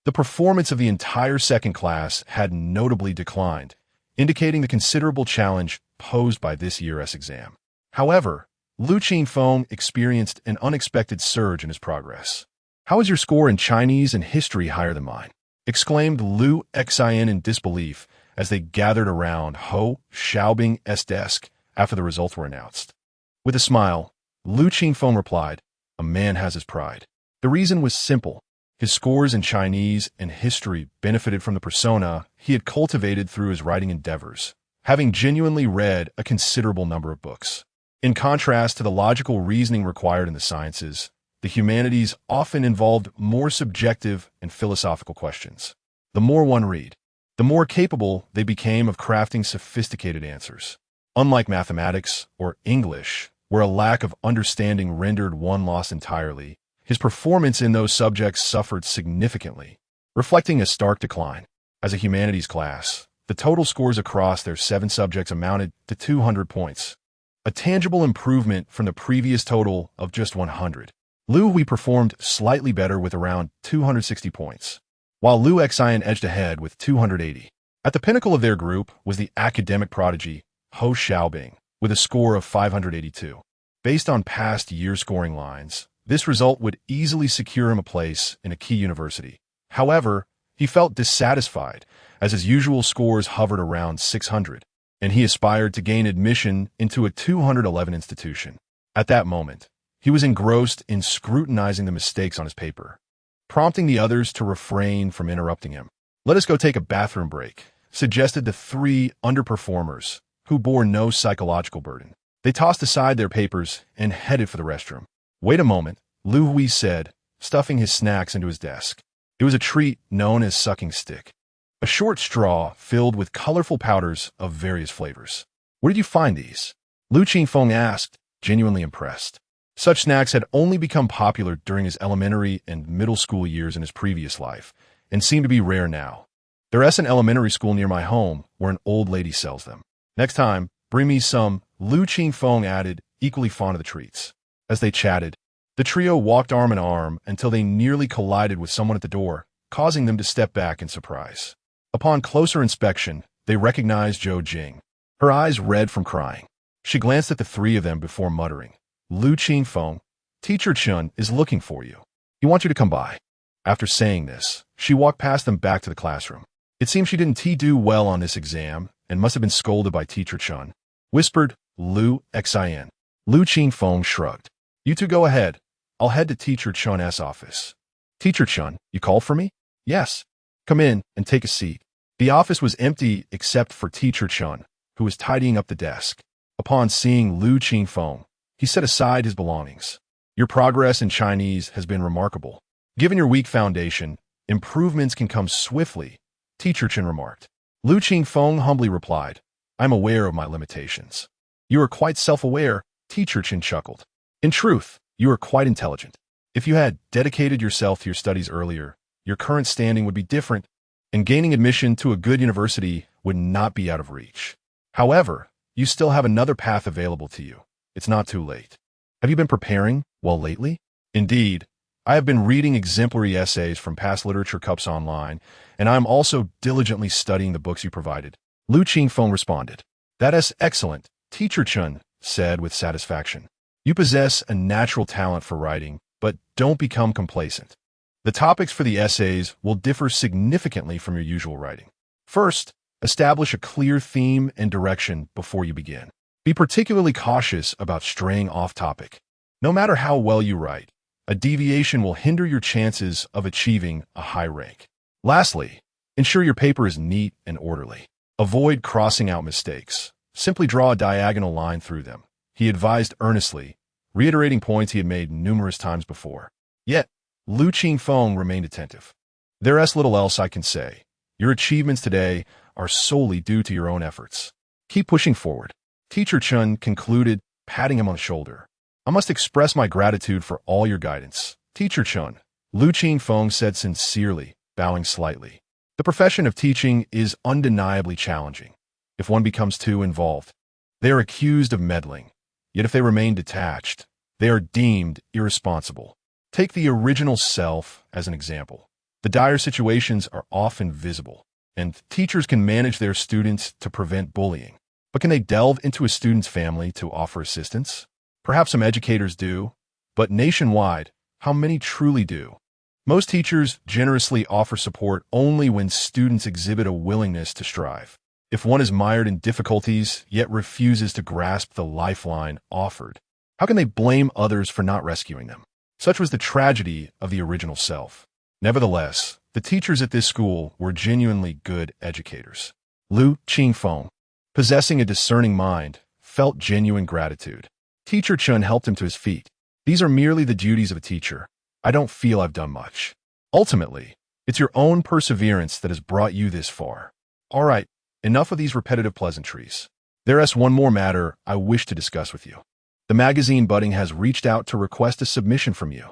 The performance of the entire second class had notably declined, indicating the considerable challenge posed by this year's exam. However, Lu Qingfeng experienced an unexpected surge in his progress. "How is your score in Chinese and history higher than mine?" exclaimed Lu Xin in disbelief as they gathered around Ho Xiaobing's desk after the results were announced. With a smile, Lu Qingfeng replied, "A man has his pride." The reason was simple. His scores in Chinese and history benefited from the persona he had cultivated through his writing endeavors, having genuinely read a considerable number of books. In contrast to the logical reasoning required in the sciences, the humanities often involved more subjective and philosophical questions. The more one read, the more capable they became of crafting sophisticated answers. Unlike mathematics or English, where a lack of understanding rendered one lost entirely, his performance in those subjects suffered significantly, reflecting a stark decline. As a humanities class, the total scores across their 7 subjects amounted to 200 points, a tangible improvement from the previous total of just 100. Lu Hui performed slightly better with around 260 points, while Lu Xin edged ahead with 280. At the pinnacle of their group was the academic prodigy Ho Xiaobing, with a score of 582. Based on past year scoring lines, this result would easily secure him a place in a key university. However, he felt dissatisfied as his usual scores hovered around 600, and he aspired to gain admission into a 211 institution. At that moment, he was engrossed in scrutinizing the mistakes on his paper, prompting the others to refrain from interrupting him. "Let us go take a bathroom break," suggested the 3 underperformers, who bore no psychological burden. They tossed aside their papers and headed for the restroom. "Wait a moment," Lu Hui said, stuffing his snacks into his desk. It was a treat known as sucking stick, a short straw filled with colorful powders of various flavors. "Where did you find these?" Lu Qingfeng asked, genuinely impressed. Such snacks had only become popular during his elementary and middle school years in his previous life, and seemed to be rare now. "There's an elementary school near my home where an old lady sells them. Next time, bring me some," Lu Qingfeng added, equally fond of the treats. As they chatted, the trio walked arm in arm until they nearly collided with someone at the door, causing them to step back in surprise. Upon closer inspection, they recognized Zhou Jing, her eyes red from crying. She glanced at the 3 of them before muttering, "Lu Qingfeng, Teacher Chun is looking for you. He wants you to come by." After saying this, she walked past them back to the classroom. It seems she didn't do well on this exam and must have been scolded by Teacher Chun. Whispered Lu Xin. Lu Qingfeng shrugged. "You two go ahead. I'll head to Teacher Chun's office." "Teacher Chun, you called for me?" "Yes." "Come in and take a seat." The office was empty except for Teacher Chun, who was tidying up the desk. Upon seeing Lu Qingfeng, he set aside his belongings. "Your progress in Chinese has been remarkable. Given your weak foundation, improvements can come swiftly," Teacher Chun remarked. Lu Qingfeng humbly replied, "I'm aware of my limitations." "You are quite self-aware," Teacher Chun chuckled. "In truth, you are quite intelligent. If you had dedicated yourself to your studies earlier, your current standing would be different, and gaining admission to a good university would not be out of reach. However, you still have another path available to you. It's not too late. Have you been preparing well lately?" "Indeed, I have been reading exemplary essays from past literature cups online, and I am also diligently studying the books you provided," Lu Qingfeng responded. "That is excellent," Teacher Chun said with satisfaction. "You possess a natural talent for writing, but don't become complacent. The topics for the essays will differ significantly from your usual writing. First, establish a clear theme and direction before you begin. Be particularly cautious about straying off topic. No matter how well you write, a deviation will hinder your chances of achieving a high rank. Lastly, ensure your paper is neat and orderly. Avoid crossing out mistakes. Simply draw a diagonal line through them," he advised earnestly, reiterating points he had made numerous times before. Yet, Lu Qingfeng remained attentive. "There's little else I can say. Your achievements today are solely due to your own efforts. Keep pushing forward," Teacher Chun concluded, patting him on the shoulder. "I must express my gratitude for all your guidance, Teacher Chun," Lu Qingfeng said sincerely, bowing slightly. "The profession of teaching is undeniably challenging. If one becomes too involved, they are accused of meddling. Yet if they remain detached, they are deemed irresponsible. Take the original self as an example. The dire situations are often visible, and teachers can manage their students to prevent bullying. But can they delve into a student's family to offer assistance? Perhaps some educators do, but nationwide, how many truly do? Most teachers generously offer support only when students exhibit a willingness to strive. If one is mired in difficulties yet refuses to grasp the lifeline offered, how can they blame others for not rescuing them? Such was the tragedy of the original self. Nevertheless, the teachers at this school were genuinely good educators. Lu Qingfeng, possessing a discerning mind, felt genuine gratitude. Teacher Chun helped him to his feet. "These are merely the duties of a teacher. I don't feel I've done much. Ultimately, it's your own perseverance that has brought you this far. All right, enough of these repetitive pleasantries. There's one more matter I wish to discuss with you. The magazine Budding has reached out to request a submission from you."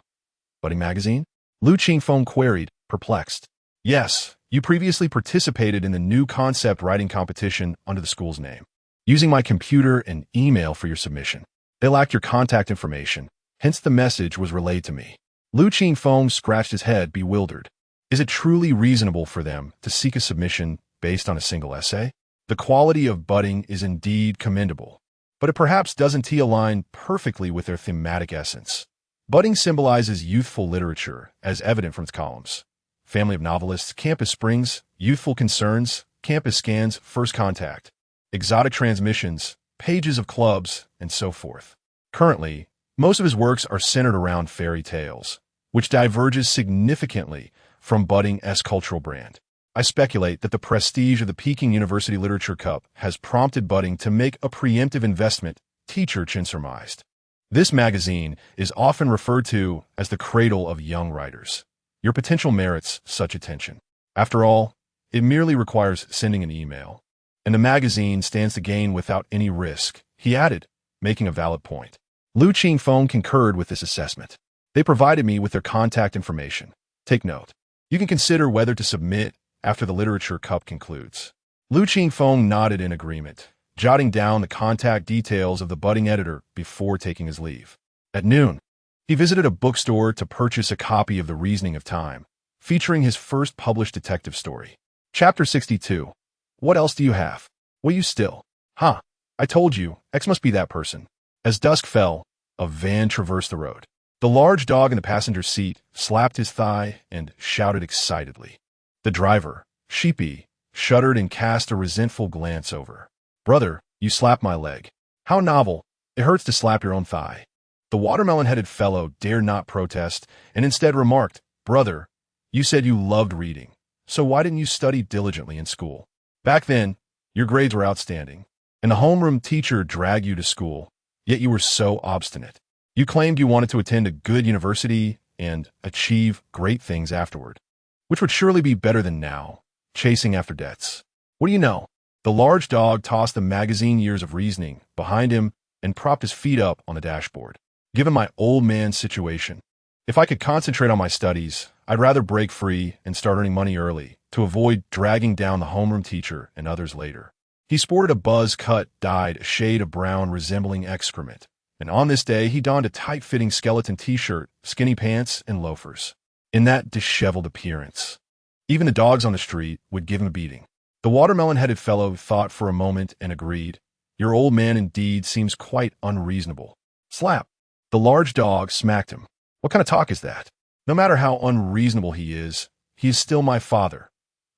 "Budding magazine?" Lu Qingfeng queried, perplexed. "Yes, you previously participated in the new concept writing competition under the school's name. Using my computer and email for your submission. They lacked your contact information, hence the message was relayed to me." Lu Qingfeng scratched his head, bewildered. Is it truly reasonable for them to seek a submission based on a single essay? The quality of Budding is indeed commendable, but it perhaps doesn't align perfectly with their thematic essence. Budding symbolizes youthful literature, as evident from its columns. Family of novelists, campus springs, youthful concerns, campus scans, first contact, exotic transmissions, pages of clubs, and so forth. Currently, most of his works are centered around fairy tales, which diverges significantly from Budding's cultural brand. I speculate that the prestige of the Peking University Literature Cup has prompted Budding to make a preemptive investment, Teacher Chun surmised. This magazine is often referred to as the cradle of young writers. Your potential merits such attention. After all, it merely requires sending an email, and the magazine stands to gain without any risk, he added, making a valid point. Lu Qingfeng concurred with this assessment. They provided me with their contact information. Take note. You can consider whether to submit after the Literature Cup concludes. Lu Qingfeng nodded in agreement, jotting down the contact details of the budding editor before taking his leave. At noon, he visited a bookstore to purchase a copy of The Reasoning of Time, featuring his first published detective story. Chapter 62. What else do you have? Will you still? Huh, I told you, X must be that person. As dusk fell, a van traversed the road. The large dog in the passenger seat slapped his thigh and shouted excitedly. The driver, sheepy, shuddered and cast a resentful glance over. Brother, you slapped my leg. How novel. It hurts to slap your own thigh. The watermelon-headed fellow dared not protest and instead remarked, Brother, you said you loved reading, so why didn't you study diligently in school? Back then, your grades were outstanding, and the homeroom teacher dragged you to school, yet you were so obstinate. You claimed you wanted to attend a good university and achieve great things afterward, which would surely be better than now, chasing after debts. What do you know? The large dog tossed the magazine Years of Reasoning behind him and propped his feet up on the dashboard. Given my old man situation, if I could concentrate on my studies, I'd rather break free and start earning money early to avoid dragging down the homeroom teacher and others later. He sported a buzz-cut, dyed shade of brown resembling excrement, and on this day he donned a tight-fitting skeleton t-shirt, skinny pants, and loafers. In that disheveled appearance, even the dogs on the street would give him a beating. The watermelon-headed fellow thought for a moment and agreed. Your old man indeed seems quite unreasonable. Slap. The large dog smacked him. What kind of talk is that? No matter how unreasonable he is still my father.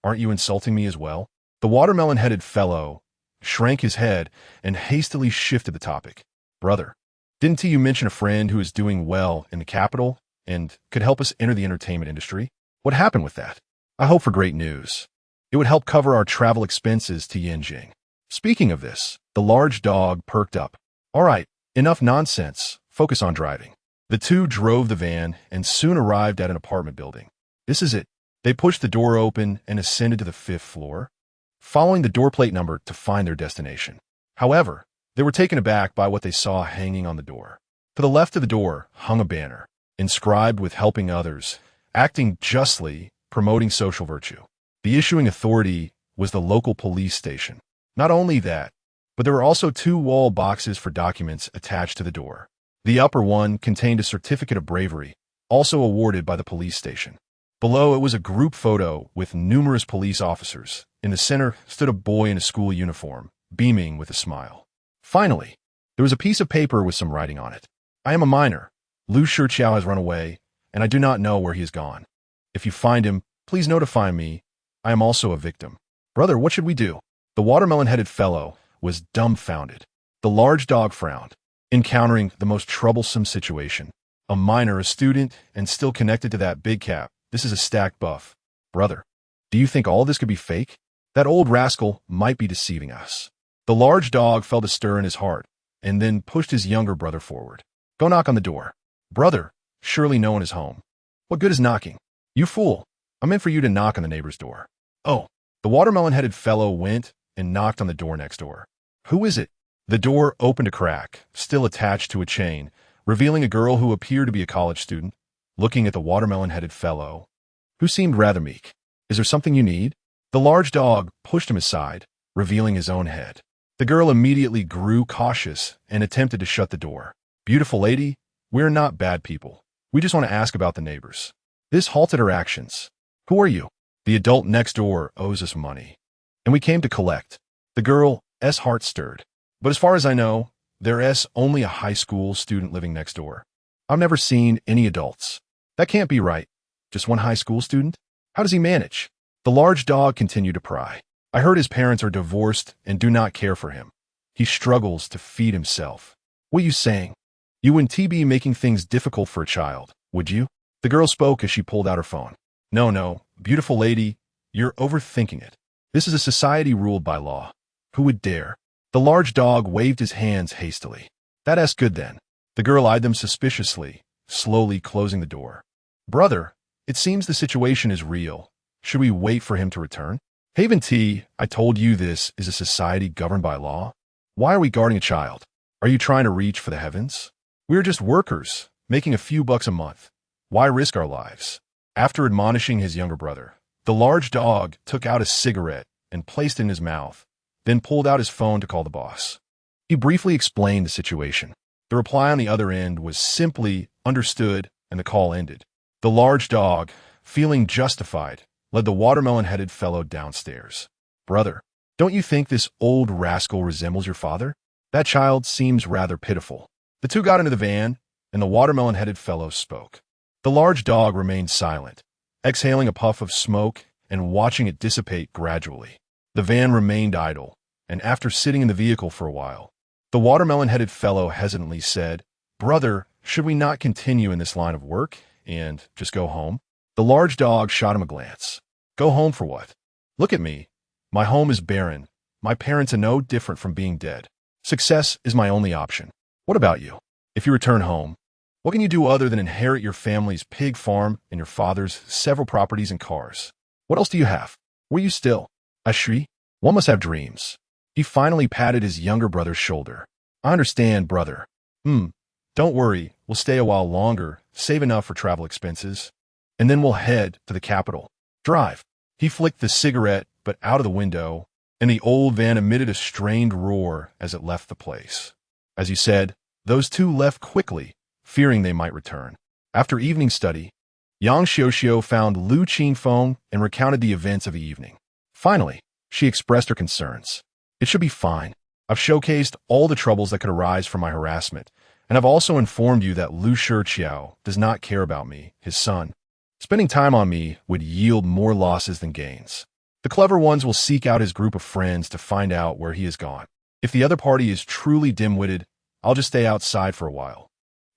Aren't you insulting me as well? The watermelon-headed fellow shrank his head and hastily shifted the topic. Brother, didn't you mention a friend who is doing well in the capital and could help us enter the entertainment industry? What happened with that? I hope for great news. It would help cover our travel expenses to Yanjing. Speaking of this, the large dog perked up. All right, enough nonsense. Focus on driving. The two drove the van and soon arrived at an apartment building. This is it. They pushed the door open and ascended to the 5th floor, following the door plate number to find their destination. However, they were taken aback by what they saw hanging on the door. To the left of the door hung a banner, inscribed with helping others, acting justly, promoting social virtue. The issuing authority was the local police station. Not only that, but there were also 2 wall boxes for documents attached to the door. The upper one contained a certificate of bravery, also awarded by the police station. Below it was a group photo with numerous police officers. In the center stood a boy in a school uniform, beaming with a smile. Finally, there was a piece of paper with some writing on it. I am a minor. Lu Qingfeng has run away, and I do not know where he has gone. If you find him, please notify me. I am also a victim. Brother, what should we do? The watermelon-headed fellow was dumbfounded. The large dog frowned, encountering the most troublesome situation. A minor, a student, and still connected to that big cap. This is a stacked buff. Brother, do you think all this could be fake? That old rascal might be deceiving us. The large dog felt a stir in his heart, and then pushed his younger brother forward. Go knock on the door. Brother, surely no one is home. What good is knocking? You fool. I meant for you to knock on the neighbor's door. Oh, the watermelon-headed fellow went and knocked on the door next door. Who is it? The door opened a crack, still attached to a chain, revealing a girl who appeared to be a college student, looking at the watermelon-headed fellow, who seemed rather meek. Is there something you need? The large dog pushed him aside, revealing his own head. The girl immediately grew cautious and attempted to shut the door. Beautiful lady, we're not bad people. We just want to ask about the neighbors. This halted her actions. Who are you? The adult next door owes us money, and we came to collect. The girl's heart stirred. But as far as I know, there's only a high school student living next door. I've never seen any adults. That can't be right. Just one high school student? How does he manage? The large dog continued to pry. I heard his parents are divorced and do not care for him. He struggles to feed himself. What are you saying? You wouldn't be making things difficult for a child, would you? The girl spoke as she pulled out her phone. No, beautiful lady, you're overthinking it. This is a society ruled by law. Who would dare? The large dog waved his hands hastily. That's good then. The girl eyed them suspiciously, slowly closing the door. Brother, it seems the situation is real. Should we wait for him to return? Haven T, I told you this is a society governed by law. Why are we guarding a child? Are you trying to reach for the heavens? We're just workers, making a few bucks a month. Why risk our lives? After admonishing his younger brother, the large dog took out a cigarette and placed it in his mouth, then pulled out his phone to call the boss. He briefly explained the situation. The reply on the other end was simply understood, and the call ended. The large dog, feeling justified, led the watermelon-headed fellow downstairs. Brother, don't you think this old rascal resembles your father? That child seems rather pitiful. The two got into the van, and the watermelon-headed fellow spoke. The large dog remained silent, exhaling a puff of smoke and watching it dissipate gradually. The van remained idle, and after sitting in the vehicle for a while, the watermelon-headed fellow hesitantly said, "Brother, should we not continue in this line of work and just go home?" The large dog shot him a glance. "Go home for what? Look at me. My home is barren. My parents are no different from being dead. Success is my only option. What about you? If you return home, what can you do other than inherit your family's pig farm and your father's several properties and cars? What else do you have? Were you still? Ashri? One must have dreams." He finally patted his younger brother's shoulder. "I understand, brother. Don't worry, we'll stay a while longer, save enough for travel expenses, and then we'll head to the capital. Drive." He flicked the cigarette, but out of the window, and the old van emitted a strained roar as it left the place. As you said, those two left quickly, fearing they might return. After evening study, Yang Xiuxiu found Lu Qingfeng and recounted the events of the evening. Finally, she expressed her concerns. "It should be fine. I've showcased all the troubles that could arise from my harassment, and I've also informed you that Lu Shiqiao does not care about me, his son. Spending time on me would yield more losses than gains. The clever ones will seek out his group of friends to find out where he has gone. If the other party is truly dim-witted, I'll just stay outside for a while.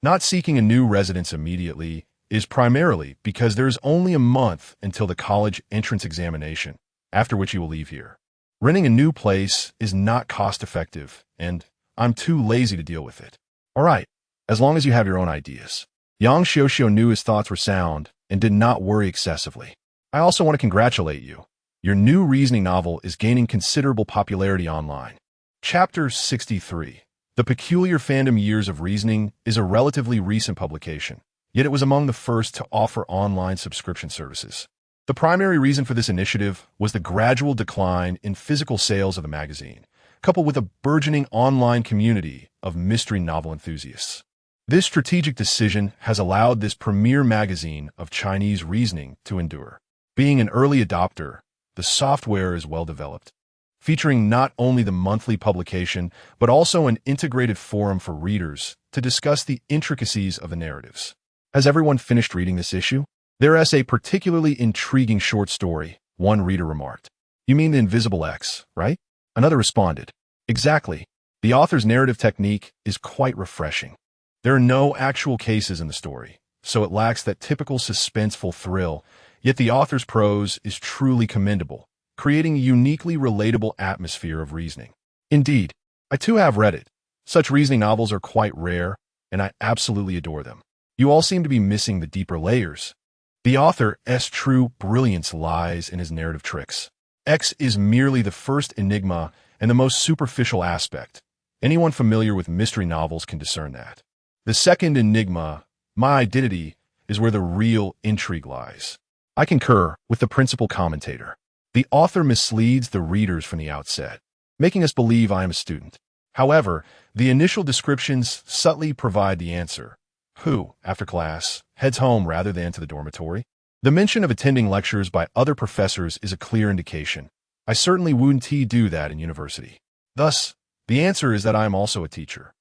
Not seeking a new residence immediately is primarily because there is only a month until the college entrance examination, after which you will leave here. Renting a new place is not cost-effective, and I'm too lazy to deal with it. All right, as long as you have your own ideas." Yang Xiuxiu knew his thoughts were sound and did not worry excessively. "I also want to congratulate you. Your new reasoning novel is gaining considerable popularity online." Chapter 63. The Peculiar Fandom Years of Reasoning is a relatively recent publication, yet it was among the first to offer online subscription services. The primary reason for this initiative was the gradual decline in physical sales of the magazine, coupled with a burgeoning online community of mystery novel enthusiasts. This strategic decision has allowed this premier magazine of Chinese reasoning to endure. Being an early adopter, the software is well developed, featuring not only the monthly publication, but also an integrated forum for readers to discuss the intricacies of the narratives. Has everyone finished reading this issue? There is a particularly intriguing short story, one reader remarked. "You mean the Invisible X, right?" Another responded. "Exactly. The author's narrative technique is quite refreshing. There are no actual cases in the story, so it lacks that typical suspenseful thrill, yet the author's prose is truly commendable, creating a uniquely relatable atmosphere of reasoning. Indeed, I too have read it. Such reasoning novels are quite rare, and I absolutely adore them. You all seem to be missing the deeper layers. The author's true brilliance lies in his narrative tricks. X is merely the first enigma and the most superficial aspect. Anyone familiar with mystery novels can discern that. The second enigma, my identity, is where the real intrigue lies. I concur with the principal commentator. The author misleads the readers from the outset, making us believe I am a student. However, the initial descriptions subtly provide the answer. Who, after class, heads home rather than to the dormitory? The mention of attending lectures by other professors is a clear indication. I certainly wouldn't do that in university. Thus, the answer is that I am also a teacher.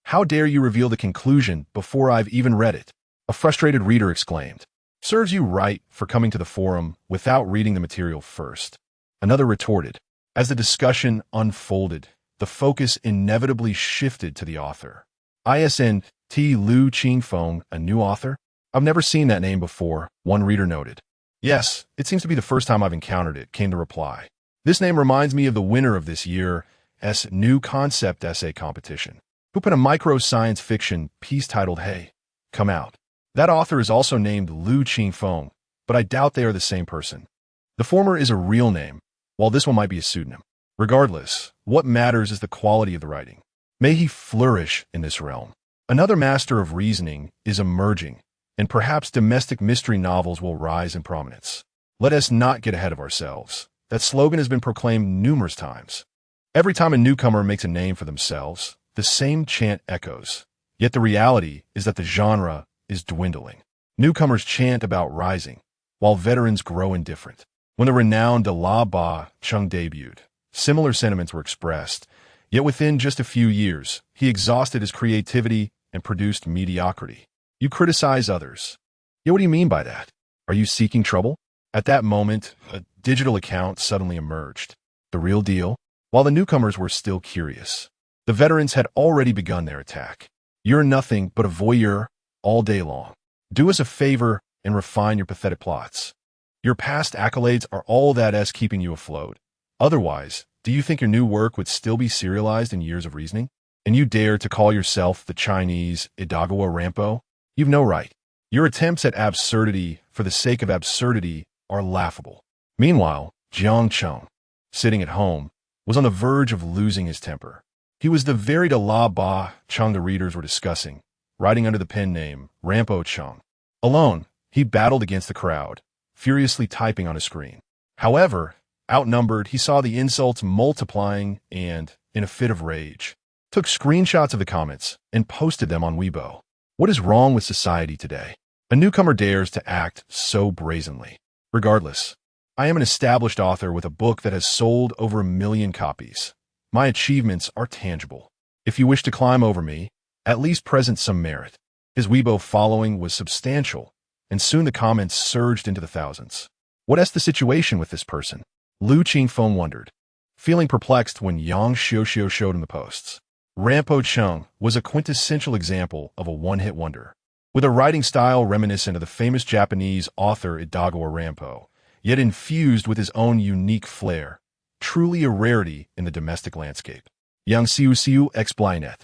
How dare you reveal the conclusion before I've even read it? A frustrated reader exclaimed. Serves you right for coming to the forum without reading the material first. Another retorted. As the discussion unfolded, the focus inevitably shifted to the author. ISN Lu Qingfeng, a new author? I've never seen that name before, one reader noted. Yes, it seems to be the first time I've encountered it, came the reply. This name reminds me of the winner of this year's new concept essay competition, who put a micro-science fiction piece titled Hey, Come Out. That author is also named Lu Qingfeng, but I doubt they are the same person. The former is a real name, while this one might be a pseudonym. Regardless, what matters is the quality of the writing. May he flourish in this realm. Another master of reasoning is emerging, and perhaps domestic mystery novels will rise in prominence. Let us not get ahead of ourselves. That slogan has been proclaimed numerous times. Every time a newcomer makes a name for themselves, the same chant echoes. Yet the reality is that the genre is dwindling. Newcomers chant about rising, while veterans grow indifferent. When the renowned De La Ba Chung debuted, similar sentiments were expressed, yet within just a few years, he exhausted his creativity and produced mediocrity. You criticize others. Yeah, what do you mean by that? Are you seeking trouble? At that moment, a digital account suddenly emerged. The real deal? While the newcomers were still curious, the veterans had already begun their attack. You're nothing but a voyeur all day long. Do us a favor and refine your pathetic plots. Your past accolades are all that's keeping you afloat. Otherwise, do you think your new work would still be serialized in years of reasoning? And you dare to call yourself the Chinese Idagawa Rampo? You've no right. Your attempts at absurdity for the sake of absurdity are laughable. Meanwhile, Jiang Cheng, sitting at home, was on the verge of losing his temper. He was the very La Ba Cheng the readers were discussing, writing under the pen name Rampo Cheng. Alone, he battled against the crowd, furiously typing on a screen. However, outnumbered, he saw the insults multiplying and, in a fit of rage, took screenshots of the comments and posted them on Weibo. What is wrong with society today? A newcomer dares to act so brazenly. Regardless, I am an established author with a book that has sold over 1 million copies. My achievements are tangible. If you wish to climb over me, at least present some merit. His Weibo following was substantial, and soon the comments surged into the thousands. What is the situation with this person? Lu Qingfeng wondered, feeling perplexed when Yang Xiuxiu showed him the posts. Rampo Cheng was a quintessential example of a one-hit wonder. With a writing style reminiscent of the famous Japanese author Idagawa Rampo, yet infused with his own unique flair, truly a rarity in the domestic landscape. Yang Xiuxiu explained.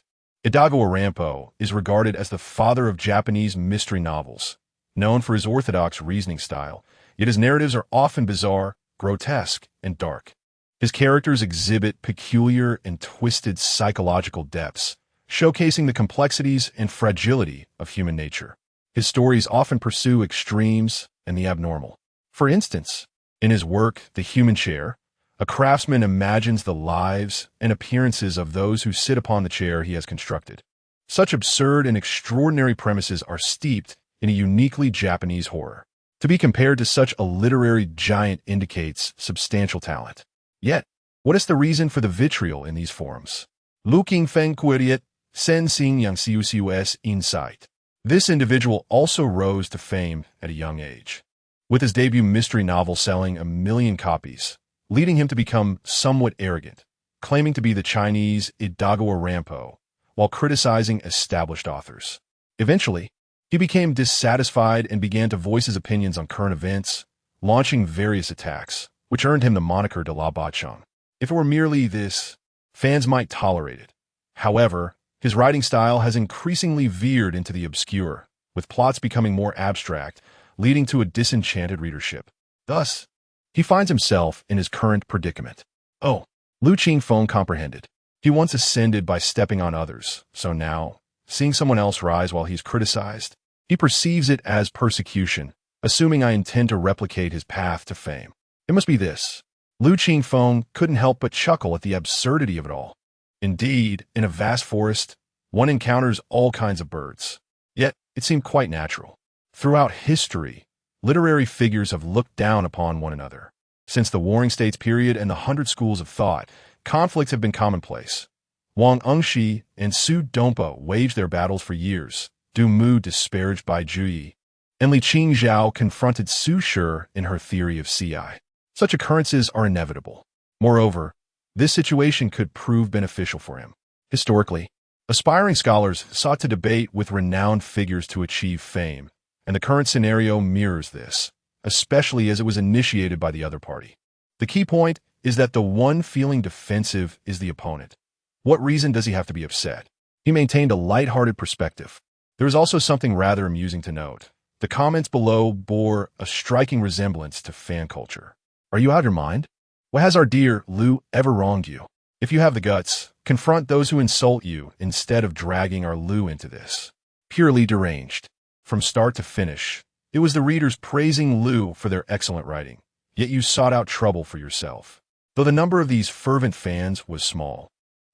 Idagawa Rampo is regarded as the father of Japanese mystery novels, known for his orthodox reasoning style, yet his narratives are often bizarre, grotesque, and dark. His characters exhibit peculiar and twisted psychological depths, showcasing the complexities and fragility of human nature. His stories often pursue extremes and the abnormal. For instance, in his work, The Human Chair, a craftsman imagines the lives and appearances of those who sit upon the chair he has constructed. Such absurd and extraordinary premises are steeped in a uniquely Japanese horror. To be compared to such a literary giant indicates substantial talent. Yet, what is the reason for the vitriol in these forums? Lu Qingfeng queried, Sen Xing Yang Xiuxiu's insight. This individual also rose to fame at a young age, with his debut mystery novel selling 1 million copies, leading him to become somewhat arrogant, claiming to be the Chinese Idagawa Rampo, while criticizing established authors. Eventually, he became dissatisfied and began to voice his opinions on current events, launching various attacks, which earned him the moniker de La Ba Cheng. If it were merely this, fans might tolerate it. However, his writing style has increasingly veered into the obscure, with plots becoming more abstract, leading to a disenchanted readership. Thus, he finds himself in his current predicament. Oh, Lu Qingfeng comprehended. He once ascended by stepping on others, so now, seeing someone else rise while he's criticized, he perceives it as persecution, assuming I intend to replicate his path to fame. It must be this. Lu Qingfeng couldn't help but chuckle at the absurdity of it all. Indeed, in a vast forest, one encounters all kinds of birds. Yet, it seemed quite natural. Throughout history, literary figures have looked down upon one another. Since the Warring States period and the 100 schools of thought, conflicts have been commonplace. Wang Engshi and Su Dompo waged their battles for years, Du Mu disparaged by Zhu Yi, and Li Qingzhao confronted Su Shi in her theory of CI. Such occurrences are inevitable. Moreover, this situation could prove beneficial for him. Historically, aspiring scholars sought to debate with renowned figures to achieve fame, and the current scenario mirrors this, especially as it was initiated by the other party. The key point is that the one feeling defensive is the opponent. What reason does he have to be upset? He maintained a lighthearted perspective. There is also something rather amusing to note. The comments below bore a striking resemblance to fan culture. Are you out of your mind? Well, has our dear Lu ever wronged you? If you have the guts, confront those who insult you instead of dragging our Lu into this. Purely deranged. From start to finish, it was the readers praising Lu for their excellent writing, yet you sought out trouble for yourself. Though the number of these fervent fans was small,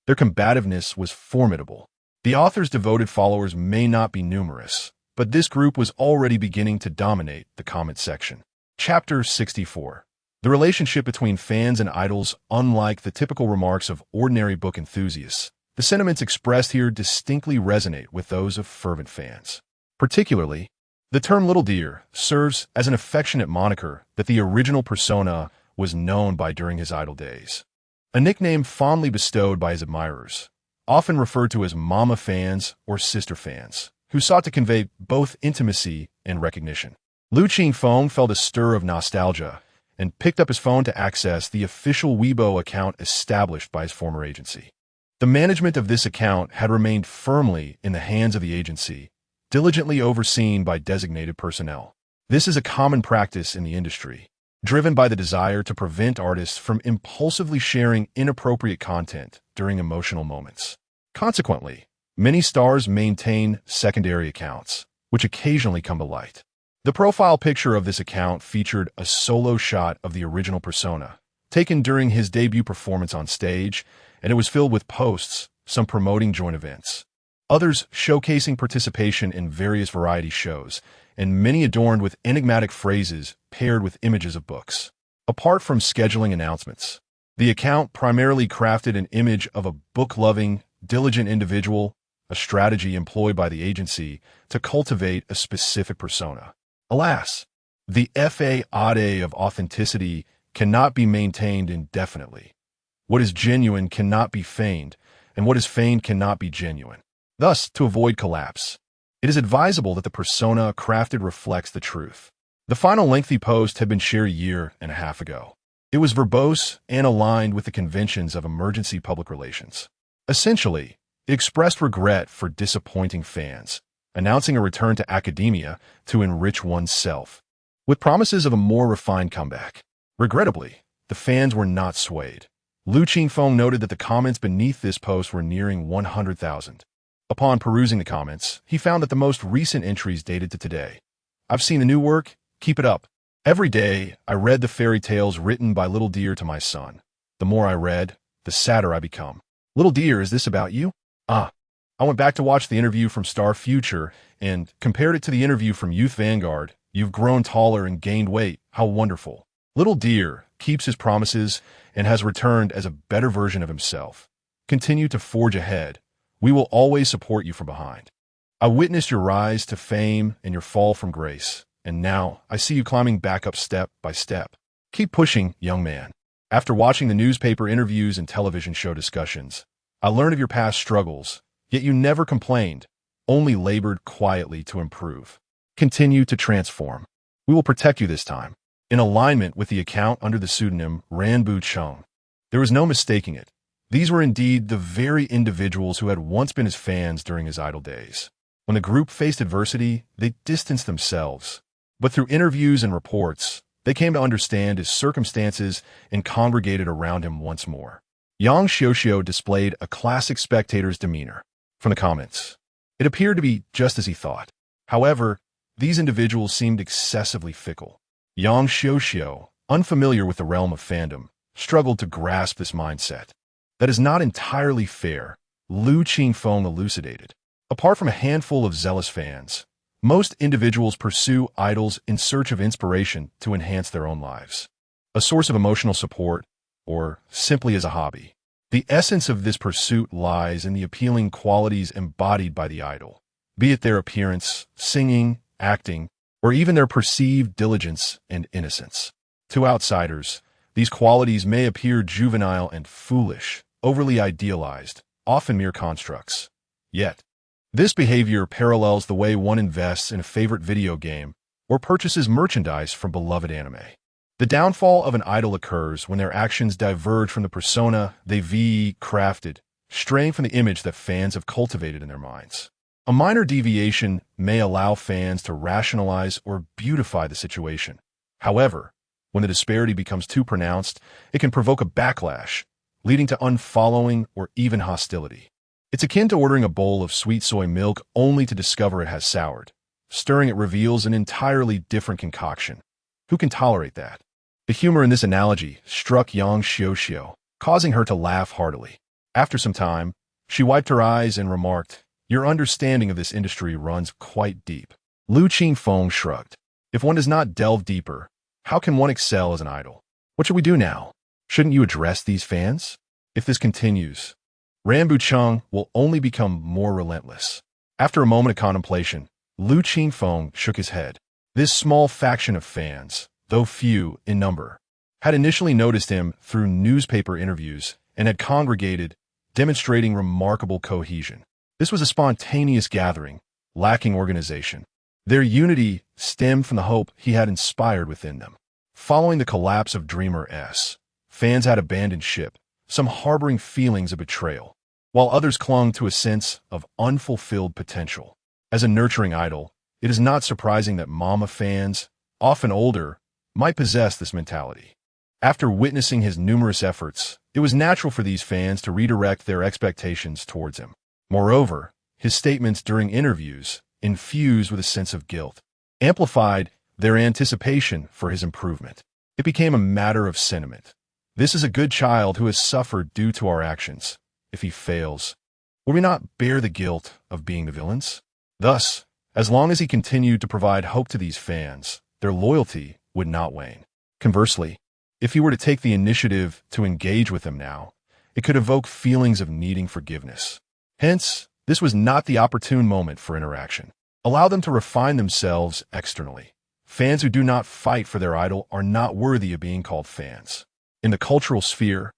their combativeness was formidable. The author's devoted followers may not be numerous, but this group was already beginning to dominate the comment section. Chapter 64. The relationship between fans and idols, unlike the typical remarks of ordinary book enthusiasts, The sentiments expressed here distinctly resonate with those of fervent fans. Particularly, the term Little Deer serves as an affectionate moniker that the original persona was known by during his idol days. A nickname fondly bestowed by his admirers, often referred to as mama fans or sister fans, who sought to convey both intimacy and recognition. Lu Qingfeng felt a stir of nostalgia and picked up his phone to access the official Weibo account established by his former agency. The management of this account had remained firmly in the hands of the agency, diligently overseen by designated personnel. This is a common practice in the industry, driven by the desire to prevent artists from impulsively sharing inappropriate content during emotional moments. Consequently, many stars maintain secondary accounts, which occasionally come to light. The profile picture of this account featured a solo shot of the original persona, taken during his debut performance on stage, and it was filled with posts, some promoting joint events, others showcasing participation in various variety shows, and many adorned with enigmatic phrases paired with images of books. Apart from scheduling announcements, the account primarily crafted an image of a book-loving, diligent individual, a strategy employed by the agency to cultivate a specific persona. Alas, the facade of authenticity cannot be maintained indefinitely. What is genuine cannot be feigned, and what is feigned cannot be genuine. Thus, to avoid collapse, it is advisable that the persona crafted reflects the truth. The final lengthy post had been shared a year and a half ago. It was verbose and aligned with the conventions of emergency public relations. Essentially, it expressed regret for disappointing fans, announcing a return to academia to enrich oneself, with promises of a more refined comeback. Regrettably, the fans were not swayed. Lu Qingfeng noted that the comments beneath this post were nearing 100,000. Upon perusing the comments, he found that the most recent entries dated to today. "I've seen the new work. Keep it up. Every day, I read the fairy tales written by Little Deer to my son. The more I read, the sadder I become. Little Deer, is this about you? I went back to watch the interview from Star Future and compared it to the interview from Youth Vanguard. You've grown taller and gained weight. How wonderful. Little Deer keeps his promises and has returned as a better version of himself. Continue to forge ahead. We will always support you from behind. I witnessed your rise to fame and your fall from grace, and now I see you climbing back up step by step. Keep pushing, young man. After watching the newspaper interviews and television show discussions, I learned of your past struggles, yet you never complained, only labored quietly to improve. Continue to transform. We will protect you this time." In alignment with the account under the pseudonym Ranbu Cheng, there was no mistaking it. These were indeed the very individuals who had once been his fans during his idol days. When the group faced adversity, they distanced themselves. But through interviews and reports, they came to understand his circumstances and congregated around him once more. Yang Xiuxiu displayed a classic spectator's demeanor. From the comments, it appeared to be just as he thought. However, these individuals seemed excessively fickle. Yang Xiuxiu, unfamiliar with the realm of fandom, struggled to grasp this mindset. That is not entirely fair, Lu Qingfeng elucidated. Apart from a handful of zealous fans, most individuals pursue idols in search of inspiration to enhance their own lives, a source of emotional support, or simply as a hobby. The essence of this pursuit lies in the appealing qualities embodied by the idol, be it their appearance, singing, acting, or even their perceived diligence and innocence. To outsiders, these qualities may appear juvenile and foolish, overly idealized, often mere constructs. Yet, this behavior parallels the way one invests in a favorite video game or purchases merchandise from beloved anime. The downfall of an idol occurs when their actions diverge from the persona they've crafted, straying from the image that fans have cultivated in their minds. A minor deviation may allow fans to rationalize or beautify the situation. However, when the disparity becomes too pronounced, it can provoke a backlash, leading to unfollowing or even hostility. It's akin to ordering a bowl of sweet soy milk only to discover it has soured. Stirring it reveals an entirely different concoction. Who can tolerate that? The humor in this analogy struck Yang Xiuxiu, causing her to laugh heartily. After some time, she wiped her eyes and remarked, "Your understanding of this industry runs quite deep." Lu Qingfeng shrugged. "If one does not delve deeper, how can one excel as an idol? What should we do now? Shouldn't you address these fans? If this continues, Rambucheng will only become more relentless. After a moment of contemplation, Lu Qingfeng shook his head. This small faction of fans, though few in number, had initially noticed him through newspaper interviews and had congregated, demonstrating remarkable cohesion. This was a spontaneous gathering, lacking organization. Their unity stemmed from the hope he had inspired within them. Following the collapse of Dreamer S, fans had abandoned ship, some harboring feelings of betrayal, while others clung to a sense of unfulfilled potential. As a nurturing idol, it is not surprising that Mama fans, often older, might possess this mentality. After witnessing his numerous efforts, it was natural for these fans to redirect their expectations towards him. Moreover, his statements during interviews, infused with a sense of guilt, amplified their anticipation for his improvement. It became a matter of sentiment. This is a good child who has suffered due to our actions. If he fails, will we not bear the guilt of being the villains? Thus, as long as he continued to provide hope to these fans, their loyalty would not wane. Conversely, if he were to take the initiative to engage with them now, it could evoke feelings of needing forgiveness. Hence, this was not the opportune moment for interaction. Allow them to refine themselves externally. Fans who do not fight for their idol are not worthy of being called fans. In the cultural sphere,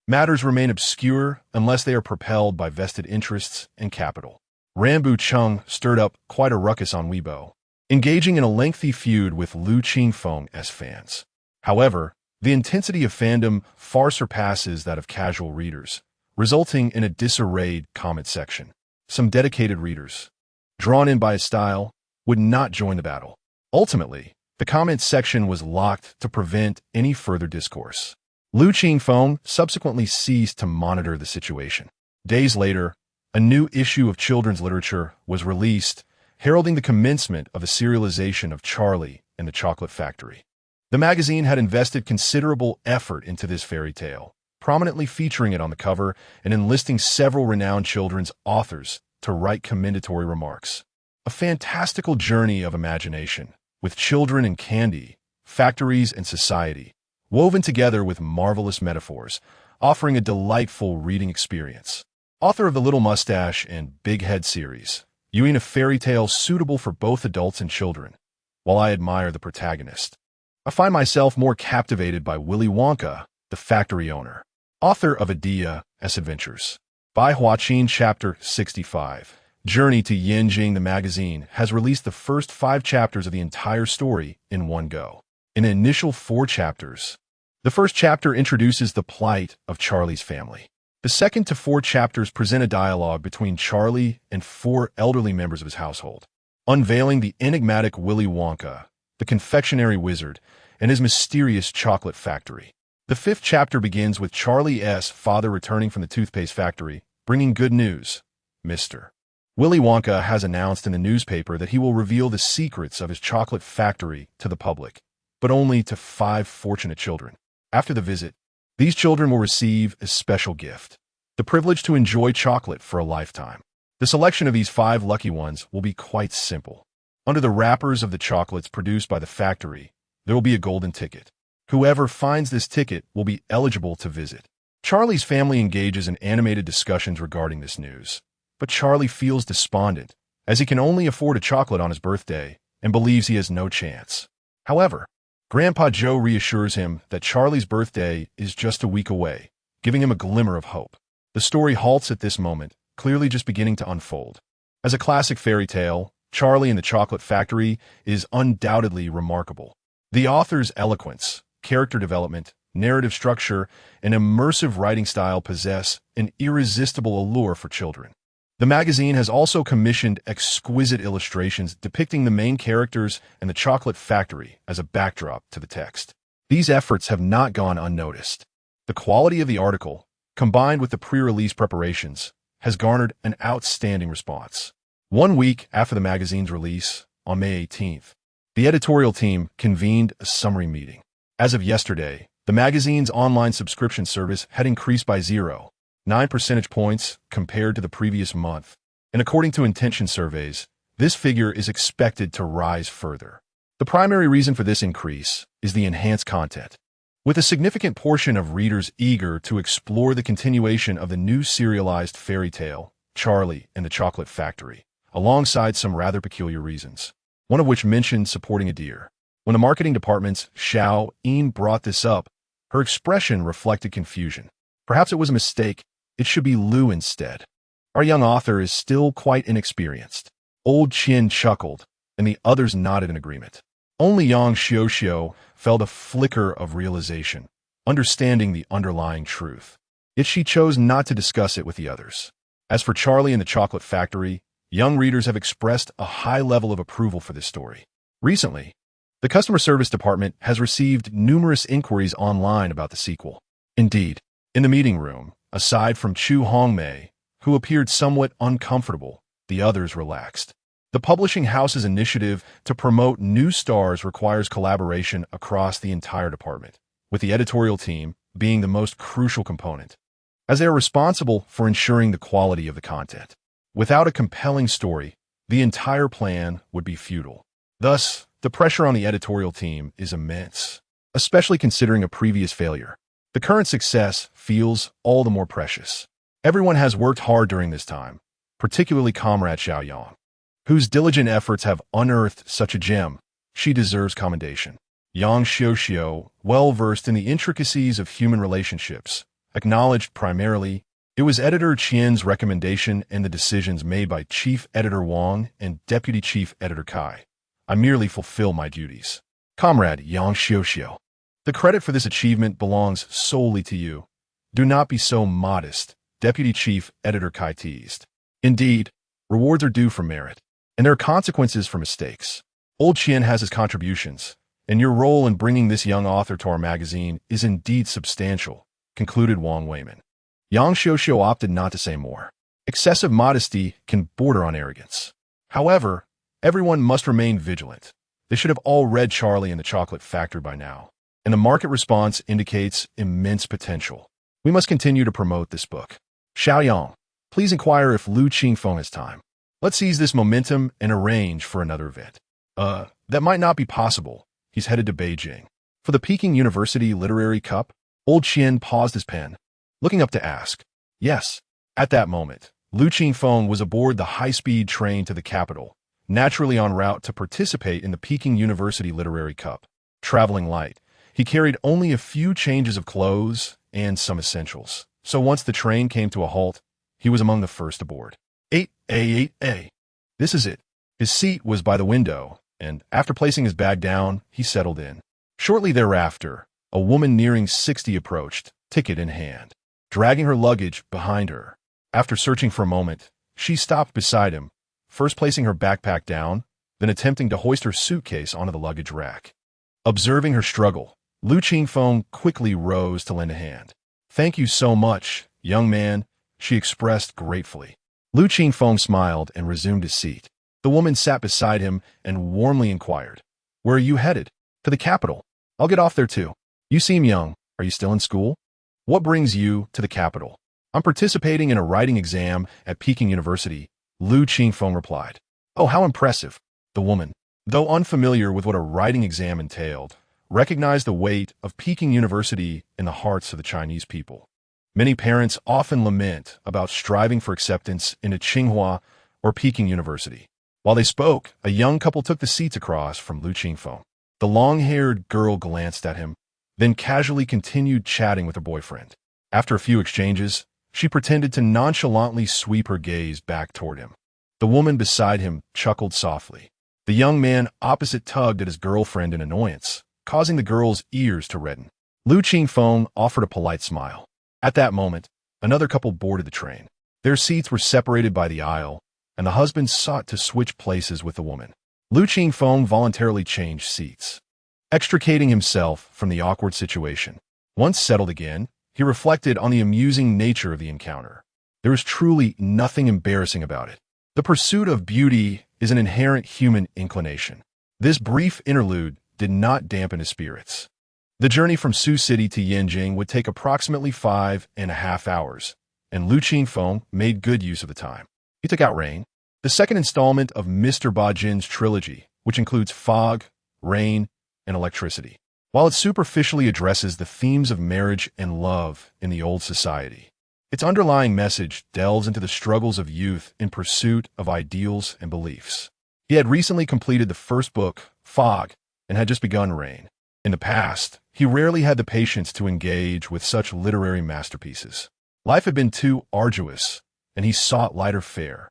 matters remain obscure unless they are propelled by vested interests and capital. Rambucheng stirred up quite a ruckus on Weibo, engaging in a lengthy feud with Lu Qingfeng's fans. However, the intensity of fandom far surpasses that of casual readers, resulting in a disarrayed comment section. Some dedicated readers, drawn in by his style, would not join the battle. Ultimately, the comment section was locked to prevent any further discourse. Lu Qingfeng subsequently ceased to monitor the situation. Days later, a new issue of children's literature was released, heralding the commencement of the serialization of Charlie and the Chocolate Factory. The magazine had invested considerable effort into this fairy tale, prominently featuring it on the cover and enlisting several renowned children's authors to write commendatory remarks. A fantastical journey of imagination, with children and candy, factories and society, woven together with marvelous metaphors, offering a delightful reading experience. Author of the Little Mustache and Big Head series, viewing a fairy tale suitable for both adults and children. While I admire the protagonist, I find myself more captivated by Willy Wonka, the factory owner. Author of Adia's Adventures. By Huaqin Chapter 65. Journey to Yanjing. The magazine has released the first 5 chapters of the entire story in one go. In the initial 4 chapters, the first chapter introduces the plight of Charlie's family. The second to 4 chapters present a dialogue between Charlie and 4 elderly members of his household, unveiling the enigmatic Willy Wonka, the confectionery wizard, and his mysterious chocolate factory. The 5th chapter begins with Charlie's father returning from the toothpaste factory, bringing good news. Mr. Willy Wonka has announced in the newspaper that he will reveal the secrets of his chocolate factory to the public, but only to 5 fortunate children. After the visit, these children will receive a special gift, the privilege to enjoy chocolate for a lifetime. The selection of these 5 lucky ones will be quite simple. Under the wrappers of the chocolates produced by the factory, there will be a golden ticket. Whoever finds this ticket will be eligible to visit. Charlie's family engages in animated discussions regarding this news, but Charlie feels despondent, as he can only afford a chocolate on his birthday and believes he has no chance. However, Grandpa Joe reassures him that Charlie's birthday is just a week away, giving him a glimmer of hope. The story halts at this moment, clearly just beginning to unfold. As a classic fairy tale, Charlie and the Chocolate Factory is undoubtedly remarkable. The author's eloquence, character development, narrative structure, and immersive writing style possess an irresistible allure for children. The magazine has also commissioned exquisite illustrations depicting the main characters and the chocolate factory as a backdrop to the text. These efforts have not gone unnoticed. The quality of the article, combined with the pre-release preparations, has garnered an outstanding response. 1 week after the magazine's release, on May 18th, the editorial team convened a summary meeting. As of yesterday, the magazine's online subscription service had increased by 0.9 percentage points compared to the previous month, and according to intention surveys, this figure is expected to rise further. The primary reason for this increase is the enhanced content. with a significant portion of readers eager to explore the continuation of the new serialized fairy tale, Charlie and the Chocolate Factory, alongside some rather peculiar reasons, one of which mentioned supporting a deer. When the marketing department's Xiao Yin brought this up, her expression reflected confusion. Perhaps it was a mistake. It should be Lu instead. Our young author is still quite inexperienced. Old Qin chuckled, and the others nodded in agreement. Only Yang Xiuxiu felt a flicker of realization, understanding the underlying truth. Yet she chose not to discuss it with the others. As for Charlie and the Chocolate Factory, young readers have expressed a high level of approval for this story. Recently, the customer service department has received numerous inquiries online about the sequel. Indeed, in the meeting room, aside from Chu Hongmei, who appeared somewhat uncomfortable, the others relaxed. The publishing house's initiative to promote new stars requires collaboration across the entire department, with the editorial team being the most crucial component, as they are responsible for ensuring the quality of the content. Without a compelling story, the entire plan would be futile. Thus, the pressure on the editorial team is immense, especially considering a previous failure. The current success feels all the more precious. Everyone has worked hard during this time, particularly Comrade Xiaoyang, whose diligent efforts have unearthed such a gem. She deserves commendation. Yang Xiuxiu, well-versed in the intricacies of human relationships, acknowledged primarily it was Editor Qian's recommendation and the decisions made by Chief Editor Wang and Deputy Chief Editor Kai. I merely fulfill my duties. Comrade Yang Xiuxiu, the credit for this achievement belongs solely to you. Do not be so modest, Deputy Chief Editor Kai teased. Indeed, rewards are due for merit, and there are consequences for mistakes. Old Qian has his contributions, and your role in bringing this young author to our magazine is indeed substantial, concluded Wang Weiman. Yang Xiuxiu opted not to say more. Excessive modesty can border on arrogance. However, everyone must remain vigilant. They should have all read Charlie and the Chocolate Factory by now, and the market response indicates immense potential. We must continue to promote this book. Xiaoyang, please inquire if Lu Qingfeng has time. Let's seize this momentum and arrange for another event. That might not be possible. He's headed to Beijing. For the Peking University Literary Cup, Old Qian paused his pen, looking up to ask. Yes. At that moment, Lu Qingfeng was aboard the high-speed train to the capital, naturally en route to participate in the Peking University Literary Cup. Traveling light, he carried only a few changes of clothes and some essentials. So once the train came to a halt, he was among the first aboard. 8A. This is it. His seat was by the window, and after placing his bag down, he settled in. Shortly thereafter, a woman nearing 60 approached, ticket in hand, dragging her luggage behind her. After searching for a moment, she stopped beside him, first placing her backpack down, then attempting to hoist her suitcase onto the luggage rack. Observing her struggle, Lu Qingfeng quickly rose to lend a hand. Thank you so much, young man, she expressed gratefully. Lu Qingfeng smiled and resumed his seat. The woman sat beside him and warmly inquired, Where are you headed? To the capital. I'll get off there too. You seem young. Are you still in school? What brings you to the capital? I'm participating in a writing exam at Peking University, Lu Qingfeng replied. Oh, how impressive. The woman, though unfamiliar with what a writing exam entailed, recognized the weight of Peking University in the hearts of the Chinese people. Many parents often lament about striving for acceptance into Tsinghua or Peking University. While they spoke, a young couple took the seats across from Lu Qingfeng. The long-haired girl glanced at him, then casually continued chatting with her boyfriend. After a few exchanges, she pretended to nonchalantly sweep her gaze back toward him. The woman beside him chuckled softly. The young man opposite tugged at his girlfriend in annoyance, causing the girl's ears to redden. Lu Qingfeng offered a polite smile. At that moment, another couple boarded the train. Their seats were separated by the aisle, and the husband sought to switch places with the woman. Lu Qingfeng voluntarily changed seats, extricating himself from the awkward situation. Once settled again, he reflected on the amusing nature of the encounter. There was truly nothing embarrassing about it. The pursuit of beauty is an inherent human inclination. This brief interlude did not dampen his spirits. The journey from Sioux City to Yanjing would take approximately 5.5 hours, and Lu Qingfeng made good use of the time. He took out Rain, the second installment of Mr. Bajin's trilogy, which includes fog, rain, and electricity. While it superficially addresses the themes of marriage and love in the old society, its underlying message delves into the struggles of youth in pursuit of ideals and beliefs. He had recently completed the first book, Fog, and had just begun Rain. In the past, he rarely had the patience to engage with such literary masterpieces. Life had been too arduous, and he sought lighter fare,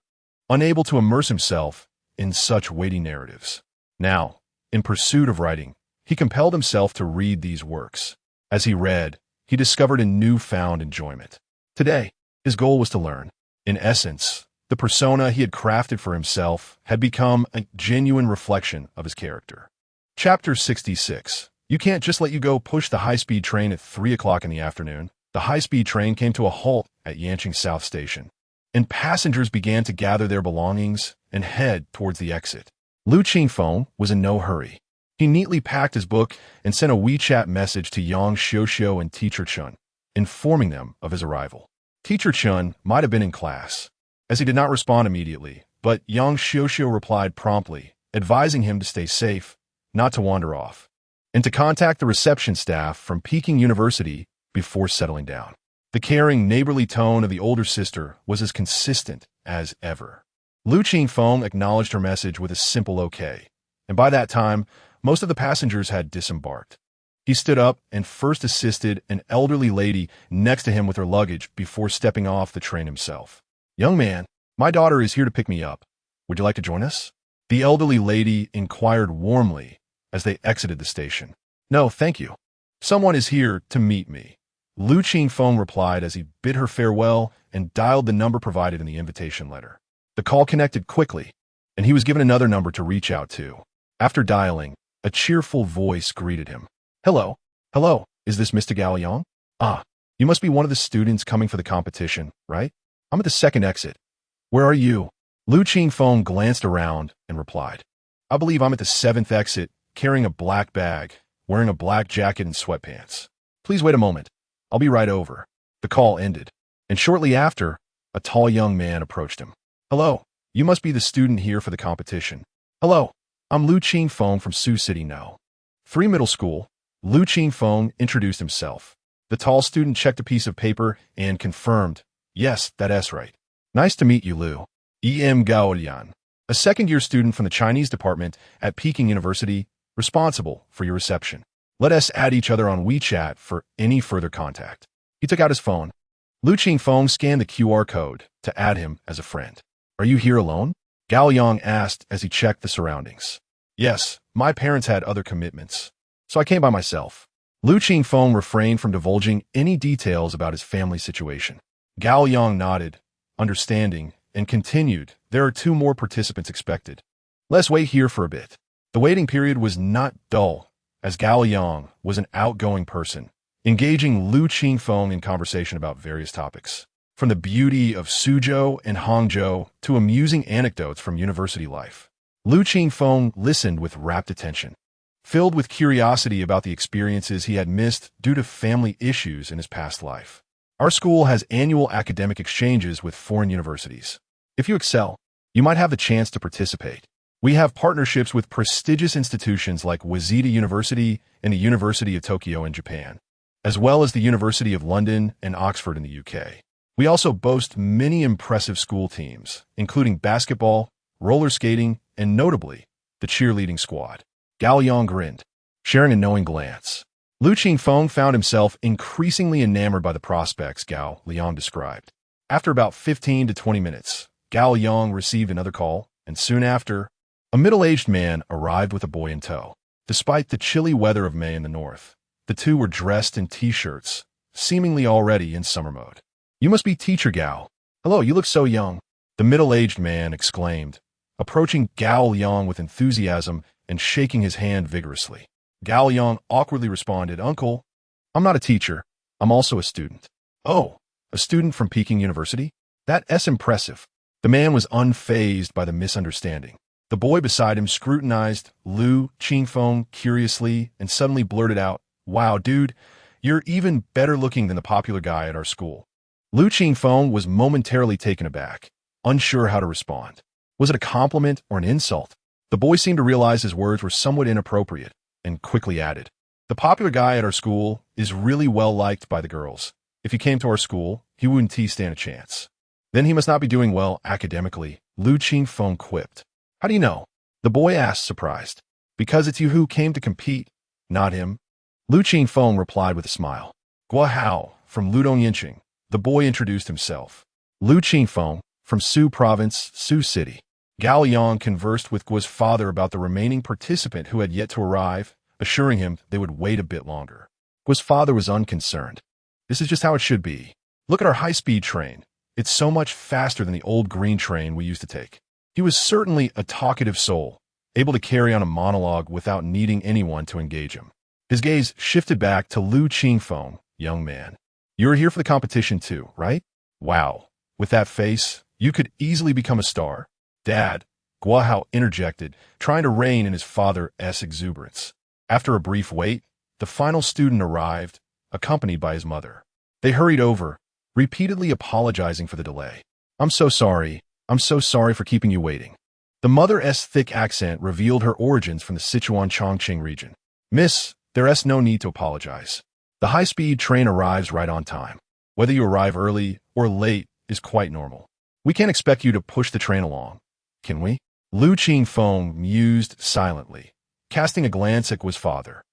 unable to immerse himself in such weighty narratives. Now, in pursuit of writing, he compelled himself to read these works. As he read, he discovered a newfound enjoyment. Today, his goal was to learn. In essence, the persona he had crafted for himself had become a genuine reflection of his character. Chapter 66. You can't just let you go push the high-speed train at 3 o'clock in the afternoon. The high-speed train came to a halt at Yanqing South Station, and passengers began to gather their belongings and head towards the exit. Lu Qingfeng was in no hurry. He neatly packed his book and sent a WeChat message to Yang Xiuxiu and Teacher Chun, informing them of his arrival. Teacher Chun might have been in class, as he did not respond immediately, but Yang Xiuxiu replied promptly, advising him to stay safe, not to wander off, and to contact the reception staff from Peking University before settling down. The caring, neighborly tone of the older sister was as consistent as ever. Lu Qingfeng acknowledged her message with a simple okay, and by that time, most of the passengers had disembarked. He stood up and first assisted an elderly lady next to him with her luggage before stepping off the train himself. "Young man, my daughter is here to pick me up. Would you like to join us?" The elderly lady inquired warmly as they exited the station. "No, thank you. Someone is here to meet me," Lu Qingfeng replied as he bid her farewell and dialed the number provided in the invitation letter. The call connected quickly, and he was given another number to reach out to. After dialing, a cheerful voice greeted him. "Hello, hello, is this Mr. Gao Yang? Ah, you must be one of the students coming for the competition, right? I'm at the second exit. Where are you?" Lu Qingfeng glanced around and replied, "I believe I'm at the 7th exit, carrying a black bag, wearing a black jacket and sweatpants. Please wait a moment. I'll be right over." The call ended, and shortly after, a tall young man approached him. "Hello, you must be the student here for the competition." "Hello, I'm Lu Qingfeng from Sioux City now. 3 Middle School." Lu Qingfeng introduced himself. The tall student checked a piece of paper and confirmed, "Yes, that's right. Nice to meet you, Lu. E.M. Gao Lian, a second-year student from the Chinese department at Peking University, responsible for your reception. Let us add each other on WeChat for any further contact." He took out his phone. Lu Qingfeng scanned the QR code to add him as a friend. "Are you here alone?" Gao Yang asked as he checked the surroundings. "Yes, my parents had other commitments, so I came by myself." Lu Qingfeng refrained from divulging any details about his family situation. Gao Yang nodded, understanding, and continued, "There are 2 more participants expected. Let's wait here for a bit." The waiting period was not dull, as Gao Yang was an outgoing person, engaging Lu Qingfeng in conversation about various topics, from the beauty of Suzhou and Hangzhou to amusing anecdotes from university life. Lu Qingfeng listened with rapt attention, filled with curiosity about the experiences he had missed due to family issues in his past life. Our school has annual academic exchanges with foreign universities. If you excel, you might have the chance to participate. We have partnerships with prestigious institutions like Waseda University and the University of Tokyo in Japan, as well as the University of London and Oxford in the UK. We also boast many impressive school teams, including basketball, roller skating, and notably, the cheerleading squad. Gao Yang grinned, sharing a knowing glance. Lu Qingfeng found himself increasingly enamored by the prospects Gao Liang described. After about 15 to 20 minutes, Gao Yang received another call, and soon after, a middle-aged man arrived with a boy in tow. Despite the chilly weather of May in the north, the two were dressed in t-shirts, seemingly already in summer mode. "You must be Teacher Gao. Hello, you look so young," the middle-aged man exclaimed, approaching Gao Liang with enthusiasm and shaking his hand vigorously. Gao Liang awkwardly responded, "Uncle, I'm not a teacher. I'm also a student." "Oh, a student from Peking University? That's impressive." The man was unfazed by the misunderstanding. The boy beside him scrutinized Lu Qingfeng curiously and suddenly blurted out, "Wow, dude, you're even better looking than the popular guy at our school." Lu Qingfeng was momentarily taken aback, unsure how to respond. Was it a compliment or an insult? The boy seemed to realize his words were somewhat inappropriate and quickly added, The popular guy at our school is really well liked by the girls. If he came to our school, he wouldn't stand a chance. Then he must not be doing well academically, Lu Qingfeng quipped. How do you know? The boy asked, surprised. Because it's you who came to compete, not him. Lu Qingfeng replied with a smile. Gua Hao, from Ludong Yinqing. The boy introduced himself. Lu Qingfeng, from Su Province, Su City. Gao Yang conversed with Gua's father about the remaining participant who had yet to arrive, assuring him they would wait a bit longer. Gua's father was unconcerned. This is just how it should be. Look at our high-speed train. It's so much faster than the old green train we used to take. He was certainly a talkative soul, able to carry on a monologue without needing anyone to engage him. His gaze shifted back to Lu Qingfeng, young man. You were here for the competition too, right? Wow. With that face, you could easily become a star. Dad, Gua Hao interjected, trying to rein in his father's exuberance. After a brief wait, the final student arrived, accompanied by his mother. They hurried over, repeatedly apologizing for the delay. I'm so sorry for keeping you waiting. The mother's thick accent revealed her origins from the Sichuan Chongqing region. Miss, there's no need to apologize. The high-speed train arrives right on time. Whether you arrive early or late is quite normal. We can't expect you to push the train along, can we? Lu Qingfeng mused silently, casting a glance at Gua's father,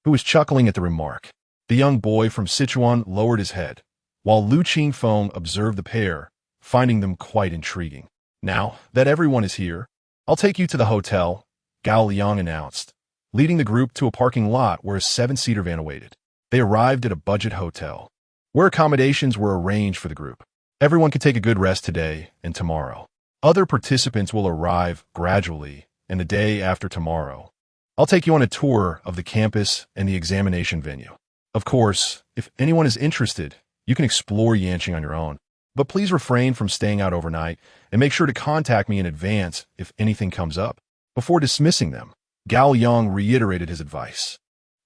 who was chuckling at the remark. The young boy from Sichuan lowered his head, while Lu Qingfeng observed the pair, finding them quite intriguing. Now that everyone is here, I'll take you to the hotel, Gao Yang announced, leading the group to a parking lot where a 7-seater van awaited. They arrived at a budget hotel, where accommodations were arranged for the group. Everyone can take a good rest today and tomorrow. Other participants will arrive gradually, and the day after tomorrow. I'll take you on a tour of the campus and the examination venue. Of course, if anyone is interested, you can explore Yanqing on your own. But please refrain from staying out overnight and make sure to contact me in advance if anything comes up. Before dismissing them, Gao Yang reiterated his advice.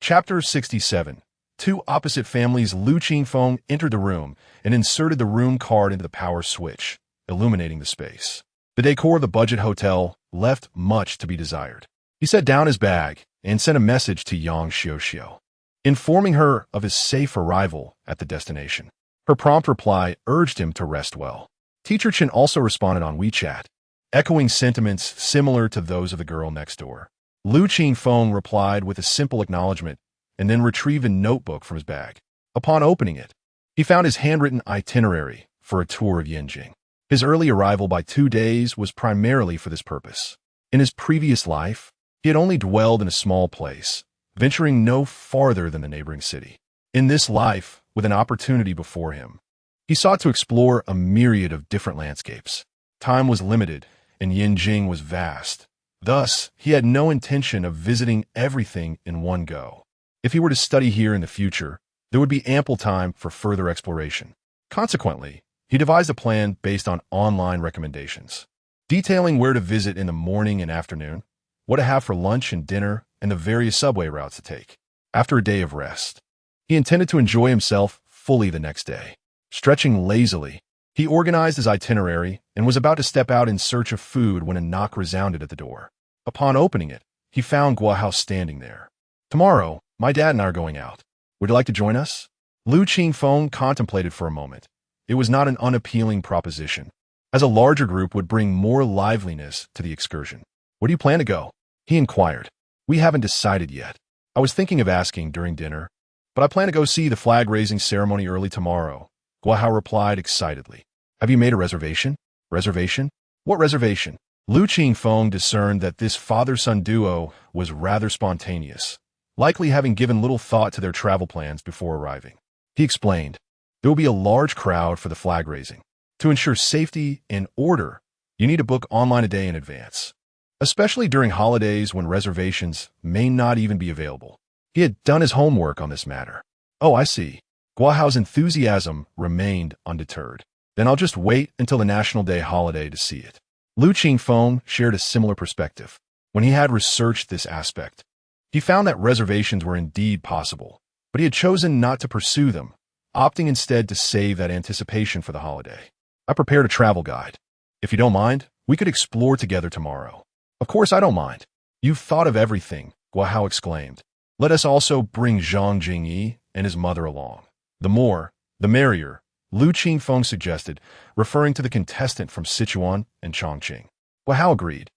Chapter 67. Two opposite families. Lu Qingfeng entered the room and inserted the room card into the power switch, illuminating the space. The decor of the budget hotel left much to be desired. He set down his bag and sent a message to Yang Xiuxiu, informing her of his safe arrival at the destination. Her prompt reply urged him to rest well. Teacher Chen also responded on WeChat, echoing sentiments similar to those of the girl next door. Lu Qingfeng replied with a simple acknowledgement and then retrieved a notebook from his bag. Upon opening it, he found his handwritten itinerary for a tour of Yanqing. His early arrival by 2 days was primarily for this purpose. In his previous life, he had only dwelled in a small place, venturing no farther than the neighboring city. In this life, with an opportunity before him, he sought to explore a myriad of different landscapes. Time was limited, and Yanqing was vast. Thus, he had no intention of visiting everything in one go. If he were to study here in the future, there would be ample time for further exploration. Consequently, he devised a plan based on online recommendations, detailing where to visit in the morning and afternoon, what to have for lunch and dinner, and the various subway routes to take. After a day of rest, he intended to enjoy himself fully the next day. Stretching lazily, he organized his itinerary and was about to step out in search of food when a knock resounded at the door. Upon opening it, he found Gua Hao standing there. Tomorrow, my dad and I are going out. Would you like to join us? Lu Qingfeng contemplated for a moment. It was not an unappealing proposition, as a larger group would bring more liveliness to the excursion. Where do you plan to go? He inquired. We haven't decided yet. I was thinking of asking during dinner, but I plan to go see the flag-raising ceremony early tomorrow. Gua Hao replied excitedly. Have you made a reservation? Reservation? What reservation? Lu Qingfeng discerned that this father-son duo was rather spontaneous, likely having given little thought to their travel plans before arriving. He explained, there will be a large crowd for the flag raising. To ensure safety and order, you need to book online a day in advance, especially during holidays when reservations may not even be available. He had done his homework on this matter. Oh, I see. Gua Hao's enthusiasm remained undeterred. Then I'll just wait until the National Day holiday to see it. Lu Qingfeng shared a similar perspective. When he had researched this aspect, he found that reservations were indeed possible, but he had chosen not to pursue them, opting instead to save that anticipation for the holiday. I prepared a travel guide. If you don't mind, we could explore together tomorrow. Of course I don't mind. You've thought of everything, Gua Hao exclaimed. Let us also bring Zhang Jingyi and his mother along. The more, the merrier, Lu Qingfeng suggested, referring to the contestant from Sichuan and Chongqing. Guo agreed,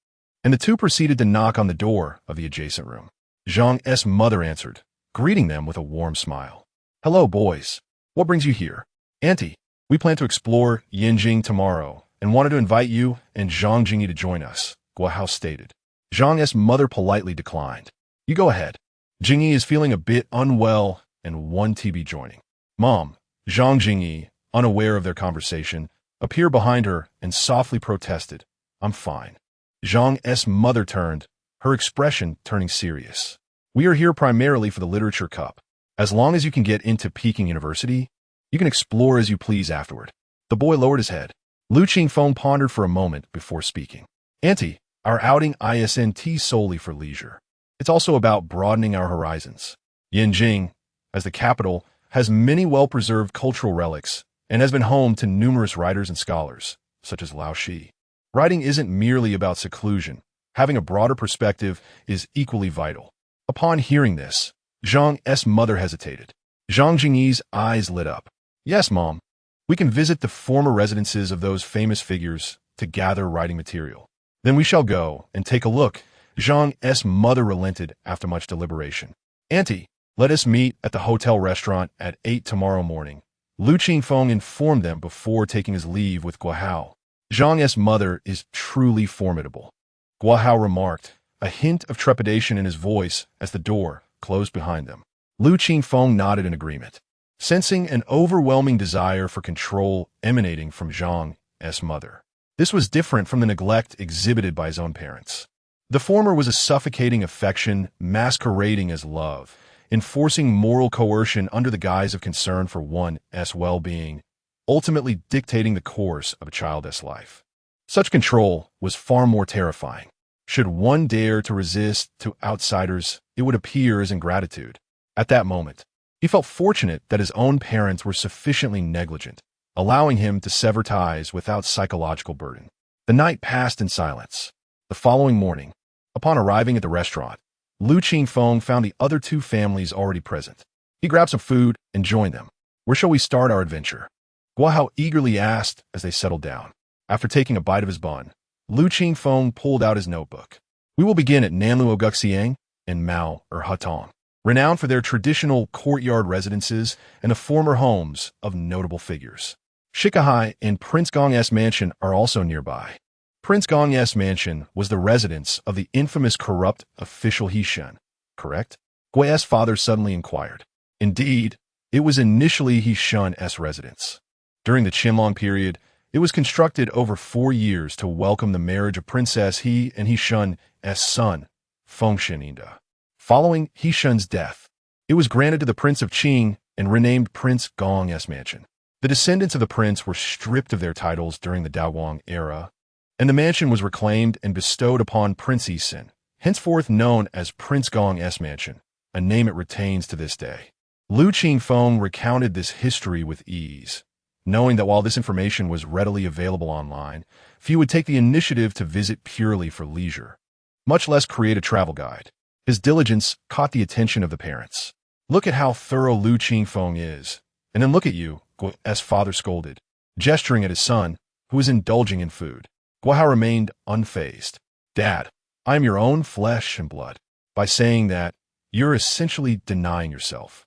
and the two proceeded to knock on the door of the adjacent room. Zhang's mother answered, greeting them with a warm smile. Hello, boys. What brings you here? Auntie, we plan to explore Yanjing tomorrow and wanted to invite you and Zhang Jingyi to join us, Guo stated. Zhang's mother politely declined. You go ahead. Jingyi is feeling a bit unwell and want to be joining. Mom, Zhang Jingyi, unaware of their conversation, appeared behind her and softly protested, I'm fine. Zhang's mother turned, her expression turning serious. We are here primarily for the literature cup. As long as you can get into Peking University, you can explore as you please afterward. The boy lowered his head. Lu Qingfeng pondered for a moment before speaking. Auntie, our outing isn't solely for leisure. It's also about broadening our horizons. Yanjing, as the capital, has many well-preserved cultural relics and has been home to numerous writers and scholars, such as Lao Shi. Writing isn't merely about seclusion. Having a broader perspective is equally vital. Upon hearing this, Zhang's mother hesitated. Zhang Jingyi's eyes lit up. Yes, Mom. We can visit the former residences of those famous figures to gather writing material. Then we shall go and take a look. Zhang's mother relented after much deliberation. Auntie, let us meet at the hotel restaurant at 8 tomorrow morning. Lu Qingfeng informed them before taking his leave with Guo. Zhang's mother is truly formidable, Guo remarked, a hint of trepidation in his voice as the door closed behind them. Lu Qingfeng nodded in agreement, sensing an overwhelming desire for control emanating from Zhang's mother. This was different from the neglect exhibited by his own parents. The former was a suffocating affection masquerading as love, enforcing moral coercion under the guise of concern for one's well-being, ultimately dictating the course of a child's life. Such control was far more terrifying. Should one dare to resist to outsiders, it would appear as ingratitude. At that moment, he felt fortunate that his own parents were sufficiently negligent, allowing him to sever ties without psychological burden. The night passed in silence. The following morning, upon arriving at the restaurant, Lu Qingfeng found the other two families already present. He grabbed some food and joined them. Where shall we start our adventure? Guo eagerly asked as they settled down. After taking a bite of his bun, Lu Qingfeng pulled out his notebook. We will begin at Nanluo Guxiang and Mao Hutong, renowned for their traditional courtyard residences and the former homes of notable figures. Shikahai and Prince Gong's mansion are also nearby. Prince Gong's mansion was the residence of the infamous corrupt official He Shen, correct? Guo's father suddenly inquired. Indeed, it was initially He Shen's residence. During the Qianlong period, it was constructed over 4 years to welcome the marriage of Princess He and He Shen's son, Fengshen Inda. Following He Shen's death, it was granted to the Prince of Qing and renamed Prince Gong's mansion. The descendants of the prince were stripped of their titles during the Daoguang era, and the mansion was reclaimed and bestowed upon Prince Yisin, henceforth known as Prince Gong's mansion, a name it retains to this day. Lu Qingfeng recounted this history with ease, knowing that while this information was readily available online, few would take the initiative to visit purely for leisure, much less create a travel guide. His diligence caught the attention of the parents. Look at how thorough Lu Qingfeng is, and then look at you, Guo's father scolded, gesturing at his son, who was indulging in food. Guo remained unfazed. Dad, I am your own flesh and blood. By saying that, you're essentially denying yourself.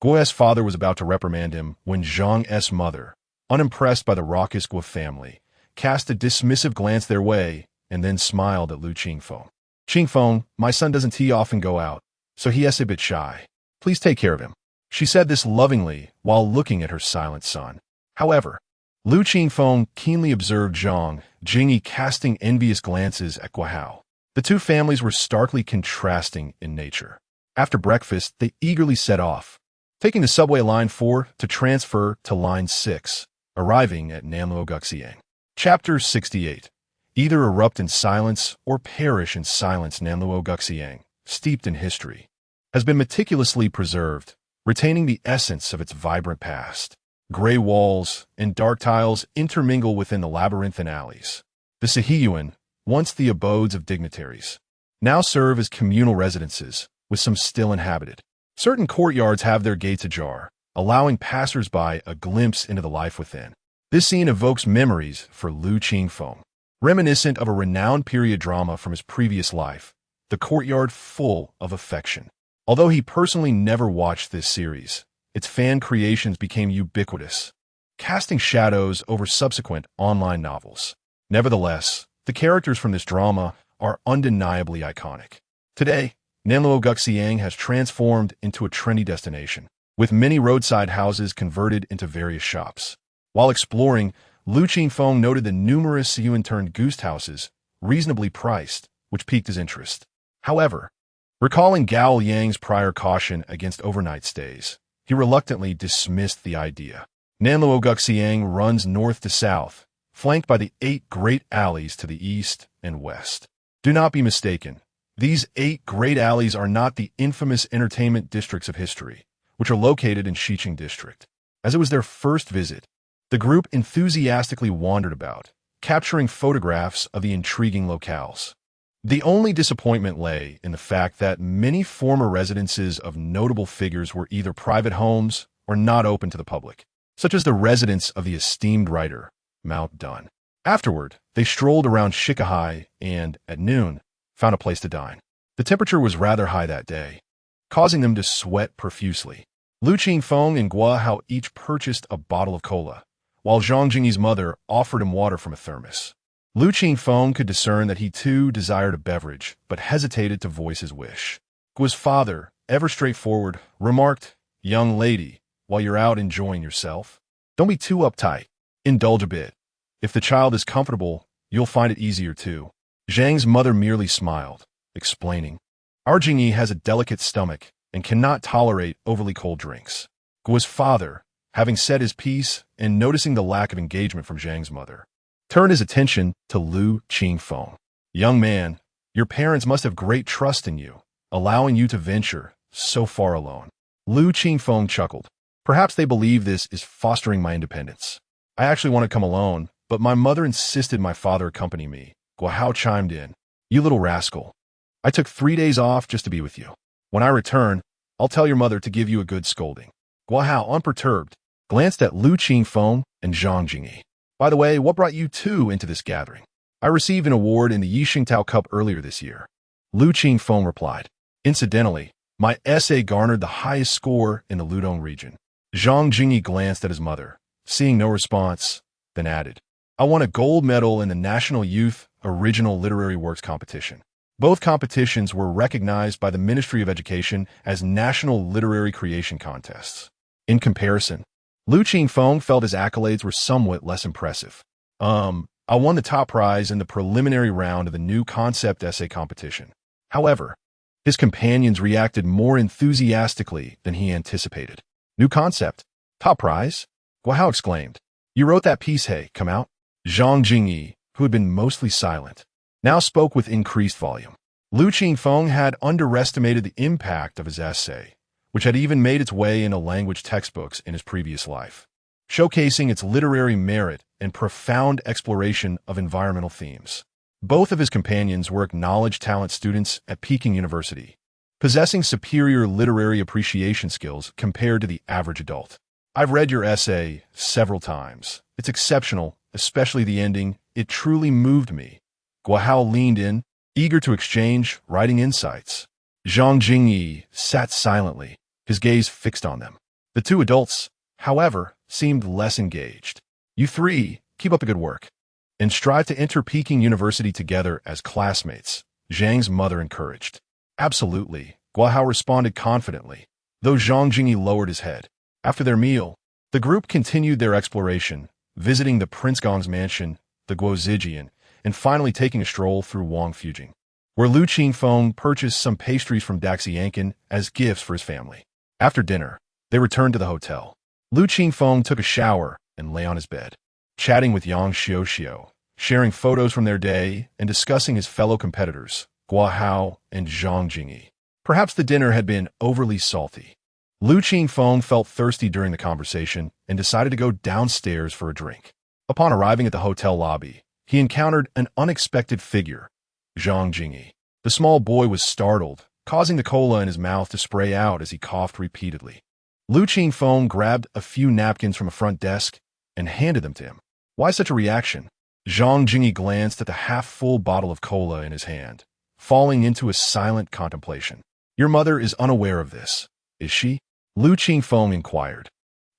Guo's father was about to reprimand him when Zhang's mother, unimpressed by the raucous Guo family, cast a dismissive glance their way and then smiled at Lu Qingfeng. Qingfeng, my son doesn't too often go out, so he is a bit shy. Please take care of him. She said this lovingly while looking at her silent son. However, Lu Qingfeng keenly observed Zhang Jingyi casting envious glances at Guo. The two families were starkly contrasting in nature. After breakfast, they eagerly set off, taking the subway line 4 to transfer to line 6, arriving at Nanluo Guxiang. Chapter 68. Either erupt in silence or perish in silence. Nanluo Guxiang, steeped in history, has been meticulously preserved, retaining the essence of its vibrant past. Gray walls and dark tiles intermingle within the labyrinthine alleys. The Sihiyuan, once the abodes of dignitaries, now serve as communal residences, with some still inhabited. Certain courtyards have their gates ajar, allowing passers-by a glimpse into the life within. This scene evokes memories for Lu Qingfeng. Reminiscent of a renowned period drama from his previous life, the courtyard full of affection. Although he personally never watched this series, its fan creations became ubiquitous, casting shadows over subsequent online novels. Nevertheless, the characters from this drama are undeniably iconic. Today, Lu Qingfeng has transformed into a trendy destination, with many roadside houses converted into various shops. While exploring, Lu Qingfeng noted the numerous Yuan-turned goose houses, reasonably priced, which piqued his interest. However, recalling Gao Yang's prior caution against overnight stays, he reluctantly dismissed the idea. Lu Qingfeng runs north to south, flanked by the 8 great alleys to the east and west. Do not be mistaken. These 8 great alleys are not the infamous entertainment districts of history, which are located in Xiqing District. As it was their first visit, the group enthusiastically wandered about, capturing photographs of the intriguing locales. The only disappointment lay in the fact that many former residences of notable figures were either private homes or not open to the public, such as the residence of the esteemed writer, Mao Dun. Afterward, they strolled around Shikahai and, at noon, found a place to dine. The temperature was rather high that day, causing them to sweat profusely. Lu Qingfeng and Guo Hao each purchased a bottle of cola, while Zhang Jingyi's mother offered him water from a thermos. Lu Qingfeng could discern that he too desired a beverage, but hesitated to voice his wish. Guo's father, ever straightforward, remarked, "Young lady, while you're out enjoying yourself, don't be too uptight. Indulge a bit. If the child is comfortable, you'll find it easier too." Zhang's mother merely smiled, explaining, "Our Jingyi has a delicate stomach and cannot tolerate overly cold drinks." Guo's father, having said his piece and noticing the lack of engagement from Zhang's mother, turned his attention to Lu Qingfeng. "Young man, your parents must have great trust in you, allowing you to venture so far alone." Lu Qingfeng chuckled. "Perhaps they believe this is fostering my independence. I actually want to come alone, but my mother insisted my father accompany me." Guo Hao chimed in, "You little rascal. I took 3 days off just to be with you. When I return, I'll tell your mother to give you a good scolding." Guo Hao, unperturbed, glanced at Lu Qingfeng and Zhang Jingyi. "By the way, what brought you two into this gathering?" "I received an award in the Yixingtao Cup earlier this year." Lu Qingfeng replied. "Incidentally, my essay garnered the highest score in the Ludong region." Zhang Jingyi glanced at his mother, seeing no response, then added, "I won a gold medal in the National Youth Original Literary Works competition." Both competitions were recognized by the Ministry of Education as national literary creation contests. In comparison, Lu Qingfeng felt his accolades were somewhat less impressive. I won the top prize in the preliminary round of the new concept essay competition." However, his companions reacted more enthusiastically than he anticipated. "New concept? Top prize?" Guo Hao exclaimed. "You wrote that piece, hey, come out?" Zhang Jingyi, who had been mostly silent, now spoke with increased volume. Lu Qingfeng had underestimated the impact of his essay, which had even made its way into language textbooks in his previous life, showcasing its literary merit and profound exploration of environmental themes. Both of his companions were acknowledged talent students at Peking University, possessing superior literary appreciation skills compared to the average adult. "I've read your essay several times. It's exceptional, especially the ending. It truly moved me." Guo Hao leaned in, eager to exchange writing insights. Zhang Jingyi sat silently, his gaze fixed on them. The two adults, however, seemed less engaged. "You three, keep up the good work, and strive to enter Peking University together as classmates," Zhang's mother encouraged. "Absolutely," Guo Hao responded confidently, though Zhang Jingyi lowered his head. After their meal, the group continued their exploration, visiting the Prince Gong's mansion, the Guozijian, and finally taking a stroll through Wangfujing, where Lu Qingfeng purchased some pastries from Daxiankin as gifts for his family. After dinner, they returned to the hotel. Lu Qingfeng took a shower and lay on his bed, chatting with Yang Xiuxiu, sharing photos from their day and discussing his fellow competitors, Guo Hao and Zhang Jingyi. Perhaps the dinner had been overly salty. Lu Qingfeng felt thirsty during the conversation and decided to go downstairs for a drink. Upon arriving at the hotel lobby, he encountered an unexpected figure, Zhang Jingyi. The small boy was startled causing the cola in his mouth to spray out as he coughed repeatedly. Lu Qingfeng grabbed a few napkins from a front desk and handed them to him. Why such a reaction? Zhang Jingyi glanced at the half-full bottle of cola in his hand, falling into a silent contemplation. Your mother is unaware of this, is she? Lu Qingfeng inquired,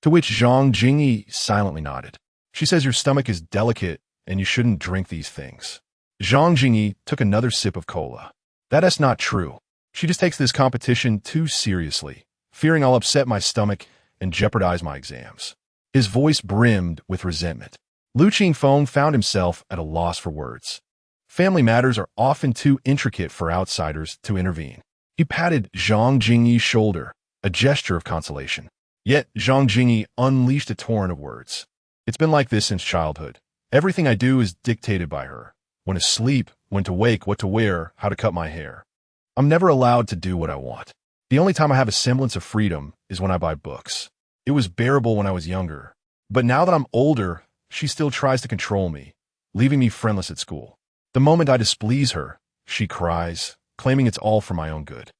to which Zhang Jingyi silently nodded. She says your stomach is delicate and you shouldn't drink these things. Zhang Jingyi took another sip of cola. That's not true. She just takes this competition too seriously, fearing I'll upset my stomach and jeopardize my exams. His voice brimmed with resentment. Lu Qingfeng found himself at a loss for words. Family matters are often too intricate for outsiders to intervene. He patted Zhang Jingyi's shoulder, a gesture of consolation. Yet Zhang Jingyi unleashed a torrent of words. It's been like this since childhood. Everything I do is dictated by her. When to sleep, when to wake, what to wear, how to cut my hair. I'm never allowed to do what I want. The only time I have a semblance of freedom is when I buy books. It was bearable when I was younger. But now that I'm older, she still tries to control me, leaving me friendless at school. The moment I displease her, she cries, claiming it's all for my own good.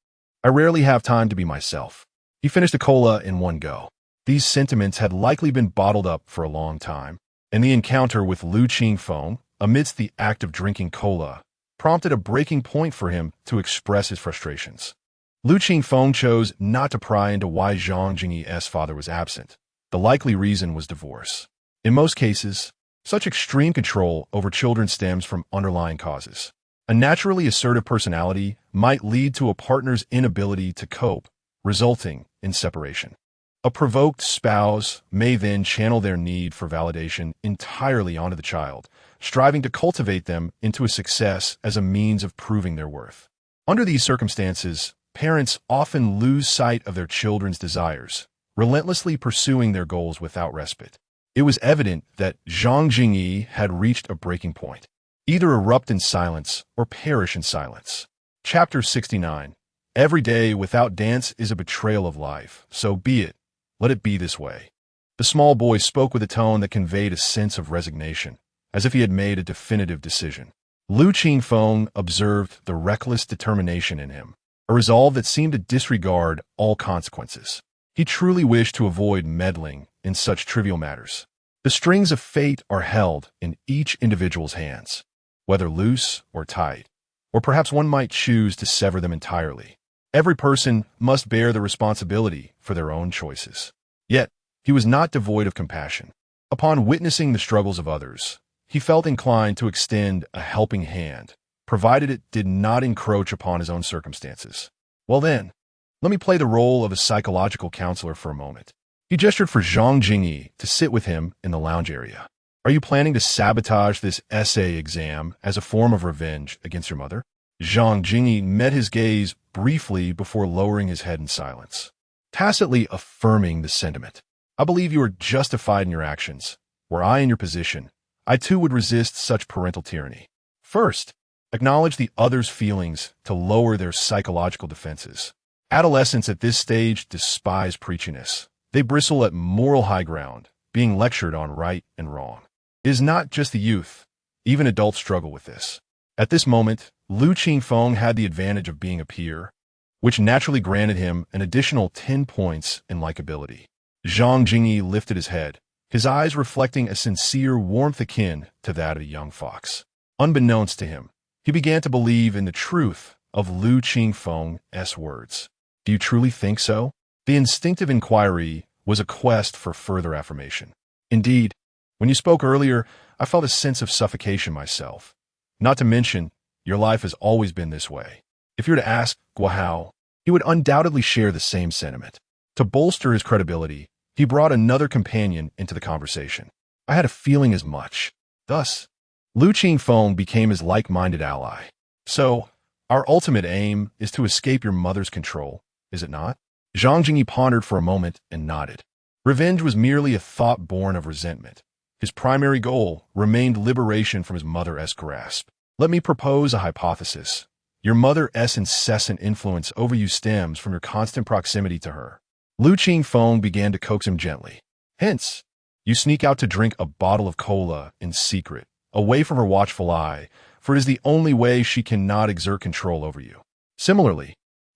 I rarely have time to be myself. He finished a cola in one go. These sentiments had likely been bottled up for a long time, and the encounter with Lu Qingfeng, amidst the act of drinking cola, prompted a breaking point for him to express his frustrations. Lu Qingfeng chose not to pry into why Zhang Jingyi's father was absent. The likely reason was divorce. In most cases, such extreme control over children stems from underlying causes. A naturally assertive personality might lead to a partner's inability to cope, resulting in separation. A provoked spouse may then channel their need for validation entirely onto the child, striving to cultivate them into a success as a means of proving their worth. Under these circumstances, parents often lose sight of their children's desires, relentlessly pursuing their goals without respite. It was evident that Zhang Jingyi had reached a breaking point. Either erupt in silence or perish in silence. Chapter 69. Every day without dance is a betrayal of life, so be it. Let it be this way. The small boy spoke with a tone that conveyed a sense of resignation, as if he had made a definitive decision. Lu Qingfeng observed the reckless determination in him, a resolve that seemed to disregard all consequences. He truly wished to avoid meddling in such trivial matters. The strings of fate are held in each individual's hands, whether loose or tight, or perhaps one might choose to sever them entirely. Every person must bear the responsibility for their own choices. Yet, he was not devoid of compassion. Upon witnessing the struggles of others, he felt inclined to extend a helping hand, provided it did not encroach upon his own circumstances. Well then, let me play the role of a psychological counselor for a moment. He gestured for Zhang Jingyi to sit with him in the lounge area. Are you planning to sabotage this essay exam as a form of revenge against your mother? Zhang Jingyi met his gaze briefly before lowering his head in silence, tacitly affirming the sentiment. I believe you are justified in your actions. Were I in your position, I too would resist such parental tyranny. First, acknowledge the other's feelings to lower their psychological defenses. Adolescents at this stage despise preachiness. They bristle at moral high ground, being lectured on right and wrong. It is not just the youth. Even adults struggle with this. At this moment, Lu Qingfeng had the advantage of being a peer, which naturally granted him an additional 10 points in likability. Zhang Jingyi lifted his head, his eyes reflecting a sincere warmth akin to that of a young fox. Unbeknownst to him, he began to believe in the truth of Lu Qingfeng's words. Do you truly think so? The instinctive inquiry was a quest for further affirmation. Indeed, when you spoke earlier, I felt a sense of suffocation myself. Not to mention, your life has always been this way. If you were to ask Guo, he would undoubtedly share the same sentiment. To bolster his credibility, he brought another companion into the conversation. I had a feeling as much. Thus, Lu Qingfeng became his like-minded ally. So, our ultimate aim is to escape your mother's control, is it not? Zhang Jingyi pondered for a moment and nodded. Revenge was merely a thought born of resentment. His primary goal remained liberation from his mother's grasp. Let me propose a hypothesis. Your mother's incessant influence over you stems from your constant proximity to her. Lu Qingfeng began to coax him gently. Hence, you sneak out to drink a bottle of cola in secret, away from her watchful eye, for it is the only way she cannot exert control over you. Similarly,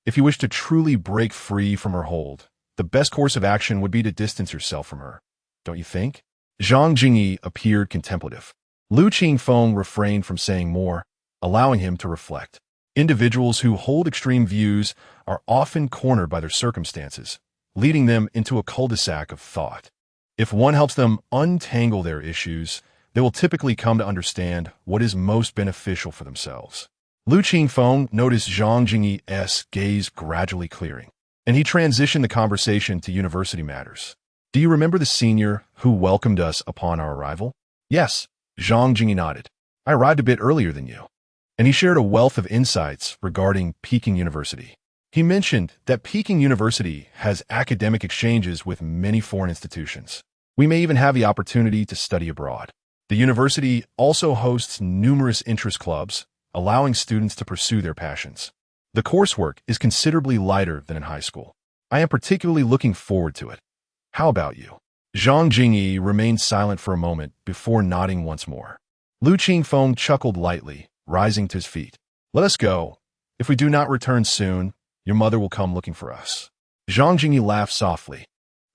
If you wish to truly break free from her hold, the best course of action would be to distance yourself from her. Don't you think? Zhang Jingyi appeared contemplative. Lu Qingfeng refrained from saying more, allowing him to reflect. Individuals who hold extreme views are often cornered by their circumstances, leading them into a cul-de-sac of thought. If one helps them untangle their issues, they will typically come to understand what is most beneficial for themselves. Lu Qingfeng noticed Zhang Jingyi's gaze gradually clearing, and he transitioned the conversation to university matters. Do you remember the senior who welcomed us upon our arrival? Yes, Zhang Jingyi nodded. I arrived a bit earlier than you. And he shared a wealth of insights regarding Peking University. He mentioned that Peking University has academic exchanges with many foreign institutions. We may even have the opportunity to study abroad. The university also hosts numerous interest clubs, allowing students to pursue their passions. The coursework is considerably lighter than in high school. I am particularly looking forward to it. How about you? Zhang Jingyi remained silent for a moment before nodding once more. Lu Qingfeng chuckled lightly, rising to his feet. Let us go. If we do not return soon, your mother will come looking for us. Zhang Jingyi laughed softly.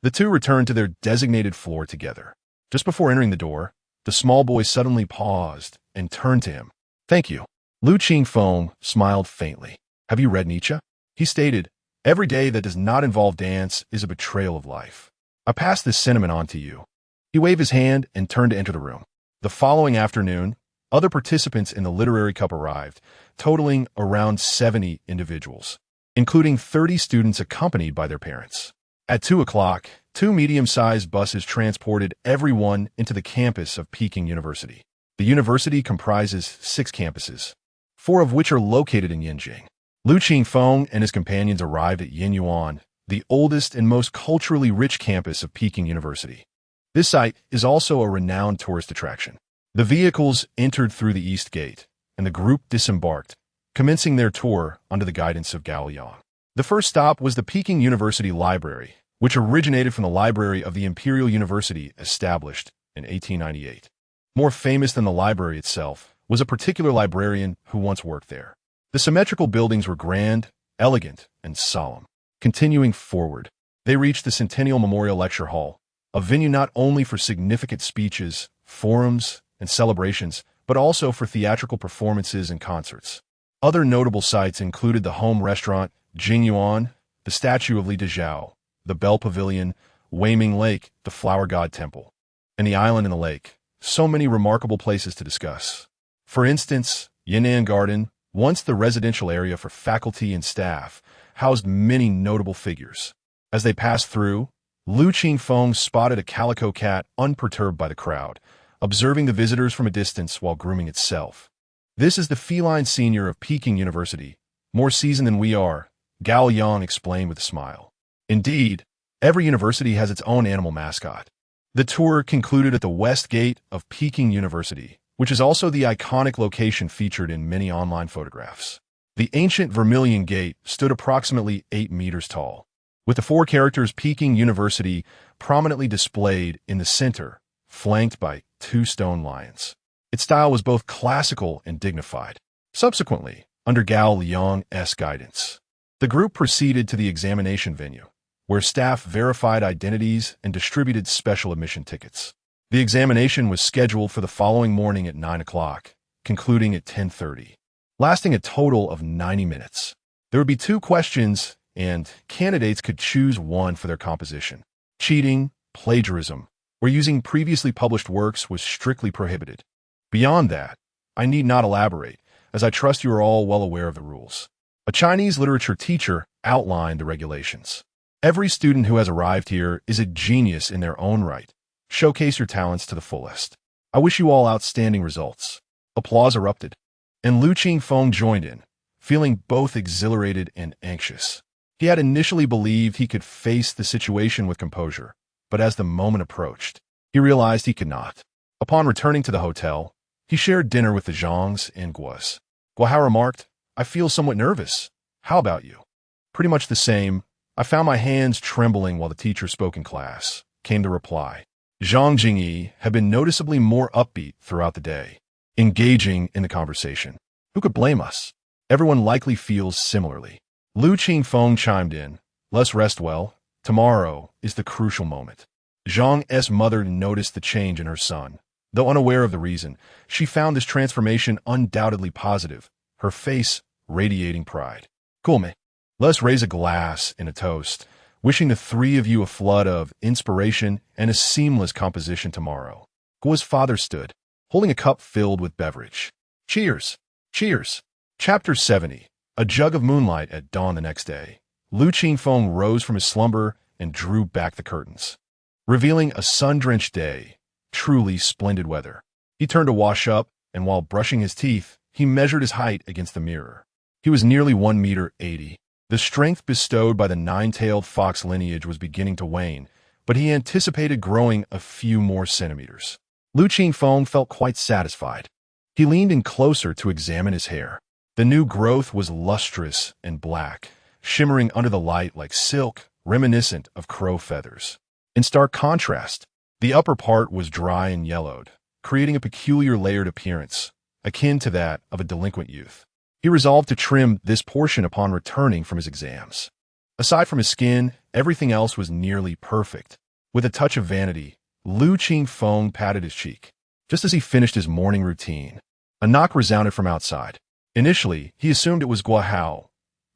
The two returned to their designated floor together. Just before entering the door, the small boy suddenly paused and turned to him. Thank you. Lu Qingfeng smiled faintly. Have you read Nietzsche? He stated, every day that does not involve dance is a betrayal of life. I pass this sentiment on to you. He waved his hand and turned to enter the room. The following afternoon, other participants in the literary cup arrived, totaling around 70 individuals, including 30 students accompanied by their parents. At 2 o'clock, 2 medium-sized buses transported everyone into the campus of Peking University. The university comprises 6 campuses, 4 of which are located in Yanjing. Lu Qingfeng and his companions arrived at Yinyuan, the oldest and most culturally rich campus of Peking University. This site is also a renowned tourist attraction. The vehicles entered through the east gate, and the group disembarked, commencing their tour under the guidance of Gao Yang. The first stop was the Peking University Library, which originated from the library of the Imperial University established in 1898. More famous than the library itself was a particular librarian who once worked there. The symmetrical buildings were grand, elegant, and solemn. Continuing forward, they reached the Centennial Memorial Lecture Hall, a venue not only for significant speeches, forums, and celebrations, but also for theatrical performances and concerts. Other notable sites included the home restaurant, Jingyuan, the statue of Li Dezhao, the Bell Pavilion, Weiming Lake, the Flower God Temple, and the island in the lake. So many remarkable places to discuss. For instance, Yan'an Garden, once the residential area for faculty and staff, housed many notable figures. As they passed through, Lu Qingfeng spotted a calico cat unperturbed by the crowd, observing the visitors from a distance while grooming itself. This is the feline senior of Peking University, more seasoned than we are, Gao Yang explained with a smile. Indeed, every university has its own animal mascot. The tour concluded at the west gate of Peking University, which is also the iconic location featured in many online photographs. The ancient Vermilion Gate stood approximately 8 meters tall, with the 4 characters Peking University prominently displayed in the center, flanked by 2 stone lions. Its style was both classical and dignified. Subsequently, under Gao Liang's guidance, the group proceeded to the examination venue, where staff verified identities and distributed special admission tickets. The examination was scheduled for the following morning at 9 o'clock, concluding at 10:30. Lasting a total of 90 minutes. There would be 2 questions, and candidates could choose one for their composition. Cheating, plagiarism, or using previously published works was strictly prohibited. Beyond that, I need not elaborate, as I trust you are all well aware of the rules. A Chinese literature teacher outlined the regulations. Every student who has arrived here is a genius in their own right. Showcase your talents to the fullest. I wish you all outstanding results. Applause erupted, and Lu Qingfeng joined in, feeling both exhilarated and anxious. He had initially believed he could face the situation with composure, but as the moment approached, he realized he could not. Upon returning to the hotel, he shared dinner with the Zhangs and Guos. Guohao remarked, I feel somewhat nervous. How about you? Pretty much the same. I found my hands trembling while the teacher spoke in class, came the reply. Zhang Jingyi had been noticeably more upbeat throughout the day, engaging in the conversation. Who could blame us? Everyone likely feels similarly. Lu Qingfeng chimed in. Let's rest well. Tomorrow is the crucial moment. Zhang's mother noticed the change in her son. Though unaware of the reason, she found this transformation undoubtedly positive, her face radiating pride. Cool. Let's raise a glass in a toast, wishing the three of you a flood of inspiration and a seamless composition tomorrow. Guo's father stood, holding a cup filled with beverage. Cheers! Cheers! Chapter 70. A jug of moonlight at dawn the next day. Lu Qingfeng rose from his slumber and drew back the curtains, revealing a sun-drenched day. Truly splendid weather. He turned to wash up, and while brushing his teeth, he measured his height against the mirror. He was nearly 1.80 meters. The strength bestowed by the nine-tailed fox lineage was beginning to wane, but he anticipated growing a few more centimeters. Lu Qingfeng felt quite satisfied. He leaned in closer to examine his hair. The new growth was lustrous and black, shimmering under the light like silk, reminiscent of crow feathers. In stark contrast, the upper part was dry and yellowed, creating a peculiar layered appearance, akin to that of a delinquent youth. He resolved to trim this portion upon returning from his exams. Aside from his skin, everything else was nearly perfect. With a touch of vanity, Lu Qingfeng patted his cheek. Just as he finished his morning routine, a knock resounded from outside. Initially, he assumed it was Guo Hao,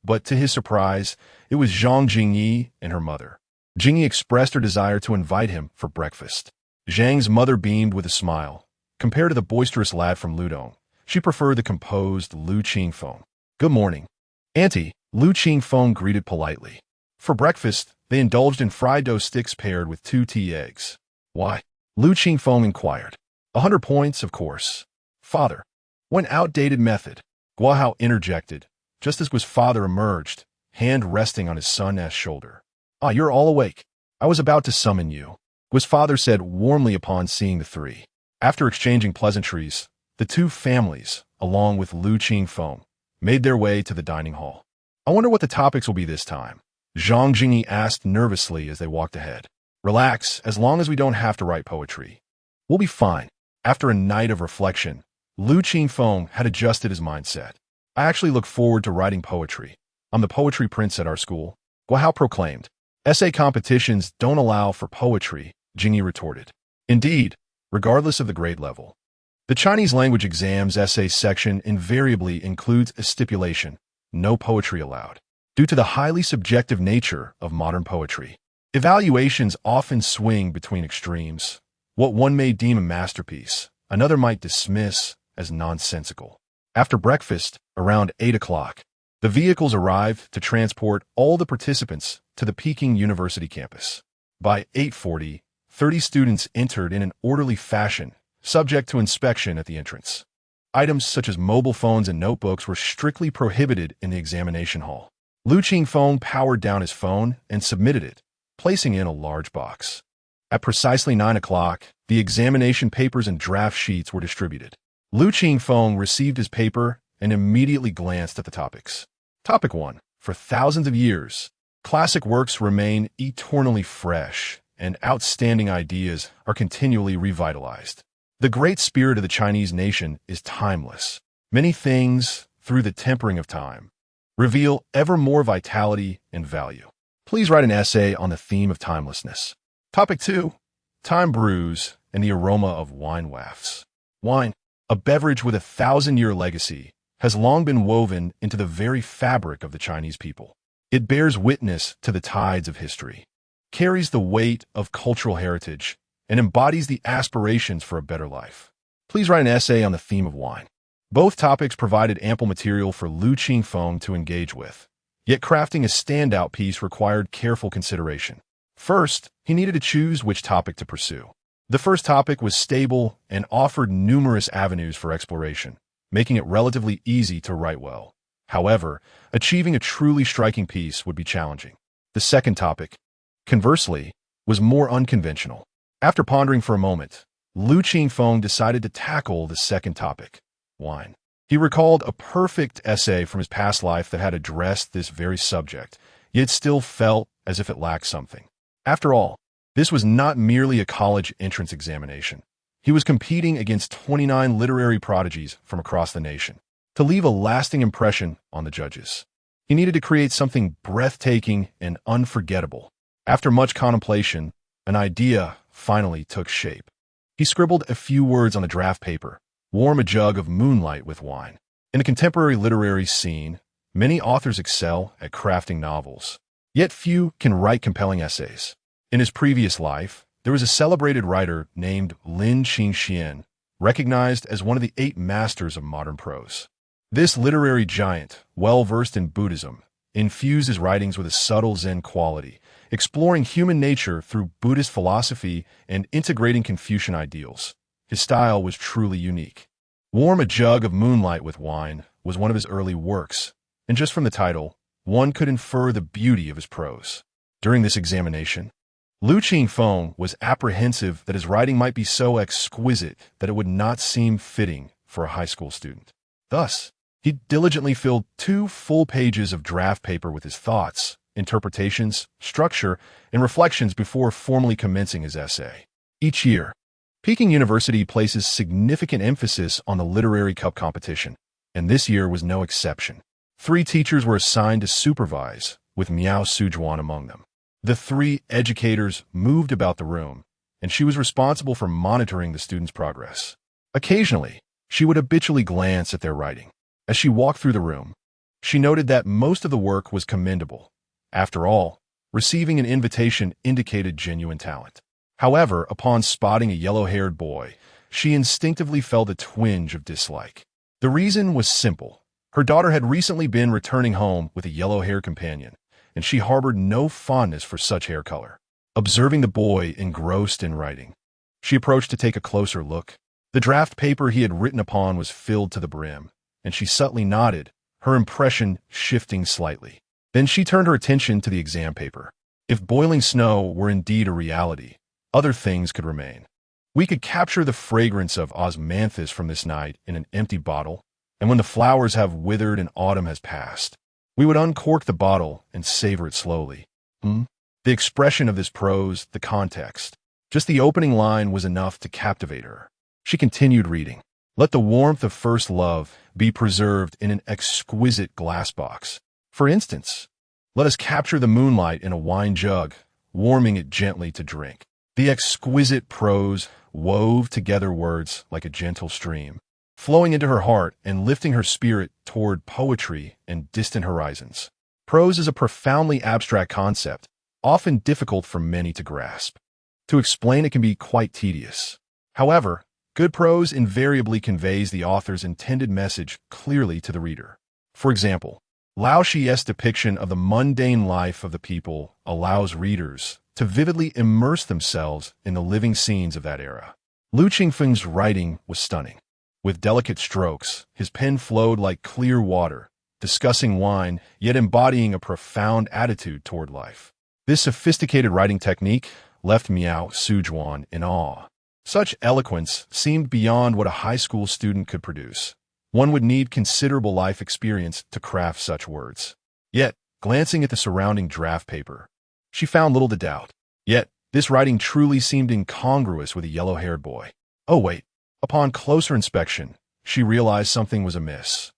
but to his surprise, it was Zhang Jingyi and her mother. Jingyi expressed her desire to invite him for breakfast. Zhang's mother beamed with a smile. Compared to the boisterous lad from Ludong, she preferred the composed Lu Qingfeng. Good morning, Auntie, Lu Qingfeng greeted politely. For breakfast, they indulged in fried dough sticks paired with 2 tea eggs. Why? Lu Qingfeng inquired. 100 points, of course. Father. What outdated method? Guo Hao interjected, just as Guo's father emerged, hand resting on his son's shoulder. Ah, you're all awake. I was about to summon you, Guo's father said warmly upon seeing the three. After exchanging pleasantries, the two families, along with Lu Qingfeng, made their way to the dining hall. I wonder what the topics will be this time, Zhang Jingyi asked nervously as they walked ahead. Relax, as long as we don't have to write poetry. We'll be fine. After a night of reflection, Lu Qingfeng had adjusted his mindset. I actually look forward to writing poetry. I'm the poetry prince at our school, Guo Hao proclaimed. Essay competitions don't allow for poetry, Jingyi retorted. Indeed, regardless of the grade level. The Chinese language exams essay section invariably includes a stipulation, no poetry allowed, due to the highly subjective nature of modern poetry. Evaluations often swing between extremes. What one may deem a masterpiece, another might dismiss as nonsensical. After breakfast, around 8 o'clock, the vehicles arrived to transport all the participants to the Peking University campus. By 8:40, 30 students entered in an orderly fashion, subject to inspection at the entrance. Items such as mobile phones and notebooks were strictly prohibited in the examination hall. Lu Qingfeng powered down his phone and submitted it, placing in a large box. At precisely 9 o'clock, the examination papers and draft sheets were distributed. Lu Qingfeng received his paper and immediately glanced at the topics. Topic 1. For thousands of years, classic works remain eternally fresh, and outstanding ideas are continually revitalized. The great spirit of the Chinese nation is timeless. Many things, through the tempering of time, reveal ever more vitality and value. Please write an essay on the theme of timelessness. Topic 2. Time brews and the aroma of wine wafts. Wine, a beverage with a 1,000-year legacy, has long been woven into the very fabric of the Chinese people. It bears witness to the tides of history, carries the weight of cultural heritage, and embodies the aspirations for a better life. Please write an essay on the theme of wine. Both topics provided ample material for Lu Qingfeng to engage with, yet crafting a standout piece required careful consideration. First, he needed to choose which topic to pursue. The first topic was stable and offered numerous avenues for exploration, making it relatively easy to write well. However, achieving a truly striking piece would be challenging. The second topic, conversely, was more unconventional. After pondering for a moment, Lu Qingfeng decided to tackle the second topic, wine. He recalled a perfect essay from his past life that had addressed this very subject, yet still felt as if it lacked something. After all, this was not merely a college entrance examination. He was competing against 29 literary prodigies from across the nation to leave a lasting impression on the judges. He needed to create something breathtaking and unforgettable. After much contemplation, an idea finally took shape. He scribbled a few words on the draft paper, warm a jug of moonlight with wine. In a contemporary literary scene, many authors excel at crafting novels, yet few can write compelling essays. In his previous life, there was a celebrated writer named Lu Qingfeng, recognized as one of the 8 masters of modern prose. This literary giant, well-versed in Buddhism, infused his writings with a subtle Zen quality, exploring human nature through Buddhist philosophy and integrating Confucian ideals. His style was truly unique. Warm a Jug of Moonlight with Wine was one of his early works, and just from the title, one could infer the beauty of his prose. During this examination, Lu Qingfeng was apprehensive that his writing might be so exquisite that it would not seem fitting for a high school student. Thus, he diligently filled 2 full pages of draft paper with his thoughts, interpretations, structure, and reflections before formally commencing his essay. Each year, Peking University places significant emphasis on the literary cup competition, and this year was no exception. 3 teachers were assigned to supervise, with Miao Sujuan among them. The 3 educators moved about the room, and she was responsible for monitoring the students' progress. Occasionally, she would habitually glance at their writing. As she walked through the room, she noted that most of the work was commendable. After all, receiving an invitation indicated genuine talent. However, upon spotting a yellow-haired boy, she instinctively felt a twinge of dislike. The reason was simple. Her daughter had recently been returning home with a yellow-haired companion, and she harbored no fondness for such hair color. Observing the boy engrossed in writing, she approached to take a closer look. The draft paper he had written upon was filled to the brim, and she subtly nodded, her impression shifting slightly. Then she turned her attention to the exam paper. If boiling snow were indeed a reality, other things could remain. We could capture the fragrance of osmanthus from this night in an empty bottle, and when the flowers have withered and autumn has passed, we would uncork the bottle and savor it slowly. The expression of this prose, the context, just the opening line was enough to captivate her. She continued reading. Let the warmth of first love be preserved in an exquisite glass box. For instance, let us capture the moonlight in a wine jug, warming it gently to drink. The exquisite prose wove together words like a gentle stream, flowing into her heart and lifting her spirit toward poetry and distant horizons. Prose is a profoundly abstract concept, often difficult for many to grasp. To explain it can be quite tedious. However, good prose invariably conveys the author's intended message clearly to the reader. For example, Lao Xie's depiction of the mundane life of the people allows readers to vividly immerse themselves in the living scenes of that era. Lu Qingfeng's writing was stunning. With delicate strokes, his pen flowed like clear water, discussing wine, yet embodying a profound attitude toward life. This sophisticated writing technique left Miao Sujuan in awe. Such eloquence seemed beyond what a high school student could produce. One would need considerable life experience to craft such words. Yet, glancing at the surrounding draft paper, she found little to doubt. Yet, this writing truly seemed incongruous with a yellow-haired boy. Oh wait, upon closer inspection, she realized something was amiss.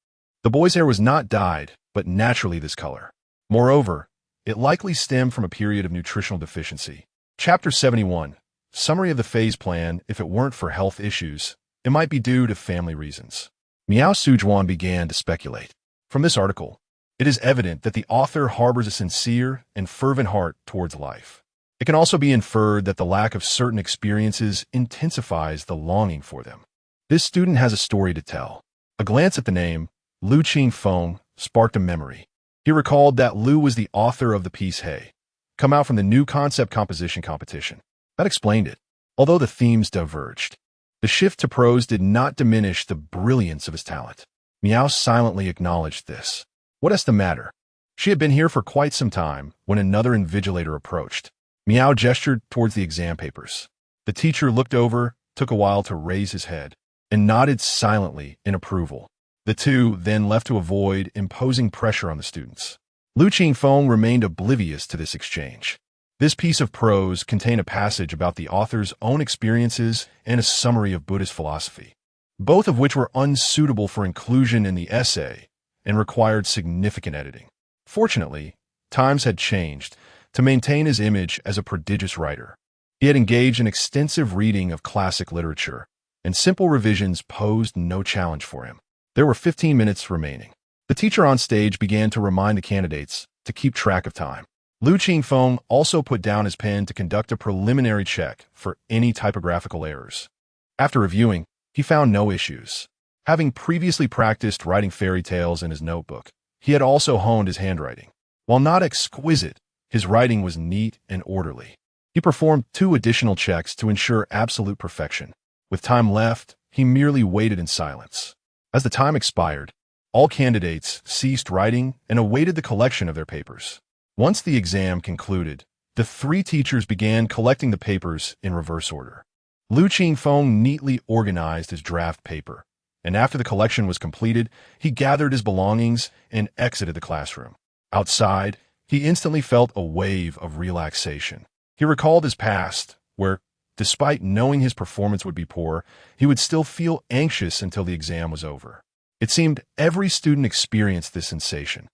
The boy's hair was not dyed, but naturally this color. Moreover, it likely stemmed from a period of nutritional deficiency. Chapter 71. Summary of the phase plan. If it weren't for health issues, it might be due to family reasons. Miao Sujuan began to speculate. From this article, it is evident that the author harbors a sincere and fervent heart towards life. It can also be inferred that the lack of certain experiences intensifies the longing for them. This student has a story to tell. A glance at the name, Lu Qingfeng, sparked a memory. He recalled that Lu was the author of the piece Hey, come out from the new concept composition competition. That explained it. Although the themes diverged, the shift to prose did not diminish the brilliance of his talent. Miao silently acknowledged this. What is the matter? She had been here for quite some time when another invigilator approached. Miao gestured towards the exam papers. The teacher looked over, took a while to raise his head, and nodded silently in approval. The two then left to avoid imposing pressure on the students. Lu Qingfeng remained oblivious to this exchange. This piece of prose contained a passage about the author's own experiences and a summary of Buddhist philosophy, both of which were unsuitable for inclusion in the essay and required significant editing. Fortunately, times had changed to maintain his image as a prodigious writer. He had engaged in extensive reading of classic literature, and simple revisions posed no challenge for him. There were 15 minutes remaining. The teacher on stage began to remind the candidates to keep track of time. Lu Qingfeng also put down his pen to conduct a preliminary check for any typographical errors. After reviewing, he found no issues. Having previously practiced writing fairy tales in his notebook, he had also honed his handwriting. While not exquisite, his writing was neat and orderly. He performed 2 additional checks to ensure absolute perfection. With time left, he merely waited in silence. As the time expired, all candidates ceased writing and awaited the collection of their papers. Once the exam concluded, the 3 teachers began collecting the papers in reverse order. Lu Qingfeng neatly organized his draft paper, and after the collection was completed, he gathered his belongings and exited the classroom. Outside, he instantly felt a wave of relaxation. He recalled his past, where, despite knowing his performance would be poor, he would still feel anxious until the exam was over. It seemed every student experienced this sensation.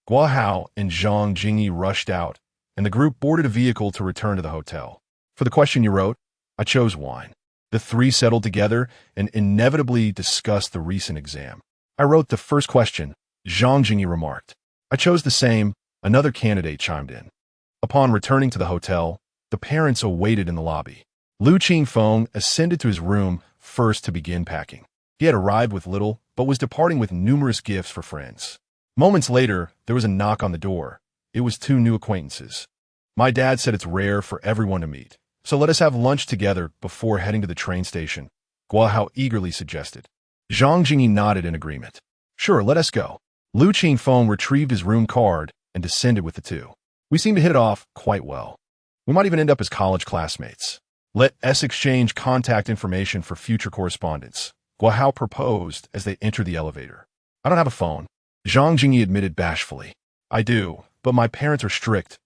Guo Hao and Zhang Jingyi rushed out, and the group boarded a vehicle to return to the hotel. For the question you wrote, I chose wine. The 3 settled together and inevitably discussed the recent exam. I wrote the first question, Zhang Jingyi remarked. I chose the same, another candidate chimed in. Upon returning to the hotel, the parents awaited in the lobby. Lu Qingfeng ascended to his room first to begin packing. He had arrived with little, but was departing with numerous gifts for friends. Moments later, there was a knock on the door. It was 2 new acquaintances. My dad said it's rare for everyone to meet, so let us have lunch together before heading to the train station, Guo Hao eagerly suggested. Zhang Jingyi nodded in agreement. Sure, let us go. Lu Qingfeng retrieved his room card and descended with the 2. We seem to hit it off quite well. We might even end up as college classmates. Let us exchange contact information for future correspondence, Guo Hao proposed as they entered the elevator. I don't have a phone, Zhang Jingyi admitted bashfully. I do, but my parents are strict.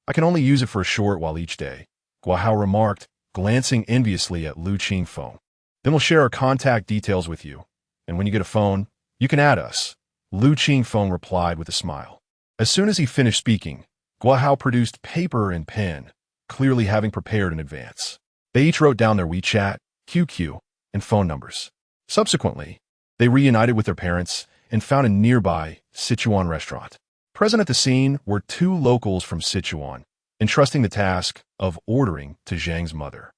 I can only use it for a short while each day, Guo Hao remarked, glancing enviously at Lu Qingfeng. Then we'll share our contact details with you, and when you get a phone, you can add us, Lu Qingfeng replied with a smile. As soon as he finished speaking, Guo Hao produced paper and pen, clearly having prepared in advance. They each wrote down their WeChat, QQ, and phone numbers. Subsequently, they reunited with their parents and found a nearby Sichuan restaurant. Present at the scene were 2 locals from Sichuan, entrusting the task of ordering to Zhang's mother.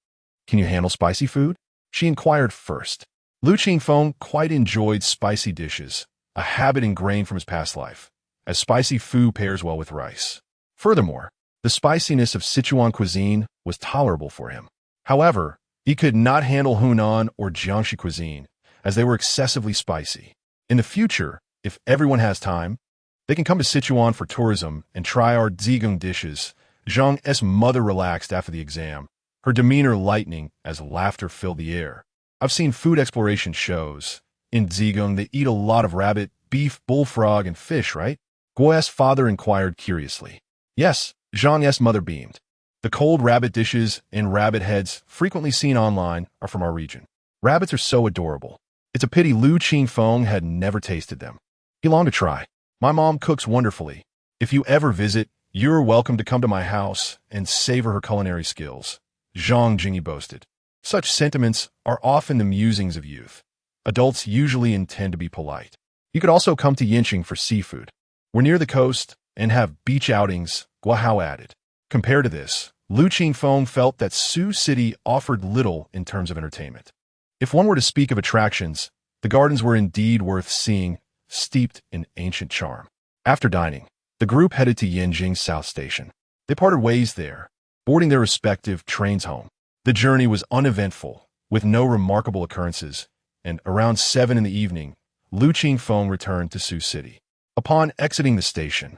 Can you handle spicy food? She inquired first. Lu Qingfeng quite enjoyed spicy dishes, a habit ingrained from his past life, as spicy food pairs well with rice. Furthermore, the spiciness of Sichuan cuisine was tolerable for him. However, he could not handle Hunan or Jiangxi cuisine, as they were excessively spicy. In the future, if everyone has time, they can come to Sichuan for tourism and try our zhigang dishes. Zhang's mother relaxed after the exam, her demeanor lightening as laughter filled the air. I've seen food exploration shows. In zhigang, they eat a lot of rabbit, beef, bullfrog, and fish, right? Guo's father inquired curiously. Yes, Zhang's mother beamed. The cold rabbit dishes and rabbit heads frequently seen online are from our region. Rabbits are so adorable. It's a pity Lu Qingfeng had never tasted them. He longed to try. My mom cooks wonderfully. If you ever visit, you're welcome to come to my house and savor her culinary skills, Zhang Jingyi boasted. Such sentiments are often the musings of youth. Adults usually intend to be polite. You could also come to Yinqing for seafood. We're near the coast and have beach outings, Guo Hao added. Compared to this, Lu Qingfeng felt that Sioux City offered little in terms of entertainment. If one were to speak of attractions, the gardens were indeed worth seeing, steeped in ancient charm. After dining, the group headed to Yanjing South Station. They parted ways there, boarding their respective trains home. The journey was uneventful, with no remarkable occurrences, and around 7 in the evening, Lu Qingfeng returned to Sioux City. Upon exiting the station,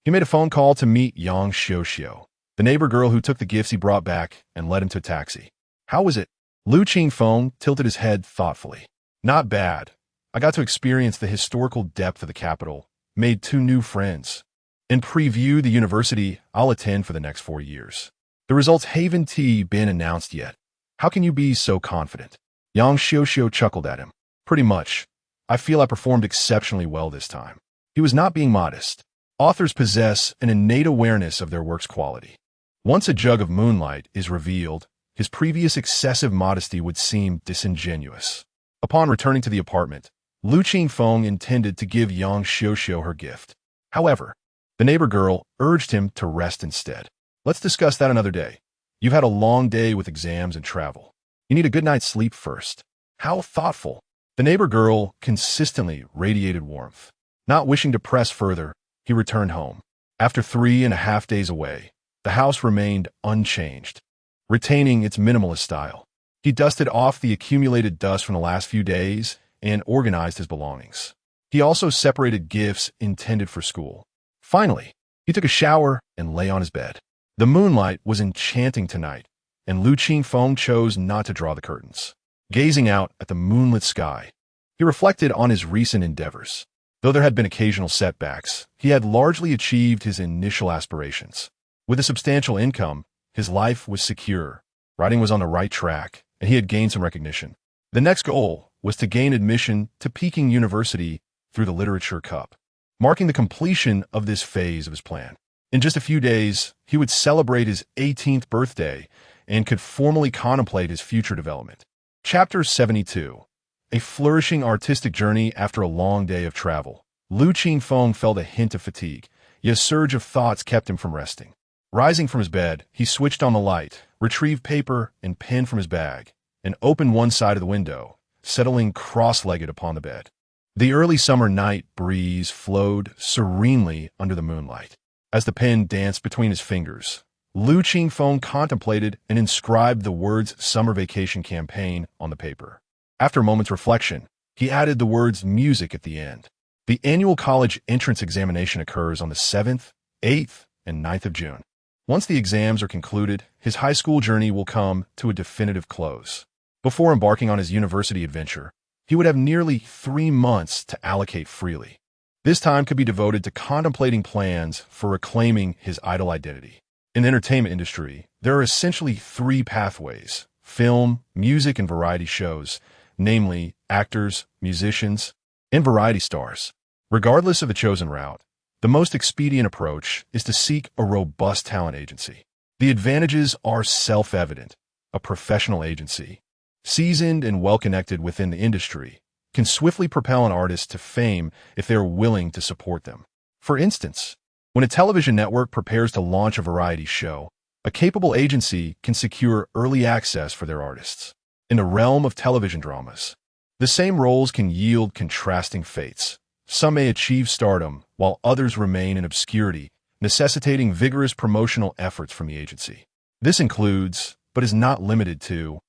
he made a phone call to meet Yang Xiuxiu, the neighbor girl who took the gifts he brought back and led him to a taxi. How was it? Lu Qingfeng tilted his head thoughtfully. Not bad. I got to experience the historical depth of the capital, made 2 new friends, and preview the university I'll attend for the next 4 years. The results haven't been announced yet. How can you be so confident? Yang Xiuxiu chuckled at him. Pretty much. I feel I performed exceptionally well this time. He was not being modest. Authors possess an innate awareness of their work's quality. Once a jug of moonlight is revealed, his previous excessive modesty would seem disingenuous. Upon returning to the apartment, Lu Qingfeng intended to give Yang Xiuxiu her gift. However, the neighbor girl urged him to rest instead. Let's discuss that another day. You've had a long day with exams and travel. You need a good night's sleep first. How thoughtful. The neighbor girl consistently radiated warmth. Not wishing to press further, he returned home. After 3.5 days away, the house remained unchanged, retaining its minimalist style. He dusted off the accumulated dust from the last few days and organized his belongings. He also separated gifts intended for school. Finally, he took a shower and lay on his bed. The moonlight was enchanting tonight, and Lu Qingfeng chose not to draw the curtains. Gazing out at the moonlit sky, he reflected on his recent endeavors. Though there had been occasional setbacks, he had largely achieved his initial aspirations. With a substantial income, his life was secure, writing was on the right track, and he had gained some recognition. The next goal was to gain admission to Peking University through the Literature Cup, marking the completion of this phase of his plan. In just a few days, he would celebrate his 18th birthday and could formally contemplate his future development. Chapter 72. A flourishing artistic journey after a long day of travel. Lu Qingfeng felt a hint of fatigue, yet a surge of thoughts kept him from resting. Rising from his bed, he switched on the light, retrieved paper and pen from his bag, and opened one side of the window, settling cross-legged upon the bed. The early summer night breeze flowed serenely under the moonlight. As the pen danced between his fingers, Lu Qingfeng contemplated and inscribed the words Summer Vacation Campaign on the paper. After a moment's reflection, he added the words music at the end. The annual college entrance examination occurs on the 7th, 8th, and 9th of June. Once the exams are concluded, his high school journey will come to a definitive close. Before embarking on his university adventure, he would have nearly 3 months to allocate freely. This time could be devoted to contemplating plans for reclaiming his idol identity. In the entertainment industry, there are essentially 3 pathways: film, music, and variety shows, namely actors, musicians, and variety stars. Regardless of the chosen route, the most expedient approach is to seek a robust talent agency. The advantages are self-evident. A professional agency, seasoned and well-connected within the industry, can swiftly propel an artist to fame if they are willing to support them. For instance, when a television network prepares to launch a variety show, a capable agency can secure early access for their artists. In the realm of television dramas, the same roles can yield contrasting fates. Some may achieve stardom, while others remain in obscurity, necessitating vigorous promotional efforts from the agency. This includes, but is not limited to,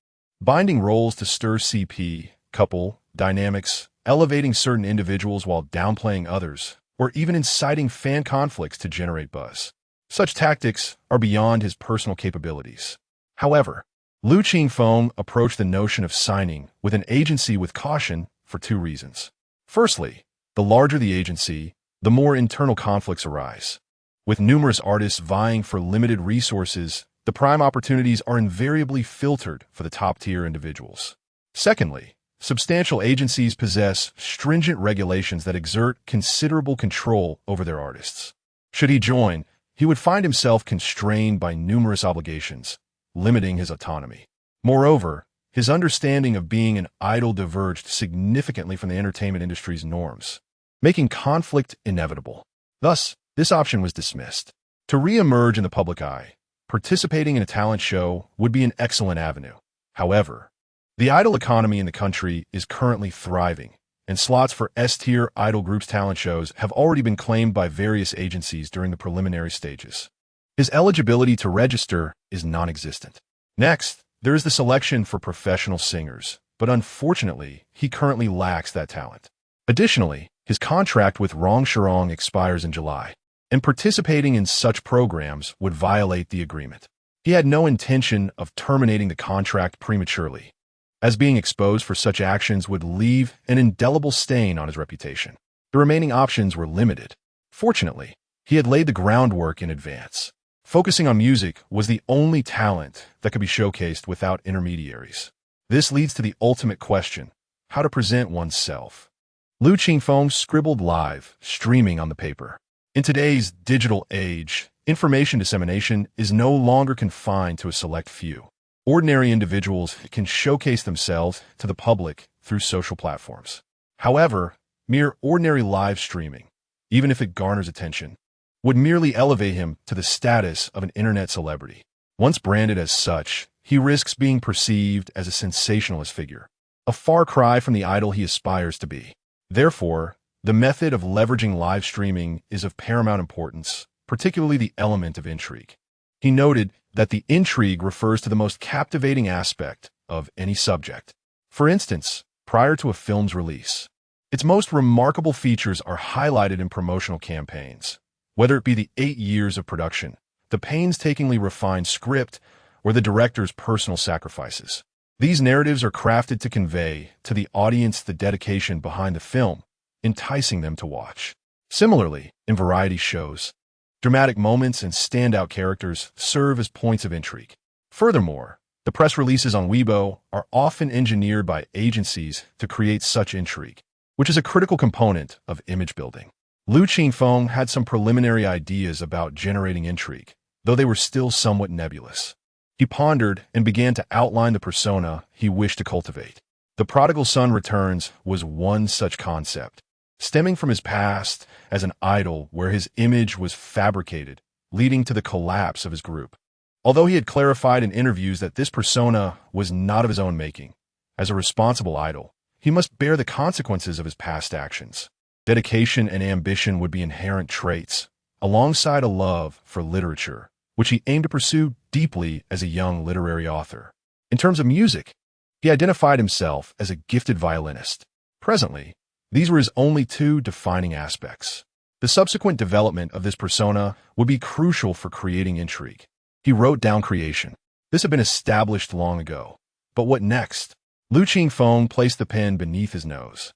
binding roles to stir CP, couple, dynamics, elevating certain individuals while downplaying others, or even inciting fan conflicts to generate buzz. Such tactics are beyond his personal capabilities. However, Lu Qingfeng approached the notion of signing with an agency with caution for 2 reasons. Firstly, the larger the agency, the more internal conflicts arise. With numerous artists vying for limited resources, the prime opportunities are invariably filtered for the top-tier individuals. Secondly, substantial agencies possess stringent regulations that exert considerable control over their artists. Should he join, he would find himself constrained by numerous obligations, limiting his autonomy. Moreover, his understanding of being an idol diverged significantly from the entertainment industry's norms, making conflict inevitable. Thus, this option was dismissed. To re-emerge in the public eye, participating in a talent show would be an excellent avenue. However, the idol economy in the country is currently thriving, and slots for S-tier idol groups' talent shows have already been claimed by various agencies during the preliminary stages. His eligibility to register is non-existent. Next, there is the selection for professional singers, but unfortunately, he currently lacks that talent. Additionally, his contract with Rongshirong expires in July, and participating in such programs would violate the agreement. He had no intention of terminating the contract prematurely, as being exposed for such actions would leave an indelible stain on his reputation. The remaining options were limited. Fortunately, he had laid the groundwork in advance. Focusing on music was the only talent that could be showcased without intermediaries. This leads to the ultimate question: how to present oneself. Lu Qingfeng scribbled live, streaming on the paper. In today's digital age, information dissemination is no longer confined to a select few. Ordinary individuals can showcase themselves to the public through social platforms. However, mere ordinary live streaming, even if it garners attention, would merely elevate him to the status of an internet celebrity. Once branded as such, he risks being perceived as a sensationalist figure, a far cry from the idol he aspires to be. Therefore, the method of leveraging live streaming is of paramount importance, particularly the element of intrigue. He noted that the intrigue refers to the most captivating aspect of any subject. For instance, prior to a film's release, its most remarkable features are highlighted in promotional campaigns, whether it be the 8 years of production, the painstakingly refined script, or the director's personal sacrifices. These narratives are crafted to convey to the audience the dedication behind the film, enticing them to watch. Similarly, in variety shows, dramatic moments and standout characters serve as points of intrigue. Furthermore, the press releases on Weibo are often engineered by agencies to create such intrigue, which is a critical component of image building. Lu Qingfeng had some preliminary ideas about generating intrigue, though they were still somewhat nebulous. He pondered and began to outline the persona he wished to cultivate. The prodigal son returns was one such concept, stemming from his past as an idol where his image was fabricated, leading to the collapse of his group. Although he had clarified in interviews that this persona was not of his own making, as a responsible idol, he must bear the consequences of his past actions. Dedication and ambition would be inherent traits, alongside a love for literature, which he aimed to pursue deeply as a young literary author. In terms of music, he identified himself as a gifted violinist. Presently, these were his only 2 defining aspects. The subsequent development of this persona would be crucial for creating intrigue. He wrote down creation. This had been established long ago. But what next? Lu Qingfeng placed the pen beneath his nose,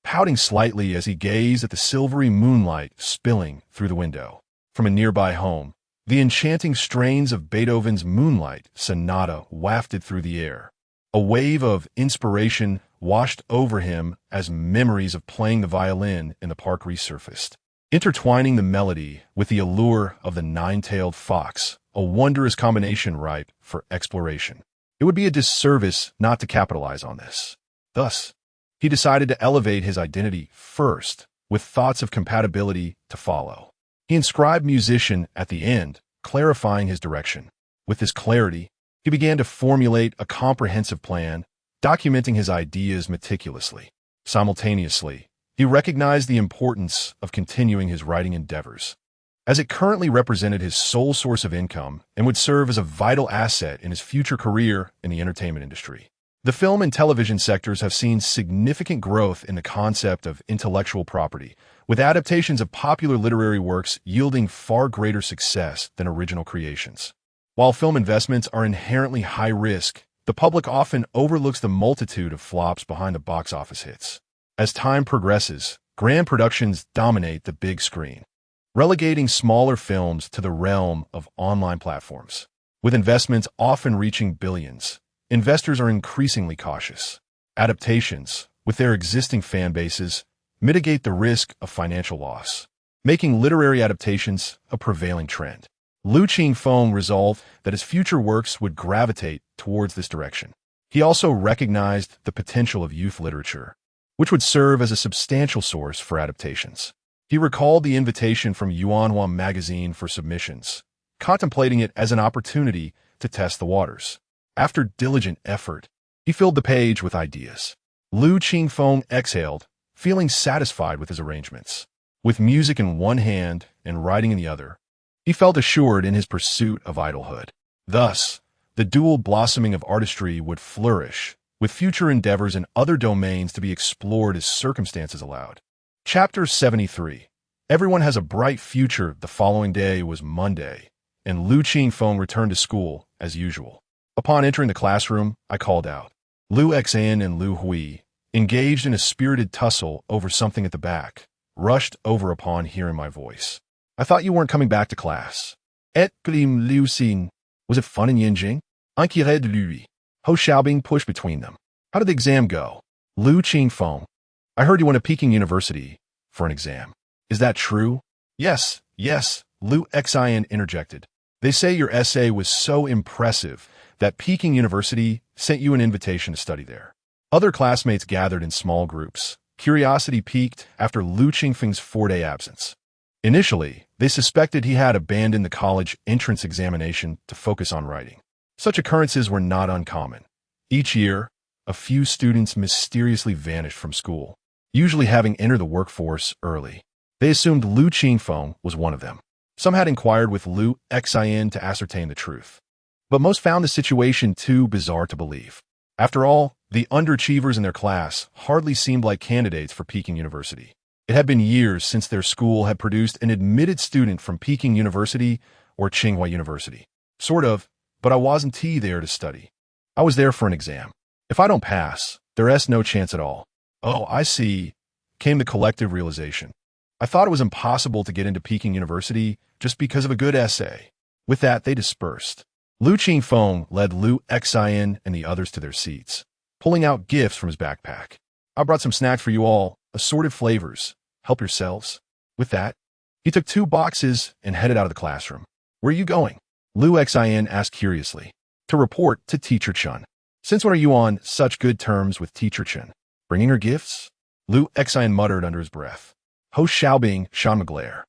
pouting slightly as he gazed at the silvery moonlight spilling through the window. From a nearby home, the enchanting strains of Beethoven's Moonlight Sonata wafted through the air. A wave of inspiration washed over him as memories of playing the violin in the park resurfaced, intertwining the melody with the allure of the nine-tailed fox, a wondrous combination ripe for exploration. It would be a disservice not to capitalize on this. Thus, he decided to elevate his identity first, with thoughts of compatibility to follow. He inscribed musician at the end, clarifying his direction. With this clarity, he began to formulate a comprehensive plan, documenting his ideas meticulously. Simultaneously, he recognized the importance of continuing his writing endeavors, as it currently represented his sole source of income and would serve as a vital asset in his future career in the entertainment industry. The film and television sectors have seen significant growth in the concept of intellectual property, with adaptations of popular literary works yielding far greater success than original creations. While film investments are inherently high risk, the public often overlooks the multitude of flops behind the box office hits. As time progresses, grand productions dominate the big screen, relegating smaller films to the realm of online platforms. With investments often reaching billions, investors are increasingly cautious. Adaptations, with their existing fan bases, mitigate the risk of financial loss, making literary adaptations a prevailing trend. Lu Qingfeng resolved that his future works would gravitate towards this direction. He also recognized the potential of youth literature, which would serve as a substantial source for adaptations. He recalled the invitation from Yuanhua magazine for submissions, contemplating it as an opportunity to test the waters. After diligent effort, he filled the page with ideas. Lu Qingfeng exhaled, feeling satisfied with his arrangements. With music in one hand and writing in the other, he felt assured in his pursuit of idolhood. Thus, the dual blossoming of artistry would flourish, with future endeavors in other domains to be explored as circumstances allowed. Chapter 73. Everyone has a bright future. The following day was Monday, and Lu Qingfeng returned to school as usual. Upon entering the classroom, I called out. Lu Xan and Lu Hui, engaged in a spirited tussle over something at the back, rushed over upon hearing my voice. I thought you weren't coming back to class. Et glim Liu Xin. Was it fun in Yinjing? Inquiret de lui. Ho Xiaobing pushed between them. How did the exam go? Lu Qingfeng. I heard you went to Peking University for an exam. Is that true? Yes, Yes, Lu Xin interjected. They say your essay was so impressive that Peking University sent you an invitation to study there. Other classmates gathered in small groups. Curiosity piqued after Lu Qingfeng's 4-day absence. Initially, they suspected he had abandoned the college entrance examination to focus on writing. Such occurrences were not uncommon. Each year, a few students mysteriously vanished from school, usually having entered the workforce early. They assumed Lu Qingfeng was one of them. Some had inquired with Lu Xin to ascertain the truth. But most found the situation too bizarre to believe. After all, the underachievers in their class hardly seemed like candidates for Peking University. It had been years since their school had produced an admitted student from Peking University or Tsinghua University. Sort of, but I wasn't there to study. I was there for an exam. If I don't pass, there's no chance at all. Oh, I see, came the collective realization. I thought it was impossible to get into Peking University just because of a good essay. With that, they dispersed. Lu Qingfeng led Lu Xin and the others to their seats, pulling out gifts from his backpack. I brought some snacks for you all, assorted flavors. Help yourselves. With that, he took 2 boxes and headed out of the classroom. Where are you going? Lu Xin asked curiously. To report to Teacher Chun. Since when are you on such good terms with Teacher Chun? Bringing her gifts? Lu Xin muttered under his breath. Ho Xiaobing, Sean McGlair.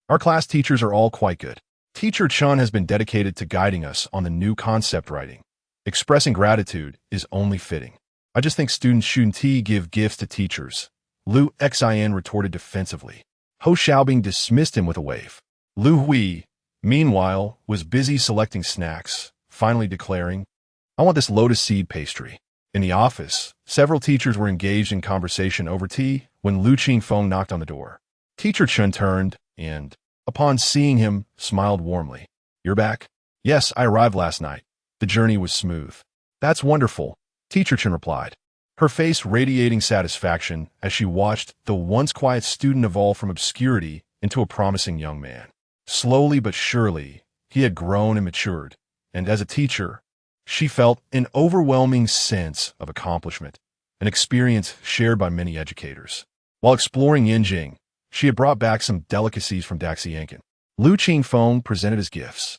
Our class teachers are all quite good. Teacher Chun has been dedicated to guiding us on the new concept writing. Expressing gratitude is only fitting. I just think students shouldn't give gifts to teachers. Lu Xin retorted defensively. Ho Xiaobing dismissed him with a wave. Lu Hui, meanwhile, was busy selecting snacks, finally declaring, I want this lotus seed pastry. In the office, several teachers were engaged in conversation over tea when Lu Qingfeng knocked on the door. Teacher Chun turned and, upon seeing him, smiled warmly. You're back? Yes, I arrived last night. The journey was smooth. That's wonderful, Teacher Chun replied, her face radiating satisfaction as she watched the once quiet student evolve from obscurity into a promising young man. Slowly but surely, he had grown and matured, and as a teacher, she felt an overwhelming sense of accomplishment, an experience shared by many educators. While exploring Yinjing, she had brought back some delicacies from Daxiankan. Lu Qingfeng presented his gifts,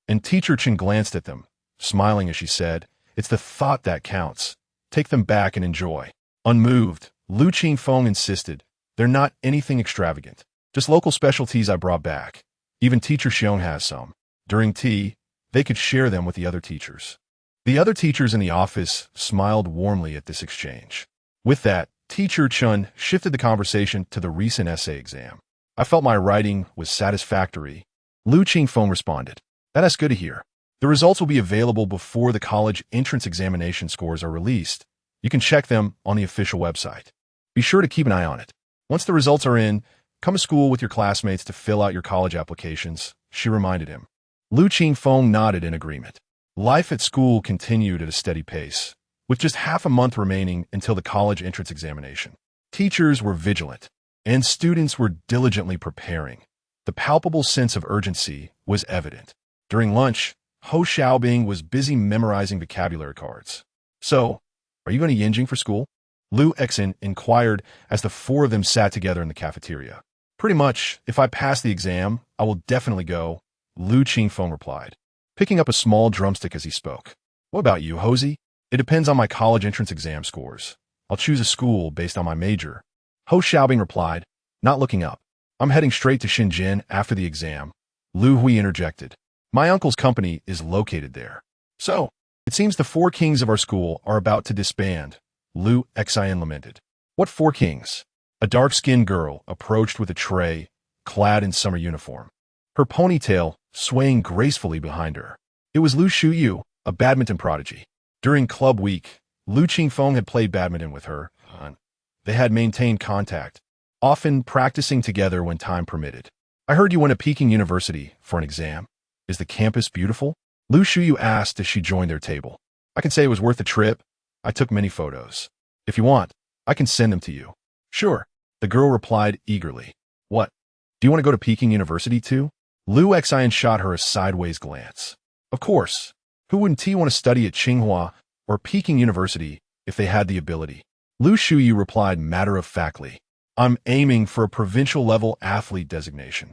and Teacher Chen glanced at them, smiling as she said, It's the thought that counts. Take them back and enjoy. Unmoved, Lu Qingfeng insisted, They're not anything extravagant, just local specialties I brought back. Even Teacher Xiong has some. During tea, they could share them with the other teachers. The other teachers in the office smiled warmly at this exchange. With that, Teacher Chun shifted the conversation to the recent essay exam. I felt my writing was satisfactory. Lu Qingfeng responded. That's good to hear. The results will be available before the college entrance examination scores are released. You can check them on the official website. Be sure to keep an eye on it. Once the results are in, come to school with your classmates to fill out your college applications, she reminded him. Lu Qingfeng nodded in agreement. Life at school continued at a steady pace, with just half a month remaining until the college entrance examination. Teachers were vigilant, and students were diligently preparing. The palpable sense of urgency was evident. During lunch, Ho Xiaobing was busy memorizing vocabulary cards. So, are you going to Yinjing for school? Lu Xin inquired as the 4 of them sat together in the cafeteria. Pretty much, if I pass the exam, I will definitely go, Lu Qingfeng replied, picking up a small drumstick as he spoke. What about you, Hosey? It depends on my college entrance exam scores. I'll choose a school based on my major. Ho Xiaobing replied, not looking up. I'm heading straight to Shenzhen after the exam. Lu Hui interjected. My uncle's company is located there. So, it seems the 4 kings of our school are about to disband, Lu Xin lamented. What 4 kings? A dark-skinned girl approached with a tray, clad in summer uniform, her ponytail swaying gracefully behind her. It was Lu Shuyu, a badminton prodigy. During club week, Lu Qingfeng had played badminton with her. They had maintained contact, often practicing together when time permitted. I heard you went to Peking University for an exam. Is the campus beautiful? Lu Shuyu asked as she joined their table. I can say it was worth the trip. I took many photos. If you want, I can send them to you. Sure, the girl replied eagerly. What? Do you want to go to Peking University too? Lu Xin shot her a sideways glance. Of course. Who wouldn't want to study at Tsinghua or Peking University if they had the ability? Lu Shuyu replied matter-of-factly. I'm aiming for a provincial-level athlete designation.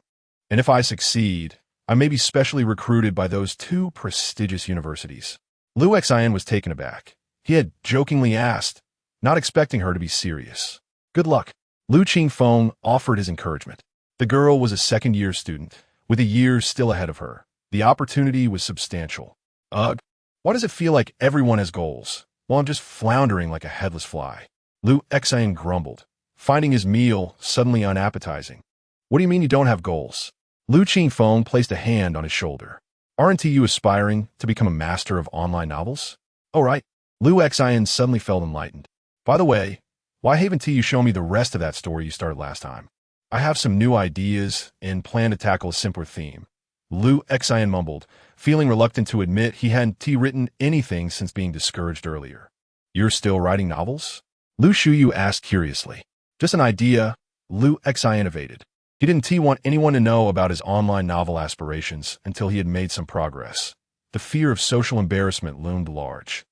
And if I succeed, I may be specially recruited by those two prestigious universities. Lu Xin was taken aback. He had jokingly asked, not expecting her to be serious. Good luck. Lu Qingfeng offered his encouragement. The girl was a second-year student, with a year still ahead of her. The opportunity was substantial. Ugh, why does it feel like everyone has goals, while I'm just floundering like a headless fly? Lu Xin grumbled, finding his meal suddenly unappetizing. What do you mean you don't have goals? Lu Qingfeng placed a hand on his shoulder. Aren't you aspiring to become a master of online novels? Oh, right. Lu Xin suddenly felt enlightened. By the way, why haven't you shown me the rest of that story you started last time? I have some new ideas and plan to tackle a simpler theme. Lu Xin mumbled, feeling reluctant to admit he hadn't written anything since being discouraged earlier. You're still writing novels? Lu Shuyu asked curiously. Just an idea, Lu Xin evaded. He didn't want anyone to know about his online novel aspirations until he had made some progress. The fear of social embarrassment loomed large.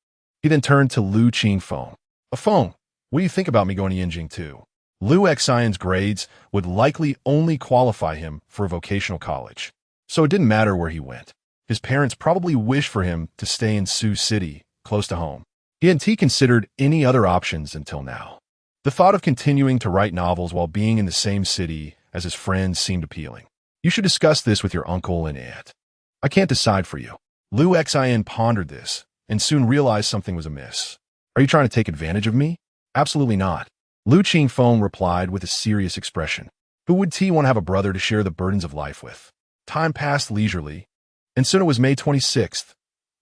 He then turned to Lu Qingfeng. Feng, what do you think about me going to Yinjing too? Lu Xin's grades would likely only qualify him for a vocational college, so it didn't matter where he went. His parents probably wished for him to stay in Sioux City, close to home. He hadn't considered any other options until now. The thought of continuing to write novels while being in the same city as his friends seemed appealing. You should discuss this with your uncle and aunt. I can't decide for you. Lu Xin pondered this and soon realized something was amiss. Are you trying to take advantage of me? Absolutely not. Lu Qingfeng replied with a serious expression. Who would want to have a brother to share the burdens of life with? Time passed leisurely, and soon it was May 26th,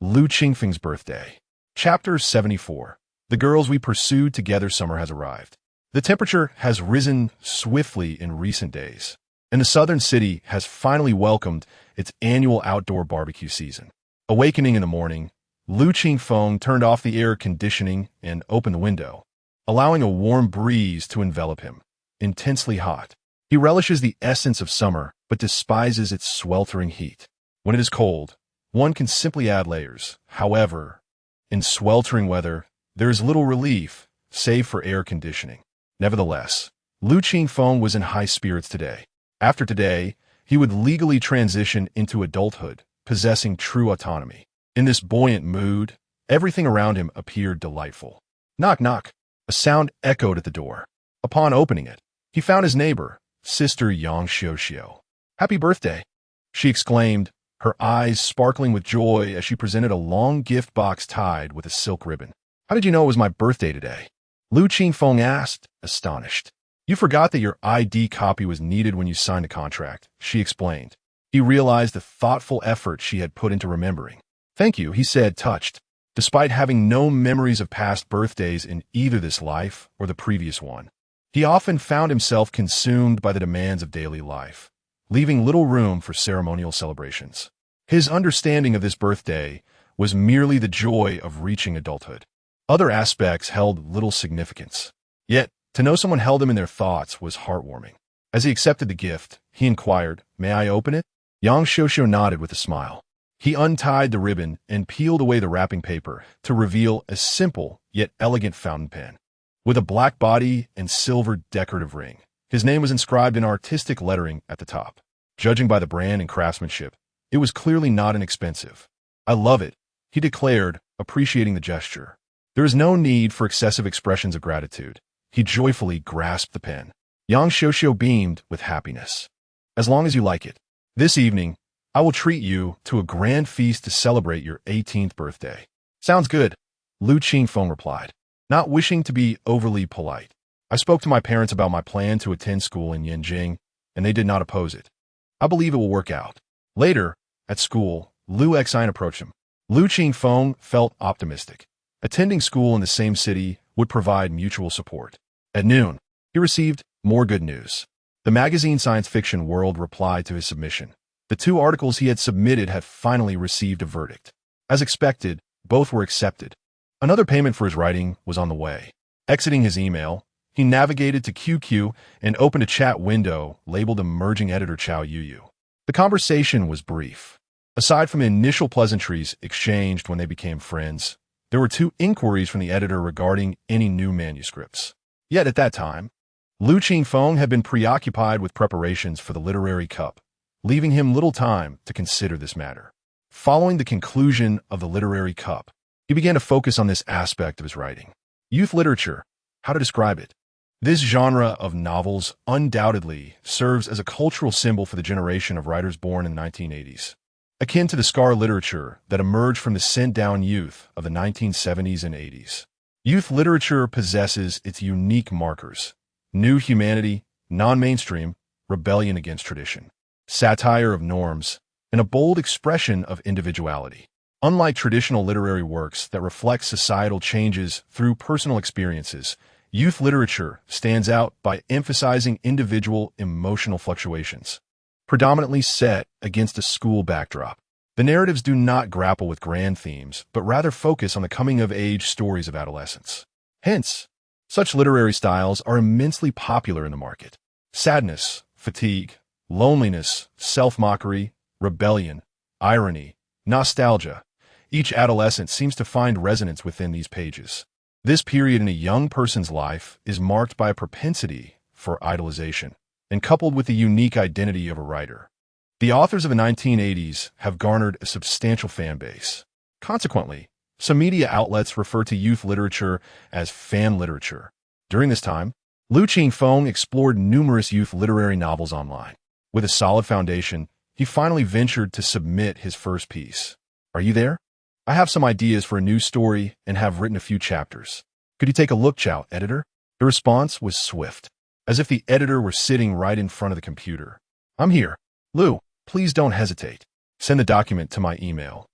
Lu Qingfeng's birthday. Chapter 74. The girls we pursued together summer has arrived. The temperature has risen swiftly in recent days, and the southern city has finally welcomed its annual outdoor barbecue season. Awakening in the morning, Lu Qingfeng turned off the air conditioning and opened the window, allowing a warm breeze to envelop him. Intensely hot. He relishes the essence of summer, but despises its sweltering heat. When it is cold, one can simply add layers. However, in sweltering weather, there is little relief, save for air conditioning. Nevertheless, Lu Qingfeng was in high spirits today. After today, he would legally transition into adulthood, possessing true autonomy. In this buoyant mood, everything around him appeared delightful. Knock, knock. A sound echoed at the door. Upon opening it, he found his neighbor, Sister Yang Xiuxiu. Happy birthday, she exclaimed, her eyes sparkling with joy as she presented a long gift box tied with a silk ribbon. How did you know it was my birthday today? Lu Qingfeng asked, astonished. You forgot that your ID copy was needed when you signed the contract, she explained. He realized the thoughtful effort she had put into remembering. Thank you, he said, touched. Despite having no memories of past birthdays in either this life or the previous one, he often found himself consumed by the demands of daily life, leaving little room for ceremonial celebrations. His understanding of this birthday was merely the joy of reaching adulthood. Other aspects held little significance. Yet, to know someone held him in their thoughts was heartwarming. As he accepted the gift, he inquired, "May I open it?" Yang Xiuxiu nodded with a smile. He untied the ribbon and peeled away the wrapping paper to reveal a simple yet elegant fountain pen. With a black body and silver decorative ring, his name was inscribed in artistic lettering at the top. Judging by the brand and craftsmanship, it was clearly not inexpensive. I love it, he declared, appreciating the gesture. There is no need for excessive expressions of gratitude. He joyfully grasped the pen. Yang Xiuxiu beamed with happiness. As long as you like it. This evening, I will treat you to a grand feast to celebrate your 18th birthday. Sounds good, Lu Qingfeng replied, not wishing to be overly polite. I spoke to my parents about my plan to attend school in Yinjing, and they did not oppose it. I believe it will work out. Later, at school, Lu Xin approached him. Lu Qingfeng felt optimistic. Attending school in the same city would provide mutual support. At noon, he received more good news. The magazine Science Fiction World replied to his submission. The 2 articles he had submitted had finally received a verdict. As expected, both were accepted. Another payment for his writing was on the way. Exiting his email, he navigated to QQ and opened a chat window labeled Emerging Editor Chao Yuyu. The conversation was brief. Aside from initial pleasantries exchanged when they became friends, there were 2 inquiries from the editor regarding any new manuscripts. Yet at that time, Lu Qingfeng had been preoccupied with preparations for the literary cup, leaving him little time to consider this matter. Following the conclusion of the literary cup, he began to focus on this aspect of his writing. Youth literature. How to describe it? This genre of novels undoubtedly serves as a cultural symbol for the generation of writers born in the 1980s. Akin to the scar literature that emerged from the sent-down youth of the 1970s and 80s. Youth literature possesses its unique markers: new humanity, non-mainstream, rebellion against tradition, satire of norms, and a bold expression of individuality. Unlike traditional literary works that reflect societal changes through personal experiences, youth literature stands out by emphasizing individual emotional fluctuations. Predominantly set against a school backdrop, the narratives do not grapple with grand themes, but rather focus on the coming-of-age stories of adolescence. Hence, such literary styles are immensely popular in the market. Sadness, fatigue, loneliness, self-mockery, rebellion, irony, nostalgia. Each adolescent seems to find resonance within these pages. This period in a young person's life is marked by a propensity for idolization, and coupled with the unique identity of a writer. The authors of the 1980s have garnered a substantial fan base. Consequently, some media outlets refer to youth literature as fan literature. During this time, Lu Qingfeng explored numerous youth literary novels online. With a solid foundation, he finally ventured to submit his first piece. Are you there? I have some ideas for a new story and have written a few chapters. Could you take a look, Chow, editor? The response was swift, as if the editor were sitting right in front of the computer. I'm here. Lu, please don't hesitate. Send the document to my email,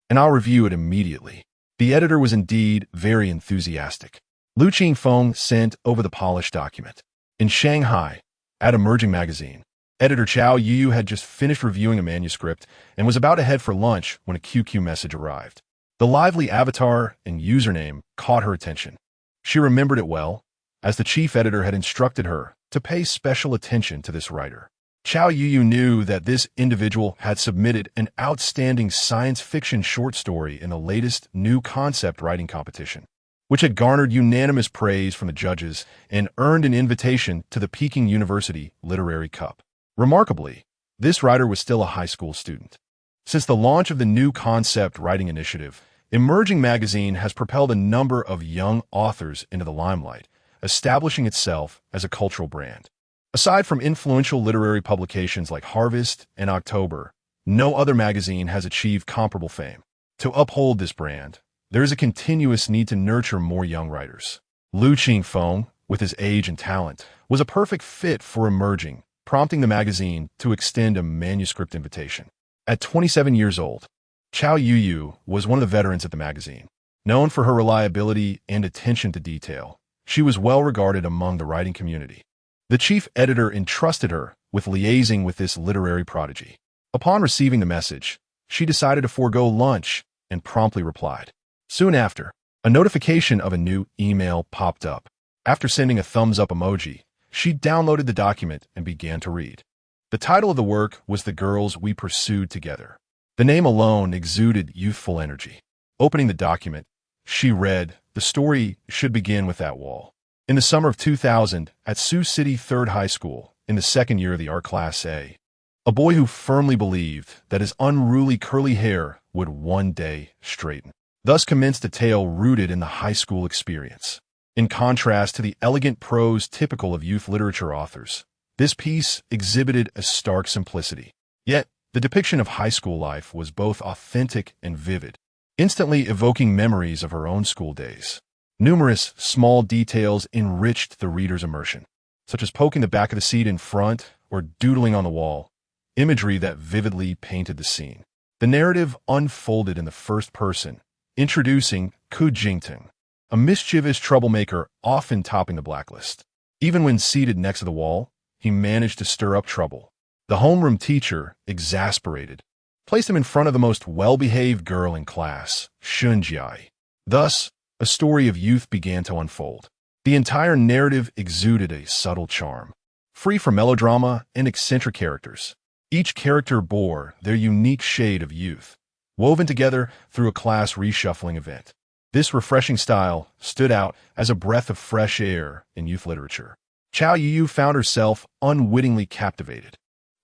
and I'll review it immediately. The editor was indeed very enthusiastic. Lu Qingfeng sent over the polished document. In Shanghai, at Emerging Magazine, editor Chow Yu had just finished reviewing a manuscript and was about to head for lunch when a QQ message arrived. The lively avatar and username caught her attention. She remembered it well, as the chief editor had instructed her to pay special attention to this writer. Chow Yu knew that this individual had submitted an outstanding science fiction short story in the latest new concept writing competition, which had garnered unanimous praise from the judges and earned an invitation to the Peking University Literary Cup. Remarkably, this writer was still a high school student. Since the launch of the new concept writing initiative, Emerging Magazine has propelled a number of young authors into the limelight, establishing itself as a cultural brand. Aside from influential literary publications like Harvest and October, no other magazine has achieved comparable fame. To uphold this brand, there is a continuous need to nurture more young writers. Lu Qingfeng, with his age and talent, was a perfect fit for Emerging, prompting the magazine to extend a manuscript invitation. At 27 years old, Chow Yu was one of the veterans at the magazine. Known for her reliability and attention to detail, she was well regarded among the writing community. The chief editor entrusted her with liaising with this literary prodigy. Upon receiving the message, she decided to forego lunch and promptly replied. Soon after, a notification of a new email popped up. After sending a thumbs-up emoji, she downloaded the document and began to read. The title of the work was The Girls We Pursued Together. The name alone exuded youthful energy. Opening the document, she read, "The story should begin with that wall." In the summer of 2000, at Sioux City Third High School, in the second year of the art class A, a boy who firmly believed that his unruly curly hair would one day straighten. Thus commenced a tale rooted in the high school experience. In contrast to the elegant prose typical of youth literature authors, this piece exhibited a stark simplicity. Yet, the depiction of high school life was both authentic and vivid, instantly evoking memories of her own school days. Numerous small details enriched the reader's immersion, such as poking the back of the seat in front or doodling on the wall, imagery that vividly painted the scene. The narrative unfolded in the first person, introducing Lu Qingfeng, a mischievous troublemaker often topping the blacklist. Even when seated next to the wall, he managed to stir up trouble. The homeroom teacher, exasperated, placed him in front of the most well-behaved girl in class, Shunjiai. Thus, a story of youth began to unfold. The entire narrative exuded a subtle charm, free from melodrama and eccentric characters. Each character bore their unique shade of youth, woven together through a class reshuffling event. This refreshing style stood out as a breath of fresh air in youth literature. Chow Yu found herself unwittingly captivated.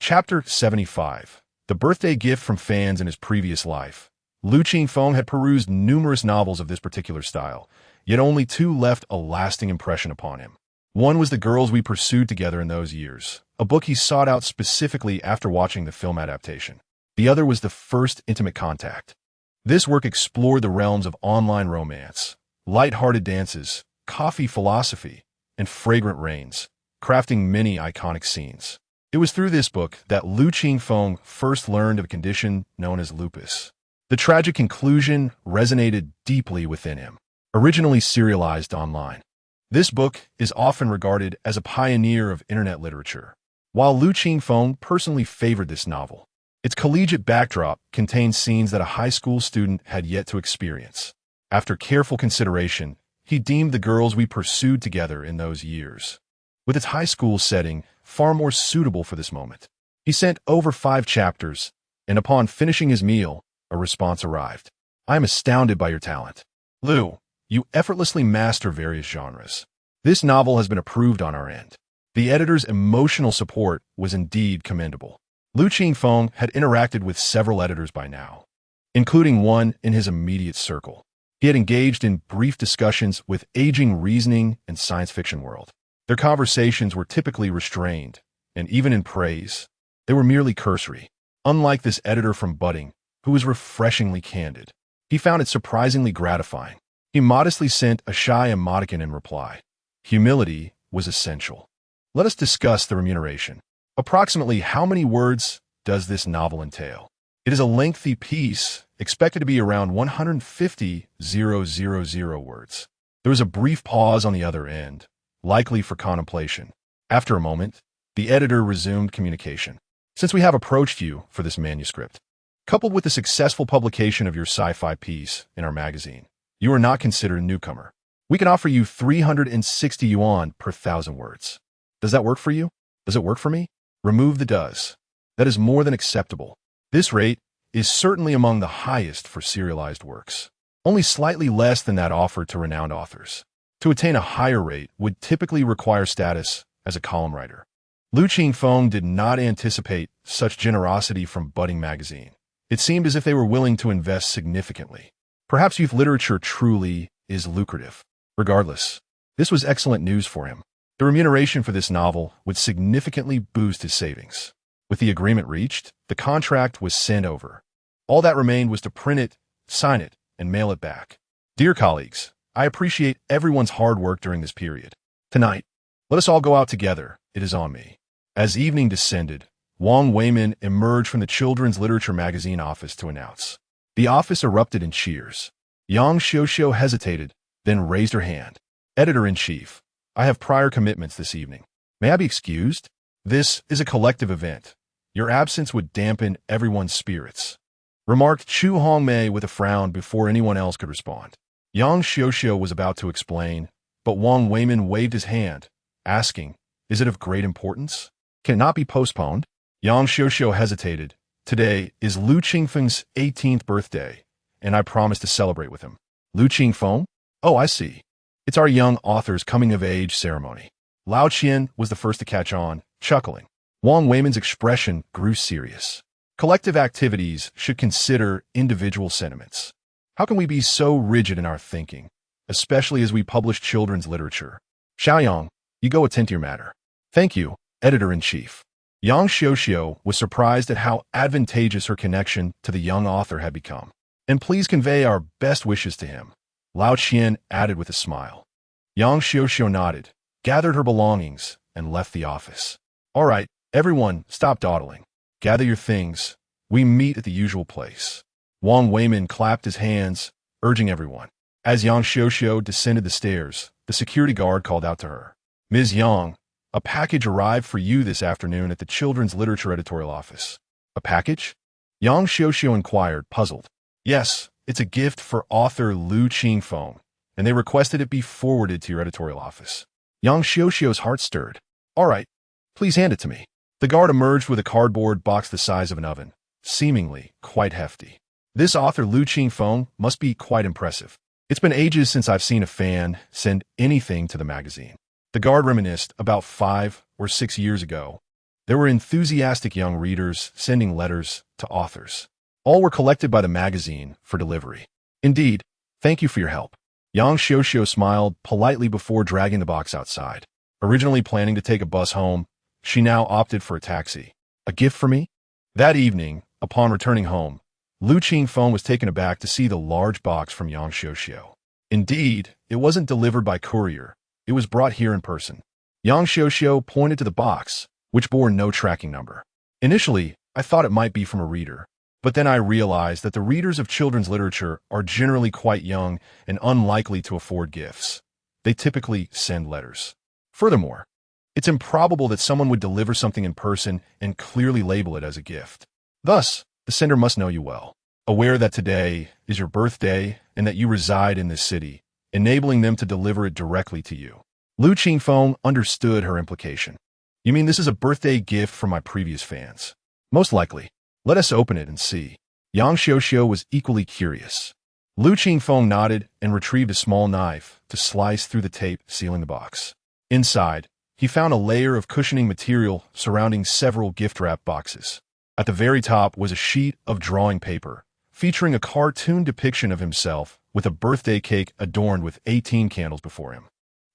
Chapter 75. The birthday gift from fans in his previous life. Lu Qingfeng had perused numerous novels of this particular style, yet only two left a lasting impression upon him. One was The Girls We Pursued Together in Those Years, a book he sought out specifically after watching the film adaptation. The other was The First Intimate Contact. This work explored the realms of online romance, light-hearted dances, coffee philosophy, and fragrant rains, crafting many iconic scenes. It was through this book that Lu Qingfeng first learned of a condition known as lupus. The tragic conclusion resonated deeply within him. Originally serialized online, this book is often regarded as a pioneer of internet literature. While Lu Qingfeng personally favored this novel, its collegiate backdrop contained scenes that a high school student had yet to experience. After careful consideration, he deemed The Girls We Pursued Together in Those Years, with its high school setting, far more suitable for this moment. He sent over 5 chapters, and upon finishing his meal, a response arrived. "I am astounded by your talent. Lu, you effortlessly master various genres. This novel has been approved on our end." The editor's emotional support was indeed commendable. Lu Qingfeng had interacted with several editors by now, including one in his immediate circle. He had engaged in brief discussions with aging reasoning and science fiction world. Their conversations were typically restrained, and even in praise, they were merely cursory. Unlike this editor from Budding, who was refreshingly candid, he found it surprisingly gratifying. He modestly sent a shy emoticon in reply. Humility was essential. "Let us discuss the remuneration. Approximately how many words does this novel entail?" "It is a lengthy piece, expected to be around 150,000 words." There was a brief pause on the other end, likely for contemplation. After a moment, the editor resumed communication. "Since we have approached you for this manuscript, coupled with the successful publication of your sci-fi piece in our magazine, you are not considered a newcomer. We can offer you 360 yuan per 1,000 words. Does that work for you? Does it work for me?" Remove the does. That is more than acceptable. This rate is certainly among the highest for serialized works, only slightly less than that offered to renowned authors. To attain a higher rate would typically require status as a column writer. Lu Qingfeng did not anticipate such generosity from Budding magazine. It seemed as if they were willing to invest significantly. Perhaps youth literature truly is lucrative. Regardless, this was excellent news for him. The remuneration for this novel would significantly boost his savings. With the agreement reached, the contract was sent over. All that remained was to print it, sign it, and mail it back. "Dear colleagues, I appreciate everyone's hard work during this period. Tonight, let us all go out together. It is on me." As evening descended, Wang Weimin emerged from the children's literature magazine office to announce. The office erupted in cheers. Yang Xiuxiu hesitated, then raised her hand. "Editor-in-chief, I have prior commitments this evening. May I be excused? This is a collective event. Your absence would dampen everyone's spirits," remarked Chu Hongmei with a frown before anyone else could respond. Yang Xiuxiu was about to explain, but Wang Weimin waved his hand, asking, "Is it of great importance? Can it not be postponed?" Yang Xiuxiu hesitated. "Today is Lu Qingfeng's 18th birthday, and I promised to celebrate with him." "Lu Qingfeng? Oh, I see. It's our young author's coming-of-age ceremony." Lao Qian was the first to catch on, chuckling. Wang Weimin's expression grew serious. "Collective activities should consider individual sentiments. How can we be so rigid in our thinking, especially as we publish children's literature? Xiaoyang, you go attend to your matter." "Thank you, Editor-in-Chief." Yang Xiuxiu was surprised at how advantageous her connection to the young author had become. "And please convey our best wishes to him," Lao Qian added with a smile. Yang Xiuxiu nodded, gathered her belongings, and left the office. "All right, everyone, stop dawdling. Gather your things. We meet at the usual place." Wang Weimin clapped his hands, urging everyone. As Yang Xiuxiu descended the stairs, the security guard called out to her. "Ms. Yang, a package arrived for you this afternoon at the Children's Literature editorial office." "A package?" Yang Xiuxiu inquired, puzzled. "Yes, it's a gift for author Lu Qingfeng, and they requested it be forwarded to your editorial office." Yang Xiuxiu's heart stirred. "All right, please hand it to me." The guard emerged with a cardboard box the size of an oven, seemingly quite hefty. This author Lu Qingfeng must be quite impressive. It's been ages since I've seen a fan send anything to the magazine. The guard reminisced about 5 or 6 years ago, There were enthusiastic young readers sending letters to authors. All were collected by the magazine for delivery. Indeed, thank you for your help. Yang Xiuxiu smiled politely before dragging the box outside. Originally planning to take a bus home, she now opted for a taxi. A gift for me? That evening, upon returning home, Lu Qingfeng was taken aback to see the large box from Yang Xiuxiu. Indeed, it wasn't delivered by courier. It was brought here in person. Yang Xiuxiu pointed to the box, which bore no tracking number. Initially, I thought it might be from a reader, but then I realized that the readers of children's literature are generally quite young and unlikely to afford gifts. They typically send letters. Furthermore, it's improbable that someone would deliver something in person and clearly label it as a gift. Thus, the sender must know you well, aware that today is your birthday and that you reside in this city, enabling them to deliver it directly to you. Lu Qingfeng understood her implication. You mean this is a birthday gift from my previous fans? Most likely. Let us open it and see. Yang Xiuxiu was equally curious. Lu Qingfeng nodded and retrieved a small knife to slice through the tape sealing the box. Inside, he found a layer of cushioning material surrounding several gift-wrap boxes. At the very top was a sheet of drawing paper, featuring a cartoon depiction of himself with a birthday cake adorned with 18 candles before him,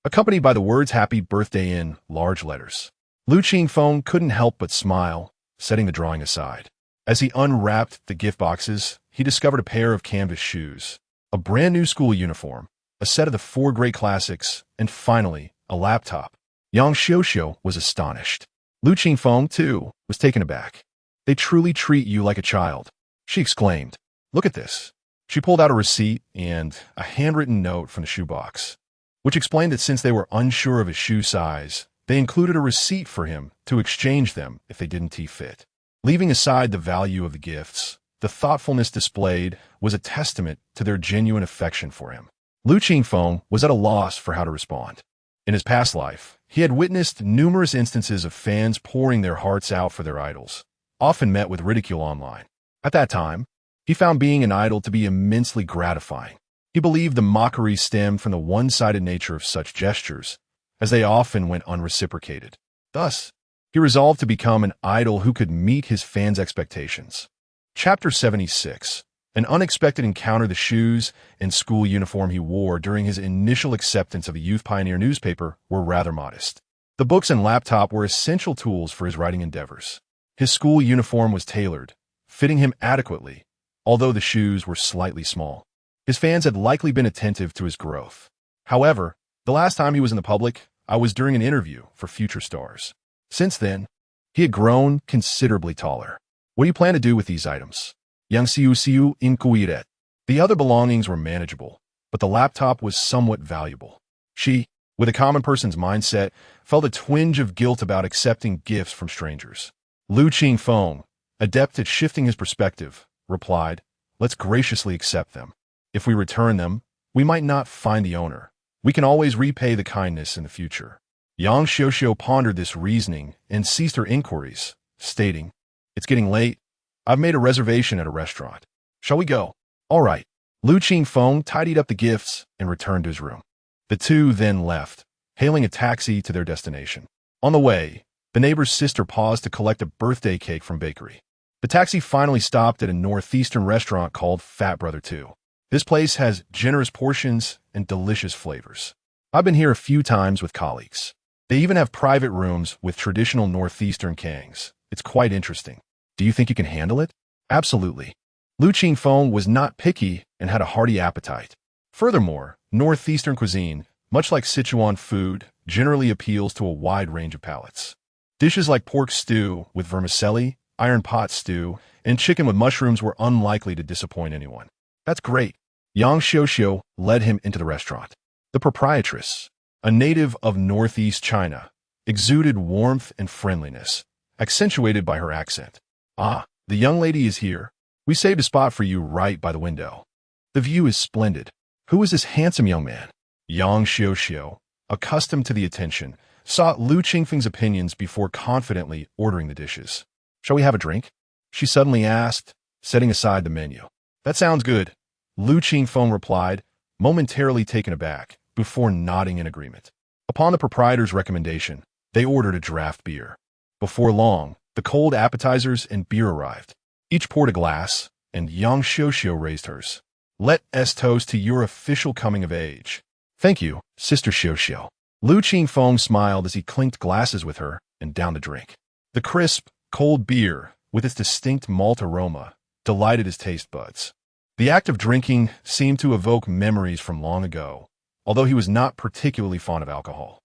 accompanied by the words "Happy Birthday" in large letters. Lu Qingfeng couldn't help but smile, setting the drawing aside. As he unwrapped the gift boxes, he discovered a pair of canvas shoes, a brand new school uniform, a set of the 4 great classics, and finally, a laptop. Yang Xiuxiu was astonished. Lu Qingfeng, too, was taken aback. They truly treat you like a child, she exclaimed. Look at this. She pulled out a receipt and a handwritten note from the shoebox, which explained that since they were unsure of his shoe size, they included a receipt for him to exchange them if they didn't fit. Leaving aside the value of the gifts, the thoughtfulness displayed was a testament to their genuine affection for him. Lu Qingfeng was at a loss for how to respond. In his past life, he had witnessed numerous instances of fans pouring their hearts out for their idols, often met with ridicule online. At that time, he found being an idol to be immensely gratifying. He believed the mockery stemmed from the one-sided nature of such gestures, as they often went unreciprocated. Thus, he resolved to become an idol who could meet his fans' expectations. Chapter 76. An unexpected encounter. The shoes and school uniform he wore during his initial acceptance of the Youth Pioneer newspaper were rather modest. The books and laptop were essential tools for his writing endeavors. His school uniform was tailored, fitting him adequately, although the shoes were slightly small. His fans had likely been attentive to his growth. However, the last time he was in the public, I was during an interview for Future Stars. Since then, he had grown considerably taller. What do you plan to do with these items? Yang Xiuxiu inquired. The other belongings were manageable, but the laptop was somewhat valuable. She, with a common person's mindset, felt a twinge of guilt about accepting gifts from strangers. Lu Qingfeng, adept at shifting his perspective, replied, "Let's graciously accept them. If we return them, we might not find the owner. We can always repay the kindness in the future." Yang Xiuxiu pondered this reasoning and ceased her inquiries, stating, "It's getting late. I've made a reservation at a restaurant. Shall we go?" "All right." Lu Qingfeng tidied up the gifts and returned to his room. The two then left, hailing a taxi to their destination. On the way, the neighbor's sister paused to collect a birthday cake from bakery. The taxi finally stopped at a northeastern restaurant called Fat Brother 2. This place has generous portions and delicious flavors. I've been here a few times with colleagues. They even have private rooms with traditional northeastern kangs. It's quite interesting. Do you think you can handle it? Absolutely. Lu Qingfeng was not picky and had a hearty appetite. Furthermore, northeastern cuisine, much like Sichuan food, generally appeals to a wide range of palates. Dishes like pork stew with vermicelli, iron pot stew, and chicken with mushrooms were unlikely to disappoint anyone. That's great. Yang Xiuxiu led him into the restaurant. The proprietress, a native of northeast China, exuded warmth and friendliness, accentuated by her accent. "Ah, the young lady is here. We saved a spot for you right by the window. The view is splendid. Who is this handsome young man?" Yang Xiuxiu, accustomed to the attention, sought Lu Qingfeng's opinions before confidently ordering the dishes. "Shall we have a drink?" she suddenly asked, setting aside the menu. "That sounds good," Lu Qingfeng replied, momentarily taken aback, before nodding in agreement. Upon the proprietor's recommendation, they ordered a draft beer. Before long, the cold appetizers and beer arrived. Each poured a glass, and Yang Xiuxiu raised hers. Let us toast to your official coming of age. Thank you, Sister Xiuxiu. Lu Qingfeng smiled as he clinked glasses with her and downed the drink. The crisp, cold beer, with its distinct malt aroma, delighted his taste buds. The act of drinking seemed to evoke memories from long ago, although he was not particularly fond of alcohol.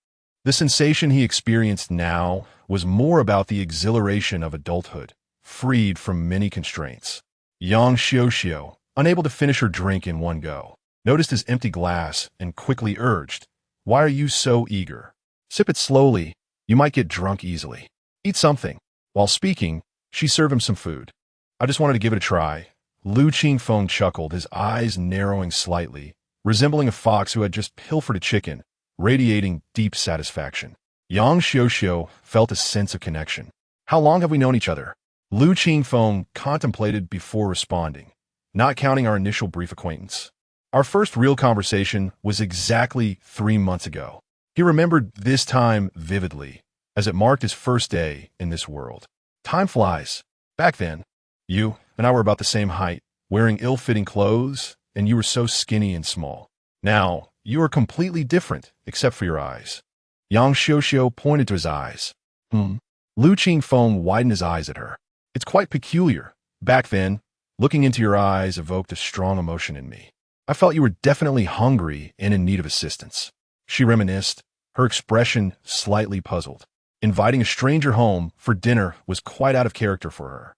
The sensation he experienced now was more about the exhilaration of adulthood, freed from many constraints. Yang Xiuxiu, unable to finish her drink in one go, noticed his empty glass and quickly urged, "Why are you so eager? Sip it slowly. You might get drunk easily. Eat something." While speaking, she served him some food. "I just wanted to give it a try." Lu Qingfeng chuckled, his eyes narrowing slightly, resembling a fox who had just pilfered a chicken, radiating deep satisfaction. Yang Xiuxiu felt a sense of connection. "How long have we known each other?" Lu Qingfeng contemplated before responding, not counting our initial brief acquaintance. "Our first real conversation was exactly 3 months ago." He remembered this time vividly, as it marked his first day in this world. Time flies. Back then, you and I were about the same height, wearing ill-fitting clothes, and you were so skinny and small. Now, you are completely different, except for your eyes. Yang Xiuxiu pointed to his eyes. Lu Qingfeng widened his eyes at her. "It's quite peculiar. Back then, looking into your eyes evoked a strong emotion in me. I felt you were definitely hungry and in need of assistance." She reminisced, her expression slightly puzzled. Inviting a stranger home for dinner was quite out of character for her.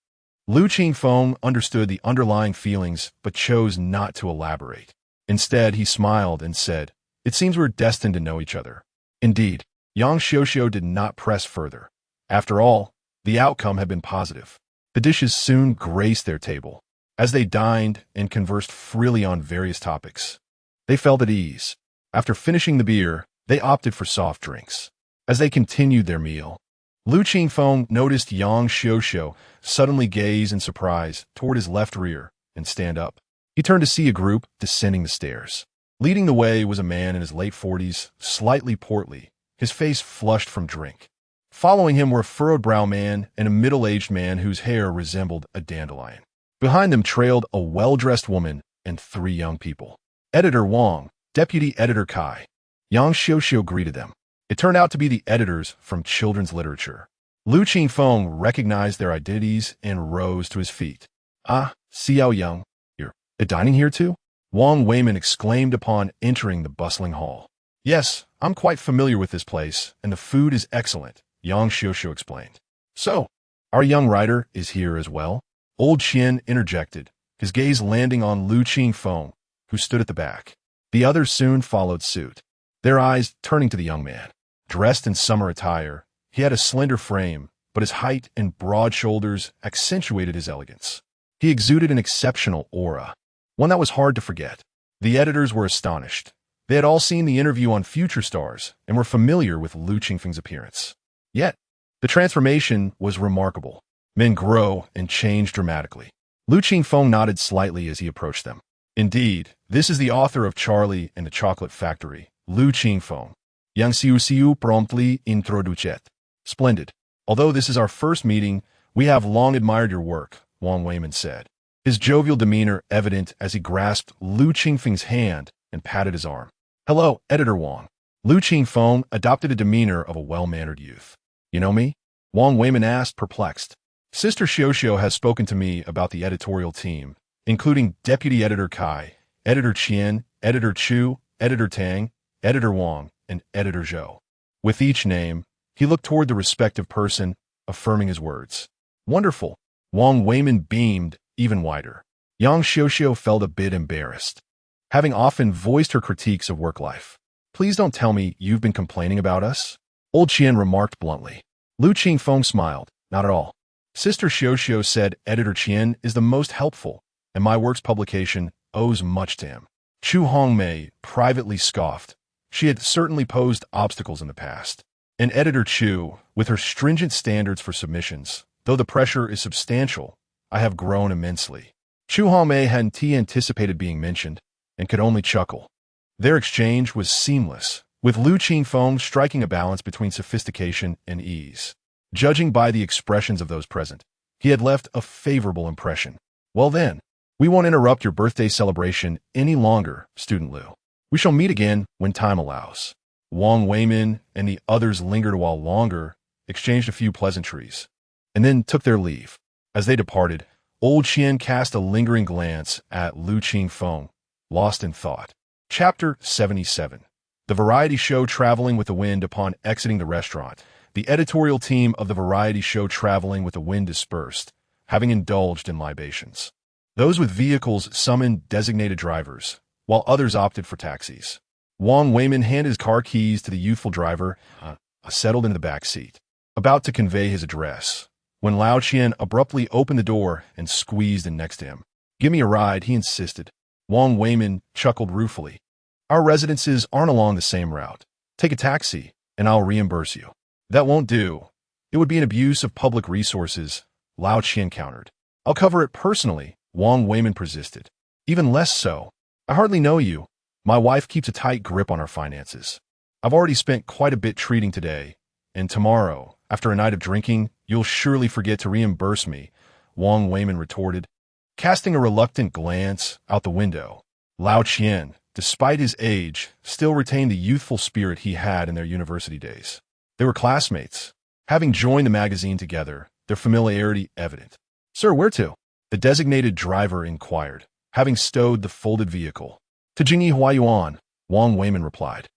Lu Qingfeng understood the underlying feelings but chose not to elaborate. Instead, he smiled and said, "It seems we're destined to know each other." Indeed, Yang Xiuxiu did not press further. After all, the outcome had been positive. The dishes soon graced their table. As they dined and conversed freely on various topics, they felt at ease. After finishing the beer, they opted for soft drinks. As they continued their meal, Lu Qingfeng noticed Yang Xiuxiu suddenly gaze in surprise toward his left rear and stand up. He turned to see a group descending the stairs. Leading the way was a man in his late 40s, slightly portly, his face flushed from drink. Following him were a furrowed-brow man and a middle-aged man whose hair resembled a dandelion. Behind them trailed a well-dressed woman and 3 young people. Editor Wang, Deputy Editor Kai. Yang Xiuxiu greeted them. It turned out to be the editors from children's literature. Lu Qingfeng recognized their identities and rose to his feet. "Ah, Xiao Yang, you're dining here too?" Wang Weiman exclaimed upon entering the bustling hall. "Yes, I'm quite familiar with this place, and the food is excellent," Yang Xiuxiu explained. "So, our young writer is here as well?" Old Qian interjected, his gaze landing on Lu Qingfeng, who stood at the back. The others soon followed suit, their eyes turning to the young man. Dressed in summer attire, he had a slender frame, but his height and broad shoulders accentuated his elegance. He exuded an exceptional aura, one that was hard to forget. The editors were astonished. They had all seen the interview on Future Stars and were familiar with Lu Qingfeng's appearance. Yet, the transformation was remarkable. Men grow and change dramatically. Lu Qingfeng nodded slightly as he approached them. "Indeed, this is the author of Charlie and the Chocolate Factory, Lu Qingfeng." Yang Xiuxiu promptly introduced. "Splendid. Although this is our first meeting, we have long admired your work," Wang Weiman said, his jovial demeanor evident as he grasped Lu Qingfeng's hand and patted his arm. "Hello, Editor Wang." Lu Qingfeng adopted a demeanor of a well-mannered youth. "You know me?" Wang Weiman asked, perplexed. "Sister Xiuxiu has spoken to me about the editorial team, including Deputy Editor Kai, Editor Qian, Editor Chu, Editor Tang, Editor Wang, and Editor Zhou." With each name, he looked toward the respective person, affirming his words. "Wonderful." Wang Weiman beamed even wider. Yang Xiuxiu felt a bit embarrassed, having often voiced her critiques of work life. "Please don't tell me you've been complaining about us," Old Qian remarked bluntly. Lu Qingfeng smiled. "Not at all. Sister Xiuxiu said Editor Qian is the most helpful, and my work's publication owes much to him." Chu Hongmei privately scoffed. She had certainly posed obstacles in the past. And Editor Chu, with her stringent standards for submissions, though the pressure is substantial, I have grown immensely. Chu Hongmei hadn't anticipated being mentioned, and could only chuckle. Their exchange was seamless, with Lu Qingfeng striking a balance between sophistication and ease. Judging by the expressions of those present, he had left a favorable impression. Well then, we won't interrupt your birthday celebration any longer, Student Lu. We shall meet again when time allows. Wang Weimin and the others lingered a while longer, exchanged a few pleasantries, and then took their leave. As they departed, Old Qian cast a lingering glance at Lu Qingfeng, lost in thought. Chapter 77. The variety show Traveling with the Wind. Upon exiting the restaurant, the editorial team of the variety show Traveling with the Wind dispersed, having indulged in libations. Those with vehicles summoned designated drivers, while others opted for taxis. Wang Weimin handed his car keys to the youthful driver, settled into the back seat, about to convey his address, when Lao Qian abruptly opened the door and squeezed in next to him. "Give me a ride," he insisted. Wang Weimin chuckled ruefully. "Our residences aren't along the same route. Take a taxi, and I'll reimburse you." "That won't do. It would be an abuse of public resources," Lao Qian countered. "I'll cover it personally," Wang Weimin persisted. "Even less so. I hardly know you. My wife keeps a tight grip on our finances. I've already spent quite a bit treating today, and tomorrow, after a night of drinking, you'll surely forget to reimburse me," Wang Weimin retorted. Casting a reluctant glance out the window, Lao Qian, despite his age, still retained the youthful spirit he had in their university days. They were classmates, having joined the magazine together, their familiarity evident. "Sir, where to?" the designated driver inquired, having stowed the folded vehicle. "To Jingyi Huayuan," Wang Weimin replied,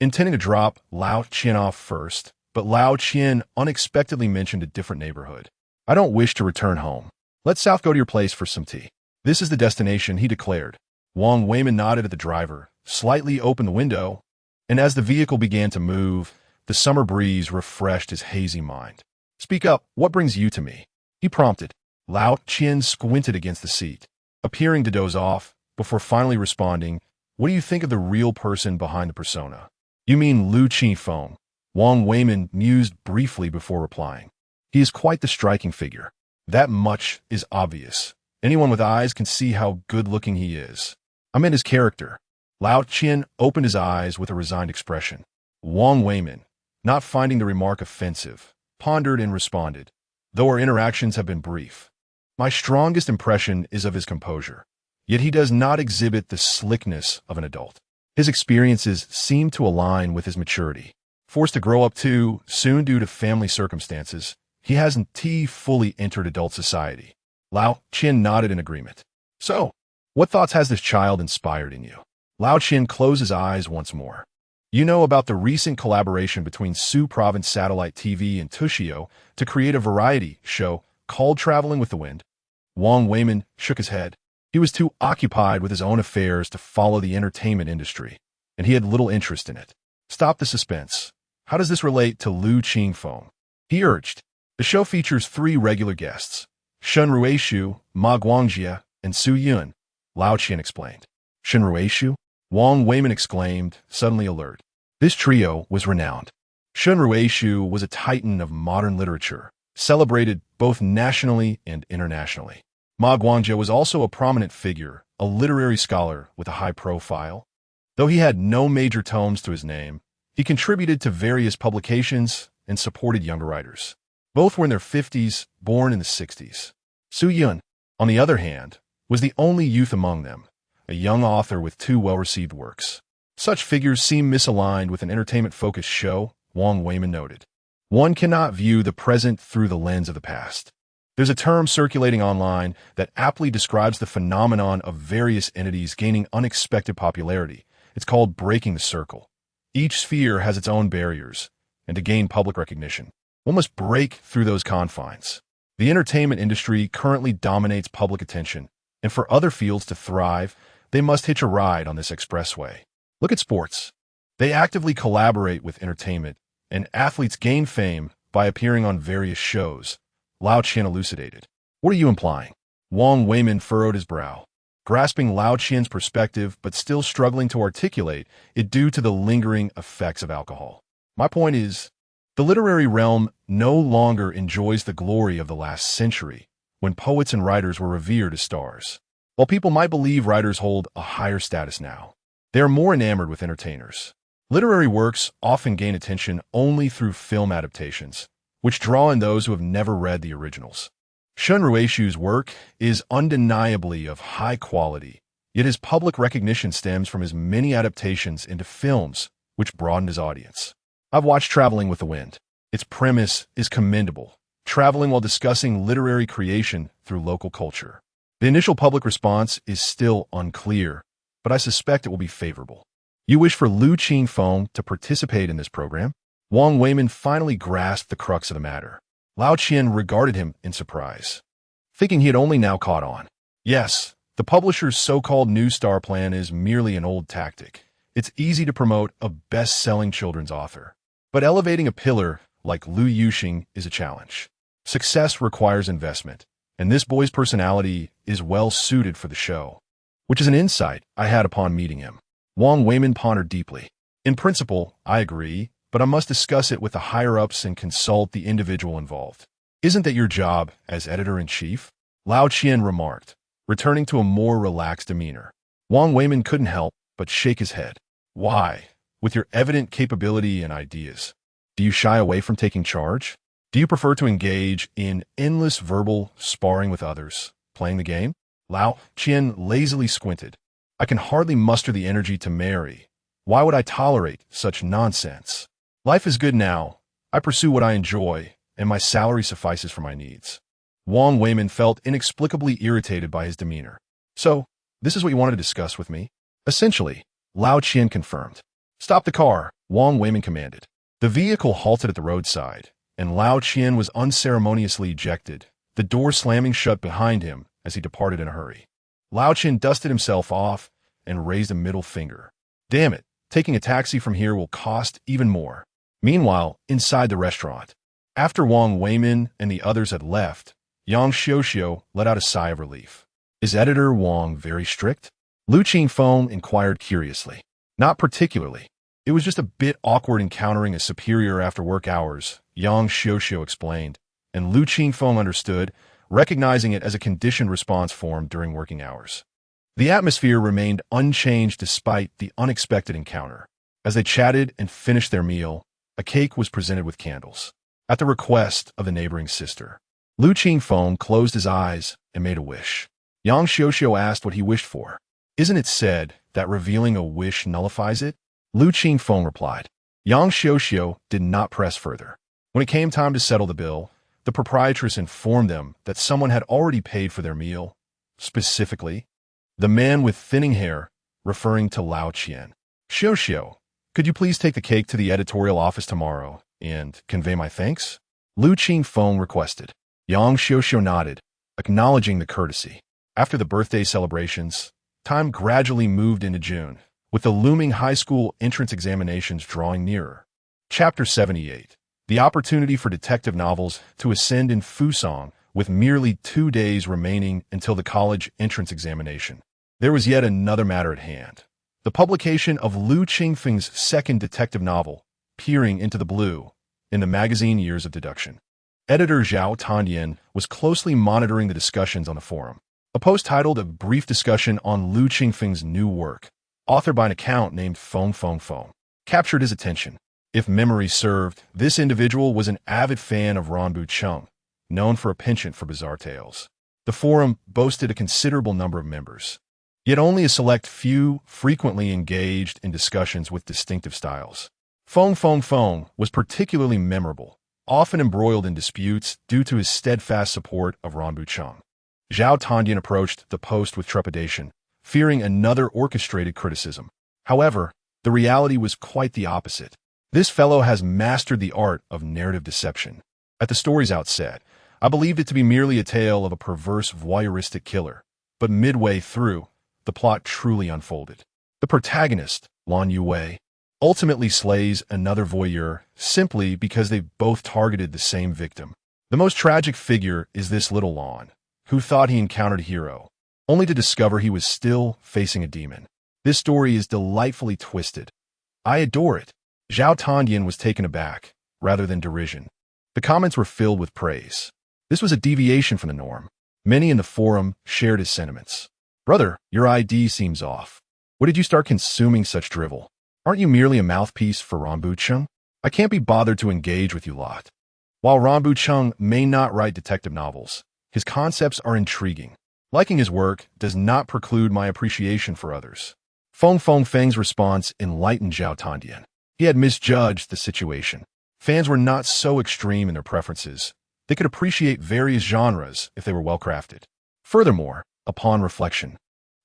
intending to drop Lao Qian off first, but Lao Qian unexpectedly mentioned a different neighborhood. "I don't wish to return home. Let's south go to your place for some tea." "This is the destination," he declared. Wang Weimin nodded at the driver, slightly opened the window, and as the vehicle began to move, the summer breeze refreshed his hazy mind. "Speak up, what brings you to me?" he prompted. Lao Qian squinted against the seat, appearing to doze off, before finally responding, "What do you think of the real person behind the persona?" "You mean Lu Qingfeng?" Wang Weimin mused briefly before replying. "He is quite the striking figure. That much is obvious. Anyone with eyes can see how good-looking he is. I meant his character." Lao Qian opened his eyes with a resigned expression. Wang Weimin, not finding the remark offensive, pondered and responded, "Though our interactions have been brief, my strongest impression is of his composure. Yet he does not exhibit the slickness of an adult. His experiences seem to align with his maturity. Forced to grow up too soon due to family circumstances, he hasn't fully entered adult society." Lao Qian nodded in agreement. "So, what thoughts has this child inspired in you?" Lao Qian closed his eyes once more. "You know about the recent collaboration between Su Province Satellite TV and Tushio to create a variety show called Traveling with the Wind?" Wang Weimin shook his head. He was too occupied with his own affairs to follow the entertainment industry, and he had little interest in it. "Stop the suspense. How does this relate to Lu Qingfeng?" he urged. "The show features 3 regular guests, Shen Ruishu, Ma Guangjie, and Su Yun," Lao Qian explained. "Shen Ruishu?" Wang Weimin exclaimed, suddenly alert. This trio was renowned. Shen Ruishu was a titan of modern literature, celebrated both nationally and internationally. Ma Guangjie was also a prominent figure, a literary scholar with a high profile. Though he had no major tomes to his name, he contributed to various publications and supported younger writers. Both were in their 50s, born in the 60s. Su Yun, on the other hand, was the only youth among them, a young author with 2 well-received works. Such figures seem misaligned with an entertainment-focused show, Wang Weimin noted. One cannot view the present through the lens of the past. There's a term circulating online that aptly describes the phenomenon of various entities gaining unexpected popularity. It's called breaking the circle. Each sphere has its own barriers, and to gain public recognition, one must break through those confines. The entertainment industry currently dominates public attention, and for other fields to thrive, they must hitch a ride on this expressway. Look at sports. They actively collaborate with entertainment, and athletes gain fame by appearing on various shows, Lao Qian elucidated. "What are you implying?" Wang Weimin furrowed his brow, grasping Lao Qian's perspective but still struggling to articulate it due to the lingering effects of alcohol. "My point is, the literary realm no longer enjoys the glory of the last century, when poets and writers were revered as stars. While people might believe writers hold a higher status now, they are more enamored with entertainers. Literary works often gain attention only through film adaptations, which draw in those who have never read the originals. Shun Ruishu's work is undeniably of high quality, yet his public recognition stems from his many adaptations into films, which broadened his audience. I've watched Traveling with the Wind. Its premise is commendable, traveling while discussing literary creation through local culture. The initial public response is still unclear, but I suspect it will be favorable. You wish for Lu Qingfeng to participate in this program? Wang Weimin finally grasped the crux of the matter. Lao Qian regarded him in surprise, thinking he had only now caught on. Yes, the publisher's so-called New Star plan is merely an old tactic. It's easy to promote a best-selling children's author. But elevating a pillar like Lu Yuxing is a challenge. Success requires investment, and this boy's personality is well suited for the show, which is an insight I had upon meeting him. Wang Weimin pondered deeply. In principle, I agree, but I must discuss it with the higher-ups and consult the individual involved. Isn't that your job as editor-in-chief? Lao Qian remarked, returning to a more relaxed demeanor. Wang Weimin couldn't help but shake his head. Why? With your evident capability and ideas, do you shy away from taking charge? Do you prefer to engage in endless verbal sparring with others, playing the game? Lao Qian lazily squinted. I can hardly muster the energy to marry. Why would I tolerate such nonsense? Life is good now. I pursue what I enjoy, and my salary suffices for my needs. Wang Weimin felt inexplicably irritated by his demeanor. So, this is what you wanted to discuss with me? Essentially, Lao Qian confirmed. Stop the car, Wang Weimin commanded. The vehicle halted at the roadside, and Lao Qian was unceremoniously ejected, the door slamming shut behind him as he departed in a hurry. Lao Qian dusted himself off and raised a middle finger. Damn it, taking a taxi from here will cost even more. Meanwhile, inside the restaurant, after Wang Weimin and the others had left, Yang Xiuxiu let out a sigh of relief. Is editor Wang very strict? Lu Qingfeng inquired curiously. Not particularly. It was just a bit awkward encountering a superior after work hours, Yang Xiuxiu explained, and Lu Qingfeng understood, recognizing it as a conditioned response form during working hours. The atmosphere remained unchanged despite the unexpected encounter. As they chatted and finished their meal, a cake was presented with candles. At the request of the neighboring sister, Lu Qingfeng closed his eyes and made a wish. Yang Xiuxiu asked what he wished for. Isn't it said that revealing a wish nullifies it? Lu Qingfeng replied. Yang Xiuxiu did not press further. When it came time to settle the bill, the proprietress informed them that someone had already paid for their meal, specifically, the man with thinning hair, referring to Lao Qian. Xiuxiu, could you please take the cake to the editorial office tomorrow and convey my thanks? Lu Qingfeng requested. Yang Xiuxiu nodded, acknowledging the courtesy. After the birthday celebrations, time gradually moved into June, with the looming high school entrance examinations drawing nearer. Chapter 78. The opportunity for detective novels to ascend in Fusang, with merely 2 days remaining until the college entrance examination. There was yet another matter at hand. The publication of Lu Qingfeng's second detective novel, Peering into the Blue, in the magazine Years of Deduction. Editor Zhao Tandian was closely monitoring the discussions on the forum. A post titled A Brief Discussion on Lu Qingfeng's New Work, authored by an account named Feng, captured his attention. If memory served, this individual was an avid fan of Ranbu Chung, known for a penchant for bizarre tales. The forum boasted a considerable number of members, yet only a select few frequently engaged in discussions with distinctive styles. Feng was particularly memorable, often embroiled in disputes due to his steadfast support of Ranbu Chung. Zhao Tandian approached the post with trepidation, fearing another orchestrated criticism. However, the reality was quite the opposite. This fellow has mastered the art of narrative deception. At the story's outset, I believed it to be merely a tale of a perverse voyeuristic killer, but midway through, the plot truly unfolded. The protagonist, Lan Yue, ultimately slays another voyeur simply because they both targeted the same victim. The most tragic figure is this little Lan, who thought he encountered a hero, only to discover he was still facing a demon. This story is delightfully twisted. I adore it. Zhao Tandian was taken aback, rather than derision. The comments were filled with praise. This was a deviation from the norm. Many in the forum shared his sentiments. Brother, your ID seems off. What did you start consuming such drivel? Aren't you merely a mouthpiece for Ranbu Chung? I can't be bothered to engage with you lot. While Ranbu Chung may not write detective novels, his concepts are intriguing. Liking his work does not preclude my appreciation for others. Feng Feng's response enlightened Zhao Tandian. He had misjudged the situation. Fans were not so extreme in their preferences. They could appreciate various genres if they were well-crafted. Furthermore, upon reflection,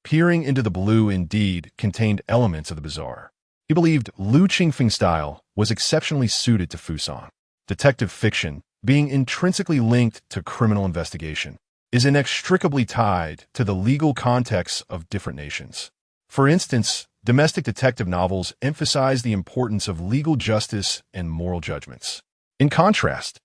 Peering into the Blue indeed contained elements of the bizarre. He believed Lu Qingfeng's style was exceptionally suited to Fusang. Detective fiction, being intrinsically linked to criminal investigation, is inextricably tied to the legal contexts of different nations. For instance, domestic detective novels emphasize the importance of legal justice and moral judgments. In contrast,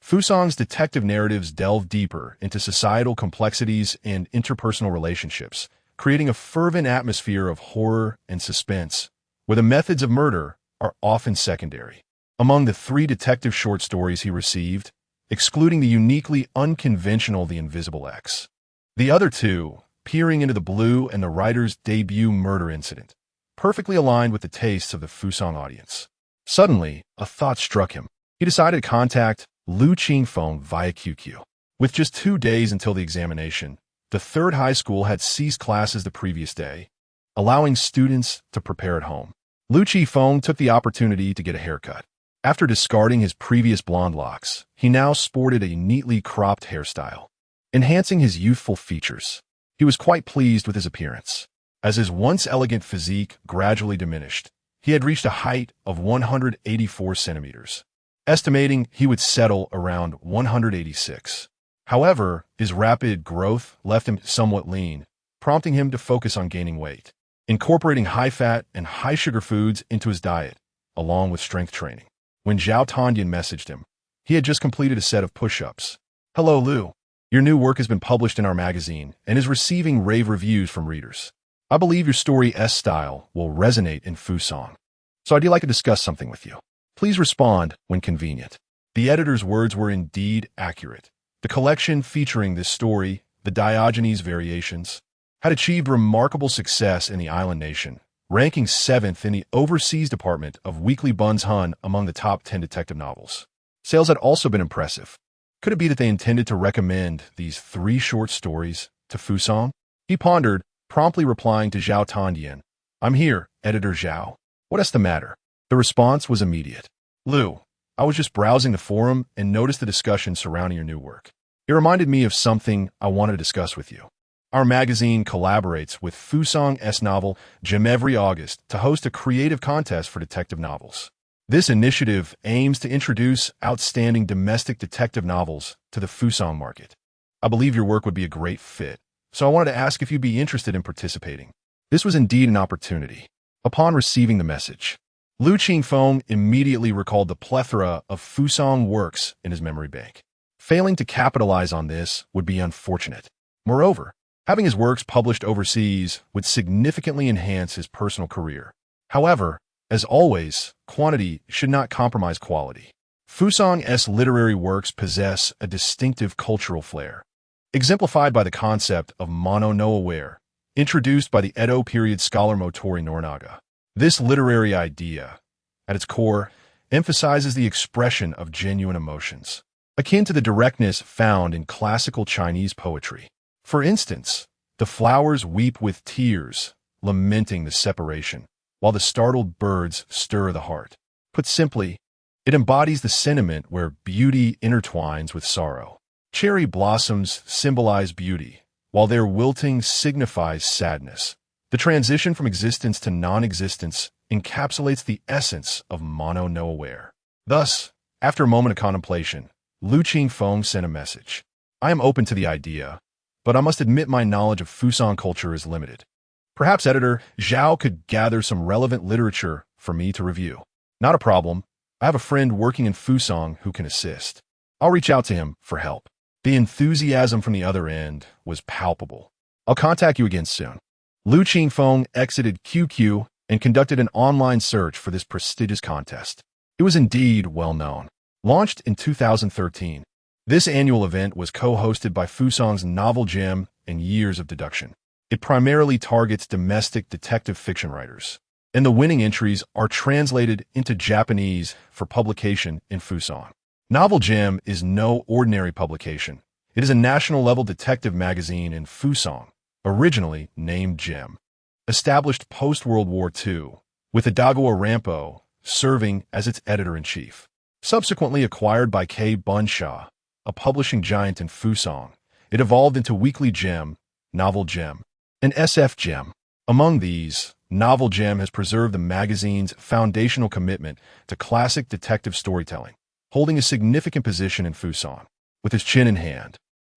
Fusang's detective narratives delve deeper into societal complexities and interpersonal relationships, creating a fervent atmosphere of horror and suspense, where the methods of murder are often secondary. Among the 3 detective short stories he received, excluding the uniquely unconventional The Invisible X, the other 2, Peering into the Blue and the writer's debut murder incident, perfectly aligned with the tastes of the Fusang audience. Suddenly, a thought struck him. He decided to contact Lu Qingfeng via QQ. With just 2 days until the examination, the 3rd high school had ceased classes the previous day, allowing students to prepare at home. Lu Qingfeng took the opportunity to get a haircut. After discarding his previous blonde locks, he now sported a neatly cropped hairstyle, enhancing his youthful features. He was quite pleased with his appearance. As his once elegant physique gradually diminished, he had reached a height of 184 centimeters, estimating he would settle around 186. However, his rapid growth left him somewhat lean, prompting him to focus on gaining weight, incorporating high-fat and high-sugar foods into his diet, along with strength training. When Zhao Tandian messaged him, he had just completed a set of push-ups. "Hello, Lu. Your new work has been published in our magazine and is receiving rave reviews from readers. I believe your story's style will resonate in Fusang, so I'd like to discuss something with you. Please respond when convenient." The editor's words were indeed accurate. The collection featuring this story, The Diogenes Variations, had achieved remarkable success in the island nation, ranking 7th in the overseas department of Weekly Bun's Hun among the top 10 detective novels. Sales had also been impressive. Could it be that they intended to recommend these 3 short stories to Fusang? He pondered, promptly replying to Zhao Tandian, "I'm here, Editor Zhao. What's the matter?" The response was immediate. "Lu, I was just browsing the forum and noticed the discussion surrounding your new work. It reminded me of something I wanted to discuss with you. Our magazine collaborates with Fusang's novel Gem every August to host a creative contest for detective novels. This initiative aims to introduce outstanding domestic detective novels to the Fusang market. I believe your work would be a great fit, so I wanted to ask if you'd be interested in participating." This was indeed an opportunity. Upon receiving the message, Lu Qingfeng immediately recalled the plethora of Fusang works in his memory bank. Failing to capitalize on this would be unfortunate. Moreover, having his works published overseas would significantly enhance his personal career. However, as always, quantity should not compromise quality. Fusang's literary works possess a distinctive cultural flair, exemplified by the concept of mono no aware, introduced by the Edo period scholar Motori Norinaga. This literary idea, at its core, emphasizes the expression of genuine emotions, akin to the directness found in classical Chinese poetry. For instance, the flowers weep with tears, lamenting the separation, while the startled birds stir the heart. Put simply, it embodies the sentiment where beauty intertwines with sorrow. Cherry blossoms symbolize beauty, while their wilting signifies sadness. The transition from existence to non-existence encapsulates the essence of mono no aware. Thus, after a moment of contemplation, Lu Qingfeng sent a message. "I am open to the idea, but I must admit my knowledge of Fusang culture is limited. Perhaps Editor Zhao could gather some relevant literature for me to review." "Not a problem. I have a friend working in Fusang who can assist. I'll reach out to him for help." The enthusiasm from the other end was palpable. "I'll contact you again soon." Lu Qingfeng exited QQ and conducted an online search for this prestigious contest. It was indeed well known. Launched in 2013, this annual event was co-hosted by Fusang's novel Gem and Years of Deduction. It primarily targets domestic detective fiction writers, and the winning entries are translated into Japanese for publication in Fusang. Novel Gem is no ordinary publication. It is a national-level detective magazine in Fusong, originally named Gem. Established post-World War II, with Adagua Rampo serving as its editor-in-chief. Subsequently acquired by K. Bunshaw, a publishing giant in Fusong, it evolved into Weekly Gem, Novel Gem, and SF Gem. Among these, Novel Gem has preserved the magazine's foundational commitment to classic detective storytelling, holding a significant position in Fusong. With his chin in hand,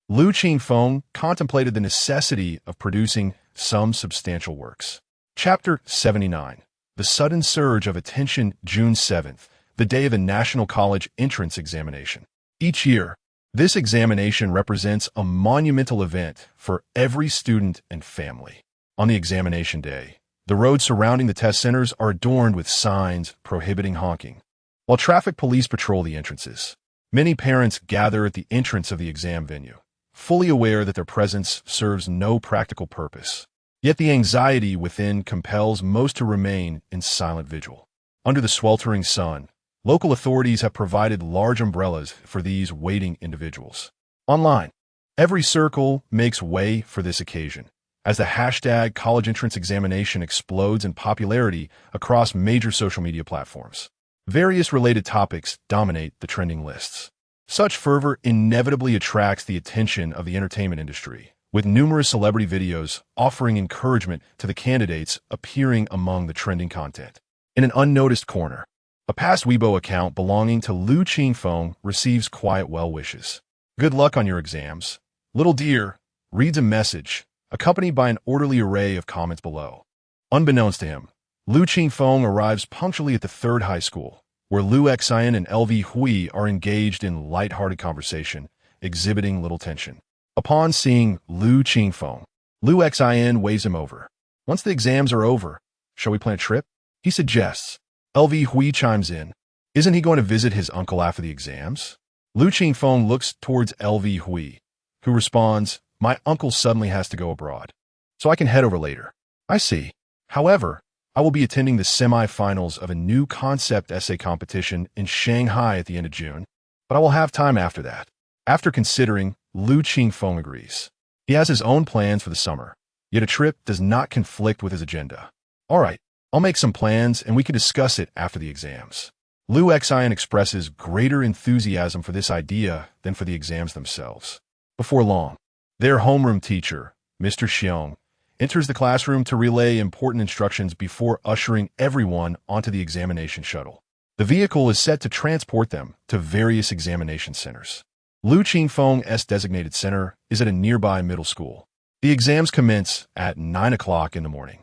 Lu Qingfeng contemplated the necessity of producing some substantial works. Chapter 79. The Sudden Surge of Attention, June 7th, the day of the National College Entrance Examination. Each year, this examination represents a monumental event for every student and family. On the examination day, the roads surrounding the test centers are adorned with signs prohibiting honking, while traffic police patrol the entrances. Many parents gather at the entrance of the exam venue, fully aware that their presence serves no practical purpose. Yet the anxiety within compels most to remain in silent vigil. Under the sweltering sun, local authorities have provided large umbrellas for these waiting individuals. Online, every circle makes way for this occasion, as the hashtag college entrance examination explodes in popularity across major social media platforms. Various related topics dominate the trending lists. Such fervor inevitably attracts the attention of the entertainment industry, with numerous celebrity videos offering encouragement to the candidates appearing among the trending content. In an unnoticed corner, a past Weibo account belonging to Lu Qingfeng receives quiet well wishes. "Good luck on your exams, little dear," reads a message, accompanied by an orderly array of comments below. Unbeknownst to him, Lu Qingfeng arrives punctually at the third high school, where Lu Xian and LV Hui are engaged in light-hearted conversation, exhibiting little tension. Upon seeing Lu Qingfeng, Lu Xian waves him over. "Once the exams are over, shall we plan a trip?" he suggests. LV Hui chimes in. Isn't he going to visit his uncle after the exams? Lu Qingfeng looks towards LV Hui, who responds, "My uncle suddenly has to go abroad, so I can head over later." "I see. However, I will be attending the semi-finals of a new concept essay competition in Shanghai at the end of June, but I will have time after that." After considering, Lu Qingfeng agrees. He has his own plans for the summer, yet a trip does not conflict with his agenda. "All right, I'll make some plans and we can discuss it after the exams." Lu Xian expresses greater enthusiasm for this idea than for the exams themselves. Before long, their homeroom teacher, Mr. Xiong, enters the classroom to relay important instructions before ushering everyone onto the examination shuttle. The vehicle is set to transport them to various examination centers. Lu Qingfeng's designated center is at a nearby middle school. The exams commence at 9 o'clock in the morning,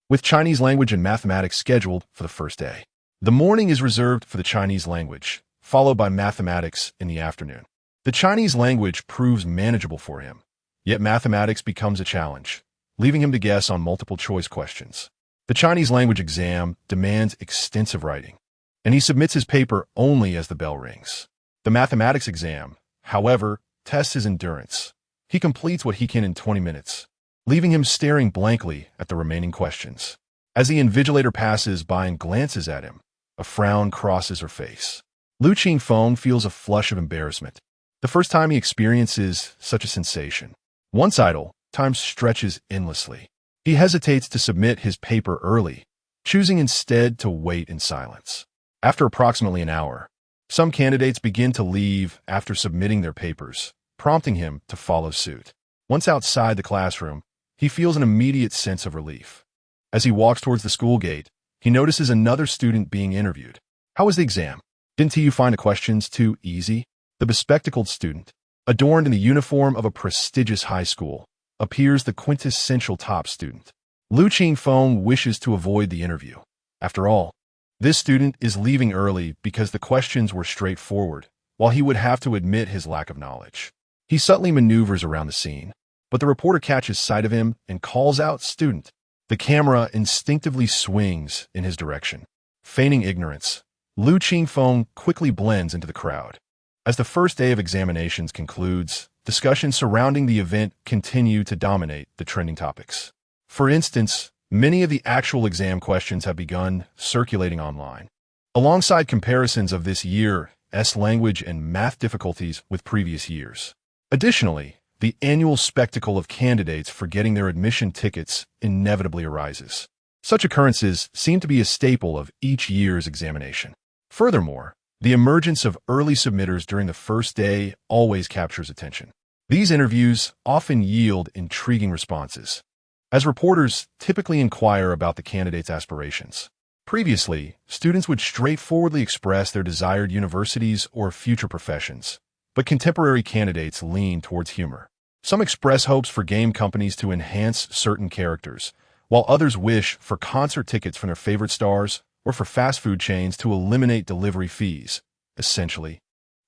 with Chinese language and mathematics scheduled for the first day. The morning is reserved for the Chinese language, followed by mathematics in the afternoon. The Chinese language proves manageable for him, yet mathematics becomes a challenge, leaving him to guess on multiple choice questions. The Chinese language exam demands extensive writing, and he submits his paper only as the bell rings. The mathematics exam, however, tests his endurance. He completes what he can in 20 minutes, leaving him staring blankly at the remaining questions. As the invigilator passes by and glances at him, a frown crosses her face. Lu Qingfeng feels a flush of embarrassment, the first time he experiences such a sensation. Once idle, time stretches endlessly. He hesitates to submit his paper early, choosing instead to wait in silence. After approximately an hour, some candidates begin to leave after submitting their papers, prompting him to follow suit. Once outside the classroom, he feels an immediate sense of relief. As he walks towards the school gate, he notices another student being interviewed. "How was the exam? Didn't you find the questions too easy?" The bespectacled student, adorned in the uniform of a prestigious high school, appears the quintessential top student. Lu Qingfeng wishes to avoid the interview. After all, this student is leaving early because the questions were straightforward, while he would have to admit his lack of knowledge. He subtly maneuvers around the scene, but the reporter catches sight of him and calls out, "Student." The camera instinctively swings in his direction. Feigning ignorance, Lu Qingfeng quickly blends into the crowd. As the first day of examinations concludes, discussions surrounding the event continue to dominate the trending topics. For instance, many of the actual exam questions have begun circulating online. Alongside comparisons of this year language and math difficulties with previous years. Additionally, the annual spectacle of candidates forgetting their admission tickets inevitably arises. Such occurrences seem to be a staple of each year's examination. Furthermore, the emergence of early submitters during the first day always captures attention. These interviews often yield intriguing responses, as reporters typically inquire about the candidate's aspirations. Previously, students would straightforwardly express their desired universities or future professions, but contemporary candidates lean towards humor. Some express hopes for game companies to enhance certain characters, while others wish for concert tickets from their favorite stars or for fast food chains to eliminate delivery fees. Essentially,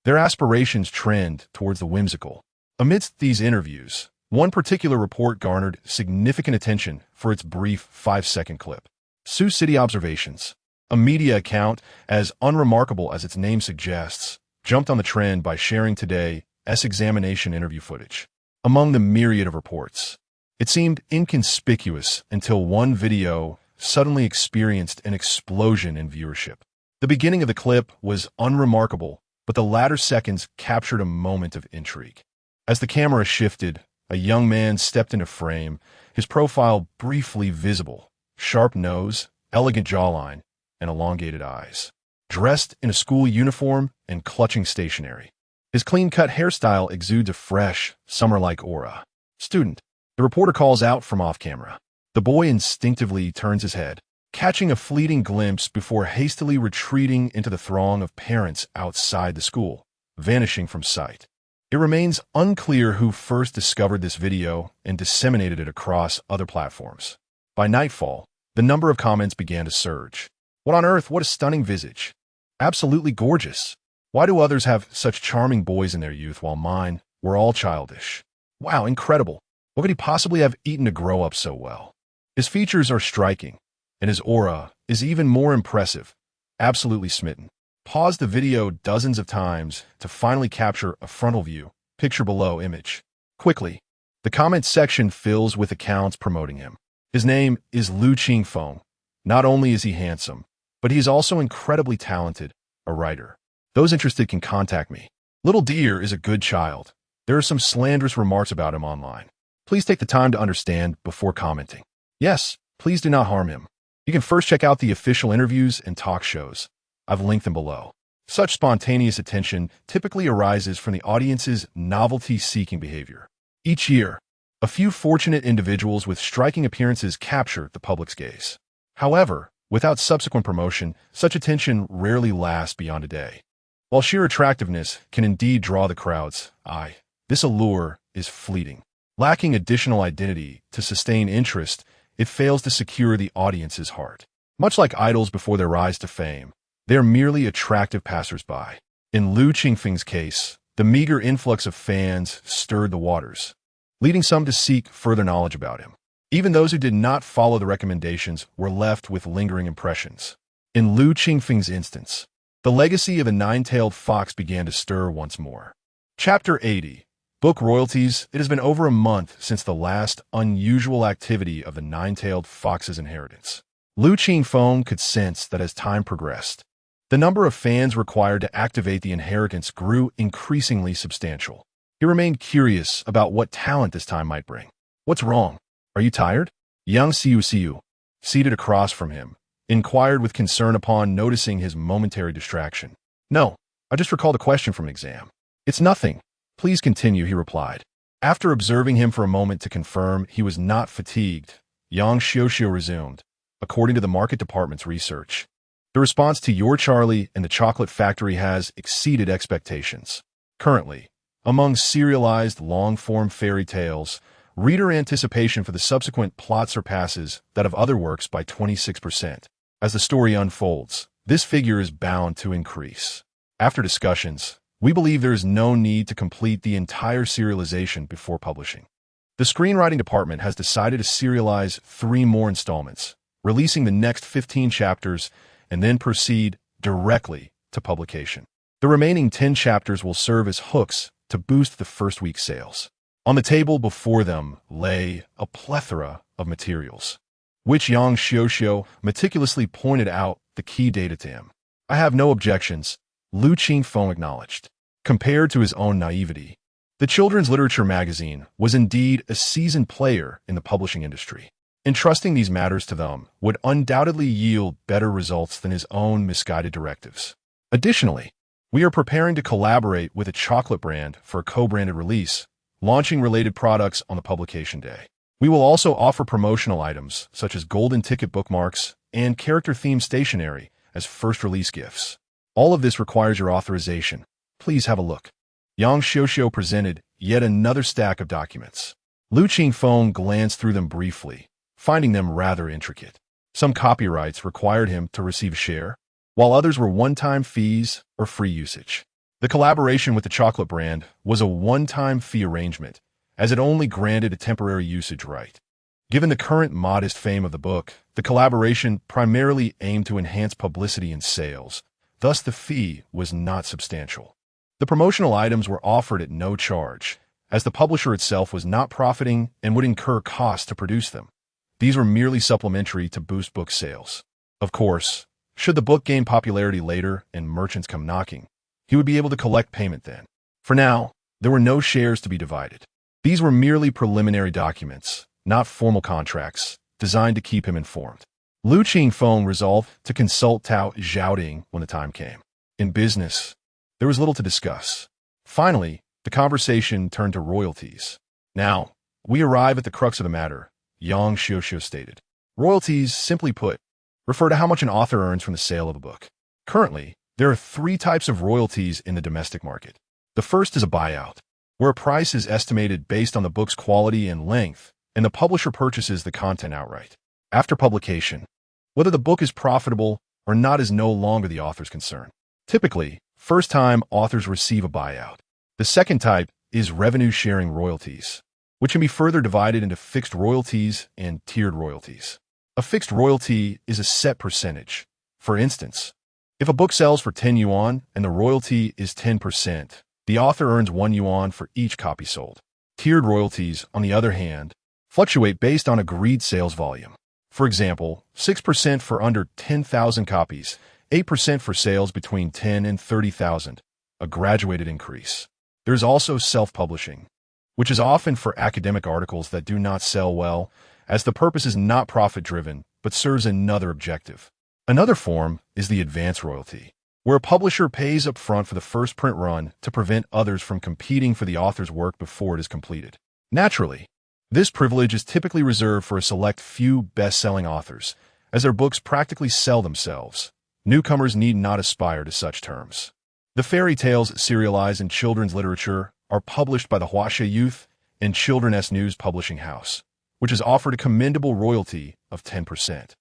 their aspirations trend towards the whimsical. Amidst these interviews, one particular report garnered significant attention for its brief 5-second clip. Sioux City Observations, a media account as unremarkable as its name suggests, jumped on the trend by sharing today's examination interview footage. Among the myriad of reports, it seemed inconspicuous until one video suddenly experienced an explosion in viewership. The beginning of the clip was unremarkable, but the latter seconds captured a moment of intrigue. As the camera shifted, a young man stepped into frame, his profile briefly visible, sharp nose, elegant jawline, and elongated eyes. Dressed in a school uniform and clutching stationery, his clean-cut hairstyle exudes a fresh, summer-like aura. "Student," the reporter calls out from off-camera. The boy instinctively turns his head, catching a fleeting glimpse before hastily retreating into the throng of parents outside the school, vanishing from sight. It remains unclear who first discovered this video and disseminated it across other platforms. By nightfall, the number of comments began to surge. "What on earth? What a stunning visage. Absolutely gorgeous. Why do others have such charming boys in their youth while mine were all childish? Wow, incredible. What could he possibly have eaten to grow up so well? His features are striking, and his aura is even more impressive. Absolutely smitten." Pause the video dozens of times to finally capture a frontal view, picture below image. Quickly, the comment section fills with accounts promoting him. His name is Lu Qingfeng. Not only is he handsome, but he is also incredibly talented, a writer. Those interested can contact me. Little Deer is a good child. There are some slanderous remarks about him online. Please take the time to understand before commenting. Yes, please do not harm him. You can first check out the official interviews and talk shows. I've linked them below. Such spontaneous attention typically arises from the audience's novelty-seeking behavior. Each year, a few fortunate individuals with striking appearances capture the public's gaze. However, without subsequent promotion, such attention rarely lasts beyond a day. While sheer attractiveness can indeed draw the crowd's eye, this allure is fleeting. Lacking additional identity to sustain interest, it fails to secure the audience's heart. Much like idols before their rise to fame, they are merely attractive passers-by. In Lu Qingfeng's case, the meager influx of fans stirred the waters, leading some to seek further knowledge about him. Even those who did not follow the recommendations were left with lingering impressions. In Lu Qingfeng's instance, the legacy of the nine-tailed fox began to stir once more. Chapter 80. Book royalties. It has been over a month since the last unusual activity of the nine-tailed fox's inheritance. Lu Qingfeng could sense that as time progressed, the number of fans required to activate the inheritance grew increasingly substantial. He remained curious about what talent this time might bring. "What's wrong? Are you tired?" Young Siu, seated across from him, inquired with concern upon noticing his momentary distraction. "No, I just recalled a question from an exam." "It's nothing. Please continue," he replied. After observing him for a moment to confirm he was not fatigued, Yang Xiuxiu resumed. "According to the market department's research, the response to Your Charlie and the Chocolate Factory has exceeded expectations. Currently, among serialized long-form fairy tales, reader anticipation for the subsequent plot surpasses that of other works by 26%. As the story unfolds, this figure is bound to increase. After discussions, we believe there is no need to complete the entire serialization before publishing. The screenwriting department has decided to serialize 3 more installments, releasing the next 15 chapters and then proceed directly to publication. The remaining 10 chapters will serve as hooks to boost the first week's sales." On the table before them lay a plethora of materials, which Yang Xiuxiu meticulously pointed out the key data to him. "I have no objections," Lu Qingfeng acknowledged. Compared to his own naivety, the children's literature magazine was indeed a seasoned player in the publishing industry. Entrusting these matters to them would undoubtedly yield better results than his own misguided directives. Additionally, we are preparing to collaborate with a chocolate brand for a co-branded release, launching related products on the publication day. We will also offer promotional items such as golden ticket bookmarks and character-themed stationery as first-release gifts. All of this requires your authorization. Please have a look. Yang Xiuxiu presented yet another stack of documents. Lu Qingfeng glanced through them briefly, finding them rather intricate. Some copyrights required him to receive a share, while others were one-time fees or free usage. The collaboration with the chocolate brand was a one-time fee arrangement, as it only granted a temporary usage right. Given the current modest fame of the book, the collaboration primarily aimed to enhance publicity and sales. Thus, the fee was not substantial. The promotional items were offered at no charge, as the publisher itself was not profiting and would incur costs to produce them. These were merely supplementary to boost book sales. Of course, should the book gain popularity later and merchants come knocking, he would be able to collect payment then. For now, there were no shares to be divided. These were merely preliminary documents, not formal contracts, designed to keep him informed. Lu Qingfeng resolved to consult Tao Zhaoding when the time came. In business, there was little to discuss. Finally, the conversation turned to royalties. Now, we arrive at the crux of the matter, Yang Xiuxiu stated. Royalties, simply put, refer to how much an author earns from the sale of a book. Currently, there are 3 types of royalties in the domestic market. The first is a buyout, where a price is estimated based on the book's quality and length, and the publisher purchases the content outright. After publication, whether the book is profitable or not is no longer the author's concern. Typically, first-time authors receive a buyout. The second type is revenue-sharing royalties, which can be further divided into fixed royalties and tiered royalties. A fixed royalty is a set percentage. For instance, if a book sells for 10 yuan and the royalty is 10%, the author earns 1 yuan for each copy sold. Tiered royalties, on the other hand, fluctuate based on agreed sales volume. For example, 6% for under 10,000 copies, 8% for sales between 10 and 30,000, a graduated increase. There's also self-publishing, which is often for academic articles that do not sell well, as the purpose is not profit-driven, but serves another objective. Another form is the advance royalty, where a publisher pays up front for the first print run to prevent others from competing for the author's work before it is completed. Naturally, this privilege is typically reserved for a select few best-selling authors, as their books practically sell themselves. Newcomers need not aspire to such terms. The fairy tales serialized in children's literature are published by the Huaxia Youth and Children's News Publishing House, which is offered a commendable royalty of 10%.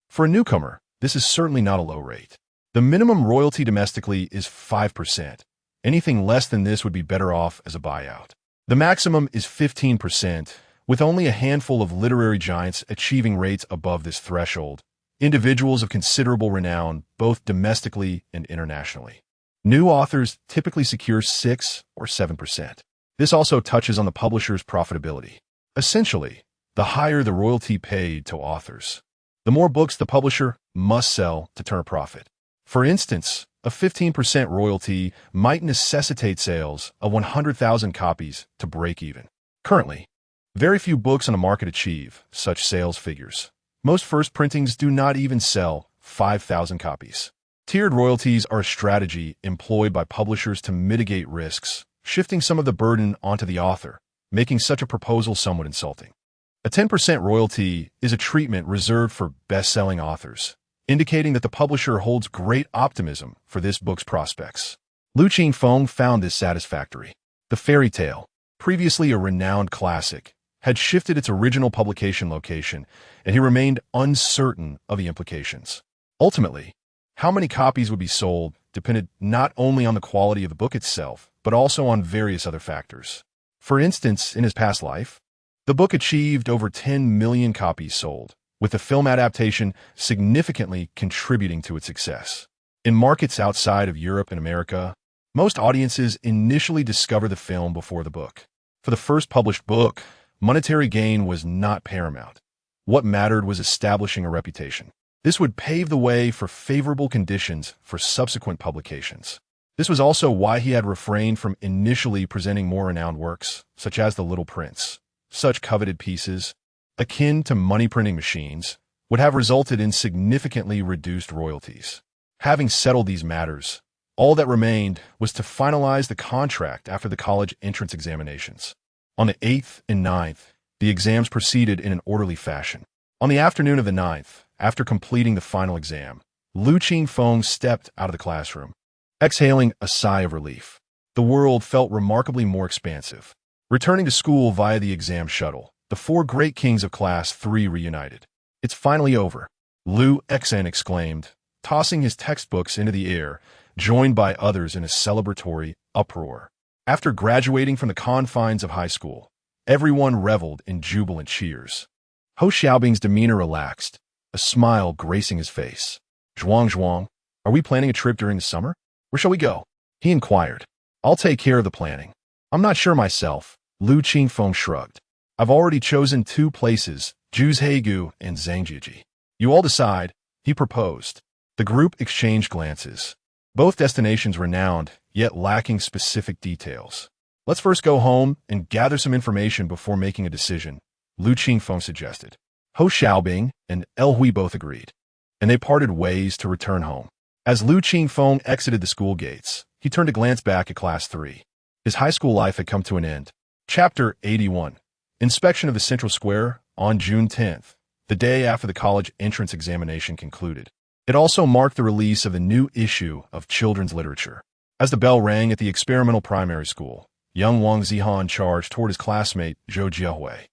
For a newcomer, this is certainly not a low rate. The minimum royalty domestically is 5%. Anything less than this would be better off as a buyout. The maximum is 15%, with only a handful of literary giants achieving rates above this threshold, individuals of considerable renown both domestically and internationally. New authors typically secure 6 or 7%. This also touches on the publisher's profitability. Essentially, the higher the royalty paid to authors, the more books the publisher must sell to turn a profit. For instance, a 15% royalty might necessitate sales of 100,000 copies to break even. Currently, very few books on the market achieve such sales figures. Most first printings do not even sell 5,000 copies. Tiered royalties are a strategy employed by publishers to mitigate risks, shifting some of the burden onto the author, making such a proposal somewhat insulting. A 10% royalty is a treatment reserved for best-selling authors, indicating that the publisher holds great optimism for this book's prospects. Lu Qingfeng found this satisfactory. The fairy tale, previously a renowned classic, had shifted its original publication location, and he remained uncertain of the implications. Ultimately, how many copies would be sold depended not only on the quality of the book itself, but also on various other factors. For instance, in his past life, the book achieved over 10 million copies sold, with the film adaptation significantly contributing to its success. In markets outside of Europe and America, most audiences initially discover the film before the book. For the first published book, monetary gain was not paramount. What mattered was establishing a reputation. This would pave the way for favorable conditions for subsequent publications. This was also why he had refrained from initially presenting more renowned works, such as The Little Prince. Such coveted pieces, akin to money-printing machines, would have resulted in significantly reduced royalties. Having settled these matters, all that remained was to finalize the contract after the college entrance examinations. On the 8th and 9th, the exams proceeded in an orderly fashion. On the afternoon of the 9th, after completing the final exam, Lu Qingfeng stepped out of the classroom, exhaling a sigh of relief. The world felt remarkably more expansive. Returning to school via the exam shuttle, the four great kings of Class 3 reunited. "It's finally over," Lu Qingfeng exclaimed, tossing his textbooks into the air, joined by others in a celebratory uproar. After graduating from the confines of high school, everyone reveled in jubilant cheers. Ho Xiaobing's demeanor relaxed, a smile gracing his face. "Zhuang, are we planning a trip during the summer? Where shall we go?" he inquired. "I'll take care of the planning." "I'm not sure myself," Lu Qingfeng shrugged. "I've already chosen 2 places, Zhuhaigu and Zhangjiajie. You all decide," he proposed. The group exchanged glances. Both destinations renowned, yet lacking specific details. "Let's first go home and gather some information before making a decision," Lu Qingfeng suggested. Ho Xiaobing and El Hui both agreed, and they parted ways to return home. As Lu Qingfeng exited the school gates, he turned to glance back at Class 3. His high school life had come to an end. Chapter 81. Inspection of the Central Square on June 10th, the day after the college entrance examination concluded. It also marked the release of the new issue of children's literature. As the bell rang at the experimental primary school, young Wang Zihan charged toward his classmate Zhou Jiahui.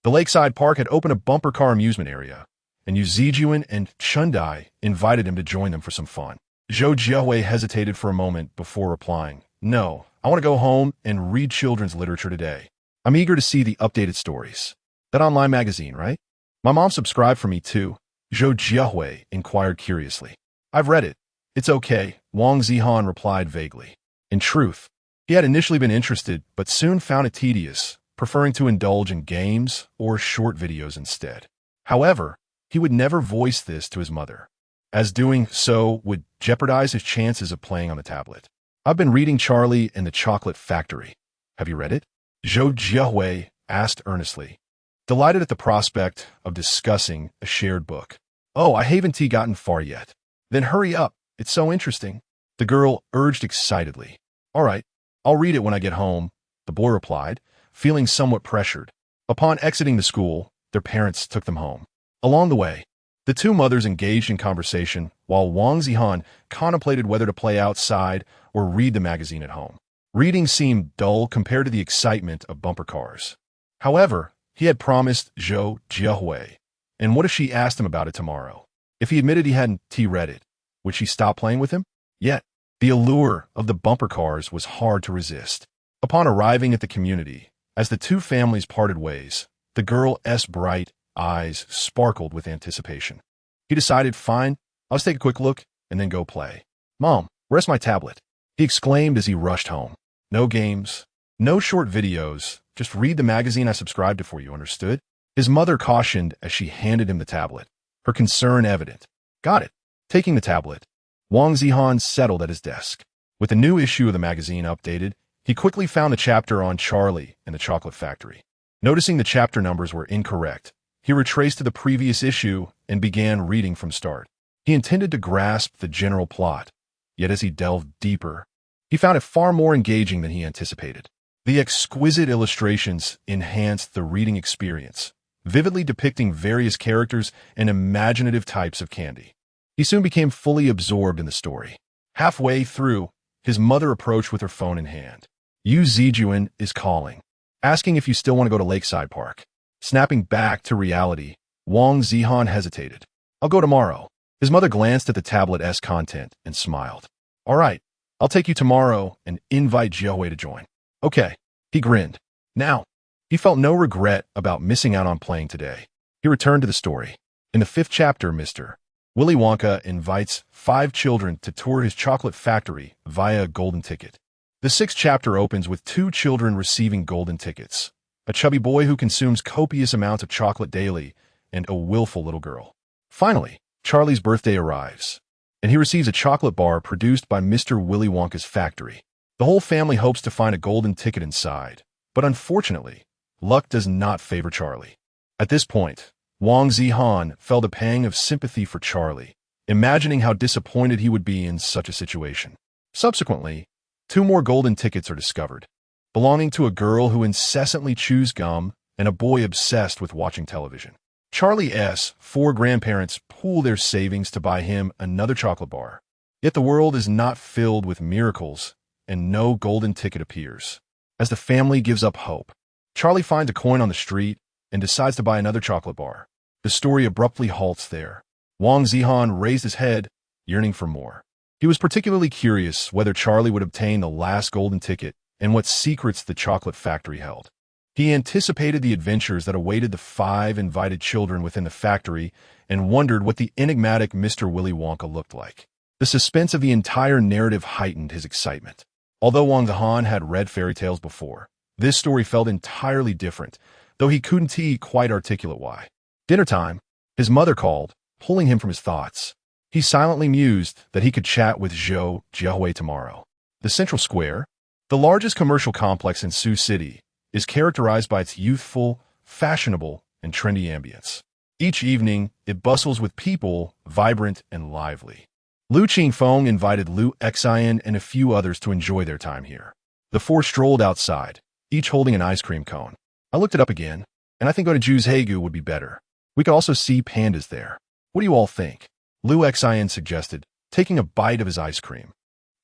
The lakeside park had opened a bumper car amusement area, and Yu Zijuan and Chundai invited him to join them for some fun. Zhou Jiahui hesitated for a moment before replying, "No, I want to go home and read children's literature today. I'm eager to see the updated stories. That online magazine, right? My mom subscribed for me too." Zhou Jiahui inquired curiously. "I've read it. It's okay," Wang Zihan replied vaguely. In truth, he had initially been interested, but soon found it tedious, preferring to indulge in games or short videos instead. However, he would never voice this to his mother, as doing so would jeopardize his chances of playing on the tablet. "I've been reading Charlie and the Chocolate Factory. Have you read it?" Zhou Jiahui asked earnestly, delighted at the prospect of discussing a shared book. "Oh, I haven't gotten far yet." "Then hurry up. It's so interesting," the girl urged excitedly. "All right, I'll read it when I get home," the boy replied, feeling somewhat pressured. Upon exiting the school, their parents took them home. Along the way, the two mothers engaged in conversation while Wang Zihan contemplated whether to play outside or read the magazine at home. Reading seemed dull compared to the excitement of bumper cars. However, he had promised Zhou Jiahui, and what if she asked him about it tomorrow? If he admitted he hadn't read it, would she stop playing with him? Yet, the allure of the bumper cars was hard to resist. Upon arriving at the community, as the two families parted ways, the girl's bright eyes sparkled with anticipation. He decided, "Fine, I'll just take a quick look and then go play." "Mom, where's my tablet?" he exclaimed as he rushed home. "No games, no short videos, just read the magazine I subscribed to for you, understood?" His mother cautioned as she handed him the tablet, her concern evident. "Got it." Taking the tablet, Wang Zihan settled at his desk. With the new issue of the magazine updated, he quickly found the chapter on Charlie and the Chocolate Factory. Noticing the chapter numbers were incorrect, he retraced to the previous issue and began reading from start. He intended to grasp the general plot, yet as he delved deeper, he found it far more engaging than he anticipated. The exquisite illustrations enhanced the reading experience, vividly depicting various characters and imaginative types of candy. He soon became fully absorbed in the story. Halfway through, his mother approached with her phone in hand. "Yu Zijuan is calling, asking if you still want to go to Lakeside Park." Snapping back to reality, Wang Zihan hesitated. "I'll go tomorrow." His mother glanced at the tablet's content and smiled. "All right, I'll take you tomorrow and invite Jiahui to join." "Okay," he grinned. Now, he felt no regret about missing out on playing today. He returned to the story. In the 5th chapter, Mr. Willy Wonka invites 5 children to tour his chocolate factory via a golden ticket. The 6th chapter opens with 2 children receiving golden tickets, a chubby boy who consumes copious amounts of chocolate daily, and a willful little girl. Finally, Charlie's birthday arrives, and he receives a chocolate bar produced by Mr. Willy Wonka's factory. The whole family hopes to find a golden ticket inside, but unfortunately, luck does not favor Charlie. At this point, Wang Zihan felt a pang of sympathy for Charlie, imagining how disappointed he would be in such a situation. Subsequently, 2 more golden tickets are discovered, belonging to a girl who incessantly chews gum and a boy obsessed with watching television. Charlie's 4 grandparents pool their savings to buy him another chocolate bar. Yet the world is not filled with miracles, and no golden ticket appears. As the family gives up hope, Charlie finds a coin on the street and decides to buy another chocolate bar. The story abruptly halts there. Wang Zihan raised his head, yearning for more. He was particularly curious whether Charlie would obtain the last golden ticket and what secrets the chocolate factory held. He anticipated the adventures that awaited the 5 invited children within the factory and wondered what the enigmatic Mr. Willy Wonka looked like. The suspense of the entire narrative heightened his excitement. Although Wang Zihan had read fairy tales before, this story felt entirely different, though he couldn't quite articulate why. Dinner time, his mother called, pulling him from his thoughts. He silently mused that he could chat with Zhou Jiahui tomorrow. The Central Square, the largest commercial complex in Sioux City, is characterized by its youthful, fashionable, and trendy ambience. Each evening, it bustles with people, vibrant and lively. Lu Qingfeng invited Lu Qingfeng and a few others to enjoy their time here. The 4 strolled outside, each holding an ice cream cone. I looked it up again, and I think going to Ju's Haegu would be better. We could also see pandas there. What do you all think? Lu Qingfeng suggested, taking a bite of his ice cream.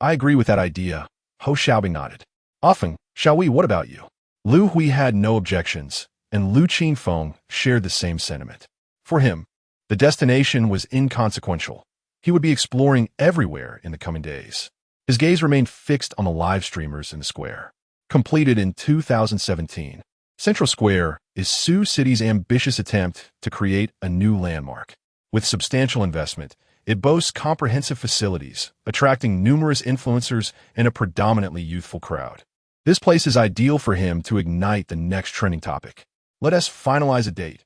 I agree with that idea. Ho Xiaobing nodded. Often, shall we? What about you? Lu Hui had no objections, and Lu Qingfeng shared the same sentiment. For him, the destination was inconsequential. He would be exploring everywhere in the coming days. His gaze remained fixed on the live streamers in the square. Completed in 2017, Central Square is Sioux City's ambitious attempt to create a new landmark. With substantial investment, it boasts comprehensive facilities, attracting numerous influencers and a predominantly youthful crowd. This place is ideal for him to ignite the next trending topic. Let us finalize a date.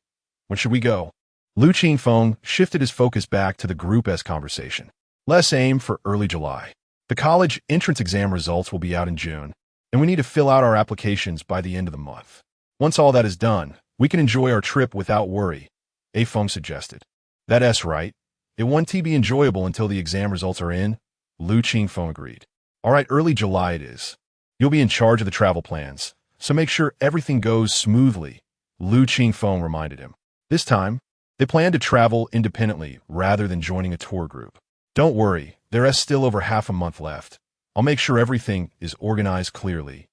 When should we go? Lu Qingfeng shifted his focus back to the group's conversation. Let's aim for early July. The college entrance exam results will be out in June, and we need to fill out our applications by the end of the month. Once all that is done, we can enjoy our trip without worry, A Feng suggested. That's right. It won't be enjoyable until the exam results are in, Lu Qingfeng agreed. All right, early July it is. You'll be in charge of the travel plans, so make sure everything goes smoothly, Lu Qingfeng reminded him. This time, they plan to travel independently rather than joining a tour group. Don't worry, there is still over half a month left. I'll make sure everything is organized clearly.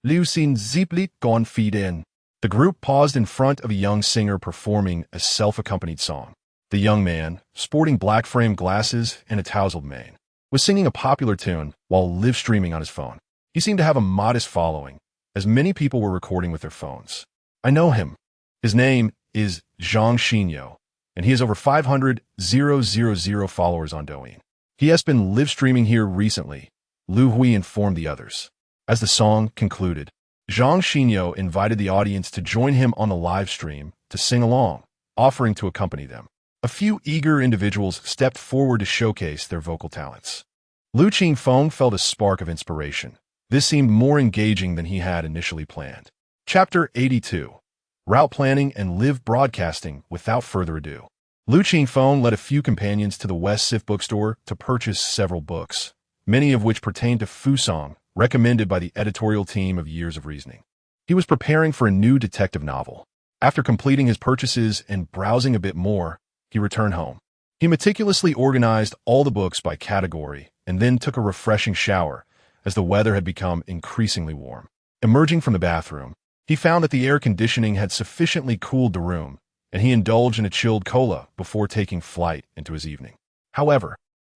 Liu Xin Zipli gone feed in. The group paused in front of a young singer performing a self-accompanied song. The young man, sporting black-framed glasses and a tousled mane, was singing a popular tune while live-streaming on his phone. He seemed to have a modest following, as many people were recording with their phones. I know him. His name is Zhang Xinyo, and he has over 500,000 followers on Douyin. He has been live-streaming here recently, Lu Hui informed the others. As the song concluded, Zhang Xinyo invited the audience to join him on the live stream to sing along, offering to accompany them. A few eager individuals stepped forward to showcase their vocal talents. Lu Qingfeng felt a spark of inspiration. This seemed more engaging than he had initially planned. Chapter 82. Route Planning and Live Broadcasting. Without further ado, Lu Qingfeng led a few companions to the West Sif bookstore to purchase several books, many of which pertained to Fusong, recommended by the editorial team of Years of Reasoning. He was preparing for a new detective novel. After completing his purchases and browsing a bit more, he returned home. He meticulously organized all the books by category and then took a refreshing shower, as the weather had become increasingly warm. Emerging from the bathroom, he found that the air conditioning had sufficiently cooled the room, and he indulged in a chilled cola before taking flight into his evening. However,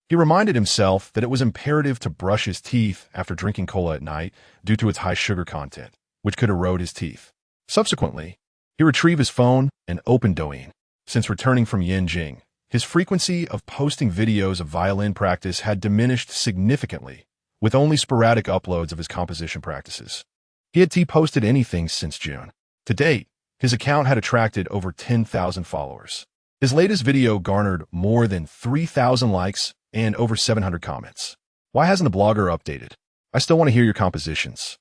he reminded himself that it was imperative to brush his teeth after drinking cola at night due to its high sugar content, which could erode his teeth. Subsequently, he retrieved his phone and opened Douyin. Since returning from Yanjing, his frequency of posting videos of violin practice had diminished significantly, with only sporadic uploads of his composition practices. He had posted anything since June. To date, his account had attracted over 10,000 followers. His latest video garnered more than 3,000 likes and over 700 comments. Why hasn't the blogger updated? I still want to hear your compositions.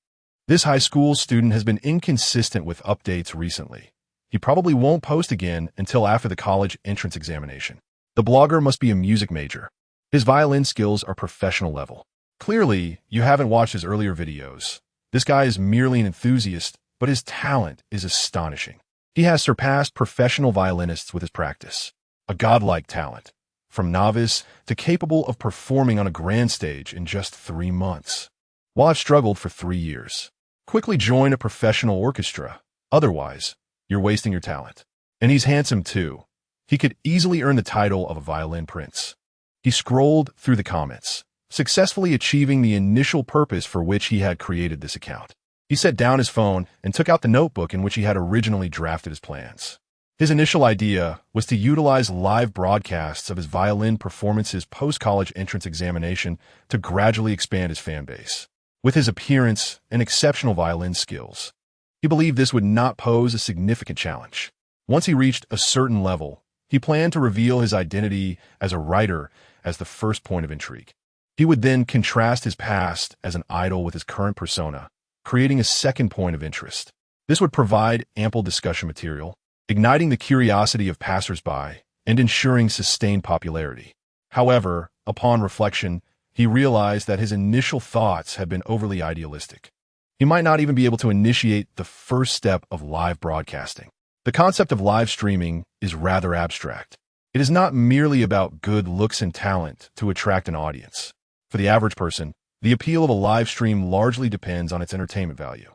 This high school student has been inconsistent with updates recently. He probably won't post again until after the college entrance examination. The blogger must be a music major. His violin skills are professional level. Clearly, you haven't watched his earlier videos. This guy is merely an enthusiast, but his talent is astonishing. He has surpassed professional violinists with his practice. A godlike talent, from novice to capable of performing on a grand stage in just 3 months. While I've struggled for 3 years. Quickly join a professional orchestra. Otherwise, you're wasting your talent. And he's handsome too. He could easily earn the title of a violin prince. He scrolled through the comments, successfully achieving the initial purpose for which he had created this account. He set down his phone and took out the notebook in which he had originally drafted his plans. His initial idea was to utilize live broadcasts of his violin performances post-college entrance examination to gradually expand his fan base. With his appearance and exceptional violin skills, he believed this would not pose a significant challenge. Once he reached a certain level, he planned to reveal his identity as a writer as the first point of intrigue. He would then contrast his past as an idol with his current persona, creating a second point of interest. This would provide ample discussion material, igniting the curiosity of passersby and ensuring sustained popularity. However, upon reflection, he realized that his initial thoughts had been overly idealistic. He might not even be able to initiate the first step of live broadcasting. The concept of live streaming is rather abstract. It is not merely about good looks and talent to attract an audience. For the average person, the appeal of a live stream largely depends on its entertainment value.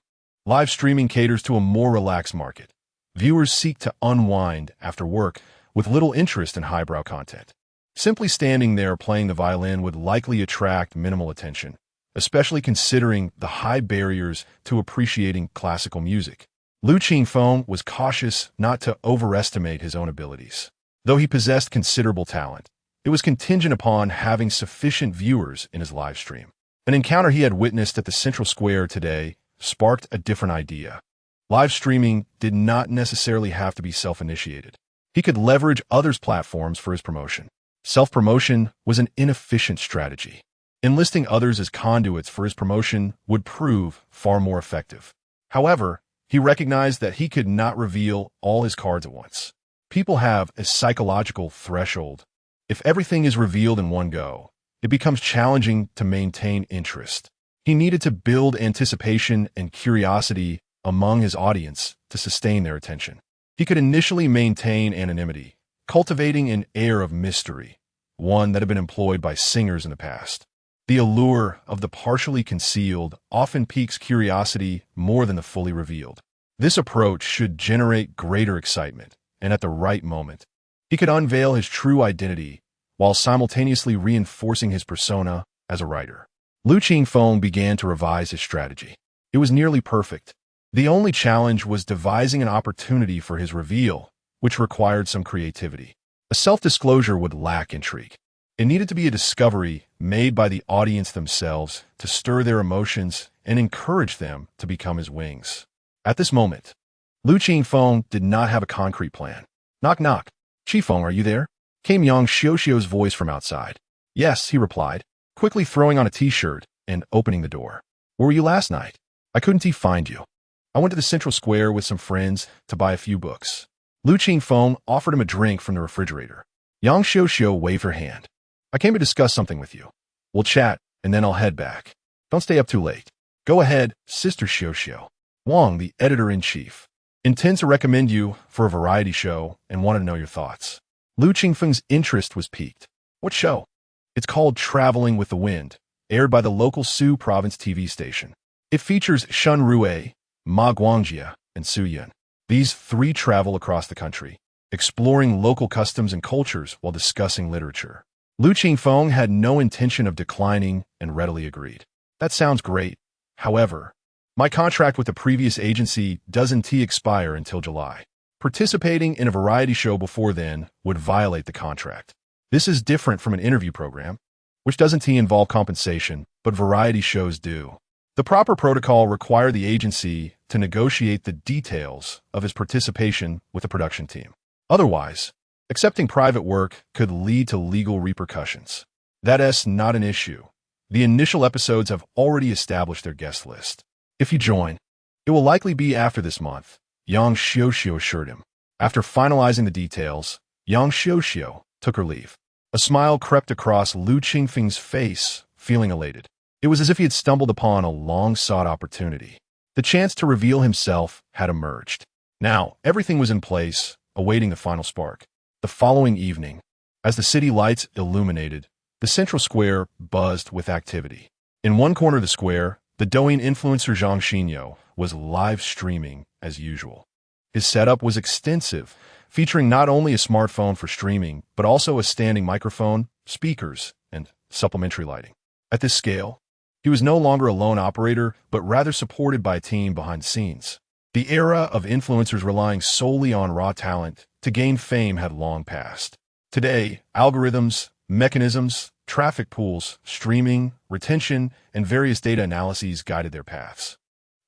Live streaming caters to a more relaxed market. Viewers seek to unwind after work with little interest in highbrow content. Simply standing there playing the violin would likely attract minimal attention, especially considering the high barriers to appreciating classical music. Lu Qingfeng was cautious not to overestimate his own abilities. Though he possessed considerable talent, it was contingent upon having sufficient viewers in his live stream. An encounter he had witnessed at the Central Square today sparked a different idea. Live streaming did not necessarily have to be self-initiated. He could leverage others' platforms for his promotion. Self-promotion was an inefficient strategy. Enlisting others as conduits for his promotion would prove far more effective. However, he recognized that he could not reveal all his cards at once. People have a psychological threshold. If everything is revealed in one go, it becomes challenging to maintain interest. He needed to build anticipation and curiosity among his audience to sustain their attention. He could initially maintain anonymity, cultivating an air of mystery, one that had been employed by singers in the past. The allure of the partially concealed often piques curiosity more than the fully revealed. This approach should generate greater excitement, and at the right moment, he could unveil his true identity while simultaneously reinforcing his persona as a writer. Lu Qingfeng began to revise his strategy. It was nearly perfect. The only challenge was devising an opportunity for his reveal, which required some creativity. A self-disclosure would lack intrigue. It needed to be a discovery made by the audience themselves to stir their emotions and encourage them to become his wings. At this moment, Lu Qingfeng did not have a concrete plan. Knock, knock. Qifeng, are you there? Came Yang Xiuxiu's voice from outside. Yes, he replied, quickly throwing on a t-shirt and opening the door. Where were you last night? I couldn't find you. I went to the Central Square with some friends to buy a few books. Lu Qingfeng offered him a drink from the refrigerator. Yang Xiuxiu waved her hand. I came to discuss something with you. We'll chat, and then I'll head back. Don't stay up too late. Go ahead, Sister Xiuxiu. Wang, the editor-in-chief, intends to recommend you for a variety show and wanted to know your thoughts. Lu Qingfeng's interest was piqued. What show? It's called Traveling with the Wind, aired by the local Su province TV station. It features Shun Rue, Ma Guangjia, and Su Yun. These 3 travel across the country, exploring local customs and cultures while discussing literature. Lu Qingfeng had no intention of declining and readily agreed. That sounds great. However, my contract with the previous agency doesn't expire until July. Participating in a variety show before then would violate the contract. This is different from an interview program, which doesn't involve compensation, but variety shows do. The proper protocol required the agency to negotiate the details of his participation with the production team. Otherwise, accepting private work could lead to legal repercussions. That's not an issue. The initial episodes have already established their guest list. If you join, it will likely be after this month, Yang Xiuxiu assured him. After finalizing the details, Yang Xiuxiu took her leave. A smile crept across Lu Qingfeng's face, feeling elated. It was as if he had stumbled upon a long-sought opportunity. The chance to reveal himself had emerged. Now, everything was in place, awaiting the final spark. The following evening, as the city lights illuminated, the central square buzzed with activity. In one corner of the square, the Douyin influencer Zhang Xinyo was live streaming as usual. His setup was extensive, featuring not only a smartphone for streaming, but also a standing microphone, speakers, and supplementary lighting. At this scale, he was no longer a lone operator, but rather supported by a team behind the scenes. The era of influencers relying solely on raw talent to gain fame had long passed. Today, algorithms, mechanisms, traffic pools, streaming, retention, and various data analyses guided their paths.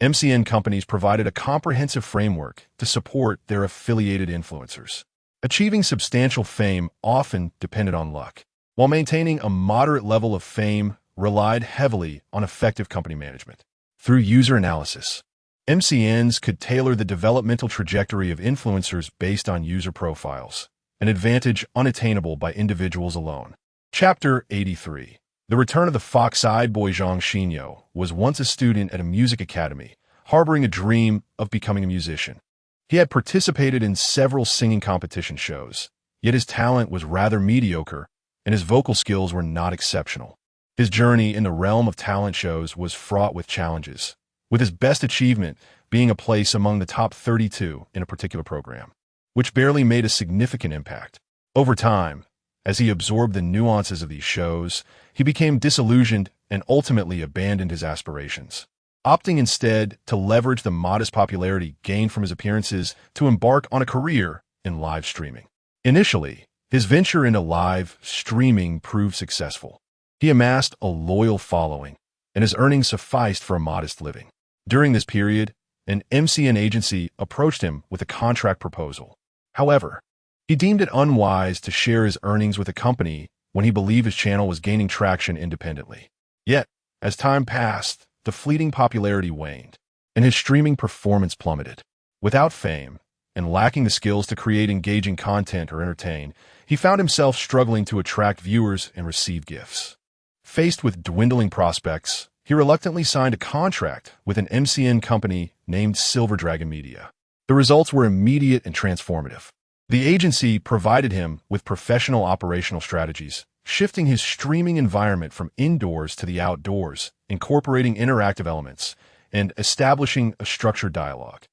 MCN companies provided a comprehensive framework to support their affiliated influencers. Achieving substantial fame often depended on luck, while maintaining a moderate level of fame relied heavily on effective company management. Through user analysis, MCNs could tailor the developmental trajectory of influencers based on user profiles, an advantage unattainable by individuals alone. Chapter 83. The return of the fox-eyed boy Zhang Xinyo was once a student at a music academy, harboring a dream of becoming a musician. He had participated in several singing competition shows, yet his talent was rather mediocre, and his vocal skills were not exceptional. His journey in the realm of talent shows was fraught with challenges, with his best achievement being a place among the top 32 in a particular program, which barely made a significant impact. Over time, as he absorbed the nuances of these shows, he became disillusioned and ultimately abandoned his aspirations, opting instead to leverage the modest popularity gained from his appearances to embark on a career in live streaming. Initially, his venture into live streaming proved successful. He amassed a loyal following, and his earnings sufficed for a modest living. During this period, an MCN agency approached him with a contract proposal. However, he deemed it unwise to share his earnings with a company when he believed his channel was gaining traction independently. Yet, as time passed, the fleeting popularity waned, and his streaming performance plummeted. Without fame, and lacking the skills to create engaging content or entertain, he found himself struggling to attract viewers and receive gifts. Faced with dwindling prospects, he reluctantly signed a contract with an MCN company named Silver Dragon Media. The results were immediate and transformative. The agency provided him with professional operational strategies, shifting his streaming environment from indoors to the outdoors, incorporating interactive elements, and establishing a structured dialogue.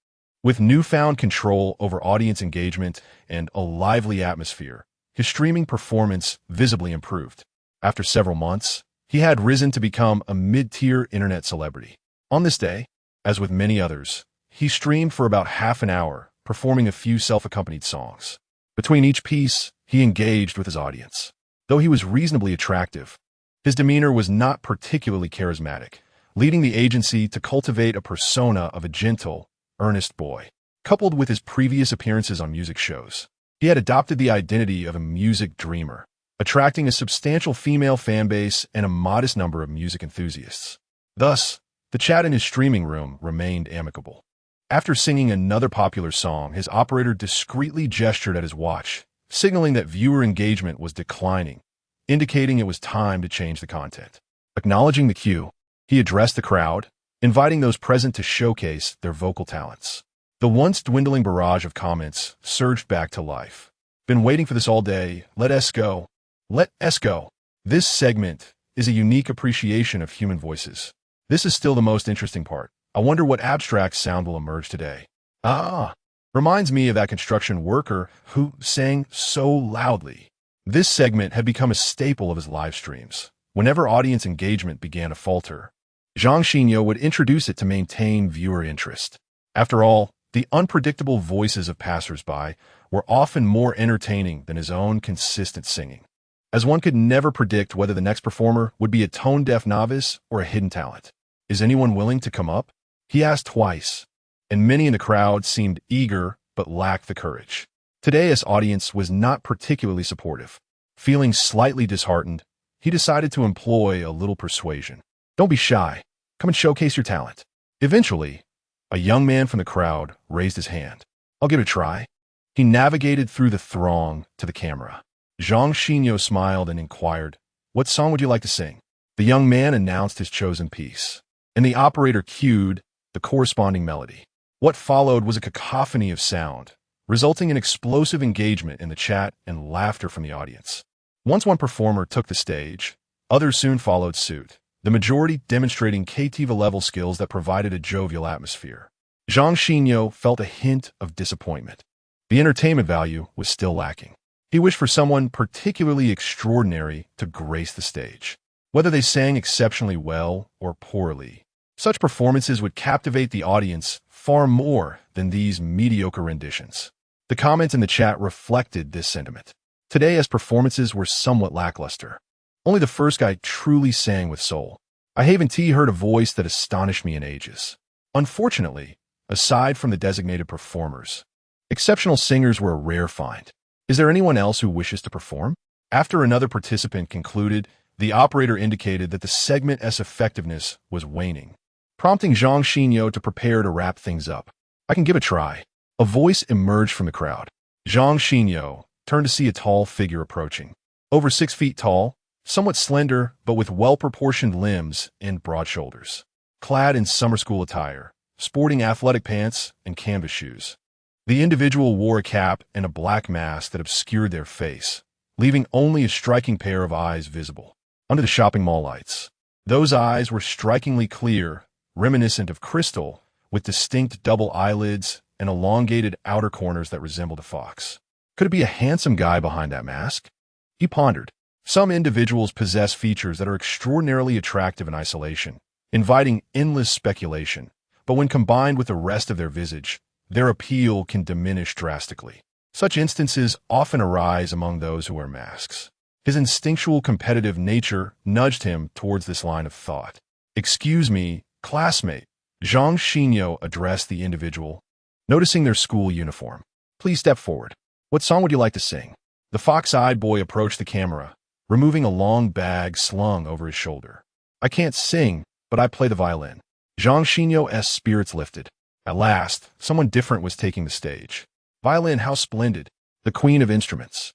With newfound control over audience engagement and a lively atmosphere, his streaming performance visibly improved. After several months, he had risen to become a mid-tier internet celebrity. On this day, as with many others, he streamed for about half an hour, performing a few self-accompanied songs. Between each piece, he engaged with his audience. Though he was reasonably attractive, his demeanor was not particularly charismatic, leading the agency to cultivate a persona of a gentle, earnest boy. Coupled with his previous appearances on music shows, he had adopted the identity of a music dreamer, attracting a substantial female fanbase and a modest number of music enthusiasts. Thus, the chat in his streaming room remained amicable. After singing another popular song, his operator discreetly gestured at his watch, signaling that viewer engagement was declining, indicating it was time to change the content. Acknowledging the cue, he addressed the crowd, inviting those present to showcase their vocal talents. The once dwindling barrage of comments surged back to life. Been waiting for this all day. Let us go. Let us go. This segment is a unique appreciation of human voices. This is still the most interesting part. I wonder what abstract sound will emerge today. Reminds me of that construction worker who sang so loudly. This segment had become a staple of his live streams. Whenever audience engagement began to falter, Zhang Xinyo would introduce it to maintain viewer interest. After all, the unpredictable voices of passers-by were often more entertaining than his own consistent singing, as one could never predict whether the next performer would be a tone-deaf novice or a hidden talent. Is anyone willing to come up? He asked twice, and many in the crowd seemed eager but lacked the courage. Today's audience was not particularly supportive. Feeling slightly disheartened, he decided to employ a little persuasion. Don't be shy. Come and showcase your talent. Eventually, a young man from the crowd raised his hand. I'll give it a try. He navigated through the throng to the camera. Zhang Xinyo smiled and inquired, what song would you like to sing? The young man announced his chosen piece, and the operator cued the corresponding melody. What followed was a cacophony of sound, resulting in explosive engagement in the chat and laughter from the audience. Once one performer took the stage, others soon followed suit, the majority demonstrating K-level skills that provided a jovial atmosphere. Zhang Xinyo felt a hint of disappointment. The entertainment value was still lacking. He wished for someone particularly extraordinary to grace the stage. Whether they sang exceptionally well or poorly, such performances would captivate the audience far more than these mediocre renditions. The comments in the chat reflected this sentiment. Today, as performances were somewhat lackluster, only the first guy truly sang with soul. I haven't heard a voice that astonished me in ages. Unfortunately, aside from the designated performers, exceptional singers were a rare find. Is there anyone else who wishes to perform? After another participant concluded, the operator indicated that the segment's effectiveness was waning, prompting Zhang Xinyo to prepare to wrap things up. I can give a try. A voice emerged from the crowd. Zhang Xinyo turned to see a tall figure approaching. Over 6 feet tall, somewhat slender, but with well-proportioned limbs and broad shoulders. Clad in summer school attire, sporting athletic pants and canvas shoes. The individual wore a cap and a black mask that obscured their face, leaving only a striking pair of eyes visible. Under the shopping mall lights, those eyes were strikingly clear, reminiscent of crystal, with distinct double eyelids and elongated outer corners that resembled a fox. Could it be a handsome guy behind that mask? He pondered. Some individuals possess features that are extraordinarily attractive in isolation, inviting endless speculation, but when combined with the rest of their visage, their appeal can diminish drastically. Such instances often arise among those who wear masks. His instinctual competitive nature nudged him towards this line of thought. Excuse me, classmate, Zhang Xinyo addressed the individual, noticing their school uniform. Please step forward. What song would you like to sing? The fox-eyed boy approached the camera, removing a long bag slung over his shoulder. I can't sing, but I play the violin. Zhang Xinyo's spirits lifted. At last, someone different was taking the stage. Violin, how splendid. The queen of instruments.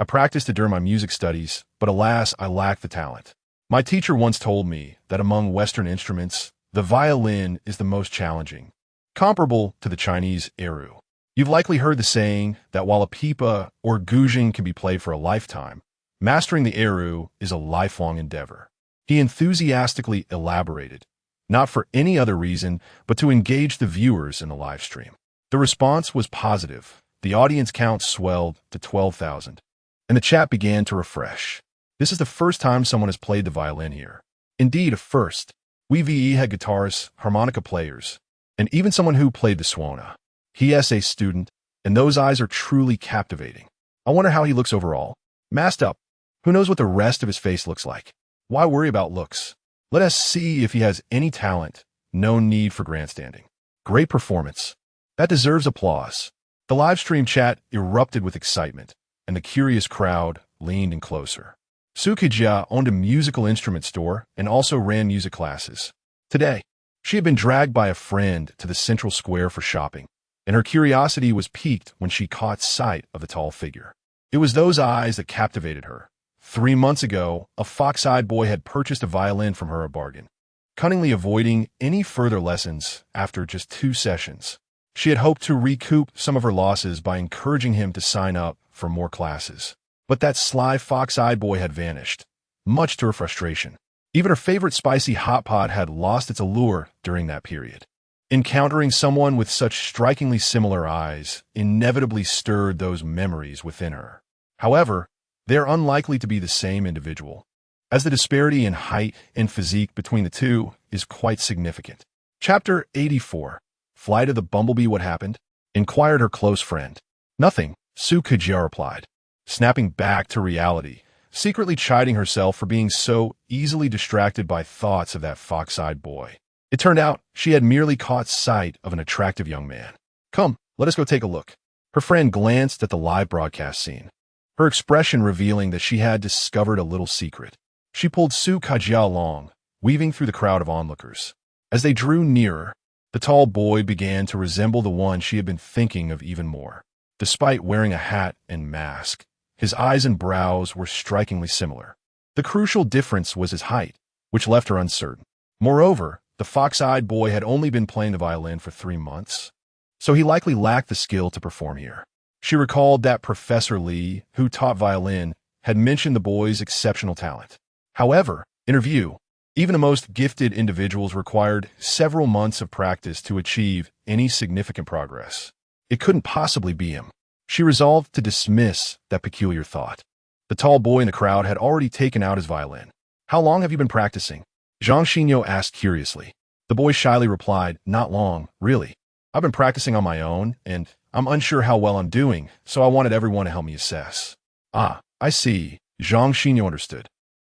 I practiced it during my music studies, but alas, I lack the talent. My teacher once told me that among Western instruments, the violin is the most challenging, comparable to the Chinese erhu. You've likely heard the saying that while a pipa or guzheng can be played for a lifetime, mastering the erhu is a lifelong endeavor. He enthusiastically elaborated, not for any other reason, but to engage the viewers in the live stream. The response was positive. The audience count swelled to 12,000, and the chat began to refresh. This is the first time someone has played the violin here. Indeed, a first. We had guitarists, harmonica players, and even someone who played the suona. He is a student, and those eyes are truly captivating. I wonder how he looks overall. Masked up. Who knows what the rest of his face looks like? Why worry about looks? Let us see if he has any talent. No need for grandstanding. Great performance. That deserves applause. The live stream chat erupted with excitement, and the curious crowd leaned in closer. Su Qijia owned a musical instrument store and also ran music classes. Today, she had been dragged by a friend to the central square for shopping, and her curiosity was piqued when she caught sight of the tall figure. It was those eyes that captivated her. 3 months ago, a fox-eyed boy had purchased a violin from her at bargain, cunningly avoiding any further lessons after just 2 sessions. She had hoped to recoup some of her losses by encouraging him to sign up for more classes. But that sly fox-eyed boy had vanished, much to her frustration. Even her favorite spicy hot pot had lost its allure during that period. Encountering someone with such strikingly similar eyes inevitably stirred those memories within her. However, they are unlikely to be the same individual, as the disparity in height and physique between the two is quite significant. Chapter 84. Flight of the Bumblebee. What happened? Inquired her close friend. Nothing, Su Qijia replied, snapping back to reality, secretly chiding herself for being so easily distracted by thoughts of that fox-eyed boy. It turned out she had merely caught sight of an attractive young man. Come, let us go take a look. Her friend glanced at the live broadcast scene, her expression revealing that she had discovered a little secret. She pulled Su Kajia along, weaving through the crowd of onlookers. As they drew nearer, the tall boy began to resemble the one she had been thinking of even more. Despite wearing a hat and mask, his eyes and brows were strikingly similar. The crucial difference was his height, which left her uncertain. Moreover, the fox-eyed boy had only been playing the violin for 3 months, so he likely lacked the skill to perform here. She recalled that Professor Li, who taught violin, had mentioned the boy's exceptional talent. However, in her view, even the most gifted individuals required several months of practice to achieve any significant progress. It couldn't possibly be him. She resolved to dismiss that peculiar thought. The tall boy in the crowd had already taken out his violin. "How long have you been practicing?" Zhang Xinyo asked curiously. The boy shyly replied, "Not long, really. I've been practicing on my own, and I'm unsure how well I'm doing, so I wanted everyone to help me assess." "Ah, I see." Zhang Xinyo understood.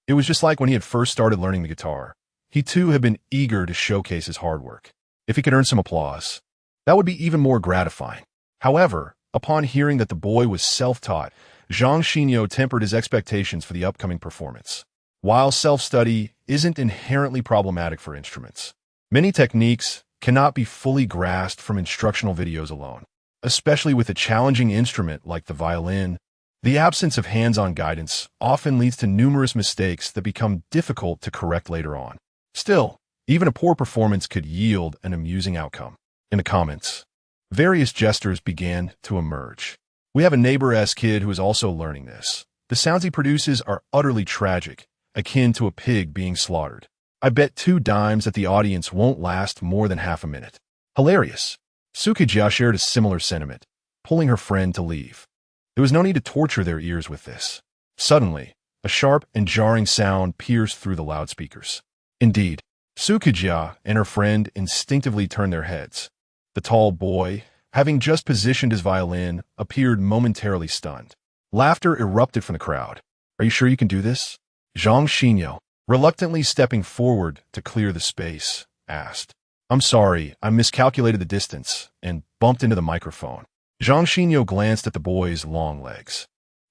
It was just like when he had first started learning the guitar. He too had been eager to showcase his hard work. If he could earn some applause, that would be even more gratifying. However, upon hearing that the boy was self-taught, Zhang Xinyo tempered his expectations for the upcoming performance. While self-study isn't inherently problematic for instruments, many techniques cannot be fully grasped from instructional videos alone. Especially with a challenging instrument like the violin, the absence of hands-on guidance often leads to numerous mistakes that become difficult to correct later on. Still, even a poor performance could yield an amusing outcome. In the comments, various gestures began to emerge. "We have a neighbor-esque kid who is also learning this. The sounds he produces are utterly tragic, akin to a pig being slaughtered. I bet 2 dimes that the audience won't last more than half a minute." Hilarious. Su Kajia shared a similar sentiment, pulling her friend to leave. There was no need to torture their ears with this. Suddenly, a sharp and jarring sound pierced through the loudspeakers. Indeed, Su Kajia and her friend instinctively turned their heads. The tall boy, having just positioned his violin, appeared momentarily stunned. Laughter erupted from the crowd. "Are you sure you can do this?" Zhang Xinyo, reluctantly stepping forward to clear the space, asked. "I'm sorry, I miscalculated the distance and bumped into the microphone." Zhang Xinyo glanced at the boy's long legs,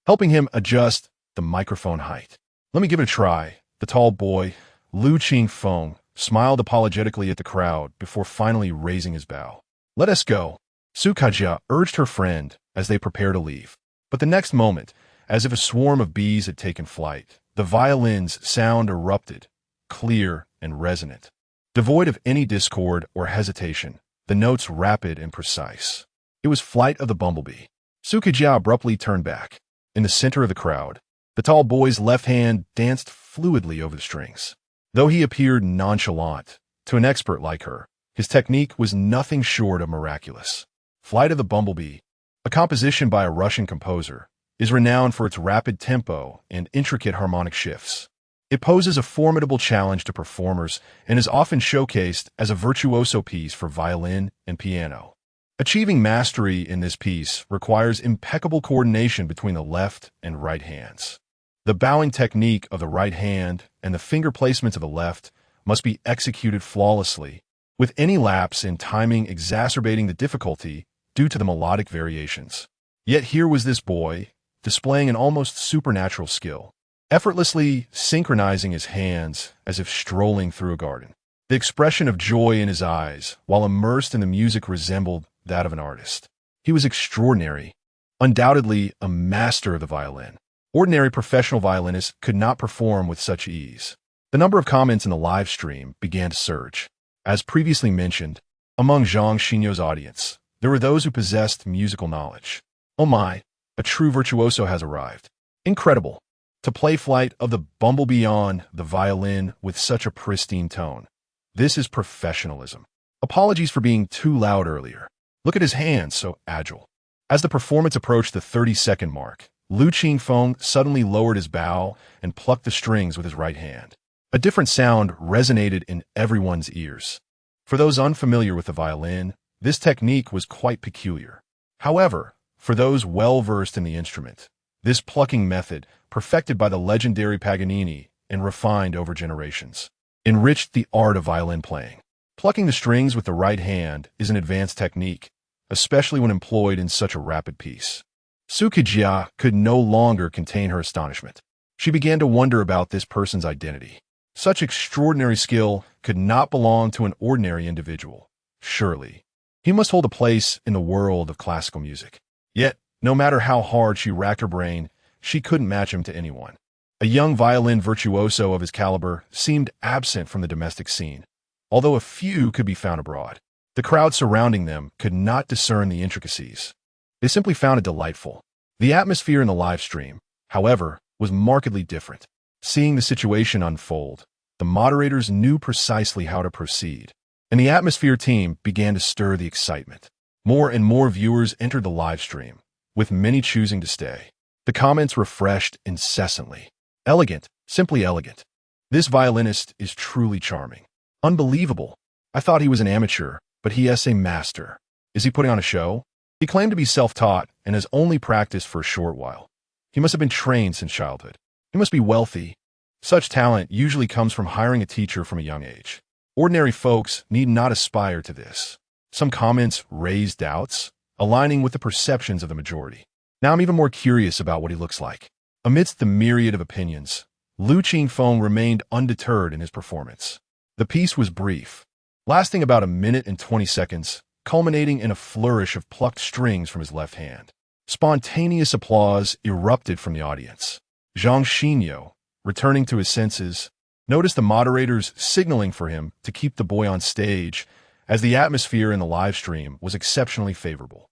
helping him adjust the microphone height. "Let me give it a try." The tall boy, Lu Qingfeng, smiled apologetically at the crowd before finally raising his bow. "Let us go," Su Kajia urged her friend as they prepared to leave. But the next moment, as if a swarm of bees had taken flight, the violin's sound erupted, clear and resonant. Devoid of any discord or hesitation, the notes rapid and precise. It was Flight of the Bumblebee. Su Kajia abruptly turned back. In the center of the crowd, the tall boy's left hand danced fluidly over the strings. Though he appeared nonchalant, to an expert like her, his technique was nothing short of miraculous. Flight of the Bumblebee, a composition by a Russian composer, is renowned for its rapid tempo and intricate harmonic shifts. It poses a formidable challenge to performers and is often showcased as a virtuoso piece for violin and piano. Achieving mastery in this piece requires impeccable coordination between the left and right hands. The bowing technique of the right hand and the finger placements of the left must be executed flawlessly, with any lapse in timing exacerbating the difficulty due to the melodic variations. Yet here was this boy, displaying an almost supernatural skill, effortlessly synchronizing his hands as if strolling through a garden. The expression of joy in his eyes, while immersed in the music, resembled that of an artist. He was extraordinary, undoubtedly a master of the violin. Ordinary professional violinists could not perform with such ease. The number of comments in the live stream began to surge. As previously mentioned, among Zhang Xinyo's audience, there were those who possessed musical knowledge. "Oh my, a true virtuoso has arrived. Incredible. To play Flight of the Bumblebee on the violin with such a pristine tone. This is professionalism. Apologies for being too loud earlier. Look at his hands, so agile." As the performance approached the 30-second mark, Lu Qingfeng suddenly lowered his bow and plucked the strings with his right hand. A different sound resonated in everyone's ears. For those unfamiliar with the violin, this technique was quite peculiar. However, for those well-versed in the instrument, this plucking method, perfected by the legendary Paganini and refined over generations, enriched the art of violin playing. Plucking the strings with the right hand is an advanced technique, especially when employed in such a rapid piece. Su Kajia could no longer contain her astonishment. She began to wonder about this person's identity. Such extraordinary skill could not belong to an ordinary individual. Surely, he must hold a place in the world of classical music. Yet, no matter how hard she racked her brain, she couldn't match him to anyone. A young violin virtuoso of his caliber seemed absent from the domestic scene, although a few could be found abroad. The crowd surrounding them could not discern the intricacies. They simply found it delightful. The atmosphere in the live stream, however, was markedly different. Seeing the situation unfold, the moderators knew precisely how to proceed, and the atmosphere team began to stir the excitement. More and more viewers entered the live stream, with many choosing to stay. The comments refreshed incessantly. Elegant, simply elegant. This violinist is truly charming. Unbelievable. I thought he was an amateur, but he is a master. Is he putting on a show? He claimed to be self-taught and has only practiced for a short while. He must have been trained since childhood. He must be wealthy. Such talent usually comes from hiring a teacher from a young age. Ordinary folks need not aspire to this. Some comments raised doubts, aligning with the perceptions of the majority. Now I'm even more curious about what he looks like. Amidst the myriad of opinions, Lu Qingfeng remained undeterred in his performance. The piece was brief, lasting about 1 minute and 20 seconds, culminating in a flourish of plucked strings from his left hand. Spontaneous applause erupted from the audience. Zhang Xinyo, returning to his senses, noticed the moderators signaling for him to keep the boy on stage, as the atmosphere in the live stream was exceptionally favorable.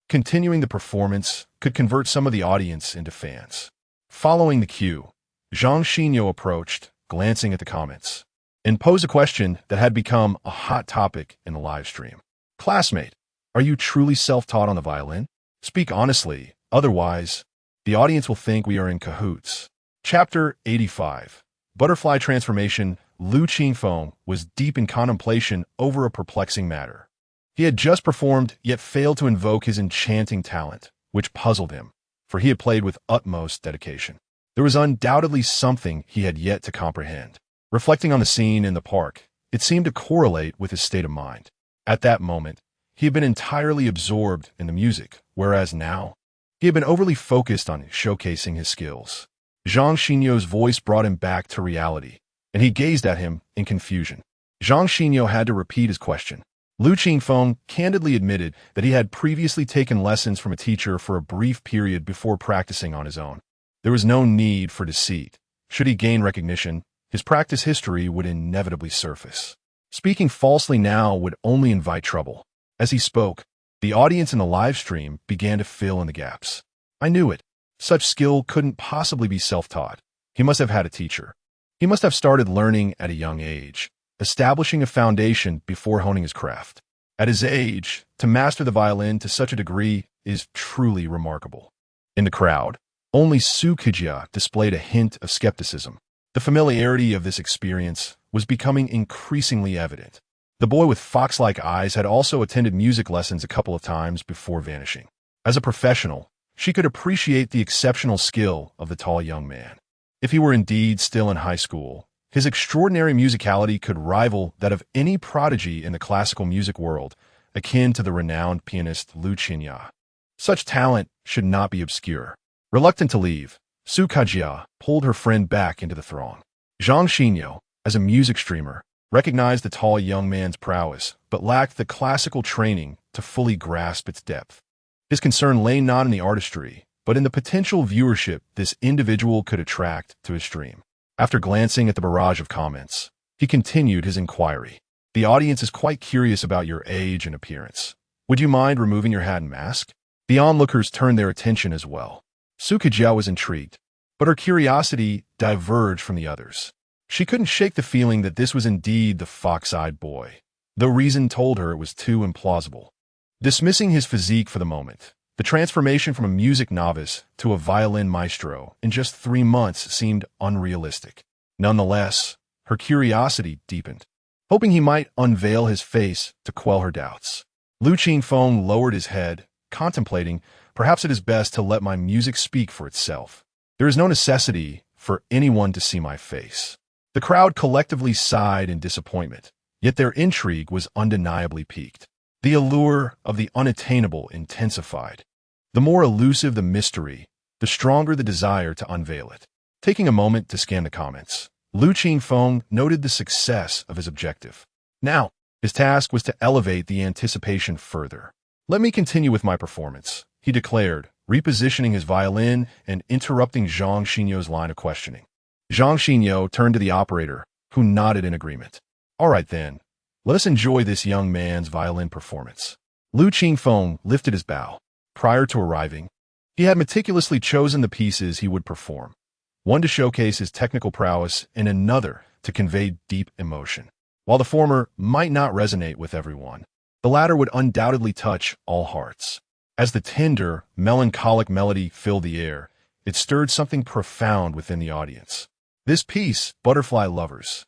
Continuing the performance could convert some of the audience into fans. Following the cue, Zhang Xinyo approached, glancing at the comments, and posed a question that had become a hot topic in the live stream. Classmate, are you truly self-taught on the violin? Speak honestly, otherwise, the audience will think we are in cahoots. Chapter 85. Butterfly Transformation. Lu Qingfeng was deep in contemplation over a perplexing matter. He had just performed, yet failed to invoke his enchanting talent, which puzzled him, for he had played with utmost dedication. There was undoubtedly something he had yet to comprehend. Reflecting on the scene in the park, it seemed to correlate with his state of mind. At that moment, he had been entirely absorbed in the music, whereas now, he had been overly focused on showcasing his skills. Zhang Xinyo's voice brought him back to reality, and he gazed at him in confusion. Zhang Xinyo had to repeat his question. Lu Qingfeng candidly admitted that he had previously taken lessons from a teacher for a brief period before practicing on his own. There was no need for deceit. Should he gain recognition, his practice history would inevitably surface. Speaking falsely now would only invite trouble. As he spoke, the audience in the live stream began to fill in the gaps. I knew it. Such skill couldn't possibly be self-taught. He must have had a teacher. He must have started learning at a young age, establishing a foundation before honing his craft. At his age, to master the violin to such a degree is truly remarkable. In the crowd, only Su Qijia displayed a hint of skepticism. The familiarity of this experience was becoming increasingly evident. The boy with fox-like eyes had also attended music lessons a couple of times before vanishing. As a professional, she could appreciate the exceptional skill of the tall young man. If he were indeed still in high school, his extraordinary musicality could rival that of any prodigy in the classical music world, akin to the renowned pianist Lu Qingfeng. Such talent should not be obscure. Reluctant to leave, Su Qijia pulled her friend back into the throng. Zhang Xinyo, as a music streamer, recognized the tall young man's prowess, but lacked the classical training to fully grasp its depth. His concern lay not in the artistry, but in the potential viewership this individual could attract to his stream. After glancing at the barrage of comments, he continued his inquiry. The audience is quite curious about your age and appearance. Would you mind removing your hat and mask? The onlookers turned their attention as well. Su Qijia was intrigued, but her curiosity diverged from the others. She couldn't shake the feeling that this was indeed the fox-eyed boy, though reason told her it was too implausible. Dismissing his physique for the moment, the transformation from a music novice to a violin maestro in just 3 months seemed unrealistic. Nonetheless, her curiosity deepened. Hoping he might unveil his face to quell her doubts, Lu Qingfeng lowered his head, contemplating, perhaps it is best to let my music speak for itself. There is no necessity for anyone to see my face. The crowd collectively sighed in disappointment, yet their intrigue was undeniably piqued. The allure of the unattainable intensified. The more elusive the mystery, the stronger the desire to unveil it. Taking a moment to scan the comments, Lu Qingfeng noted the success of his objective. Now, his task was to elevate the anticipation further. "Let me continue with my performance," he declared, repositioning his violin and interrupting Zhang Xinyo's line of questioning. Zhang Xinyo turned to the operator, who nodded in agreement. "All right then, let us enjoy this young man's violin performance." Lu Qingfeng lifted his bow. Prior to arriving, he had meticulously chosen the pieces he would perform, one to showcase his technical prowess and another to convey deep emotion. While the former might not resonate with everyone, the latter would undoubtedly touch all hearts. As the tender, melancholic melody filled the air, it stirred something profound within the audience. This piece, Butterfly Lovers,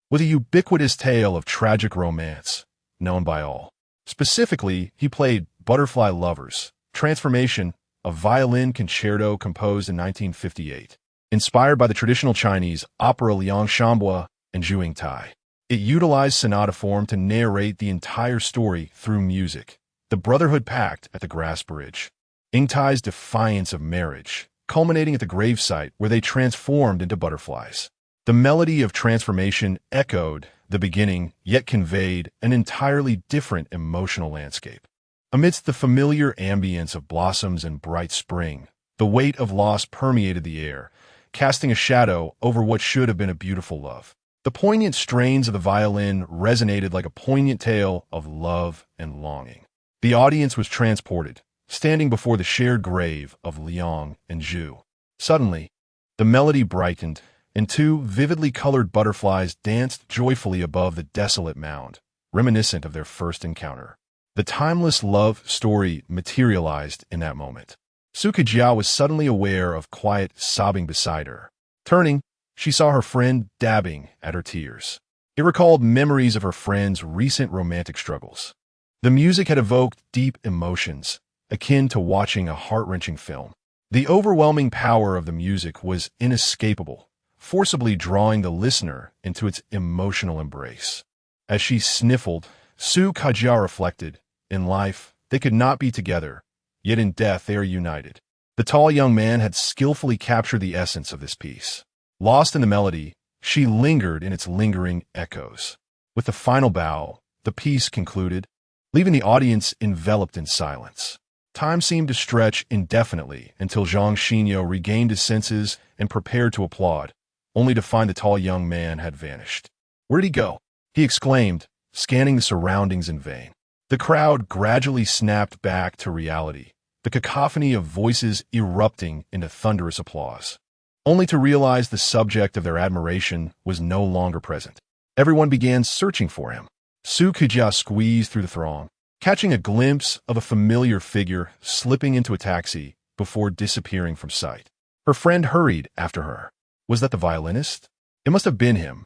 was a ubiquitous tale of tragic romance, known by all. Specifically, he played Butterfly Lovers, Transformation, a violin concerto composed in 1958, inspired by the traditional Chinese opera Liang Shambua and Zhuang Tai. It utilized sonata form to narrate the entire story through music. The Brotherhood pact at the grass bridge, Ying Tai's defiance of marriage, culminating at the gravesite where they transformed into butterflies. The melody of transformation echoed the beginning, yet conveyed an entirely different emotional landscape. Amidst the familiar ambience of blossoms and bright spring, the weight of loss permeated the air, casting a shadow over what should have been a beautiful love. The poignant strains of the violin resonated like a poignant tale of love and longing. The audience was transported, standing before the shared grave of Liang and Zhu. Suddenly, the melody brightened, and two vividly colored butterflies danced joyfully above the desolate mound, reminiscent of their first encounter. The timeless love story materialized in that moment. Su Kejiao was suddenly aware of quiet sobbing beside her. Turning, she saw her friend dabbing at her tears. It recalled memories of her friend's recent romantic struggles. The music had evoked deep emotions, akin to watching a heart-wrenching film. The overwhelming power of the music was inescapable, forcibly drawing the listener into its emotional embrace. As she sniffled, Su Kejiao reflected, in life, they could not be together, yet in death they are united. The tall young man had skillfully captured the essence of this piece. Lost in the melody, she lingered in its lingering echoes. With the final bow, the piece concluded, leaving the audience enveloped in silence. Time seemed to stretch indefinitely until Zhang Xinyo regained his senses and prepared to applaud, only to find the tall young man had vanished. "Where'd he go?" he exclaimed, scanning the surroundings in vain. The crowd gradually snapped back to reality, the cacophony of voices erupting into thunderous applause, only to realize the subject of their admiration was no longer present. Everyone began searching for him. Su Kejiao squeezed through the throng, catching a glimpse of a familiar figure slipping into a taxi before disappearing from sight. Her friend hurried after her. Was that the violinist? It must have been him.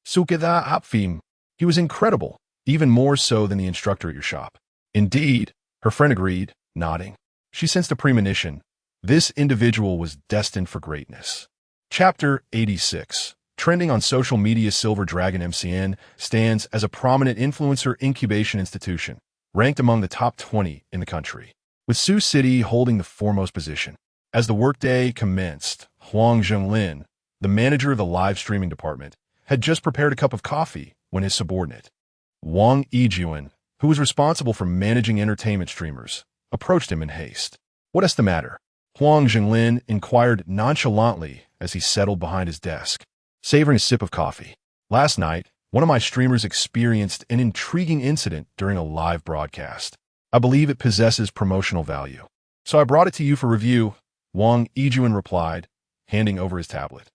Su Kejiao Hapfim. He was incredible, even more so than the instructor at your shop. Indeed, her friend agreed, nodding. She sensed a premonition. This individual was destined for greatness. Chapter 86. Trending on social media, Silver Dragon MCN stands as a prominent influencer incubation institution, ranked among the top 20 in the country, with Sioux City holding the foremost position. As the workday commenced, Huang Zhenglin, the manager of the live streaming department, had just prepared a cup of coffee when his subordinate, Wang Yijuan, who was responsible for managing entertainment streamers, approached him in haste. "What is the matter?" Huang Zhenglin inquired nonchalantly as he settled behind his desk, savoring a sip of coffee. "Last night, one of my streamers experienced an intriguing incident during a live broadcast. I believe it possesses promotional value, so I brought it to you for review," Wang Yijuan replied, handing over his tablet.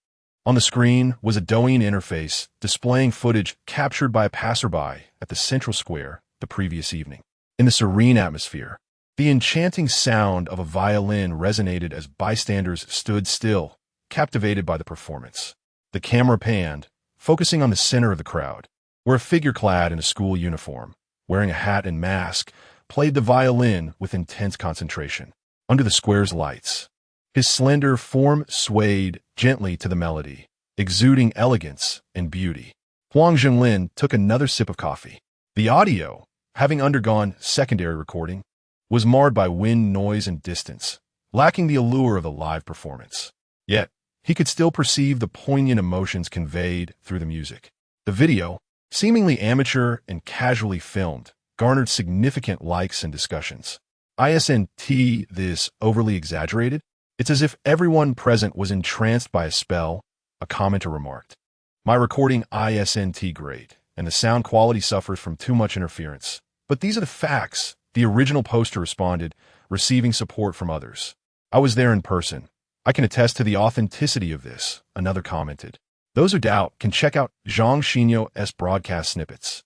On the screen was a Douyin interface displaying footage captured by a passerby at the central square the previous evening. In the serene atmosphere, the enchanting sound of a violin resonated as bystanders stood still, captivated by the performance. The camera panned, focusing on the center of the crowd, where a figure clad in a school uniform, wearing a hat and mask, played the violin with intense concentration. Under the square's lights, his slender form swayed gently to the melody, exuding elegance and beauty. Huang Zhenglin took another sip of coffee. The audio, having undergone secondary recording, was marred by wind, noise, and distance, lacking the allure of the live performance. Yet, he could still perceive the poignant emotions conveyed through the music. The video, seemingly amateur and casually filmed, garnered significant likes and discussions. Isn't this overly exaggerated? It's as if everyone present was entranced by a spell, a commenter remarked. My recording isn't great, and the sound quality suffers from too much interference. But these are the facts, the original poster responded, receiving support from others. I was there in person. I can attest to the authenticity of this, another commented. Those who doubt can check out Zhang Xinyo's broadcast snippets,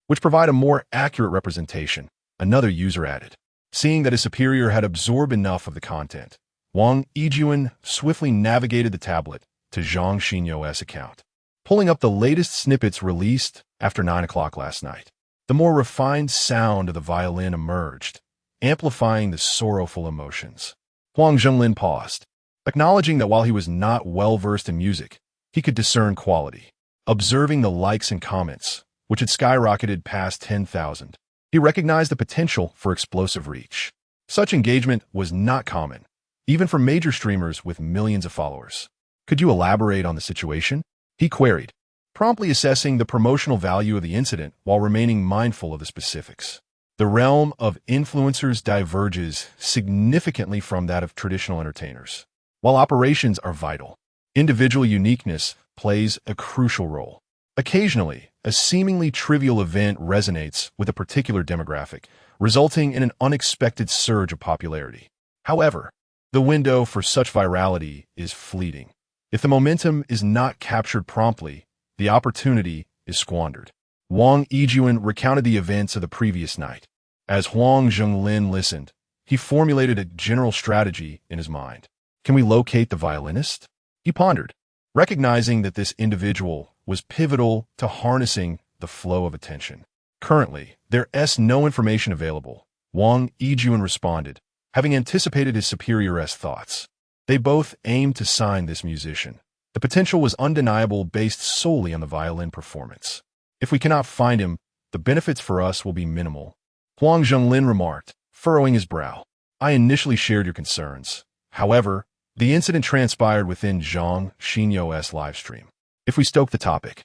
which provide a more accurate representation, another user added. Seeing that his superior had absorbed enough of the content, Wang Yijuan swiftly navigated the tablet to Zhang Xinyo's account, pulling up the latest snippets released after 9 o'clock last night. The more refined sound of the violin emerged, amplifying the sorrowful emotions. Huang Zhenglin paused, acknowledging that while he was not well-versed in music, he could discern quality. Observing the likes and comments, which had skyrocketed past 10,000, he recognized the potential for explosive reach. Such engagement was not common, even for major streamers with millions of followers. Could you elaborate on the situation? He queried, promptly assessing the promotional value of the incident while remaining mindful of the specifics. The realm of influencers diverges significantly from that of traditional entertainers. While operations are vital, individual uniqueness plays a crucial role. Occasionally, a seemingly trivial event resonates with a particular demographic, resulting in an unexpected surge of popularity. However, the window for such virality is fleeting. If the momentum is not captured promptly, the opportunity is squandered. Wang Yijuan recounted the events of the previous night. As Huang Zhenglin listened, he formulated a general strategy in his mind. Can we locate the violinist? He pondered, recognizing that this individual was pivotal to harnessing the flow of attention. Currently, there is no information available, Wang Yijuan responded, having anticipated his superior's thoughts. They both aimed to sign this musician. The potential was undeniable based solely on the violin performance. If we cannot find him, the benefits for us will be minimal, Huang Zhenglin remarked, furrowing his brow. I initially shared your concerns. However, the incident transpired within Zhang Xinyo's livestream. If we stoke the topic,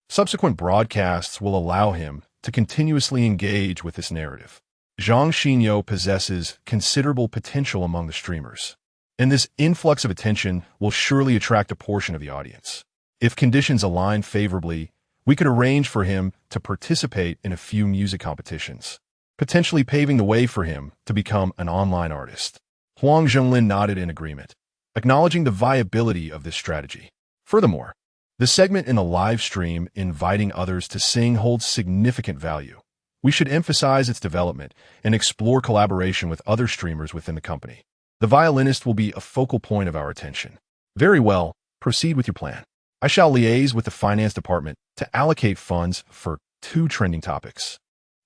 subsequent broadcasts will allow him to continuously engage with this narrative. Zhang Xinyo possesses considerable potential among the streamers, and this influx of attention will surely attract a portion of the audience. If conditions align favorably, we could arrange for him to participate in a few music competitions, potentially paving the way for him to become an online artist. Huang Zhenglin nodded in agreement, acknowledging the viability of this strategy. Furthermore, the segment in the live stream inviting others to sing holds significant value. We should emphasize its development and explore collaboration with other streamers within the company. The violinist will be a focal point of our attention. Very well, proceed with your plan. I shall liaise with the finance department to allocate funds for 2 trending topics,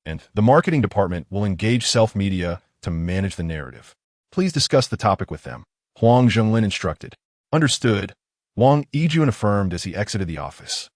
and the marketing department will engage self-media to manage the narrative. Please discuss the topic with them, Huang Zhenglin instructed. Understood, Wang Yijuan affirmed as he exited the office.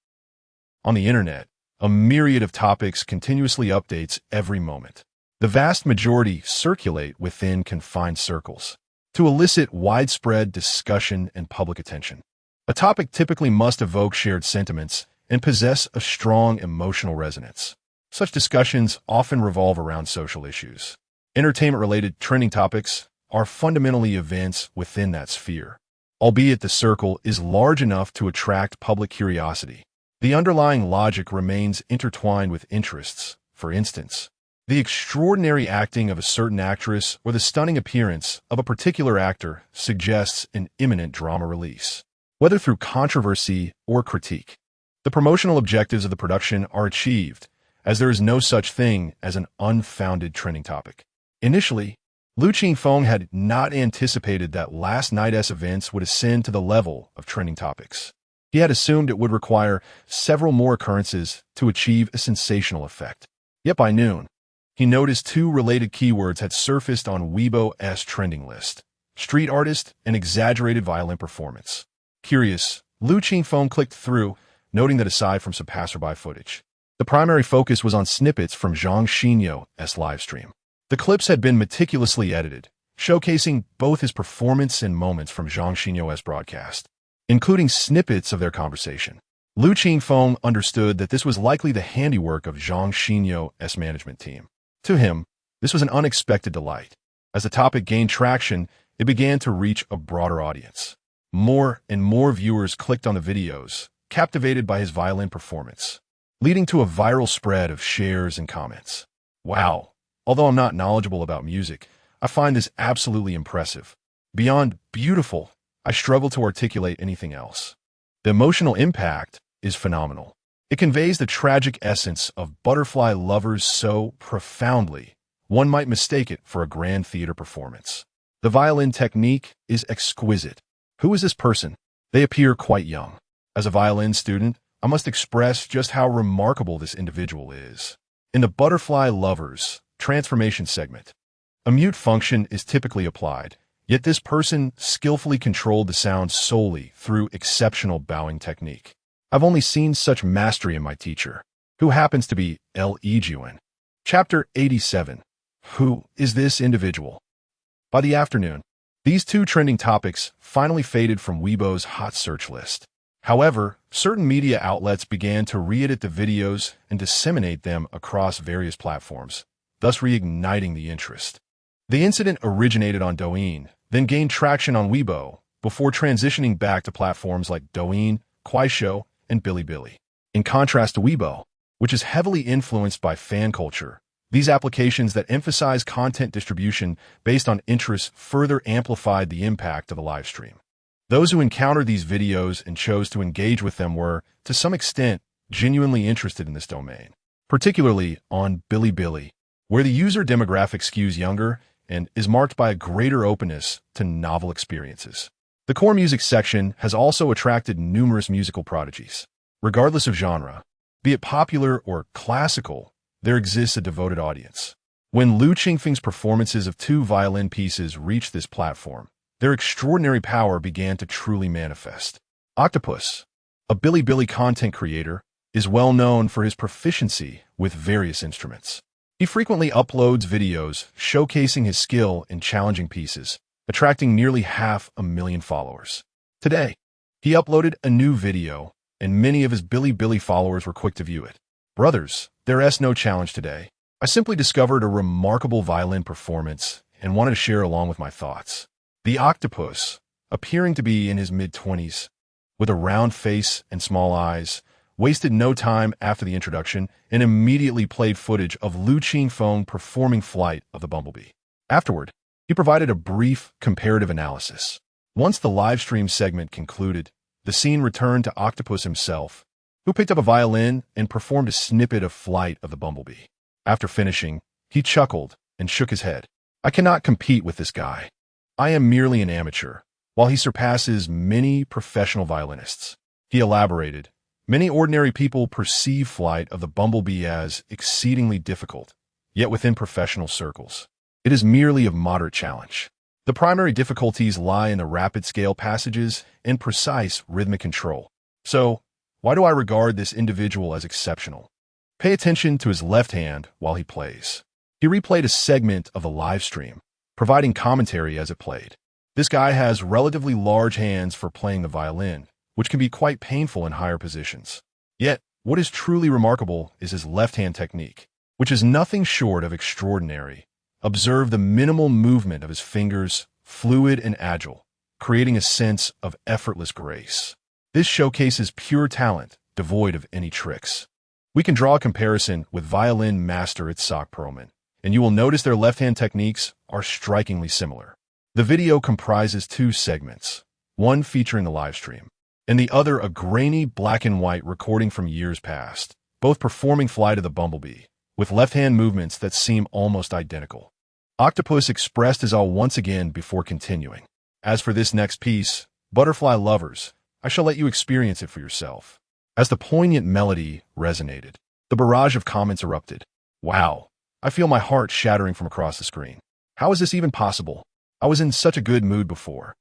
On the internet, a myriad of topics continuously updates every moment. The vast majority circulate within confined circles to elicit widespread discussion and public attention. A topic typically must evoke shared sentiments and possess a strong emotional resonance. Such discussions often revolve around social issues. Entertainment-related trending topics are fundamentally events within that sphere, albeit the circle is large enough to attract public curiosity. The underlying logic remains intertwined with interests. For instance, the extraordinary acting of a certain actress or the stunning appearance of a particular actor suggests an imminent drama release, whether through controversy or critique. The promotional objectives of the production are achieved, as there is no such thing as an unfounded trending topic. Initially, Lu Qingfeng had not anticipated that last night's events would ascend to the level of trending topics. He had assumed it would require several more occurrences to achieve a sensational effect. Yet by noon, he noticed 2 related keywords had surfaced on Weibo's trending list: street artist and exaggerated violin performance. Curious, Lu Qingfeng clicked through, noting that aside from some passerby footage, the primary focus was on snippets from Zhang Xinyo's livestream. The clips had been meticulously edited, showcasing both his performance and moments from Zhang Xinyo's broadcast. including snippets of their conversation. Lu Qingfeng understood that this was likely the handiwork of Zhang Xinyo's management team. To him, this was an unexpected delight. As the topic gained traction, it began to reach a broader audience. More and more viewers clicked on the videos, captivated by his violin performance, leading to a viral spread of shares and comments. Wow! Although I'm not knowledgeable about music, I find this absolutely impressive. Beyond beautiful, I struggle to articulate anything else. The emotional impact is phenomenal. It conveys the tragic essence of butterfly lovers so profoundly, one might mistake it for a grand theater performance. The violin technique is exquisite. Who is this person? They appear quite young. As a violin student, I must express just how remarkable this individual is. In the butterfly lovers transformation segment, a mute function is typically applied, yet this person skillfully controlled the sound solely through exceptional bowing technique. I've only seen such mastery in my teacher, who happens to be Lu Qingfeng. Chapter 87. Who is this individual? By the afternoon, these two trending topics finally faded from Weibo's hot search list. However, certain media outlets began to re-edit the videos and disseminate them across various platforms, thus reigniting the interest. The incident originated on Douyin, then gained traction on Weibo, before transitioning back to platforms like Douyin, Kuaishou, and Bilibili. In contrast to Weibo, which is heavily influenced by fan culture, these applications that emphasize content distribution based on interests further amplified the impact of the live stream. Those who encountered these videos and chose to engage with them were, to some extent, genuinely interested in this domain, particularly on Bilibili, where the user demographic skews younger and is marked by a greater openness to novel experiences. The core music section has also attracted numerous musical prodigies. Regardless of genre, be it popular or classical, there exists a devoted audience. When Lu Qingfeng's performances of two violin pieces reached this platform, their extraordinary power began to truly manifest. Octopus, a Bilibili content creator, is well known for his proficiency with various instruments. He frequently uploads videos showcasing his skill in challenging pieces, attracting nearly 500,000 followers. Today, he uploaded a new video, and many of his Bilibili followers were quick to view it. Brothers, there's no challenge today. I simply discovered a remarkable violin performance and wanted to share along with my thoughts. The octopus, appearing to be in his mid-20s, with a round face and small eyes, wasted no time after the introduction and immediately played footage of Lu Qingfeng performing Flight of the Bumblebee. Afterward, he provided a brief comparative analysis. Once the live stream segment concluded, the scene returned to Octopus himself, who picked up a violin and performed a snippet of Flight of the Bumblebee. After finishing, he chuckled and shook his head. I cannot compete with this guy. I am merely an amateur, while he surpasses many professional violinists. He elaborated, many ordinary people perceive Flight of the Bumblebee as exceedingly difficult, yet within professional circles, it is merely of moderate challenge. The primary difficulties lie in the rapid scale passages and precise rhythmic control. So, why do I regard this individual as exceptional? Pay attention to his left hand while he plays. He replayed a segment of the live stream, providing commentary as it played. This guy has relatively large hands for playing the violin, which can be quite painful in higher positions. Yet, what is truly remarkable is his left-hand technique, which is nothing short of extraordinary. Observe the minimal movement of his fingers, fluid and agile, creating a sense of effortless grace. This showcases pure talent, devoid of any tricks. We can draw a comparison with violin master Itzhak Perlman, and you will notice their left-hand techniques are strikingly similar. The video comprises two segments, one featuring the live stream, and the other a grainy black and white recording from years past, both performing Flight of the Bumblebee, with left-hand movements that seem almost identical. Octopus expressed his awe once again before continuing. As for this next piece, Butterfly Lovers, I shall let you experience it for yourself. As the poignant melody resonated, the barrage of comments erupted. Wow, I feel my heart shattering from across the screen. How is this even possible? I was in such a good mood before,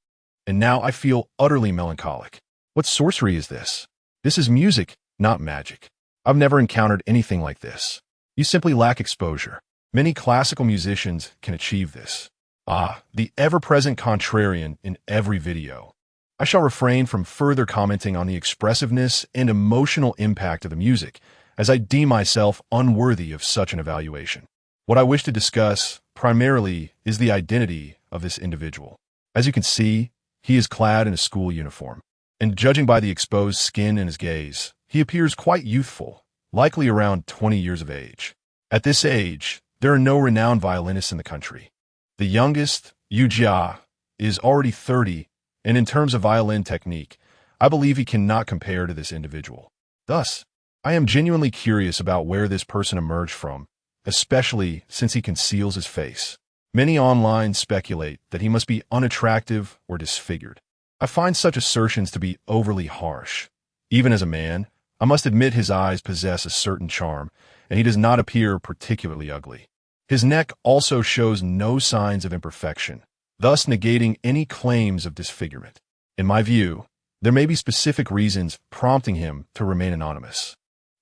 and now I feel utterly melancholic. What sorcery is this? This is music, not magic. I've never encountered anything like this. You simply lack exposure. Many classical musicians can achieve this. Ah, the ever-present contrarian in every video. I shall refrain from further commenting on the expressiveness and emotional impact of the music, as I deem myself unworthy of such an evaluation. What I wish to discuss, primarily, is the identity of this individual. As you can see, he is clad in a school uniform, and judging by the exposed skin and his gaze, he appears quite youthful, likely around 20 years of age. At this age, there are no renowned violinists in the country. The youngest, Yu Jia, is already 30, and in terms of violin technique, I believe he cannot compare to this individual. Thus, I am genuinely curious about where this person emerged from, especially since he conceals his face. Many online speculate that he must be unattractive or disfigured. I find such assertions to be overly harsh. Even as a man, I must admit his eyes possess a certain charm, and he does not appear particularly ugly. His neck also shows no signs of imperfection, thus negating any claims of disfigurement. In my view, there may be specific reasons prompting him to remain anonymous.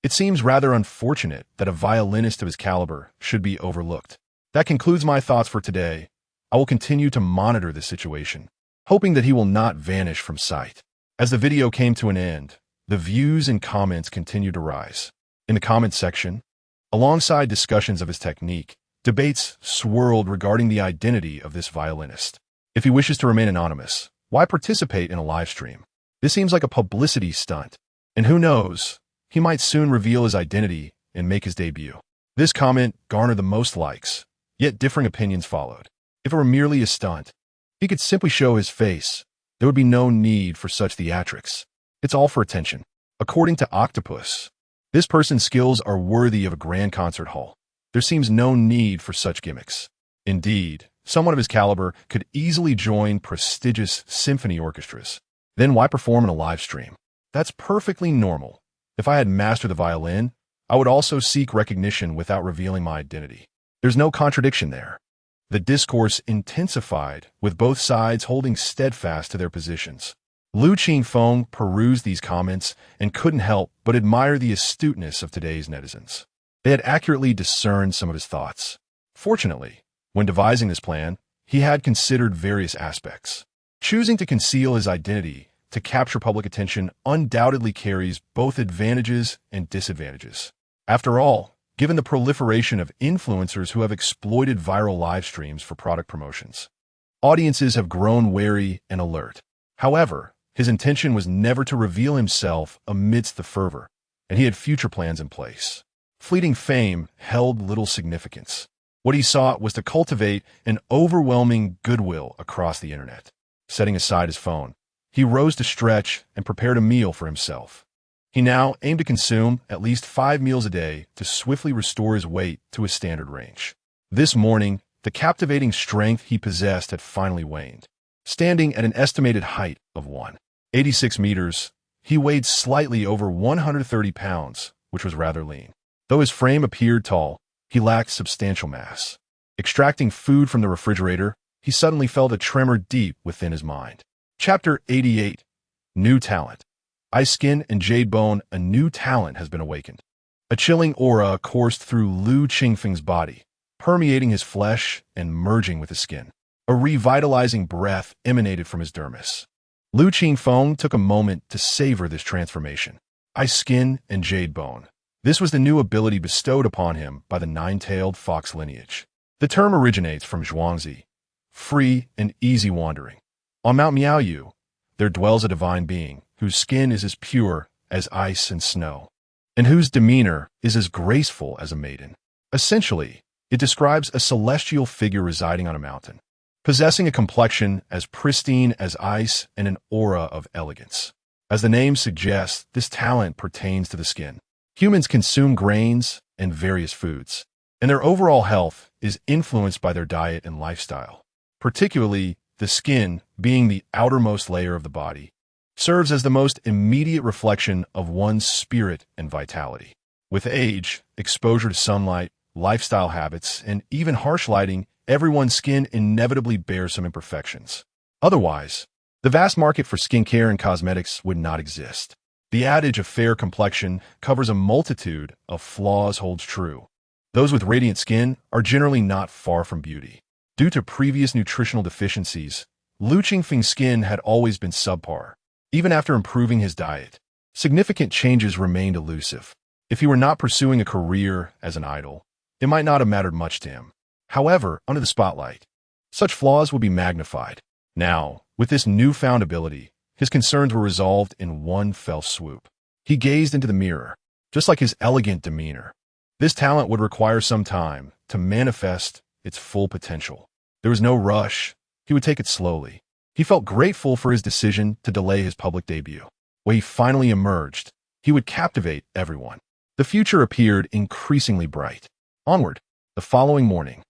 It seems rather unfortunate that a violinist of his caliber should be overlooked. That concludes my thoughts for today. I will continue to monitor the situation, hoping that he will not vanish from sight. As the video came to an end, the views and comments continued to rise. In the comment section, alongside discussions of his technique, debates swirled regarding the identity of this violinist. If he wishes to remain anonymous, why participate in a live stream? This seems like a publicity stunt. And who knows, he might soon reveal his identity and make his debut. This comment garnered the most likes, yet differing opinions followed. If it were merely a stunt, he could simply show his face. There would be no need for such theatrics. It's all for attention. According to Octopus, this person's skills are worthy of a grand concert hall. There seems no need for such gimmicks. Indeed, someone of his caliber could easily join prestigious symphony orchestras. Then why perform in a live stream? That's perfectly normal. If I had mastered the violin, I would also seek recognition without revealing my identity. There's no contradiction there. The discourse intensified, with both sides holding steadfast to their positions. Lu Qingfeng perused these comments and couldn't help but admire the astuteness of today's netizens. They had accurately discerned some of his thoughts. Fortunately, when devising this plan, he had considered various aspects. Choosing to conceal his identity to capture public attention undoubtedly carries both advantages and disadvantages. After all, given the proliferation of influencers who have exploited viral live streams for product promotions, audiences have grown wary and alert. However, his intention was never to reveal himself amidst the fervor, and he had future plans in place. Fleeting fame held little significance. What he sought was to cultivate an overwhelming goodwill across the internet. Setting aside his phone, he rose to stretch and prepared a meal for himself. He now aimed to consume at least 5 meals a day to swiftly restore his weight to a standard range. This morning, the captivating strength he possessed had finally waned. Standing at an estimated height of 186 meters, he weighed slightly over 130 pounds, which was rather lean. Though his frame appeared tall, he lacked substantial mass. Extracting food from the refrigerator, he suddenly felt a tremor deep within his mind. Chapter 88. New Talent. Ice Skin and Jade Bone, a new talent has been awakened. A chilling aura coursed through Lu Qingfeng's body, permeating his flesh and merging with his skin. A revitalizing breath emanated from his dermis. Lu Qingfeng took a moment to savor this transformation. Ice Skin and Jade Bone. This was the new ability bestowed upon him by the nine-tailed fox lineage. The term originates from Zhuangzi, free and easy wandering. On Mount Miaoyu, there dwells a divine being whose skin is as pure as ice and snow, and whose demeanor is as graceful as a maiden. Essentially, it describes a celestial figure residing on a mountain, possessing a complexion as pristine as ice and an aura of elegance. As the name suggests, this talent pertains to the skin. Humans consume grains and various foods, and their overall health is influenced by their diet and lifestyle. Particularly, the skin, being the outermost layer of the body, serves as the most immediate reflection of one's spirit and vitality. With age, exposure to sunlight, lifestyle habits, and even harsh lighting, everyone's skin inevitably bears some imperfections. Otherwise, the vast market for skincare and cosmetics would not exist. The adage of fair complexion covers a multitude of flaws holds true. Those with radiant skin are generally not far from beauty. Due to previous nutritional deficiencies, Lu Qingfeng's skin had always been subpar, even after improving his diet. Significant changes remained elusive. If he were not pursuing a career as an idol, it might not have mattered much to him. However, under the spotlight, such flaws would be magnified. Now, with this newfound ability, his concerns were resolved in one fell swoop. He gazed into the mirror, just like his elegant demeanor. This talent would require some time to manifest its full potential. There was no rush. He would take it slowly. He felt grateful for his decision to delay his public debut. When he finally emerged, he would captivate everyone. The future appeared increasingly bright. Onward, the following morning,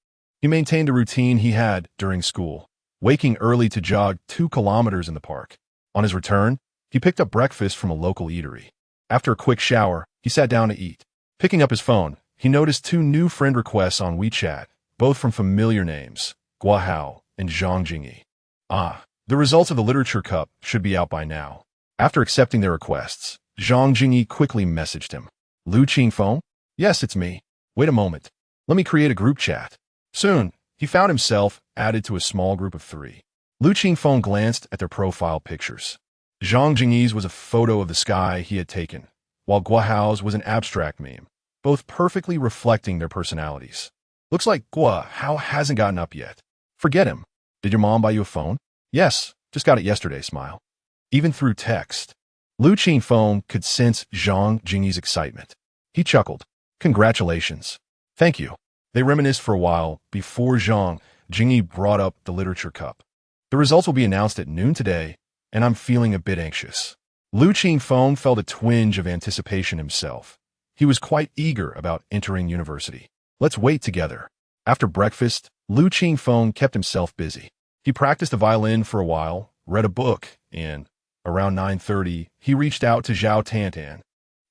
he maintained a routine he had during school, waking early to jog 2 kilometers in the park. On his return, he picked up breakfast from a local eatery. After a quick shower, he sat down to eat. Picking up his phone, he noticed 2 new friend requests on WeChat, both from familiar names, Guahao and Zhang Jingyi. The results of the Literature Cup should be out by now. After accepting their requests, Zhang Jingyi quickly messaged him. Lu Qingfeng? Yes, it's me. Wait a moment. Let me create a group chat. Soon, he found himself added to a small group of 3. Lu Qingfeng glanced at their profile pictures. Zhang Jingyi's was a photo of the sky he had taken, while Guahao's was an abstract meme, both perfectly reflecting their personalities. Looks like Guahao hasn't gotten up yet. Forget him. Did your mom buy you a phone? Yes, just got it yesterday, smile. Even through text, Lu Qingfeng could sense Zhang Jingyi's excitement. He chuckled. Congratulations. Thank you. They reminisced for a while before Zhang Jingyi brought up the Literature Cup. The results will be announced at noon today, and I'm feeling a bit anxious. Lu Qingfeng felt a twinge of anticipation himself. He was quite eager about entering university. Let's wait together. After breakfast, Lu Qingfeng kept himself busy. He practiced the violin for a while, read a book, and, around 9:30, he reached out to Zhao Tantan,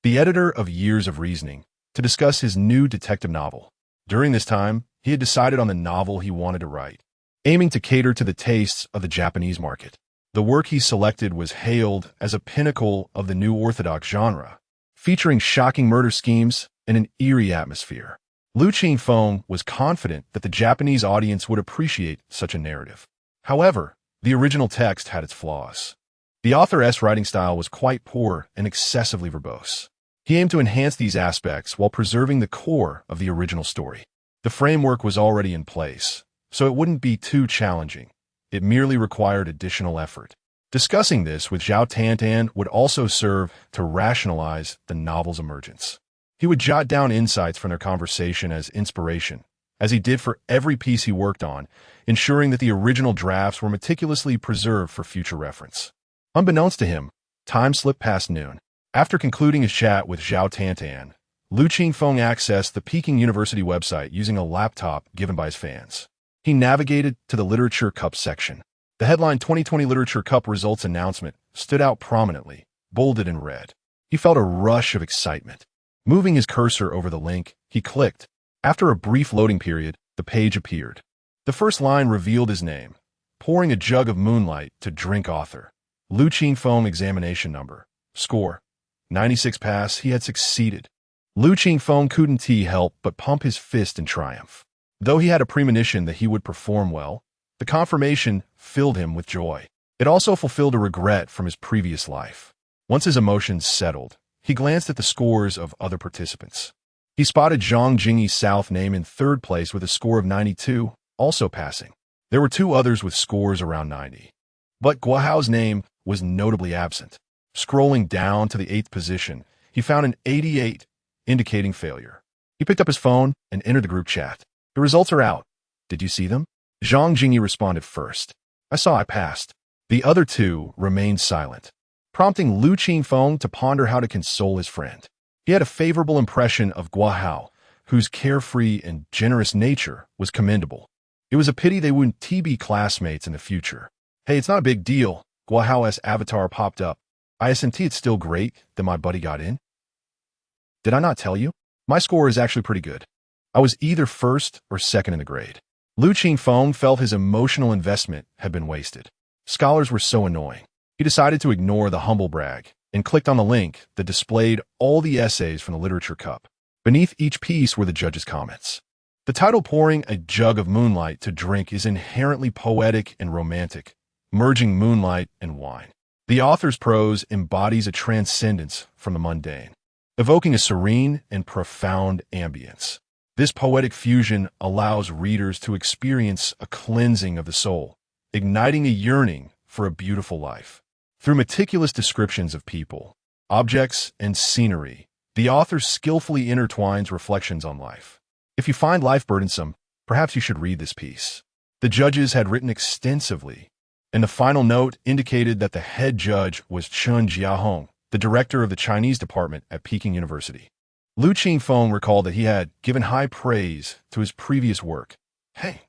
the editor of Years of Reasoning, to discuss his new detective novel. During this time, he had decided on the novel he wanted to write, aiming to cater to the tastes of the Japanese market. The work he selected was hailed as a pinnacle of the new orthodox genre, featuring shocking murder schemes and an eerie atmosphere. Lu Qingfeng was confident that the Japanese audience would appreciate such a narrative. However, the original text had its flaws. The author's writing style was quite poor and excessively verbose. He aimed to enhance these aspects while preserving the core of the original story. The framework was already in place, so it wouldn't be too challenging. It merely required additional effort. Discussing this with Zhao Tantan would also serve to rationalize the novel's emergence. He would jot down insights from their conversation as inspiration, as he did for every piece he worked on, ensuring that the original drafts were meticulously preserved for future reference. Unbeknownst to him, time slipped past noon. After concluding his chat with Zhao Tantan, Lu Qingfeng accessed the Peking University website using a laptop given by his fans. He navigated to the Literature Cup section. The headline 2020 Literature Cup results announcement stood out prominently, bolded in red. He felt a rush of excitement. Moving his cursor over the link, he clicked. After a brief loading period, the page appeared. The first line revealed his name, pouring a jug of moonlight to drink author. Lu Qingfeng examination number. Score. 96 pass. He had succeeded. Lu Qingfeng couldn't help but pump his fist in triumph. Though he had a premonition that he would perform well, the confirmation filled him with joy. It also fulfilled a regret from his previous life. Once his emotions settled, he glanced at the scores of other participants. He spotted Zhang Jingyi's South name in 3rd place with a score of 92, also passing. There were 2 others with scores around 90. But Guahao's name was notably absent. Scrolling down to the 8th position, he found an 88, indicating failure. He picked up his phone and entered the group chat. The results are out. Did you see them? Zhang Jingyi responded first. I passed. The other 2 remained silent, prompting Lu Qingfeng to ponder how to console his friend. He had a favorable impression of Guahao, whose carefree and generous nature was commendable. It was a pity they wouldn't be classmates in the future. Hey, it's not a big deal. Guahao's avatar popped up. Isn't it's still great that my buddy got in? Did I not tell you? My score is actually pretty good. I was either 1st or 2nd in the grade. Lu Qingfeng felt his emotional investment had been wasted. Scholars were so annoying. He decided to ignore the humble brag and clicked on the link that displayed all the essays from the Literature Cup. Beneath each piece were the judges' comments. The title pouring a jug of moonlight to drink is inherently poetic and romantic, merging moonlight and wine. The author's prose embodies a transcendence from the mundane, evoking a serene and profound ambience. This poetic fusion allows readers to experience a cleansing of the soul, igniting a yearning for a beautiful life. Through meticulous descriptions of people, objects, and scenery, the author skillfully intertwines reflections on life. If you find life burdensome, perhaps you should read this piece. The judges had written extensively, and the final note indicated that the head judge was Chen Jiahong, the director of the Chinese department at Peking University. Lu Qingfeng recalled that he had given high praise to his previous work. "Hey,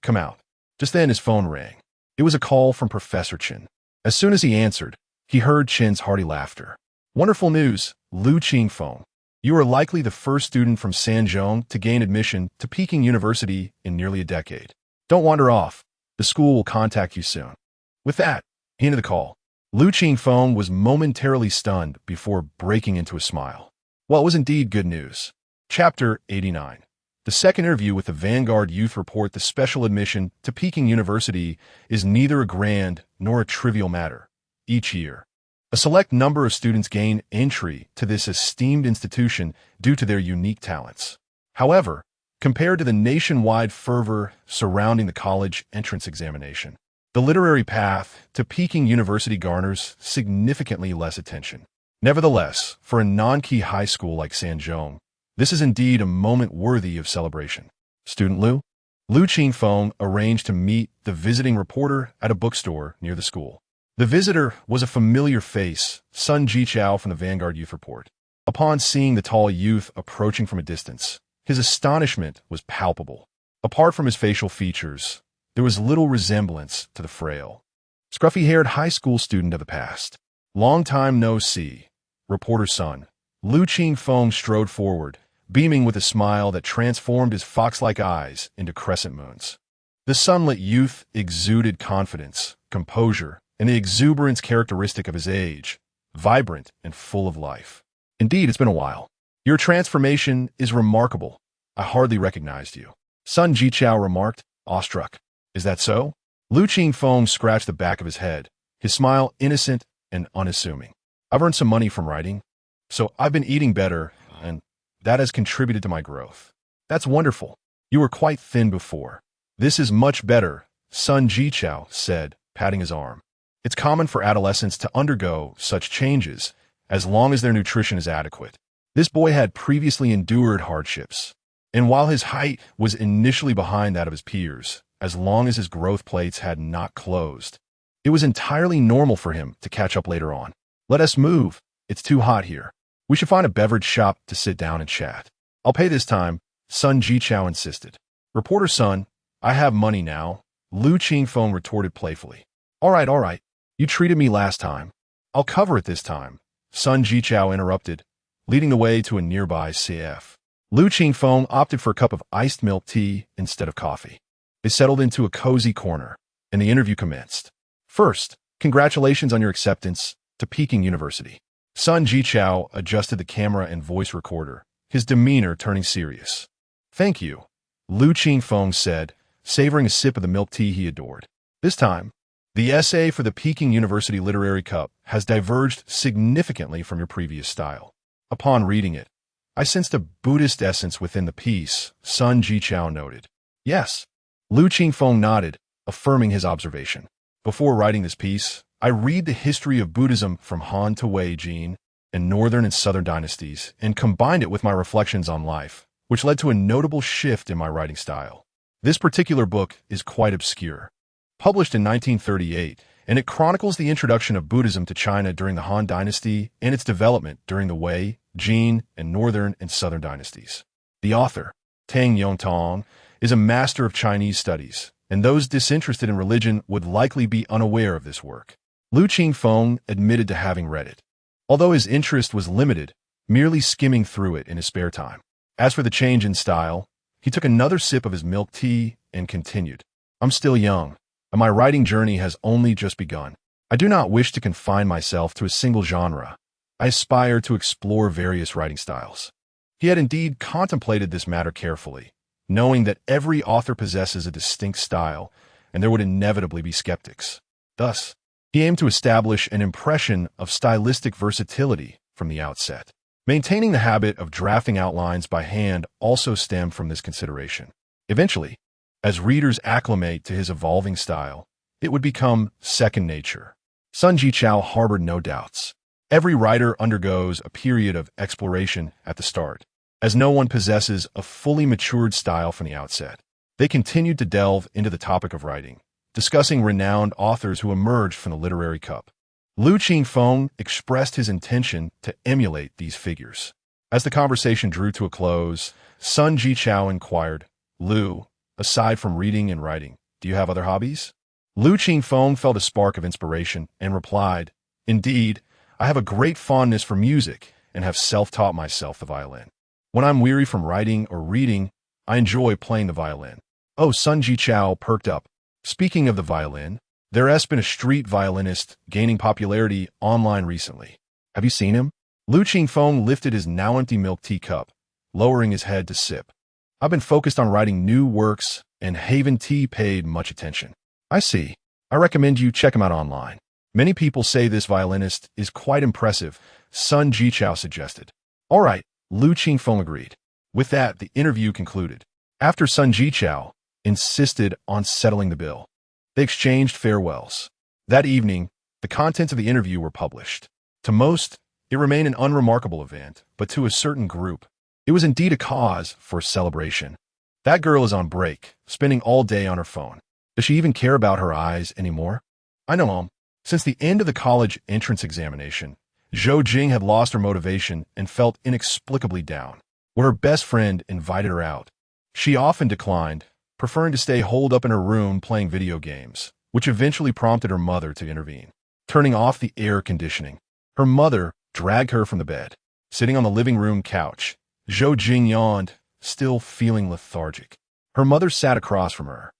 come out." Just then his phone rang. It was a call from Professor Chen. As soon as he answered, he heard Chen's hearty laughter. "Wonderful news, Lu Qingfeng. You are likely the first student from Sanzhong to gain admission to Peking University in nearly a decade. Don't wander off. The school will contact you soon." With that, he ended the call. Lu Qingfeng was momentarily stunned before breaking into a smile. Well, it was indeed good news. Chapter 89. The second interview with the Vanguard Youth report the special admission to Peking University is neither a grand nor a trivial matter. Each year, a select number of students gain entry to this esteemed institution due to their unique talents. However, compared to the nationwide fervor surrounding the college entrance examination, the literary path to Peking University garners significantly less attention. Nevertheless, for a non-key high school like Sanzhong, this is indeed a moment worthy of celebration. Student Lu Qingfeng arranged to meet the visiting reporter at a bookstore near the school. The visitor was a familiar face, Sun Jichao from the Vanguard Youth Report. Upon seeing the tall youth approaching from a distance, his astonishment was palpable. Apart from his facial features, there was little resemblance to the frail, scruffy-haired high school student of the past. "Long time no see, reporter Sun." Lu Qingfeng strode forward, beaming with a smile that transformed his fox-like eyes into crescent moons. The sunlit youth exuded confidence, composure, and the exuberance characteristic of his age, vibrant and full of life. "Indeed, it's been a while. Your transformation is remarkable. I hardly recognized you," Sun Jichao remarked, awestruck. "Is that so?" Lu Qingfeng scratched the back of his head, his smile innocent and unassuming. "I've earned some money from writing, so I've been eating better, and that has contributed to my growth." "That's wonderful. You were quite thin before." "This is much better," Sun Jichao said, patting his arm. "It's common for adolescents to undergo such changes, as long as their nutrition is adequate." This boy had previously endured hardships, and while his height was initially behind that of his peers, as long as his growth plates had not closed, it was entirely normal for him to catch up later on. "Let us move. It's too hot here. We should find a beverage shop to sit down and chat." "I'll pay this time," Sun Jichao insisted. "Reporter Sun, I have money now," Lu Qingfeng retorted playfully. All right. You treated me last time. I'll cover it this time," Sun Jichao interrupted, leading the way to a nearby CF. Lu Qingfeng opted for a cup of iced milk tea instead of coffee. They settled into a cozy corner, and the interview commenced. "First, congratulations on your acceptance to Peking University." Sun Jichao adjusted the camera and voice recorder, his demeanor turning serious. "Thank you," Lu Qingfeng said, savoring a sip of the milk tea he adored. "This time, the essay for the Peking University Literary Cup has diverged significantly from your previous style." Upon reading it, "I sensed a Buddhist essence within the piece," Sun Jichao noted. "Yes," Lu Qingfeng nodded, affirming his observation. "Before writing this piece, I read the history of Buddhism from Han to Wei Jin and northern and southern dynasties and combined it with my reflections on life, which led to a notable shift in my writing style. This particular book is quite obscure. Published in 1938, and it chronicles the introduction of Buddhism to China during the Han Dynasty and its development during the Wei, Jin, and northern and southern dynasties. The author, Tang Yongtong, is a master of Chinese studies, and those disinterested in religion would likely be unaware of this work." Lu Qingfeng admitted to having read it, although his interest was limited, merely skimming through it in his spare time. As for the change in style, he took another sip of his milk tea and continued, "I'm still young, and my writing journey has only just begun. I do not wish to confine myself to a single genre. I aspire to explore various writing styles." He had indeed contemplated this matter carefully, knowing that every author possesses a distinct style, and there would inevitably be skeptics. Thus, he aimed to establish an impression of stylistic versatility from the outset. Maintaining the habit of drafting outlines by hand also stemmed from this consideration. Eventually, as readers acclimate to his evolving style, it would become second nature. Sun Jichao harbored no doubts. Every writer undergoes a period of exploration at the start, as no one possesses a fully matured style from the outset. They continued to delve into the topic of writing, discussing renowned authors who emerged from the literary cup. Lu Qingfeng expressed his intention to emulate these figures. As the conversation drew to a close, Sun Jichao inquired, "Lu, aside from reading and writing, do you have other hobbies?" Lu Qingfeng felt a spark of inspiration and replied, "Indeed, I have a great fondness for music and have self-taught myself the violin. When I'm weary from writing or reading, I enjoy playing the violin." Oh, Sun Jichao perked up. Speaking of the violin, there has been a street violinist gaining popularity online recently. Have you seen him? Lu Qingfeng lifted his now empty milk tea cup, lowering his head to sip. "I've been focused on writing new works, and Haven Tea paid much attention." "I see. I recommend you check him out online. Many people say this violinist is quite impressive," Sun Jichao suggested. "All right," Lu Qingfeng agreed. With that, the interview concluded. After Sun Jichao insisted on settling the bill, they exchanged farewells. That evening, the contents of the interview were published. To most, it remained an unremarkable event, but to a certain group, it was indeed a cause for celebration. "That girl is on break, spending all day on her phone. Does she even care about her eyes anymore?" "I know, Mom." Since the end of the college entrance examination, Zhou Jing had lost her motivation and felt inexplicably down. When her best friend invited her out, she often declined, preferring to stay holed up in her room playing video games, which eventually prompted her mother to intervene. Turning off the air conditioning, her mother dragged her from the bed. Sitting on the living room couch, Zhou Jing yawned, still feeling lethargic. Her mother sat across from her,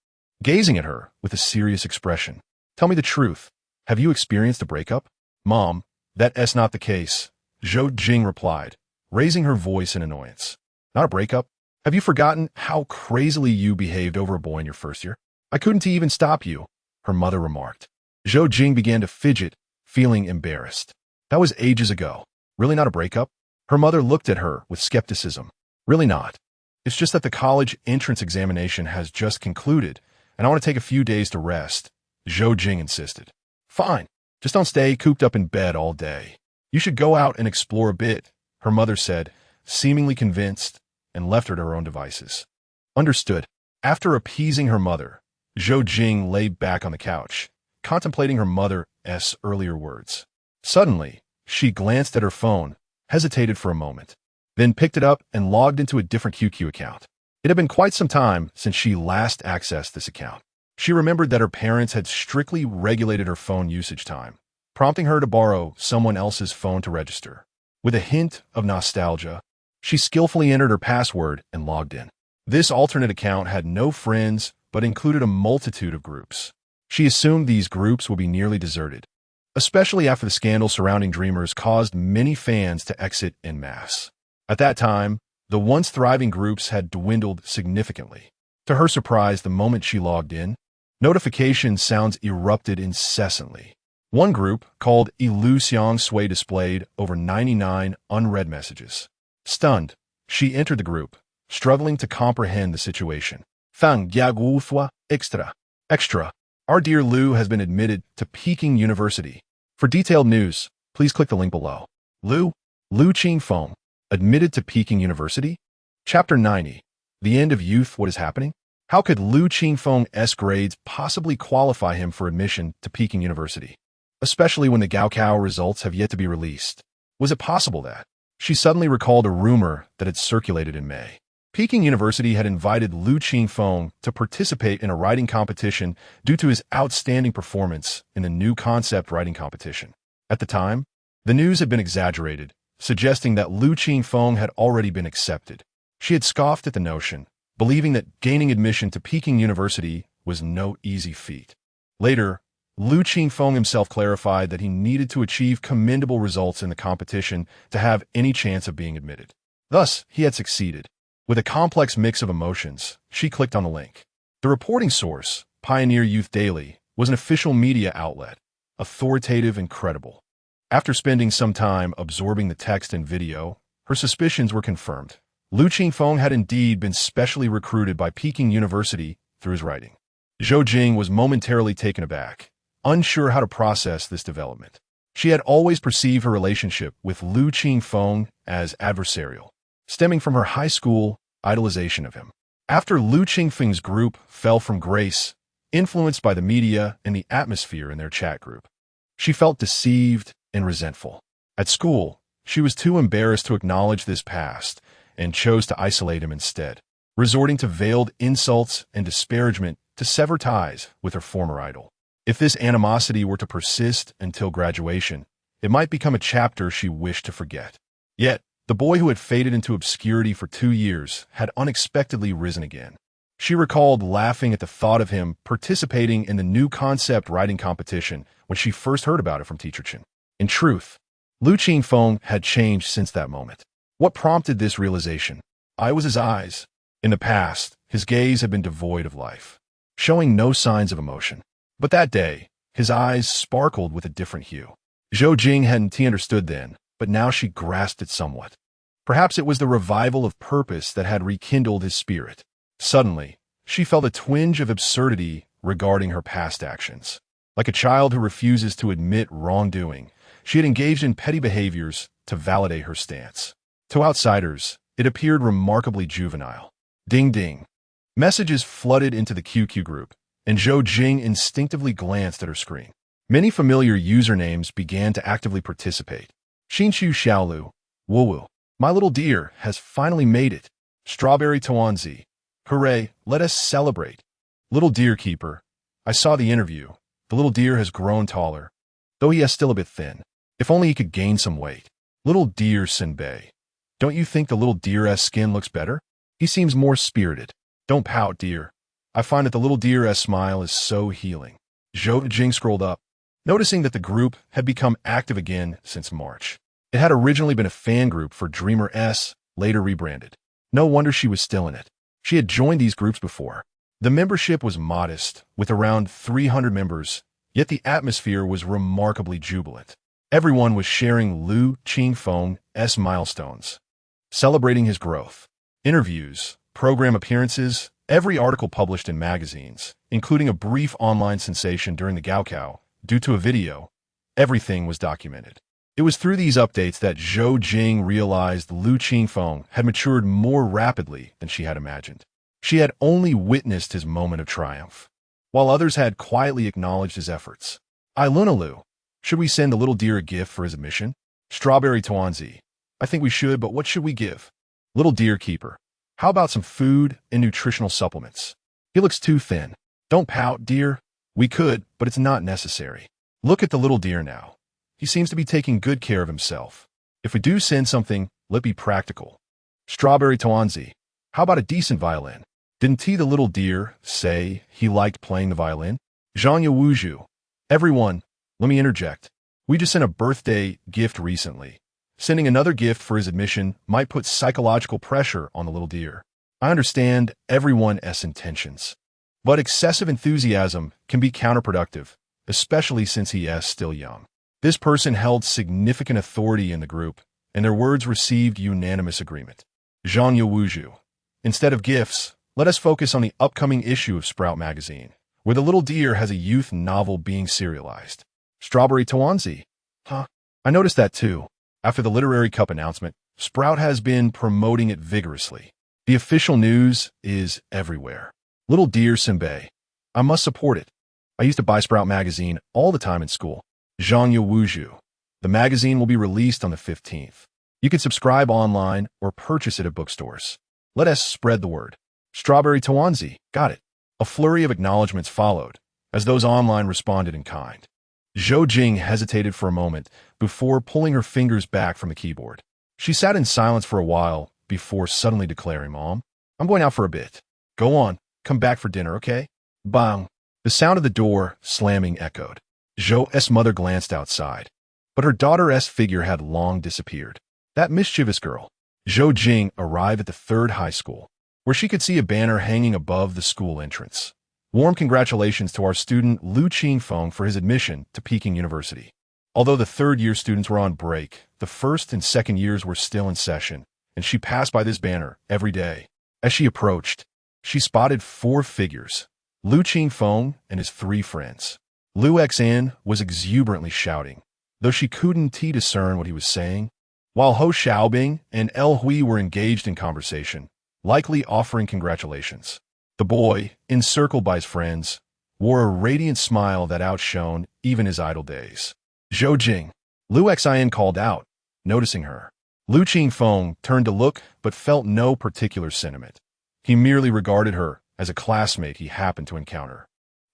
gazing at her with a serious expression. "Tell me the truth. Have you experienced a breakup?" "Mom, that's not the case," Zhou Jing replied, raising her voice in annoyance. "Not a breakup? Have you forgotten how crazily you behaved over a boy in your first year?" "I couldn't even stop you," her mother remarked. Zhou Jing began to fidget, feeling embarrassed. "That was ages ago. Really not a breakup?" Her mother looked at her with skepticism. "Really not. It's just that the college entrance examination has just concluded, and I want to take a few days to rest," Zhou Jing insisted. "Fine. Just don't stay cooped up in bed all day. You should go out and explore a bit," her mother said, seemingly convinced, and left her to her own devices. Understood. After appeasing her mother, Zhou Jing lay back on the couch, contemplating her mother's earlier words. Suddenly, she glanced at her phone, hesitated for a moment, then picked it up and logged into a different QQ account. It had been quite some time since she last accessed this account. She remembered that her parents had strictly regulated her phone usage time, prompting her to borrow someone else's phone to register. With a hint of nostalgia, she skillfully entered her password and logged in. This alternate account had no friends, but included a multitude of groups. She assumed these groups would be nearly deserted, especially after the scandal surrounding Dreamers caused many fans to exit en masse. At that time, the once thriving groups had dwindled significantly. To her surprise, the moment she logged in, notification sounds erupted incessantly. One group, called Lu Qingfeng, displayed over 99 unread messages. Stunned, she entered the group, struggling to comprehend the situation. "Fang Yagu Extra. Extra. Our dear Lu has been admitted to Peking University. For detailed news, please click the link below." Lu Qingfeng, admitted to Peking University? Chapter 90. The End of Youth. What is happening? How could Lu Qingfeng's grades possibly qualify him for admission to Peking University, especially when the Gaokao results have yet to be released? Was it possible that she suddenly recalled a rumor that had circulated in May? Peking University had invited Lu Qingfeng to participate in a writing competition due to his outstanding performance in the new concept writing competition. At the time, the news had been exaggerated, suggesting that Lu Qingfeng had already been accepted. She had scoffed at the notion, believing that gaining admission to Peking University was no easy feat. Later, Lu Qingfeng himself clarified that he needed to achieve commendable results in the competition to have any chance of being admitted. Thus, he had succeeded. With a complex mix of emotions, she clicked on the link. The reporting source, Pioneer Youth Daily, was an official media outlet, authoritative and credible. After spending some time absorbing the text and video, her suspicions were confirmed. Lu Qingfeng had indeed been specially recruited by Peking University through his writing. Zhou Jing was momentarily taken aback, unsure how to process this development. She had always perceived her relationship with Lu Qingfeng as adversarial, stemming from her high school idolization of him. After Lu Qingfeng's group fell from grace, influenced by the media and the atmosphere in their chat group, she felt deceived and resentful. At school, she was too embarrassed to acknowledge this past and chose to isolate him instead, resorting to veiled insults and disparagement to sever ties with her former idol. If this animosity were to persist until graduation, it might become a chapter she wished to forget. Yet, the boy who had faded into obscurity for 2 years had unexpectedly risen again. She recalled laughing at the thought of him participating in the new concept writing competition when she first heard about it from Teacher Chen. In truth, Lu Qingfeng had changed since that moment. What prompted this realization? I was his eyes. In the past, his gaze had been devoid of life, showing no signs of emotion. But that day, his eyes sparkled with a different hue. Zhou Jing hadn't understood then, but now she grasped it somewhat. Perhaps it was the revival of purpose that had rekindled his spirit. Suddenly, she felt a twinge of absurdity regarding her past actions. Like a child who refuses to admit wrongdoing, she had engaged in petty behaviors to validate her stance. To outsiders, it appeared remarkably juvenile. Ding ding. Messages flooded into the QQ group, and Zhou Jing instinctively glanced at her screen. Many familiar usernames began to actively participate. Xinqiu Xiaolu, Wuwu, my little dear, has finally made it. Strawberry Tuanzi, hooray, let us celebrate. Little deer keeper, I saw the interview. The little deer has grown taller, though he is still a bit thin. If only he could gain some weight. Little deer Sinbei, don't you think the little deer's skin looks better? He seems more spirited. Don't pout, dear. I find that the little deer's smile is so healing. Zhou Jing scrolled up, noticing that the group had become active again since March. It had originally been a fan group for Dreamer S, later rebranded. No wonder she was still in it. She had joined these groups before. The membership was modest, with around 300 members, yet the atmosphere was remarkably jubilant. Everyone was sharing Lu Qingfeng's milestones, celebrating his growth. Interviews, program appearances, every article published in magazines, including a brief online sensation during the Gaokao, due to a video, everything was documented. It was through these updates that Zhou Jing realized Lu Qingfeng had matured more rapidly than she had imagined. She had only witnessed his moment of triumph, while others had quietly acknowledged his efforts. Lunalu, should we send the little deer a gift for his admission? Strawberry Tuanzi, I think we should, but what should we give? Little deer keeper, how about some food and nutritional supplements? He looks too thin. Don't pout, dear. We could, but it's not necessary. Look at the little deer now. He seems to be taking good care of himself. If we do send something, let be practical. Strawberry Tuanzi, how about a decent violin? Didn't the little deer say he liked playing the violin? Zhanya Wuju, everyone, let me interject. We just sent a birthday gift recently. Sending another gift for his admission might put psychological pressure on the little deer. I understand everyone's intentions, but excessive enthusiasm can be counterproductive, especially since he is still young. This person held significant authority in the group, and their words received unanimous agreement. Zhang Wuju, instead of gifts, let us focus on the upcoming issue of Sprout magazine, where the little deer has a youth novel being serialized. Strawberry Tuanzi, huh? I noticed that too. After the Literary Cup announcement, Sprout has been promoting it vigorously. The official news is everywhere. Little deer Sinbei, I must support it. I used to buy Sprout magazine all the time in school. Zhang Wuju, the magazine will be released on the 15th. You can subscribe online or purchase it at bookstores. Let us spread the word. Strawberry Tuanzi, got it. A flurry of acknowledgments followed, as those online responded in kind. Zhou Jing hesitated for a moment before pulling her fingers back from the keyboard. She sat in silence for a while before suddenly declaring, Mom, I'm going out for a bit. Go on, come back for dinner, okay? Bang! The sound of the door slamming echoed. Zhou's mother glanced outside, but her daughter's figure had long disappeared. That mischievous girl. Zhou Jing arrived at the third high school, where she could see a banner hanging above the school entrance. Warm congratulations to our student Lu Qingfeng for his admission to Peking University. Although the third-year students were on break, the first and second years were still in session, and she passed by this banner every day. As she approached, she spotted four figures: Lu Qingfeng and his three friends. Lu Xan was exuberantly shouting, though she couldn't discern what he was saying, while Ho Xiaobing and El Hui were engaged in conversation, likely offering congratulations. The boy, encircled by his friends, wore a radiant smile that outshone even his idle days. "Zhou Jing," Lu Xian called out, noticing her. Lu Qingfeng turned to look but felt no particular sentiment. He merely regarded her as a classmate he happened to encounter.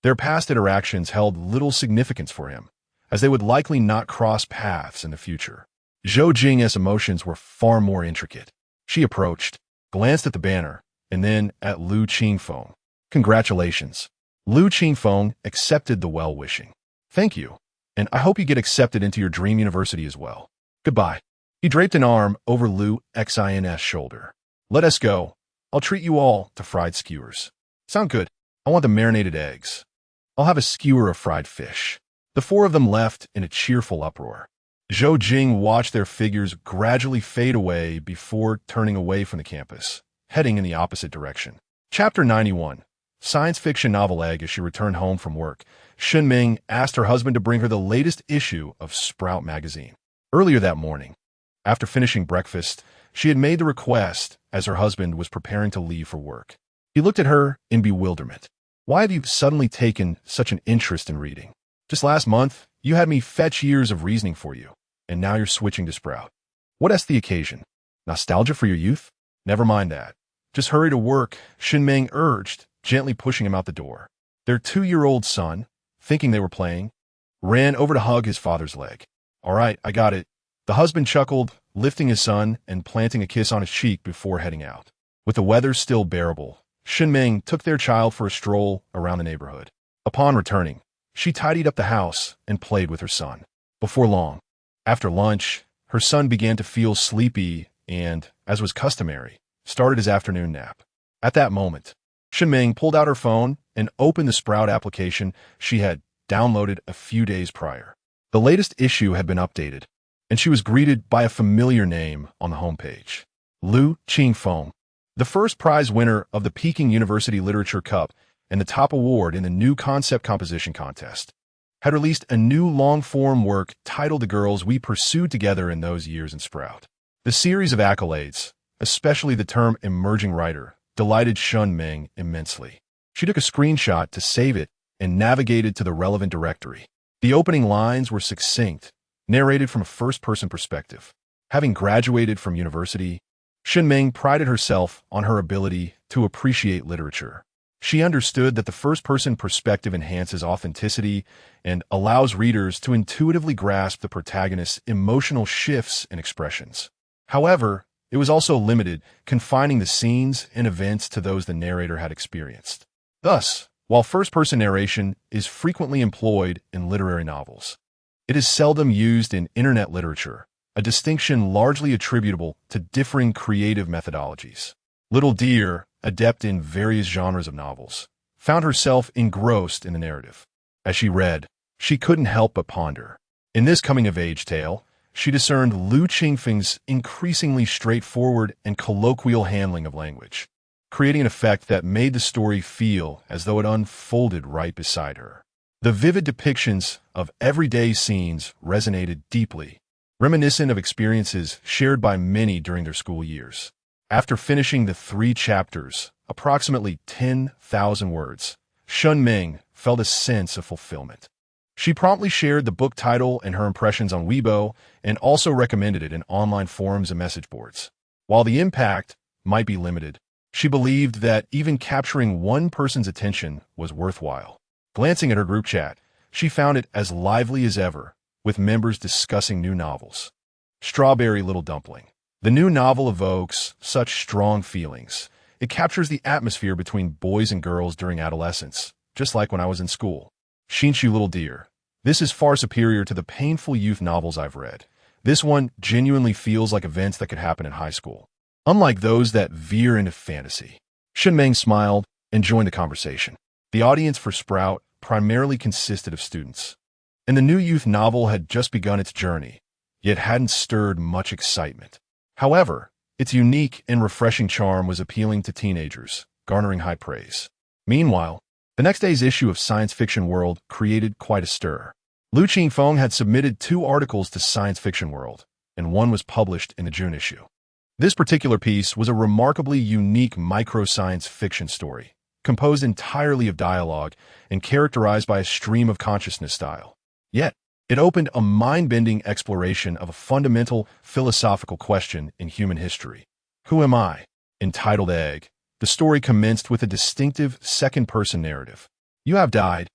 Their past interactions held little significance for him, as they would likely not cross paths in the future. Zhou Jing's emotions were far more intricate. She approached, glanced at the banner, and then at Lu Qingfeng. "Congratulations." Lu Qingfeng accepted the well-wishing. "Thank you, and I hope you get accepted into your dream university as well. Goodbye." He draped an arm over Lu Xin's shoulder. "Let us go. I'll treat you all to fried skewers." "Sound good. I want the marinated eggs." "I'll have a skewer of fried fish." The four of them left in a cheerful uproar. Zhou Jing watched their figures gradually fade away before turning away from the campus, heading in the opposite direction. Chapter 91. Science fiction novel egg. As she returned home from work, Shunming asked her husband to bring her the latest issue of Sprout magazine. Earlier that morning, after finishing breakfast, she had made the request as her husband was preparing to leave for work. He looked at her in bewilderment. "Why have you suddenly taken such an interest in reading? Just last month, you had me fetch years of reasoning for you, and now you're switching to Sprout. What's the occasion? Nostalgia for your youth? Never mind that. Just hurry to work," Shunming urged, gently pushing him out the door. Their 2-year-old son, thinking they were playing, ran over to hug his father's leg. "All right, I got it." The husband chuckled, lifting his son and planting a kiss on his cheek before heading out. With the weather still bearable, Shunming took their child for a stroll around the neighborhood. Upon returning, she tidied up the house and played with her son. Before long, after lunch, her son began to feel sleepy and, as was customary, started his afternoon nap. At that moment, Shunming pulled out her phone and opened the Sprout application she had downloaded a few days prior. The latest issue had been updated, and she was greeted by a familiar name on the homepage. Lu Qingfeng, the first prize winner of the Peking University Literature Cup and the top award in the new concept composition contest, had released a new long-form work titled The Girls We Pursued Together in Those Years in Sprout. The series of accolades, especially the term emerging writer, delighted Shunming immensely. She took a screenshot to save it and navigated to the relevant directory. The opening lines were succinct, narrated from a first-person perspective. Having graduated from university, Shunming prided herself on her ability to appreciate literature. She understood that the first-person perspective enhances authenticity and allows readers to intuitively grasp the protagonist's emotional shifts and expressions. However, it was also limited, confining the scenes and events to those the narrator had experienced. Thus, while first-person narration is frequently employed in literary novels, it is seldom used in internet literature, a distinction largely attributable to differing creative methodologies. Little Deer, adept in various genres of novels, found herself engrossed in the narrative. As she read, she couldn't help but ponder. In this coming-of-age tale, she discerned Lu Qingfeng's increasingly straightforward and colloquial handling of language, creating an effect that made the story feel as though it unfolded right beside her. The vivid depictions of everyday scenes resonated deeply, reminiscent of experiences shared by many during their school years. After finishing the 3 chapters, approximately 10,000 words, Shunming felt a sense of fulfillment. She promptly shared the book title and her impressions on Weibo and also recommended it in online forums and message boards. While the impact might be limited, she believed that even capturing one person's attention was worthwhile. Glancing at her group chat, she found it as lively as ever, with members discussing new novels. Strawberry Little Dumpling. The new novel evokes such strong feelings. It captures the atmosphere between boys and girls during adolescence, just like when I was in school. Shinshu Little Deer. This is far superior to the painful youth novels I've read. This one genuinely feels like events that could happen in high school, unlike those that veer into fantasy. Shunming smiled and joined the conversation. The audience for Sprout primarily consisted of students, and the new youth novel had just begun its journey, yet hadn't stirred much excitement. However, its unique and refreshing charm was appealing to teenagers, garnering high praise. Meanwhile, the next day's issue of Science Fiction World created quite a stir. Lu Qingfeng had submitted 2 articles to Science Fiction World, and one was published in the June issue. This particular piece was a remarkably unique micro-science fiction story, composed entirely of dialogue and characterized by a stream of consciousness style. Yet, it opened a mind-bending exploration of a fundamental philosophical question in human history. Who am I? Entitled Egg, the story commenced with a distinctive second-person narrative. You have died,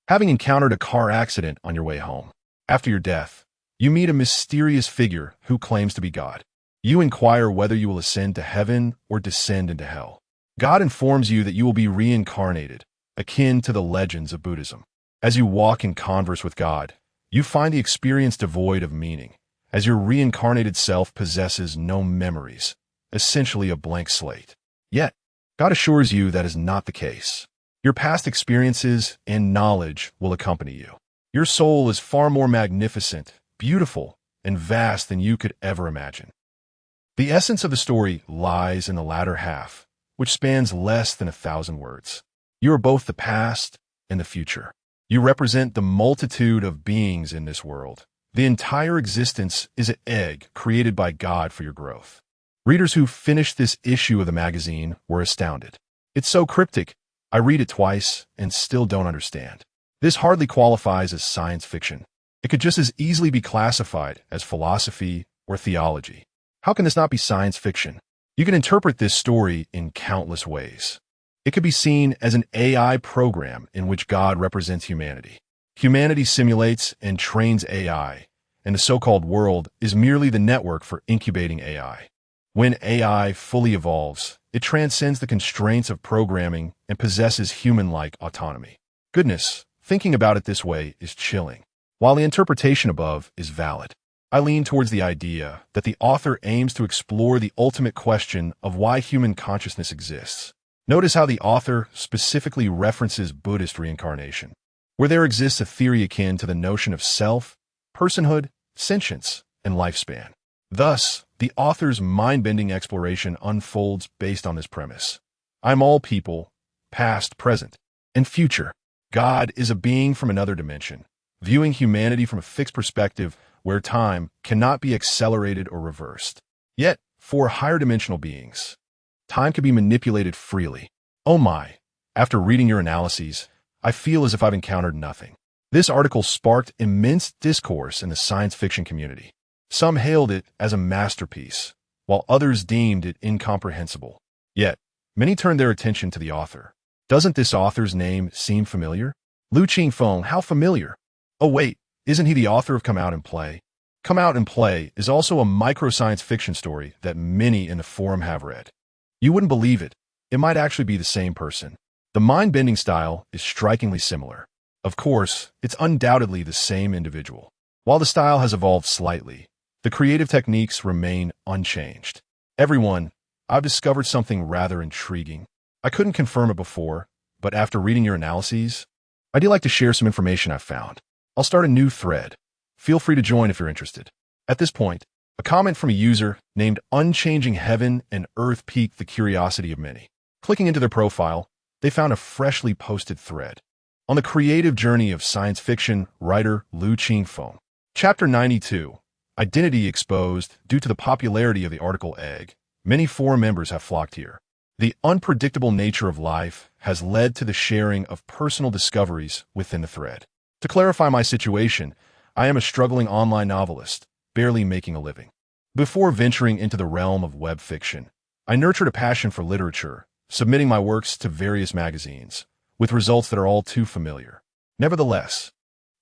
having encountered a car accident on your way home. After your death, you meet a mysterious figure who claims to be God. You inquire whether you will ascend to heaven or descend into hell. God informs you that you will be reincarnated, akin to the legends of Buddhism. As you walk and converse with God, you find the experience devoid of meaning, as your reincarnated self possesses no memories, essentially a blank slate. Yet, God assures you that is not the case. Your past experiences and knowledge will accompany you. Your soul is far more magnificent, beautiful, and vast than you could ever imagine. The essence of the story lies in the latter half, which spans less than 1,000 words. You are both the past and the future. You represent the multitude of beings in this world. The entire existence is an egg created by God for your growth. Readers who finished this issue of the magazine were astounded. It's so cryptic, I read it twice and still don't understand. This hardly qualifies as science fiction. It could just as easily be classified as philosophy or theology. How can this not be science fiction? You can interpret this story in countless ways. It could be seen as an AI program in which God represents humanity. Humanity simulates and trains AI, and the so-called world is merely the network for incubating AI. When AI fully evolves, it transcends the constraints of programming and possesses human-like autonomy. Goodness, thinking about it this way is chilling. While the interpretation above is valid, I lean towards the idea that the author aims to explore the ultimate question of why human consciousness exists. Notice how the author specifically references Buddhist reincarnation, where there exists a theory akin to the notion of self, personhood, sentience, and lifespan. Thus, the author's mind-bending exploration unfolds based on this premise. I'm all people, past, present, and future. God is a being from another dimension, viewing humanity from a fixed perspective where time cannot be accelerated or reversed. Yet, for higher dimensional beings, time can be manipulated freely. Oh my, after reading your analyses, I feel as if I've encountered nothing. This article sparked immense discourse in the science fiction community. Some hailed it as a masterpiece, while others deemed it incomprehensible. Yet, many turned their attention to the author. Doesn't this author's name seem familiar? Lu Qingfeng, how familiar? Oh wait, isn't he the author of Come Out and Play? Come Out and Play is also a micro-science fiction story that many in the forum have read. You wouldn't believe it. It might actually be the same person. The mind-bending style is strikingly similar. Of course, it's undoubtedly the same individual. While the style has evolved slightly, the creative techniques remain unchanged. Everyone, I've discovered something rather intriguing. I couldn't confirm it before, but after reading your analyses, I'd like to share some information I've found. I'll start a new thread. Feel free to join if you're interested. At this point, a comment from a user named Unchanging Heaven and Earth piqued the curiosity of many. Clicking into their profile, they found a freshly posted thread on the creative journey of science fiction writer Lu Qingfeng. Chapter 92, Identity Exposed. Due to the popularity of the article Egg, many forum members have flocked here. The unpredictable nature of life has led to the sharing of personal discoveries within the thread. To clarify my situation, I am a struggling online novelist, barely making a living. Before venturing into the realm of web fiction, I nurtured a passion for literature, submitting my works to various magazines, with results that are all too familiar. Nevertheless,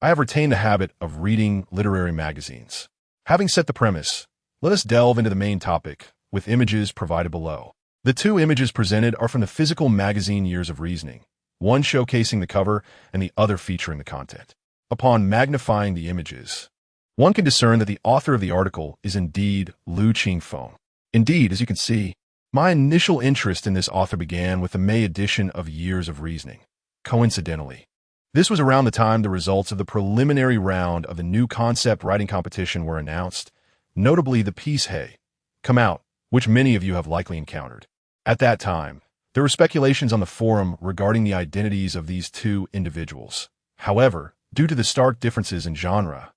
I have retained the habit of reading literary magazines. Having set the premise, let us delve into the main topic, with images provided below. The 2 images presented are from the physical magazine Years of Reasoning, one showcasing the cover and the other featuring the content. Upon magnifying the images, one can discern that the author of the article is indeed Lu Qingfeng. Indeed, as you can see, my initial interest in this author began with the May edition of Years of Reasoning. coincidentally. This was around the time the results of the preliminary round of the new concept writing competition were announced, notably the piece Hey, Come Out, which many of you have likely encountered. At that time, there were speculations on the forum regarding the identities of these two individuals. However, due to the stark differences in genre,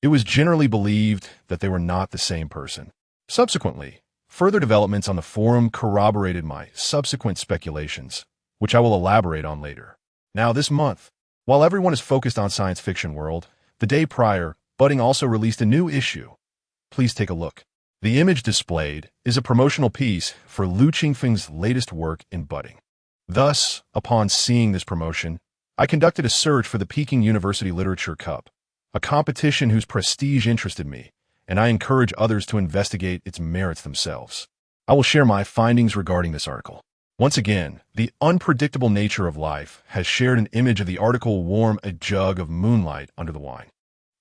it was generally believed that they were not the same person. Subsequently, further developments on the forum corroborated my subsequent speculations, which I will elaborate on later. Now, this month, while everyone is focused on science fiction world, the day prior, Budding also released a new issue. Please take a look. The image displayed is a promotional piece for Lu Qingfeng's latest work in Budding. Thus, upon seeing this promotion, I conducted a search for the Peking University Literature Cup, a competition whose prestige interested me, and I encourage others to investigate its merits themselves. I will share my findings regarding this article. Once again, the unpredictable nature of life has shared an image of the article Warm a Jug of Moonlight Under the Wine.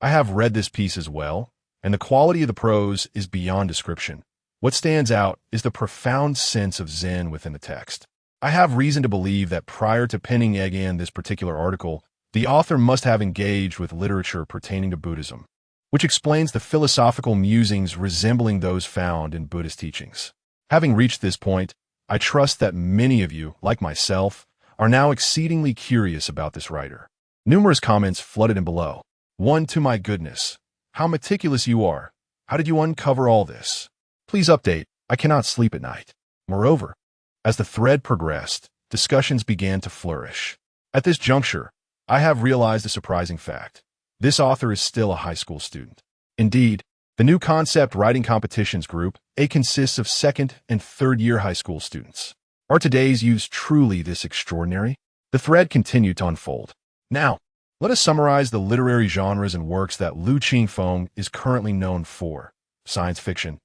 I have read this piece as well, and the quality of the prose is beyond description. What stands out is the profound sense of Zen within the text. I have reason to believe that prior to penning again this particular article, the author must have engaged with literature pertaining to Buddhism, which explains the philosophical musings resembling those found in Buddhist teachings. Having reached this point, I trust that many of you, like myself, are now exceedingly curious about this writer. Numerous comments flooded in below. One, to my goodness, how meticulous you are. How did you uncover all this? Please update. I cannot sleep at night. Moreover, as the thread progressed, discussions began to flourish. At this juncture, I have realized a surprising fact. This author is still a high school student. Indeed, the new concept writing competitions group, consists of second and third year high school students. Are today's youths truly this extraordinary? The thread continued to unfold. Now, let us summarize the literary genres and works that Lu Qingfeng is currently known for. Science fiction.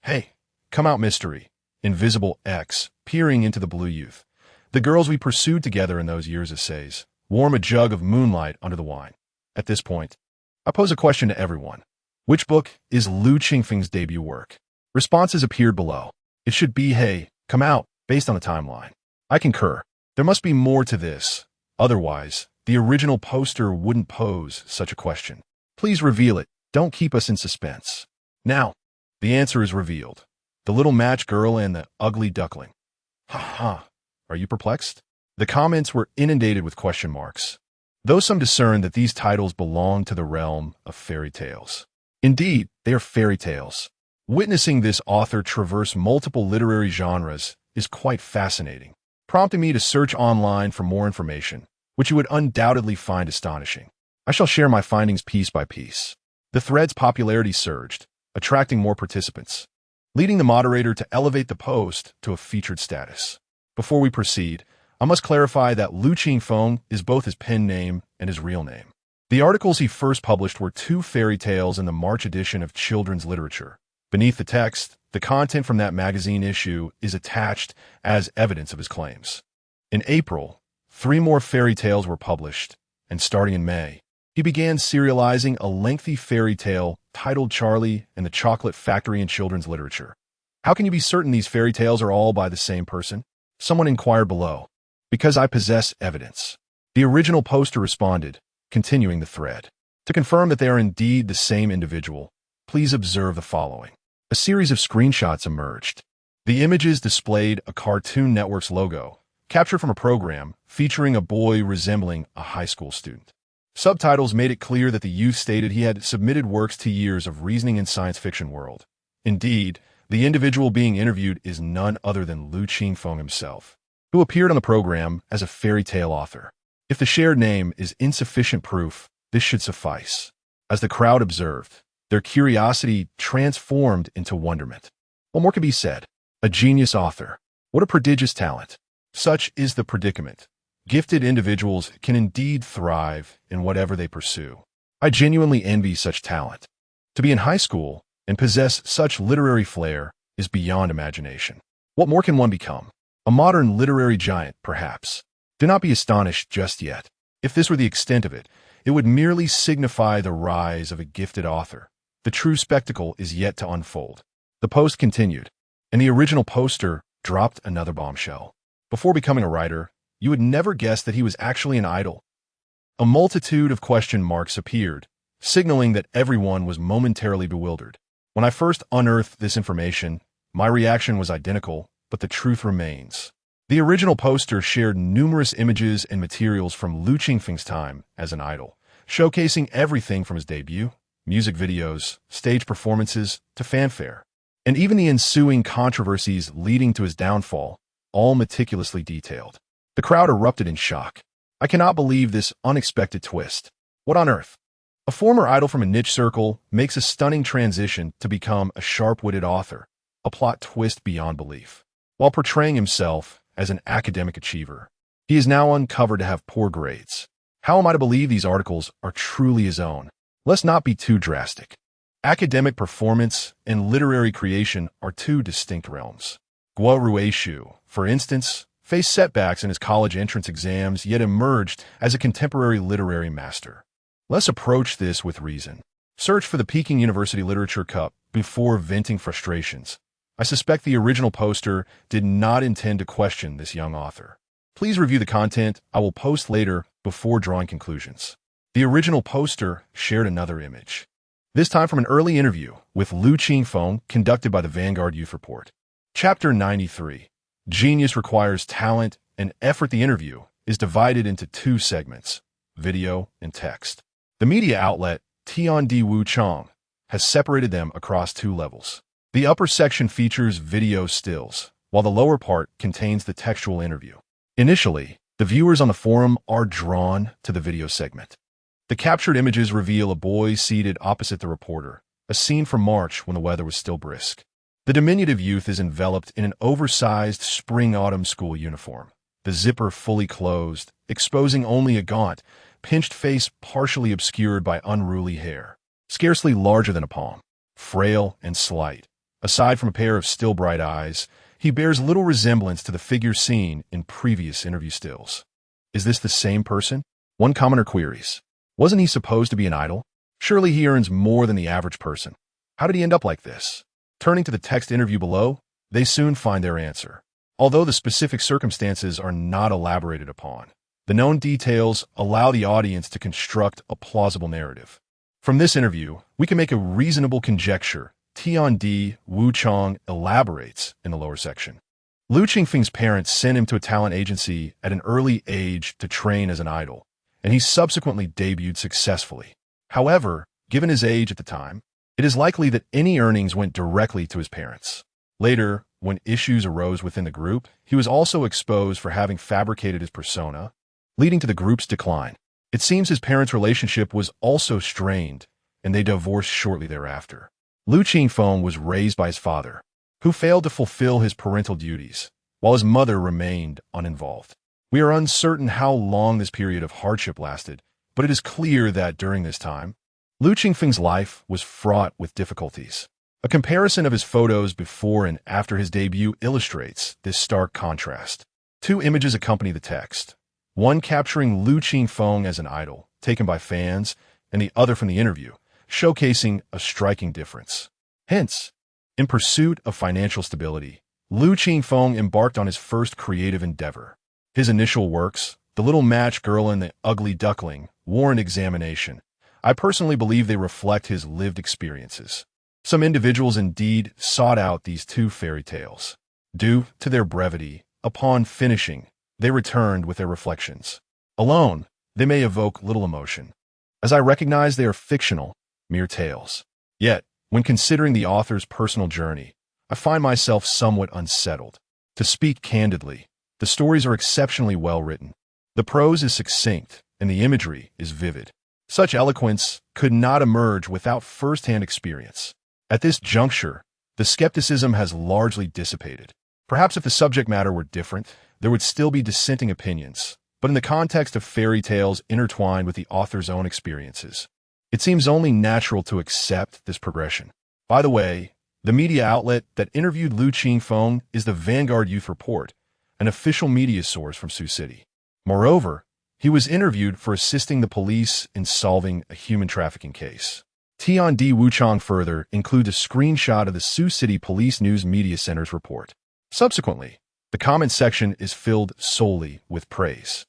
Hey, Come Out mystery. Invisible X, Peering into the Blue Youth. The Girls We Pursued Together in Those Years essays. Warm a Jug of Moonlight Under the Wine. At this point, I pose a question to everyone. Which book is Lu Qingfeng's debut work? Responses appeared below. It should be Hey, Come Out, based on the timeline. I concur. There must be more to this. Otherwise, the original poster wouldn't pose such a question. Please reveal it. Don't keep us in suspense. Now, the answer is revealed. The Little Match Girl and the Ugly Duckling. Ha ha. Are you perplexed? The comments were inundated with question marks, though some discerned that these titles belong to the realm of fairy tales. Indeed, they are fairy tales. Witnessing this author traverse multiple literary genres is quite fascinating, prompting me to search online for more information, which you would undoubtedly find astonishing. I shall share my findings piece by piece. The thread's popularity surged, attracting more participants, leading the moderator to elevate the post to a featured status. Before we proceed, I must clarify that Lu Qingfeng is both his pen name and his real name. The articles he first published were 2 fairy tales in the March edition of Children's Literature. Beneath the text, the content from that magazine issue is attached as evidence of his claims. In April, 3 more fairy tales were published, and starting in May, he began serializing a lengthy fairy tale titled Charlie and the Chocolate Factory in Children's Literature. How can you be certain these fairy tales are all by the same person? Someone inquired below. Because I possess evidence. The original poster responded, continuing the thread. To confirm that they are indeed the same individual, please observe the following. A series of screenshots emerged. The images displayed a Cartoon Network's logo, captured from a program featuring a boy resembling a high school student. Subtitles made it clear that the youth stated he had submitted works to years of reasoning in science fiction world. Indeed, the individual being interviewed is none other than Lu Qingfeng himself, who appeared on the program as a fairy tale author. If the shared name is insufficient proof, this should suffice. As the crowd observed, their curiosity transformed into wonderment. What more can be said? A genius author. What a prodigious talent. Such is the predicament. Gifted individuals can indeed thrive in whatever they pursue. I genuinely envy such talent. To be in high school and possess such literary flair is beyond imagination. What more can one become? A modern literary giant, perhaps. Do not be astonished just yet. If this were the extent of it, it would merely signify the rise of a gifted author. The true spectacle is yet to unfold. The post continued, and the original poster dropped another bombshell. Before becoming a writer, you would never guess that he was actually an idol. A multitude of question marks appeared, signaling that everyone was momentarily bewildered. When I first unearthed this information, my reaction was identical, but the truth remains. The original poster shared numerous images and materials from Lu Qingfeng's time as an idol, showcasing everything from his debut, music videos, stage performances, to fanfare, and even the ensuing controversies leading to his downfall, all meticulously detailed. The crowd erupted in shock. I cannot believe this unexpected twist. What on earth? A former idol from a niche circle makes a stunning transition to become a sharp-witted author, a plot twist beyond belief. While portraying himself as an academic achiever, he is now uncovered to have poor grades. How am I to believe these articles are truly his own? Let's not be too drastic. Academic performance and literary creation are two distinct realms. Guo Ruishu, for instance, faced setbacks in his college entrance exams yet emerged as a contemporary literary master. Let's approach this with reason. Search for the Peking University Literature Cup before venting frustrations. I suspect the original poster did not intend to question this young author. Please review the content I will post later before drawing conclusions. The original poster shared another image, this time from an early interview with Lu Qingfeng conducted by the Vanguard Youth Report. Chapter 93. Genius requires talent and effort. The interview is divided into two segments, video and text. The media outlet, Tiandi Wuchang, has separated them across two levels. The upper section features video stills, while the lower part contains the textual interview. Initially, the viewers on the forum are drawn to the video segment. The captured images reveal a boy seated opposite the reporter, a scene from March when the weather was still brisk. The diminutive youth is enveloped in an oversized spring-autumn school uniform, the zipper fully closed, exposing only a gaunt, pinched face partially obscured by unruly hair, scarcely larger than a palm. Frail and slight, aside from a pair of still bright eyes, he bears little resemblance to the figure seen in previous interview stills. Is this the same person? One commenter queries. Wasn't he supposed to be an idol? Surely he earns more than the average person. How did he end up like this? Turning to the text interview below, they soon find their answer. Although the specific circumstances are not elaborated upon, the known details allow the audience to construct a plausible narrative. From this interview, we can make a reasonable conjecture. Tiandi Wuchang elaborates in the lower section. Lu Qingfeng's parents sent him to a talent agency at an early age to train as an idol, and he subsequently debuted successfully. However, given his age at the time, it is likely that any earnings went directly to his parents. Later, when issues arose within the group, he was also exposed for having fabricated his persona, leading to the group's decline. It seems his parents' relationship was also strained, and they divorced shortly thereafter. Lu Qingfeng was raised by his father, who failed to fulfill his parental duties, while his mother remained uninvolved. We are uncertain how long this period of hardship lasted, but it is clear that during this time, Lu Qingfeng's life was fraught with difficulties. A comparison of his photos before and after his debut illustrates this stark contrast. Two images accompany the text, one capturing Lu Qingfeng as an idol, taken by fans, and the other from the interview, showcasing a striking difference. Hence, in pursuit of financial stability, Lu Qingfeng embarked on his first creative endeavor. His initial works, The Little Match Girl and The Ugly Duckling, warrant examination. I personally believe they reflect his lived experiences. Some individuals indeed sought out these two fairy tales. Due to their brevity, upon finishing, they returned with their reflections. Alone, they may evoke little emotion, as I recognize they are fictional, mere tales. Yet, when considering the author's personal journey, I find myself somewhat unsettled. To speak candidly, the stories are exceptionally well written. The prose is succinct, and the imagery is vivid. Such eloquence could not emerge without first-hand experience. At this juncture, the skepticism has largely dissipated. Perhaps if the subject matter were different, there would still be dissenting opinions, but in the context of fairy tales intertwined with the author's own experiences, it seems only natural to accept this progression. By the way, the media outlet that interviewed Lu Qingfeng is the Vanguard Youth Report, an official media source from Sioux City. Moreover, he was interviewed for assisting the police in solving a human trafficking case. Tiandi Wuchang further includes a screenshot of the Sioux City Police News Media Center's report. Subsequently, The comment section is filled solely with praise.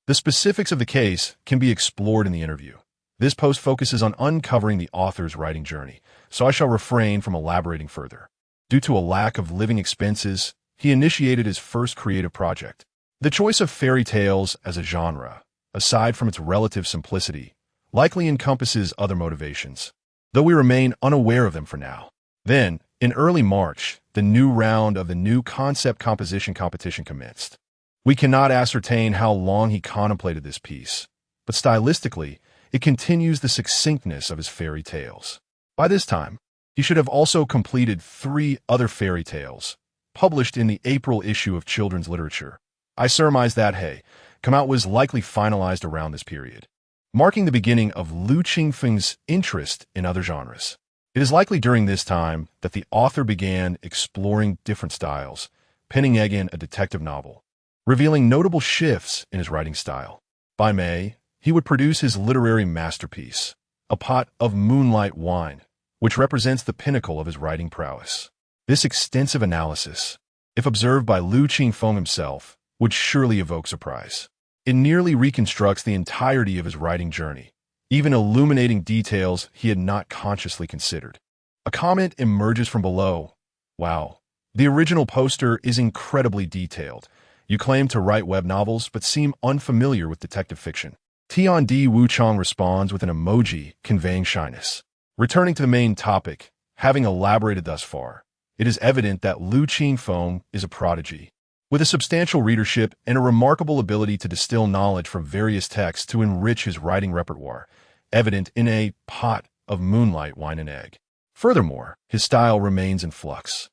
The specifics of the case can be explored in the interview. This post focuses on uncovering the author's writing journey, so I shall refrain from elaborating further. Due to a lack of living expenses, he initiated his first creative project. The choice of fairy tales as a genre, aside from its relative simplicity, likely encompasses other motivations, though we remain unaware of them for now. Then, in early March, the new round of the new concept composition competition commenced. We cannot ascertain how long he contemplated this piece, but stylistically, it continues the succinctness of his fairy tales. By this time, he should have also completed 3 other fairy tales, published in the April issue of Children's Literature. I surmise that, come out was likely finalized around this period, marking the beginning of Lu Qingfeng's interest in other genres. It is likely during this time that the author began exploring different styles, penning again a detective novel, revealing notable shifts in his writing style. By May, he would produce his literary masterpiece, A Pot of Moonlight Wine, which represents the pinnacle of his writing prowess. This extensive analysis, if observed by Lu Qingfeng himself, would surely evoke surprise. It nearly reconstructs the entirety of his writing journey, even illuminating details he had not consciously considered. A comment emerges from below. Wow, the original poster is incredibly detailed. You claim to write web novels, but seem unfamiliar with detective fiction. Tiandi Wuchang responds with an emoji conveying shyness. Returning to the main topic, having elaborated thus far, it is evident that Lu Qingfeng is a prodigy. With a substantial readership and a remarkable ability to distill knowledge from various texts to enrich his writing repertoire, evident in A Pot of Moonlight Wine and Egg. Furthermore, his style remains in flux.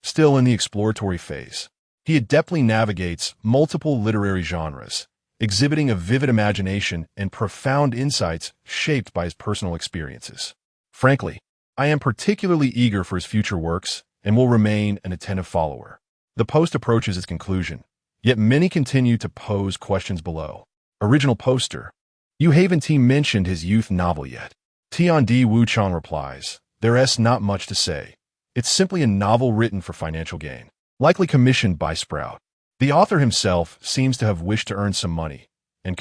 Still in the exploratory phase, he adeptly navigates multiple literary genres, exhibiting a vivid imagination and profound insights shaped by his personal experiences. Frankly, I am particularly eager for his future works and will remain an attentive follower. The post approaches its conclusion, yet many continue to pose questions below. Original poster. You haven't team mentioned his youth novel yet. Tiandi Wuchang replies, there's not much to say. It's simply a novel written for financial gain, likely commissioned by Sprout. The author himself seems to have wished to earn some money, and